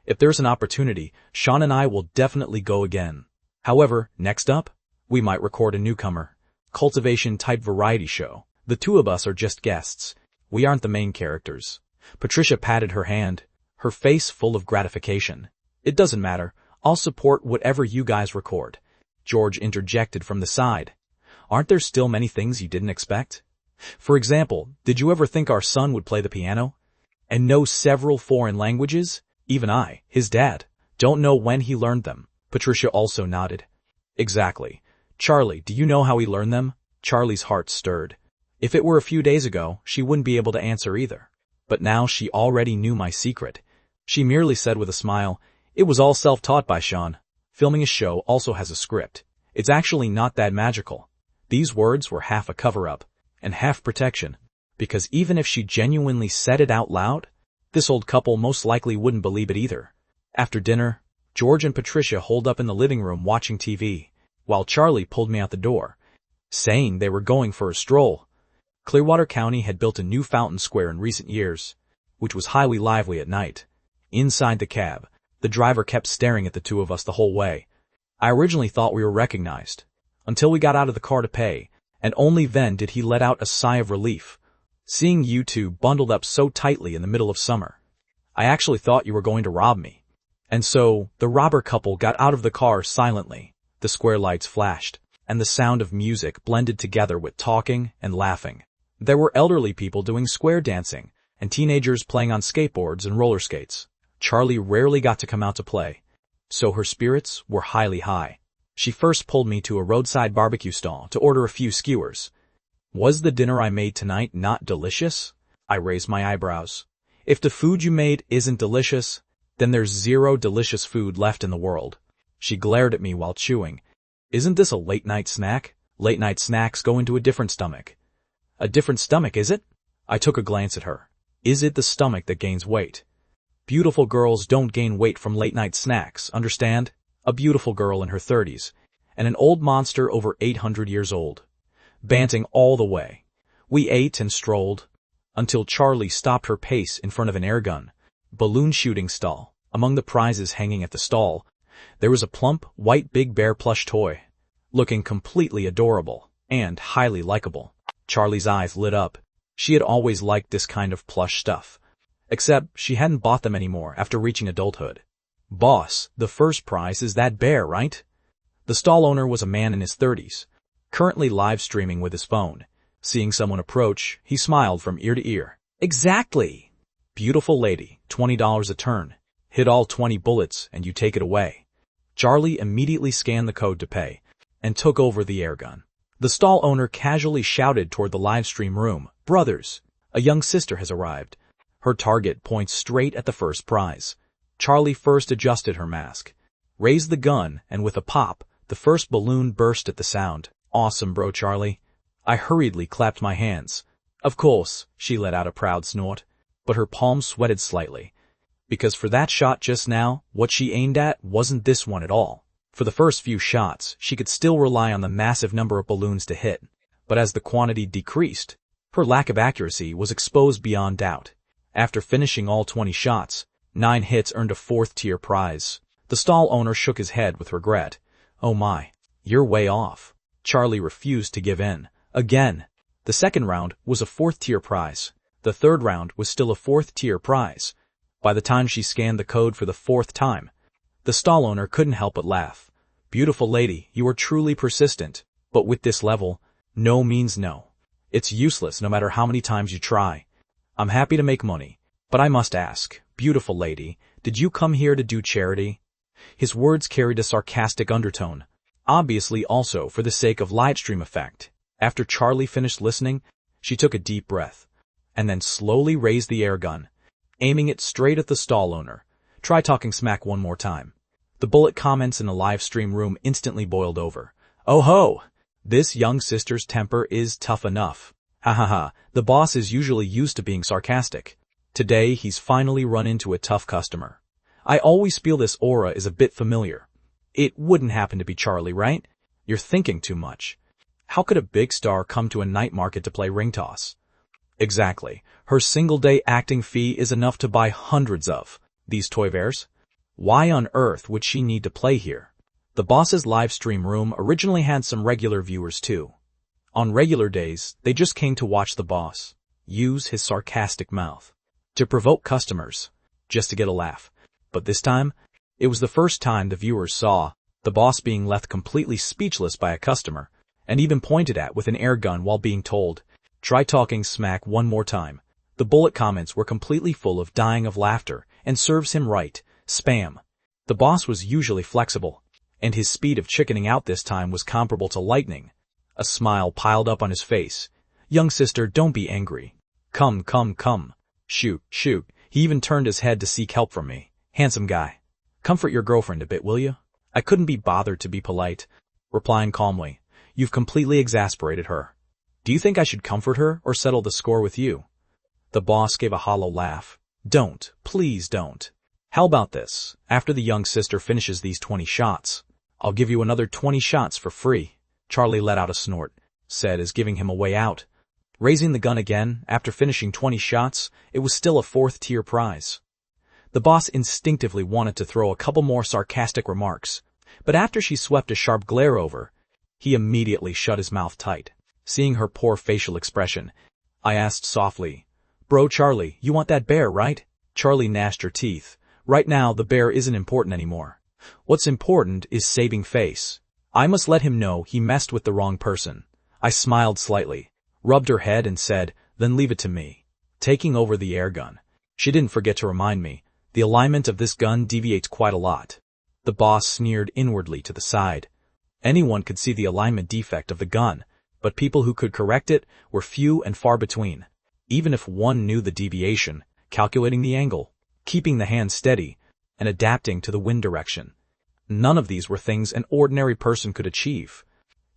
If there's an opportunity, Sean and I will definitely go again. However, next up, we might record a newcomer, cultivation-type variety show. The two of us are just guests. We aren't the main characters." Patricia patted her hand, her face full of gratification. "It doesn't matter. I'll support whatever you guys record." George interjected from the side. "Aren't there still many things you didn't expect? For example, did you ever think our son would play the piano and know several foreign languages? Even I, his dad, don't know when he learned them." Patricia also nodded. "Exactly. Charlie, do you know how he learned them?" Charlie's heart stirred. If it were a few days ago, she wouldn't be able to answer either. But now she already knew my secret. She merely said with a smile, "It was all self-taught by Sean. Filming a show also has a script. It's actually not that magical." These words were half a cover-up and half protection, because even if she genuinely said it out loud, this old couple most likely wouldn't believe it either. After dinner, George and Patricia holed up in the living room watching TV, while Charlie pulled me out the door, saying they were going for a stroll. Clearwater County had built a new fountain square in recent years, which was highly lively at night. Inside the cab, the driver kept staring at the two of us the whole way. I originally thought we were recognized, until we got out of the car to pay, and only then did he let out a sigh of relief, seeing you two bundled up so tightly in the middle of summer. "I actually thought you were going to rob me." And so, the robber couple got out of the car silently. The square lights flashed, and the sound of music blended together with talking and laughing. There were elderly people doing square dancing, and teenagers playing on skateboards and roller skates. Charlie rarely got to come out to play, so her spirits were highly high. She first pulled me to a roadside barbecue stall to order a few skewers. "Was the dinner I made tonight not delicious?" I raised my eyebrows. "If the food you made isn't delicious, then there's zero delicious food left in the world." She glared at me while chewing. "Isn't this a late-night snack? Late-night snacks go into a different stomach." "A different stomach, is it?" I took a glance at her. Is it the stomach that gains weight? Beautiful girls don't gain weight from late-night snacks, understand? A beautiful girl in her 30s, and an old monster over 800 years old. Banting all the way. We ate and strolled, until Charlie stopped her pace in front of an airgun, balloon shooting stall. Among the prizes hanging at the stall, there was a plump, white Big Bear plush toy, looking completely adorable and highly likable. Charlie's eyes lit up. She had always liked this kind of plush stuff, except she hadn't bought them anymore after reaching adulthood. Boss, the first prize is that bear, right? The stall owner was a man in his 30s, currently live streaming with his phone. Seeing someone approach, he smiled from ear to ear. Exactly! Beautiful lady, $20 a turn. Hit all 20 bullets and you take it away. Charlie immediately scanned the code to pay and took over the airgun. The stall owner casually shouted toward the live stream room, "Brothers, a young sister has arrived." Her target points straight at the first prize. Charlie first adjusted her mask, raised the gun, and with a pop, the first balloon burst at the sound. Awesome, bro, Charlie. I hurriedly clapped my hands. Of course, she let out a proud snort, but her palms sweated slightly, because for that shot just now, what she aimed at wasn't this one at all. For the first few shots, she could still rely on the massive number of balloons to hit, but as the quantity decreased, her lack of accuracy was exposed beyond doubt. After finishing all 20 shots, 9 hits earned a 4th-tier prize. The stall owner shook his head with regret. Oh my, you're way off. Charlie refused to give in. Again, the second round was a 4th-tier prize. The third round was still a 4th-tier prize. By the time she scanned the code for the 4th time, the stall owner couldn't help but laugh. Beautiful lady, you are truly persistent, but with this level, no means no. It's useless no matter how many times you try. I'm happy to make money, but I must ask, beautiful lady, did you come here to do charity? His words carried a sarcastic undertone, obviously also for the sake of livestream effect. After Charlie finished listening, she took a deep breath, and then slowly raised the airgun, aiming it straight at the stall owner. Try talking smack one more time. The bullet comments in the live stream room instantly boiled over. Oh ho! This young sister's temper is tough enough. Ha ha ha, the boss is usually used to being sarcastic. Today he's finally run into a tough customer. I always feel this aura is a bit familiar. It wouldn't happen to be Charlie, right? You're thinking too much. How could a big star come to a night market to play ring toss? Exactly. Her single-day acting fee is enough to buy hundreds of these toy bears. Why on earth would she need to play here? The boss's live stream room originally had some regular viewers too. On regular days, they just came to watch the boss use his sarcastic mouth to provoke customers, just to get a laugh. But this time, it was the first time the viewers saw the boss being left completely speechless by a customer, and even pointed at with an air gun while being told, "Try talking smack one more time." The bullet comments were completely full of dying of laughter, and serves him right, spam. The boss was usually flexible, and his speed of chickening out this time was comparable to lightning. A smile piled up on his face. Young sister, don't be angry. Come, come, come. Shoot, shoot. He even turned his head to seek help from me. Handsome guy. Comfort your girlfriend a bit, will you? I couldn't be bothered to be polite, replying calmly. You've completely exasperated her. Do you think I should comfort her or settle the score with you? The boss gave a hollow laugh. Don't, please don't. How about this? After the young sister finishes these 20 shots, I'll give you another 20 shots for free. Charlie let out a snort, said as giving him a way out. Raising the gun again, after finishing 20 shots, it was still a 4th-tier prize. The boss instinctively wanted to throw a couple more sarcastic remarks, but after she swept a sharp glare over, he immediately shut his mouth tight. Seeing her poor facial expression, I asked softly, Bro Charlie, you want that bear, right? Charlie gnashed her teeth. Right now, the bear isn't important anymore. What's important is saving face. I must let him know he messed with the wrong person. I smiled slightly, rubbed her head and said, then leave it to me. Taking over the air gun. She didn't forget to remind me, the alignment of this gun deviates quite a lot. The boss sneered inwardly to the side. Anyone could see the alignment defect of the gun, but people who could correct it were few and far between. Even if one knew the deviation, calculating the angle, keeping the hand steady, and adapting to the wind direction. None of these were things an ordinary person could achieve.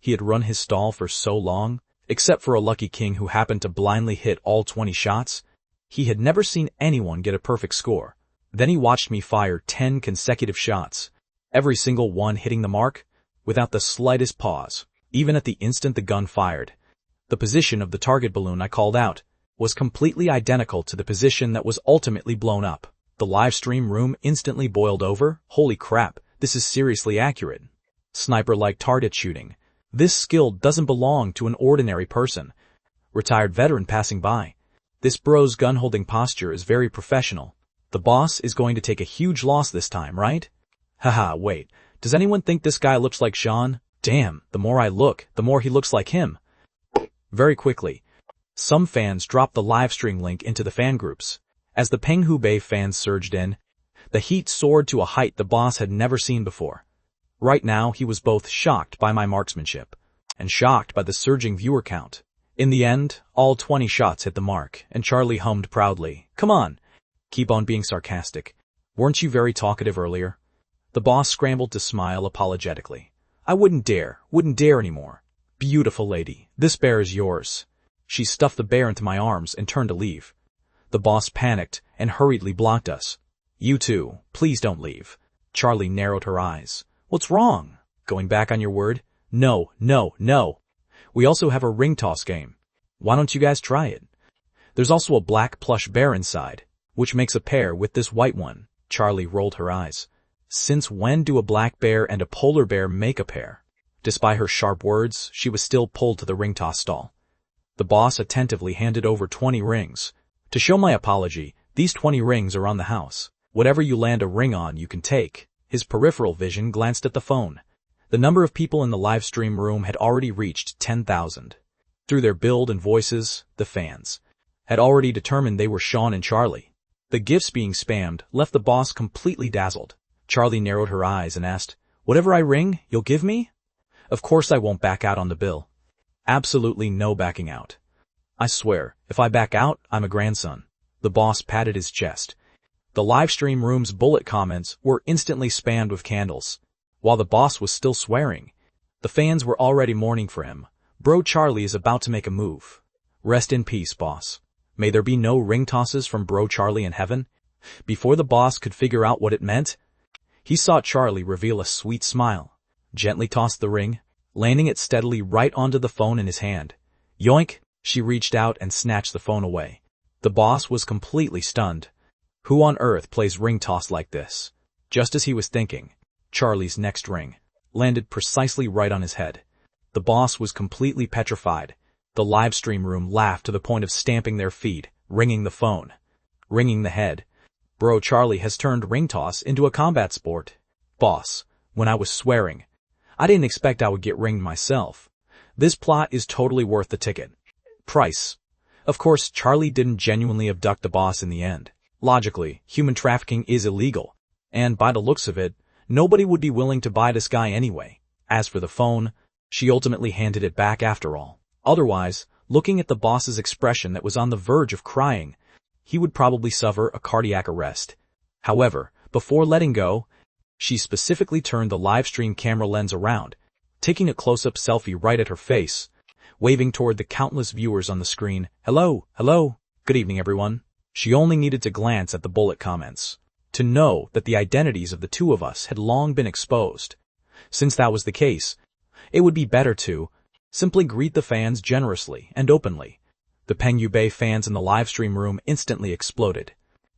He had run his stall for so long, Except for a lucky king who happened to blindly hit all 20 shots, he had never seen anyone get a perfect score. Then he watched me fire 10 consecutive shots, every single one hitting the mark, without the slightest pause. Even at the instant the gun fired, the position of the target balloon I called out was completely identical to the position that was ultimately blown up. The live stream room instantly boiled over. Holy crap, this is seriously accurate. Sniper-like target shooting. This skill doesn't belong to an ordinary person. Retired veteran passing by. This bro's gun-holding posture is very professional. The boss is going to take a huge loss this time, right? Haha, wait. Does anyone think this guy looks like Sean? Damn, the more I look, the more he looks like him. Very quickly, some fans dropped the livestream link into the fan groups. As the Penghubei fans surged in, the heat soared to a height the boss had never seen before. Right now, he was both shocked by my marksmanship and shocked by the surging viewer count. In the end, all 20 shots hit the mark, and Charlie hummed proudly, "Come on, keep on being sarcastic. Weren't you very talkative earlier?" The boss scrambled to smile apologetically. "I wouldn't dare anymore. Beautiful lady, this bear is yours." She stuffed the bear into my arms and turned to leave. The boss panicked and hurriedly blocked us. "You two, please don't leave." Charlie narrowed her eyes. "What's wrong? Going back on your word?" No. We also have a ring toss game. Why don't you guys try it? There's also a black plush bear inside, which makes a pair with this white one." Charlie rolled her eyes. Since when do a black bear and a polar bear make a pair? Despite her sharp words, she was still pulled to the ring toss stall. The boss attentively handed over 20 rings. "To show my apology, these 20 rings are on the house. Whatever you land a ring on, you can take." His peripheral vision glanced at the phone. The number of people in the live stream room had already reached 10,000. Through their build and voices, the fans had already determined they were Sean and Charlie. The gifts being spammed left the boss completely dazzled. Charlie narrowed her eyes and asked, "Whatever I ring, you'll give me?" "Of course I won't back out on the bill." "Absolutely no backing out." "I swear, if I back out, I'm a grandson." The boss patted his chest. The live stream room's bullet comments were instantly spammed with candles. While the boss was still swearing, the fans were already mourning for him. Bro Charlie is about to make a move. Rest in peace, boss. May there be no ring tosses from Bro Charlie in heaven? Before the boss could figure out what it meant, he saw Charlie reveal a sweet smile, gently toss the ring, landing it steadily right onto the phone in his hand. Yoink! She reached out and snatched the phone away. The boss was completely stunned. Who on earth plays ring toss like this? Just as he was thinking, Charlie's next ring landed precisely right on his head. The boss was completely petrified. The live stream room laughed to the point of stamping their feet, ringing the phone, ringing the head. Bro Charlie has turned ring toss into a combat sport. Boss, when I was swearing, I didn't expect I would get ringed myself. This plot is totally worth the ticket. Price. Of course, Charlie didn't genuinely abduct the boss in the end. Logically, human trafficking is illegal, and by the looks of it, nobody would be willing to buy this guy anyway. As for the phone, she ultimately handed it back after all. Otherwise, looking at the boss's expression that was on the verge of crying, he would probably suffer a cardiac arrest. However, before letting go, she specifically turned the live stream camera lens around, taking a close-up selfie right at her face, waving toward the countless viewers on the screen. Hello, good evening everyone. She only needed to glance at the bullet comments to know that the identities of the two of us had long been exposed. Since that was the case, it would be better to simply greet the fans generously and openly. The Penghubei fans in the livestream room instantly exploded.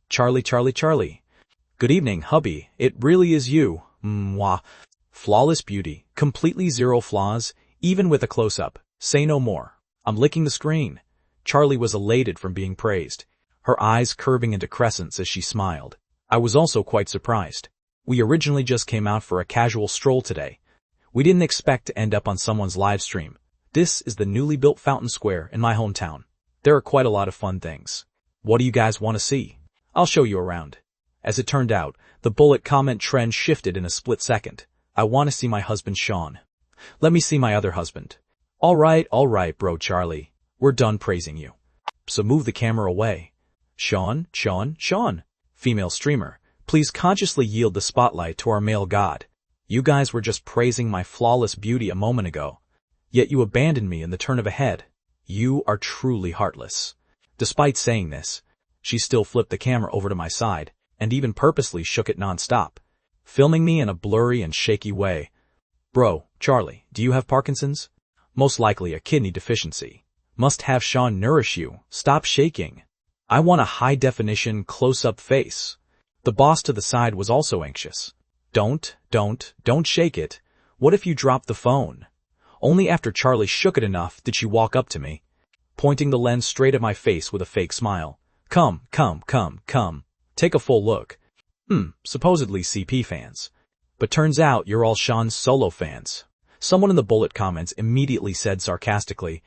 Charlie. Good evening, hubby. It really is you. Mwah. Flawless beauty. Completely zero flaws, even with a close-up. Say no more. I'm licking the screen. Charlie was elated from being praised, her eyes curving into crescents as she smiled. I was also quite surprised. We originally just came out for a casual stroll today. We didn't expect to end up on someone's live stream. This is the newly built Fountain Square in my hometown. There are quite a lot of fun things. What do you guys want to see? I'll show you around. As it turned out, the bullet comment trend shifted in a split second. I want to see my husband Sean. Let me see my other husband. All right, bro Charlie. We're done praising you. So move the camera away. Sean. Female streamer, please consciously yield the spotlight to our male god. You guys were just praising my flawless beauty a moment ago, yet you abandoned me in the turn of a head. You are truly heartless. Despite saying this, she still flipped the camera over to my side, and even purposely shook it nonstop, filming me in a blurry and shaky way. Bro, Charlie, do you have Parkinson's? Most likely a kidney deficiency. Must have Sean nourish you. Stop shaking. I want a high-definition, close-up face. The boss to the side was also anxious. Don't shake it. What if you drop the phone? Only after Charlie shook it enough did she walk up to me, pointing the lens straight at my face with a fake smile. Come. Take a full look. Supposedly CP fans. But turns out you're all Sean's solo fans. Someone in the bullet comments immediately said sarcastically,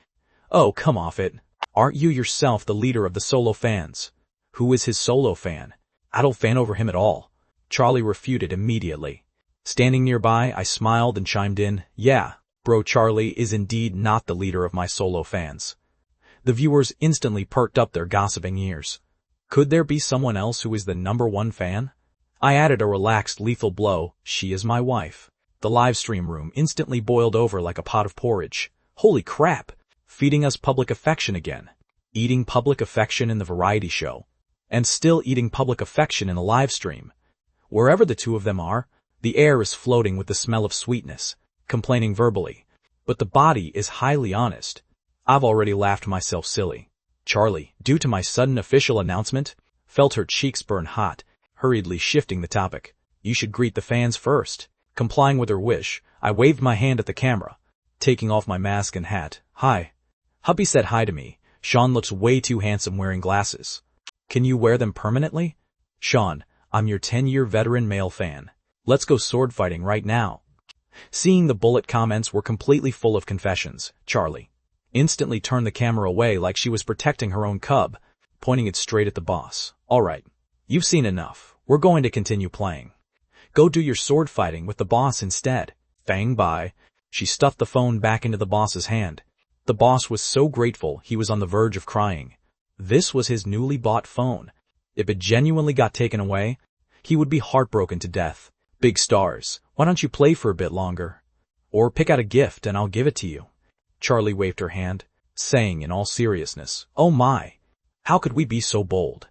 "Oh, come off it. Aren't you yourself the leader of the solo fans? Who is his solo fan? I don't fan over him at all." Charlie refuted immediately. Standing nearby, I smiled and chimed in, "Yeah, bro, Charlie is indeed not the leader of my solo fans." The viewers instantly perked up their gossiping ears. Could there be someone else who is the #1 fan? I added a relaxed, lethal blow. She is my wife. The livestream room instantly boiled over like a pot of porridge. Holy crap! Feeding us public affection again. Eating public affection in the variety show. And still eating public affection in the livestream. Wherever the two of them are, the air is floating with the smell of sweetness, complaining verbally. But the body is highly honest. I've already laughed myself silly. Charlie, due to my sudden official announcement, felt her cheeks burn hot, hurriedly shifting the topic. You should greet the fans first. Complying with her wish, I waved my hand at the camera, taking off my mask and hat. Hi. Hubby said hi to me. Sean looks way too handsome wearing glasses. Can you wear them permanently? Sean, I'm your 10-year veteran male fan. Let's go sword fighting right now. Seeing the bullet comments were completely full of confessions, Charlie instantly turned the camera away like she was protecting her own cub, pointing it straight at the boss. All right, you've seen enough. We're going to continue playing. Go do your sword fighting with the boss instead. Fang bye. She stuffed the phone back into the boss's hand. The boss was so grateful he was on the verge of crying. This was his newly bought phone. If it genuinely got taken away, he would be heartbroken to death. Big stars, why don't you play for a bit longer? Or pick out a gift and I'll give it to you. Charlie waved her hand, saying in all seriousness, "Oh my, how could we be so bold?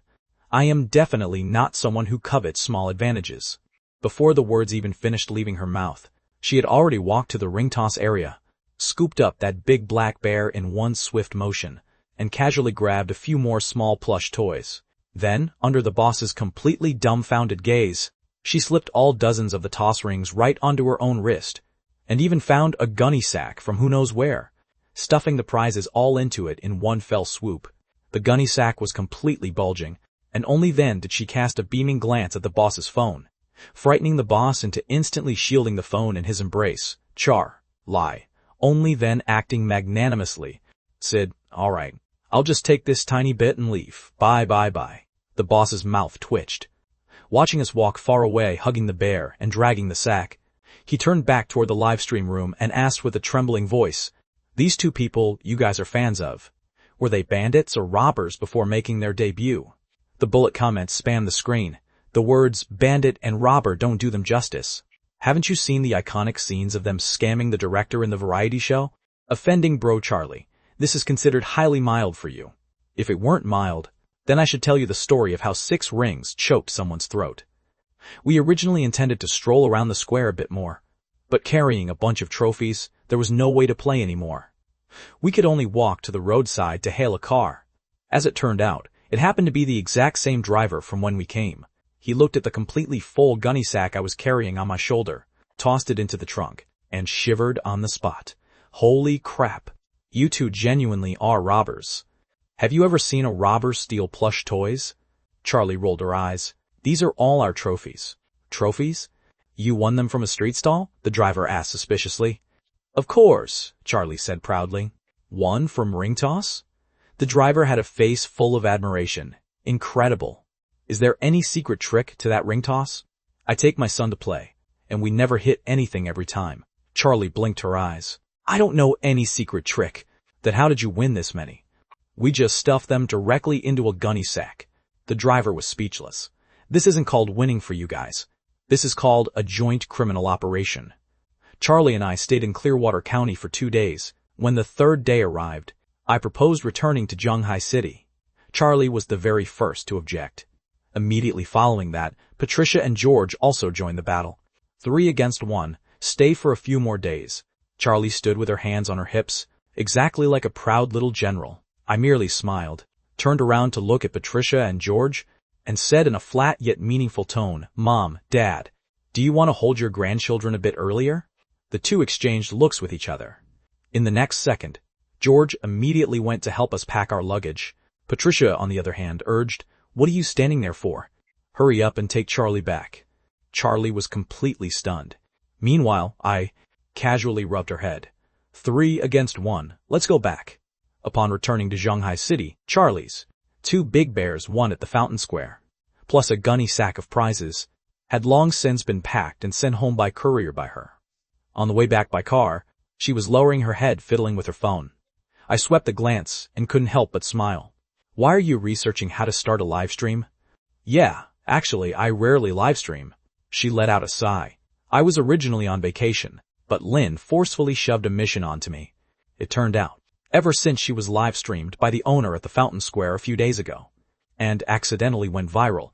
I am definitely not someone who covets small advantages." Before the words even finished leaving her mouth, she had already walked to the ring toss area, scooped up that big black bear in one swift motion, and casually grabbed a few more small plush toys. Then, under the boss's completely dumbfounded gaze, she slipped all dozens of the toss rings right onto her own wrist, and even found a gunny sack from who knows where, stuffing the prizes all into it in one fell swoop. The gunny sack was completely bulging, and only then did she cast a beaming glance at the boss's phone, frightening the boss into instantly shielding the phone in his embrace. Lie. Only then acting magnanimously, said, "All right, I'll just take this tiny bit and leave. Bye. The boss's mouth twitched. Watching us walk far away, hugging the bear and dragging the sack, he turned back toward the livestream room and asked with a trembling voice, "These two people you guys are fans of, were they bandits or robbers before making their debut?" The bullet comments spanned the screen. The words bandit and robber don't do them justice. Haven't you seen the iconic scenes of them scamming the director in the variety show? Offending bro Charlie, this is considered highly mild for you. If it weren't mild, then I should tell you the story of how 6 rings choked someone's throat. We originally intended to stroll around the square a bit more, but carrying a bunch of trophies, there was no way to play anymore. We could only walk to the roadside to hail a car. As it turned out, it happened to be the exact same driver from when we came. He looked at the completely full gunny sack I was carrying on my shoulder, tossed it into the trunk, and shivered on the spot. Holy crap. You two genuinely are robbers. Have you ever seen a robber steal plush toys? Charlie rolled her eyes. These are all our trophies. Trophies? You won them from a street stall? The driver asked suspiciously. Of course, Charlie said proudly. Won from ring toss? The driver had a face full of admiration. Incredible. Is there any secret trick to that ring toss? I take my son to play, and we never hit anything every time. Charlie blinked her eyes. I don't know any secret trick. Then how did you win this many? We just stuffed them directly into a gunny sack. The driver was speechless. This isn't called winning for you guys. This is called a joint criminal operation. Charlie and I stayed in Clearwater County for 2 days. When the 3rd day arrived, I proposed returning to Zhonghai City. Charlie was the very first to object. Immediately following that, Patricia and George also joined the battle. 3 against 1, stay for a few more days. Charlie stood with her hands on her hips, exactly like a proud little general. I merely smiled, turned around to look at Patricia and George, and said in a flat yet meaningful tone, "Mom, Dad, do you want to hold your grandchildren a bit earlier?" The two exchanged looks with each other. In the next second, George immediately went to help us pack our luggage. Patricia, on the other hand, urged, "What are you standing there for? Hurry up and take Charlie back." Charlie was completely stunned. Meanwhile, I casually rubbed her head. 3 against 1, let's go back. Upon returning to Zhonghai City, Charlie's 2 big bears won at the Fountain Square, plus a gunny sack of prizes, had long since been packed and sent home by courier by her. On the way back by car, she was lowering her head fiddling with her phone. I swept the glance and couldn't help but smile. "Why are you researching how to start a live stream?" "Yeah, actually, I rarely live stream." She let out a sigh. "I was originally on vacation, but Lynn forcefully shoved a mission onto me. It turned out, ever since she was live streamed by the owner at the Fountain Square a few days ago, and accidentally went viral.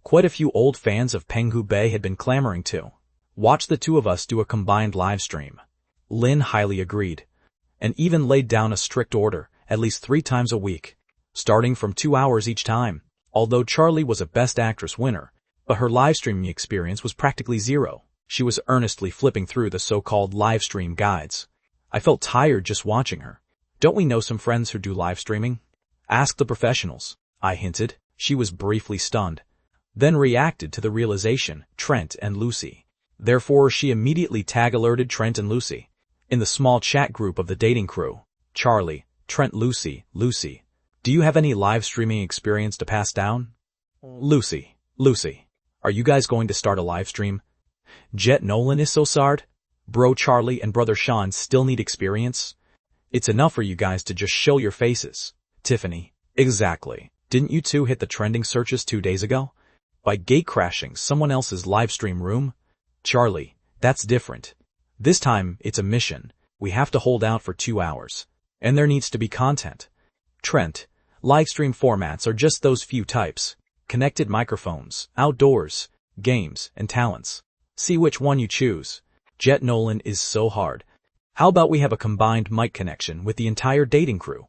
Quite a few old fans of Penghu Bay had been clamoring to watch the two of us do a combined live stream." Lynn highly agreed, and even laid down a strict order, at least 3 times a week, starting from 2 hours each time. Although Charlie was a Best Actress winner, but her live streaming experience was practically zero. She was earnestly flipping through the so-called live stream guides. I felt tired just watching her. "Don't we know some friends who do live streaming?" "Ask the professionals," I hinted. She was briefly stunned, then reacted to the realization, Trent and Lucy. Therefore, she immediately tag-alerted Trent and Lucy. In the small chat group of the dating crew, Charlie, Trent, Lucy, "Do you have any live streaming experience to pass down?" Lucy, "Are you guys going to start a live stream?" Jet Nolan is so sard. Bro Charlie and brother Sean still need experience. It's enough for you guys to just show your faces. Tiffany, exactly. Didn't you two hit the trending searches 2 days ago? By gate crashing someone else's live stream room? Charlie, that's different. This time, it's a mission. We have to hold out for 2 hours. And there needs to be content. Trent, live stream formats are just those few types. Connected microphones, outdoors, games, and talents. See which one you choose. Jet Nolan is so hard. How about we have a combined mic connection with the entire dating crew?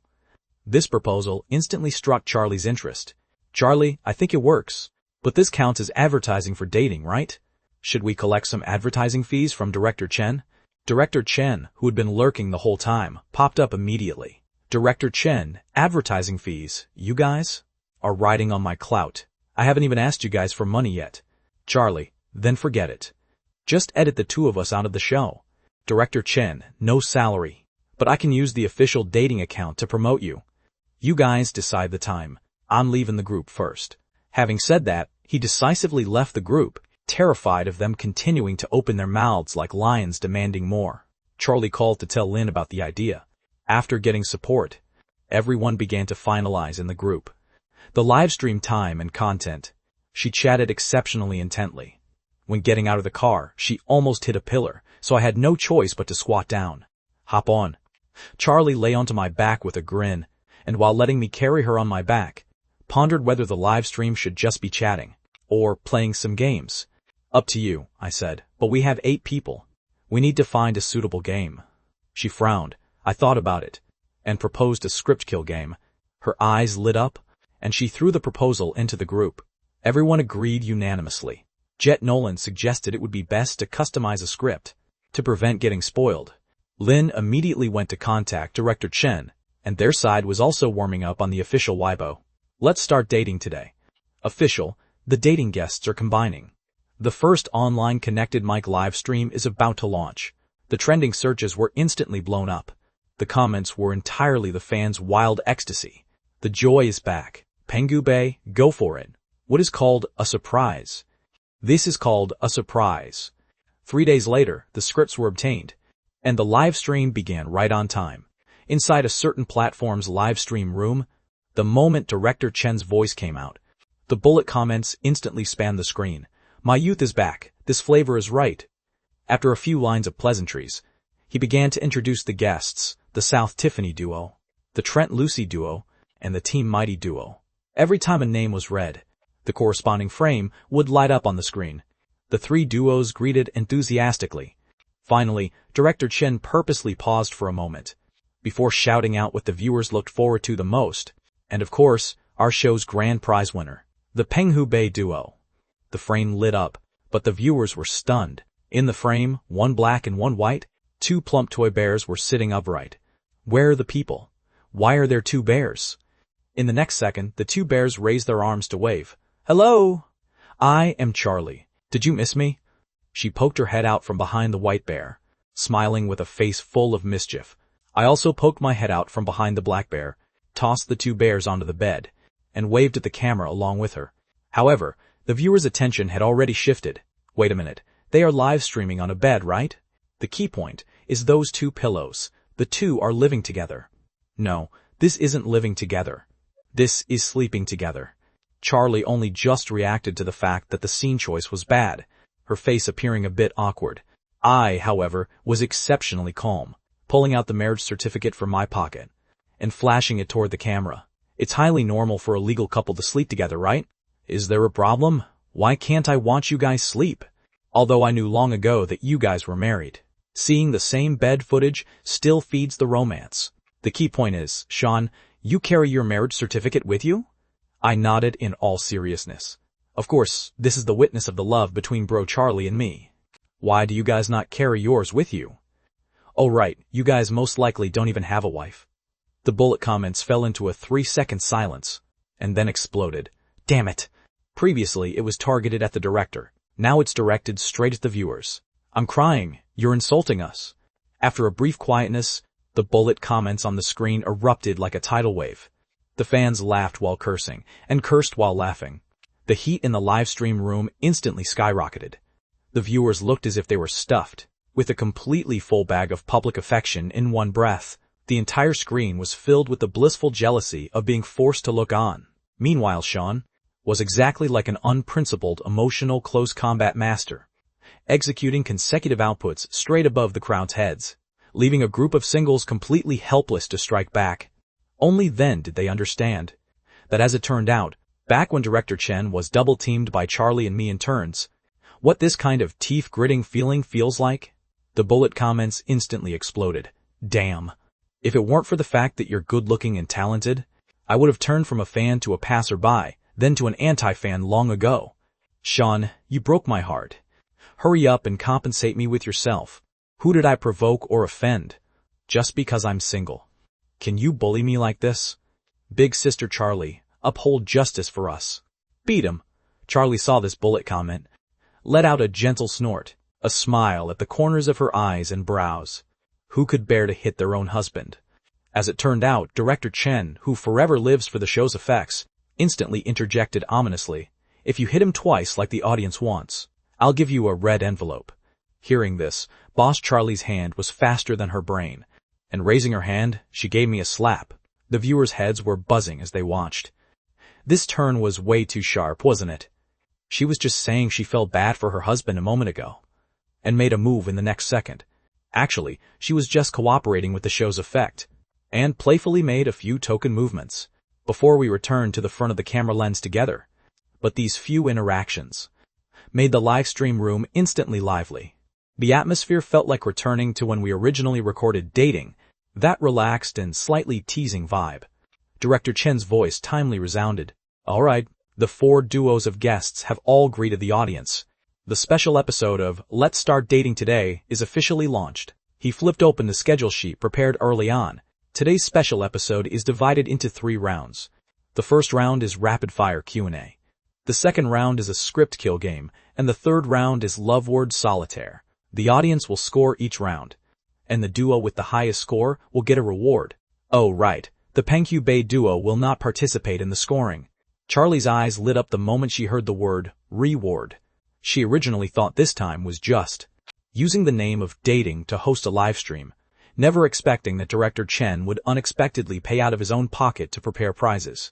This proposal instantly struck Charlie's interest. "Charlie, I think it works. But this counts as advertising for dating, right? Should we collect some advertising fees from Director Chen?" Director Chen, who had been lurking the whole time, popped up immediately. "Director Chen, advertising fees, you guys are riding on my clout. I haven't even asked you guys for money yet." Charlie, then forget it. Just edit the 2 of us out of the show. Director Chen, no salary, but I can use the official dating account to promote you. You guys decide the time. I'm leaving the group first. Having said that, he decisively left the group, terrified of them continuing to open their mouths like lions demanding more. Charlie called to tell Lynn about the idea. After getting support, everyone began to finalize in the group. The live stream time and content. She chatted exceptionally intently. When getting out of the car, she almost hit a pillar, so I had no choice but to squat down. "Hop on." Charlie lay onto my back with a grin, and while letting me carry her on my back, pondered whether the live stream should just be chatting, or playing some games. "Up to you," I said, "but we have 8 people. We need to find a suitable game." She frowned. I thought about it, and proposed a script kill game. Her eyes lit up, and she threw the proposal into the group. Everyone agreed unanimously. Jet Nolan suggested it would be best to customize a script, to prevent getting spoiled. Lynn immediately went to contact Director Chen, and their side was also warming up on the official Weibo. "Let's start dating today." Official, the dating guests are combining. The first online connected mic live stream is about to launch. The trending searches were instantly blown up. The comments were entirely the fans' wild ecstasy. The joy is back. Penghu Bay, go for it. What is called a surprise? This is called a surprise. 3 days later, the scripts were obtained, and the live stream began right on time. Inside a certain platform's live stream room, the moment Director Chen's voice came out, the bullet comments instantly spanned the screen. "My youth is back. This flavor is right." After a few lines of pleasantries, he began to introduce the guests, the South Tiffany duo. the Trent Lucy duo, and the Team Mighty duo. Every time a name was read, the corresponding frame would light up on the screen. The three duos greeted enthusiastically. Finally, Director Chen purposely paused for a moment, before shouting out what the viewers looked forward to the most, and of course, our show's grand prize winner, the Penghu Bei duo. The frame lit up, but the viewers were stunned. In the frame, one black and one white, two plump toy bears were sitting upright. Where are the people? Why are there two bears? In the next second, the two bears raised their arms to wave. Hello! I am Charlie. Did you miss me? She poked her head out from behind the white bear, smiling with a face full of mischief. I also poked my head out from behind the black bear, tossed the two bears onto the bed, and waved at the camera along with her. However, the viewer's attention had already shifted. Wait a minute, they are live streaming on a bed, right? The key point is those two pillows. The two are living together. No, this isn't living together. This is sleeping together. Charlie only just reacted to the fact that the scene choice was bad, her face appearing a bit awkward. I, however, was exceptionally calm, pulling out the marriage certificate from my pocket and flashing it toward the camera. It's highly normal for a legal couple to sleep together, right? Is there a problem? Why can't I watch you guys sleep? Although I knew long ago that you guys were married. Seeing the same bed footage still feeds the romance. The key point is, Sean, you carry your marriage certificate with you? I nodded in all seriousness. Of course, this is the witness of the love between bro Charlie and me. Why do you guys not carry yours with you? Oh right, you guys most likely don't even have a wife. The bullet comments fell into a 3-second silence, and then exploded. Damn it. Previously, it was targeted at the director. Now it's directed straight at the viewers. I'm crying. You're insulting us. After a brief quietness, the bullet comments on the screen erupted like a tidal wave. The fans laughed while cursing, and cursed while laughing. The heat in the live stream room instantly skyrocketed. The viewers looked as if they were stuffed, with a completely full bag of public affection in one breath. The entire screen was filled with the blissful jealousy of being forced to look on. Meanwhile, Sean was exactly like an unprincipled, emotional close combat master, executing consecutive outputs straight above the crowd's heads, leaving a group of singles completely helpless to strike back. Only then did they understand that, as it turned out, back when Director Chen was double-teamed by Charlie and me in turns, what this kind of teeth-gritting feeling feels like? The bullet comments instantly exploded. Damn. If it weren't for the fact that you're good-looking and talented, I would have turned from a fan to a passerby, then to an anti-fan long ago. Sean, you broke my heart. Hurry up and compensate me with yourself. Who did I provoke or offend? Just because I'm single. Can you bully me like this? Big sister Charlie, uphold justice for us. Beat him. Charlie saw this bullet comment, let out a gentle snort, a smile at the corners of her eyes and brows. Who could bear to hit their own husband? As it turned out, Director Chen, who forever lives for the show's effects, instantly interjected ominously. If you hit him twice like the audience wants, I'll give you a red envelope. Hearing this, Boss Charlie's hand was faster than her brain, and raising her hand, she gave me a slap. The viewers' heads were buzzing as they watched. This turn was way too sharp, wasn't it? She was just saying she felt bad for her husband a moment ago, and made a move in the next second. Actually, she was just cooperating with the show's effect, and playfully made a few token movements, before we returned to the front of the camera lens together. But these few interactions made the live stream room instantly lively. The atmosphere felt like returning to when we originally recorded Dating, that relaxed and slightly teasing vibe. Director Chen's voice timely resounded. All right, the 4 duos of guests have all greeted the audience. The special episode of Let's Start Dating Today is officially launched. He flipped open the schedule sheet prepared early on. Today's special episode is divided into 3 rounds. The first round is rapid-fire Q&A. The second round is a script kill game, and the third round is love word solitaire. The audience will score each round, and the duo with the highest score will get a reward. Oh right, the Penghu Bei duo will not participate in the scoring. Charlie's eyes lit up the moment she heard the word reward. She originally thought this time was just using the name of Dating to host a livestream, never expecting that Director Chen would unexpectedly pay out of his own pocket to prepare prizes.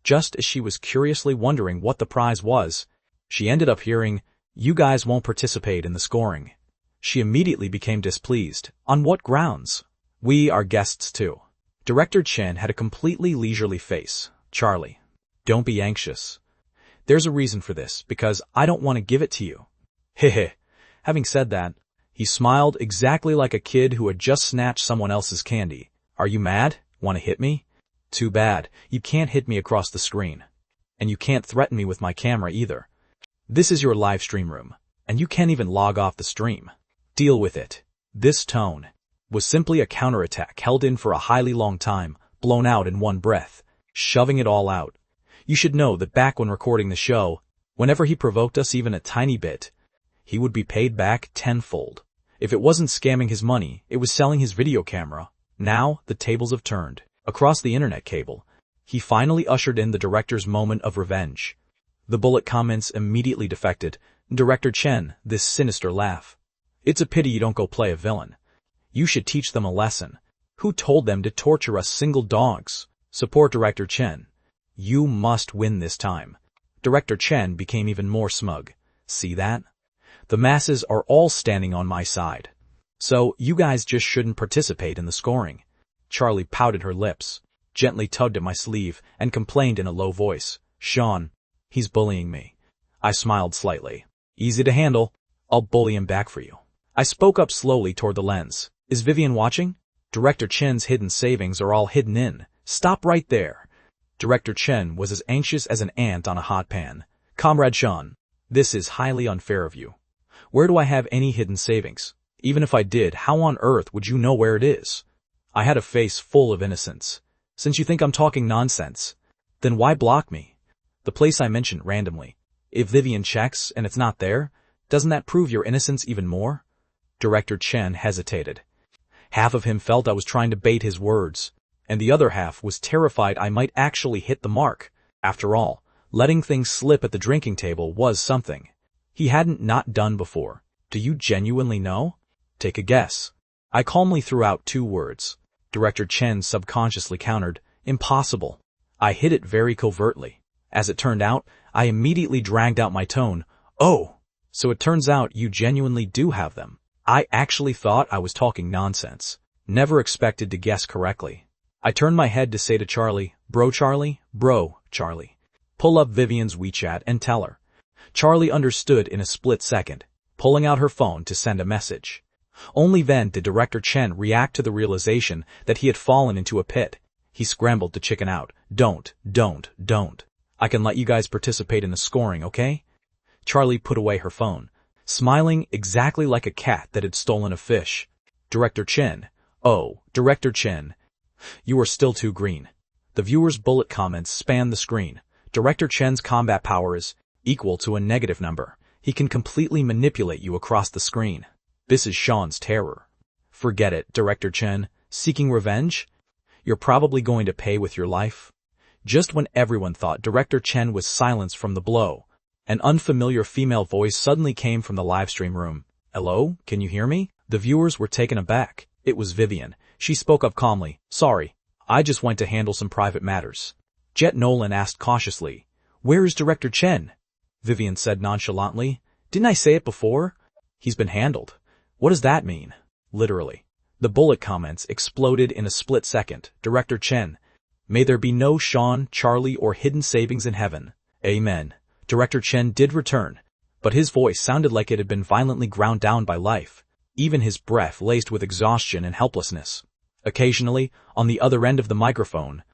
Just as she was curiously wondering what the prize was, she ended up hearing, "You guys won't participate in the scoring." She immediately became displeased. On what grounds? We are guests too. Director Chen had a completely leisurely face. Charlie, don't be anxious. There's a reason for this, because I don't want to give it to you. Hehe. Having said that, he smiled exactly like a kid who had just snatched someone else's candy. Are you mad? Want to hit me? Too bad. You can't hit me across the screen. And you can't threaten me with my camera either. This is your live stream room, and you can't even log off the stream. Deal with it. This tone was simply a counterattack held in for a highly long time, blown out in one breath, shoving it all out. You should know that back when recording the show, whenever he provoked us even a tiny bit, he would be paid back tenfold. If it wasn't scamming his money, it was selling his video camera. Now, the tables have turned. Across the internet cable, he finally ushered in the director's moment of revenge. The bullet comments immediately defected. Director Chen, this sinister laugh. It's a pity you don't go play a villain. You should teach them a lesson. Who told them to torture us single dogs? Support Director Chen. You must win this time. Director Chen became even more smug. See that? The masses are all standing on my side. So, you guys just shouldn't participate in the scoring. Charlie pouted her lips, gently tugged at my sleeve, and complained in a low voice. Sean, he's bullying me. I smiled slightly. Easy to handle. I'll bully him back for you. I spoke up slowly toward the lens. Is Vivian watching? Director Chen's hidden savings are all hidden in. Stop right there. Director Chen was as anxious as an ant on a hot pan. Comrade Sean, this is highly unfair of you. Where do I have any hidden savings? Even if I did, how on earth would you know where it is? I had a face full of innocence. Since you think I'm talking nonsense, then why block me? The place I mentioned randomly. If Vivian checks and it's not there, doesn't that prove your innocence even more? Director Chen hesitated. Half of him felt I was trying to bait his words, and the other half was terrified I might actually hit the mark. After all, letting things slip at the drinking table was something he hadn't not done before. Do you genuinely know? Take a guess. I calmly threw out 2 words. Director Chen subconsciously countered, impossible. I hid it very covertly. As it turned out, I immediately dragged out my tone. Oh, so it turns out you genuinely do have them. I actually thought I was talking nonsense. Never expected to guess correctly. I turned my head to say to Charlie, bro, Charlie, pull up Vivian's WeChat and tell her. Charlie understood in a split second, pulling out her phone to send a message. Only then did Director Chen react to the realization that he had fallen into a pit. He scrambled to chicken out. Don't. I can let you guys participate in the scoring, okay? Charlie put away her phone, smiling exactly like a cat that had stolen a fish. Director Chen. Oh, Director Chen. You are still too green. The viewer's bullet comments span the screen. Director Chen's combat power is equal to a negative number. He can completely manipulate you across the screen. This is Sean's terror. Forget it, Director Chen. Seeking revenge? You're probably going to pay with your life. Just when everyone thought Director Chen was silenced from the blow, an unfamiliar female voice suddenly came from the livestream room. Hello, can you hear me? The viewers were taken aback. It was Vivian. She spoke up calmly. Sorry, I just went to handle some private matters. Jet Nolan asked cautiously. Where is Director Chen? Vivian said nonchalantly. Didn't I say it before? He's been handled. What does that mean? Literally. The bullet comments exploded in a split second. Director Chen. May there be no Sean, Charlie, or hidden savings in heaven. Amen. Director Chen did return, but his voice sounded like it had been violently ground down by life, even his breath laced with exhaustion and helplessness. Occasionally, on the other end of the microphone,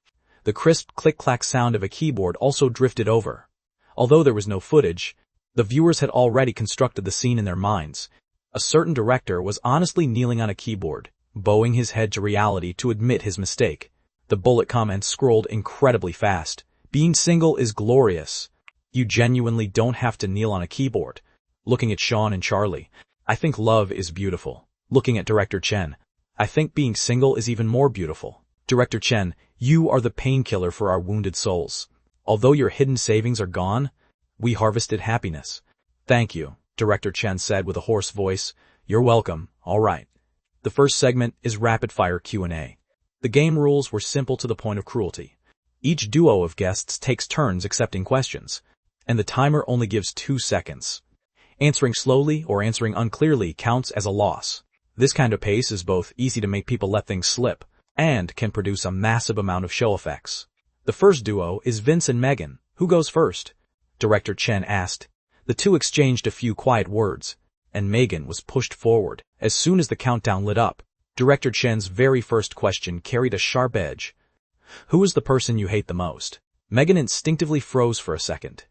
the crisp click-clack sound of a keyboard also drifted over. Although there was no footage, the viewers had already constructed the scene in their minds. A certain director was honestly kneeling on a keyboard, bowing his head to reality to admit his mistake. The bullet comments scrolled incredibly fast. Being single is glorious. You genuinely don't have to kneel on a keyboard. Looking at Sean and Charlie, I think love is beautiful. Looking at Director Chen, I think being single is even more beautiful. Director Chen, you are the painkiller for our wounded souls. Although your hidden savings are gone, we harvested happiness. Thank you, Director Chen said with a hoarse voice. You're welcome. All right. The first segment is rapid-fire Q&A. The game rules were simple to the point of cruelty. Each duo of guests takes turns accepting questions, and the timer only gives 2 seconds. Answering slowly or answering unclearly counts as a loss. This kind of pace is both easy to make people let things slip, and can produce a massive amount of show effects. The first duo is Vince and Megan. Who goes first? Director Chen asked. The two exchanged a few quiet words, and Megan was pushed forward. As soon as the countdown lit up, Director Chen's very first question carried a sharp edge. Who is the person you hate the most? Megan instinctively froze for a second.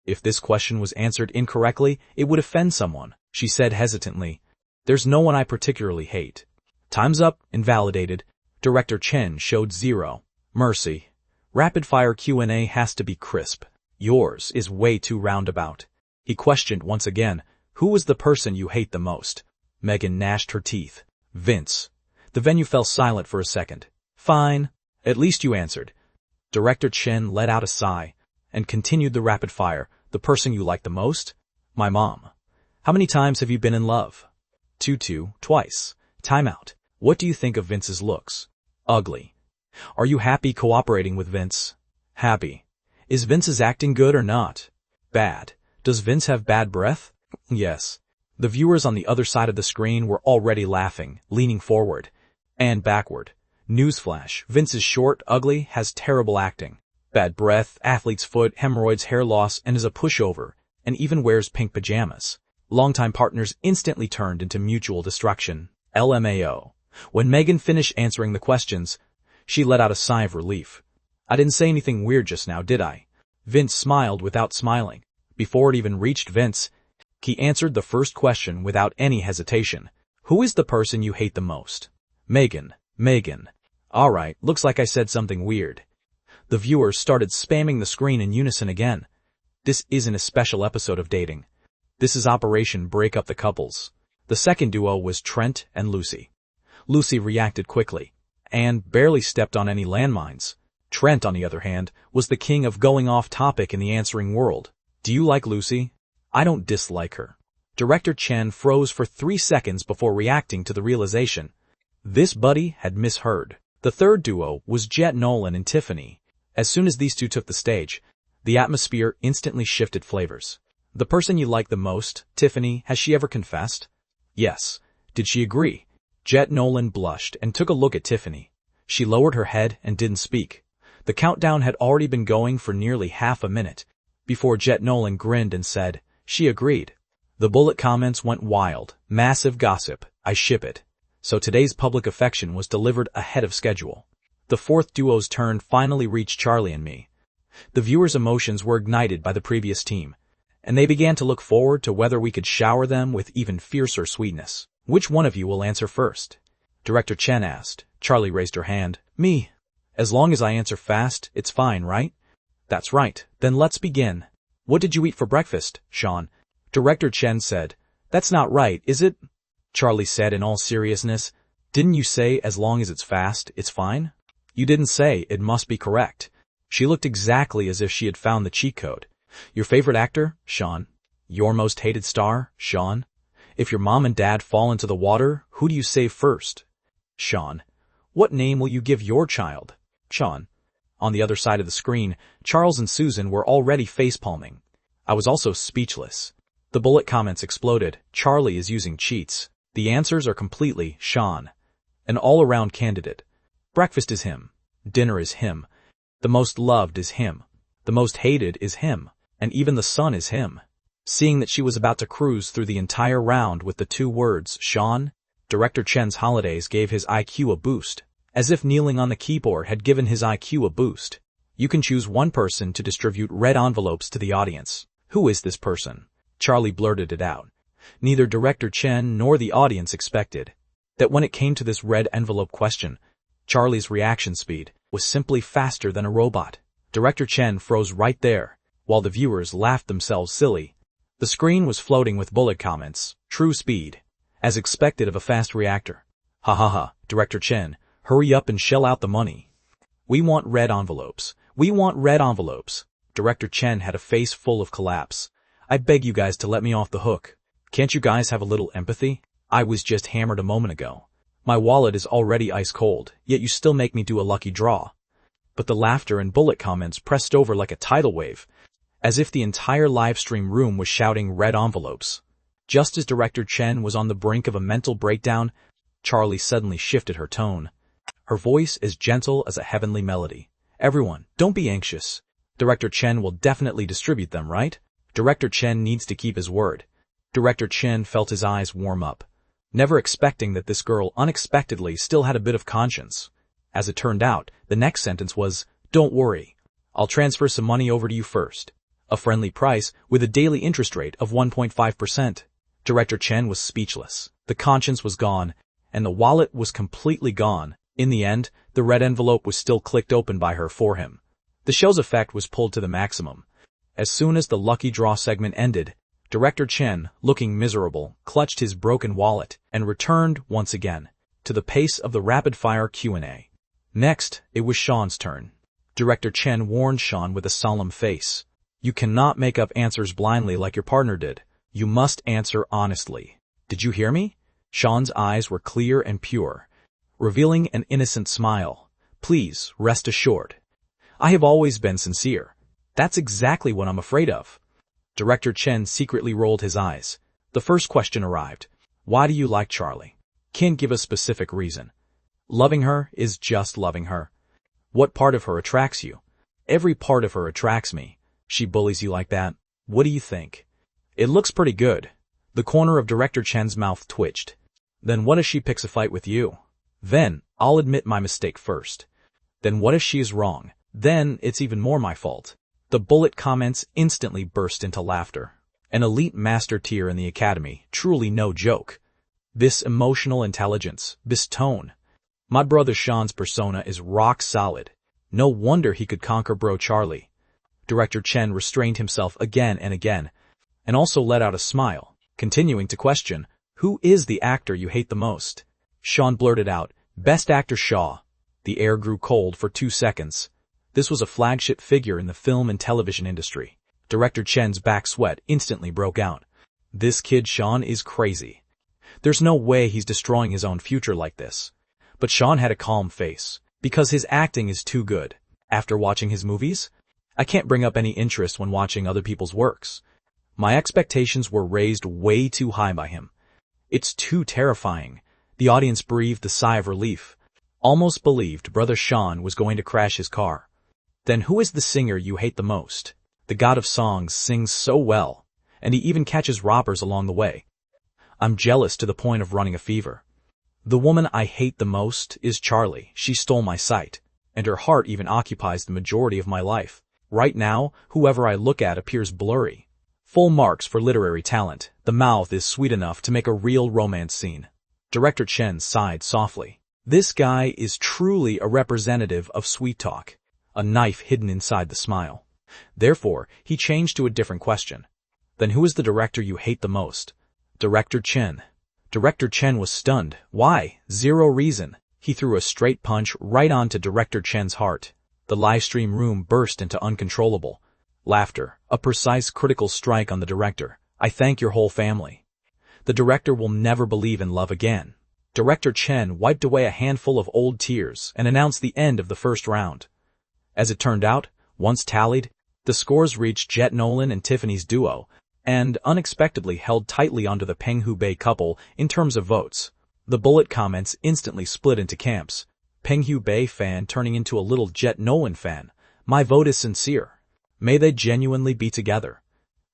If this question was answered incorrectly, it would offend someone. She said hesitantly, There's no one I particularly hate. Time's up, invalidated. Director Chen showed 0 mercy. Rapid-fire Q&A has to be crisp. Yours is way too roundabout. He questioned once again, Who is the person you hate the most? Megan gnashed her teeth. Vince. The venue fell silent for a second. Fine. At least you answered. Director Chen let out a sigh and continued the rapid fire. The person you like the most? My mom. How many times have you been in love? 2, twice. Time out. What do you think of Vince's looks? Ugly. Are you happy cooperating with Vince? Happy. Is Vince's acting good or not? Bad. Does Vince have bad breath? Yes. The viewers on the other side of the screen were already laughing, leaning forward and backward. Newsflash, Vince is short, ugly, has terrible acting. Bad breath, athlete's foot, hemorrhoids, hair loss, and is a pushover, and even wears pink pajamas. Longtime partners instantly turned into mutual destruction. LMAO. When Megan finished answering the questions, she let out a sigh of relief. I didn't say anything weird just now, did I? Vince smiled without smiling. Before it even reached Vince, he answered the first question without any hesitation. Who is the person you hate the most? Megan. Alright, looks like I said something weird. The viewers started spamming the screen in unison again. This isn't a special episode of dating. This is Operation Break Up the Couples. The second duo was Trent and Lucy. Lucy reacted quickly and barely stepped on any landmines. Trent, on the other hand, was the king of going off topic in the answering world. Do you like Lucy? I don't dislike her. Director Chen froze for 3 seconds before reacting to the realization. This buddy had misheard. The third duo was Jet Nolan and Tiffany. As soon as these two took the stage, the atmosphere instantly shifted flavors. The person you like the most, Tiffany, has she ever confessed? Yes. Did she agree? Jet Nolan blushed and took a look at Tiffany. She lowered her head and didn't speak. The countdown had already been going for nearly half a minute before Jet Nolan grinned and said, she agreed. The bullet comments went wild. Massive gossip. I ship it. So today's public affection was delivered ahead of schedule. The fourth duo's turn finally reached Charlie and me. The viewers' emotions were ignited by the previous team, and they began to look forward to whether we could shower them with even fiercer sweetness. Which one of you will answer first? Director Chen asked. Charlie raised her hand. Me. As long as I answer fast, it's fine, right? That's right. Then let's begin. What did you eat for breakfast, Sean? Director Chen said. That's not right, is it? Charlie said in all seriousness. Didn't you say as long as it's fast, it's fine? You didn't say it must be correct. She looked exactly as if she had found the cheat code. Your favorite actor, Sean? Your most hated star, Sean? If your mom and dad fall into the water, who do you save first? Sean. What name will you give your child? Sean. On the other side of the screen, Charles and Susan were already facepalming. I was also speechless. The bullet comments exploded. Charlie is using cheats. The answers are completely Sean. An all-around candidate. Breakfast is him. Dinner is him. The most loved is him. The most hated is him. And even the sun is him. Seeing that she was about to cruise through the entire round with the 2 words, Sean, Director Chen's holidays gave his IQ a boost. As if kneeling on the keyboard had given his IQ a boost. You can choose one person to distribute red envelopes to the audience. Who is this person? Charlie blurted it out. Neither Director Chen nor the audience expected that when it came to this red envelope question, Charlie's reaction speed was simply faster than a robot. Director Chen froze right there, while the viewers laughed themselves silly. The screen was floating with bullet comments. True speed. As expected of a fast reactor. Ha ha ha, Director Chen, hurry up and shell out the money. We want red envelopes. We want red envelopes. Director Chen had a face full of collapse. I beg you guys to let me off the hook. Can't you guys have a little empathy? I was just hammered a moment ago. My wallet is already ice cold, yet you still make me do a lucky draw. But the laughter and bullet comments pressed over like a tidal wave, as if the entire live stream room was shouting red envelopes. Just as Director Chen was on the brink of a mental breakdown, Charlie suddenly shifted her tone. her voice as gentle as a heavenly melody. Everyone, don't be anxious. Director Chen will definitely distribute them, right? Director Chen needs to keep his word. Director Chen felt his eyes warm up, never expecting that this girl unexpectedly still had a bit of conscience. As it turned out, the next sentence was, "Don't worry. I'll transfer some money over to you first. A friendly price with a daily interest rate of 1.5%. Director Chen was speechless. The conscience was gone, and the wallet was completely gone. In the end, the red envelope was still clicked open by her for him. The show's effect was pulled to the maximum. As soon as the lucky draw segment ended, Director Chen, looking miserable, clutched his broken wallet and returned once again to the pace of the rapid-fire Q&A. Next, it was Sean's turn. Director Chen warned Sean with a solemn face. You cannot make up answers blindly like your partner did. You must answer honestly. Did you hear me? Sean's eyes were clear and pure, revealing an innocent smile. Please, rest assured. I have always been sincere. That's exactly what I'm afraid of. Director Chen secretly rolled his eyes. The first question arrived. Why do you like Charlie? Can't give a specific reason. Loving her is just loving her. What part of her attracts you? Every part of her attracts me. She bullies you like that. What do you think? It looks pretty good. The corner of Director Chen's mouth twitched. Then what if she picks a fight with you? Then, I'll admit my mistake first. Then what if she is wrong? Then it's even more my fault. The bullet comments instantly burst into laughter. An elite master tier in the academy, truly no joke. This emotional intelligence, this tone. My brother Sean's persona is rock solid. No wonder he could conquer Bro Charlie. Director Chen restrained himself again and again, and also let out a smile, continuing to question, who is the actor you hate the most? Sean blurted out, Best Actor Shaw. The air grew cold for 2 seconds. This was a flagship figure in the film and television industry. Director Chen's back sweat instantly broke out. This kid Sean is crazy. There's no way he's destroying his own future like this. But Sean had a calm face, because his acting is too good. After watching his movies, I can't bring up any interest when watching other people's works. My expectations were raised way too high by him. It's too terrifying. The audience breathed a sigh of relief. Almost believed Brother Sean was going to crash his car. Then who is the singer you hate the most? The god of songs sings so well, and he even catches robbers along the way. I'm jealous to the point of running a fever. The woman I hate the most is Charlie. She stole my sight, and her heart even occupies the majority of my life. Right now, whoever I look at appears blurry. Full marks for literary talent. The mouth is sweet enough to make a real romance scene. Director Chen sighed softly. This guy is truly a representative of sweet talk. A knife hidden inside the smile. Therefore, he changed to a different question. Then who is the director you hate the most? Director Chen. Director Chen was stunned. Why? Zero reason. He threw a straight punch right onto Director Chen's heart. The livestream room burst into uncontrollable laughter, a precise critical strike on the director. I thank your whole family. The director will never believe in love again. Director Chen wiped away a handful of old tears and announced the end of the first round. As it turned out, once tallied, the scores reached Jet Nolan and Tiffany's duo, and unexpectedly held tightly onto the Peng Hu Bei couple in terms of votes. The bullet comments instantly split into camps. Peng Hu Bei fan turning into a little Jet Nolan fan. My vote is sincere. May they genuinely be together.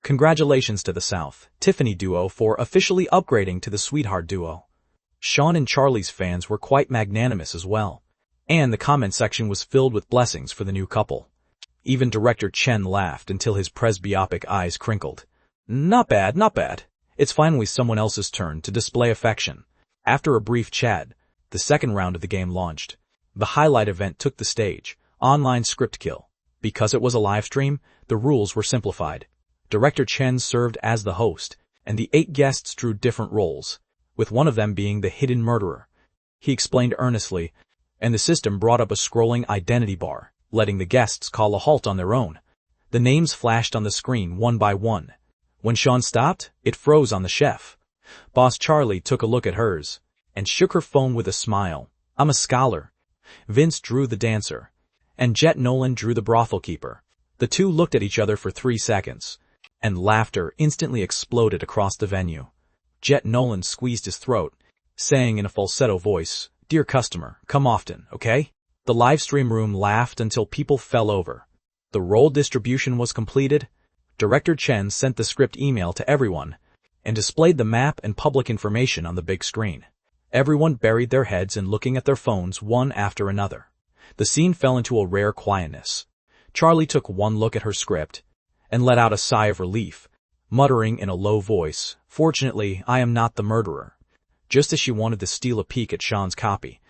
Congratulations to the South Tiffany duo for officially upgrading to the Sweetheart duo. Sean and Charlie's fans were quite magnanimous as well, and the comment section was filled with blessings for the new couple. Even Director Chen laughed until his presbyopic eyes crinkled. Not bad, not bad. It's finally someone else's turn to display affection. After a brief chat, the second round of the game launched. The highlight event took the stage, online script kill. Because it was a live stream, the rules were simplified. Director Chen served as the host, and the 8 guests drew different roles, with one of them being the hidden murderer. He explained earnestly, and the system brought up a scrolling identity bar, letting the guests call a halt on their own. The names flashed on the screen one by one. When Sean stopped, it froze on the chef. Boss Charlie took a look at hers, and shook her phone with a smile. I'm a scholar. Vince drew the dancer, and Jet Nolan drew the brothel keeper. The two looked at each other for 3 seconds, and laughter instantly exploded across the venue. Jet Nolan squeezed his throat, saying in a falsetto voice, Dear customer, come often, okay? The livestream room laughed until people fell over. The role distribution was completed. Director Chen sent the script email to everyone and displayed the map and public information on the big screen. Everyone buried their heads in looking at their phones one after another. The scene fell into a rare quietness. Charlie took one look at her script and let out a sigh of relief, muttering in a low voice, "Fortunately, I am not the murderer." Just as she wanted to steal a peek at Sean's copy,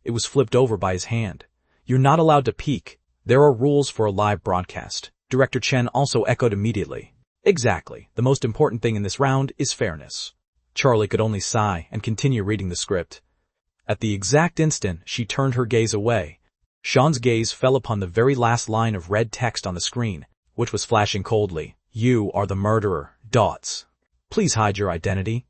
it was flipped over by his hand. "You're not allowed to peek. There are rules for a live broadcast." Director Chen also echoed immediately. "Exactly. The most important thing in this round is fairness." Charlie could only sigh and continue reading the script. At the exact instant she turned her gaze away, Sean's gaze fell upon the very last line of red text on the screen, which was flashing coldly. "You are the murderer, Dots. Please hide your identity."